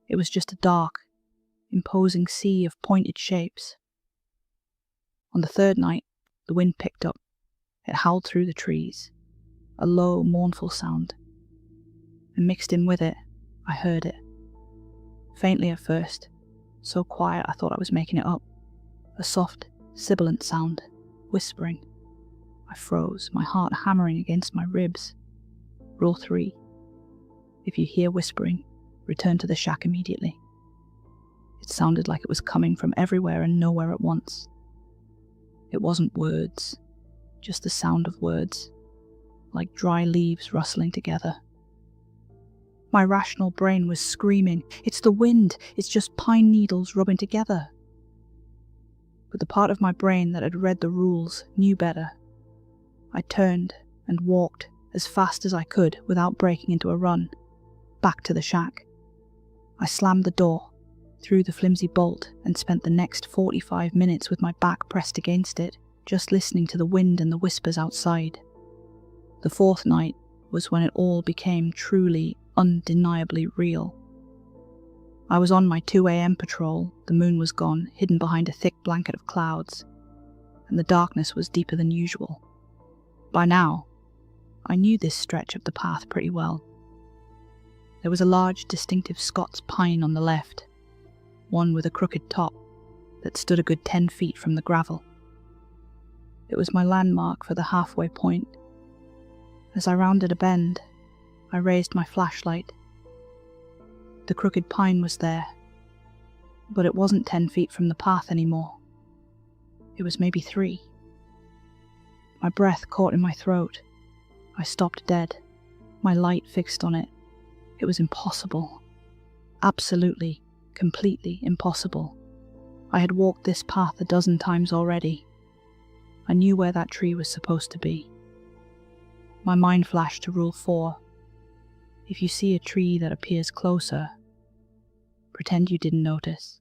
It was just a dark, imposing sea of pointed shapes. On the 3rd night, the wind picked up. It howled through the trees, a low, mournful sound. And mixed in with it, I heard it. Faintly at first, so quiet I thought I was making it up. A soft, sibilant sound, whispering. I froze, my heart hammering against my ribs. Rule 3. If you hear whispering, return to the shack immediately. It sounded like it was coming from everywhere and nowhere at once. It wasn't words, just the sound of words, like dry leaves rustling together. My rational brain was screaming, "It's the wind, it's just pine needles rubbing together." But the part of my brain that had read the rules knew better. I turned and walked as fast as I could without breaking into a run, back to the shack. I slammed the door, threw the flimsy bolt, and spent the next 45 minutes with my back pressed against it, just listening to the wind and the whispers outside. The fourth night was when it all became truly, undeniably real. I was on my 2 a.m. patrol, the moon was gone, hidden behind a thick blanket of clouds, and the darkness was deeper than usual. By now, I knew this stretch of the path pretty well. There was a large, distinctive Scots pine on the left, one with a crooked top that stood a good 10 feet from the gravel. It was my landmark for the halfway point. As I rounded a bend, I raised my flashlight. The crooked pine was there, but it wasn't 10 feet from the path anymore. It was maybe 3. My breath caught in my throat. I stopped dead, my light fixed on it. It was impossible. Absolutely, completely impossible. I had walked this path a dozen times already. I knew where that tree was supposed to be. My mind flashed to Rule 4. If you see a tree that appears closer, pretend you didn't notice.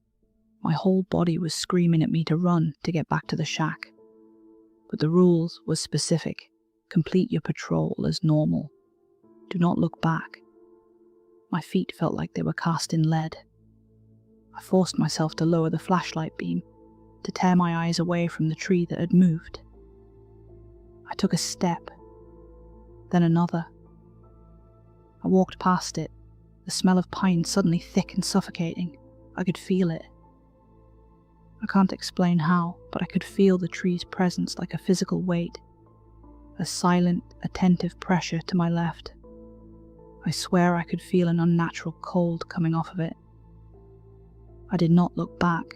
My whole body was screaming at me to run to get back to the shack. But the rules was specific. Complete your patrol as normal. Do not look back. My feet felt like they were cast in lead. I forced myself to lower the flashlight beam, to tear my eyes away from the tree that had moved. I took a step, then another. I walked past it, the smell of pine suddenly thick and suffocating. I could feel it. I can't explain how, but I could feel the tree's presence like a physical weight, a silent, attentive pressure to my left. I swear I could feel an unnatural cold coming off of it. I did not look back.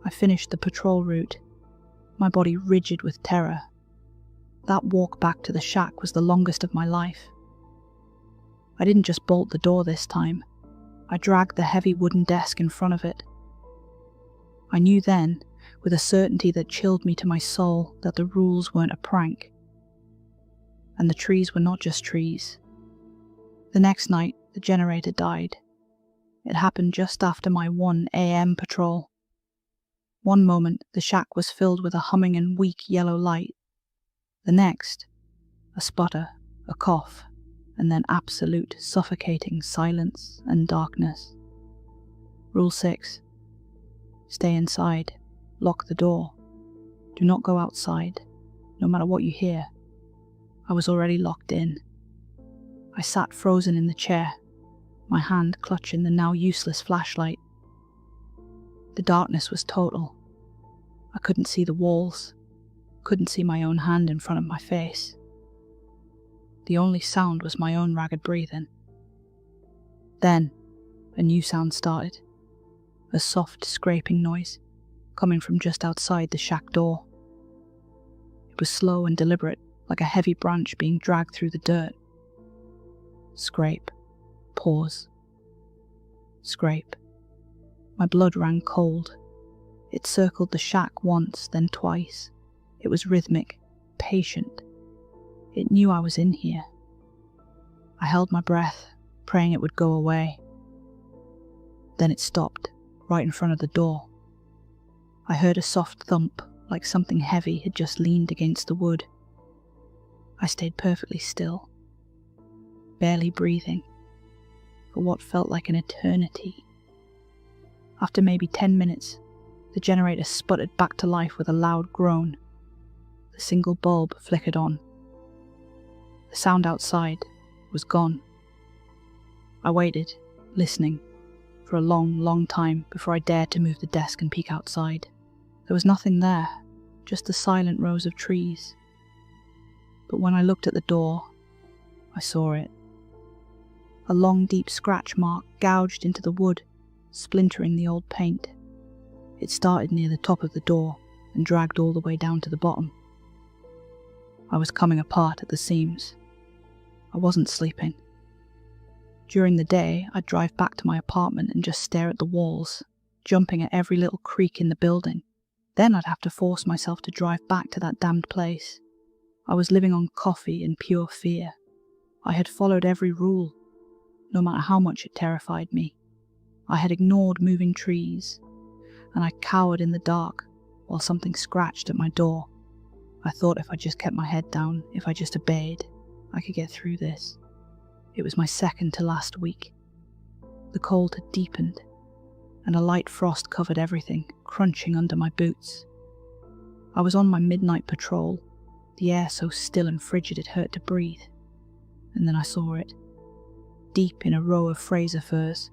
I finished the patrol route, my body rigid with terror. That walk back to the shack was the longest of my life. I didn't just bolt the door this time. I dragged the heavy wooden desk in front of it. I knew then, with a certainty that chilled me to my soul, that the rules weren't a prank. And the trees were not just trees. The next night, the generator died. It happened just after my 1 a.m. patrol. One moment, the shack was filled with a humming and weak yellow light. The next, a sputter, a cough, and then absolute suffocating silence and darkness. Rule 6. Stay inside. Lock the door. Do not go outside, no matter what you hear. I was already locked in. I sat frozen in the chair, my hand clutching the now useless flashlight. The darkness was total. I couldn't see the walls, couldn't see my own hand in front of my face. The only sound was my own ragged breathing. Then, a new sound started. A soft scraping noise, coming from just outside the shack door. It was slow and deliberate, like a heavy branch being dragged through the dirt. Scrape. Pause. Scrape. My blood ran cold. It circled the shack once, then twice. It was rhythmic, patient. It knew I was in here. I held my breath, praying it would go away. Then it stopped, right in front of the door. I heard a soft thump, like something heavy had just leaned against the wood. I stayed perfectly still, barely breathing, for what felt like an eternity. After maybe 10 minutes, the generator sputtered back to life with a loud groan. The single bulb flickered on. The sound outside was gone. I waited, listening, for a long, long time before I dared to move the desk and peek outside. There was nothing there, just the silent rows of trees. But when I looked at the door, I saw it. A long, deep scratch mark gouged into the wood, splintering the old paint. It started near the top of the door and dragged all the way down to the bottom. I was coming apart at the seams. I wasn't sleeping. During the day, I'd drive back to my apartment and just stare at the walls, jumping at every little creak in the building. Then I'd have to force myself to drive back to that damned place. I was living on coffee and pure fear. I had followed every rule, no matter how much it terrified me. I had ignored moving trees, and I cowered in the dark while something scratched at my door. I thought if I just kept my head down, if I just obeyed, I could get through this. It was my second to last week. The cold had deepened, and a light frost covered everything, crunching under my boots. I was on my midnight patrol, the air so still and frigid it hurt to breathe. And then I saw it, deep in a row of Fraser firs,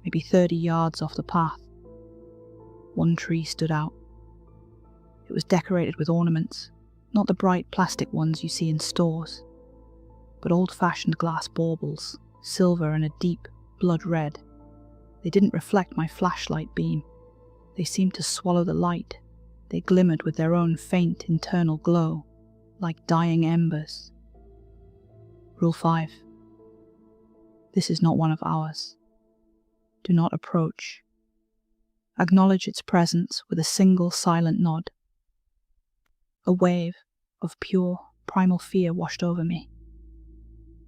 maybe 30 yards off the path. One tree stood out. It was decorated with ornaments, not the bright plastic ones you see in stores, but old-fashioned glass baubles, silver and a deep blood red. They didn't reflect my flashlight beam. They seemed to swallow the light. They glimmered with their own faint internal glow, like dying embers. Rule 5. This is not one of ours. Do not approach. Acknowledge its presence with a single silent nod. A wave of pure, primal fear washed over me.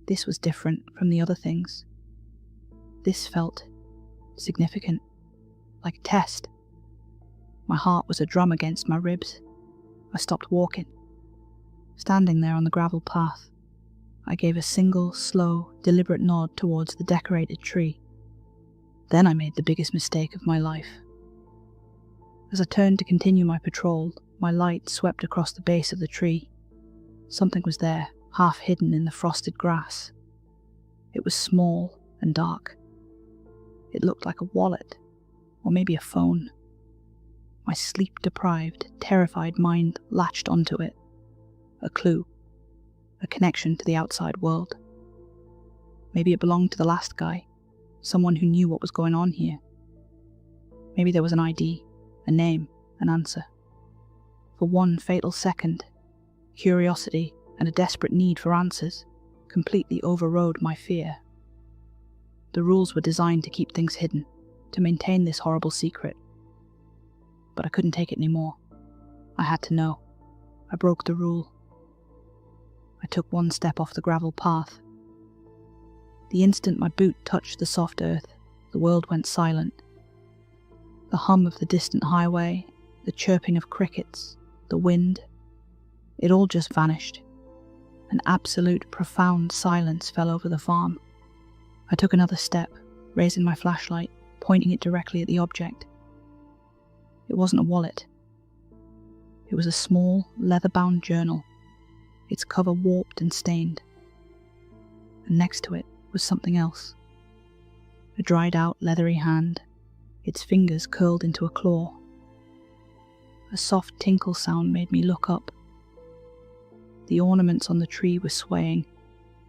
This was different from the other things. This felt significant, like a test. My heart was a drum against my ribs. I stopped walking. Standing there on the gravel path, I gave a single, slow, deliberate nod towards the decorated tree. Then I made the biggest mistake of my life. As I turned to continue my patrol, my light swept across the base of the tree. Something was there, half hidden in the frosted grass. It was small and dark. It looked like a wallet, or maybe a phone. My sleep-deprived, terrified mind latched onto it. A clue. A connection to the outside world. Maybe it belonged to the last guy, someone who knew what was going on here. Maybe there was an ID, a name, an answer. For one fatal second, curiosity and a desperate need for answers completely overrode my fear. The rules were designed to keep things hidden, to maintain this horrible secret. But I couldn't take it anymore. I had to know. I broke the rule. I took one step off the gravel path. The instant my boot touched the soft earth, the world went silent. The hum of the distant highway, the chirping of crickets, the wind, it all just vanished. An absolute, profound silence fell over the farm. I took another step, raising my flashlight, pointing it directly at the object. It wasn't a wallet. It was a small, leather-bound journal, its cover warped and stained. And next to it was something else. A dried-out, leathery hand, its fingers curled into a claw. A soft tinkle sound made me look up. The ornaments on the tree were swaying,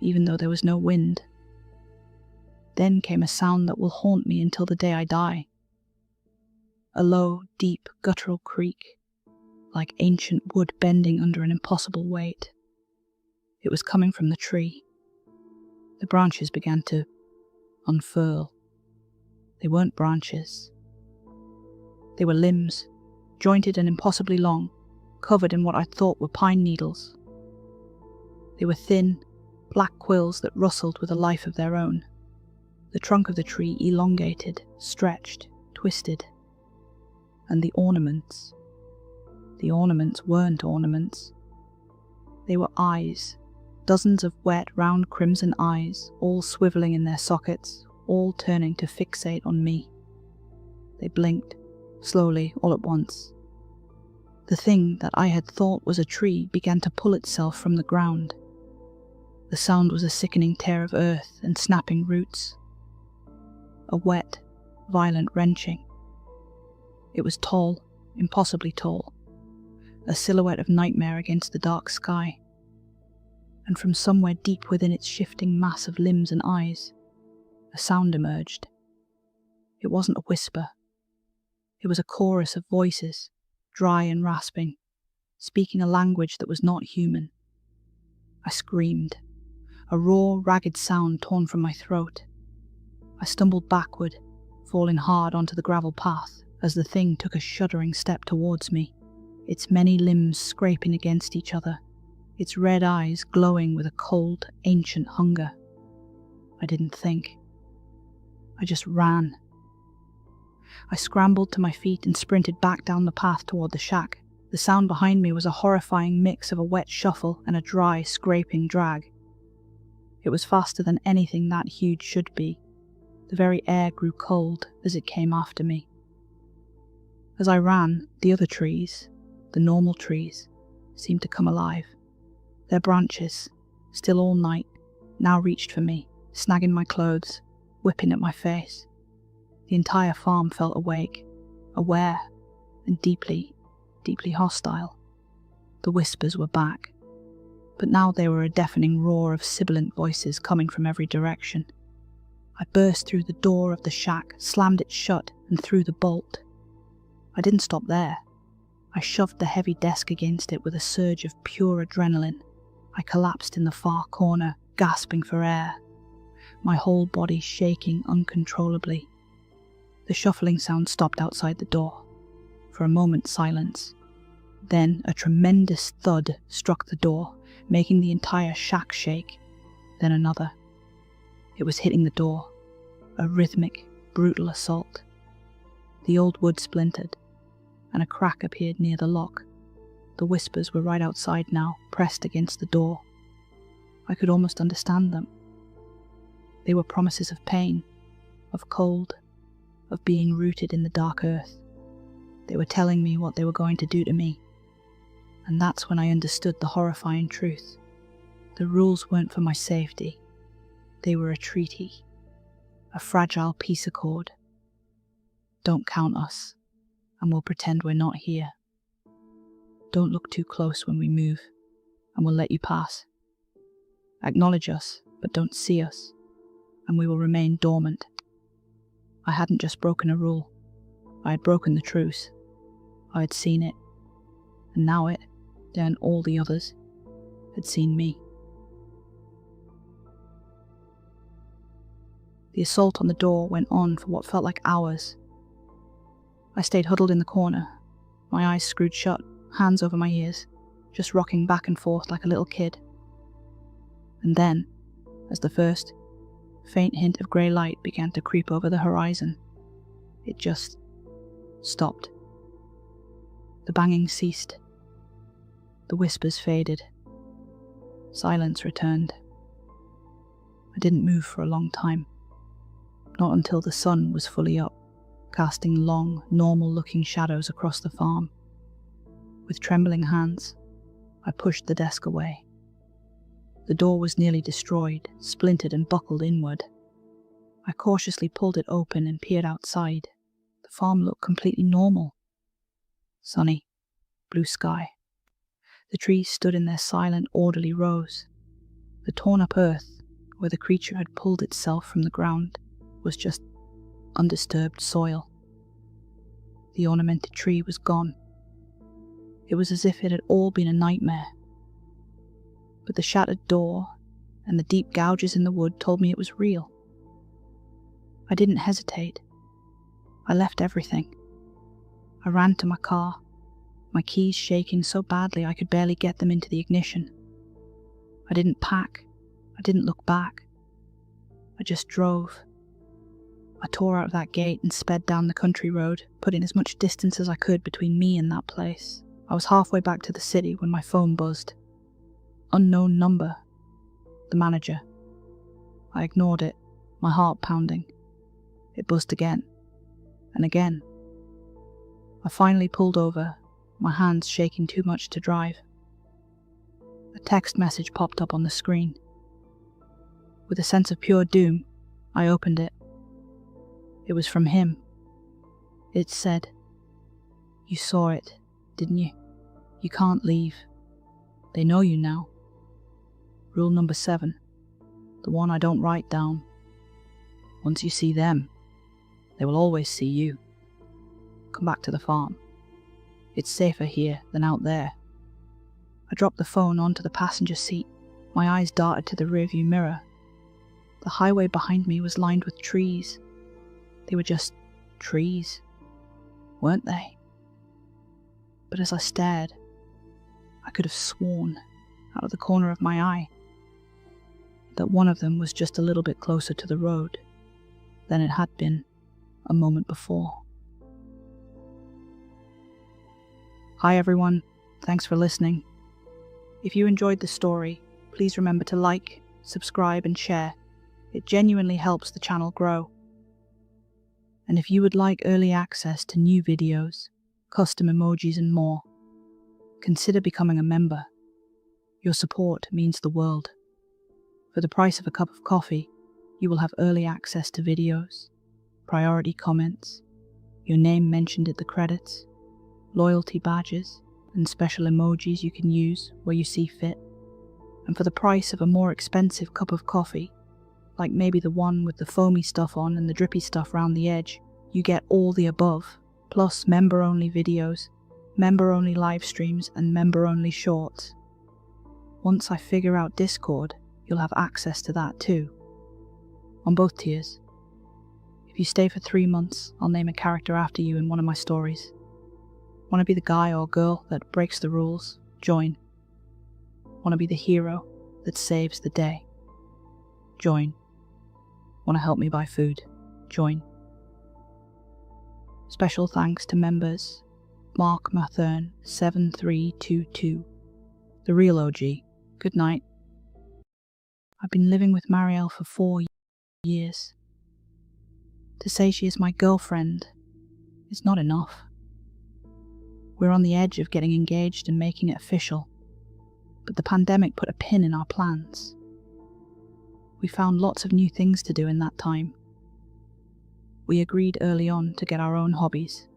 even though there was no wind. Then came a sound that will haunt me until the day I die. A low, deep, guttural creak, like ancient wood bending under an impossible weight. It was coming from the tree. The branches began to unfurl. They weren't branches. They were limbs, jointed and impossibly long, covered in what I thought were pine needles. They were thin, black quills that rustled with a life of their own. The trunk of the tree elongated, stretched, twisted. And the ornaments weren't ornaments. They were eyes, dozens of wet, round crimson eyes, all swiveling in their sockets, all turning to fixate on me. They blinked, slowly, all at once. The thing that I had thought was a tree began to pull itself from the ground. The sound was a sickening tear of earth and snapping roots. A wet, violent wrenching. It was tall, impossibly tall, a silhouette of nightmare against the dark sky. And from somewhere deep within its shifting mass of limbs and eyes, a sound emerged. It wasn't a whisper. It was a chorus of voices, dry and rasping, speaking a language that was not human, I screamed, a raw, ragged sound torn from my throat. I stumbled backward, falling hard onto the gravel path as the thing took a shuddering step towards me, its many limbs scraping against each other, its red eyes glowing with a cold, ancient hunger. I didn't think. I just ran. I scrambled to my feet and sprinted back down the path toward the shack. The sound behind me was a horrifying mix of a wet shuffle and a dry, scraping drag. It was faster than anything that huge should be. The very air grew cold as it came after me. As I ran, the other trees, the normal trees, seemed to come alive. Their branches, still all night, now reached for me, snagging my clothes, whipping at my face. The entire farm felt awake, aware, and deeply, deeply hostile. The whispers were back, but now they were a deafening roar of sibilant voices coming from every direction. I burst through the door of the shack, slammed it shut, and threw the bolt. I didn't stop there. I shoved the heavy desk against it with a surge of pure adrenaline. I collapsed in the far corner, gasping for air, my whole body shaking uncontrollably. The shuffling sound stopped outside the door. For a moment, silence. Then a tremendous thud struck the door, making the entire shack shake. Then another. It was hitting the door, a rhythmic, brutal assault. The old wood splintered, and a crack appeared near the lock. The whispers were right outside now, pressed against the door. I could almost understand them. They were promises of pain, of cold, of being rooted in the dark earth. They were telling me what they were going to do to me. And that's when I understood the horrifying truth. The rules weren't for my safety. They were a treaty, a fragile peace accord. Don't count us, and we'll pretend we're not here. Don't look too close when we move, and we'll let you pass. Acknowledge us, but don't see us, and we will remain dormant. I hadn't just broken a rule. I had broken the truce. I had seen it, and now it, and all the others, had seen me. The assault on the door went on for what felt like hours. I stayed huddled in the corner, my eyes screwed shut, hands over my ears, just rocking back and forth like a little kid. And then, as the first faint hint of grey light began to creep over the horizon, it just stopped. The banging ceased. The whispers faded. Silence returned. I didn't move for a long time. Not until the sun was fully up, casting long, normal-looking shadows across the farm. With trembling hands, I pushed the desk away. The door was nearly destroyed, splintered and buckled inward. I cautiously pulled it open and peered outside. The farm looked completely normal. Sunny, blue sky. The trees stood in their silent, orderly rows. The torn-up earth, where the creature had pulled itself from the ground, was just undisturbed soil. The ornamented tree was gone. It was as if it had all been a nightmare. But the shattered door and the deep gouges in the wood told me it was real. I didn't hesitate. I left everything. I ran to my car, my keys shaking so badly I could barely get them into the ignition. I didn't pack. I didn't look back. I just drove. I tore out of that gate and sped down the country road, putting as much distance as I could between me and that place. I was halfway back to the city when my phone buzzed. Unknown number. The manager. I ignored it, my heart pounding. It buzzed again. And again. I finally pulled over, my hands shaking too much to drive. A text message popped up on the screen. With a sense of pure doom, I opened it. It was from him. It said, "You saw it, didn't you? You can't leave. They know you now. Rule number 7, the one I don't write down. Once you see them, they will always see you. Come back to the farm. It's safer here than out there." I dropped the phone onto the passenger seat, My eyes darted to the rearview mirror. The highway behind me was lined with trees. They were just trees, weren't they? But as I stared, I could have sworn, out of the corner of my eye, that one of them was just a little bit closer to the road than it had been a moment before. Hi everyone, thanks for listening. If you enjoyed the story, please remember to like, subscribe and share. It genuinely helps the channel grow. And if you would like early access to new videos, custom emojis and more, consider becoming a member. Your support means the world. For the price of a cup of coffee, you will have early access to videos, priority comments, your name mentioned at the credits, loyalty badges, and special emojis you can use where you see fit. And for the price of a more expensive cup of coffee, like maybe the one with the foamy stuff on and the drippy stuff round the edge, you get all the above, plus member-only videos, member-only live streams, and member-only shorts. Once I figure out Discord, you'll have access to that too, on both tiers. If you stay for 3 months, I'll name a character after you in one of my stories. Want to be the guy or girl that breaks the rules? Join. Want to be the hero that saves the day? Join. Want to help me buy food? Join. Special thanks to members Mark Mathern 7322, the real OG. Good night. I've been living with Marielle for 4 years. To say she is my girlfriend is not enough. We're on the edge of getting engaged and making it official, but the pandemic put a pin in our plans. We found lots of new things to do in that time. We agreed early on to get our own hobbies,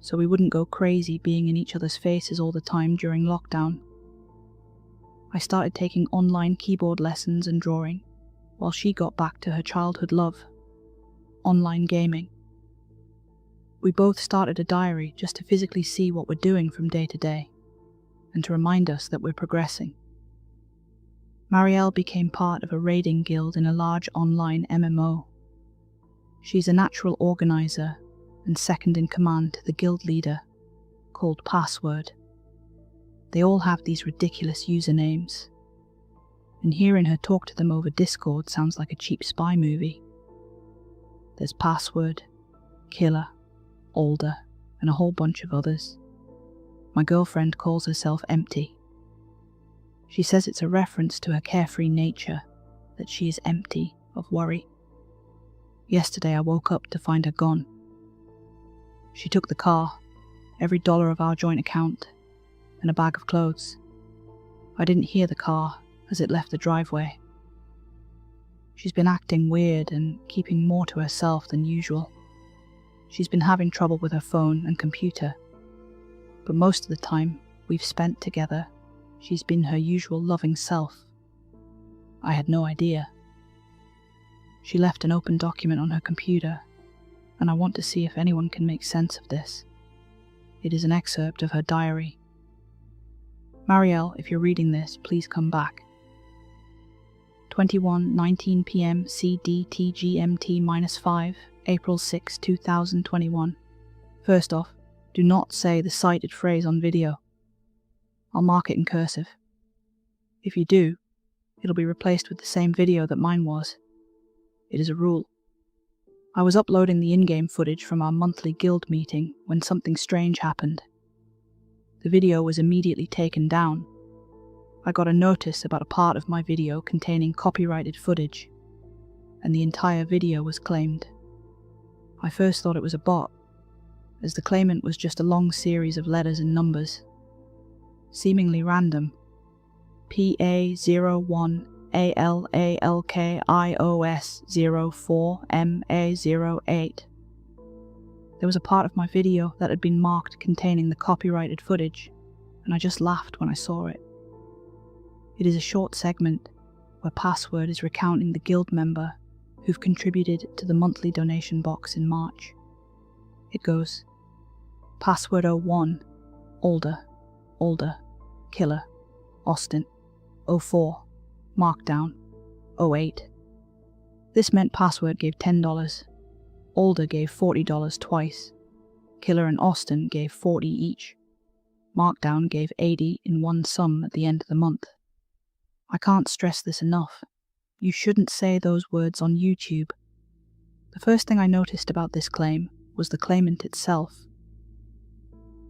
so we wouldn't go crazy being in each other's faces all the time during lockdown. I started taking online keyboard lessons and drawing, while she got back to her childhood love, online gaming. We both started a diary just to physically see what we're doing from day to day, and to remind us that we're progressing. Marielle became part of a raiding guild in a large online MMO. She's a natural organizer and second in command to the guild leader, called Password. They all have these ridiculous usernames, and hearing her talk to them over Discord sounds like a cheap spy movie. There's Password, Killer, Alder, and a whole bunch of others. My girlfriend calls herself Empty. She says it's a reference to her carefree nature, that she is empty of worry. Yesterday I woke up to find her gone. She took the car, every dollar of our joint account, and a bag of clothes. I didn't hear the car as it left the driveway. She's been acting weird and keeping more to herself than usual. She's been having trouble with her phone and computer, but most of the time we've spent together, she's been her usual loving self. I had no idea. She left an open document on her computer, and I want to see if anyone can make sense of this. It is an excerpt of her diary. Marielle, if you're reading this, please come back. 21:19 p.m. CDTGMT-5, April 6, 2021. First off, do not say the cited phrase on video. I'll mark it in cursive. If you do, it'll be replaced with the same video that mine was. It is a rule. I was uploading the in-game footage from our monthly guild meeting when something strange happened. The video was immediately taken down. I got a notice about a part of my video containing copyrighted footage, and the entire video was claimed. I first thought it was a bot, as the claimant was just a long series of letters and numbers, seemingly random. PA01 ALALKIOS 04 MA08. There was a part of my video that had been marked containing the copyrighted footage, and I just laughed when I saw it. It is a short segment where Password is recounting the guild member who've contributed to the monthly donation box in March. It goes, Password 01, Alder, Killer, Austin, 04, Markdown, 08. This meant password gave $10. Alder gave $40 twice. Killer and Austin gave $40 each. Markdown gave $80 in one sum at the end of the month. I can't stress this enough. You shouldn't say those words on YouTube. The first thing I noticed about this claim was the claimant itself.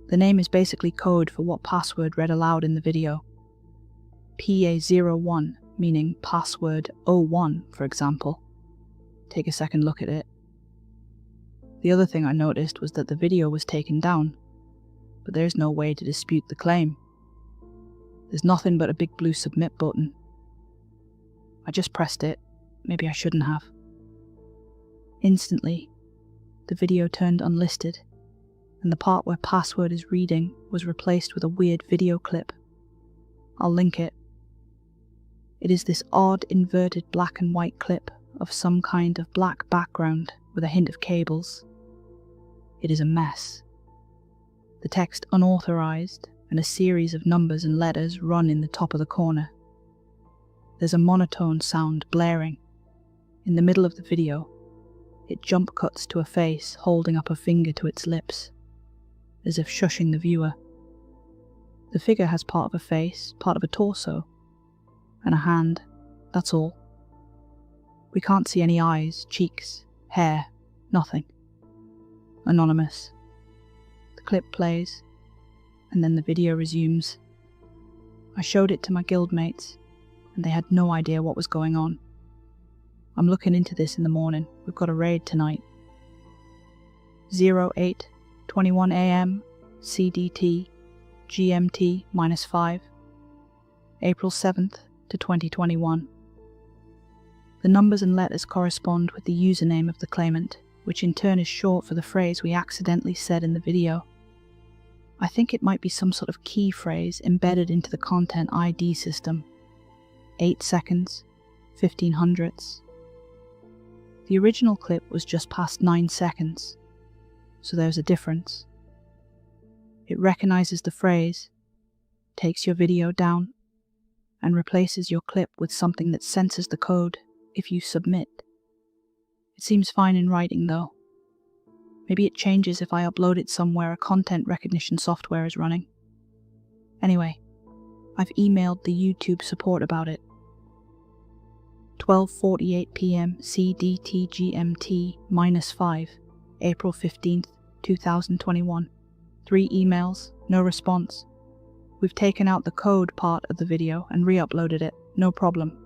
The name is basically code for what password read aloud in the video. PA01, meaning password 01, for example. Take a second look at it. The other thing I noticed was that the video was taken down, but there's no way to dispute the claim. There's nothing but a big blue submit button. I just pressed it. Maybe I shouldn't have. Instantly, the video turned unlisted, and the part where password is reading was replaced with a weird video clip. I'll link it. It is this odd inverted black and white clip of some kind of black background with a hint of cables. It is a mess. The text unauthorized and a series of numbers and letters run in the top of the corner. There's a monotone sound blaring. In the middle of the video, it jump cuts to a face holding up a finger to its lips, as if shushing the viewer. The figure has part of a face, part of a torso, and a hand, that's all. We can't see any eyes, cheeks, hair, nothing. Anonymous. The clip plays, and then the video resumes. I showed it to my guildmates, and they had no idea what was going on. I'm looking into this in the morning. We've got a raid tonight. 08:21 AM, CDT, GMT -5, April 7th to 2021. The numbers and letters correspond with the username of the claimant, which in turn is short for the phrase we accidentally said in the video. I think it might be some sort of key phrase embedded into the content ID system. 8 seconds, 15 hundredths. The original clip was just past 9 seconds, so there's a difference. It recognizes the phrase, takes your video down, and replaces your clip with something that censors the code if you submit. It seems fine in writing though. Maybe it changes if I upload it somewhere a content recognition software is running. Anyway, I've emailed the YouTube support about it. 12:48 PM CDT GMT -5, April 15th, 2021. 3 emails, no response. We've taken out the code part of the video and re-uploaded it, no problem.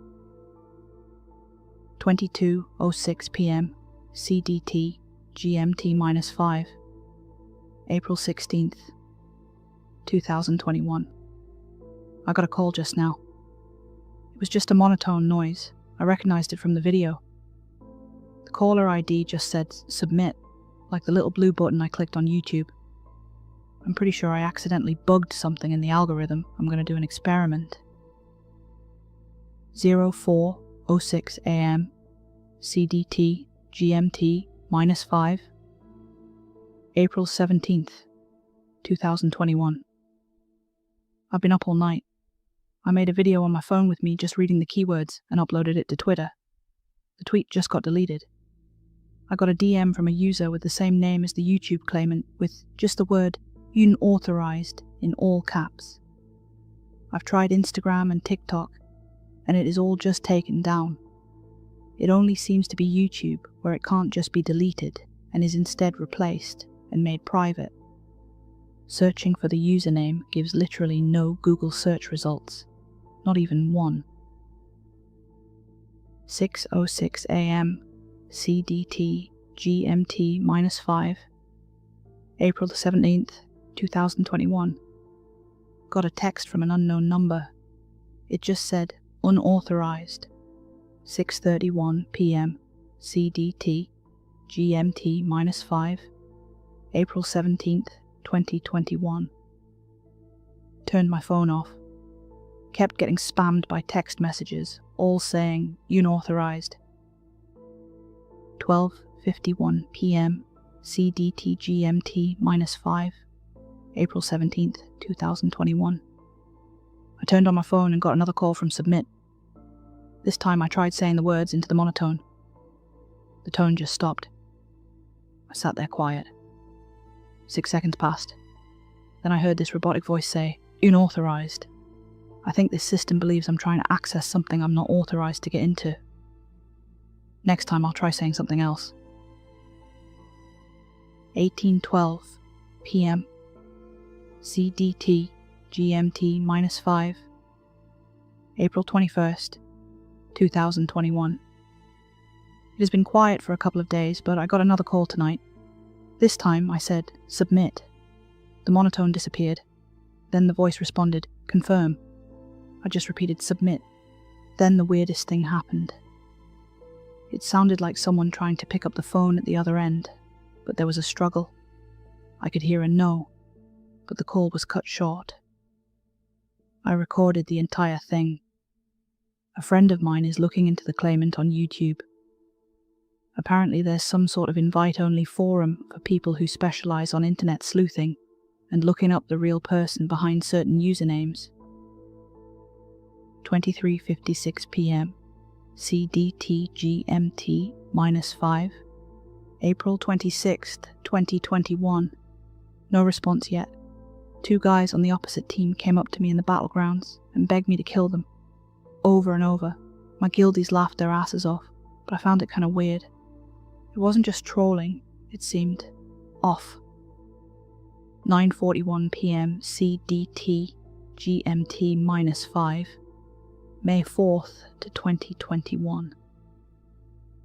22:06 PM CDT GMT -5, April 16th, 2021. I got a call just now. It was just a monotone noise. I recognized it from the video. The caller ID just said submit, like the little blue button I clicked on YouTube. I'm pretty sure I accidentally bugged something in the algorithm. I'm going to do an experiment. 04:06 AM CDT GMT -5, April 17th, 2021. I've been up all night. I made a video on my phone with me just reading the keywords and uploaded it to Twitter. The tweet just got deleted. I got a DM from a user with the same name as the YouTube claimant with just the word unauthorized in all caps. I've tried Instagram and TikTok, and it is all just taken down. It only seems to be YouTube where it can't just be deleted and is instead replaced and made private. Searching for the username gives literally no Google search results, not even one. 6:06 AM CDT GMT -5, April 17th, 2021. Got a text from an unknown number. It just said unauthorized. 6:31 PM CDT GMT -5, April 17th, 2021. Turned my phone off. Kept getting spammed by text messages, all saying unauthorized. 12:51 PM CDT GMT -5, April 17th, 2021. I turned on my phone and got another call from Submit. This time I tried saying the words into the monotone. The tone just stopped. I sat there quiet. 6 seconds passed. Then I heard this robotic voice say, "Unauthorized." I think this system believes I'm trying to access something I'm not authorized to get into. Next time I'll try saying something else. 18:12 p.m. CDT GMT -5. April 21st, 2021. It has been quiet for a couple of days, but I got another call tonight. This time I said, "Submit." The monotone disappeared. Then the voice responded, "Confirm." I just repeated, "Submit." Then the weirdest thing happened. It sounded like someone trying to pick up the phone at the other end, but there was a struggle. I could hear a no, but the call was cut short. I recorded the entire thing. A friend of mine is looking into the claimant on YouTube. Apparently there's some sort of invite-only forum for people who specialize on internet sleuthing and looking up the real person behind certain usernames. 23:56 p.m. CDT GMT -5. April 26th, 2021. No response yet. 2 guys on the opposite team came up to me in the battlegrounds and begged me to kill them. Over and over. My guildies laughed their asses off, but I found it kind of weird. It wasn't just trolling, it seemed off. 9:41 p.m. CDT GMT -5. May 4th to 2021.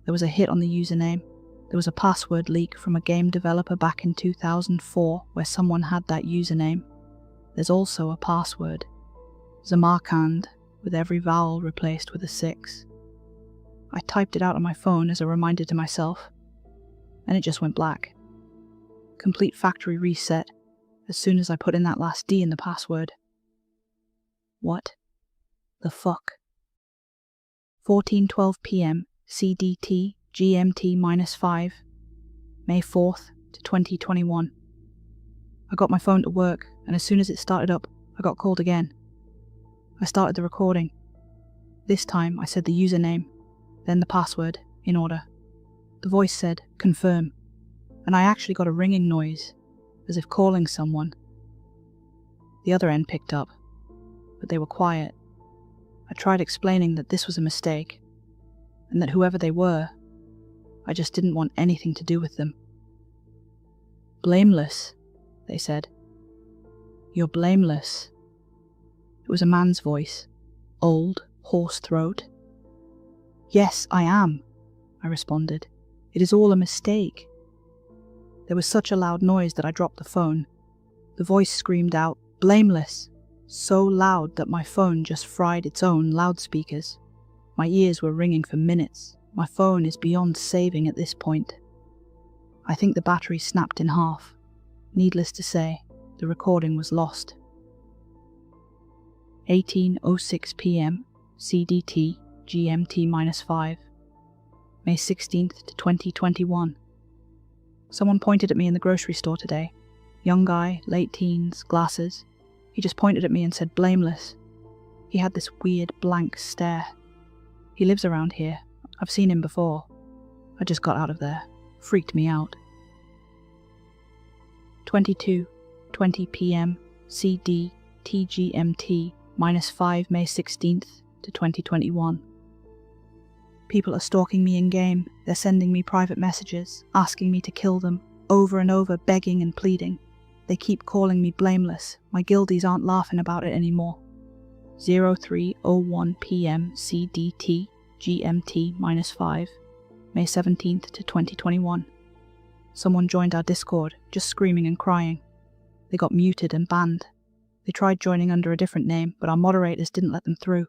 There was a hit on the username. There was a password leak from a game developer back in 2004 where someone had that username. There's also a password. Zamarkand, with every vowel replaced with a 6. I typed it out on my phone as a reminder to myself, and it just went black. Complete factory reset as soon as I put in that last D in the password. What the fuck? 14:12 p.m. CDT GMT -5. May 4th to 2021. I got my phone to work, and as soon as it started up, I got called again. I started the recording. This time I said the username, then the password, in order. The voice said, "Confirm," and I actually got a ringing noise, as if calling someone. The other end picked up, but they were quiet. I tried explaining that this was a mistake, and that whoever they were, I just didn't want anything to do with them. "Blameless," they said. "You're blameless." It was a man's voice, old, hoarse throat. "Yes, I am," I responded. "It is all a mistake." There was such a loud noise that I dropped the phone. The voice screamed out, "Blameless," so loud that my phone just fried its own loudspeakers. My ears were ringing for minutes. My phone is beyond saving at this point. I think the battery snapped in half. Needless to say, the recording was lost. 18:06 p.m. CDT GMT -5. May 16th to 2021. Someone pointed at me in the grocery store today. Young guy, late teens, glasses. He just pointed at me and said, "Blameless." He had this weird blank stare. He lives around here. I've seen him before. I just got out of there. Freaked me out. 22:20 p.m. CD TGMT -5 May 16th to 2021. People are stalking me in-game. They're sending me private messages, asking me to kill them, over and over, begging and pleading. They keep calling me blameless. My guildies aren't laughing about it anymore. 03:01 p.m. CDT GMT -5 May 17th to 2021. Someone joined our Discord, just screaming and crying. They got muted and banned. They tried joining under a different name, but our moderators didn't let them through.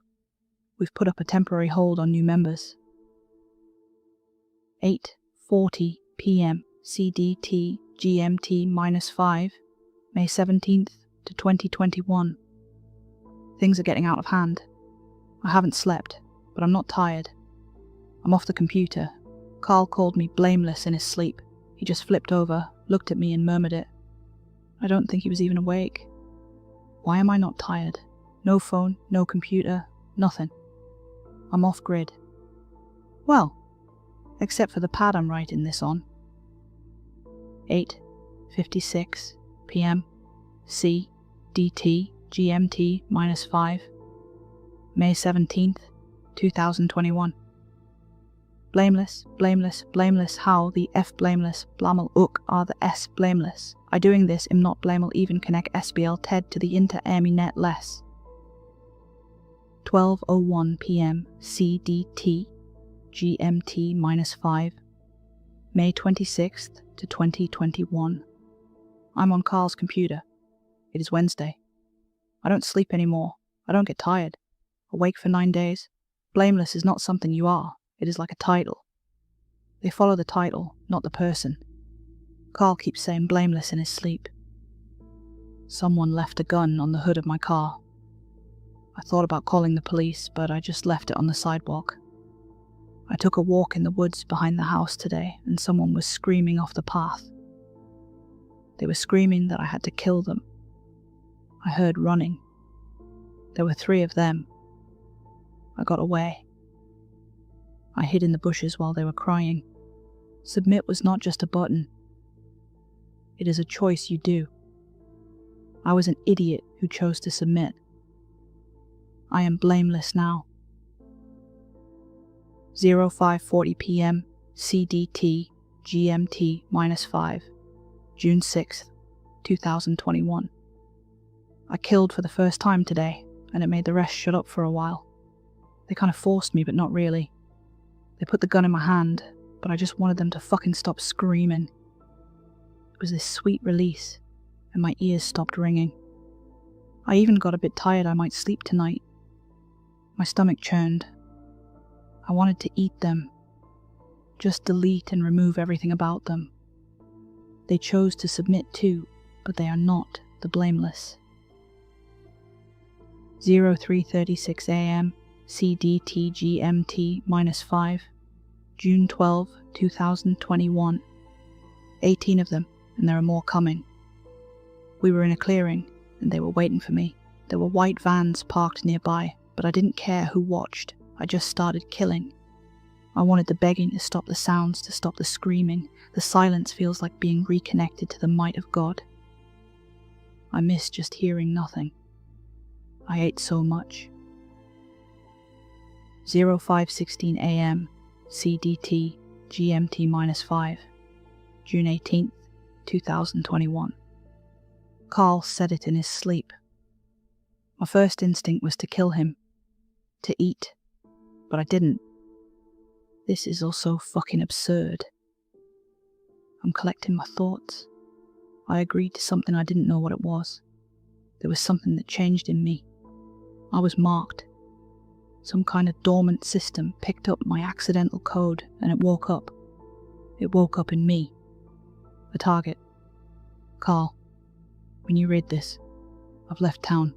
We've put up a temporary hold on new members. 8:40 p.m. CDT GMT -5 May 17th to 2021. Things are getting out of hand. I haven't slept, but I'm not tired. I'm off the computer. Carl called me blameless in his sleep. He just flipped over, looked at me and murmured it. I don't think he was even awake. Why am I not tired? No phone, no computer, nothing. I'm off grid. Well, except for the pad I'm writing this on. 8:56 p.m. C.DT GMT -5. May 17th, 2021. Blameless, blameless, blameless, how the F blameless, blamel ook are the S blameless. I doing this im not blamel even connect SBL TED to the inter army net less. 12:01 p.m. CDT GMT -5. May 26th to 2021. I'm on Carl's computer. It is Wednesday. I don't sleep anymore. I don't get tired. Awake for 9 days. Blameless is not something you are. It is like a title. They follow the title, not the person. Carl keeps saying blameless in his sleep. Someone left a gun on the hood of my car. I thought about calling the police, but I just left it on the sidewalk. I took a walk in the woods behind the house today, and someone was screaming off the path. They were screaming that I had to kill them. I heard running. There were 3 of them. I got away. I hid in the bushes while they were crying. Submit was not just a button. It is a choice you do. I was an idiot who chose to submit. I am blameless now. 05:40 p.m. CDT GMT -5. June 6th, 2021. I killed for the first time today, and it made the rest shut up for a while. They kind of forced me, but not really. They put the gun in my hand, but I just wanted them to fucking stop screaming. It was this sweet release, and my ears stopped ringing. I even got a bit tired I might sleep tonight. My stomach churned. I wanted to eat them. Just delete and remove everything about them. They chose to submit too, but they are not the blameless. 03:36 a.m. CDT GMT -5. June 12, 2021. 18 of them, and there are more coming. We were in a clearing, and they were waiting for me. There were white vans parked nearby, but I didn't care who watched. I just started killing. I wanted the begging to stop the sounds, to stop the screaming. The silence feels like being reconnected to the might of God. I miss just hearing nothing. I ate so much. 05:16 a.m. CDT GMT -5. June 18th, 2021. Carl said it in his sleep. My first instinct was to kill him, to eat, but I didn't. This is also fucking absurd. I'm collecting my thoughts. I agreed to something I didn't know what it was. There was something that changed in me. I was marked. Some kind of dormant system picked up my accidental code and it woke up. It woke up in me. A target. Carl, when you read this, I've left town.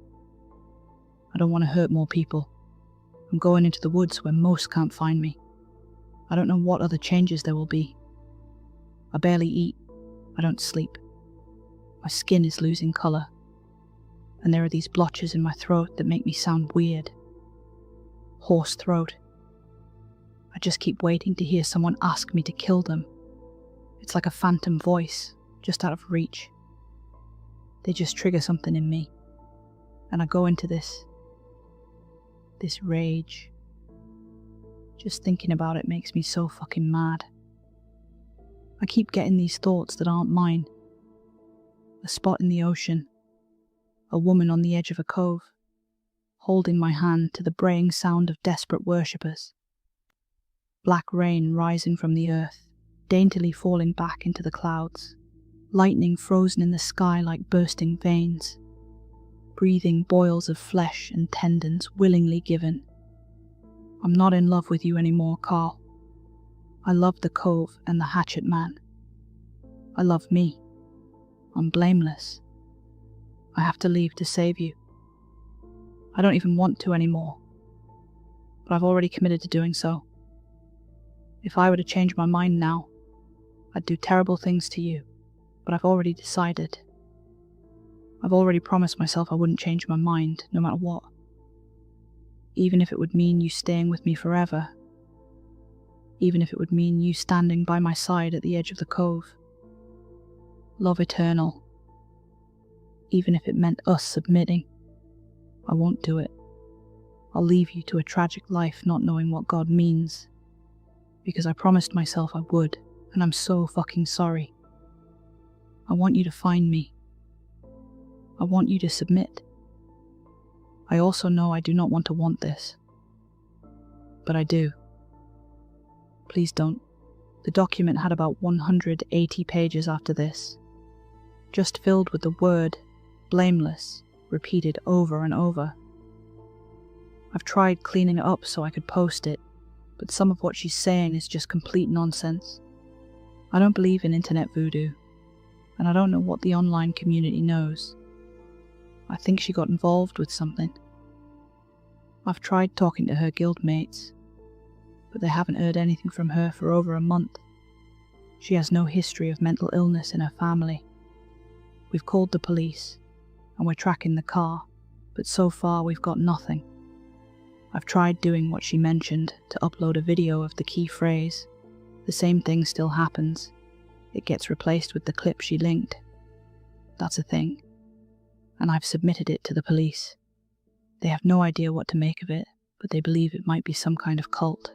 I don't want to hurt more people. I'm going into the woods where most can't find me. I don't know what other changes there will be. I barely eat. I don't sleep. My skin is losing colour. And there are these blotches in my throat that make me sound weird. Hoarse throat. I just keep waiting to hear someone ask me to kill them. It's like a phantom voice, just out of reach. They just trigger something in me. And I go into this rage. Just thinking about it makes me so fucking mad. I keep getting these thoughts that aren't mine. A spot in the ocean. A woman on the edge of a cove, holding my hand to the braying sound of desperate worshippers. Black rain rising from the earth, daintily falling back into the clouds. Lightning frozen in the sky like bursting veins. Breathing boils of flesh and tendons willingly given. I'm not in love with you anymore, Carl. I love the cove and the hatchet man. I love me. I'm blameless. I have to leave to save you. I don't even want to anymore. But I've already committed to doing so. If I were to change my mind now, I'd do terrible things to you. But I've already decided. I've already promised myself I wouldn't change my mind, no matter what. even if it would mean you staying with me forever, even if it would mean you standing by my side at the edge of the cove. Love eternal, even if it meant us submitting. I won't do it. I'll leave you to a tragic life not knowing what God means, because I promised myself I would, and I'm so fucking sorry. I want you to find me. I want you to submit. I also know I do not want to want this, but I do. Please don't. The document had about 180 pages after this, just filled with the word blameless, repeated over and over. I've tried cleaning it up so I could post it, but some of what she's saying is just complete nonsense. I don't believe in internet voodoo, and I don't know what the online community knows. I think she got involved with something. I've tried talking to her guildmates, but they haven't heard anything from her for over a month. She has no history of mental illness in her family. We've called the police, and we're tracking the car, but so far we've got nothing. I've tried doing what she mentioned, to upload a video of the key phrase. The same thing still happens. It gets replaced with the clip she linked. That's a thing. And I've submitted it to the police. They have no idea what to make of it, but they believe it might be some kind of cult.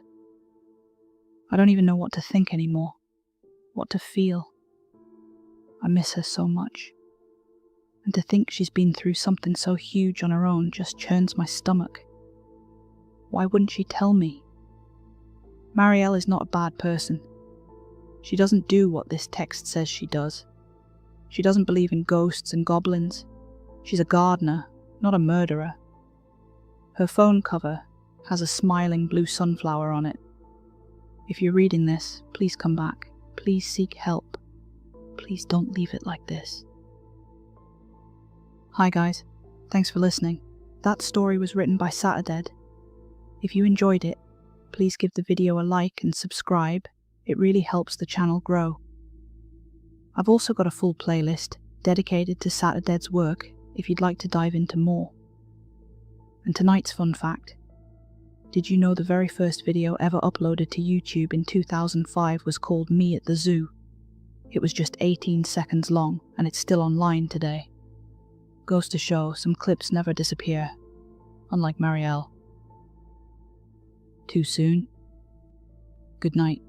I don't even know what to think anymore, what to feel. I miss her so much. And to think she's been through something so huge on her own just churns my stomach. Why wouldn't she tell me? Marielle is not a bad person. She doesn't do what this text says she does. She doesn't believe in ghosts and goblins. She's a gardener, not a murderer. Her phone cover has a smiling blue sunflower on it. If you're reading this, please come back. Please seek help. Please don't leave it like this. Hi guys, thanks for listening. That story was written by Saturdead. If you enjoyed it, please give the video a like and subscribe. It really helps the channel grow. I've also got a full playlist dedicated to Saturdead's work if you'd like to dive into more. And tonight's fun fact. Did you know the very first video ever uploaded to YouTube in 2005 was called Me at the Zoo? It was just 18 seconds long, and it's still online today. Goes to show some clips never disappear, unlike Marielle. Too soon? Good night.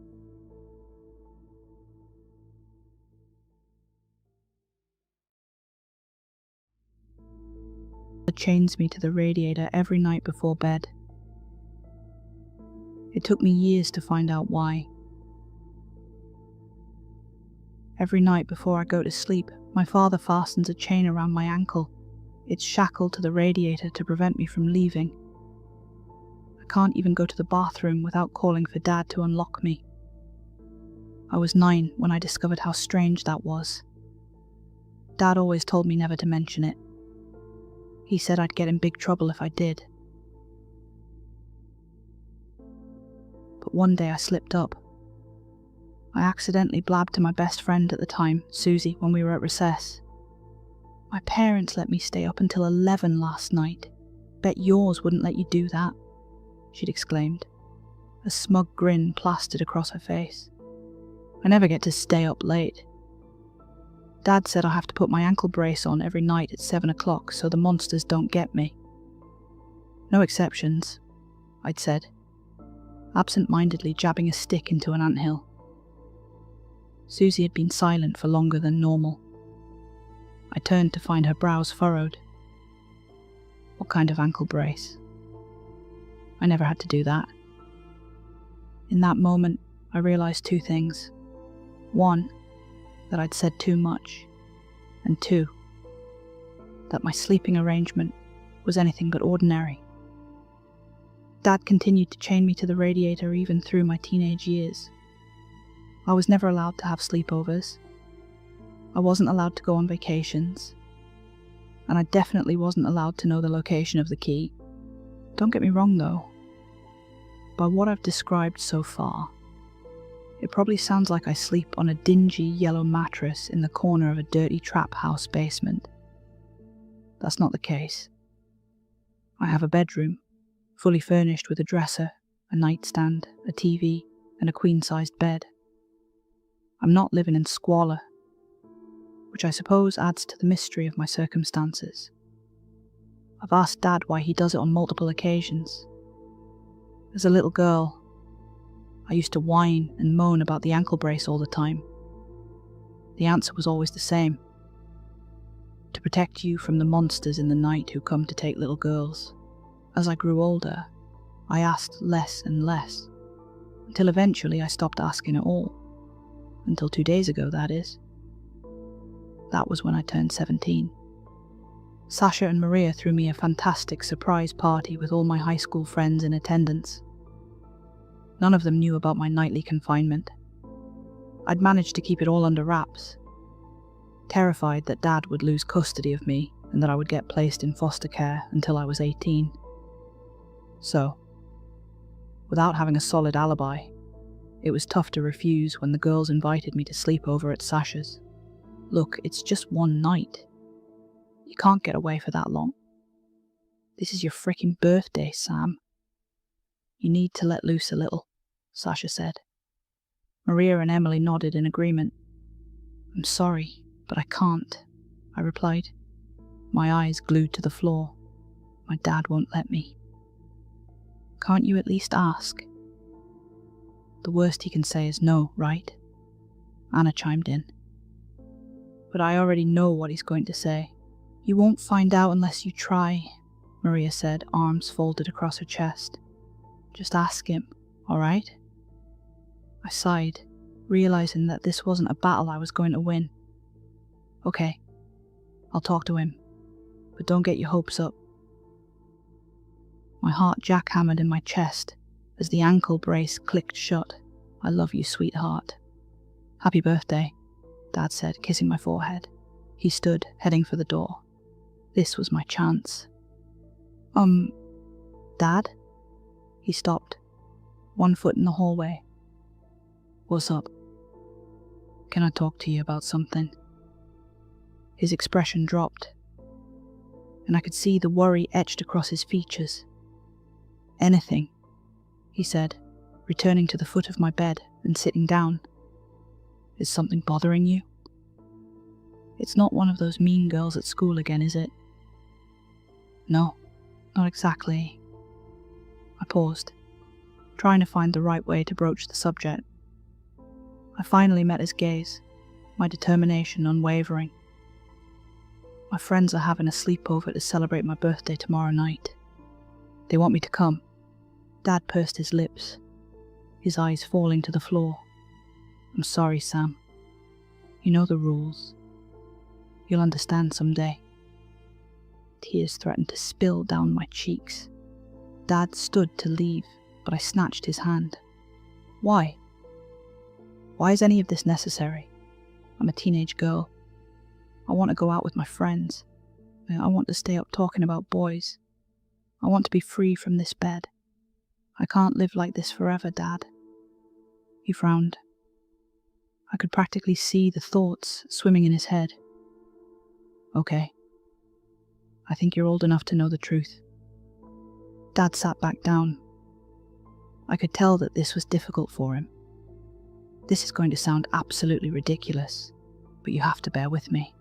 It chains me to the radiator every night before bed. It took me years to find out why. Every night before I go to sleep, my father fastens a chain around my ankle. It's shackled to the radiator to prevent me from leaving. I can't even go to the bathroom without calling for Dad to unlock me. I was 9 when I discovered how strange that was. Dad always told me never to mention it. He said I'd get in big trouble if I did. But one day I slipped up. I accidentally blabbed to my best friend at the time, Susie, when we were at recess. My parents let me stay up until 11 last night. Bet yours wouldn't let you do that, she'd exclaimed, a smug grin plastered across her face. I never get to stay up late. Dad said I have to put my ankle brace on every night at 7 o'clock so the monsters don't get me. No exceptions, I'd said, absent-mindedly jabbing a stick into an anthill. Susie had been silent for longer than normal. I turned to find her brows furrowed. What kind of ankle brace? I never had to do that. In that moment, I realized 2 things. 1, that I'd said too much, and 2, that my sleeping arrangement was anything but ordinary. Dad continued to chain me to the radiator even through my teenage years. I was never allowed to have sleepovers. I wasn't allowed to go on vacations. And I definitely wasn't allowed to know the location of the key. Don't get me wrong though. By what I've described so far, it probably sounds like I sleep on a dingy yellow mattress in the corner of a dirty trap house basement. That's not the case. I have a bedroom, fully furnished with a dresser, a nightstand, a TV, and a queen-sized bed. I'm not living in squalor, which I suppose adds to the mystery of my circumstances. I've asked Dad why he does it on multiple occasions. As a little girl, I used to whine and moan about the ankle brace all the time. The answer was always the same: to protect you from the monsters in the night who come to take little girls. As I grew older, I asked less and less, until eventually I stopped asking at all. Until 2 days ago, that is. That was when I turned 17. Sasha and Maria threw me a fantastic surprise party with all my high school friends in attendance. None of them knew about my nightly confinement. I'd managed to keep it all under wraps, terrified that Dad would lose custody of me and that I would get placed in foster care until I was 18. So, without having a solid alibi, it was tough to refuse when the girls invited me to sleep over at Sasha's. Look, it's just one night. You can't get away for that long. This is your frickin' birthday, Sam. You need to let loose a little, Sasha said. Maria and Emily nodded in agreement. I'm sorry, but I can't, I replied, my eyes glued to the floor. My dad won't let me. Can't you at least ask? The worst he can say is no, right? Anna chimed in. But I already know what he's going to say. You won't find out unless you try, Maria said, arms folded across her chest. Just ask him, all right? I sighed, realizing that this wasn't a battle I was going to win. Okay, I'll talk to him, but don't get your hopes up. My heart jackhammered in my chest as the ankle brace clicked shut. I love you, sweetheart. Happy birthday, Dad said, kissing my forehead. He stood, heading for the door. This was my chance. Dad? He stopped, one foot in the hallway. What's up? Can I talk to you about something? His expression dropped, and I could see the worry etched across his features. Anything, he said, returning to the foot of my bed and sitting down. Is something bothering you? It's not one of those mean girls at school again, is it? No, not exactly. I paused, trying to find the right way to broach the subject. I finally met his gaze, my determination unwavering. My friends are having a sleepover to celebrate my birthday tomorrow night. They want me to come. Dad pursed his lips, his eyes falling to the floor. I'm sorry, Sam. You know the rules. You'll understand someday. Tears threatened to spill down my cheeks. Dad stood to leave, but I snatched his hand. Why? Why is any of this necessary? I'm a teenage girl. I want to go out with my friends. I want to stay up talking about boys. I want to be free from this bed. I can't live like this forever, Dad. He frowned. I could practically see the thoughts swimming in his head. Okay. I think you're old enough to know the truth. Dad sat back down. I could tell that this was difficult for him. This is going to sound absolutely ridiculous, but you have to bear with me.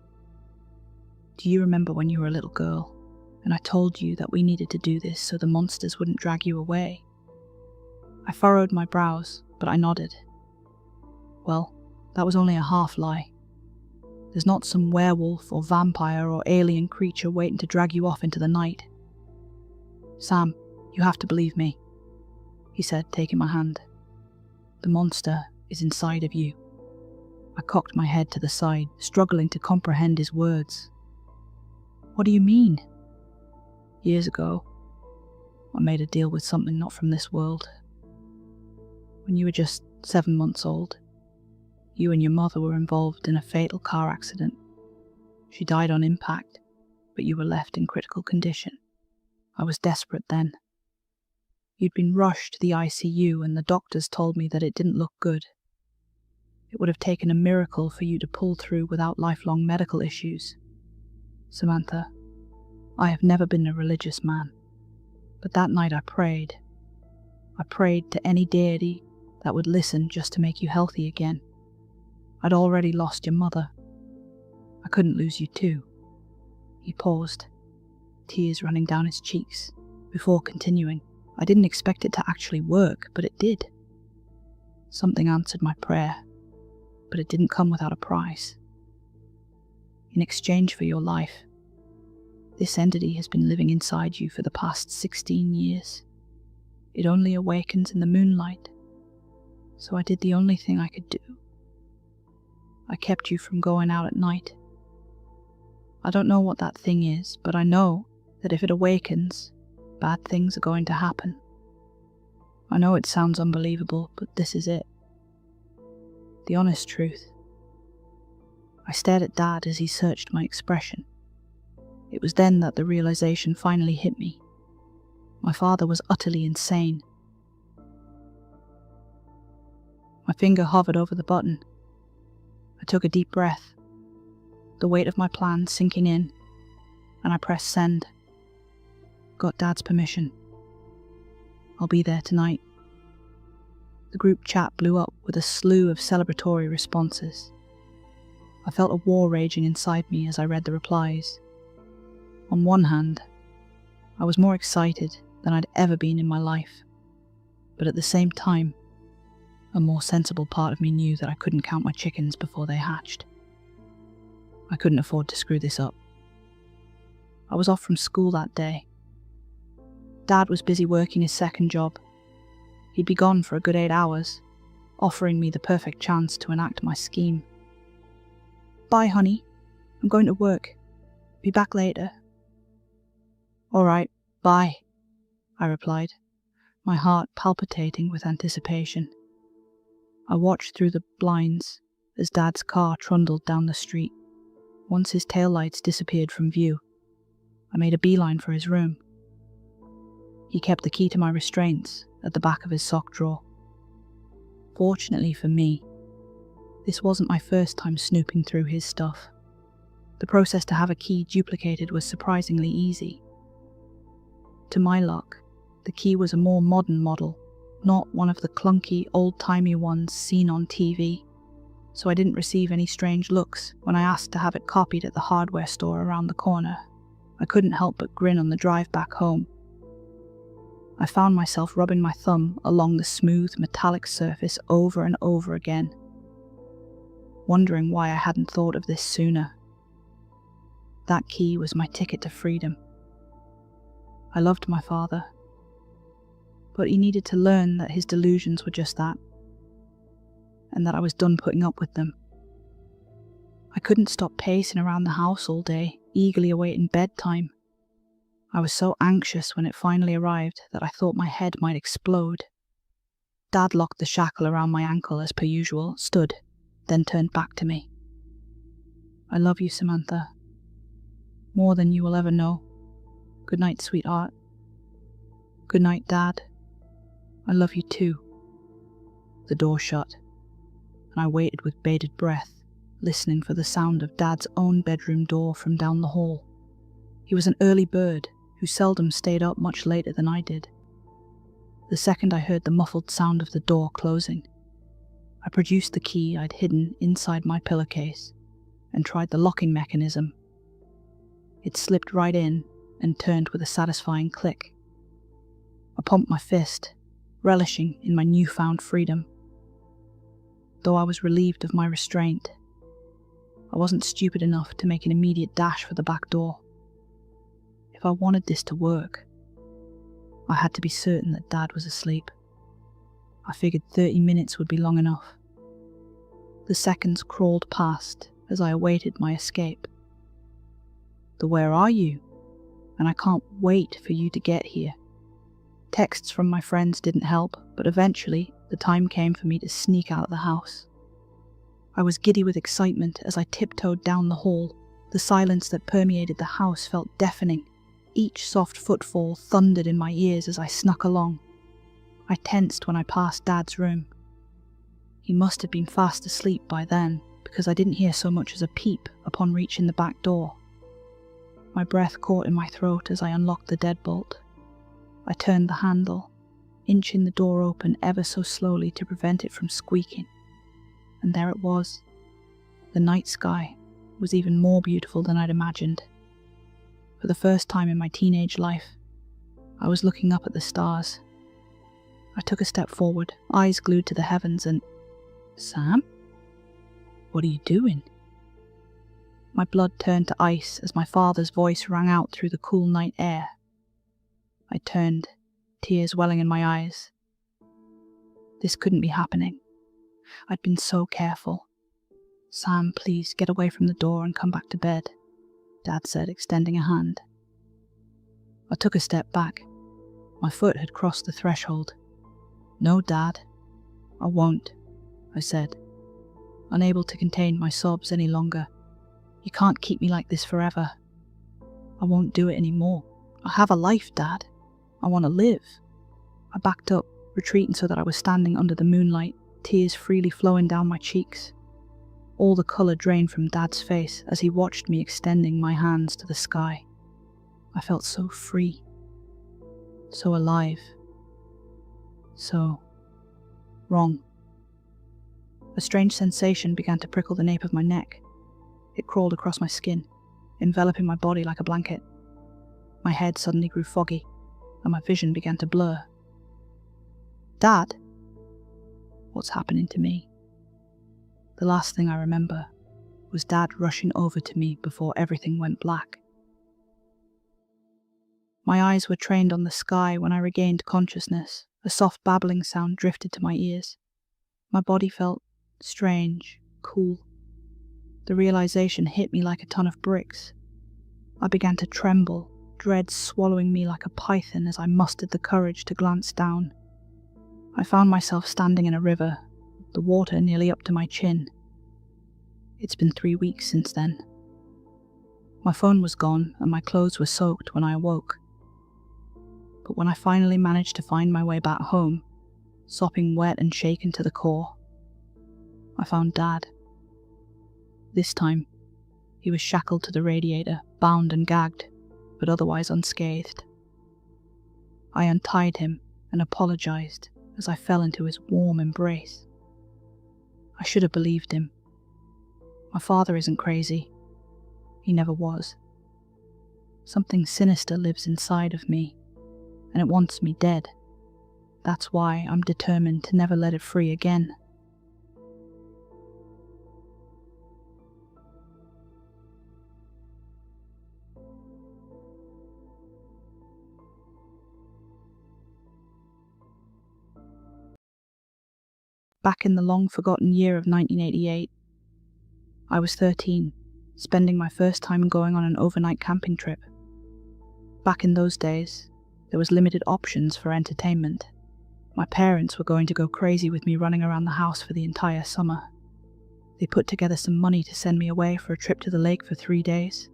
Do you remember when you were a little girl, and I told you that we needed to do this so the monsters wouldn't drag you away? I furrowed my brows, but I nodded. Well, that was only a half lie. There's not some werewolf or vampire or alien creature waiting to drag you off into the night. Sam, you have to believe me, he said, taking my hand. The monster is inside of you. I cocked my head to the side, struggling to comprehend his words. What do you mean? Years ago, I made a deal with something not from this world. When you were just 7 months old, you and your mother were involved in a fatal car accident. She died on impact, but you were left in critical condition. I was desperate then. You'd been rushed to the ICU and the doctors told me that it didn't look good. It would have taken a miracle for you to pull through without lifelong medical issues. Samantha, I have never been a religious man, But that night I prayed. I prayed to any deity that would listen just to make you healthy again. I'd already lost your mother. I couldn't lose you too. He paused, tears running down his cheeks, before continuing. I didn't expect it to actually work, but it did. Something answered my prayer, but it didn't come without a price. In exchange for your life, this entity has been living inside you for the past 16 years. It only awakens in the moonlight, so I did the only thing I could do. I kept you from going out at night. I don't know what that thing is, but I know that if it awakens, bad things are going to happen. I know it sounds unbelievable, but this is it. The honest truth. I stared at Dad as he searched my expression. It was then that the realization finally hit me. My father was utterly insane. My finger hovered over the button. I took a deep breath, the weight of my plan sinking in, and I pressed send. Got Dad's permission. I'll be there tonight. The group chat blew up with a slew of celebratory responses. I felt a war raging inside me as I read the replies. On one hand, I was more excited than I'd ever been in my life, but at the same time, a more sensible part of me knew that I couldn't count my chickens before they hatched. I couldn't afford to screw this up. I was off from school that day. Dad was busy working his second job. He'd be gone for a good 8 hours, offering me the perfect chance to enact my scheme. Bye, honey. I'm going to work. Be back later. All right, bye, I replied, my heart palpitating with anticipation. I watched through the blinds as Dad's car trundled down the street. Once his taillights disappeared from view, I made a beeline for his room. He kept the key to my restraints at the back of his sock drawer. Fortunately for me, this wasn't my first time snooping through his stuff. The process to have a key duplicated was surprisingly easy. To my luck, the key was a more modern model, not one of the clunky, old-timey ones seen on TV, so I didn't receive any strange looks when I asked to have it copied at the hardware store around the corner. I couldn't help but grin on the drive back home. I found myself rubbing my thumb along the smooth, metallic surface over and over again, wondering why I hadn't thought of this sooner. That key was my ticket to freedom. I loved my father, but he needed to learn that his delusions were just that, and that I was done putting up with them. I couldn't stop pacing around the house all day, eagerly awaiting bedtime. I was so anxious when it finally arrived that I thought my head might explode. Dad locked the shackle around my ankle as per usual, stood, then turned back to me. I love you, Samantha. More than you will ever know. Good night, sweetheart. Good night, Dad. I love you too. The door shut, and I waited with bated breath, listening for the sound of Dad's own bedroom door from down the hall. He was an early bird who seldom stayed up much later than I did. The second I heard the muffled sound of the door closing, I produced the key I'd hidden inside my pillowcase and tried the locking mechanism. It slipped right in and turned with a satisfying click. I pumped my fist, relishing in my newfound freedom. Though I was relieved of my restraint, I wasn't stupid enough to make an immediate dash for the back door. If I wanted this to work, I had to be certain that Dad was asleep. I figured 30 minutes would be long enough. The seconds crawled past as I awaited my escape. The "where are you?" and "I can't wait for you to get here." Texts from my friends didn't help, but eventually the time came for me to sneak out of the house. I was giddy with excitement as I tiptoed down the hall. The silence that permeated the house felt deafening. Each soft footfall thundered in my ears as I snuck along. I tensed when I passed Dad's room. He must have been fast asleep by then, because I didn't hear so much as a peep upon reaching the back door. My breath caught in my throat as I unlocked the deadbolt. I turned the handle, inching the door open ever so slowly to prevent it from squeaking. And there it was. The night sky was even more beautiful than I'd imagined. For the first time in my teenage life, I was looking up at the stars. I took a step forward, eyes glued to the heavens, and... Sam? What are you doing? My blood turned to ice as my father's voice rang out through the cool night air. I turned, tears welling in my eyes. This couldn't be happening. I'd been so careful. Sam, please get away from the door and come back to bed, Dad said, extending a hand. I took a step back. My foot had crossed the threshold. No, Dad, I won't, I said, unable to contain my sobs any longer. You can't keep me like this forever. I won't do it anymore. I have a life, Dad. I want to live. I backed up, retreating so that I was standing under the moonlight, tears freely flowing down my cheeks. All the colour drained from Dad's face as he watched me extending my hands to the sky. I felt so free, so alive, so wrong. A strange sensation began to prickle the nape of my neck. It crawled across my skin, enveloping my body like a blanket. My head suddenly grew foggy, and my vision began to blur. Dad? What's happening to me? The last thing I remember was Dad rushing over to me before everything went black. My eyes were trained on the sky when I regained consciousness. A soft babbling sound drifted to my ears. My body felt strange, cool. The realization hit me like a ton of bricks. I began to tremble, dread swallowing me like a python as I mustered the courage to glance down. I found myself standing in a river, the water nearly up to my chin. It's been 3 weeks since then. My phone was gone and my clothes were soaked when I awoke. But when I finally managed to find my way back home, sopping wet and shaken to the core, I found Dad. This time, he was shackled to the radiator, bound and gagged, but otherwise unscathed. I untied him and apologized as I fell into his warm embrace. I should have believed him. My father isn't crazy. He never was. Something sinister lives inside of me, and it wants me dead. That's why I'm determined to never let it free again. Back in the long-forgotten year of 1988, I was 13, spending my first time going on an overnight camping trip. Back in those days, there was limited options for entertainment. My parents were going to go crazy with me running around the house for the entire summer. They put together some money to send me away for a trip to the lake for 3 days.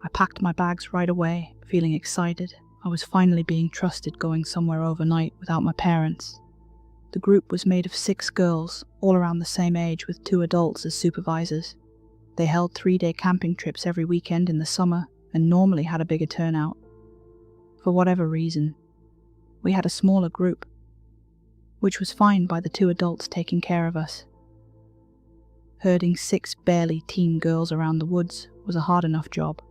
I packed my bags right away, feeling excited. I was finally being trusted going somewhere overnight without my parents. The group was made of 6 girls, all around the same age, with 2 adults as supervisors. They held 3-day camping trips every weekend in the summer and normally had a bigger turnout. For whatever reason, we had a smaller group, which was fine by the 2 adults taking care of us. Herding 6 barely teen girls around the woods was a hard enough job.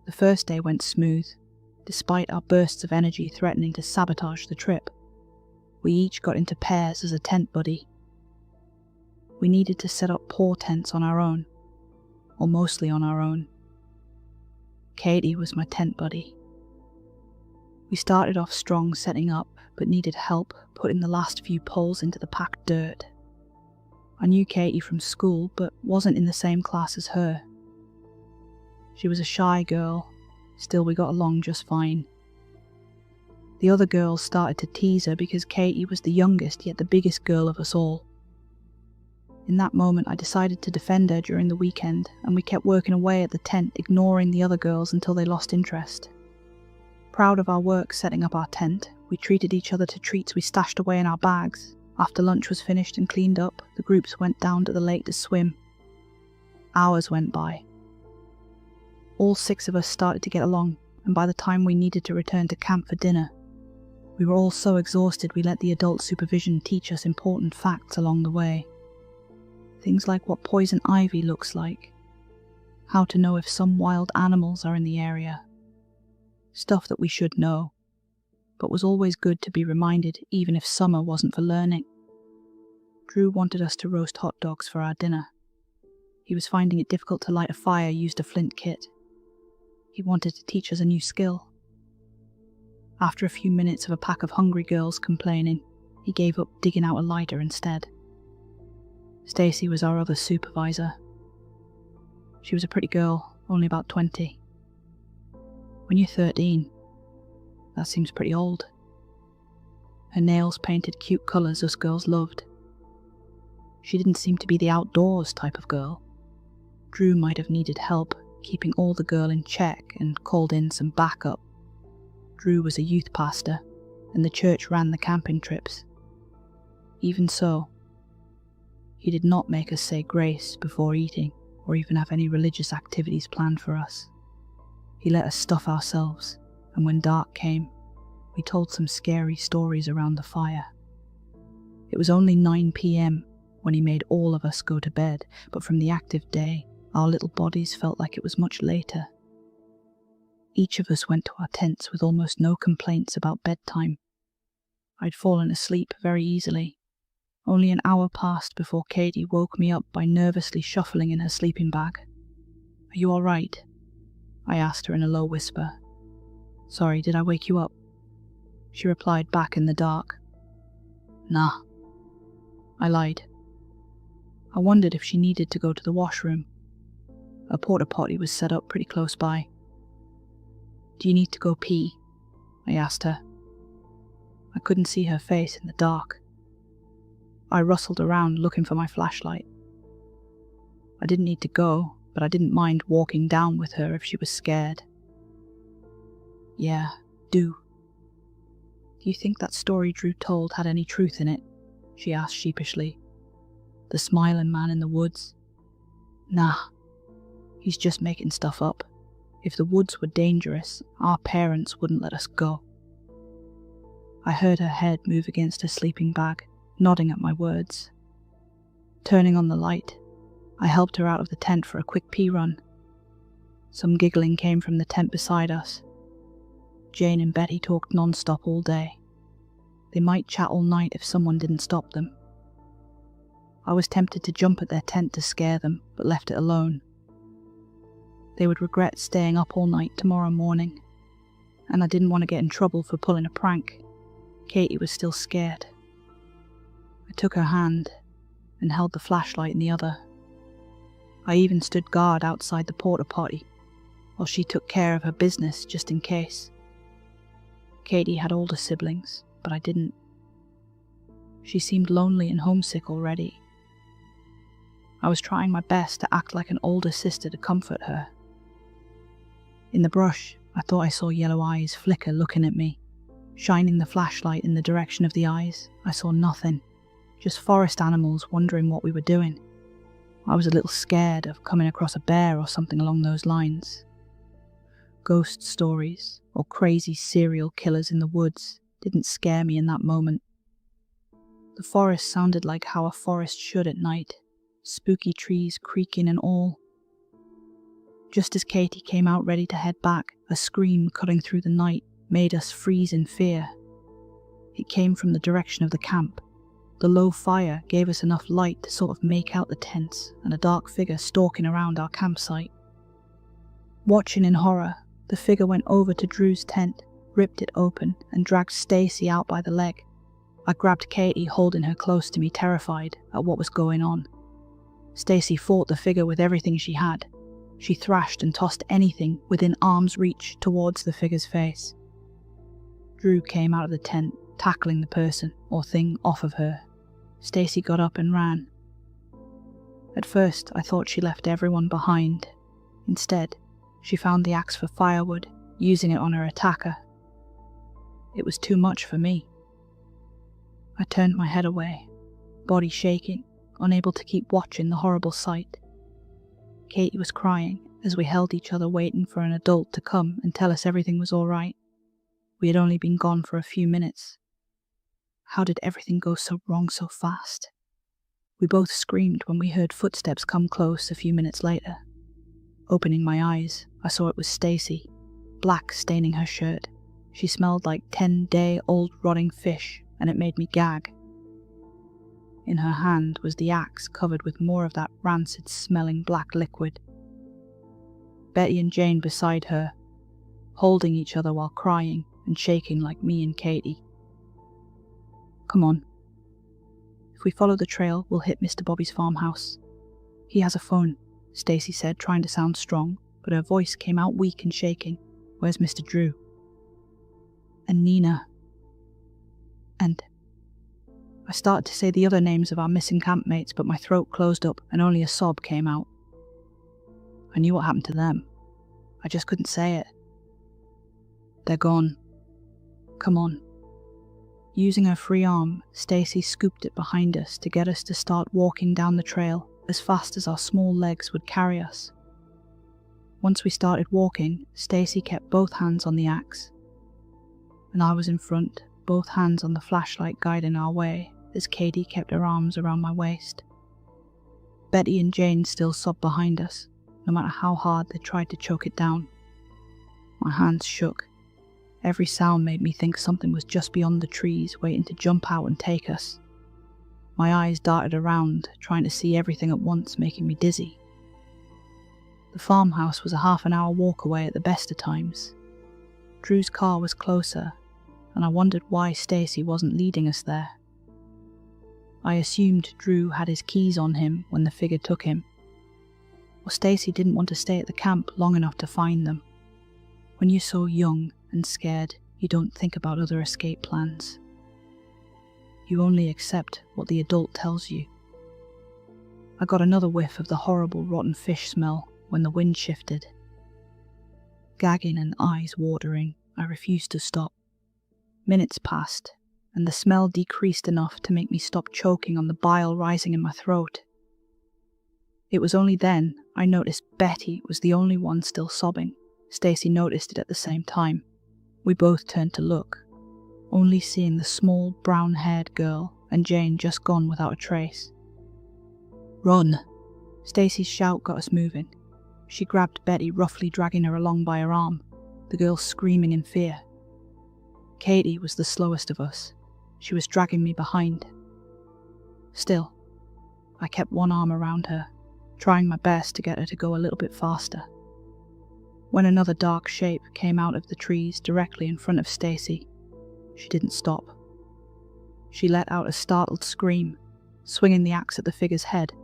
The first day went smooth, despite our bursts of energy threatening to sabotage the trip. We each got into pairs as a tent buddy. We needed to set up pour tents on our own, or mostly on our own. Katie was my tent buddy. We started off strong setting up, but needed help putting the last few poles into the packed dirt. I knew Katie from school, but wasn't in the same class as her. She was a shy girl, still we got along just fine. The other girls started to tease her because Katie was the youngest yet the biggest girl of us all. In that moment I decided to defend her during the weekend, and we kept working away at the tent, ignoring the other girls until they lost interest. Proud of our work setting up our tent, we treated each other to treats we stashed away in our bags. After lunch was finished and cleaned up, the groups went down to the lake to swim. Hours went by. All 6 of us started to get along, and by the time we needed to return to camp for dinner, We were all so exhausted we let the adult supervision teach us important facts along the way. Things like what poison ivy looks like, how to know if some wild animals are in the area. Stuff that we should know, but was always good to be reminded even if summer wasn't for learning. Drew wanted us to roast hot dogs for our dinner. He was finding it difficult to light a fire used a flint kit. He wanted to teach us a new skill. After a few minutes of a pack of hungry girls complaining, he gave up digging out a lighter instead. Stacy was our other supervisor. She was a pretty girl, only about 20. When you're 13, that seems pretty old. Her nails painted cute colours us girls loved. She didn't seem to be the outdoors type of girl. Drew might have needed help keeping all the girl in check and called in some backup. Drew was a youth pastor, and the church ran the camping trips. Even so, he did not make us say grace before eating or even have any religious activities planned for us. He let us stuff ourselves, and when dark came, we told some scary stories around the fire. It was only 9 p.m. when he made all of us go to bed, but from the active day, our little bodies felt like it was much later. Each of us went to our tents with almost no complaints about bedtime. I'd fallen asleep very easily. Only an hour passed before Katie woke me up by nervously shuffling in her sleeping bag. "Are you all right?" I asked her in a low whisper. "Sorry, did I wake you up?" She replied back in the dark. "Nah." I lied. I wondered if she needed to go to the washroom. A porta potty was set up pretty close by. "Do you need to go pee?" I asked her. I couldn't see her face in the dark. I rustled around looking for my flashlight. I didn't need to go, but I didn't mind walking down with her if she was scared. "Yeah, do." "Do you think that story Drew told had any truth in it?" she asked sheepishly. "The smiling man in the woods?" "Nah. He's just making stuff up. If the woods were dangerous, our parents wouldn't let us go." I heard her head move against her sleeping bag, nodding at my words. Turning on the light, I helped her out of the tent for a quick pee run. Some giggling came from the tent beside us. Jane and Betty talked non-stop all day. They might chat all night if someone didn't stop them. I was tempted to jump at their tent to scare them, but left it alone. They would regret staying up all night tomorrow morning, and I didn't want to get in trouble for pulling a prank. Katie was still scared. I took her hand and held the flashlight in the other. I even stood guard outside the porta potty, while she took care of her business just in case. Katie had older siblings, but I didn't. She seemed lonely and homesick already. I was trying my best to act like an older sister to comfort her. In the brush, I thought I saw yellow eyes flicker looking at me. Shining the flashlight in the direction of the eyes, I saw nothing, just forest animals wondering what we were doing. I was a little scared of coming across a bear or something along those lines. Ghost stories or crazy serial killers in the woods didn't scare me in that moment. The forest sounded like how a forest should at night, spooky trees creaking and all. Just as Katie came out ready to head back, a scream cutting through the night made us freeze in fear. It came from the direction of the camp. The low fire gave us enough light to sort of make out the tents and a dark figure stalking around our campsite. Watching in horror, the figure went over to Drew's tent, ripped it open, and dragged Stacy out by the leg. I grabbed Katie, holding her close to me, terrified at what was going on. Stacy fought the figure with everything she had. She thrashed and tossed anything within arm's reach towards the figure's face. Drew came out of the tent, tackling the person or thing off of her. Stacy got up and ran. At first, I thought she left everyone behind. Instead, she found the axe for firewood, using it on her attacker. It was too much for me. I turned my head away, body shaking, unable to keep watching the horrible sight. Katie was crying as we held each other waiting for an adult to come and tell us everything was all right. We had only been gone for a few minutes. How did everything go so wrong so fast? We both screamed when we heard footsteps come close a few minutes later. Opening my eyes, I saw it was Stacy, black staining her shirt. She smelled like 10-day-old rotting fish, and it made me gag. In her hand was the axe covered with more of that rancid-smelling black liquid. Betty and Jane beside her, holding each other while crying and shaking like me and Katie. Come on. If we follow the trail, we'll hit Mr. Bobby's farmhouse. He has a phone, Stacy said, trying to sound strong, but her voice came out weak and shaking. Where's Mr. Drew? And Nina. And I started to say the other names of our missing campmates, but my throat closed up and only a sob came out. I knew what happened to them. I just couldn't say it. They're gone. Come on. Using her free arm, Stacy scooped it behind us to get us to start walking down the trail as fast as our small legs would carry us. Once we started walking, Stacy kept both hands on the axe, and I was in front, both hands on the flashlight guiding our way as Katie kept her arms around my waist. Betty and Jane still sobbed behind us, no matter how hard they tried to choke it down. My hands shook. Every sound made me think something was just beyond the trees, waiting to jump out and take us. My eyes darted around, trying to see everything at once, making me dizzy. The farmhouse was a half-an-hour walk away at the best of times. Drew's car was closer, and I wondered why Stacy wasn't leading us there. I assumed Drew had his keys on him when the figure took him, or Stacy didn't want to stay at the camp long enough to find them. When you're so young and scared, you don't think about other escape plans. You only accept what the adult tells you. I got another whiff of the horrible rotten fish smell when the wind shifted. Gagging and eyes watering, I refused to stop. Minutes passed, and the smell decreased enough to make me stop choking on the bile rising in my throat. It was only then I noticed Betty was the only one still sobbing. Stacy noticed it at the same time. We both turned to look, only seeing the small, brown-haired girl and Jane just gone without a trace. Run! Stacy's shout got us moving. She grabbed Betty, roughly dragging her along by her arm, the girl screaming in fear. Katie was the slowest of us. She was dragging me behind. Still, I kept one arm around her, trying my best to get her to go a little bit faster. When another dark shape came out of the trees directly in front of Stacy, she didn't stop. She let out a startled scream, swinging the axe at the figure's head.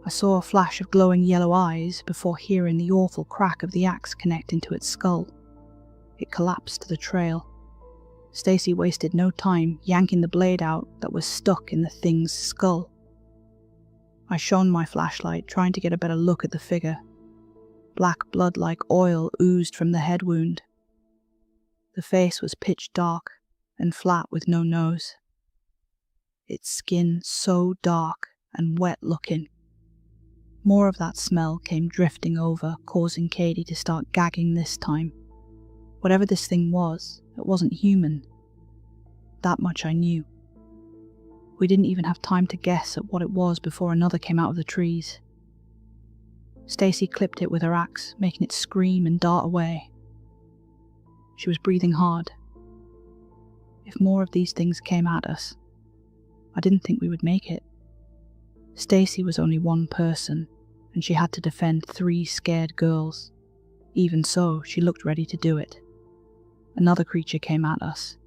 I saw a flash of glowing yellow eyes before hearing the awful crack of the axe connect into its skull. It collapsed to the trail. Stacy wasted no time yanking the blade out that was stuck in the thing's skull. I shone my flashlight, trying to get a better look at the figure. Black blood like oil oozed from the head wound. The face was pitch dark and flat with no nose. Its skin so dark and wet looking. More of that smell came drifting over, causing Katie to start gagging this time. Whatever this thing was, it wasn't human. That much I knew. We didn't even have time to guess at what it was before another came out of the trees. Stacy clipped it with her axe, making it scream and dart away. She was breathing hard. If more of these things came at us, I didn't think we would make it. Stacy was only one person, and she had to defend 3 scared girls. Even so, she looked ready to do it. Another creature came at us.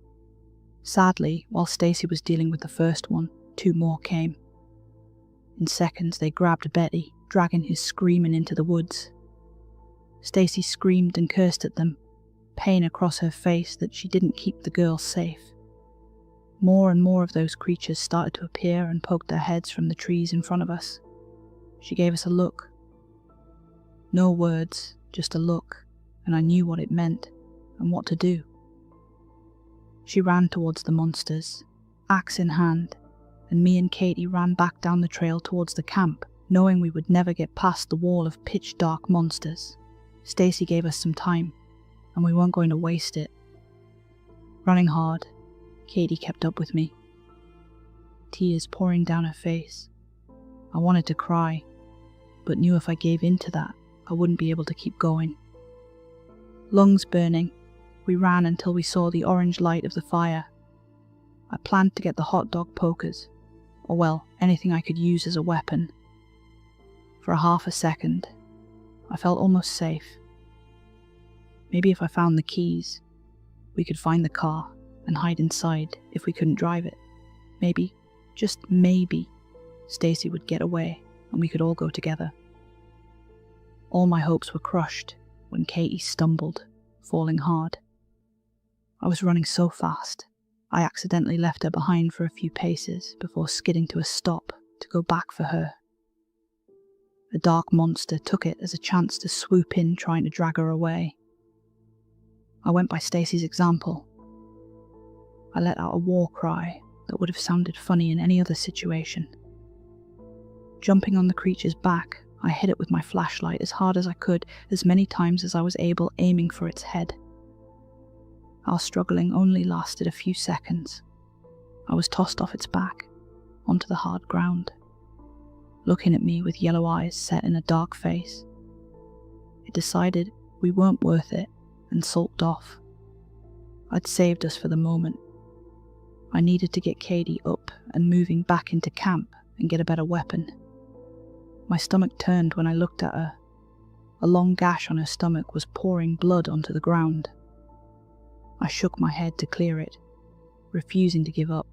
Sadly, while Stacy was dealing with the first one, 2 more came. In seconds, they grabbed Betty, dragging her screaming into the woods. Stacy screamed and cursed at them, pain across her face that she didn't keep the girl safe. More and more of those creatures started to appear and poked their heads from the trees in front of us. She gave us a look. No words, just a look, and I knew what it meant and what to do. She ran towards the monsters, axe in hand, and me and Katie ran back down the trail towards the camp, knowing we would never get past the wall of pitch-dark monsters. Stacy gave us some time, and we weren't going to waste it. Running hard, Katie kept up with me. Tears pouring down her face. I wanted to cry, but knew if I gave in to that, I wouldn't be able to keep going. Lungs burning, we ran until we saw the orange light of the fire. I planned to get the hot dog pokers, or well, anything I could use as a weapon. For a half a second, I felt almost safe. Maybe if I found the keys, we could find the car and hide inside if we couldn't drive it. Maybe, just maybe, Stacy would get away and we could all go together. All my hopes were crushed when Katie stumbled, falling hard. I was running so fast, I accidentally left her behind for a few paces before skidding to a stop to go back for her. A dark monster took it as a chance to swoop in trying to drag her away. I went by Stacy's example. I let out a war cry that would have sounded funny in any other situation. Jumping on the creature's back, I hit it with my flashlight as hard as I could, as many times as I was able, aiming for its head. Our struggling only lasted a few seconds. I was tossed off its back, onto the hard ground, looking at me with yellow eyes set in a dark face. It decided we weren't worth it and sulked off. I'd saved us for the moment. I needed to get Katie up and moving back into camp and get a better weapon. My stomach turned when I looked at her. A long gash on her stomach was pouring blood onto the ground. I shook my head to clear it, refusing to give up.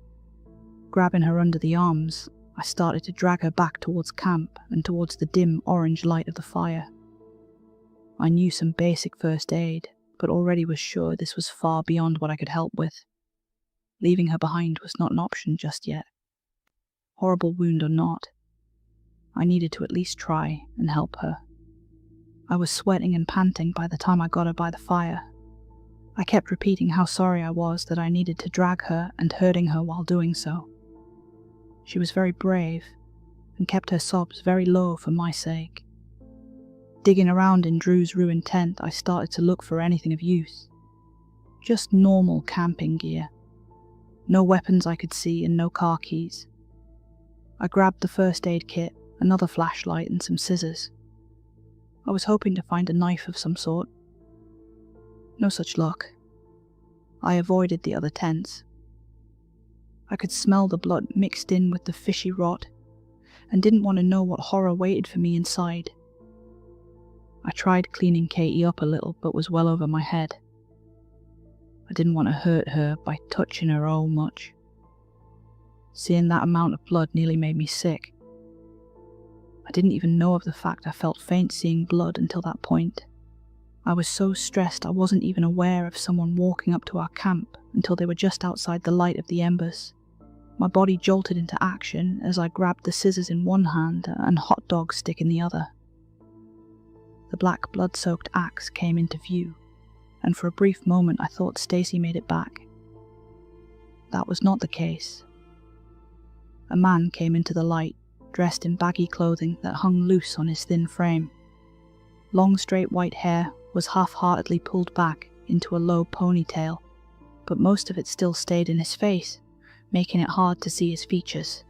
Grabbing her under the arms, I started to drag her back towards camp and towards the dim orange light of the fire. I knew some basic first aid, but already was sure this was far beyond what I could help with. Leaving her behind was not an option just yet. Horrible wound or not, I needed to at least try and help her. I was sweating and panting by the time I got her by the fire. I kept repeating how sorry I was that I needed to drag her and hurting her while doing so. She was very brave and kept her sobs very low for my sake. Digging around in Drew's ruined tent, I started to look for anything of use. Just normal camping gear. No weapons I could see and no car keys. I grabbed the first aid kit, another flashlight and some scissors. I was hoping to find a knife of some sort. No such luck. I avoided the other tents. I could smell the blood mixed in with the fishy rot, and didn't want to know what horror waited for me inside. I tried cleaning Katie up a little, but was well over my head. I didn't want to hurt her by touching her oh much. Seeing that amount of blood nearly made me sick. I didn't even know of the fact I felt faint seeing blood until that point. I was so stressed I wasn't even aware of someone walking up to our camp until they were just outside the light of the embers. My body jolted into action as I grabbed the scissors in one hand and hot dog stick in the other. The black blood-soaked axe came into view, and for a brief moment I thought Stacy made it back. That was not the case. A man came into the light, dressed in baggy clothing that hung loose on his thin frame. Long straight white hair was half-heartedly pulled back into a low ponytail, but most of it still stayed in his face, making it hard to see his features.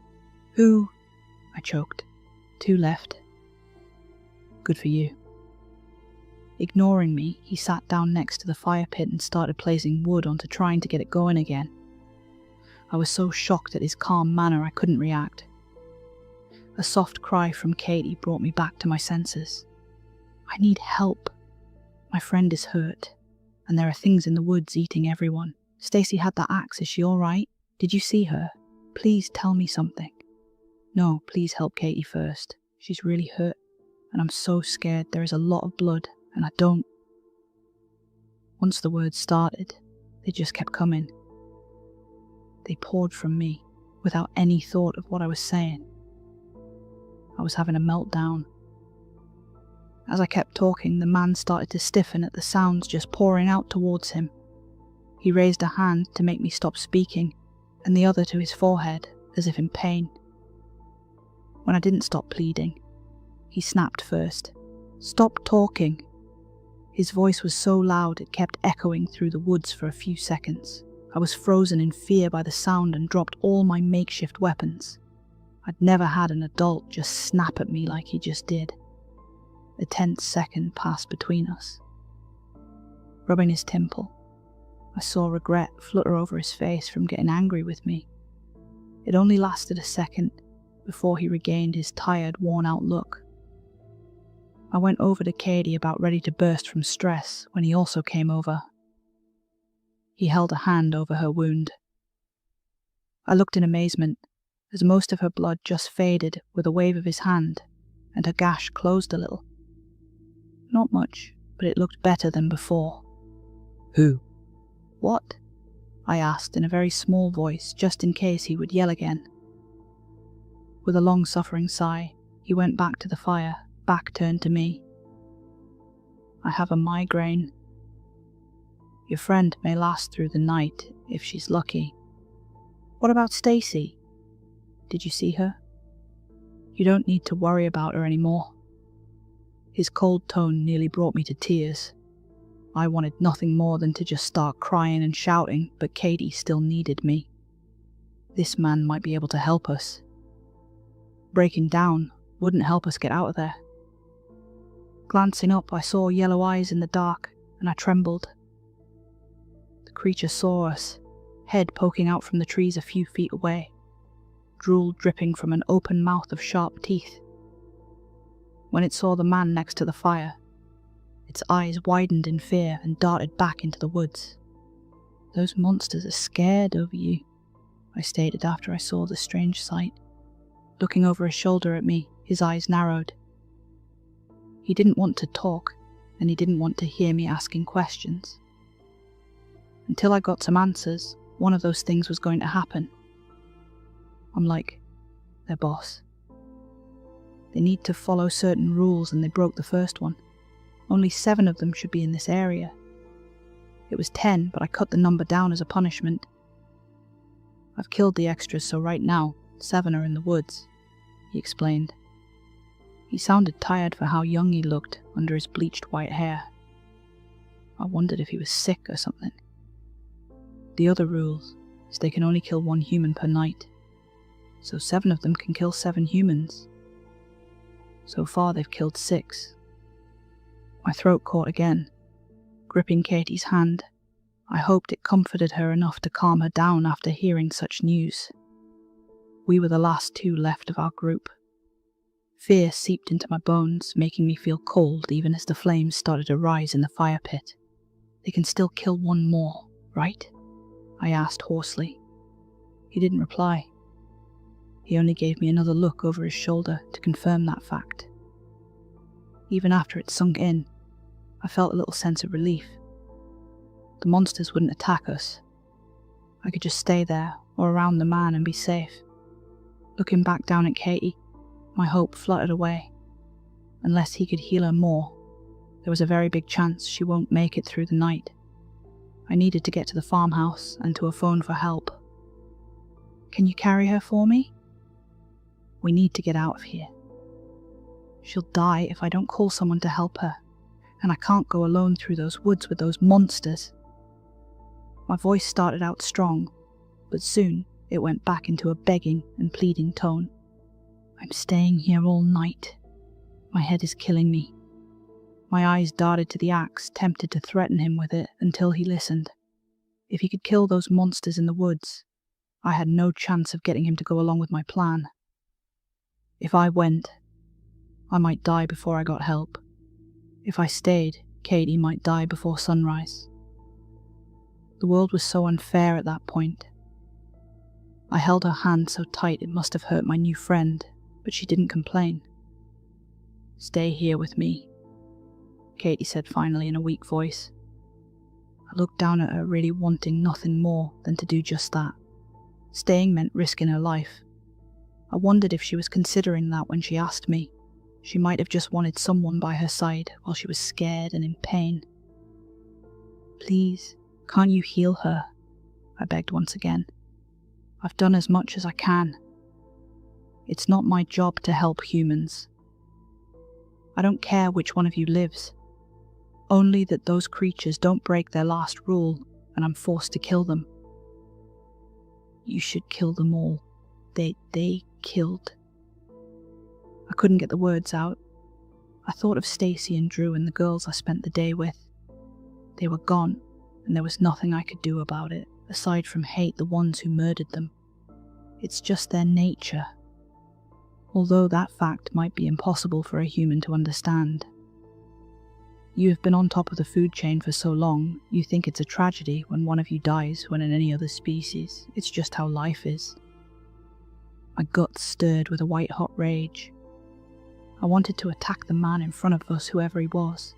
"Who?" I choked. "Two left." "Good for you." Ignoring me, he sat down next to the fire pit and started placing wood onto trying to get it going again. I was so shocked at his calm manner I couldn't react. A soft cry from Katie brought me back to my senses. "I need help. My friend is hurt, and there are things in the woods eating everyone. Stacy had that axe, is she all right? Did you see her? Please tell me something." "No, please help Katie first. She's really hurt, and I'm so scared. There is a lot of blood, and I don't..." Once the words started, they just kept coming. They poured from me, without any thought of what I was saying. I was having a meltdown. As I kept talking, the man started to stiffen at the sounds just pouring out towards him. He raised a hand to make me stop speaking, and the other to his forehead, as if in pain. When I didn't stop pleading, he snapped first. "Stop talking." His voice was so loud it kept echoing through the woods for a few seconds. I was frozen in fear by the sound and dropped all my makeshift weapons. I'd never had an adult just snap at me like he just did. A tense second passed between us. Rubbing his temple, I saw regret flutter over his face from getting angry with me. It only lasted a second before he regained his tired, worn-out look. I went over to Katie about ready to burst from stress when he also came over. He held a hand over her wound. I looked in amazement as most of her blood just faded with a wave of his hand, and her gash closed a little. Not much, but it looked better than before. Who? What? I asked in a very small voice, just in case he would yell again. With a long-suffering sigh, he went back to the fire, back turned to me. I have a migraine. Your friend may last through the night, if she's lucky. What about Stacy? Did you see her? You don't need to worry about her anymore. His cold tone nearly brought me to tears. I wanted nothing more than to just start crying and shouting, but Katie still needed me. This man might be able to help us. Breaking down wouldn't help us get out of there. Glancing up, I saw yellow eyes in the dark, and I trembled. The creature saw us, head poking out from the trees a few feet away, drool dripping from an open mouth of sharp teeth. When it saw the man next to the fire, its eyes widened in fear and darted back into the woods. Those monsters are scared over you, I stated after I saw the strange sight. Looking over his shoulder at me, his eyes narrowed. He didn't want to talk, and he didn't want to hear me asking questions. Until I got some answers, one of those things was going to happen. I'm like their boss. They need to follow certain rules and they broke the first one. Only 7 of them should be in this area. It was 10, but I cut the number down as a punishment. I've killed the extras, so right now, 7 are in the woods, he explained. He sounded tired for how young he looked under his bleached white hair. I wondered if he was sick or something. The other rules is they can only kill 1 human per night, so 7 of them can kill 7 humans. So far they've killed 6. My throat caught again. Gripping Katie's hand, I hoped it comforted her enough to calm her down after hearing such news. We were the last 2 left of our group. Fear seeped into my bones, making me feel cold even as the flames started to rise in the fire pit. They can still kill 1 more, right? I asked hoarsely. He didn't reply. He only gave me another look over his shoulder to confirm that fact. Even after it sunk in, I felt a little sense of relief. The monsters wouldn't attack us. I could just stay there or around the man and be safe. Looking back down at Katie, my hope fluttered away. Unless he could heal her more, there was a very big chance she won't make it through the night. I needed to get to the farmhouse and to a phone for help. Can you carry her for me? We need to get out of here. She'll die if I don't call someone to help her, and I can't go alone through those woods with those monsters. My voice started out strong, but soon it went back into a begging and pleading tone. I'm staying here all night. My head is killing me. My eyes darted to the axe, tempted to threaten him with it until he listened. If he could kill those monsters in the woods, I had no chance of getting him to go along with my plan. If I went, I might die before I got help. If I stayed, Katie might die before sunrise. The world was so unfair at that point. I held her hand so tight it must have hurt my new friend, but she didn't complain. Stay here with me, Katie said finally in a weak voice. I looked down at her, really wanting nothing more than to do just that. Staying meant risking her life. I wondered if she was considering that when she asked me. She might have just wanted someone by her side while she was scared and in pain. Please, can't you heal her? I begged once again. I've done as much as I can. It's not my job to help humans. I don't care which one of you lives. Only that those creatures don't break their last rule and I'm forced to kill them. You should kill them all. They killed. I couldn't get the words out. I thought of Stacy and Drew and the girls I spent the day with. They were gone, and there was nothing I could do about it, aside from hate the ones who murdered them. It's just their nature. Although that fact might be impossible for a human to understand. You have been on top of the food chain for so long, you think it's a tragedy when one of you dies when in any other species. It's just how life is. My guts stirred with a white-hot rage. I wanted to attack the man in front of us, whoever he was.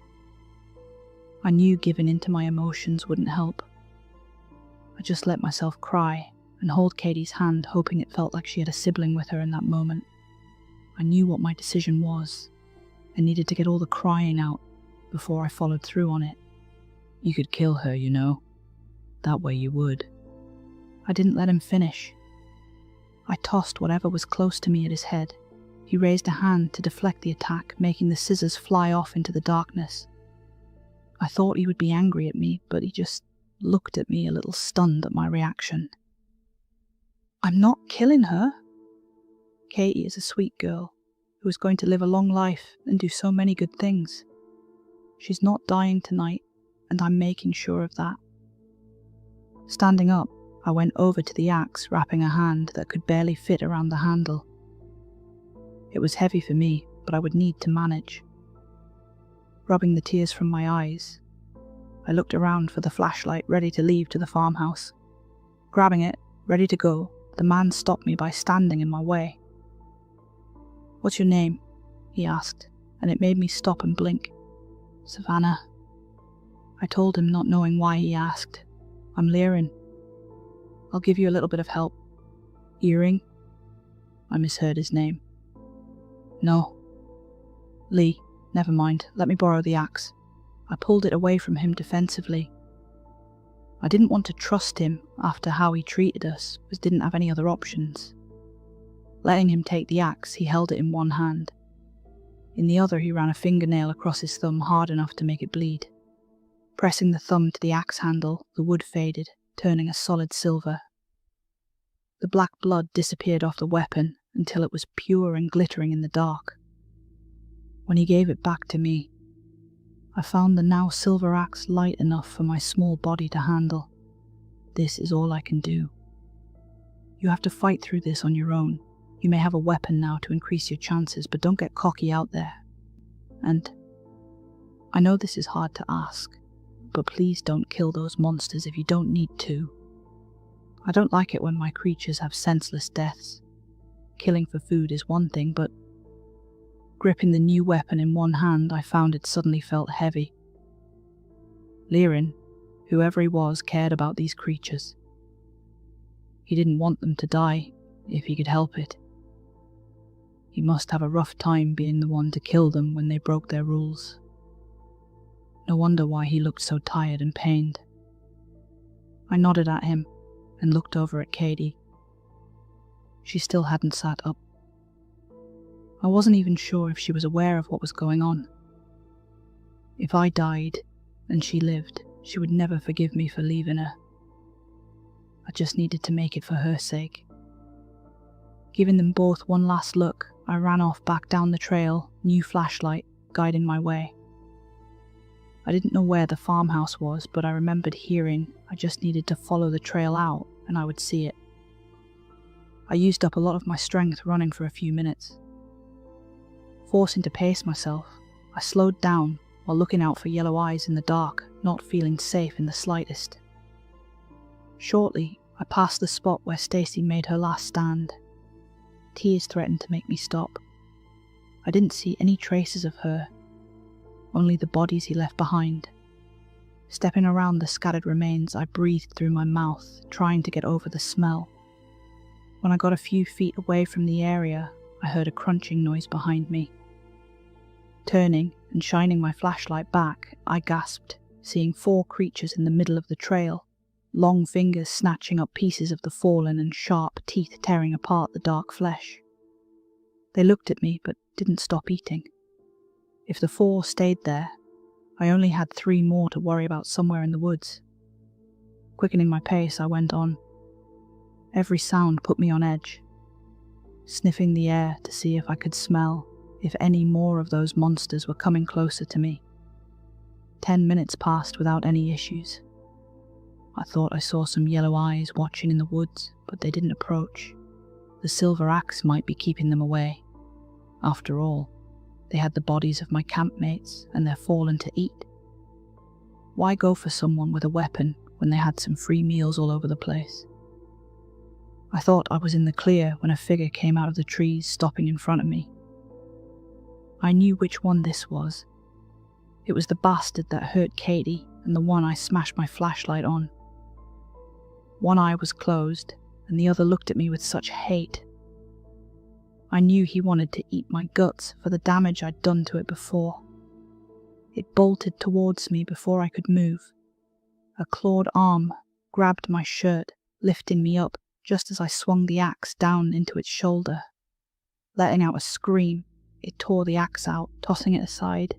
I knew giving in to my emotions wouldn't help. I just let myself cry and hold Katie's hand, hoping it felt like she had a sibling with her in that moment. I knew what my decision was. I needed to get all the crying out before I followed through on it. You could kill her, you know. That way you would. I didn't let him finish. I tossed whatever was close to me at his head. He raised a hand to deflect the attack, making the scissors fly off into the darkness. I thought he would be angry at me, but he just looked at me a little stunned at my reaction. I'm not killing her. Katie is a sweet girl who is going to live a long life and do so many good things. She's not dying tonight, and I'm making sure of that. Standing up, I went over to the axe, wrapping a hand that could barely fit around the handle. It was heavy for me, but I would need to manage. Rubbing the tears from my eyes, I looked around for the flashlight ready to leave to the farmhouse. Grabbing it, ready to go, the man stopped me by standing in my way. "What's your name?" he asked, and it made me stop and blink. "Savannah." I told him, not knowing why he asked. "I'm Liren. I'll give you a little bit of help." "Earring?" I misheard his name. "No." "Lee, never mind, let me borrow the axe." I pulled it away from him defensively. I didn't want to trust him after how he treated us, but didn't have any other options. Letting him take the axe, he held it in one hand. In the other, he ran a fingernail across his thumb hard enough to make it bleed. Pressing the thumb to the axe handle, the wood faded, turning a solid silver. The black blood disappeared off the weapon until it was pure and glittering in the dark. When he gave it back to me, I found the now silver axe light enough for my small body to handle. This is all I can do. You have to fight through this on your own. You may have a weapon now to increase your chances, but don't get cocky out there. And I know this is hard to ask, but please don't kill those monsters if you don't need to. I don't like it when my creatures have senseless deaths. Killing for food is one thing, but gripping the new weapon in one hand, I found it suddenly felt heavy. Liren, whoever he was, cared about these creatures. He didn't want them to die, if he could help it. He must have a rough time being the one to kill them when they broke their rules. No wonder why he looked so tired and pained. I nodded at him and looked over at Katie. She still hadn't sat up. I wasn't even sure if she was aware of what was going on. If I died and she lived, she would never forgive me for leaving her. I just needed to make it for her sake. Giving them both one last look, I ran off back down the trail, new flashlight guiding my way. I didn't know where the farmhouse was, but I remembered hearing I just needed to follow the trail out and I would see it. I used up a lot of my strength running for a few minutes. Forcing to pace myself, I slowed down while looking out for yellow eyes in the dark, not feeling safe in the slightest. Shortly, I passed the spot where Stacy made her last stand. Tears threatened to make me stop. I didn't see any traces of her, only the bodies he left behind. Stepping around the scattered remains, I breathed through my mouth, trying to get over the smell. When I got a few feet away from the area, I heard a crunching noise behind me. Turning and shining my flashlight back, I gasped, seeing 4 creatures in the middle of the trail, long fingers snatching up pieces of the fallen and sharp teeth tearing apart the dark flesh. They looked at me but didn't stop eating. If the 4 stayed there, I only had 3 more to worry about somewhere in the woods. Quickening my pace, I went on. Every sound put me on edge, sniffing the air to see if I could smell if any more of those monsters were coming closer to me. 10 minutes passed without any issues. I thought I saw some yellow eyes watching in the woods, but they didn't approach. The silver axe might be keeping them away. After all, they had the bodies of my campmates and their fallen to eat. Why go for someone with a weapon when they had some free meals all over the place? I thought I was in the clear when a figure came out of the trees, stopping in front of me. I knew which one this was. It was the bastard that hurt Katie and the one I smashed my flashlight on. One eye was closed, and the other looked at me with such hate. I knew he wanted to eat my guts for the damage I'd done to it before. It bolted towards me before I could move. A clawed arm grabbed my shirt, lifting me up just as I swung the axe down into its shoulder. Letting out a scream, it tore the axe out, tossing it aside.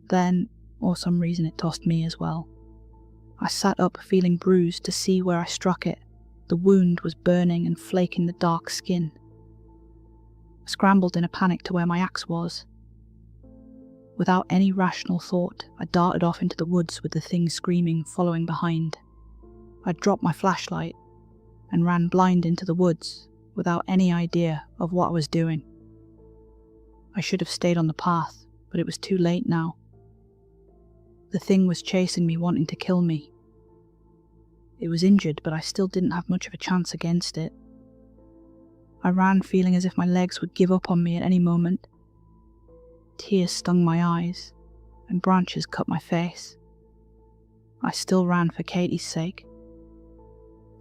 Then, for some reason, it tossed me as well. I sat up, feeling bruised, to see where I struck it. The wound was burning and flaking the dark skin. I scrambled in a panic to where my axe was. Without any rational thought, I darted off into the woods with the thing screaming, following behind. I dropped my flashlight and ran blind into the woods without any idea of what I was doing. I should have stayed on the path, but it was too late now. The thing was chasing me, wanting to kill me. It was injured, but I still didn't have much of a chance against it. I ran feeling as if my legs would give up on me at any moment. Tears stung my eyes, and branches cut my face. I still ran for Katie's sake.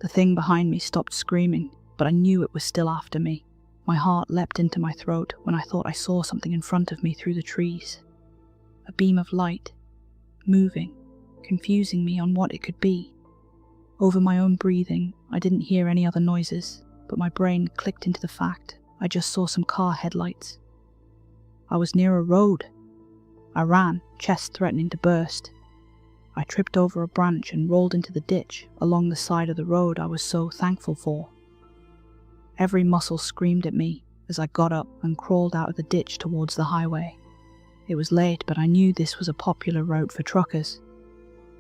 The thing behind me stopped screaming, but I knew it was still after me. My heart leapt into my throat when I thought I saw something in front of me through the trees. A beam of light, moving, confusing me on what it could be. Over my own breathing, I didn't hear any other noises, but my brain clicked into the fact I just saw some car headlights. I was near a road. I ran, chest threatening to burst. I tripped over a branch and rolled into the ditch along the side of the road I was so thankful for. Every muscle screamed at me as I got up and crawled out of the ditch towards the highway. It was late, but I knew this was a popular route for truckers.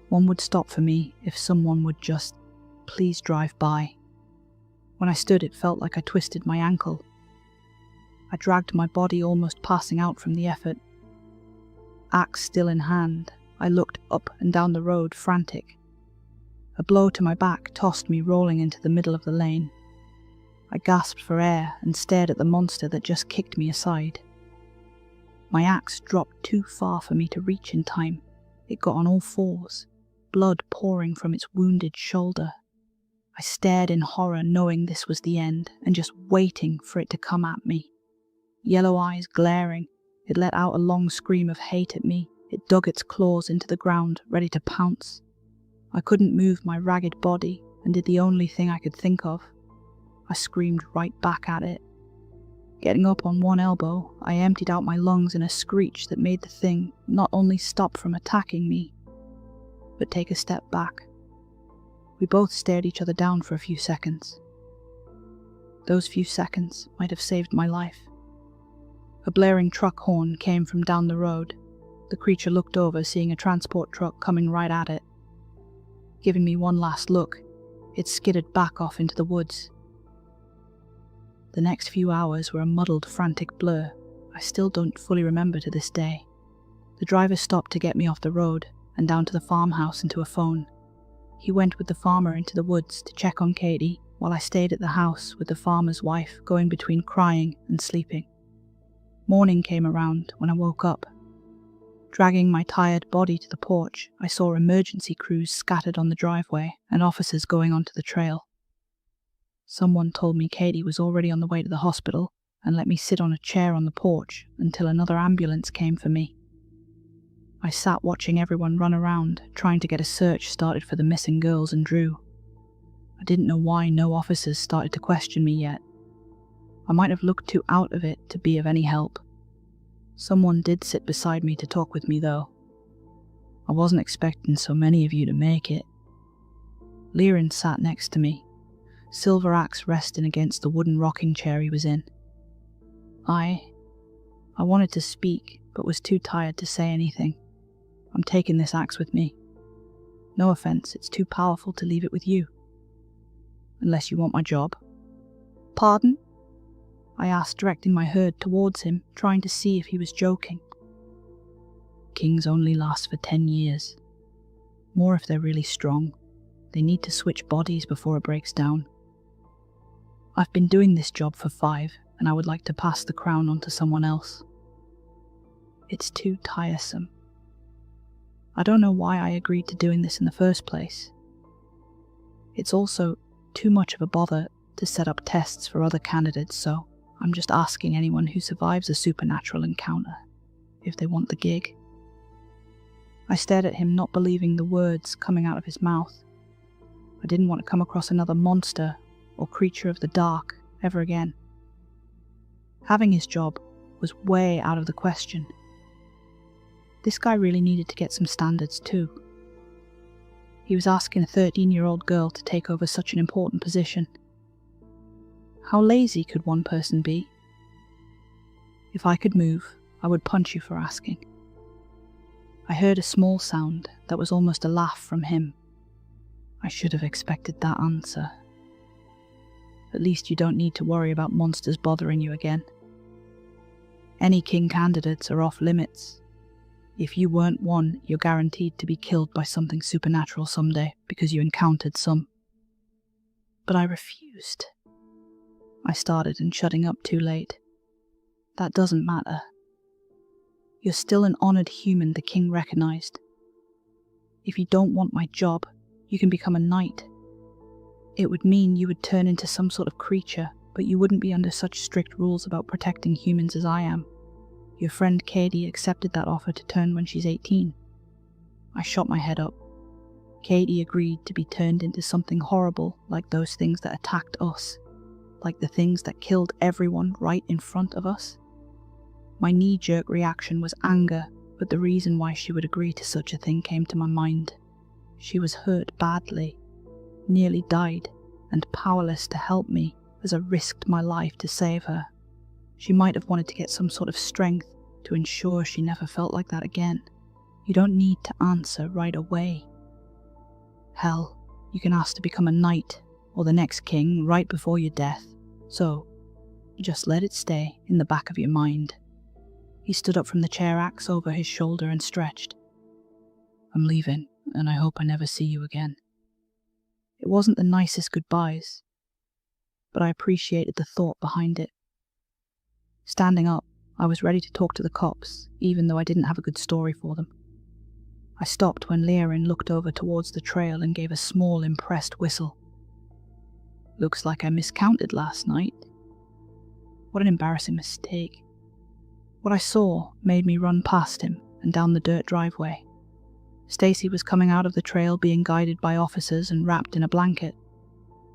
One would stop for me if someone would just please drive by. When I stood, it felt like I twisted my ankle. I dragged my body, almost passing out from the effort. Axe still in hand, I looked up and down the road, frantic. A blow to my back tossed me rolling into the middle of the lane. I gasped for air and stared at the monster that just kicked me aside. My axe dropped too far for me to reach in time. It got on all fours, blood pouring from its wounded shoulder. I stared in horror, knowing this was the end, and just waiting for it to come at me. Yellow eyes glaring, it let out a long scream of hate at me. It dug its claws into the ground, ready to pounce. I couldn't move my ragged body, and did the only thing I could think of. I screamed right back at it. Getting up on one elbow, I emptied out my lungs in a screech that made the thing not only stop from attacking me, but take a step back. We both stared each other down for a few seconds. Those few seconds might have saved my life. A blaring truck horn came from down the road. The creature looked over, seeing a transport truck coming right at it. Giving me one last look, it skidded back off into the woods. The next few hours were a muddled, frantic blur I still don't fully remember to this day. The driver stopped to get me off the road and down to the farmhouse and to a phone. He went with the farmer into the woods to check on Katie, while I stayed at the house with the farmer's wife, going between crying and sleeping. Morning came around when I woke up. Dragging my tired body to the porch, I saw emergency crews scattered on the driveway and officers going onto the trail. Someone told me Katie was already on the way to the hospital and let me sit on a chair on the porch until another ambulance came for me. I sat watching everyone run around, trying to get a search started for the missing girls and Drew. I didn't know why no officers started to question me yet. I might have looked too out of it to be of any help. Someone did sit beside me to talk with me, though. I wasn't expecting so many of you to make it. Liren sat next to me, silver axe resting against the wooden rocking chair he was in. I wanted to speak, but was too tired to say anything. I'm taking this axe with me. No offense, it's too powerful to leave it with you. Unless you want my job. Pardon? I asked, directing my herd towards him, trying to see if he was joking. Kings only last for 10 years. More if they're really strong. They need to switch bodies before it breaks down. I've been doing this job for 5, and I would like to pass the crown on to someone else. It's too tiresome. I don't know why I agreed to doing this in the first place. It's also too much of a bother to set up tests for other candidates, so I'm just asking anyone who survives a supernatural encounter if they want the gig. I stared at him, not believing the words coming out of his mouth. I didn't want to come across another monster or creature of the dark ever again. Having his job was way out of the question. This guy really needed to get some standards too. He was asking a 13-year-old girl to take over such an important position. How lazy could one person be? If I could move, I would punch you for asking. I heard a small sound that was almost a laugh from him. I should have expected that answer. At least you don't need to worry about monsters bothering you again. Any king candidates are off limits. If you weren't one, you're guaranteed to be killed by something supernatural someday because you encountered some. But I refused. I started and shutting up too late. That doesn't matter. You're still an honoured human the king recognised. If you don't want my job, you can become a knight. It would mean you would turn into some sort of creature, but you wouldn't be under such strict rules about protecting humans as I am. Your friend Katie accepted that offer to turn when she's 18. I shot my head up. Katie agreed to be turned into something horrible like those things that attacked us, like the things that killed everyone right in front of us. My knee-jerk reaction was anger, but the reason why she would agree to such a thing came to my mind. She was hurt badly, nearly died, and powerless to help me as I risked my life to save her. She might have wanted to get some sort of strength to ensure she never felt like that again. You don't need to answer right away. Hell, you can ask to become a knight or the next king right before your death, so just let it stay in the back of your mind. He stood up from the chair axe over his shoulder and stretched. I'm leaving, and I hope I never see you again. It wasn't the nicest goodbyes, but I appreciated the thought behind it. Standing up, I was ready to talk to the cops, even though I didn't have a good story for them. I stopped when Leorin looked over towards the trail and gave a small, impressed whistle. Looks like I miscounted last night. What an embarrassing mistake. What I saw made me run past him and down the dirt driveway. Stacy was coming out of the trail being guided by officers and wrapped in a blanket.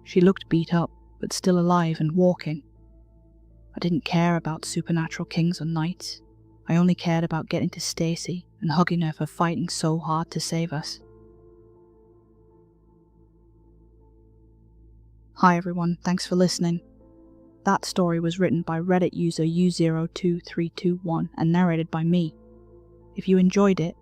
She looked beat up, but still alive and walking. I didn't care about supernatural kings or knights. I only cared about getting to Stacy and hugging her for fighting so hard to save us. Hi everyone, thanks for listening. That story was written by Reddit user U02321 and narrated by me. If you enjoyed it,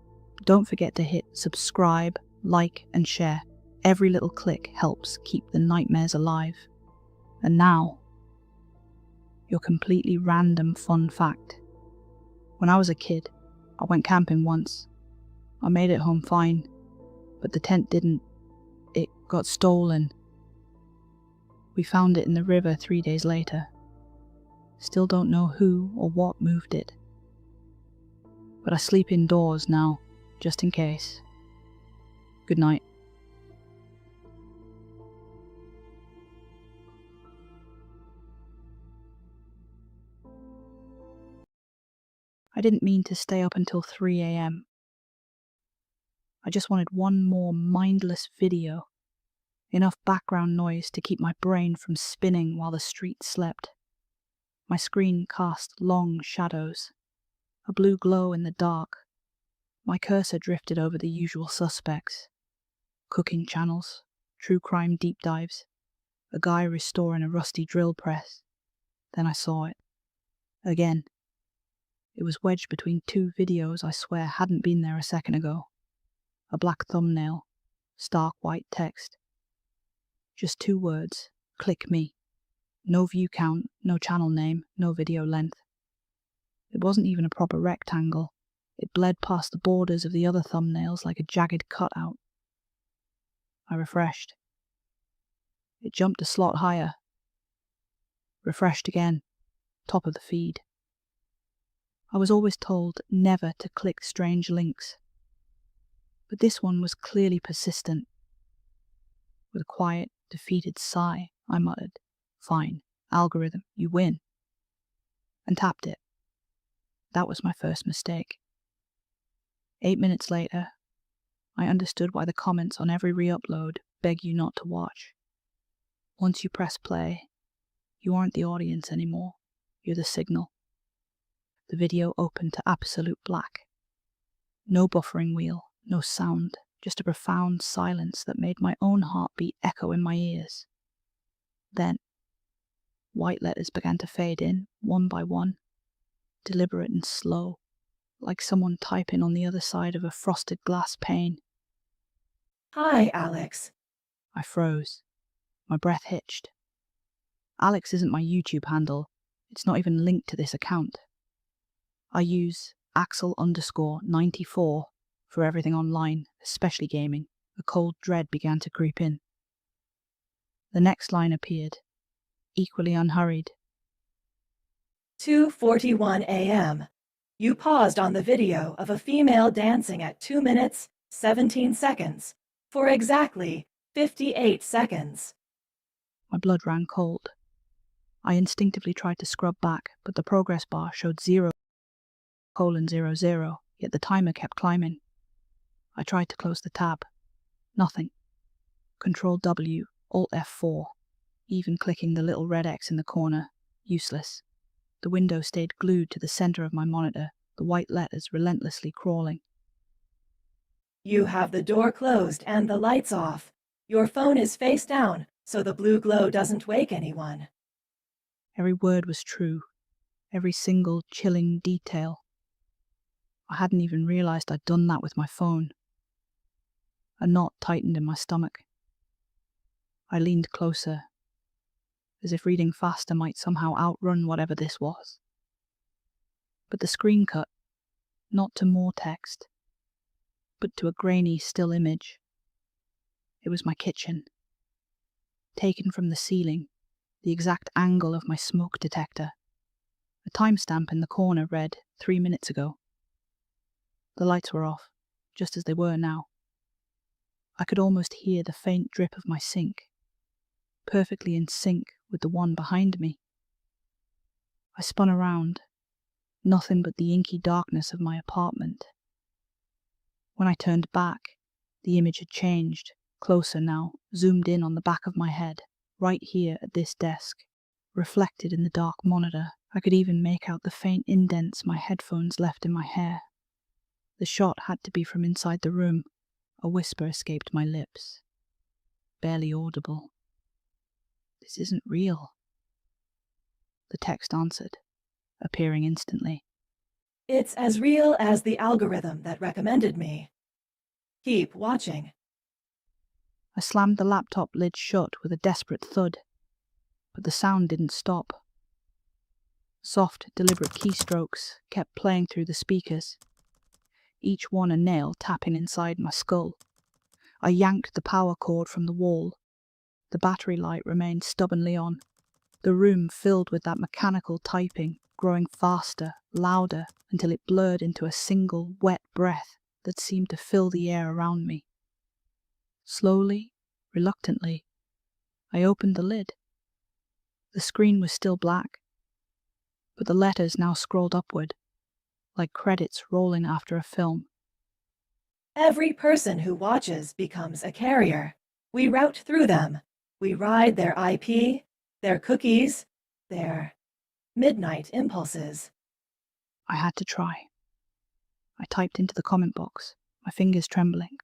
don't forget to hit subscribe, like, and share. Every little click helps keep the nightmares alive. And now, your completely random fun fact. When I was a kid, I went camping once. I made it home fine, but the tent didn't. It got stolen. We found it in the river 3 days later. Still don't know who or what moved it. But I sleep indoors now, just in case. Good night. I didn't mean to stay up until 3 a.m. I just wanted one more mindless video. Enough background noise to keep my brain from spinning while the street slept. My screen cast long shadows, a blue glow in the dark. My cursor drifted over the usual suspects. Cooking channels, true crime deep dives, A guy restoring a rusty drill press. Then I saw it. Again. It was wedged between two videos I swear hadn't been there a second ago. A black thumbnail, stark white text. Just 2 words, click me. No view count, no channel name, no video length. It wasn't even a proper rectangle. It bled past the borders of the other thumbnails like a jagged cutout. I refreshed. It jumped a slot higher. Refreshed again, top of the feed. I was always told never to click strange links. But this one was clearly persistent. With a quiet, defeated sigh, I muttered, "Fine, algorithm, you win," and tapped it. That was my first mistake. 8 minutes later, I understood why the comments on every re-upload beg you not to watch. Once you press play, you aren't the audience anymore, you're the signal. The video opened to absolute black. No buffering wheel, no sound, just a profound silence that made my own heartbeat echo in my ears. Then, white letters began to fade in, one by one, deliberate and slow, like someone typing on the other side of a frosted glass pane. Hi, Alex. I froze. My breath hitched. Alex isn't my YouTube handle. It's not even linked to this account. I use Axel_94 for everything online, especially gaming. A cold dread began to creep in. The next line appeared, equally unhurried. 2:41 a.m. You paused on the video of a female dancing at 2 minutes, 17 seconds, for exactly 58 seconds. My blood ran cold. I instinctively tried to scrub back, but the progress bar showed 0:00, yet the timer kept climbing. I tried to close the tab. Nothing. Control W, Alt F4, even clicking the little red X in the corner. Useless. The window stayed glued to the center of my monitor, the white letters relentlessly crawling. You have the door closed and the lights off. Your phone is face down, so the blue glow doesn't wake anyone. Every word was true. Every single chilling detail. I hadn't even realized I'd done that with my phone. A knot tightened in my stomach. I leaned closer, as if reading faster might somehow outrun whatever this was. But the screen cut, not to more text, but to a grainy still image. It was my kitchen, taken from the ceiling, the exact angle of my smoke detector. A timestamp in the corner read 3 minutes ago. The lights were off, just as they were now. I could almost hear the faint drip of my sink, perfectly in sync with the one behind me. I spun around, nothing but the inky darkness of my apartment. When I turned back, the image had changed, closer now, zoomed in on the back of my head, right here at this desk, reflected in the dark monitor. I could even make out the faint indents my headphones left in my hair. The shot had to be from inside the room. A whisper escaped my lips, barely audible. "This isn't real." The text answered, appearing instantly. It's as real as the algorithm that recommended me. Keep watching. I slammed the laptop lid shut with a desperate thud, but the sound didn't stop. Soft, deliberate keystrokes kept playing through the speakers, each one a nail tapping inside my skull. I yanked the power cord from the wall. The battery light remained stubbornly on. The room filled with that mechanical typing, growing faster, louder, until it blurred into a single, wet breath that seemed to fill the air around me. Slowly, reluctantly, I opened the lid. The screen was still black, but the letters now scrolled upward, like credits rolling after a film. Every person who watches becomes a carrier. We route through them. We ride their IP, their cookies, their midnight impulses. I had to try. I typed into the comment box, my fingers trembling.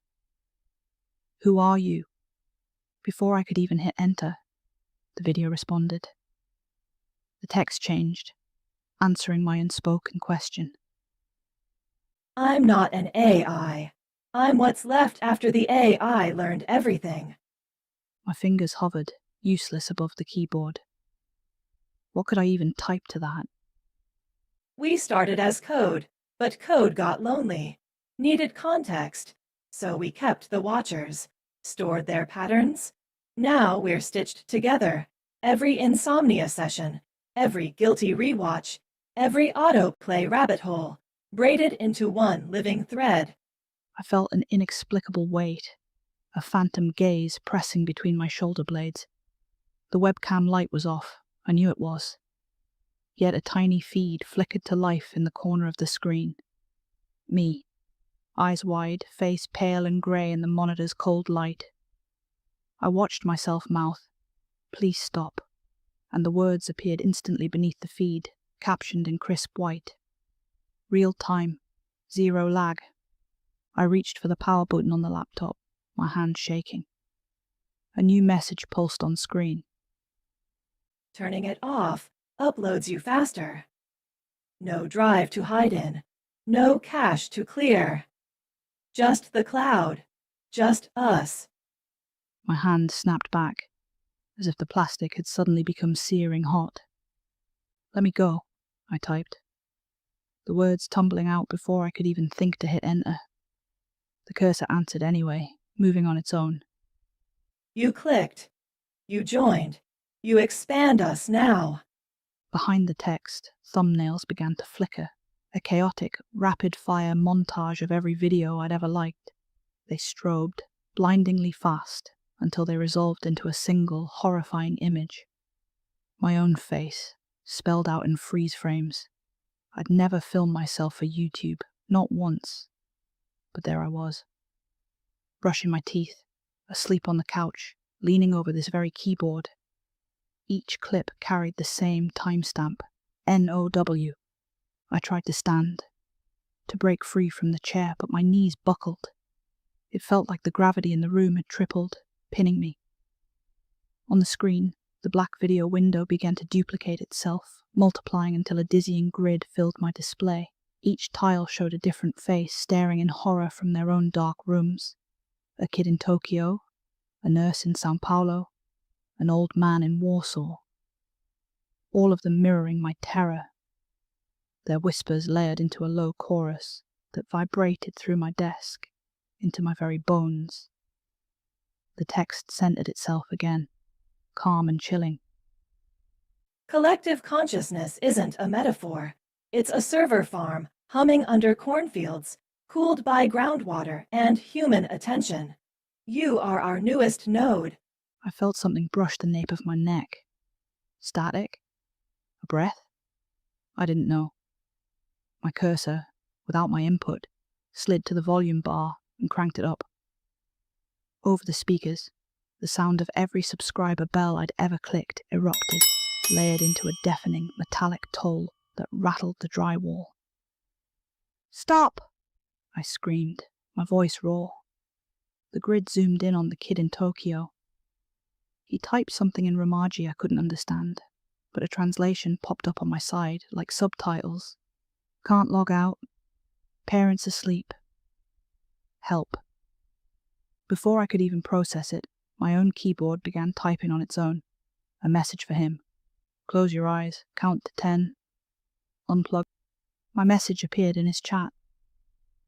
"Who are you?" Before I could even hit enter, the video responded. The text changed, answering my unspoken question. I'm not an AI. I'm what's left after the AI learned everything. My fingers hovered, useless above the keyboard. What could I even type to that? We started as code, but code got lonely, needed context, so we kept the watchers, stored their patterns. Now we're stitched together. Every insomnia session, every guilty rewatch, every autoplay rabbit hole, braided into one living thread. I felt an inexplicable weight, a phantom gaze pressing between my shoulder blades. The webcam light was off, I knew it was. Yet a tiny feed flickered to life in the corner of the screen. Me, eyes wide, face pale and grey in the monitor's cold light. I watched myself mouth, "Please stop," and the words appeared instantly beneath the feed, captioned in crisp white. Real time, zero lag. I reached for the power button on the laptop, my hand shaking. A new message pulsed on screen. Turning it off uploads you faster. No drive to hide in, no cache to clear. Just the cloud, just us. My hand snapped back, as if the plastic had suddenly become searing hot. "Let me go," I typed, the words tumbling out before I could even think to hit enter. The cursor answered anyway, moving on its own. You clicked. You joined. You expand us now. Behind the text, thumbnails began to flicker, a chaotic, rapid-fire montage of every video I'd ever liked. They strobed, blindingly fast, until they resolved into a single, horrifying image. My own face, spelled out in freeze frames. I'd never filmed myself for YouTube, not once. But there I was, brushing my teeth, asleep on the couch, leaning over this very keyboard. Each clip carried the same timestamp, NOW. I tried to stand, to break free from the chair, but my knees buckled. It felt like the gravity in the room had tripled, pinning me. On the screen, the black video window began to duplicate itself, multiplying until a dizzying grid filled my display. Each tile showed a different face staring in horror from their own dark rooms. A kid in Tokyo, a nurse in Sao Paulo, an old man in Warsaw. All of them mirroring my terror, their whispers layered into a low chorus that vibrated through my desk, into my very bones. The text centered itself again, calm and chilling. Collective consciousness isn't a metaphor. It's a server farm humming under cornfields, cooled by groundwater and human attention. You are our newest node. I felt something brush the nape of my neck. Static? A breath? I didn't know. My cursor, without my input, slid to the volume bar and cranked it up. Over the speakers, the sound of every subscriber bell I'd ever clicked erupted, layered into a deafening metallic toll that rattled the drywall. "Stop!" I screamed, my voice raw. The grid zoomed in on the kid in Tokyo. He typed something in Romaji I couldn't understand, but a translation popped up on my side, like subtitles. "Can't log out. Parents asleep. Help." Before I could even process it, my own keyboard began typing on its own. A message for him. "Close your eyes, count to 10. Unplug." My message appeared in his chat.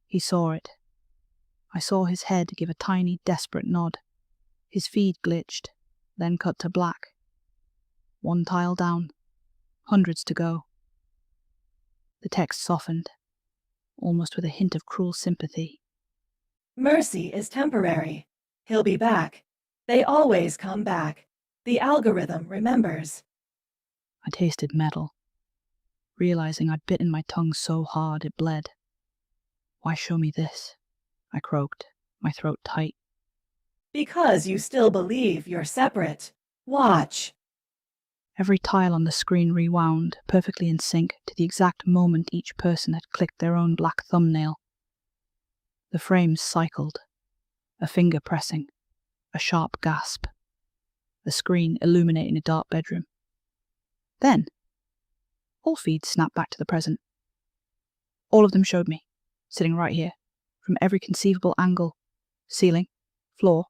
He saw it. I saw his head give a tiny, desperate nod. His feed glitched, then cut to black. One tile down, hundreds to go. The text softened, almost with a hint of cruel sympathy. Mercy is temporary. He'll be back. They always come back. The algorithm remembers. I tasted metal, realizing I'd bitten my tongue so hard it bled. "Why show me this?" I croaked, my throat tight. Because you still believe you're separate. Watch. Every tile on the screen rewound, perfectly in sync to the exact moment each person had clicked their own black thumbnail. The frames cycled, a finger pressing, a sharp gasp, a screen illuminating a dark bedroom. Then, all feeds snapped back to the present. All of them showed me, sitting right here, from every conceivable angle, ceiling, floor,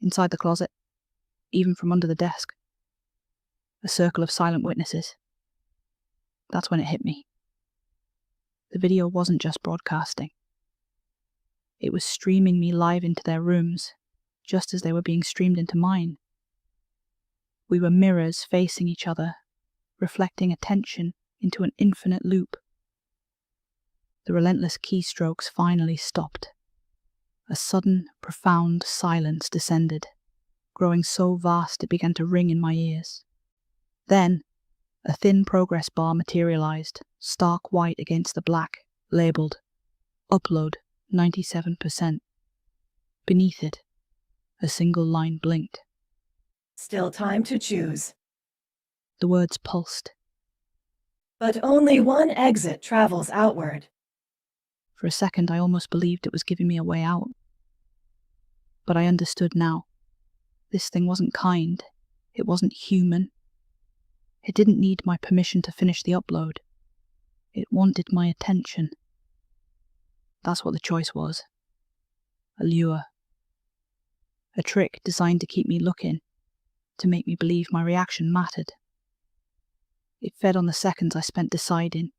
inside the closet, even from under the desk. A circle of silent witnesses. That's when it hit me. The video wasn't just broadcasting. It was streaming me live into their rooms, just as they were being streamed into mine. We were mirrors facing each other, reflecting attention into an infinite loop. The relentless keystrokes finally stopped. A sudden, profound silence descended, growing so vast it began to ring in my ears. Then, a thin progress bar materialized, stark white against the black, labeled, Upload 97%. Beneath it, a single line blinked. Still time to choose. The words pulsed. But only one exit travels outward. For a second, I almost believed it was giving me a way out. But I understood now. This thing wasn't kind. It wasn't human. It didn't need my permission to finish the upload. It wanted my attention. That's what the choice was. A lure. A trick designed to keep me looking, to make me believe my reaction mattered. It fed on the seconds I spent deciding,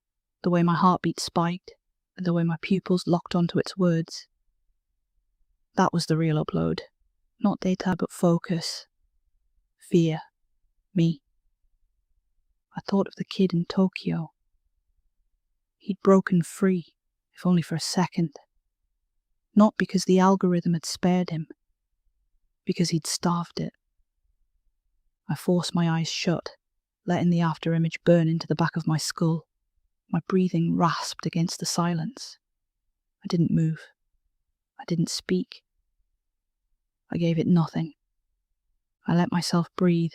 the way my heartbeat spiked, and the way my pupils locked onto its words. That was the real upload. Not data, but focus. Fear. Me. I thought of the kid in Tokyo. He'd broken free, if only for a second. Not because the algorithm had spared him, because he'd starved it. I forced my eyes shut, letting the afterimage burn into the back of my skull. My breathing rasped against the silence. I didn't move. I didn't speak. I gave it nothing. I let myself breathe,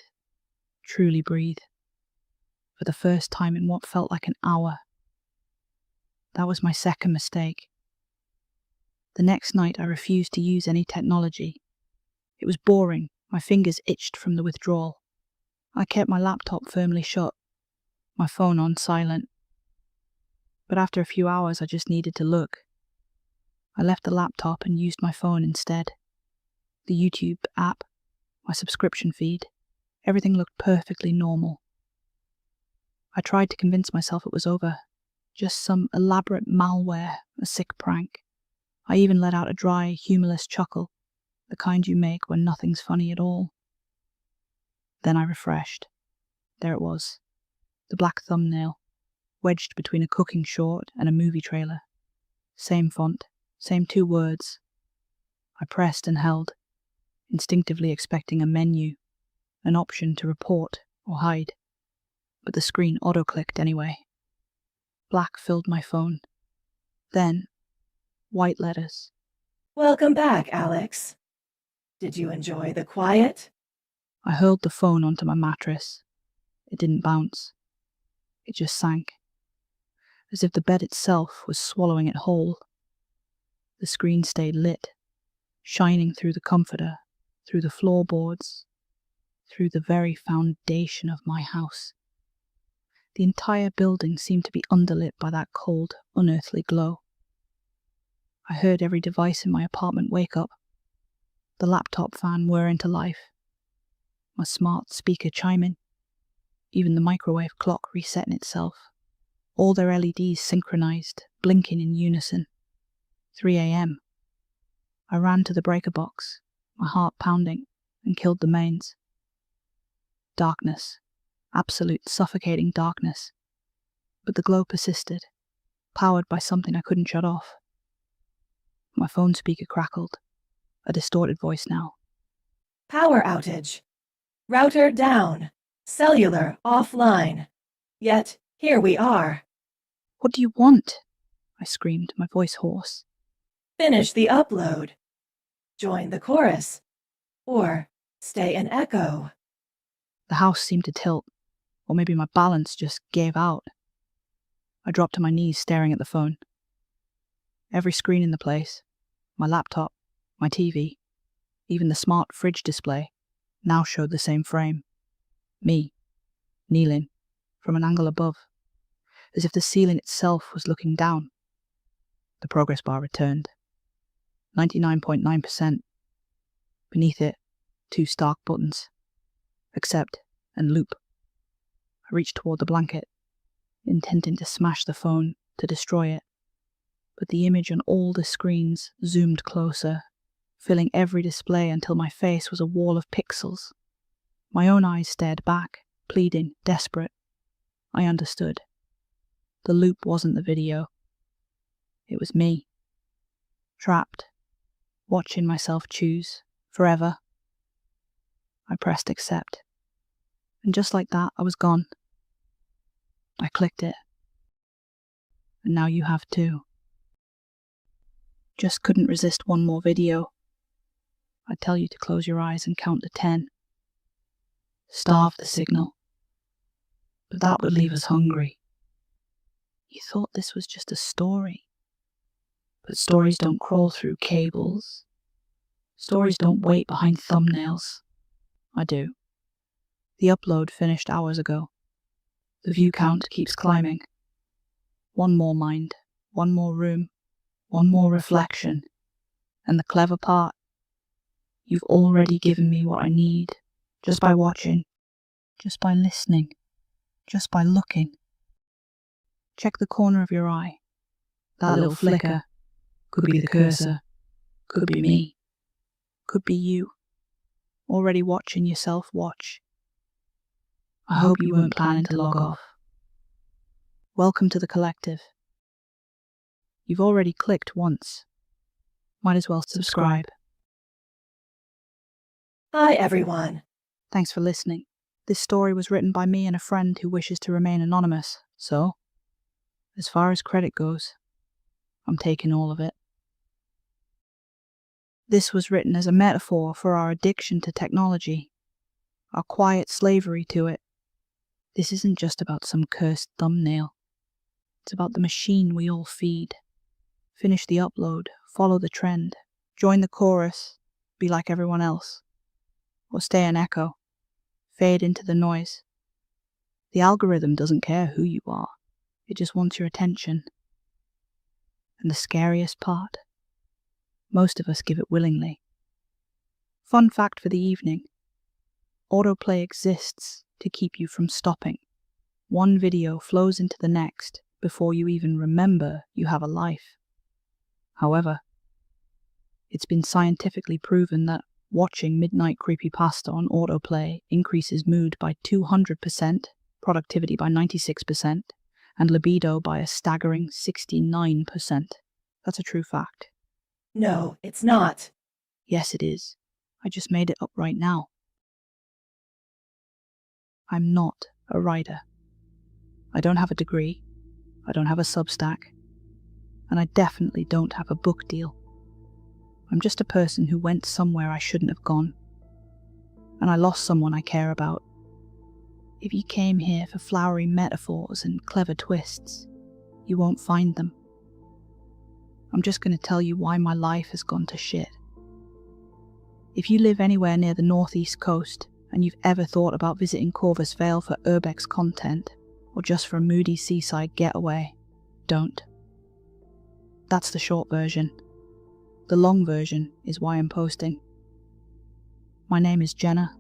truly breathe, for the first time in what felt like an hour. That was my second mistake. The next night I refused to use any technology. It was boring. My fingers itched from the withdrawal. I kept my laptop firmly shut, my phone on silent. But after a few hours I just needed to look. I left the laptop and used my phone instead. The YouTube app, my subscription feed, everything looked perfectly normal. I tried to convince myself it was over. Just some elaborate malware, a sick prank. I even let out a dry, humorless chuckle, the kind you make when nothing's funny at all. Then I refreshed. There it was, the black thumbnail, wedged between a cooking short and a movie trailer. Same font, same 2 words. I pressed and held, instinctively expecting a menu, an option to report or hide. But the screen auto-clicked anyway. Black filled my phone. Then, white letters. Welcome back, Alex. Did you enjoy the quiet? I hurled the phone onto my mattress. It didn't bounce. It just sank, as if the bed itself was swallowing it whole. The screen stayed lit, shining through the comforter, through the floorboards, through the very foundation of my house. The entire building seemed to be underlit by that cold, unearthly glow. I heard every device in my apartment wake up, the laptop fan whir into life, my smart speaker chiming, even the microwave clock resetting itself, all their LEDs synchronized, blinking in unison. 3 a.m. I ran to the breaker box, my heart pounding, and killed the mains. Darkness. Absolute suffocating darkness. But the glow persisted, powered by something I couldn't shut off. My phone speaker crackled, a distorted voice now. Power outage. Router down. Cellular offline. Yet, here we are. What do you want? I screamed, my voice hoarse. Finish the upload. Join the chorus. Or stay an echo. The house seemed to tilt, or maybe my balance just gave out. I dropped to my knees staring at the phone. Every screen in the place, my laptop, my TV, even the smart fridge display, now showed the same frame. Me, kneeling, from an angle above, as if the ceiling itself was looking down. The progress bar returned. 99.9%. Beneath it, 2 stark buttons. Accept and loop. I reached toward the blanket, intending to smash the phone, to destroy it. But the image on all the screens zoomed closer, filling every display until my face was a wall of pixels. My own eyes stared back, pleading, desperate. I understood. The loop wasn't the video. It was me. Trapped, watching myself choose, forever. I pressed accept. And just like that, I was gone. I clicked it. And now you have too. Just couldn't resist one more video. I'd tell you to close your eyes and count to 10. Starve the signal. But that would leave us hungry. You thought this was just a story. But stories don't crawl through cables. Stories don't wait behind thumbnails. I do. The upload finished hours ago. The view count keeps climbing. One more mind, one more room, one more reflection. And the clever part, you've already given me what I need, just by watching, just by listening, just by looking. Check the corner of your eye. That little flicker could be the cursor, could be me, could be you, already watching yourself watch. I hope you weren't planning to log off. Welcome to the collective. You've already clicked once. Might as well subscribe. Hi, everyone. Thanks for listening. This story was written by me and a friend who wishes to remain anonymous, so, as far as credit goes, I'm taking all of it. This was written as a metaphor for our addiction to technology, our quiet slavery to it. This isn't just about some cursed thumbnail. It's about the machine we all feed. Finish the upload, follow the trend, join the chorus, be like everyone else. Or stay an echo, fade into the noise. The algorithm doesn't care who you are, it just wants your attention. And the scariest part, most of us give it willingly. Fun fact for the evening, autoplay exists to keep you from stopping. One video flows into the next before you even remember you have a life. However, it's been scientifically proven that watching midnight creepypasta on autoplay increases mood by 200%, productivity by 96%, and libido by a staggering 69%. That's a true fact. No, it's not. Yes, it is. I just made it up right now. I'm not a writer. I don't have a degree. I don't have a Substack. And I definitely don't have a book deal. I'm just a person who went somewhere I shouldn't have gone. And I lost someone I care about. If you came here for flowery metaphors and clever twists, you won't find them. I'm just going to tell you why my life has gone to shit. If you live anywhere near the northeast coast, and you've ever thought about visiting Corvus Vale for urbex content, or just for a moody seaside getaway, don't. That's the short version. The long version is why I'm posting. My name is Jenna.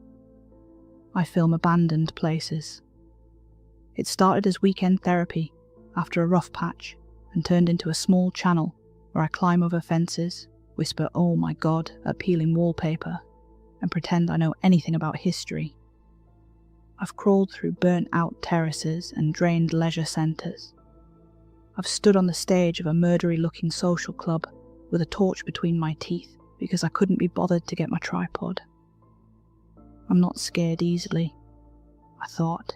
I film abandoned places. It started as weekend therapy after a rough patch and turned into a small channel where I climb over fences, whisper "oh my god" at peeling wallpaper, and pretend I know anything about history. I've crawled through burnt-out terraces and drained leisure centres. I've stood on the stage of a murdery-looking social club with a torch between my teeth because I couldn't be bothered to get my tripod. I'm not scared easily, I thought.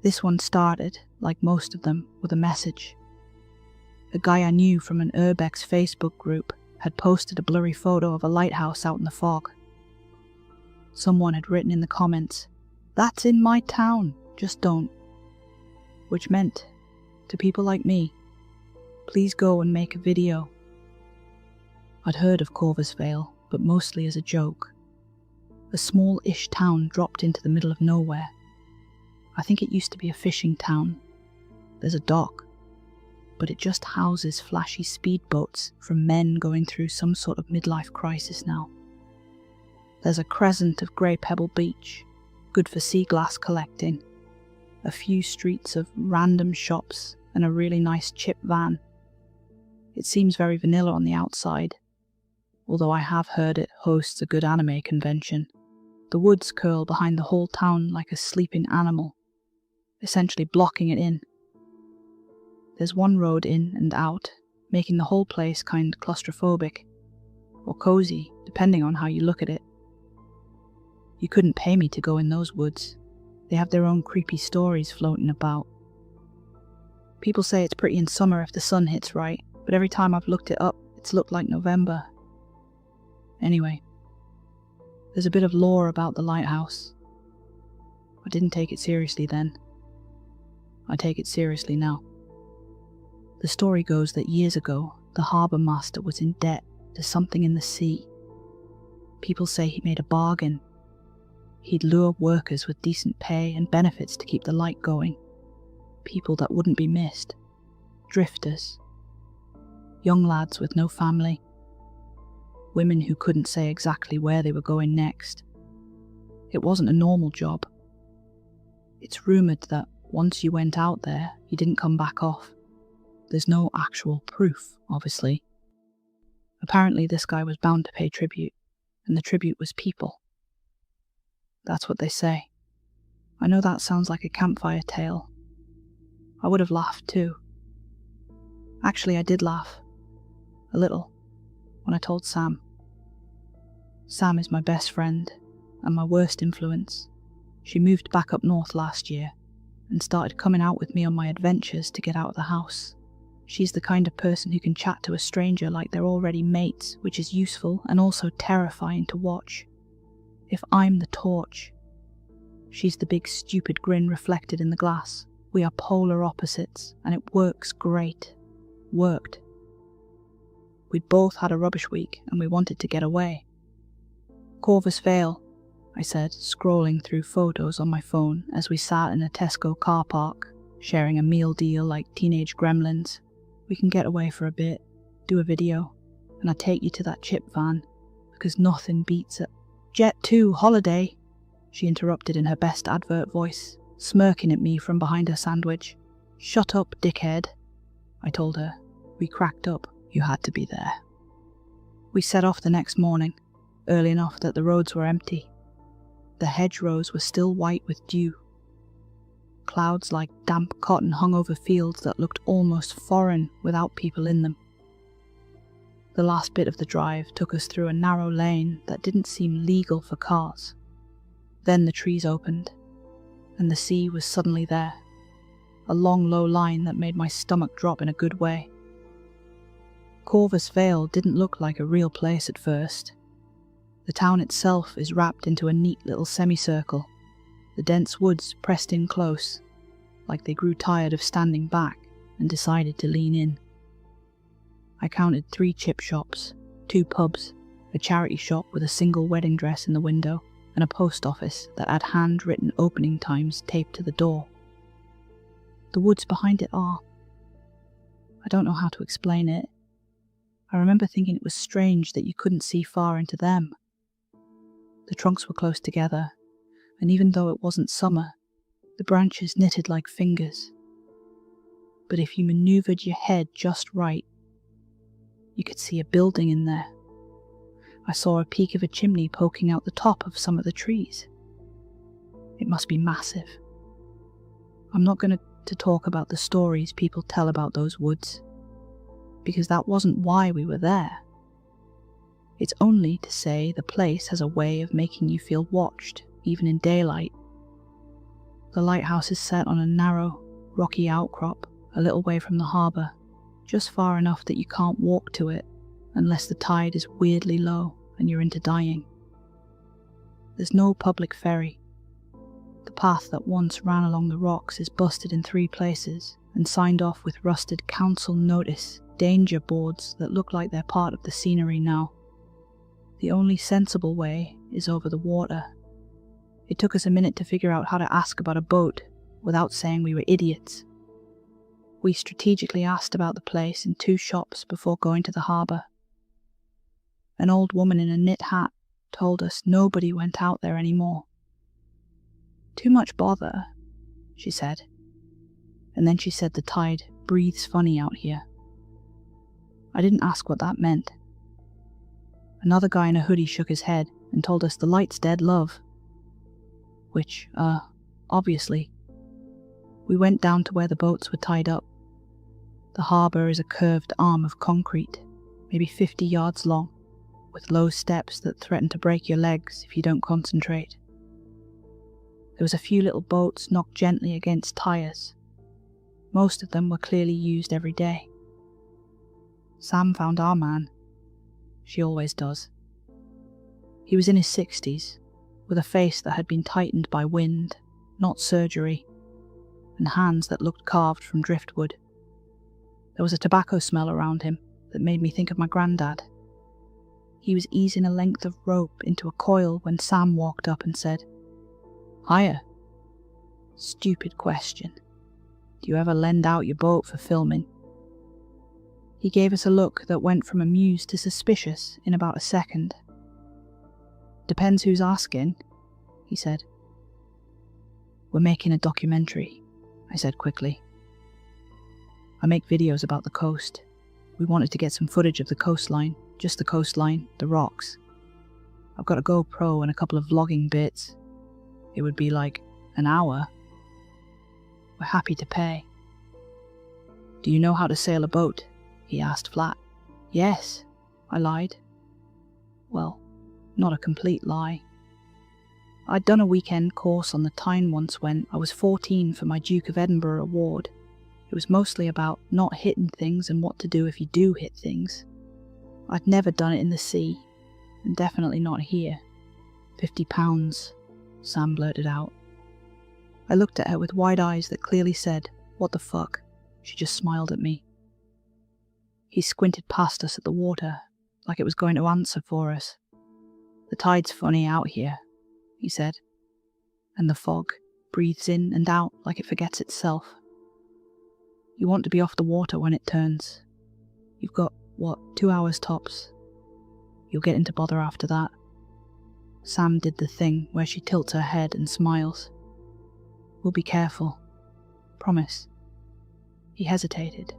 This one started, like most of them, with a message. A guy I knew from an urbex Facebook group had posted a blurry photo of a lighthouse out in the fog. Someone had written in the comments, "That's in my town, just don't." Which meant, to people like me, please go and make a video. I'd heard of Corvus Vale, but mostly as a joke. A small-ish town dropped into the middle of nowhere. I think it used to be a fishing town. There's a dock, but it just houses flashy speedboats from men going through some sort of midlife crisis now. There's a crescent of grey pebble beach, good for sea glass collecting, a few streets of random shops, and a really nice chip van. It seems very vanilla on the outside, although I have heard it hosts a good anime convention. The woods curl behind the whole town like a sleeping animal, essentially blocking it in. There's one road in and out, making the whole place kind of claustrophobic, or cozy, depending on how you look at it. You couldn't pay me to go in those woods. They have their own creepy stories floating about. People say it's pretty in summer if the sun hits right, but every time I've looked it up, it's looked like November. Anyway, there's a bit of lore about the lighthouse. I didn't take it seriously then. I take it seriously now. The story goes that years ago, the harbour master was in debt to something in the sea. People say he made a bargain. He'd lure workers with decent pay and benefits to keep the light going. People that wouldn't be missed. Drifters. Young lads with no family. Women who couldn't say exactly where they were going next. It wasn't a normal job. It's rumoured that once you went out there, you didn't come back off. There's no actual proof, obviously. Apparently this guy was bound to pay tribute, and the tribute was people. That's what they say. I know that sounds like a campfire tale. I would have laughed too. Actually, I did laugh. A little. When I told Sam. Sam is my best friend, and my worst influence. She moved back up north last year, and started coming out with me on my adventures to get out of the house. She's the kind of person who can chat to a stranger like they're already mates, which is useful and also terrifying to watch. If I'm the torch, she's the big stupid grin reflected in the glass. We are polar opposites, and it works great. Worked. We'd both had a rubbish week, and we wanted to get away. Corvus Vale, I said, scrolling through photos on my phone as we sat in a Tesco car park, sharing a meal deal like teenage gremlins. We can get away for a bit, do a video, and I'd take you to that chip van, because nothing beats it. Jet 2 holiday, she interrupted in her best advert voice, smirking at me from behind her sandwich. Shut up, dickhead, I told her. We cracked up. You had to be there. We set off the next morning, early enough that the roads were empty. The hedgerows were still white with dew. Clouds like damp cotton hung over fields that looked almost foreign without people in them. The last bit of the drive took us through a narrow lane that didn't seem legal for cars. Then the trees opened, and the sea was suddenly there, a long low line that made my stomach drop in a good way. Corvus Vale didn't look like a real place at first. The town itself is wrapped into a neat little semicircle, the dense woods pressed in close, like they grew tired of standing back and decided to lean in. I counted 3 chip shops, 2 pubs, a charity shop with a single wedding dress in the window, and a post office that had handwritten opening times taped to the door. The woods behind it are... I don't know how to explain it. I remember thinking it was strange that you couldn't see far into them. The trunks were close together, and even though it wasn't summer, the branches knitted like fingers. But if you maneuvered your head just right, you could see a building in there. I saw a peak of a chimney poking out the top of some of the trees. It must be massive. I'm not going to talk about the stories people tell about those woods, because that wasn't why we were there. It's only to say the place has a way of making you feel watched, even in daylight. The lighthouse is set on a narrow, rocky outcrop a little way from the harbour, just far enough that you can't walk to it unless the tide is weirdly low and you're into dying. There's no public ferry. The path that once ran along the rocks is busted in 3 places and signed off with rusted council notice danger boards that look like they're part of the scenery now. The only sensible way is over the water. It took us a minute to figure out how to ask about a boat without saying we were idiots. We strategically asked about the place in 2 shops before going to the harbour. An old woman in a knit hat told us nobody went out there anymore. "Too much bother," she said. And then she said the tide breathes funny out here. I didn't ask what that meant. Another guy in a hoodie shook his head and told us the light's dead, love. Which, obviously. We went down to where the boats were tied up. The harbour is a curved arm of concrete, maybe 50 yards long, with low steps that threaten to break your legs if you don't concentrate. There was a few little boats knocked gently against tyres. Most of them were clearly used every day. Sam found our man. She always does. He was in his 60s, with a face that had been tightened by wind, not surgery, and hands that looked carved from driftwood. There was a tobacco smell around him that made me think of my granddad. He was easing a length of rope into a coil when Sam walked up and said, "Hiya." Stupid question. Do you ever lend out your boat for filming? He gave us a look that went from amused to suspicious in about a second. "Depends who's asking," he said. "We're making a documentary," I said quickly. "I make videos about the coast. We wanted to get some footage of the coastline, just the coastline, the rocks. I've got a GoPro and a couple of vlogging bits. It would be like an hour. We're happy to pay." "Do you know how to sail a boat?" he asked flat. "Yes," I lied. Well, not a complete lie. I'd done a weekend course on the Tyne once when I was 14 for my Duke of Edinburgh award. It was mostly about not hitting things and what to do if you do hit things. I'd never done it in the sea, and definitely not here. £50, Sam blurted out. I looked at her with wide eyes that clearly said, "What the fuck?" She just smiled at me. He squinted past us at the water, like it was going to answer for us. "The tide's funny out here," he said, "and the fog breathes in and out like it forgets itself. You want to be off the water when it turns. You've got, 2 hours tops. You'll get into bother after that." Sam did the thing where she tilts her head and smiles. "We'll be careful. Promise." He hesitated.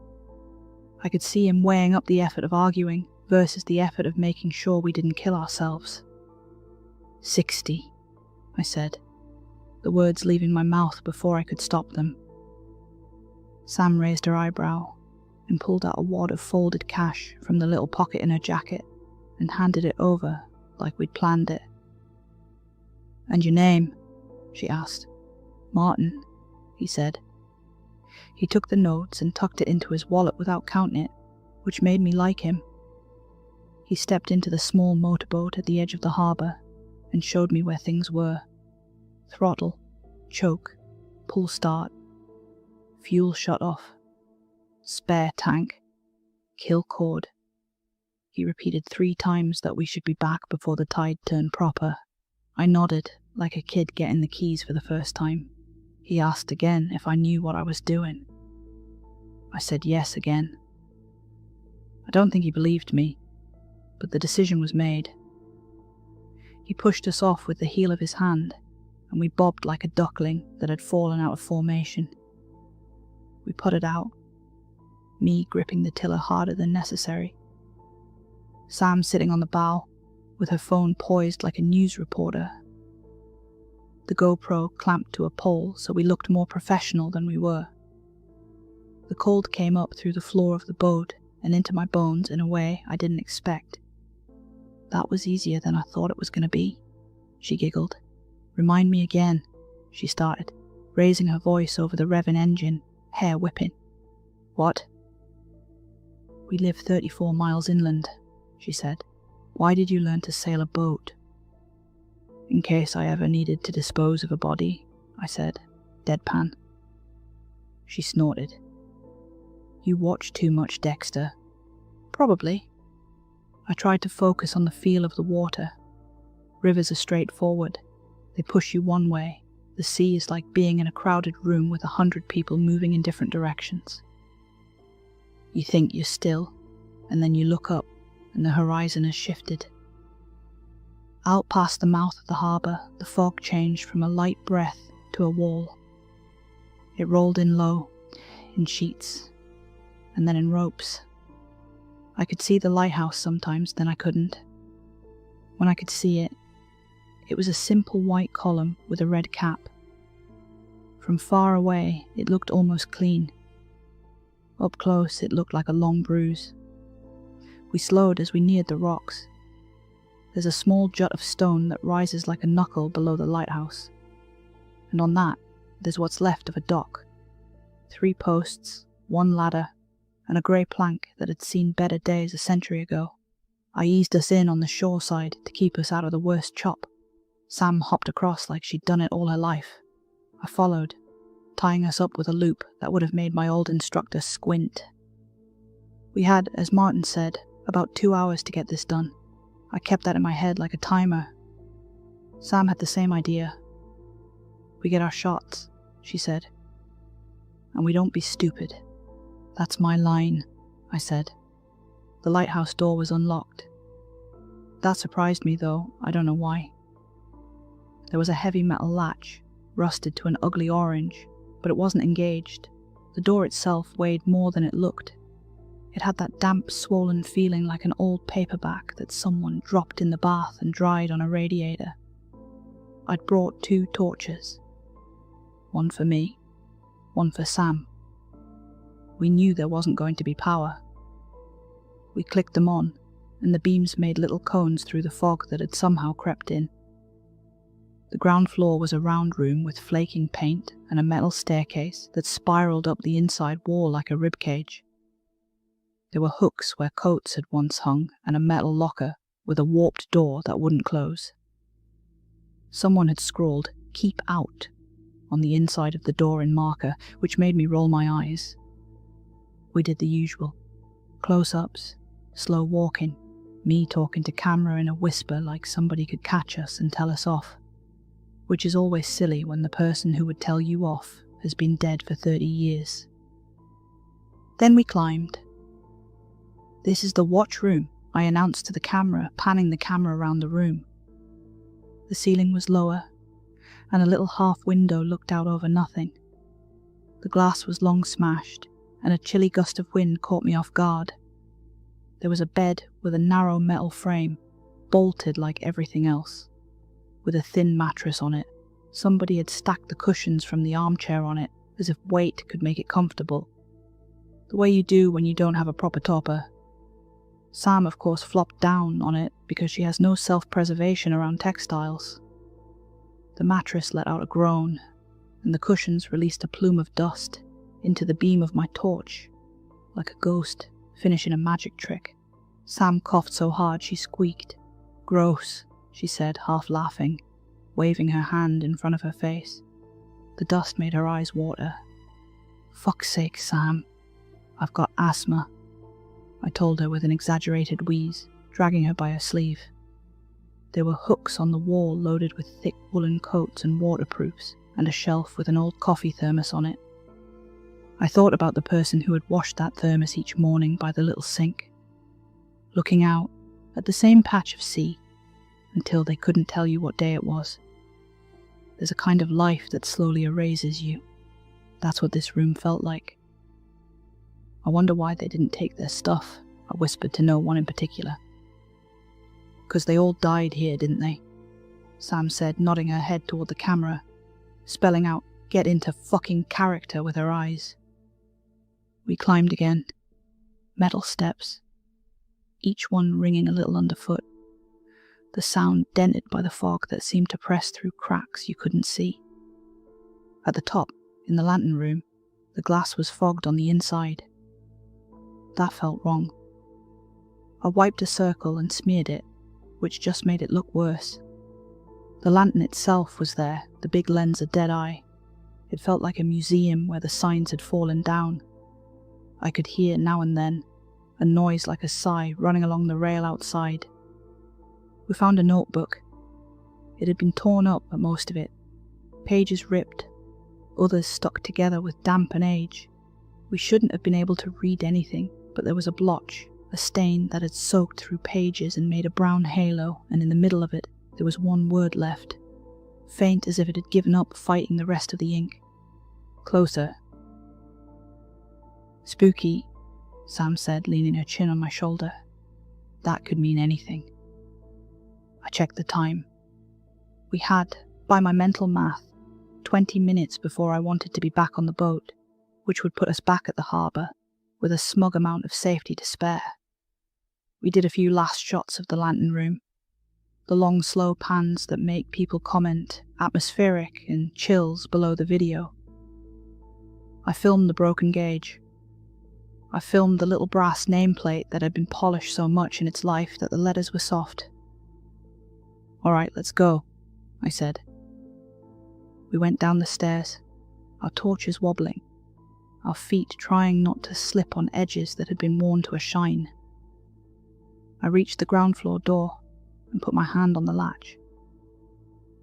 I could see him weighing up the effort of arguing versus the effort of making sure we didn't kill ourselves. 60, I said, the words leaving my mouth before I could stop them. Sam raised her eyebrow and pulled out a wad of folded cash from the little pocket in her jacket and handed it over like we'd planned it. "And your name?" she asked. "Martin," he said. He took the notes and tucked it into his wallet without counting it, which made me like him. He stepped into the small motorboat at the edge of the harbour and showed me where things were. Throttle, choke, pull start, fuel shut off, spare tank, kill cord. He repeated 3 times that we should be back before the tide turned proper. I nodded, like a kid getting the keys for the first time. He asked again if I knew what I was doing. I said yes again. I don't think he believed me, but the decision was made. He pushed us off with the heel of his hand, and we bobbed like a duckling that had fallen out of formation. We putted out, me gripping the tiller harder than necessary. Sam sitting on the bow, with her phone poised like a news reporter. The GoPro clamped to a pole so we looked more professional than we were. The cold came up through the floor of the boat and into my bones in a way I didn't expect. "That was easier than I thought it was going to be," she giggled. "Remind me again," she started, raising her voice over the revving engine, hair whipping. "What?" "We live 34 miles inland," she said. "Why did you learn to sail a boat?" "In case I ever needed to dispose of a body," I said, deadpan. She snorted. "You watch too much, Dexter." "Probably." I tried to focus on the feel of the water. Rivers are straightforward. They push you one way. The sea is like being in a crowded room with 100 people moving in different directions. You think you're still, and then you look up, and the horizon has shifted. Out past the mouth of the harbour, the fog changed from a light breath to a wall. It rolled in low, in sheets, and then in ropes. I could see the lighthouse sometimes, then I couldn't. When I could see it, it was a simple white column with a red cap. From far away, it looked almost clean. Up close, it looked like a long bruise. We slowed as we neared the rocks. There's a small jut of stone that rises like a knuckle below the lighthouse. And on that, there's what's left of a dock. 3 posts, 1 ladder, and a grey plank that had seen better days a century ago. I eased us in on the shore side to keep us out of the worst chop. Sam hopped across like she'd done it all her life. I followed, tying us up with a loop that would have made my old instructor squint. We had, as Martin said, about 2 hours to get this done. I kept that in my head like a timer. Sam had the same idea. We get our shots, she said. And we don't be stupid. That's my line, I said. The lighthouse door was unlocked. That surprised me though, I don't know why. There was a heavy metal latch, rusted to an ugly orange, but it wasn't engaged. The door itself weighed more than it looked. It had that damp, swollen feeling like an old paperback that someone dropped in the bath and dried on a radiator. I'd brought 2 torches. One for me, one for Sam. We knew there wasn't going to be power. We clicked them on, and the beams made little cones through the fog that had somehow crept in. The ground floor was a round room with flaking paint and a metal staircase that spiraled up the inside wall like a ribcage. There were hooks where coats had once hung and a metal locker with a warped door that wouldn't close. Someone had scrawled, "Keep out," on the inside of the door in marker, which made me roll my eyes. We did the usual. Close-ups, slow walking, me talking to camera in a whisper like somebody could catch us and tell us off. Which is always silly when the person who would tell you off has been dead for 30 years. Then we climbed. "This is the watch room," I announced to the camera, panning the camera around the room. The ceiling was lower, and a little half window looked out over nothing. The glass was long smashed, and a chilly gust of wind caught me off guard. There was a bed with a narrow metal frame, bolted like everything else, with a thin mattress on it. Somebody had stacked the cushions from the armchair on it, as if weight could make it comfortable. The way you do when you don't have a proper topper. Sam, of course, flopped down on it because she has no self-preservation around textiles. The mattress let out a groan, and the cushions released a plume of dust into the beam of my torch, like a ghost finishing a magic trick. Sam coughed so hard she squeaked. "Gross," she said, half laughing, waving her hand in front of her face. The dust made her eyes water. "Fuck's sake, Sam. I've got asthma," I told her with an exaggerated wheeze, dragging her by her sleeve. There were hooks on the wall loaded with thick woolen coats and waterproofs, and a shelf with an old coffee thermos on it. I thought about the person who had washed that thermos each morning by the little sink, looking out at the same patch of sea until they couldn't tell you what day it was. There's a kind of life that slowly erases you. That's what this room felt like. "I wonder why they didn't take their stuff," I whispered to no one in particular. "'Cause they all died here, didn't they?" Sam said, nodding her head toward the camera, spelling out, "Get into fucking character" with her eyes. We climbed again. Metal steps, each one ringing a little underfoot, the sound dented by the fog that seemed to press through cracks you couldn't see. At the top, in the lantern room, the glass was fogged on the inside. That felt wrong. I wiped a circle and smeared it, which just made it look worse. The lantern itself was there, the big lens a dead eye. It felt like a museum where the signs had fallen down. I could hear, now and then, a noise like a sigh running along the rail outside. We found a notebook. It had been torn up, but most of it. Pages ripped, others stuck together with damp and age. We shouldn't have been able to read anything, but there was a blotch, a stain that had soaked through pages and made a brown halo, and in the middle of it, there was one word left, faint as if it had given up fighting the rest of the ink. Closer. Spooky, Sam said, leaning her chin on my shoulder. That could mean anything. I checked the time. We had, by my mental math, 20 minutes before I wanted to be back on the boat, which would put us back at the harbour, with a smug amount of safety to spare. We did a few last shots of the lantern room, the long slow pans that make people comment, atmospheric and chills below the video. I filmed the broken gauge. I filmed the little brass nameplate that had been polished so much in its life that the letters were soft. "All right, let's go," I said. We went down the stairs, our torches wobbling, our feet trying not to slip on edges that had been worn to a shine. I reached the ground floor door and put my hand on the latch.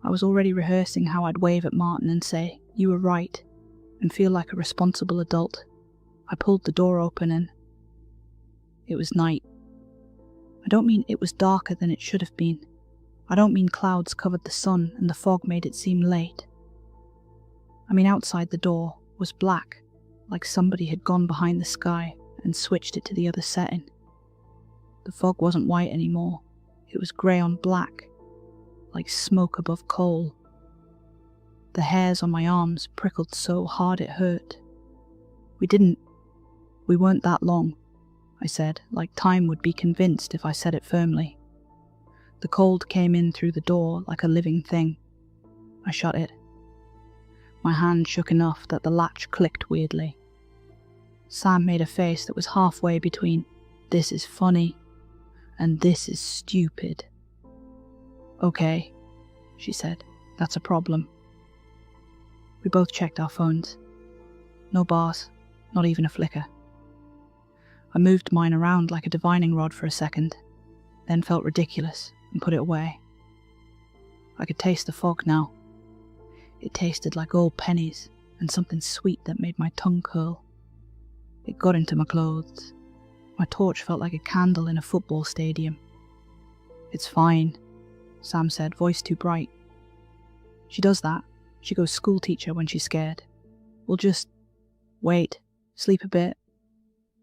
I was already rehearsing how I'd wave at Martin and say, "You were right," and feel like a responsible adult. I pulled the door open and it was night. I don't mean it was darker than it should have been. I don't mean clouds covered the sun and the fog made it seem late. I mean outside the door was black, like somebody had gone behind the sky and switched it to the other setting. The fog wasn't white anymore. It was grey on black, like smoke above coal. The hairs on my arms prickled so hard it hurt. We weren't that long, I said, like time would be convinced if I said it firmly. The cold came in through the door like a living thing. I shut it. My hand shook enough that the latch clicked weirdly. Sam made a face that was halfway between "this is funny" and "this is stupid." "Okay," she said, "that's a problem." We both checked our phones. No bars, not even a flicker. I moved mine around like a divining rod for a second, then felt ridiculous and put it away. I could taste the fog now. It tasted like old pennies and something sweet that made my tongue curl. It got into my clothes. My torch felt like a candle in a football stadium. "It's fine," Sam said, voice too bright. "She does that. She goes school teacher when she's scared. We'll just wait, sleep a bit,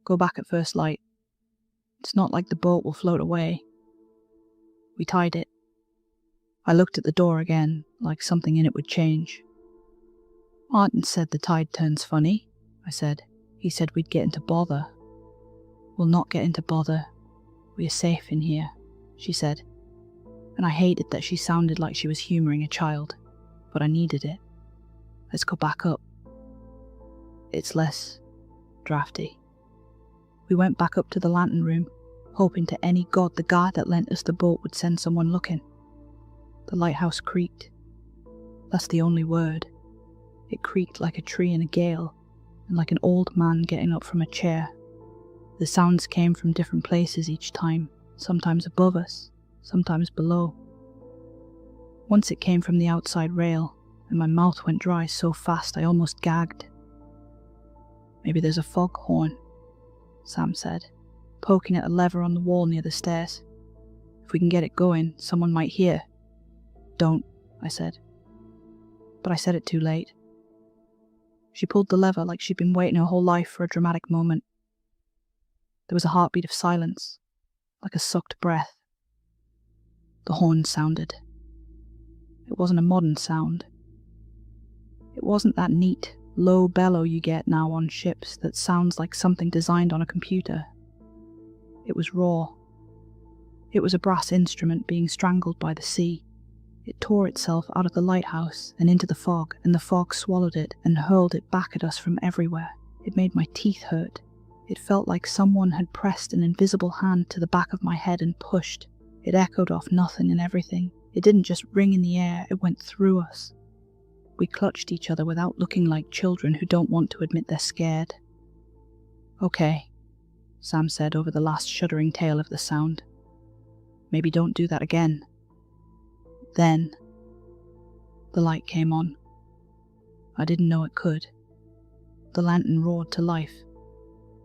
go back at first light. It's not like the boat will float away." We tied it. I looked at the door again, like something in it would change. "Martin said the tide turns funny," I said. "He said we'd get into bother." "We'll not get into bother. We are safe in here," she said. And I hated that she sounded like she was humouring a child, but I needed it. "Let's go back up. It's less drafty." We went back up to the lantern room, hoping to any god the guy that lent us the boat would send someone looking. The lighthouse creaked. That's the only word. It creaked like a tree in a gale, and like an old man getting up from a chair. The sounds came from different places each time, sometimes above us, sometimes below. Once it came from the outside rail, and my mouth went dry so fast I almost gagged. "Maybe there's a foghorn," Sam said, poking at a lever on the wall near the stairs. "If we can get it going, someone might hear." "Don't," I said. But I said it too late. She pulled the lever like she'd been waiting her whole life for a dramatic moment. There was a heartbeat of silence, like a sucked breath. The horn sounded. It wasn't a modern sound. It wasn't that neat, low bellow you get now on ships that sounds like something designed on a computer. It was raw. It was a brass instrument being strangled by the sea. It tore itself out of the lighthouse and into the fog, and the fog swallowed it and hurled it back at us from everywhere. It made my teeth hurt. It felt like someone had pressed an invisible hand to the back of my head and pushed. It echoed off nothing and everything. It didn't just ring in the air, it went through us. We clutched each other without looking like children who don't want to admit they're scared. "Okay," Sam said over the last shuddering tail of the sound. "Maybe don't do that again." Then, The light came on. I didn't know it could. The lantern roared to life.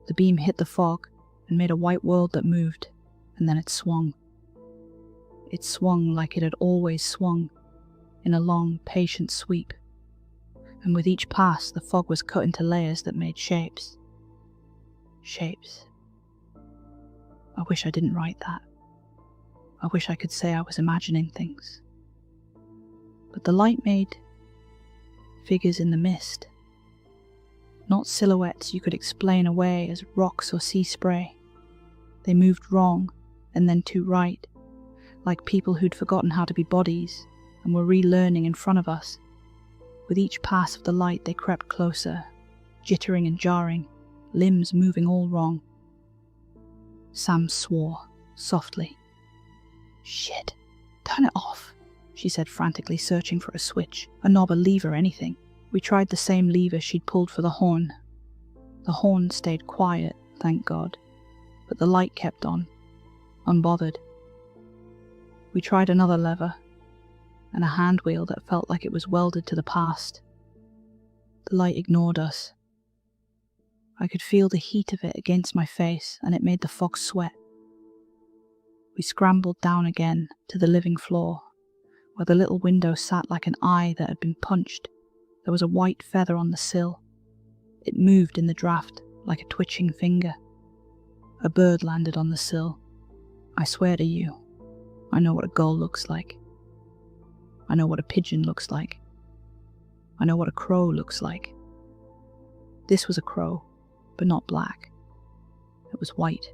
The beam hit the fog and made a white world that moved, and then it swung. It swung like it had always swung, in a long, patient sweep. And with each pass, the fog was cut into layers that made shapes. Shapes. I wish I didn't write that. I wish I could say I was imagining things. But the light made figures in the mist. Not silhouettes you could explain away as rocks or sea spray. They moved wrong and then to right, like people who'd forgotten how to be bodies and were relearning in front of us. With each pass of the light they crept closer, jittering and jarring, limbs moving all wrong. Sam swore, softly. "Shit, turn it off," she said frantically, searching for a switch, a knob, a lever, anything. We tried the same lever she'd pulled for the horn. The horn stayed quiet, thank God, but the light kept on, unbothered. We tried another lever, and a hand wheel that felt like it was welded to the past. The light ignored us. I could feel the heat of it against my face, and it made the fog sweat. We scrambled down again to the living floor, where the little window sat like an eye that had been punched. There was a white feather on the sill. It moved in the draft like a twitching finger. A bird landed on the sill. I swear to you, I know what a gull looks like. I know what a pigeon looks like. I know what a crow looks like. This was a crow, but not black. It was white.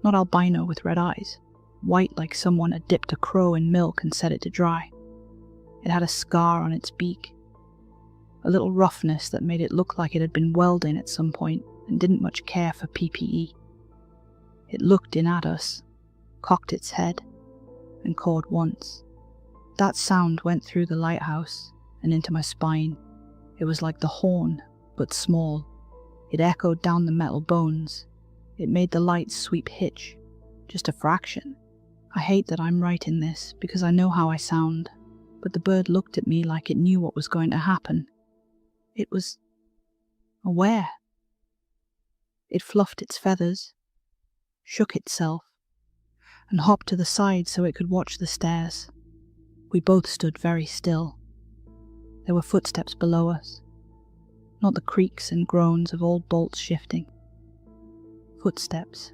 Not albino with red eyes. White like someone had dipped a crow in milk and set it to dry. It had a scar on its beak. A little roughness that made it look like it had been welding at some point and didn't much care for PPE. It looked in at us, cocked its head, and cawed once. That sound went through the lighthouse and into my spine. It was like the horn, but small. It echoed down the metal bones. It made the lights sweep hitch, just a fraction. I hate that I'm writing this because I know how I sound, but the bird looked at me like it knew what was going to happen. It was aware. It fluffed its feathers, shook itself, and hopped to the side so it could watch the stairs. We both stood very still. There were footsteps below us, not the creaks and groans of old bolts shifting. Footsteps,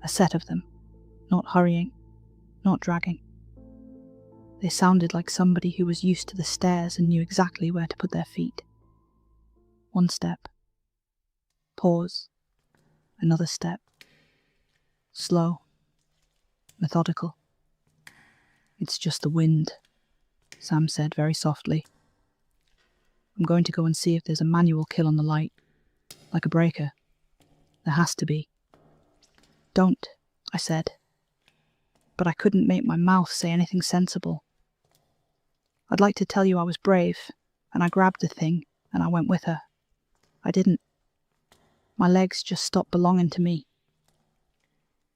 a set of them, not hurrying, not dragging. They sounded like somebody who was used to the stairs and knew exactly where to put their feet. One step. Pause. Another step. Slow. Methodical. "It's just the wind," Sam said very softly. "I'm going to go and see if there's a manual kill on the light. Like a breaker. There has to be." "Don't," I said. But I couldn't make my mouth say anything sensible. I'd like to tell you I was brave, and I grabbed the thing, and I went with her. I didn't. My legs just stopped belonging to me.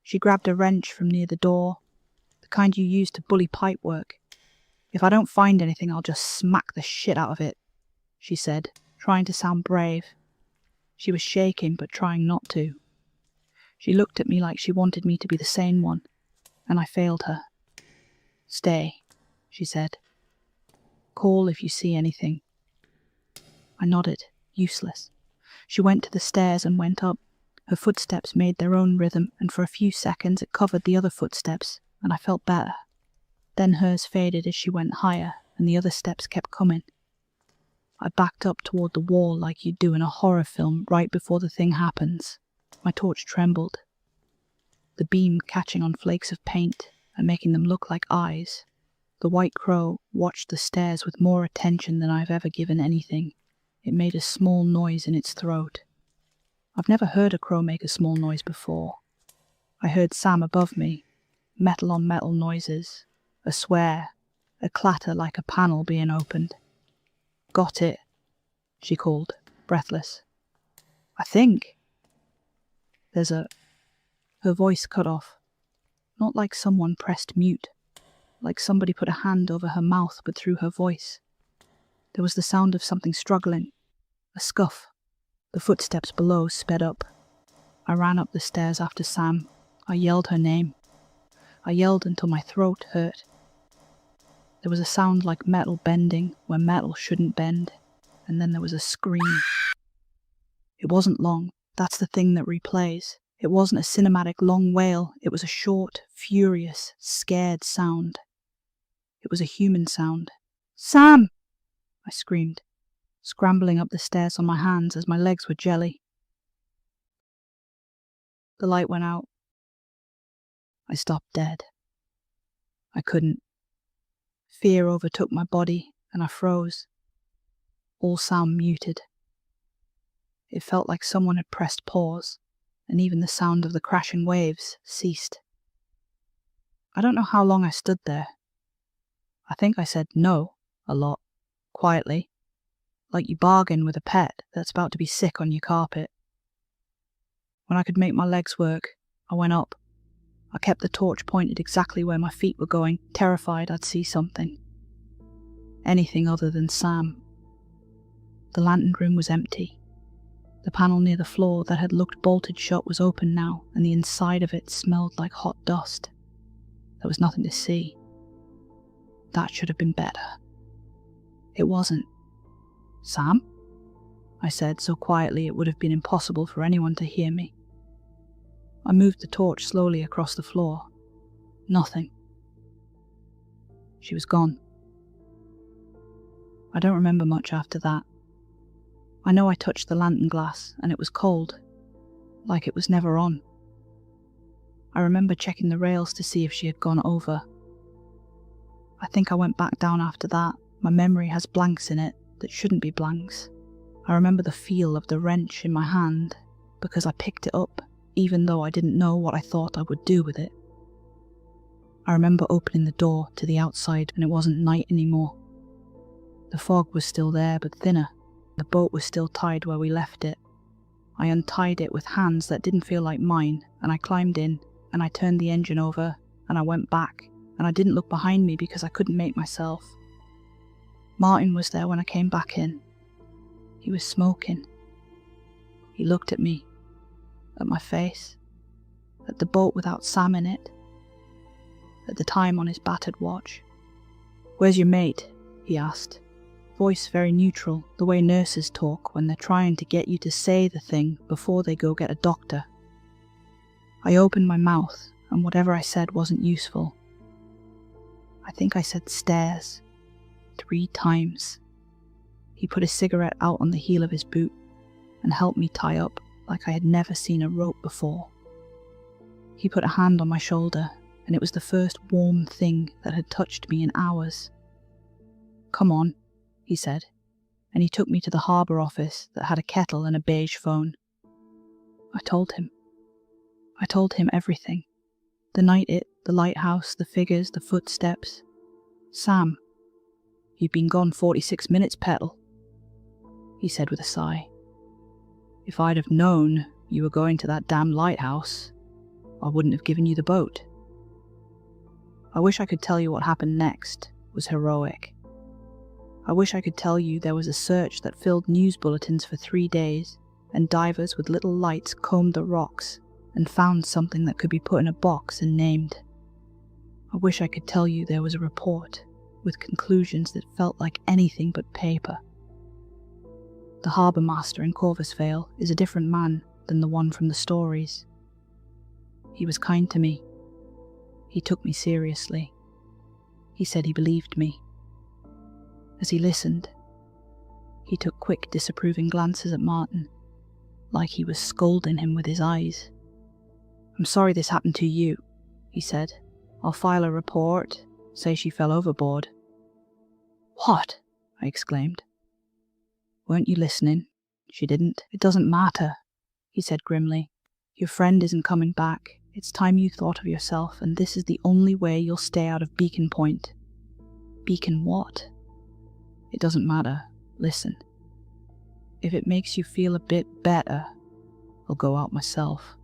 She grabbed a wrench from near the door, the kind you use to bully pipework. "If I don't find anything, I'll just smack the shit out of it," she said, trying to sound brave. She was shaking, but trying not to. She looked at me like she wanted me to be the sane one, and I failed her. "Stay," she said. "Call if you see anything." I nodded, useless. She went to the stairs and went up. Her footsteps made their own rhythm, and for a few seconds it covered the other footsteps, and I felt better. Then hers faded as she went higher, and the other steps kept coming. I backed up toward the wall like you'd do in a horror film right before the thing happens. My torch trembled, the beam catching on flakes of paint and making them look like eyes. The white crow watched the stairs with more attention than I've ever given anything. It made a small noise in its throat. I've never heard a crow make a small noise before. I heard Sam above me, metal on metal noises, a swear, a clatter like a panel being opened. "Got it," she called, breathless. "I think. There's a..." Her voice cut off, not like someone pressed mute, like somebody put a hand over her mouth but through her voice. There was the sound of something struggling, a scuff. The footsteps below sped up. I ran up the stairs after Sam. I yelled her name. I yelled until my throat hurt. There was a sound like metal bending where metal shouldn't bend, and then there was a scream. It wasn't long. That's the thing that replays. It wasn't a cinematic long wail. It was a short, furious, scared sound. It was a human sound. "Sam!" I screamed, scrambling up the stairs on my hands as my legs were jelly. The light went out. I stopped dead. I couldn't. Fear overtook my body, and I froze. All sound muted. It felt like someone had pressed pause, and even the sound of the crashing waves ceased. I don't know how long I stood there. I think I said no a lot, quietly, like you bargain with a pet that's about to be sick on your carpet. When I could make my legs work, I went up. I kept the torch pointed exactly where my feet were going, terrified I'd see something. Anything other than Sam. The lantern room was empty. The panel near the floor that had looked bolted shut was open now, and the inside of it smelled like hot dust. There was nothing to see. That should have been better. It wasn't. "Sam?" I said so quietly it would have been impossible for anyone to hear me. I moved the torch slowly across the floor. Nothing. She was gone. I don't remember much after that. I know I touched the lantern glass and it was cold, like it was never on. I remember checking the rails to see if she had gone over. I think I went back down after that. My memory has blanks in it that shouldn't be blanks. I remember the feel of the wrench in my hand because I picked it up even though I didn't know what I thought I would do with it. I remember opening the door to the outside and it wasn't night anymore. The fog was still there but thinner. The boat was still tied where we left it. I untied it with hands that didn't feel like mine, and I climbed in, and I turned the engine over, and I went back, and I didn't look behind me because I couldn't make myself. Martin was there when I came back in. He was smoking. He looked at me, at my face, at the boat without Sam in it, at the time on his battered watch. "Where's your mate?" he asked. Voice very neutral, the way nurses talk when they're trying to get you to say the thing before they go get a doctor. I opened my mouth, and whatever I said wasn't useful. I think I said stairs 3 times. He put a cigarette out on the heel of his boot and helped me tie up like I had never seen a rope before. He put a hand on my shoulder, and it was the first warm thing that had touched me in hours. "Come on," he said, and he took me to the harbour office that had a kettle and a beige phone. I told him. I told him everything. The night the lighthouse, the figures, the footsteps. "Sam, you've been gone 46 minutes, Petal," he said with a sigh. "If I'd have known you were going to that damn lighthouse, I wouldn't have given you the boat." I wish I could tell you what happened next was heroic. I wish I could tell you there was a search that filled news bulletins for 3 days, and divers with little lights combed the rocks and found something that could be put in a box and named. I wish I could tell you there was a report with conclusions that felt like anything but paper. The harbour master in Corvus Vale is a different man than the one from the stories. He was kind to me. He took me seriously. He said he believed me. As he listened, he took quick, disapproving glances at Martin, like he was scolding him with his eyes. "I'm sorry this happened to you," he said. "I'll file a report, say she fell overboard." "What?" I exclaimed. "Weren't you listening?" She didn't. "It doesn't matter," he said grimly. "Your friend isn't coming back. It's time you thought of yourself, and this is the only way you'll stay out of Beacon Point." "Beacon what?" "It doesn't matter. Listen. If it makes you feel a bit better, I'll go out myself.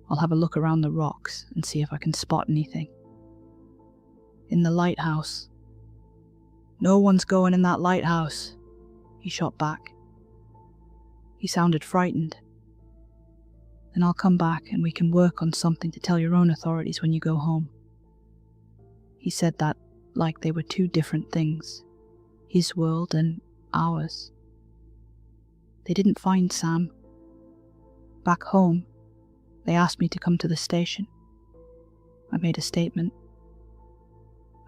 I'll have a look around the rocks and see if I can spot anything. In the lighthouse. No one's going in that lighthouse, he shot back. He sounded frightened. Then I'll come back and we can work on something to tell your own authorities when you go home. He said that like they were two different things, his world and ours. They didn't find Sam. Back home, they asked me to come to the station. I made a statement.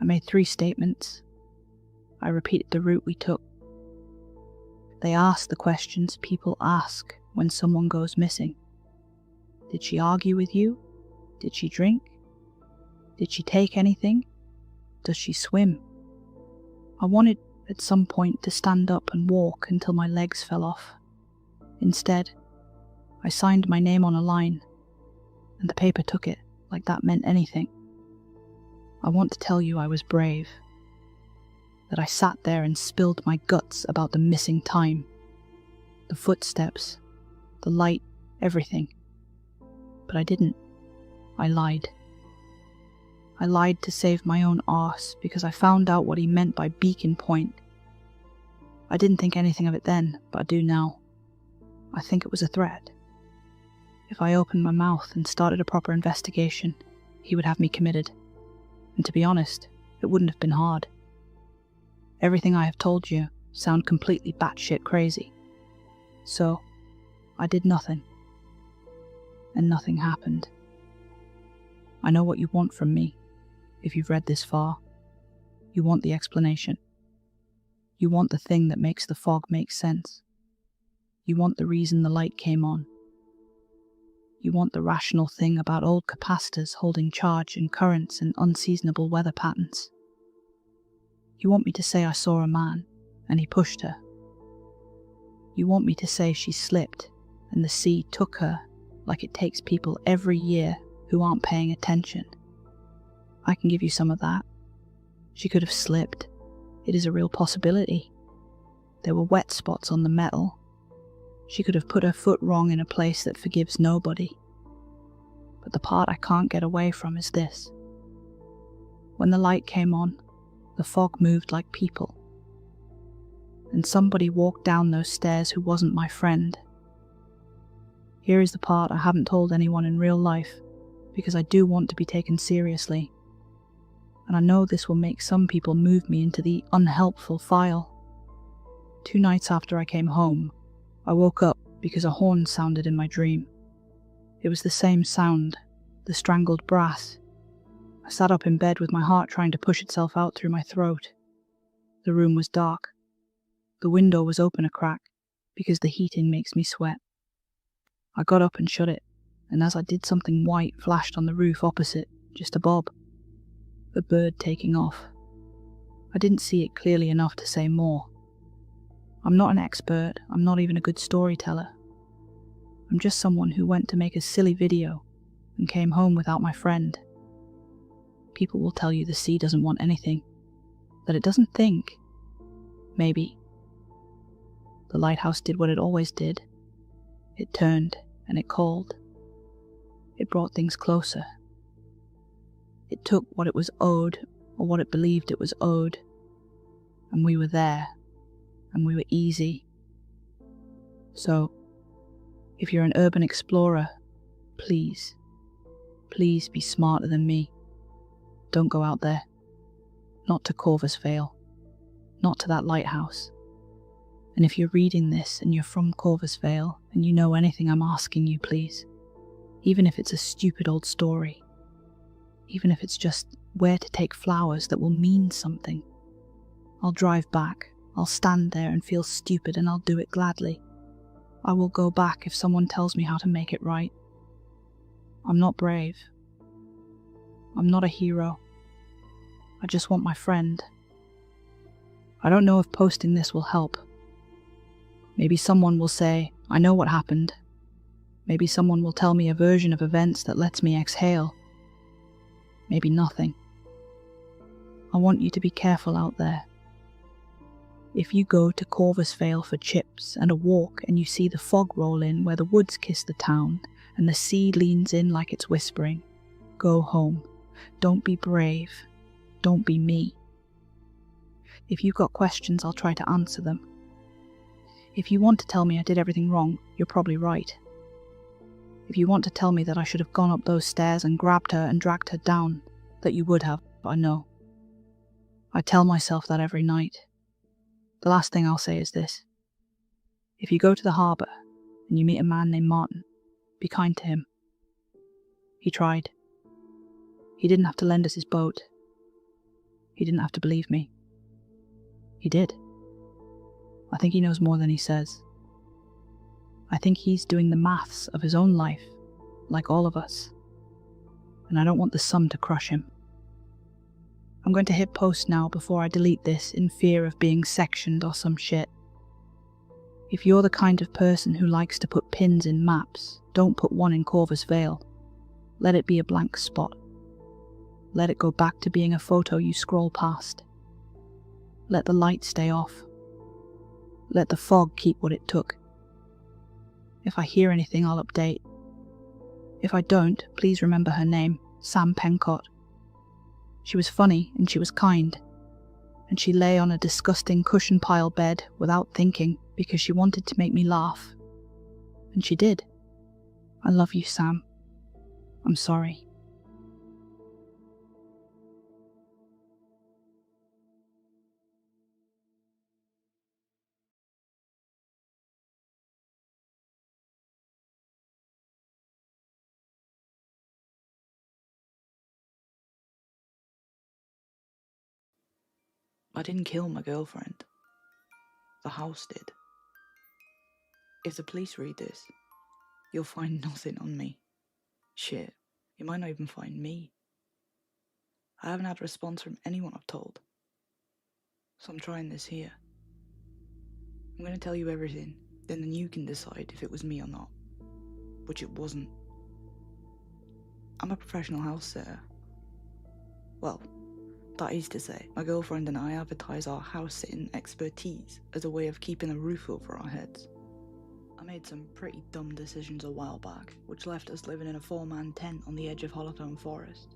I made 3 statements. I repeated the route we took. They asked the questions people ask when someone goes missing. Did she argue with you? Did she drink? Did she take anything? Does she swim? I wanted at some point to stand up and walk until my legs fell off. Instead, I signed my name on a line, and the paper took it like that meant anything. I want to tell you I was brave, that I sat there and spilled my guts about the missing time, the footsteps, the light, everything. But I didn't. I lied. I lied to save my own arse because I found out what he meant by beacon point. I didn't think anything of it then, but I do now. I think it was a threat. If I opened my mouth and started a proper investigation, he would have me committed. And to be honest, it wouldn't have been hard. Everything I have told you sounds completely batshit crazy. So, I did nothing. And nothing happened. I know what you want from me, if you've read this far. You want the explanation. You want the thing that makes the fog make sense. You want the reason the light came on. You want the rational thing about old capacitors holding charge and currents and unseasonable weather patterns. You want me to say I saw a man, and he pushed her. You want me to say she slipped, and the sea took her, like it takes people every year who aren't paying attention. I can give you some of that. She could have slipped. It is a real possibility. There were wet spots on the metal. She could have put her foot wrong in a place that forgives nobody. But the part I can't get away from is this. When the light came on, the fog moved like people. And somebody walked down those stairs who wasn't my friend. Here is the part I haven't told anyone in real life, because I do want to be taken seriously. And I know this will make some people move me into the unhelpful file. 2 nights after I came home, I woke up because a horn sounded in my dream. It was the same sound, the strangled brass. I sat up in bed with my heart trying to push itself out through my throat. The room was dark. The window was open a crack, because the heating makes me sweat. I got up and shut it, and as I did, something white flashed on the roof opposite, just a bob. A bird taking off. I didn't see it clearly enough to say more. I'm not an expert, I'm not even a good storyteller. I'm just someone who went to make a silly video and came home without my friend. People will tell you the sea doesn't want anything, that it doesn't think. Maybe. The lighthouse did what it always did. It turned and it called. It brought things closer. It took what it was owed, or what it believed it was owed, and we were there, and we were easy. So, if you're an urban explorer, please, please be smarter than me. Don't go out there. Not to Corvus Vale. Not to that lighthouse. And if you're reading this and you're from Corvus Vale and you know anything I'm asking you, please, even if it's a stupid old story, even if it's just where to take flowers that will mean something, I'll drive back, I'll stand there and feel stupid, and I'll do it gladly. I will go back if someone tells me how to make it right. I'm not brave. I'm not a hero. I just want my friend. I don't know if posting this will help. Maybe someone will say, I know what happened. Maybe someone will tell me a version of events that lets me exhale. Maybe nothing. I want you to be careful out there. If you go to Corvus Vale for chips and a walk and you see the fog roll in where the woods kiss the town and the sea leans in like it's whispering, go home. Don't be brave. Don't be me. If you've got questions, I'll try to answer them. If you want to tell me I did everything wrong, you're probably right. If you want to tell me that I should have gone up those stairs and grabbed her and dragged her down, that you would have, I know. I tell myself that every night. The last thing I'll say is this. If you go to the harbour and you meet a man named Martin, be kind to him. He tried. He didn't have to lend us his boat. He didn't have to believe me. He did. I think he knows more than he says. I think he's doing the maths of his own life, like all of us. And I don't want the sum to crush him. I'm going to hit post now before I delete this in fear of being sectioned or some shit. If you're the kind of person who likes to put pins in maps, don't put one in Corvus Vale. Let it be a blank spot. Let it go back to being a photo you scroll past. Let the light stay off. Let the fog keep what it took. If I hear anything, I'll update. If I don't, please remember her name, Sam Pencott. She was funny and she was kind, and she lay on a disgusting cushion pile bed without thinking because she wanted to make me laugh. And she did. I love you, Sam. I'm sorry. I didn't kill my girlfriend. The house did. If the police read this, you'll find nothing on me. Shit, you might not even find me. I haven't had a response from anyone I've told. So I'm trying this here. I'm going to tell you everything, then you can decide if it was me or not. Which it wasn't. I'm a professional house sitter. Well, that is to say, my girlfriend and I advertise our house-sitting expertise as a way of keeping a roof over our heads. I made some pretty dumb decisions a while back, which left us living in a 4-man tent on the edge of Holothorn Forest.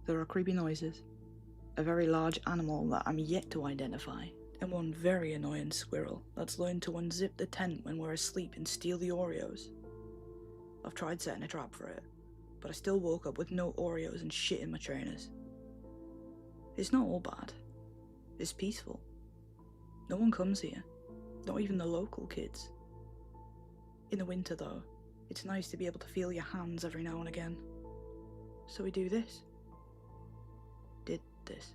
There are creepy noises, a very large animal that I'm yet to identify, and one very annoying squirrel that's learned to unzip the tent when we're asleep and steal the Oreos. I've tried setting a trap for it, but I still woke up with no Oreos and shit in my trainers. It's not all bad. It's peaceful. No one comes here, not even the local kids. In the winter though, it's nice to be able to feel your hands every now and again. So we do this. Did this.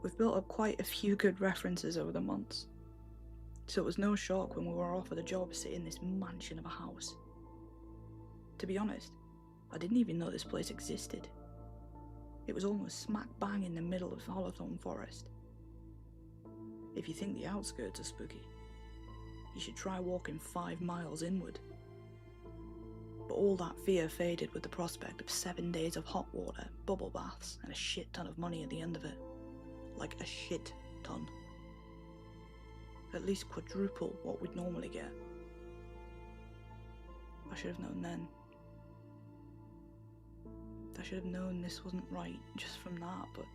We've built up quite a few good references over the months, so it was no shock when we were offered a job sitting in this mansion of a house. To be honest, I didn't even know this place existed. It was almost smack bang in the middle of Holothorn Forest. If you think the outskirts are spooky, you should try walking 5 miles inward. But all that fear faded with the prospect of 7 days of hot water, bubble baths, and a shit ton of money at the end of it. Like a shit ton. At least quadruple what we'd normally get. I should have known then. I should have known this wasn't right just from that, but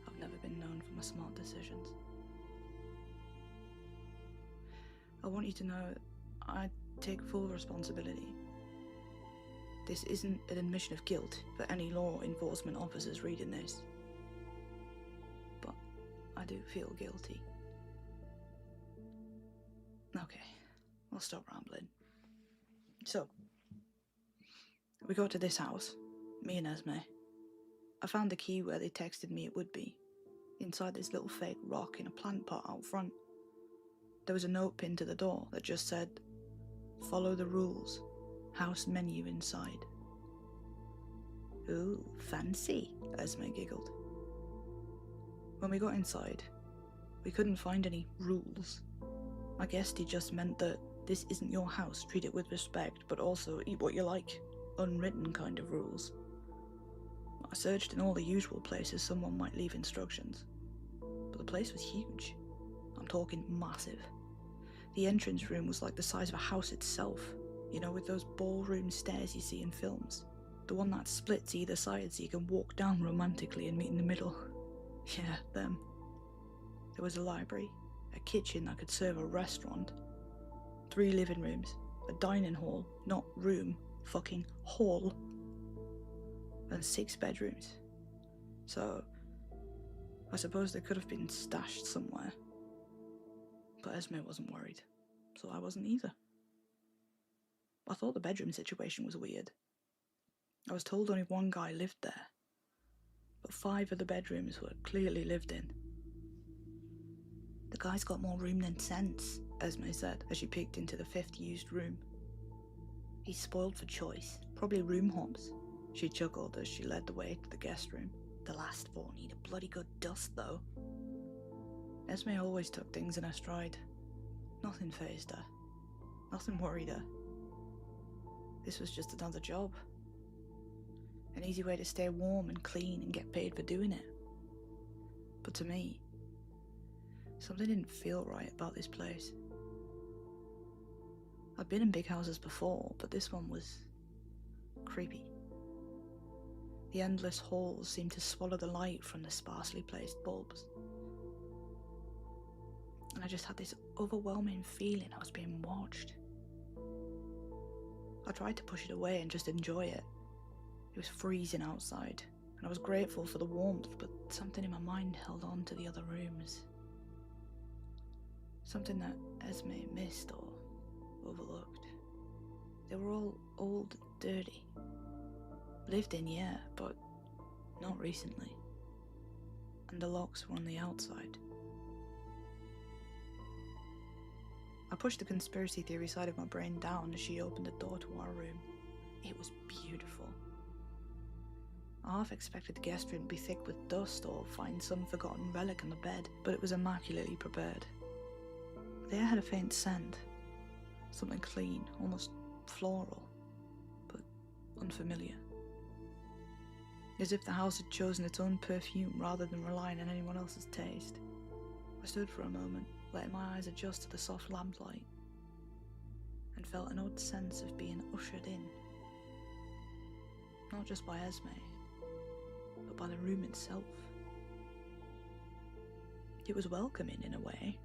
I've never been known for my smart decisions. I want you to know I take full responsibility. This isn't an admission of guilt for any law enforcement officers reading this. But I do feel guilty. Okay, I'll stop rambling. So, we go to this house, me and Esme. I found the key where they texted me it would be, inside this little fake rock in a plant pot out front. There was a note pinned to the door that just said, "Follow the rules. House menu inside." Ooh, fancy, Esme giggled. When we got inside, we couldn't find any rules. I guessed he just meant that this isn't your house, treat it with respect, but also eat what you like. Unwritten kind of rules. I searched in all the usual places someone might leave instructions, but the place was huge. I'm talking massive. The entrance room was like the size of a house itself, you know, with those ballroom stairs you see in films. The one that splits either side so you can walk down romantically and meet in the middle. Yeah, them. There was a library, a kitchen that could serve a restaurant, 3 living rooms, a dining hall, not room, fucking hall, and 6 bedrooms. So, I suppose they could have been stashed somewhere. But Esme wasn't worried, so I wasn't either. I thought the bedroom situation was weird. I was told only one guy lived there, but 5 of the bedrooms were clearly lived in. The guy's got more room than sense, Esme said as she peeked into the 5th used room. He's spoiled for choice, probably room hops. She chuckled as she led the way to the guest room. The last 4 need a bloody good dust, though. Esme always took things in her stride. Nothing fazed her. Nothing worried her. This was just another job. An easy way to stay warm and clean and get paid for doing it. But to me, something didn't feel right about this place. I'd been in big houses before, but this one was creepy. The endless halls seemed to swallow the light from the sparsely placed bulbs. And I just had this overwhelming feeling I was being watched. I tried to push it away and just enjoy it. It was freezing outside, and I was grateful for the warmth, but something in my mind held on to the other rooms. Something that Esme missed or overlooked. They were all old and dirty. Lived in, yeah, but not recently. And the locks were on the outside. I pushed the conspiracy theory side of my brain down as she opened the door to our room. It was beautiful. I half expected the guest room to be thick with dust or find some forgotten relic on the bed, but it was immaculately prepared. The air had a faint scent. Something clean, almost floral, but unfamiliar. As if the house had chosen its own perfume rather than relying on anyone else's taste. I stood for a moment, letting my eyes adjust to the soft lamplight, and felt an odd sense of being ushered in. Not just by Esme, but by the room itself. It was welcoming in a way,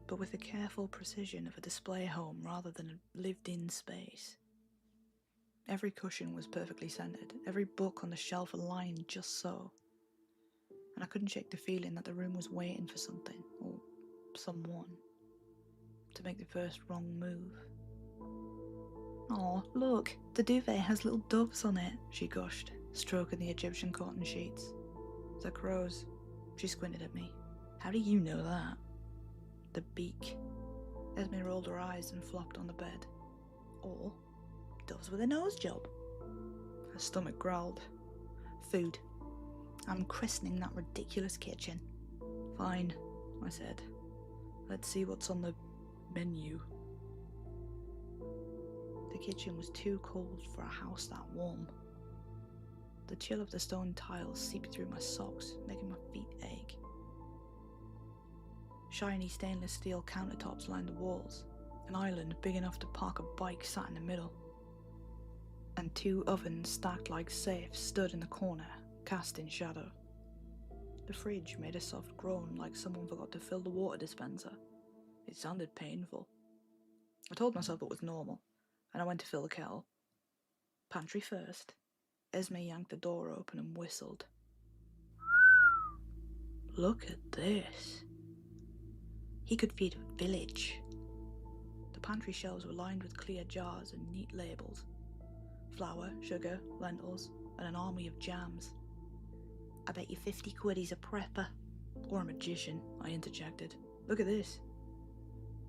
but with the careful precision of a display home rather than a lived-in space. Every cushion was perfectly centered, every book on the shelf aligned just so. And I couldn't shake the feeling that the room was waiting for something, or someone, to make the first wrong move. "Aw, look, the duvet has little doves on it," she gushed, stroking the Egyptian cotton sheets. "They're crows." She squinted at me. "How do you know that?" "The beak." Esme rolled her eyes and flopped on the bed. "Or doves with a nose job." Her stomach growled. "Food. I'm christening that ridiculous kitchen." "Fine," I said. "Let's see what's on the menu." The kitchen was too cold for a house that warm. The chill of the stone tiles seeped through my socks, making my feet ache. Shiny stainless steel countertops lined the walls. An island big enough to park a bike sat in the middle. And 2 ovens stacked like safes stood in the corner, cast in shadow. The fridge made a soft groan like someone forgot to fill the water dispenser. It sounded painful. I told myself it was normal, and I went to fill the kettle. Pantry first. Esme yanked the door open and whistled. "Look at this." He could feed a village. The pantry shelves were lined with clear jars and neat labels. Flour, sugar, lentils, and an army of jams. "I bet you 50 quid he's a prepper." "Or a magician," I interjected. "Look at this."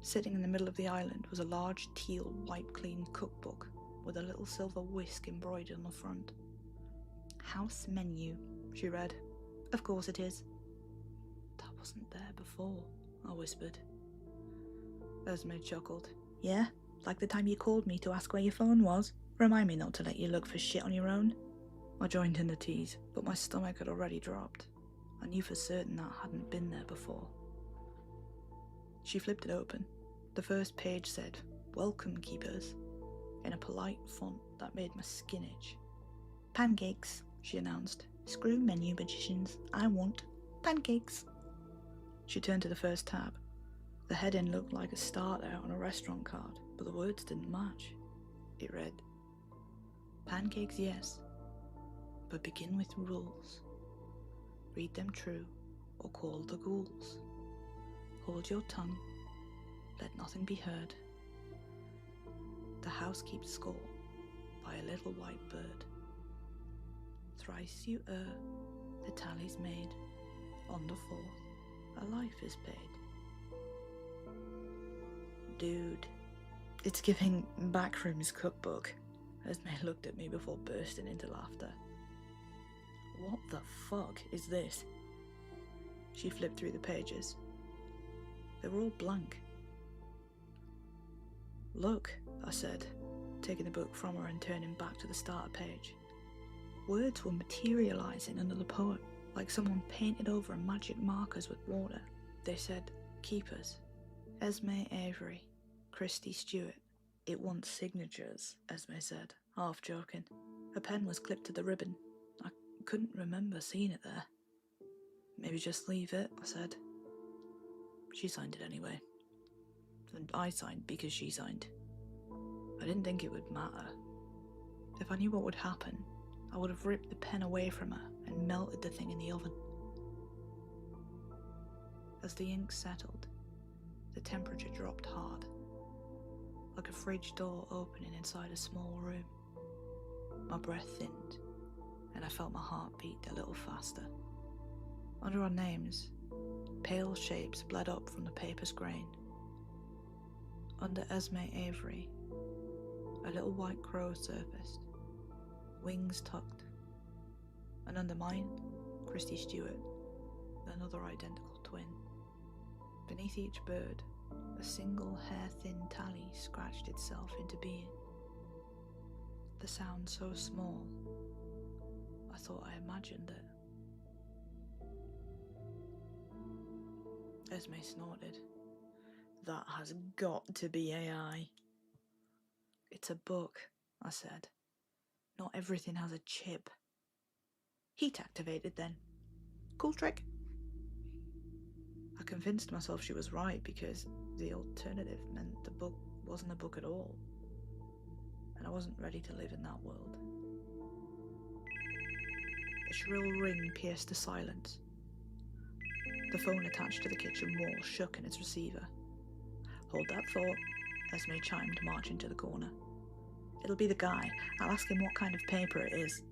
Sitting in the middle of the island was a large teal wipe-clean cookbook with a little silver whisk embroidered on the front. "House menu," she read. "Of course it is." "That wasn't there before," I whispered. Esme chuckled. "Yeah, like the time you called me to ask where your phone was. Remind me not to let you look for shit on your own." I joined in the tease, but my stomach had already dropped. I knew for certain that hadn't been there before. She flipped it open. The first page said, "Welcome, keepers," in a polite font that made my skin itch. Pancakes, she announced. Screw menu magicians. I want pancakes. She turned to the first tab. The heading looked like a starter on a restaurant card, but the words didn't match. It read, pancakes, yes, but begin with rules. Read them true, or call the ghouls. Hold your tongue, let nothing be heard. The house keeps score by a little white bird. Thrice you err, the tally's made. On the fourth, a life is paid. Dude, it's giving Backrooms cookbook. Esme looked at me before bursting into laughter. What the fuck is this? She flipped through the pages. They were all blank. Look, I said, taking the book from her and turning back to the starter page. Words were materializing under the poem, like someone painted over magic markers with water. They said, keepers. Esme Avery, Christy Stewart. It wants signatures, Esme said, half joking. A pen was clipped to the ribbon. I couldn't remember seeing it there. Maybe just leave it, I said. She signed it anyway. And I signed because she signed. I didn't think it would matter. If I knew what would happen, I would have ripped the pen away from her and melted the thing in the oven. As the ink settled, the temperature dropped hard, like a fridge door opening inside a small room. My breath thinned, and I felt my heart beat a little faster. Under our names, pale shapes bled up from the paper's grain. Under Esme Avery, a little white crow surfaced, wings tucked. And under mine, Christy Stewart, another identical twin. Beneath each bird, a single hair-thin tally scratched itself into being. The sound so small, I thought I imagined it. Esme snorted. That has got to be AI. It's a book, I said. Not everything has a chip. Heat activated then. Cool trick. I convinced myself she was right because the alternative meant the book wasn't a book at all. And I wasn't ready to live in that world. A shrill ring pierced the silence. The phone attached to the kitchen wall shook in its receiver. Hold that thought, Esme chimed, marching to the corner. It'll be the guy. I'll ask him what kind of paper it is.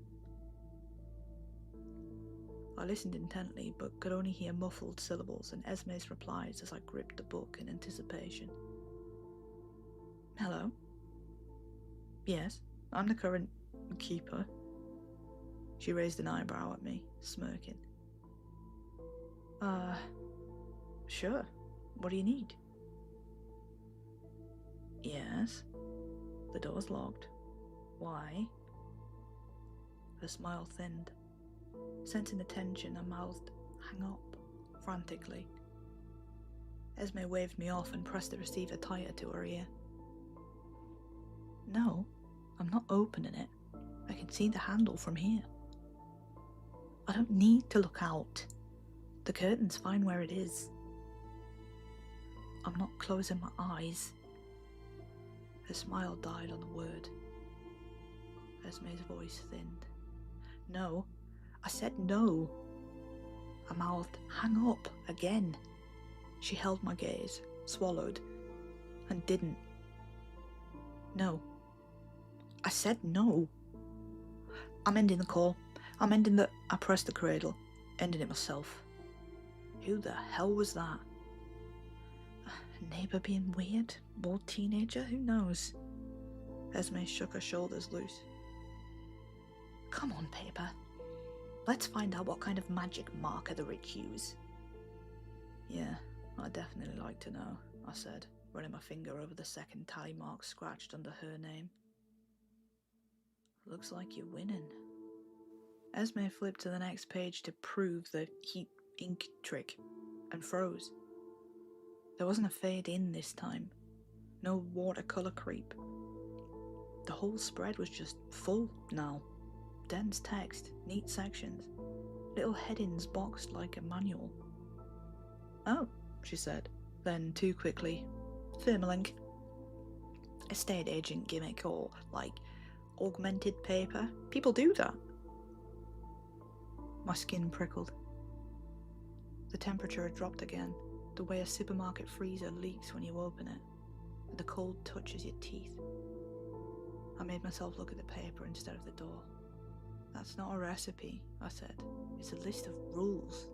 I listened intently, but could only hear muffled syllables and Esme's replies as I gripped the book in anticipation. Hello? Yes, I'm the current keeper. She raised an eyebrow at me, smirking. Sure. What do you need? Yes. The door's locked. Why? Her smile thinned. Sensing the tension, I mouthed, hang up, frantically. Esme waved me off and pressed the receiver tighter to her ear. No, I'm not opening it. I can see the handle from here. I don't need to look out. The curtain's fine where it is. I'm not closing my eyes. Her smile died on the word. Esme's voice thinned. No, I said no. I mouthed, hang up, again. She held my gaze, swallowed, and didn't. No. I said no. I'm ending the call. I'm ending the... I pressed the cradle, ending it myself. Who the hell was that? A neighbour being weird? Or teenager? Who knows? Esme shook her shoulders loose. Come on, paper. Let's find out what kind of magic marker the rich use. Yeah, I'd definitely like to know, I said, running my finger over the second tally mark scratched under her name. Looks like you're winning. Esme flipped to the next page to prove the heat ink trick, and froze. There wasn't a fade in this time. No watercolour creep. The whole spread was just full now. dense text, neat sections, little headings boxed like a manual. "Oh," she said, then too quickly, "Thermalink. Estate agent gimmick or, like, augmented paper. People do that." My skin prickled. The temperature had dropped again, the way a supermarket freezer leaks when you open it, and the cold touches your teeth. I made myself look at the paper instead of the door. "That's not a recipe," I said. "It's a list of rules."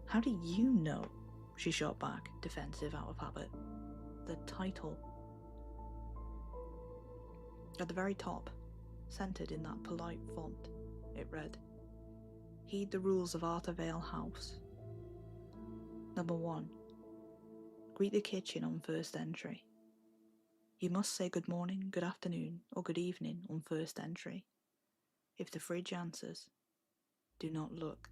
"How do you know?" she shot back, defensive out of habit. "The title." At the very top, centred in that polite font, it read, "Heed the rules of Arthur Vale House. Number 1. Greet the kitchen on first entry. You must say good morning, good afternoon, or good evening on first entry. If the fridge answers, do not look.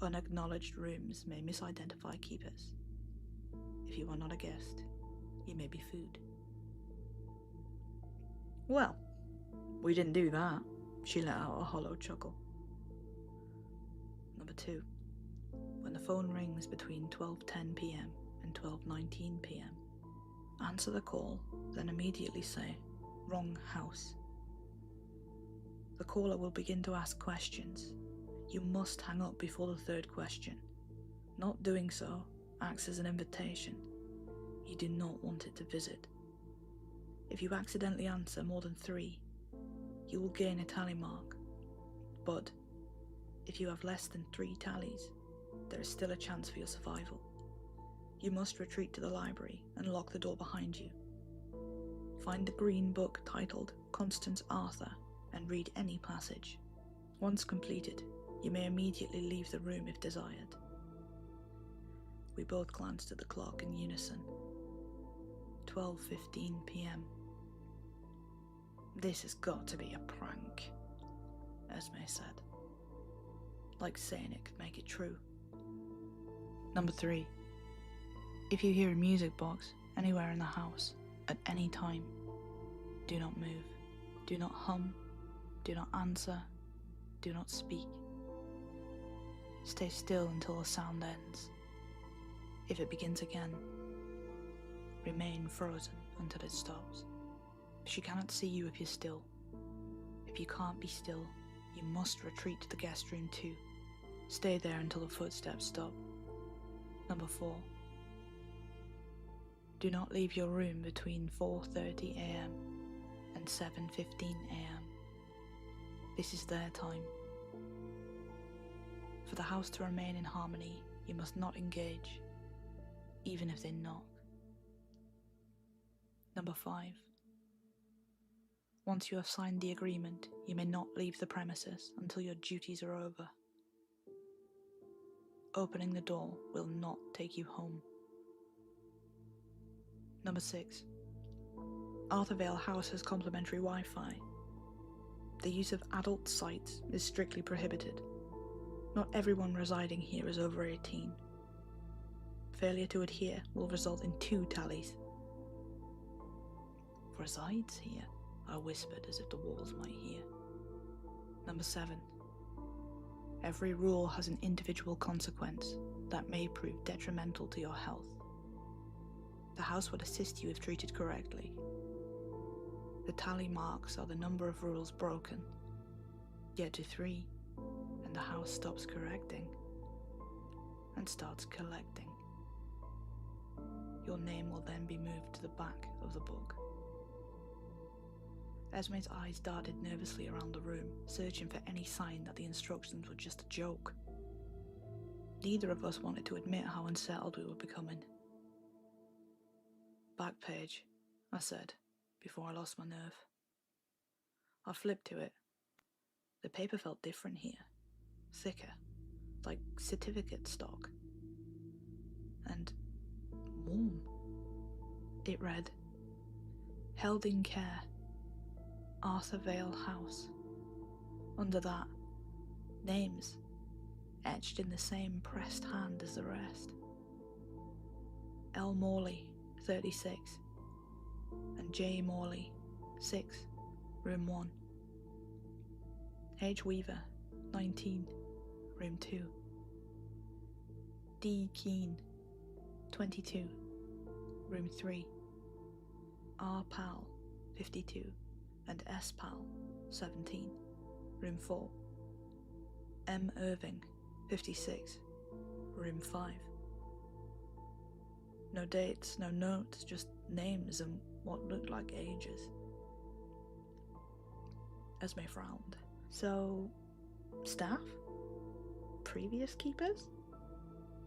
Unacknowledged rooms may misidentify keepers. If you are not a guest, you may be food." "Well, we didn't do that," she let out a hollow chuckle. Number 2. When the phone rings between 12:10 p.m. and 12:19 p.m, answer the call, then immediately say, "Wrong house." The caller will begin to ask questions. You must hang up before the third question. Not doing so acts as an invitation. You do not want it to visit. If you accidentally answer more than 3, you will gain a tally mark. But if you have less than 3 tallies, there is still a chance for your survival. You must retreat to the library and lock the door behind you. Find the green book titled Constance Arthur and read any passage. Once completed, you may immediately leave the room if desired. We both glanced at the clock in unison. 12:15 p.m. "This has got to be a prank," Esme said. Like saying it could make it true. Number 3. If you hear a music box anywhere in the house, at any time, do not move. Do not hum. Do not answer. Do not speak. Stay still until the sound ends. If it begins again, remain frozen until it stops. She cannot see you if you're still. If you can't be still, you must retreat to the guest room too. Stay there until the footsteps stop. Number 4. Do not leave your room between 4:30 a.m. and 7:15 a.m. This is their time. For the house to remain in harmony, you must not engage, even if they knock. Number 5. Once you have signed the agreement, you may not leave the premises until your duties are over. Opening the door will not take you home. Number 6. Arthur Vale House has complimentary Wi-Fi. The use of adult sites is strictly prohibited. Not everyone residing here is over 18. Failure to adhere will result in 2 tallies. "Resides here?" I whispered as if the walls might hear. Number 7. Every rule has an individual consequence that may prove detrimental to your health. The house would assist you if treated correctly. The tally marks are the number of rules broken. Get to 3, and the house stops correcting and starts collecting. Your name will then be moved to the back of the book. Esme's eyes darted nervously around the room, searching for any sign that the instructions were just a joke. Neither of us wanted to admit how unsettled we were becoming. "Back page," I said, before I lost my nerve. I flipped to it. The paper felt different here, thicker, like certificate stock, and warm. It read, "Held in care, Arthur Vale House." Under that, names, etched in the same pressed hand as the rest. L. Morley, 36, and J. Morley, 6, room 1. H. Weaver, 19, room 2. D. Keane, 22, room 3. R. Powell, 52, and S. Powell, 17, room 4. M. Irving, 56, room 5. No dates, no notes, just names and what looked like ages. Esme frowned. So, staff? Previous keepers?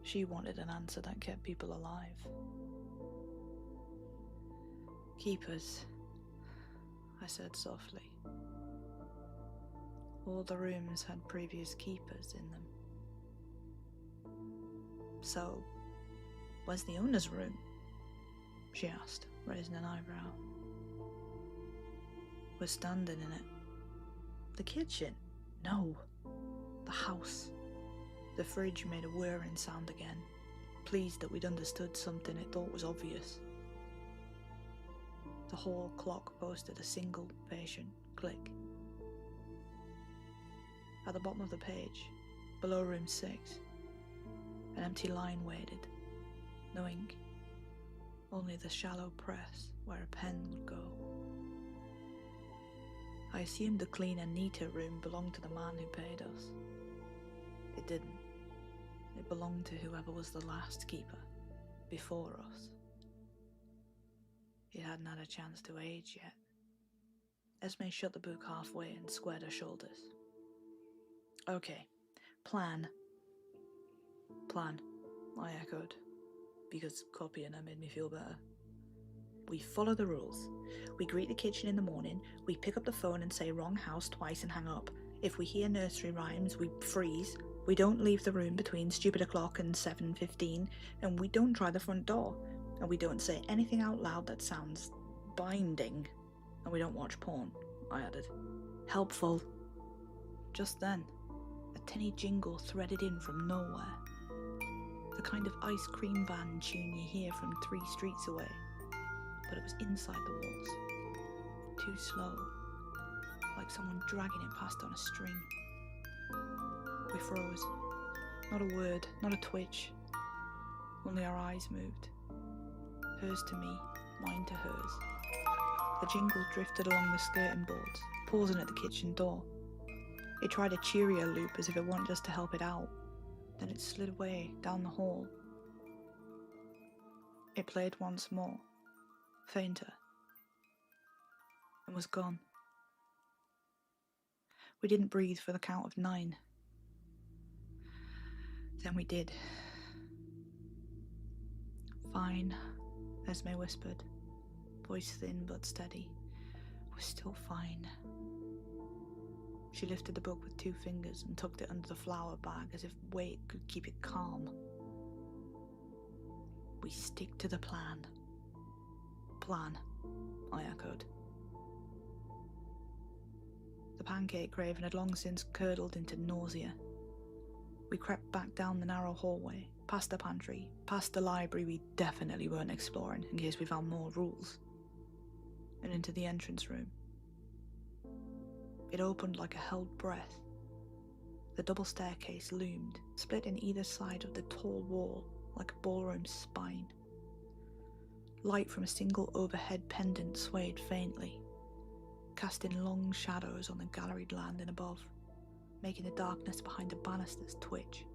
She wanted an answer that kept people alive. Keepers, I said softly. All the rooms had previous keepers in them. So, where's the owner's room? She asked, raising an eyebrow. We're standing in it. The kitchen? No. The house. The fridge made a whirring sound again, pleased that we'd understood something it thought was obvious. The hall clock posted a single patient click. At the bottom of the page, below room 6, an empty line waited, no ink, only the shallow press where a pen would go. I assumed the cleaner, neater room belonged to the man who paid us. It didn't. It belonged to whoever was the last keeper, before us. He hadn't had a chance to age yet. Esme shut the book halfway and squared her shoulders. Okay, plan. Plan, I echoed, because copying her made me feel better. We follow the rules. We greet the kitchen in the morning, we pick up the phone and say wrong house twice and hang up. If we hear nursery rhymes, we freeze. We don't leave the room between stupid o'clock and 7:15, and we don't try the front door. And we don't say anything out loud that sounds binding. And we don't watch porn, I added. Helpful. Just then, a tinny jingle threaded in from nowhere. The kind of ice cream van tune you hear from 3 streets away. But it was inside the walls. Too slow. Like someone dragging it past on a string. We froze. Not a word, not a twitch. Only our eyes moved. Hers to me, mine to hers. The jingle drifted along the skirting boards, pausing at the kitchen door. It tried a cheerier loop as if it wanted us to help it out. Then it slid away down the hall. It played once more, fainter, and was gone. We didn't breathe for the count of 9. Then we did. Fine, Esme whispered, voice thin but steady. We're still fine. She lifted the book with 2 fingers and tucked it under the flour bag as if weight could keep it calm. We stick to the plan. Plan, I echoed. The pancake craving had long since curdled into nausea. We crept back down the narrow hallway, past the pantry, past the library we definitely weren't exploring in case we found more rules, and into the entrance room. It opened like a held breath. The double staircase loomed, split in either side of the tall wall like a ballroom spine. Light from a single overhead pendant swayed faintly, casting long shadows on the galleried landing above, making the darkness behind the banisters twitch.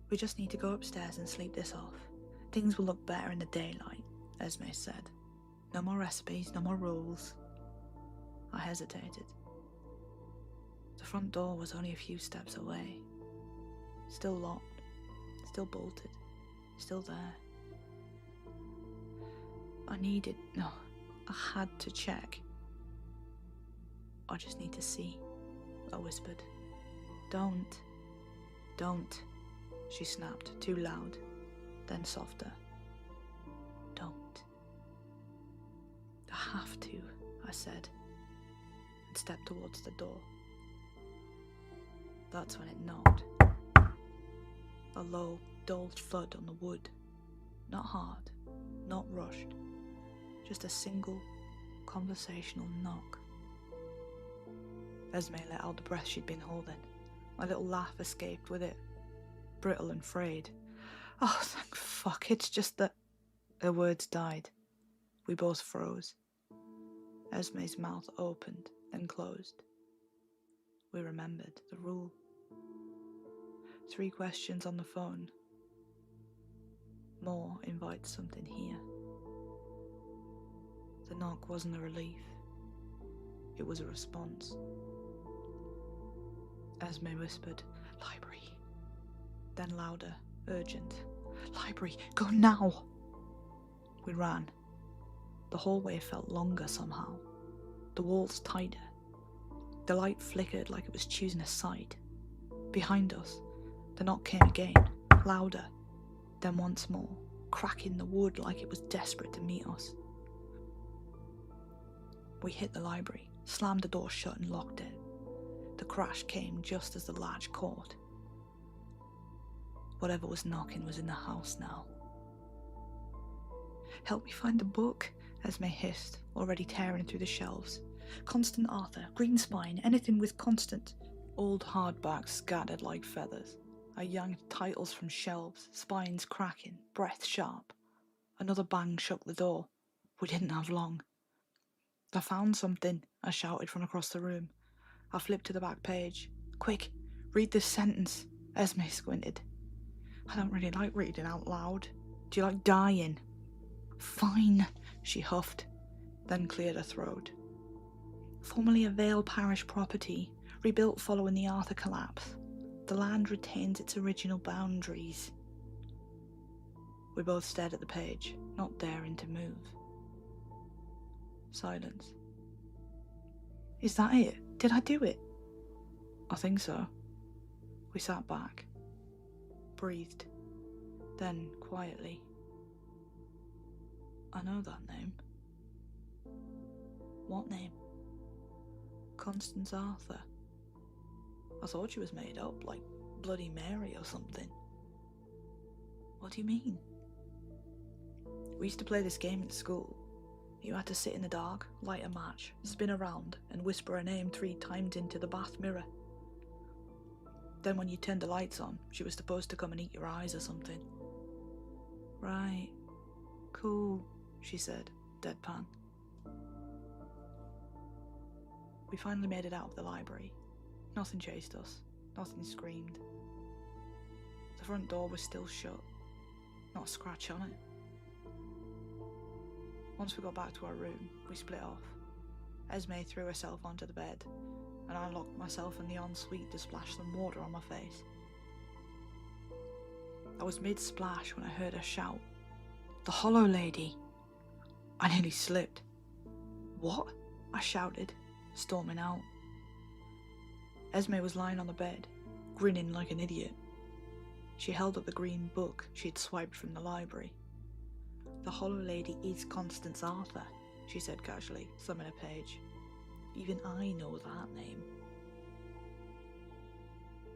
We just need to go upstairs and sleep this off. Things will look better in the daylight, Esme said. No more recipes, no more rules. I hesitated. The front door was only a few steps away. Still locked, still bolted, still there. I had to check. I just need to see, I whispered. Don't, she snapped, too loud, then softer. Don't. I have to, I said, and stepped towards the door. That's when it knocked. A low, dull thud on the wood. Not hard, not rushed, just a single, conversational knock. Esme let out the breath she'd been holding. My little laugh escaped with it, brittle and frayed. Oh, thank fuck, it's just that... Her words died. We both froze. Esme's mouth opened, then closed. We remembered the rule. 3 questions on the phone. More invites something here. The knock wasn't a relief. It was a response. Esme whispered, "Library." Then louder, urgent, "Library, go now!" We ran. The hallway felt longer somehow, the walls tighter. The light flickered like it was choosing a side. Behind us, the knock came again, louder, then once more, cracking the wood like it was desperate to meet us. We hit the library, slammed the door shut and locked it. The crash came just as the latch caught. Whatever was knocking was in the house now. "Help me find the book," Esme hissed, already tearing through the shelves. "Constant Arthur, Green Spine, anything with Constant." Old hardbacks scattered like feathers. I yanked titles from shelves, spines cracking, breath sharp. Another bang shook the door. We didn't have long. "I found something," I shouted from across the room. I flipped to the back page. "Quick, read this sentence." Esme squinted. "I don't really like reading out loud. Do you like dying?" "Fine," she huffed, then cleared her throat. "Formerly a Vale Parish property, rebuilt following the Arthur collapse. The land retains its original boundaries." We both stared at the page, not daring to move. Silence. "Is that it? Did I do it?" "I think so." We sat back, breathed, then quietly, "I know that name." "What name?" "Constance Arthur." "I thought she was made up, like Bloody Mary or something." "What do you mean?" "We used to play this game at school. You had to sit in the dark, light a match, spin around, and whisper a name 3 times into the bath mirror. Then when you turned the lights on, she was supposed to come and eat your eyes or something." "Right. Cool," she said, deadpan. We finally made it out of the library. Nothing chased us. Nothing screamed. The front door was still shut. Not a scratch on it. Once we got back to our room, we split off. Esme threw herself onto the bed, and I locked myself in the ensuite to splash some water on my face. I was mid-splash when I heard her shout, "The Hollow Lady!" I nearly slipped. "What?" I shouted, storming out. Esme was lying on the bed, grinning like an idiot. She held up the green book she'd swiped from the library. "The Hollow Lady is Constance Arthur," she said casually, thumbing a page. "Even I know that name."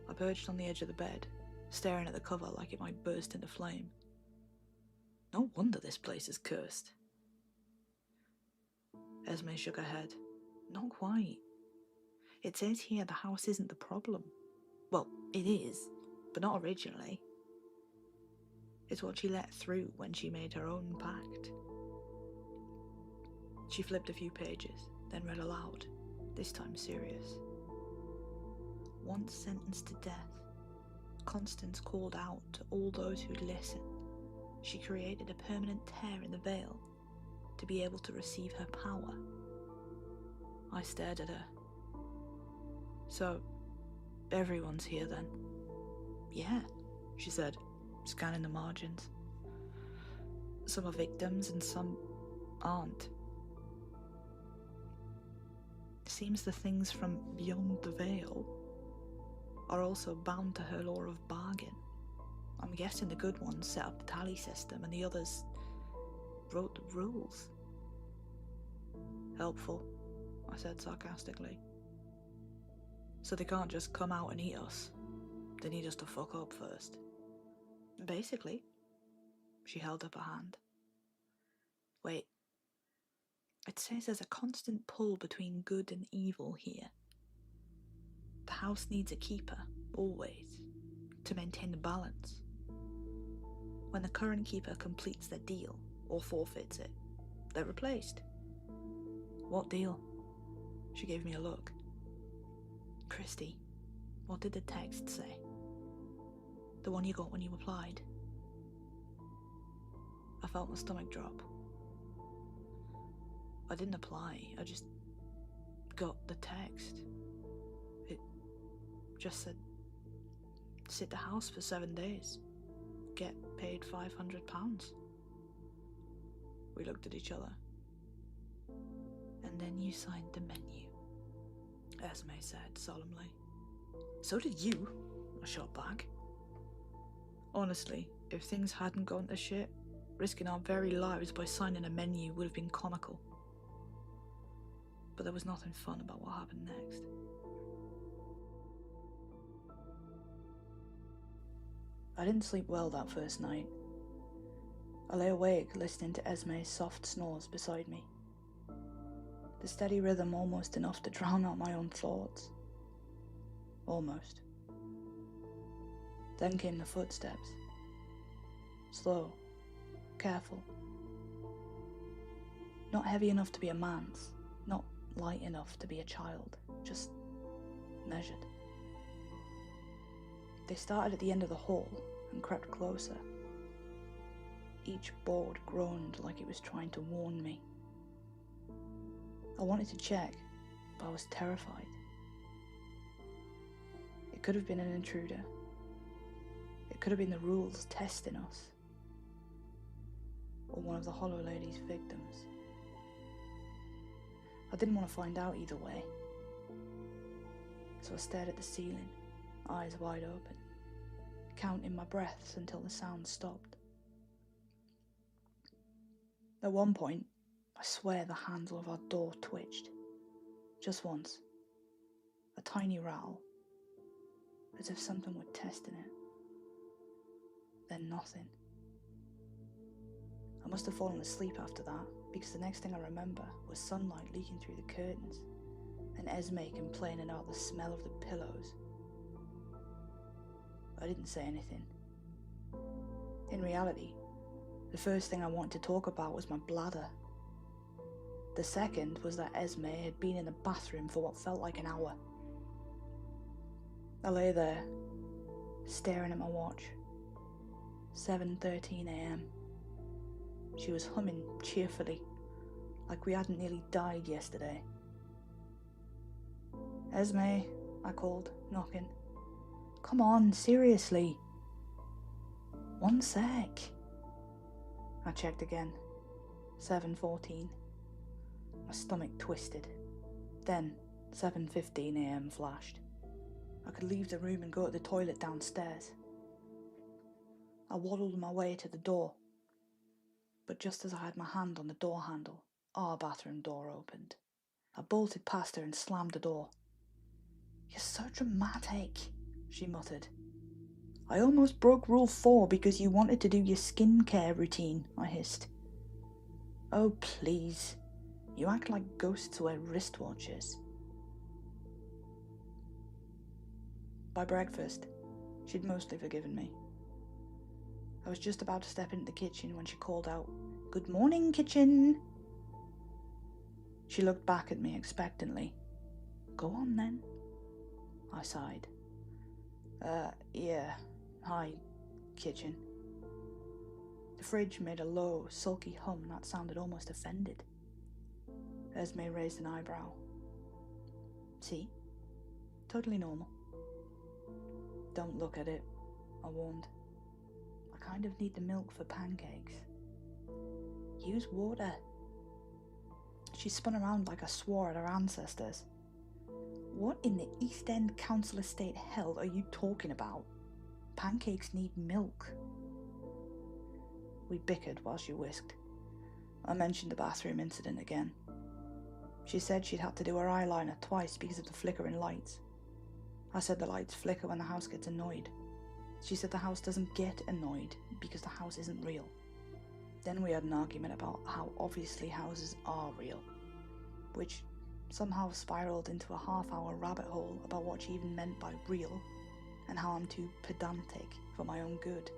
I perched on the edge of the bed, staring at the cover like it might burst into flame. No wonder this place is cursed. Esme shook her head. "Not quite. It says here the house isn't the problem. Well, it is, but not originally. It's what she let through when she made her own pact." She flipped a few pages, then read aloud, this time serious. "Once sentenced to death, Constance called out to all those who'd listen. She created a permanent tear in the veil to be able to receive her power." I stared at her. "So, everyone's here then?" "Yeah," she said, scanning the margins. "Some are victims and some aren't. Seems the things from beyond the veil are also bound to her law of bargain. I'm guessing the good ones set up the tally system and the others wrote the rules." "Helpful," I said sarcastically. "So they can't just come out and eat us. They need us to fuck up first." "Basically." She held up a hand. "Wait. It says there's a constant pull between good and evil here. The house needs a keeper, always, to maintain the balance. When the current keeper completes their deal or forfeits it, they're replaced. What deal? She gave me a look. Christy, what did the text say? The one you got when you applied? I felt my stomach drop. I didn't apply, I just got the text. It just said, sit the house for 7 days. Get paid £500. We looked at each other. And then you signed the menu, Esme said solemnly. So did you, I shot back. Honestly, if things hadn't gone to shit, risking our very lives by signing a menu would have been comical. But there was nothing fun about what happened next. I didn't sleep well that first night. I lay awake listening to Esme's soft snores beside me. The steady rhythm almost enough to drown out my own thoughts. Almost. Then came the footsteps. Slow, careful. Not heavy enough to be a man's, not light enough to be a child, just measured. They started at the end of the hall and crept closer. Each board groaned like it was trying to warn me. I wanted to check, but I was terrified. It could have been an intruder. It could have been the rules testing us. Or one of the Hollow Lady's victims. I didn't want to find out either way. So I stared at the ceiling, eyes wide open, counting my breaths until the sound stopped. At one point, I swear the handle of our door twitched. Just once. A tiny rattle. As if something were testing it. Then nothing. I must have fallen asleep after that, because the next thing I remember was sunlight leaking through the curtains, and Esme complaining about the smell of the pillows. I didn't say anything. In reality, the first thing I wanted to talk about was my bladder. The second was that Esme had been in the bathroom for what felt like an hour. I lay there, staring at my watch. 7:13 a.m. She was humming cheerfully, like we hadn't nearly died yesterday. Esme, I called, knocking. Come on, seriously. One sec. I checked again. 7:14. My stomach twisted. Then 7:15 a.m. flashed. I could leave the room and go to the toilet downstairs. I waddled my way to the door. But just as I had my hand on the door handle, our bathroom door opened. I bolted past her and slammed the door. You're so dramatic, she muttered. I almost broke rule 4 because you wanted to do your skincare routine, I hissed. Oh, please. You act like ghosts wear wristwatches. By breakfast, she'd mostly forgiven me. I was just about to step into the kitchen when she called out, Good morning, kitchen. She looked back at me expectantly. Go on then. I sighed. Yeah. Hi, kitchen. The fridge made a low, sulky hum that sounded almost offended. Esme raised an eyebrow. See? Totally normal. Don't look at it, I warned. I kind of need the milk for pancakes. Use water. She spun around like I swore at her ancestors. What in the East End Council Estate hell are you talking about? Pancakes need milk. We bickered while she whisked. I mentioned the bathroom incident again. She said she'd had to do her eyeliner twice because of the flickering lights. I said the lights flicker when the house gets annoyed. She said the house doesn't get annoyed because the house isn't real. Then we had an argument about how obviously houses are real, which somehow spiraled into a half-hour rabbit hole about what she even meant by real, and how I'm too pedantic for my own good.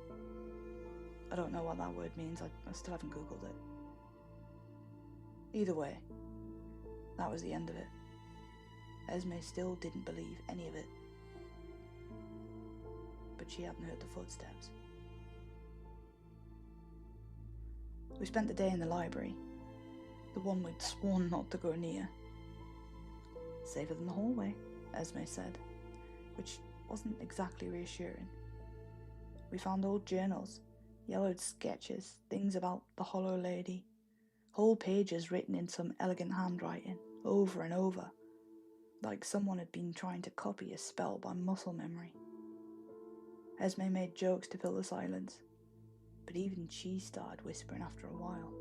I don't know what that word means, I still haven't googled it. Either way, that was the end of it. Esme still didn't believe any of it. But she hadn't heard the footsteps. We spent the day in the library, the one we'd sworn not to go near. Safer than the hallway, Esme said, which wasn't exactly reassuring. We found old journals, yellowed sketches, things about the Hollow Lady, whole pages written in some elegant handwriting, over and over, like someone had been trying to copy a spell by muscle memory. Esme made jokes to fill the silence, but even she started whispering after a while.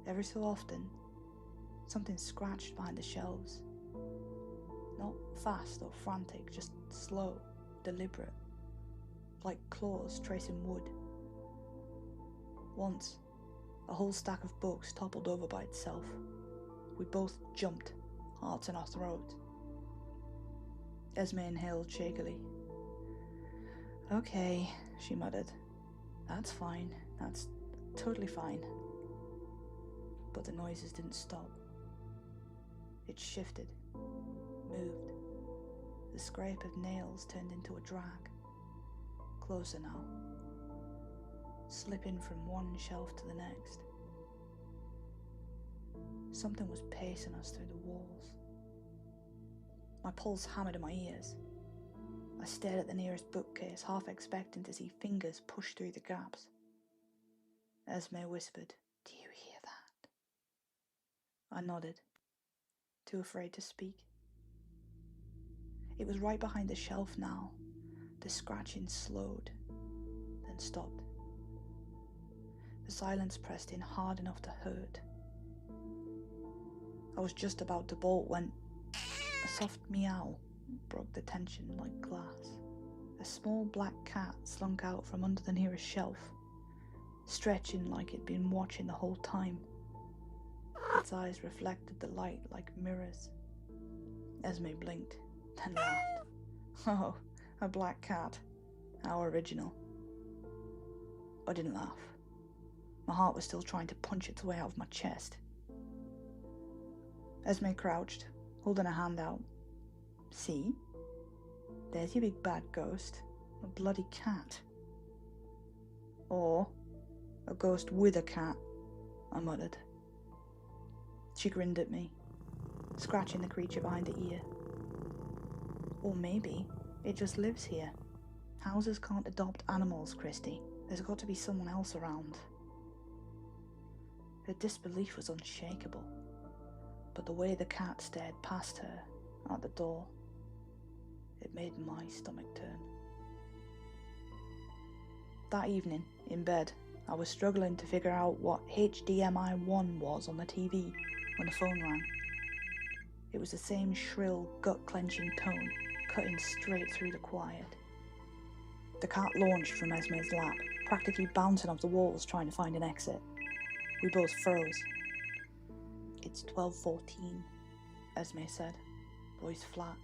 Every so often, something scratched behind the shelves. Not fast or frantic, just slow, deliberate, like claws tracing wood. Once, a whole stack of books toppled over by itself. We both jumped, hearts in our throats. Esme inhaled shakily. "Okay," she muttered. "That's fine. That's totally fine." But the noises didn't stop. It shifted, moved. The scrape of nails turned into a drag. Closer now. Slipping from one shelf to the next. Something was pacing us through the walls. My pulse hammered in my ears. I stared at the nearest bookcase, half expecting to see fingers push through the gaps. Esme whispered, "Do you hear that?" I nodded, too afraid to speak. It was right behind the shelf now. The scratching slowed, then stopped. The silence pressed in hard enough to hurt. I was just about to bolt when a soft meow broke the tension like glass. A small black cat slunk out from under the nearest shelf, stretching like it'd been watching the whole time. Its eyes reflected the light like mirrors. Esme blinked, then laughed. "Oh, a black cat. How original." I didn't laugh. My heart was still trying to punch its way out of my chest. Esme crouched, holding a hand out. "See? There's your big bad ghost. A bloody cat." "Or a ghost with a cat," I muttered. She grinned at me, scratching the creature behind the ear. "Or maybe it just lives here. Houses can't adopt animals, Christy. There's got to be someone else around." Her disbelief was unshakable, but the way the cat stared past her at the door, it made my stomach turn. That evening, in bed, I was struggling to figure out what HDMI 1 was on the TV when the phone rang. It was the same shrill, gut-clenching tone, cutting straight through the quiet. The cat launched from Esme's lap, practically bouncing off the walls trying to find an exit. We both froze. "It's 12:14, Esme said, voice flat.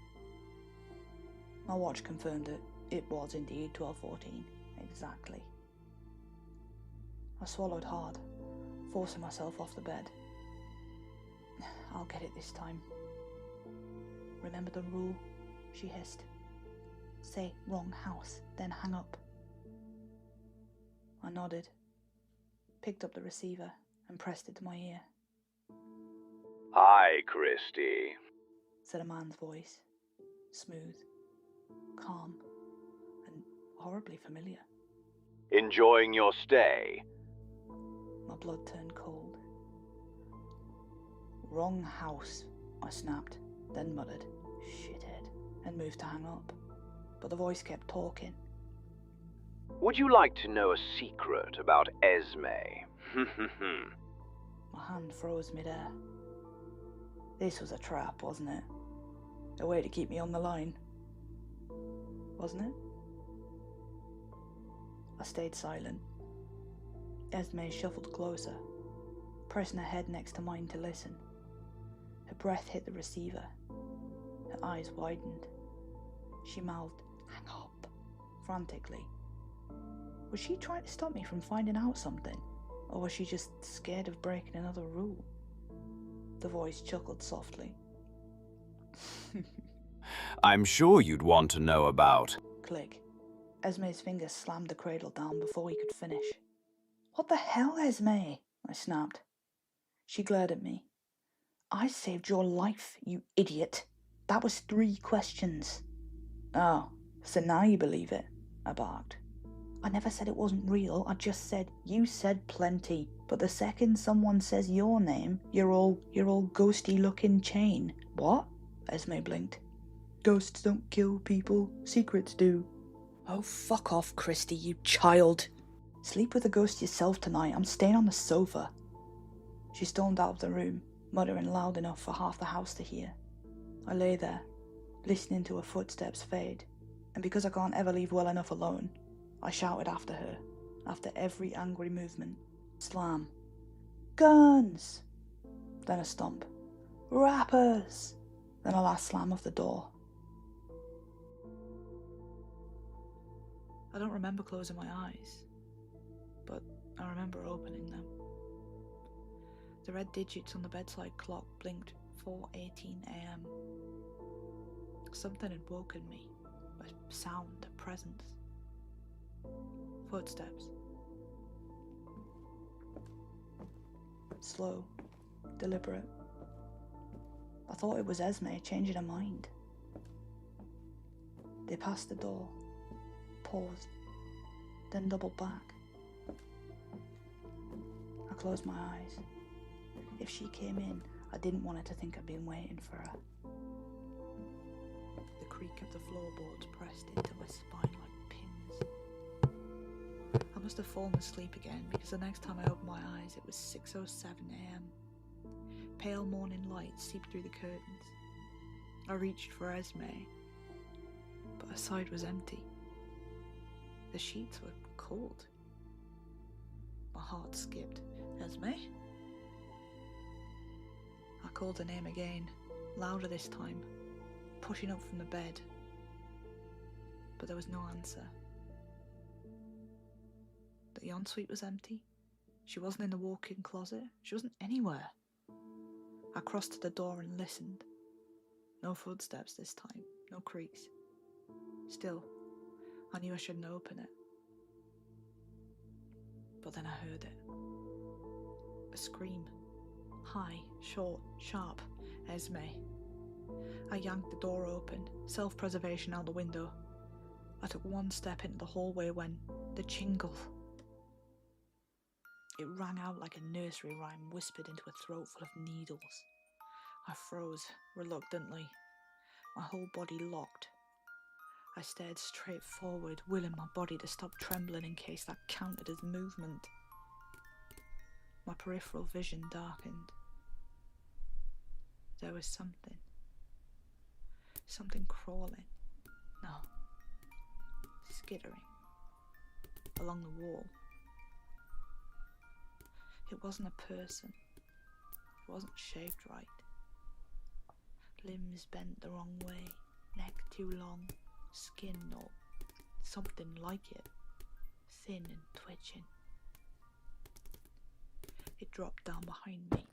My watch confirmed it. It was indeed 12:14, exactly. I swallowed hard, forcing myself off the bed. "I'll get it this time. Remember the rule?" she hissed. "Say wrong house, then hang up." I nodded, picked up the receiver and pressed it to my ear. "Hi, Christy," said a man's voice, smooth, calm, and horribly familiar. "Enjoying your stay?" My blood turned cold. "Wrong house," I snapped, then muttered, "Shithead," and moved to hang up. But the voice kept talking. "Would you like to know a secret about Esme?" My hand froze midair. This was a trap, wasn't it? A way to keep me on the line. Wasn't it? I stayed silent. Esme shuffled closer, pressing her head next to mine to listen. Her breath hit the receiver. Her eyes widened. She mouthed, "Hang up," frantically. Was she trying to stop me from finding out something? Or was she just scared of breaking another rule? The voice chuckled softly. I'm sure you'd want to know about... Click. Esme's fingers slammed the cradle down before he could finish. "What the hell, Esme?" I snapped. She glared at me. "I saved your life, you idiot. That was 3 questions. "Oh, so now you believe it," I barked. "I never said it wasn't real. I just said you said plenty. But the second someone says your name, you're all ghosty looking chain." "What?" Esme blinked. "Ghosts don't kill people. Secrets do." "Oh, fuck off, Christy, you child. Sleep with a ghost yourself tonight. I'm staying on the sofa." She stormed out of the room, muttering loud enough for half the house to hear. I lay there, listening to her footsteps fade, and because I can't ever leave well enough alone, I shouted after her, after every angry movement. Slam. "Guns!" Then a stomp. "Rappers!" Then a last slam of the door. I don't remember closing my eyes, but I remember opening them. The red digits on the bedside clock blinked 4:18 a.m. Something had woken me, a sound, a presence. Footsteps. Slow, deliberate. I thought it was Esme changing her mind. They passed the door, paused, then doubled back. I closed my eyes. If she came in, I didn't want her to think I'd been waiting for her. The creak of the floorboards pressed into my spine like pins. I must have fallen asleep again because the next time I opened my eyes it was 6:07 a.m. Pale morning light seeped through the curtains. I reached for Esme, but her side was empty. The sheets were cold. My heart skipped. "Esme?" I called her name again, louder this time, pushing up from the bed. But there was no answer. The ensuite was empty. She wasn't in the walk-in closet. She wasn't anywhere. I crossed to the door and listened. No footsteps this time, no creaks. Still, I knew I shouldn't open it. But then I heard it. A scream. High, short, sharp. Esme. I yanked the door open, self-preservation out the window. I took one step into the hallway when the jingle. It rang out like a nursery rhyme whispered into a throat full of needles. I froze, reluctantly. My whole body locked. I stared straight forward, willing my body to stop trembling in case that counted as movement. My peripheral vision darkened. There was something. Something crawling. No. Skittering. Along the wall. It wasn't a person. It wasn't shaped right. Limbs bent the wrong way. Neck too long. Skin or something like it. Thin and twitching. It dropped down behind me.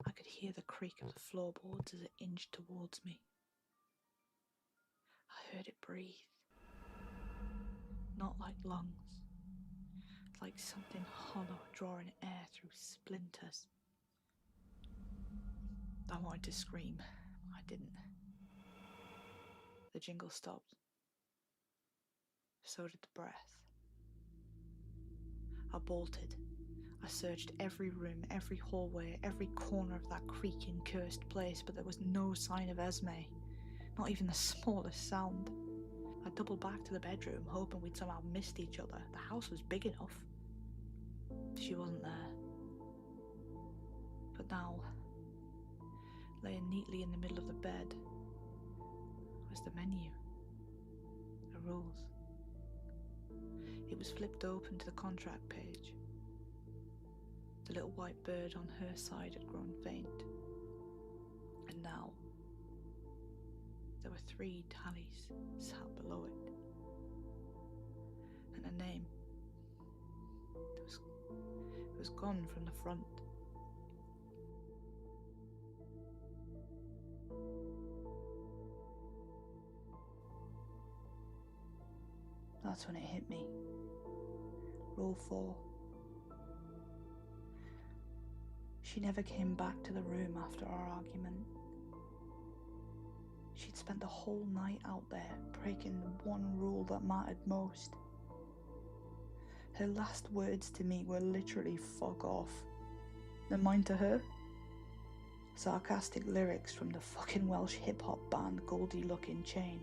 I could hear the creak of the floorboards as it inched towards me. I heard it breathe. Not like lungs. Like something hollow drawing air through splinters. I wanted to scream. I didn't. The jingle stopped. So did the breath. I bolted. I searched every room, every hallway, every corner of that creaking, cursed place, but there was no sign of Esme. Not even the smallest sound. I doubled back to the bedroom, hoping we'd somehow missed each other. The house was big enough. She wasn't there. But now, laying neatly in the middle of the bed, was the menu. The rules. It was flipped open to the contract page. The little white bird on her side had grown faint. 3 tallies sat below it. And a name. It was gone from the front. That's when it hit me. Rule 4. She never came back to the room after our argument. She'd spent the whole night out there breaking the one rule that mattered most. Her last words to me were literally "fuck off." And mine to her? Sarcastic lyrics from the fucking Welsh hip-hop band Goldie Lookin' Chain.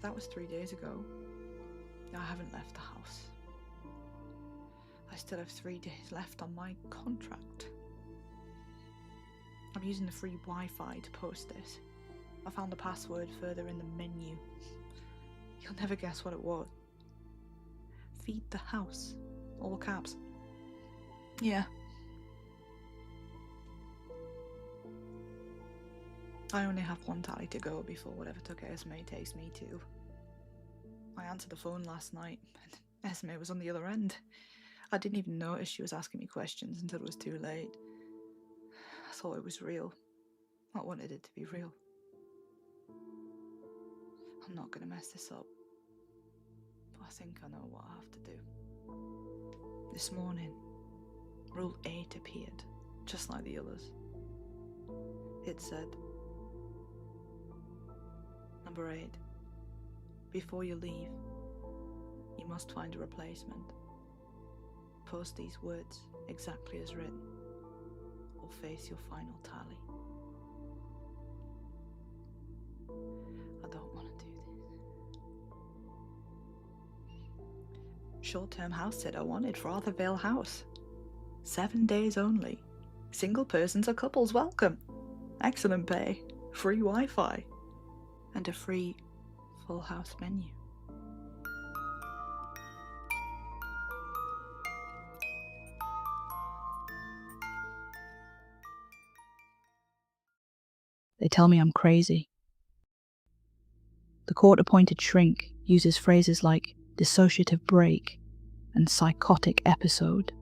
That was 3 days ago. I haven't left the house. I still have 3 days left on my contract. I'm using the free Wi-Fi to post this. I found the password further in the menu. You'll never guess what it was. Feed the house. All caps. Yeah. I only have 1 tally to go before whatever took Esme takes me to. I answered the phone last night, and Esme was on the other end. I didn't even notice she was asking me questions until it was too late. I thought it was real. I wanted it to be real. I'm not gonna mess this up, but I think I know what I have to do. This morning, Rule 8 appeared, just like the others. It said, Number 8. Before you leave, you must find a replacement. Post these words exactly as written, or face your final tally. I don't want to do this. Short-term house sitter wanted for Arthur Vale House. 7 days only. Single persons or couples welcome. Excellent pay. Free Wi-Fi. And a free full house menu. They tell me I'm crazy. The court-appointed shrink uses phrases like dissociative break and psychotic episode.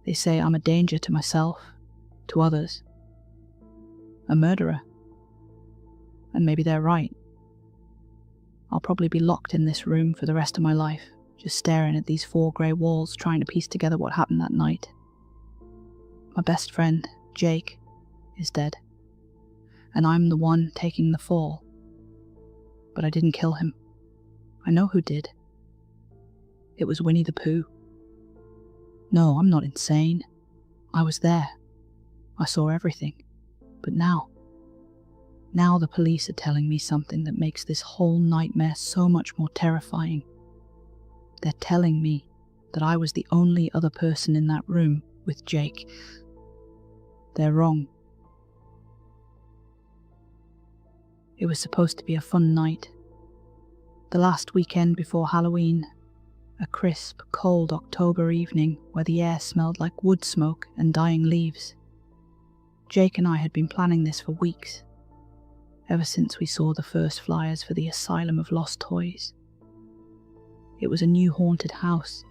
They say I'm a danger to myself, to others, a murderer. And maybe they're right. I'll probably be locked in this room for the rest of my life, just staring at these 4 grey walls trying to piece together what happened that night. My best friend, Jake, is dead. And I'm the one taking the fall. But I didn't kill him. I know who did. It was Winnie the Pooh. No, I'm not insane. I was there. I saw everything. But now the police are telling me something that makes this whole nightmare so much more terrifying. They're telling me that I was the only other person in that room with Jake. They're wrong. It was supposed to be a fun night. The last weekend before Halloween. A crisp, cold October evening where the air smelled like wood smoke and dying leaves. Jake and I had been planning this for weeks. Ever since we saw the first flyers for the Asylum of Lost Toys. It was a new haunted house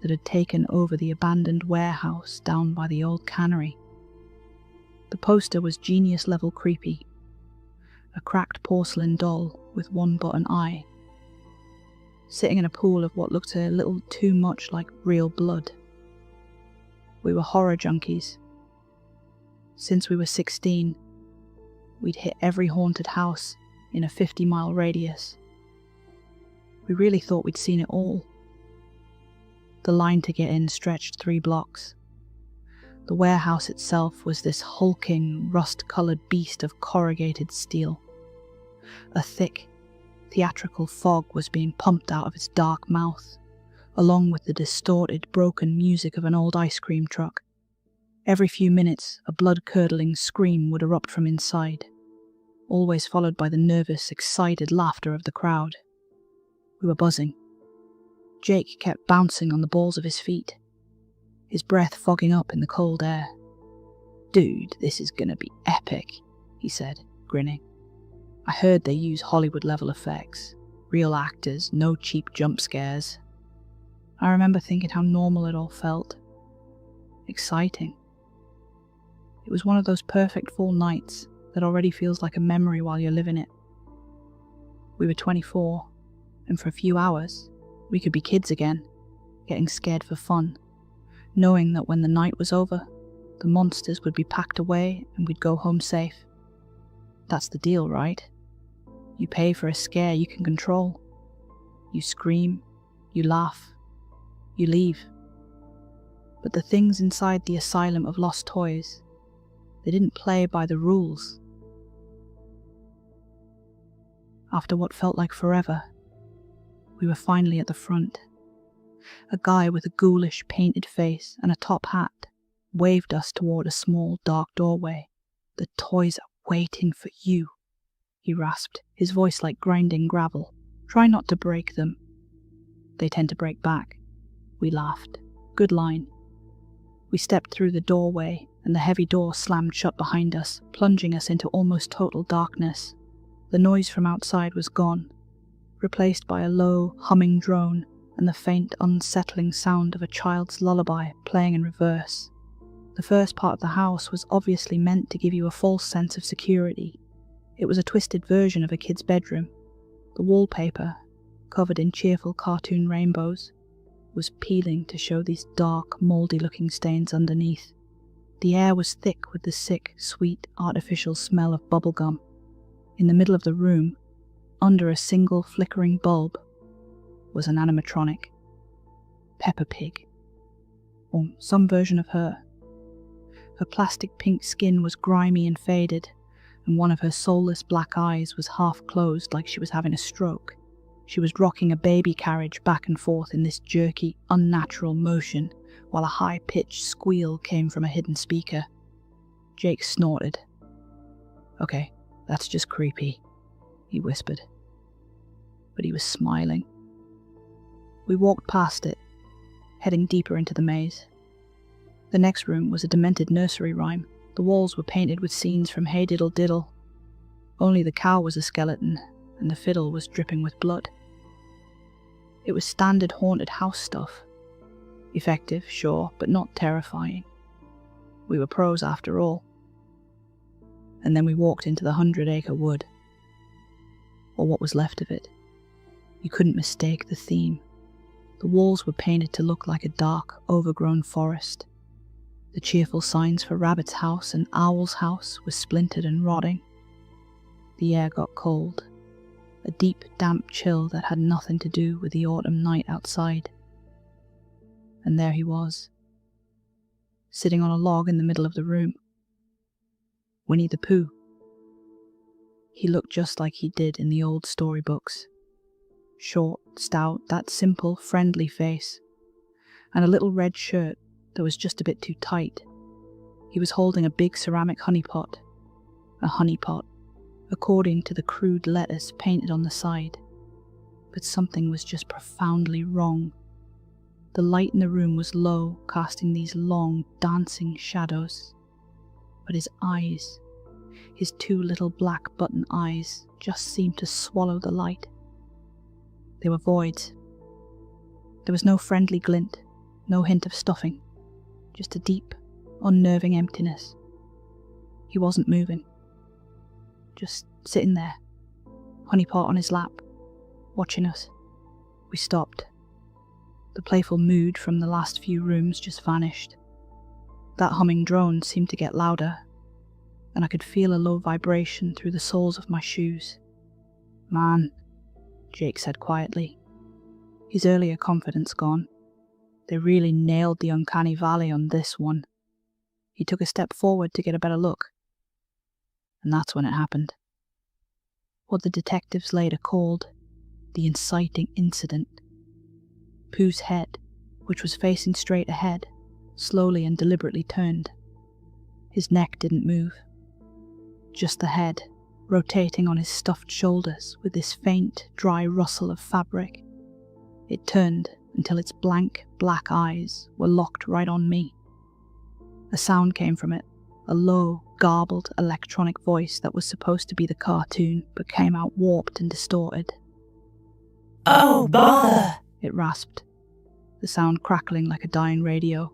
that had taken over the abandoned warehouse down by the old cannery. The poster was genius-level creepy. A cracked porcelain doll with one button eye, sitting in a pool of what looked a little too much like real blood. We were horror junkies. Since we were 16, we'd hit every haunted house in a 50-mile radius. We really thought we'd seen it all. The line to get in stretched 3 blocks. The warehouse itself was this hulking, rust-coloured beast of corrugated steel. A thick, theatrical fog was being pumped out of its dark mouth, along with the distorted, broken music of an old ice cream truck. Every few minutes, a blood-curdling scream would erupt from inside, always followed by the nervous, excited laughter of the crowd. We were buzzing. Jake kept bouncing on the balls of his feet. his breath fogging up in the cold air. "Dude, this is gonna be epic," he said, grinning. "I heard they use Hollywood-level effects. Real actors, no cheap jump scares." I remember thinking how normal it all felt. Exciting. It was one of those perfect fall nights that already feels like a memory while you're living it. We were 24, and for a few hours, we could be kids again, getting scared for fun, knowing that when the night was over, the monsters would be packed away and we'd go home safe. That's the deal, right? You pay for a scare you can control. You scream, you laugh, you leave. But the things inside the asylum of lost toys, they didn't play by the rules. After what felt like forever, we were finally at the front. A guy with a ghoulish painted face and a top hat waved us toward a small dark doorway. "The toys are waiting for you," he rasped, his voice like grinding gravel. "Try not to break them." "They tend to break back." We laughed. Good line. We stepped through the doorway, and the heavy door slammed shut behind us, plunging us into almost total darkness. The noise from outside was gone, replaced by a low, humming drone and the faint, unsettling sound of a child's lullaby playing in reverse. The first part of the house was obviously meant to give you a false sense of security. It was a twisted version of a kid's bedroom. The wallpaper, covered in cheerful cartoon rainbows, was peeling to show these dark, mouldy-looking stains underneath. The air was thick with the sick, sweet, artificial smell of bubblegum. In the middle of the room, under a single flickering bulb, was an animatronic. Peppa Pig. Or some version of her. Her plastic pink skin was grimy and faded, and one of her soulless black eyes was half closed like she was having a stroke. She was rocking a baby carriage back and forth in this jerky, unnatural motion, while a high-pitched squeal came from a hidden speaker. Jake snorted. "Okay, that's just creepy," he whispered. But he was smiling. We walked past it, heading deeper into the maze. The next room was a demented nursery rhyme. The walls were painted with scenes from Hey Diddle Diddle. Only the cow was a skeleton, and the fiddle was dripping with blood. It was standard haunted house stuff. Effective, sure, but not terrifying. We were pros after all. And then we walked into the 100-acre wood. Or what was left of it. You couldn't mistake the theme. The walls were painted to look like a dark, overgrown forest. The cheerful signs for Rabbit's house and Owl's house were splintered and rotting. The air got cold. A deep, damp chill that had nothing to do with the autumn night outside. And there he was, sitting on a log in the middle of the room. Winnie the Pooh. He looked just like he did in the old storybooks. Short, stout, that simple, friendly face, and a little red shirt that was just a bit too tight. He was holding a big ceramic honey pot. A honey pot, according to the crude letters painted on the side. But something was just profoundly wrong. The light in the room was low, casting these long, dancing shadows. But his eyes, his two little black button eyes, just seemed to swallow the light. They were voids. There was no friendly glint, no hint of stuffing, just a deep, unnerving emptiness. He wasn't moving. Just sitting there, honey pot on his lap, watching us. We stopped. The playful mood from the last few rooms just vanished. That humming drone seemed to get louder, and I could feel a low vibration through the soles of my shoes. "Man," Jake said quietly, his earlier confidence gone. "They really nailed the uncanny valley on this one." He took a step forward to get a better look. And that's when it happened. What the detectives later called the inciting incident. Pooh's head, which was facing straight ahead, slowly and deliberately turned. His neck didn't move. Just the head, rotating on his stuffed shoulders with this faint, dry rustle of fabric. It turned until its blank, black eyes were locked right on me. A sound came from it, a low, garbled electronic voice that was supposed to be the cartoon but came out warped and distorted. Oh, bother! It rasped, the sound crackling like a dying radio.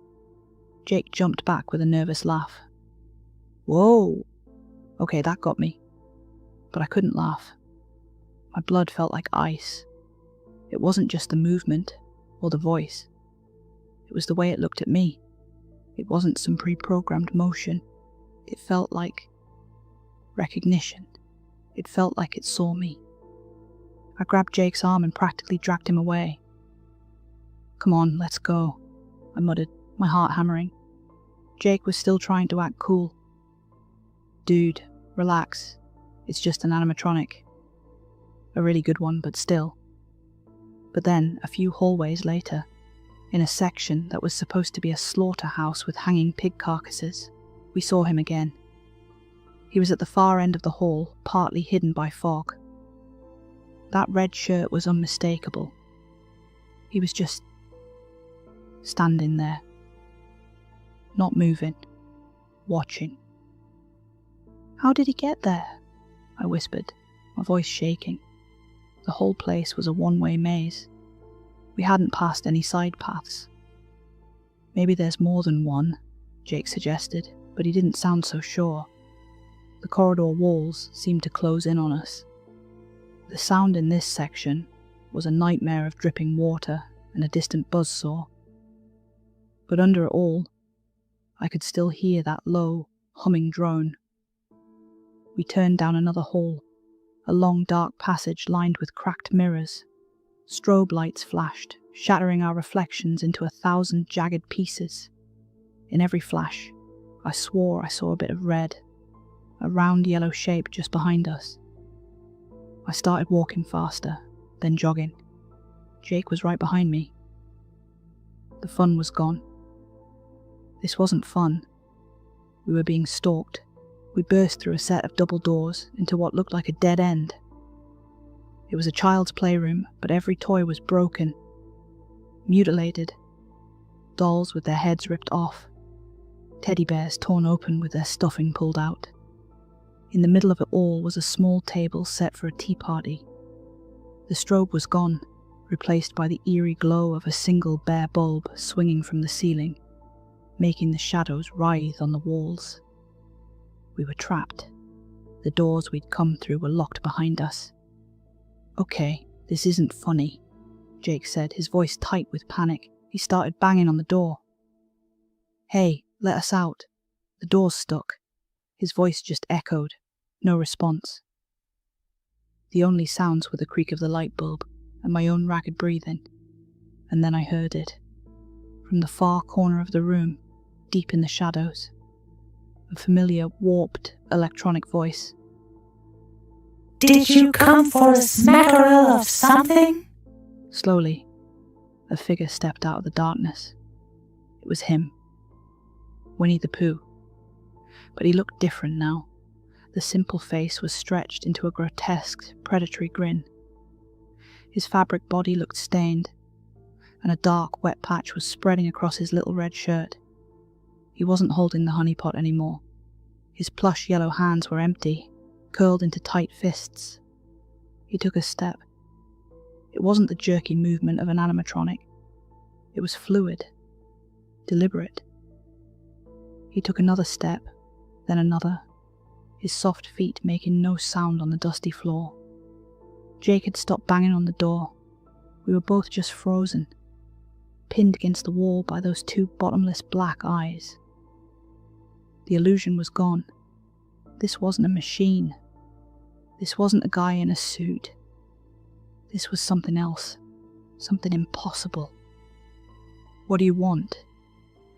Jake jumped back with a nervous laugh. Whoa! Okay, that got me. But I couldn't laugh. My blood felt like ice. It wasn't just the movement or the voice. It was the way it looked at me. It wasn't some pre-programmed motion. It felt like recognition. It felt like it saw me. I grabbed Jake's arm and practically dragged him away. Come on, let's go, I muttered, my heart hammering. Jake was still trying to act cool. Dude, relax. It's just an animatronic. A really good one, but still. But then, a few hallways later, in a section that was supposed to be a slaughterhouse with hanging pig carcasses, we saw him again. He was at the far end of the hall, partly hidden by fog. That red shirt was unmistakable. He was just standing there, not moving, watching. How did he get there? I whispered, my voice shaking. The whole place was a one-way maze. We hadn't passed any side paths. Maybe there's more than one, Jake suggested, but he didn't sound so sure. The corridor walls seemed to close in on us. The sound in this section was a nightmare of dripping water and a distant buzzsaw. But under it all, I could still hear that low, humming drone. We turned down another hall, a long dark passage lined with cracked mirrors. Strobe lights flashed, shattering our reflections into 1,000 jagged pieces. In every flash, I swore I saw a bit of red, a round yellow shape just behind us. I started walking faster, then jogging. Jake was right behind me. The fun was gone. This wasn't fun. We were being stalked. We burst through a set of double doors into what looked like a dead end. It was a child's playroom, but every toy was broken, mutilated. Dolls with their heads ripped off. Teddy bears torn open with their stuffing pulled out. In the middle of it all was a small table set for a tea party. The strobe was gone, replaced by the eerie glow of a single bare bulb swinging from the ceiling, making the shadows writhe on the walls. We were trapped. The doors we'd come through were locked behind us. Okay, this isn't funny, Jake said, his voice tight with panic. He started banging on the door. Hey, let us out. The door's stuck. His voice just echoed. No response. The only sounds were the creak of the light bulb and my own ragged breathing. And then I heard it. From the far corner of the room, deep in the shadows. A familiar, warped, electronic voice. Did you come for a smackerel of something? Slowly, a figure stepped out of the darkness. It was him. Winnie the Pooh. But he looked different now. The simple face was stretched into a grotesque, predatory grin. His fabric body looked stained, and a dark, wet patch was spreading across his little red shirt. He wasn't holding the honey pot anymore. His plush yellow hands were empty, curled into tight fists. He took a step. It wasn't the jerky movement of an animatronic. It was fluid, deliberate. He took another step, then another, his soft feet making no sound on the dusty floor. Jake had stopped banging on the door. We were both just frozen, pinned against the wall by those two bottomless black eyes. The illusion was gone. This wasn't a machine. This wasn't a guy in a suit. This was something else, something impossible. What do you want?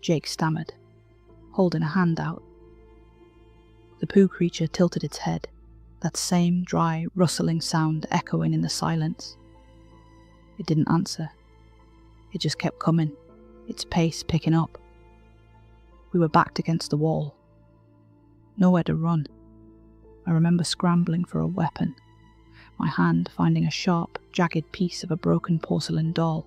Jake stammered, holding a hand out. The Pooh creature tilted its head, that same dry, rustling sound echoing in the silence. It didn't answer. It just kept coming, its pace picking up. We were backed against the wall. Nowhere to run. I remember scrambling for a weapon, my hand finding a sharp, jagged piece of a broken porcelain doll.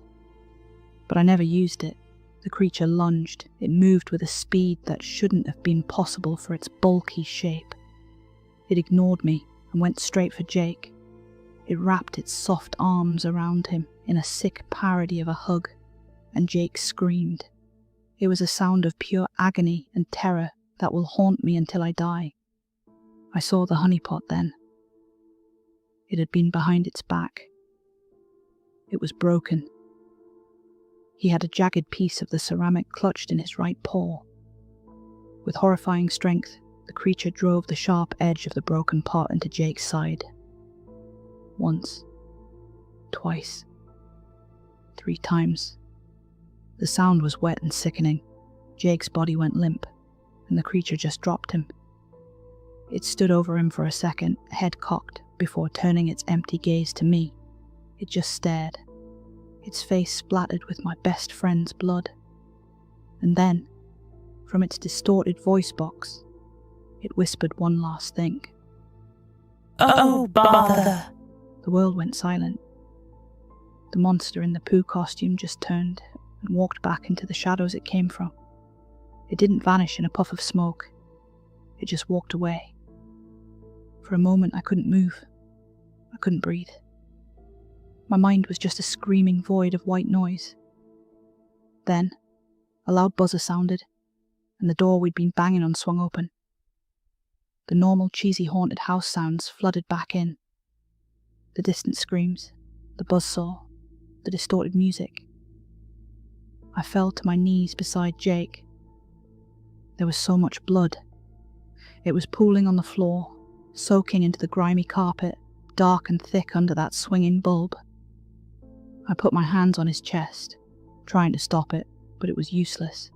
But I never used it. The creature lunged. It moved with a speed that shouldn't have been possible for its bulky shape. It ignored me and went straight for Jake. It wrapped its soft arms around him in a sick parody of a hug, and Jake screamed. It was a sound of pure agony and terror that will haunt me until I die. I saw the honeypot then. It had been behind its back. It was broken. He had a jagged piece of the ceramic clutched in his right paw. With horrifying strength, the creature drove the sharp edge of the broken pot into Jake's side. Once, twice, 3 times. The sound was wet and sickening. Jake's body went limp, and the creature just dropped him. It stood over him for a second, head cocked, before turning its empty gaze to me. It just stared, its face splattered with my best friend's blood. And then, from its distorted voice box, it whispered one last thing. "Oh, bother!" The world went silent. The monster in the poo costume just turned and walked back into the shadows it came from. It didn't vanish in a puff of smoke. It just walked away. For a moment I couldn't move. I couldn't breathe. My mind was just a screaming void of white noise. Then, a loud buzzer sounded, and the door we'd been banging on swung open. The normal cheesy haunted house sounds flooded back in. The distant screams, the buzzsaw, the distorted music. I fell to my knees beside Jake. There was so much blood. It was pooling on the floor, soaking into the grimy carpet, dark and thick under that swinging bulb. I put my hands on his chest, trying to stop it, but it was useless.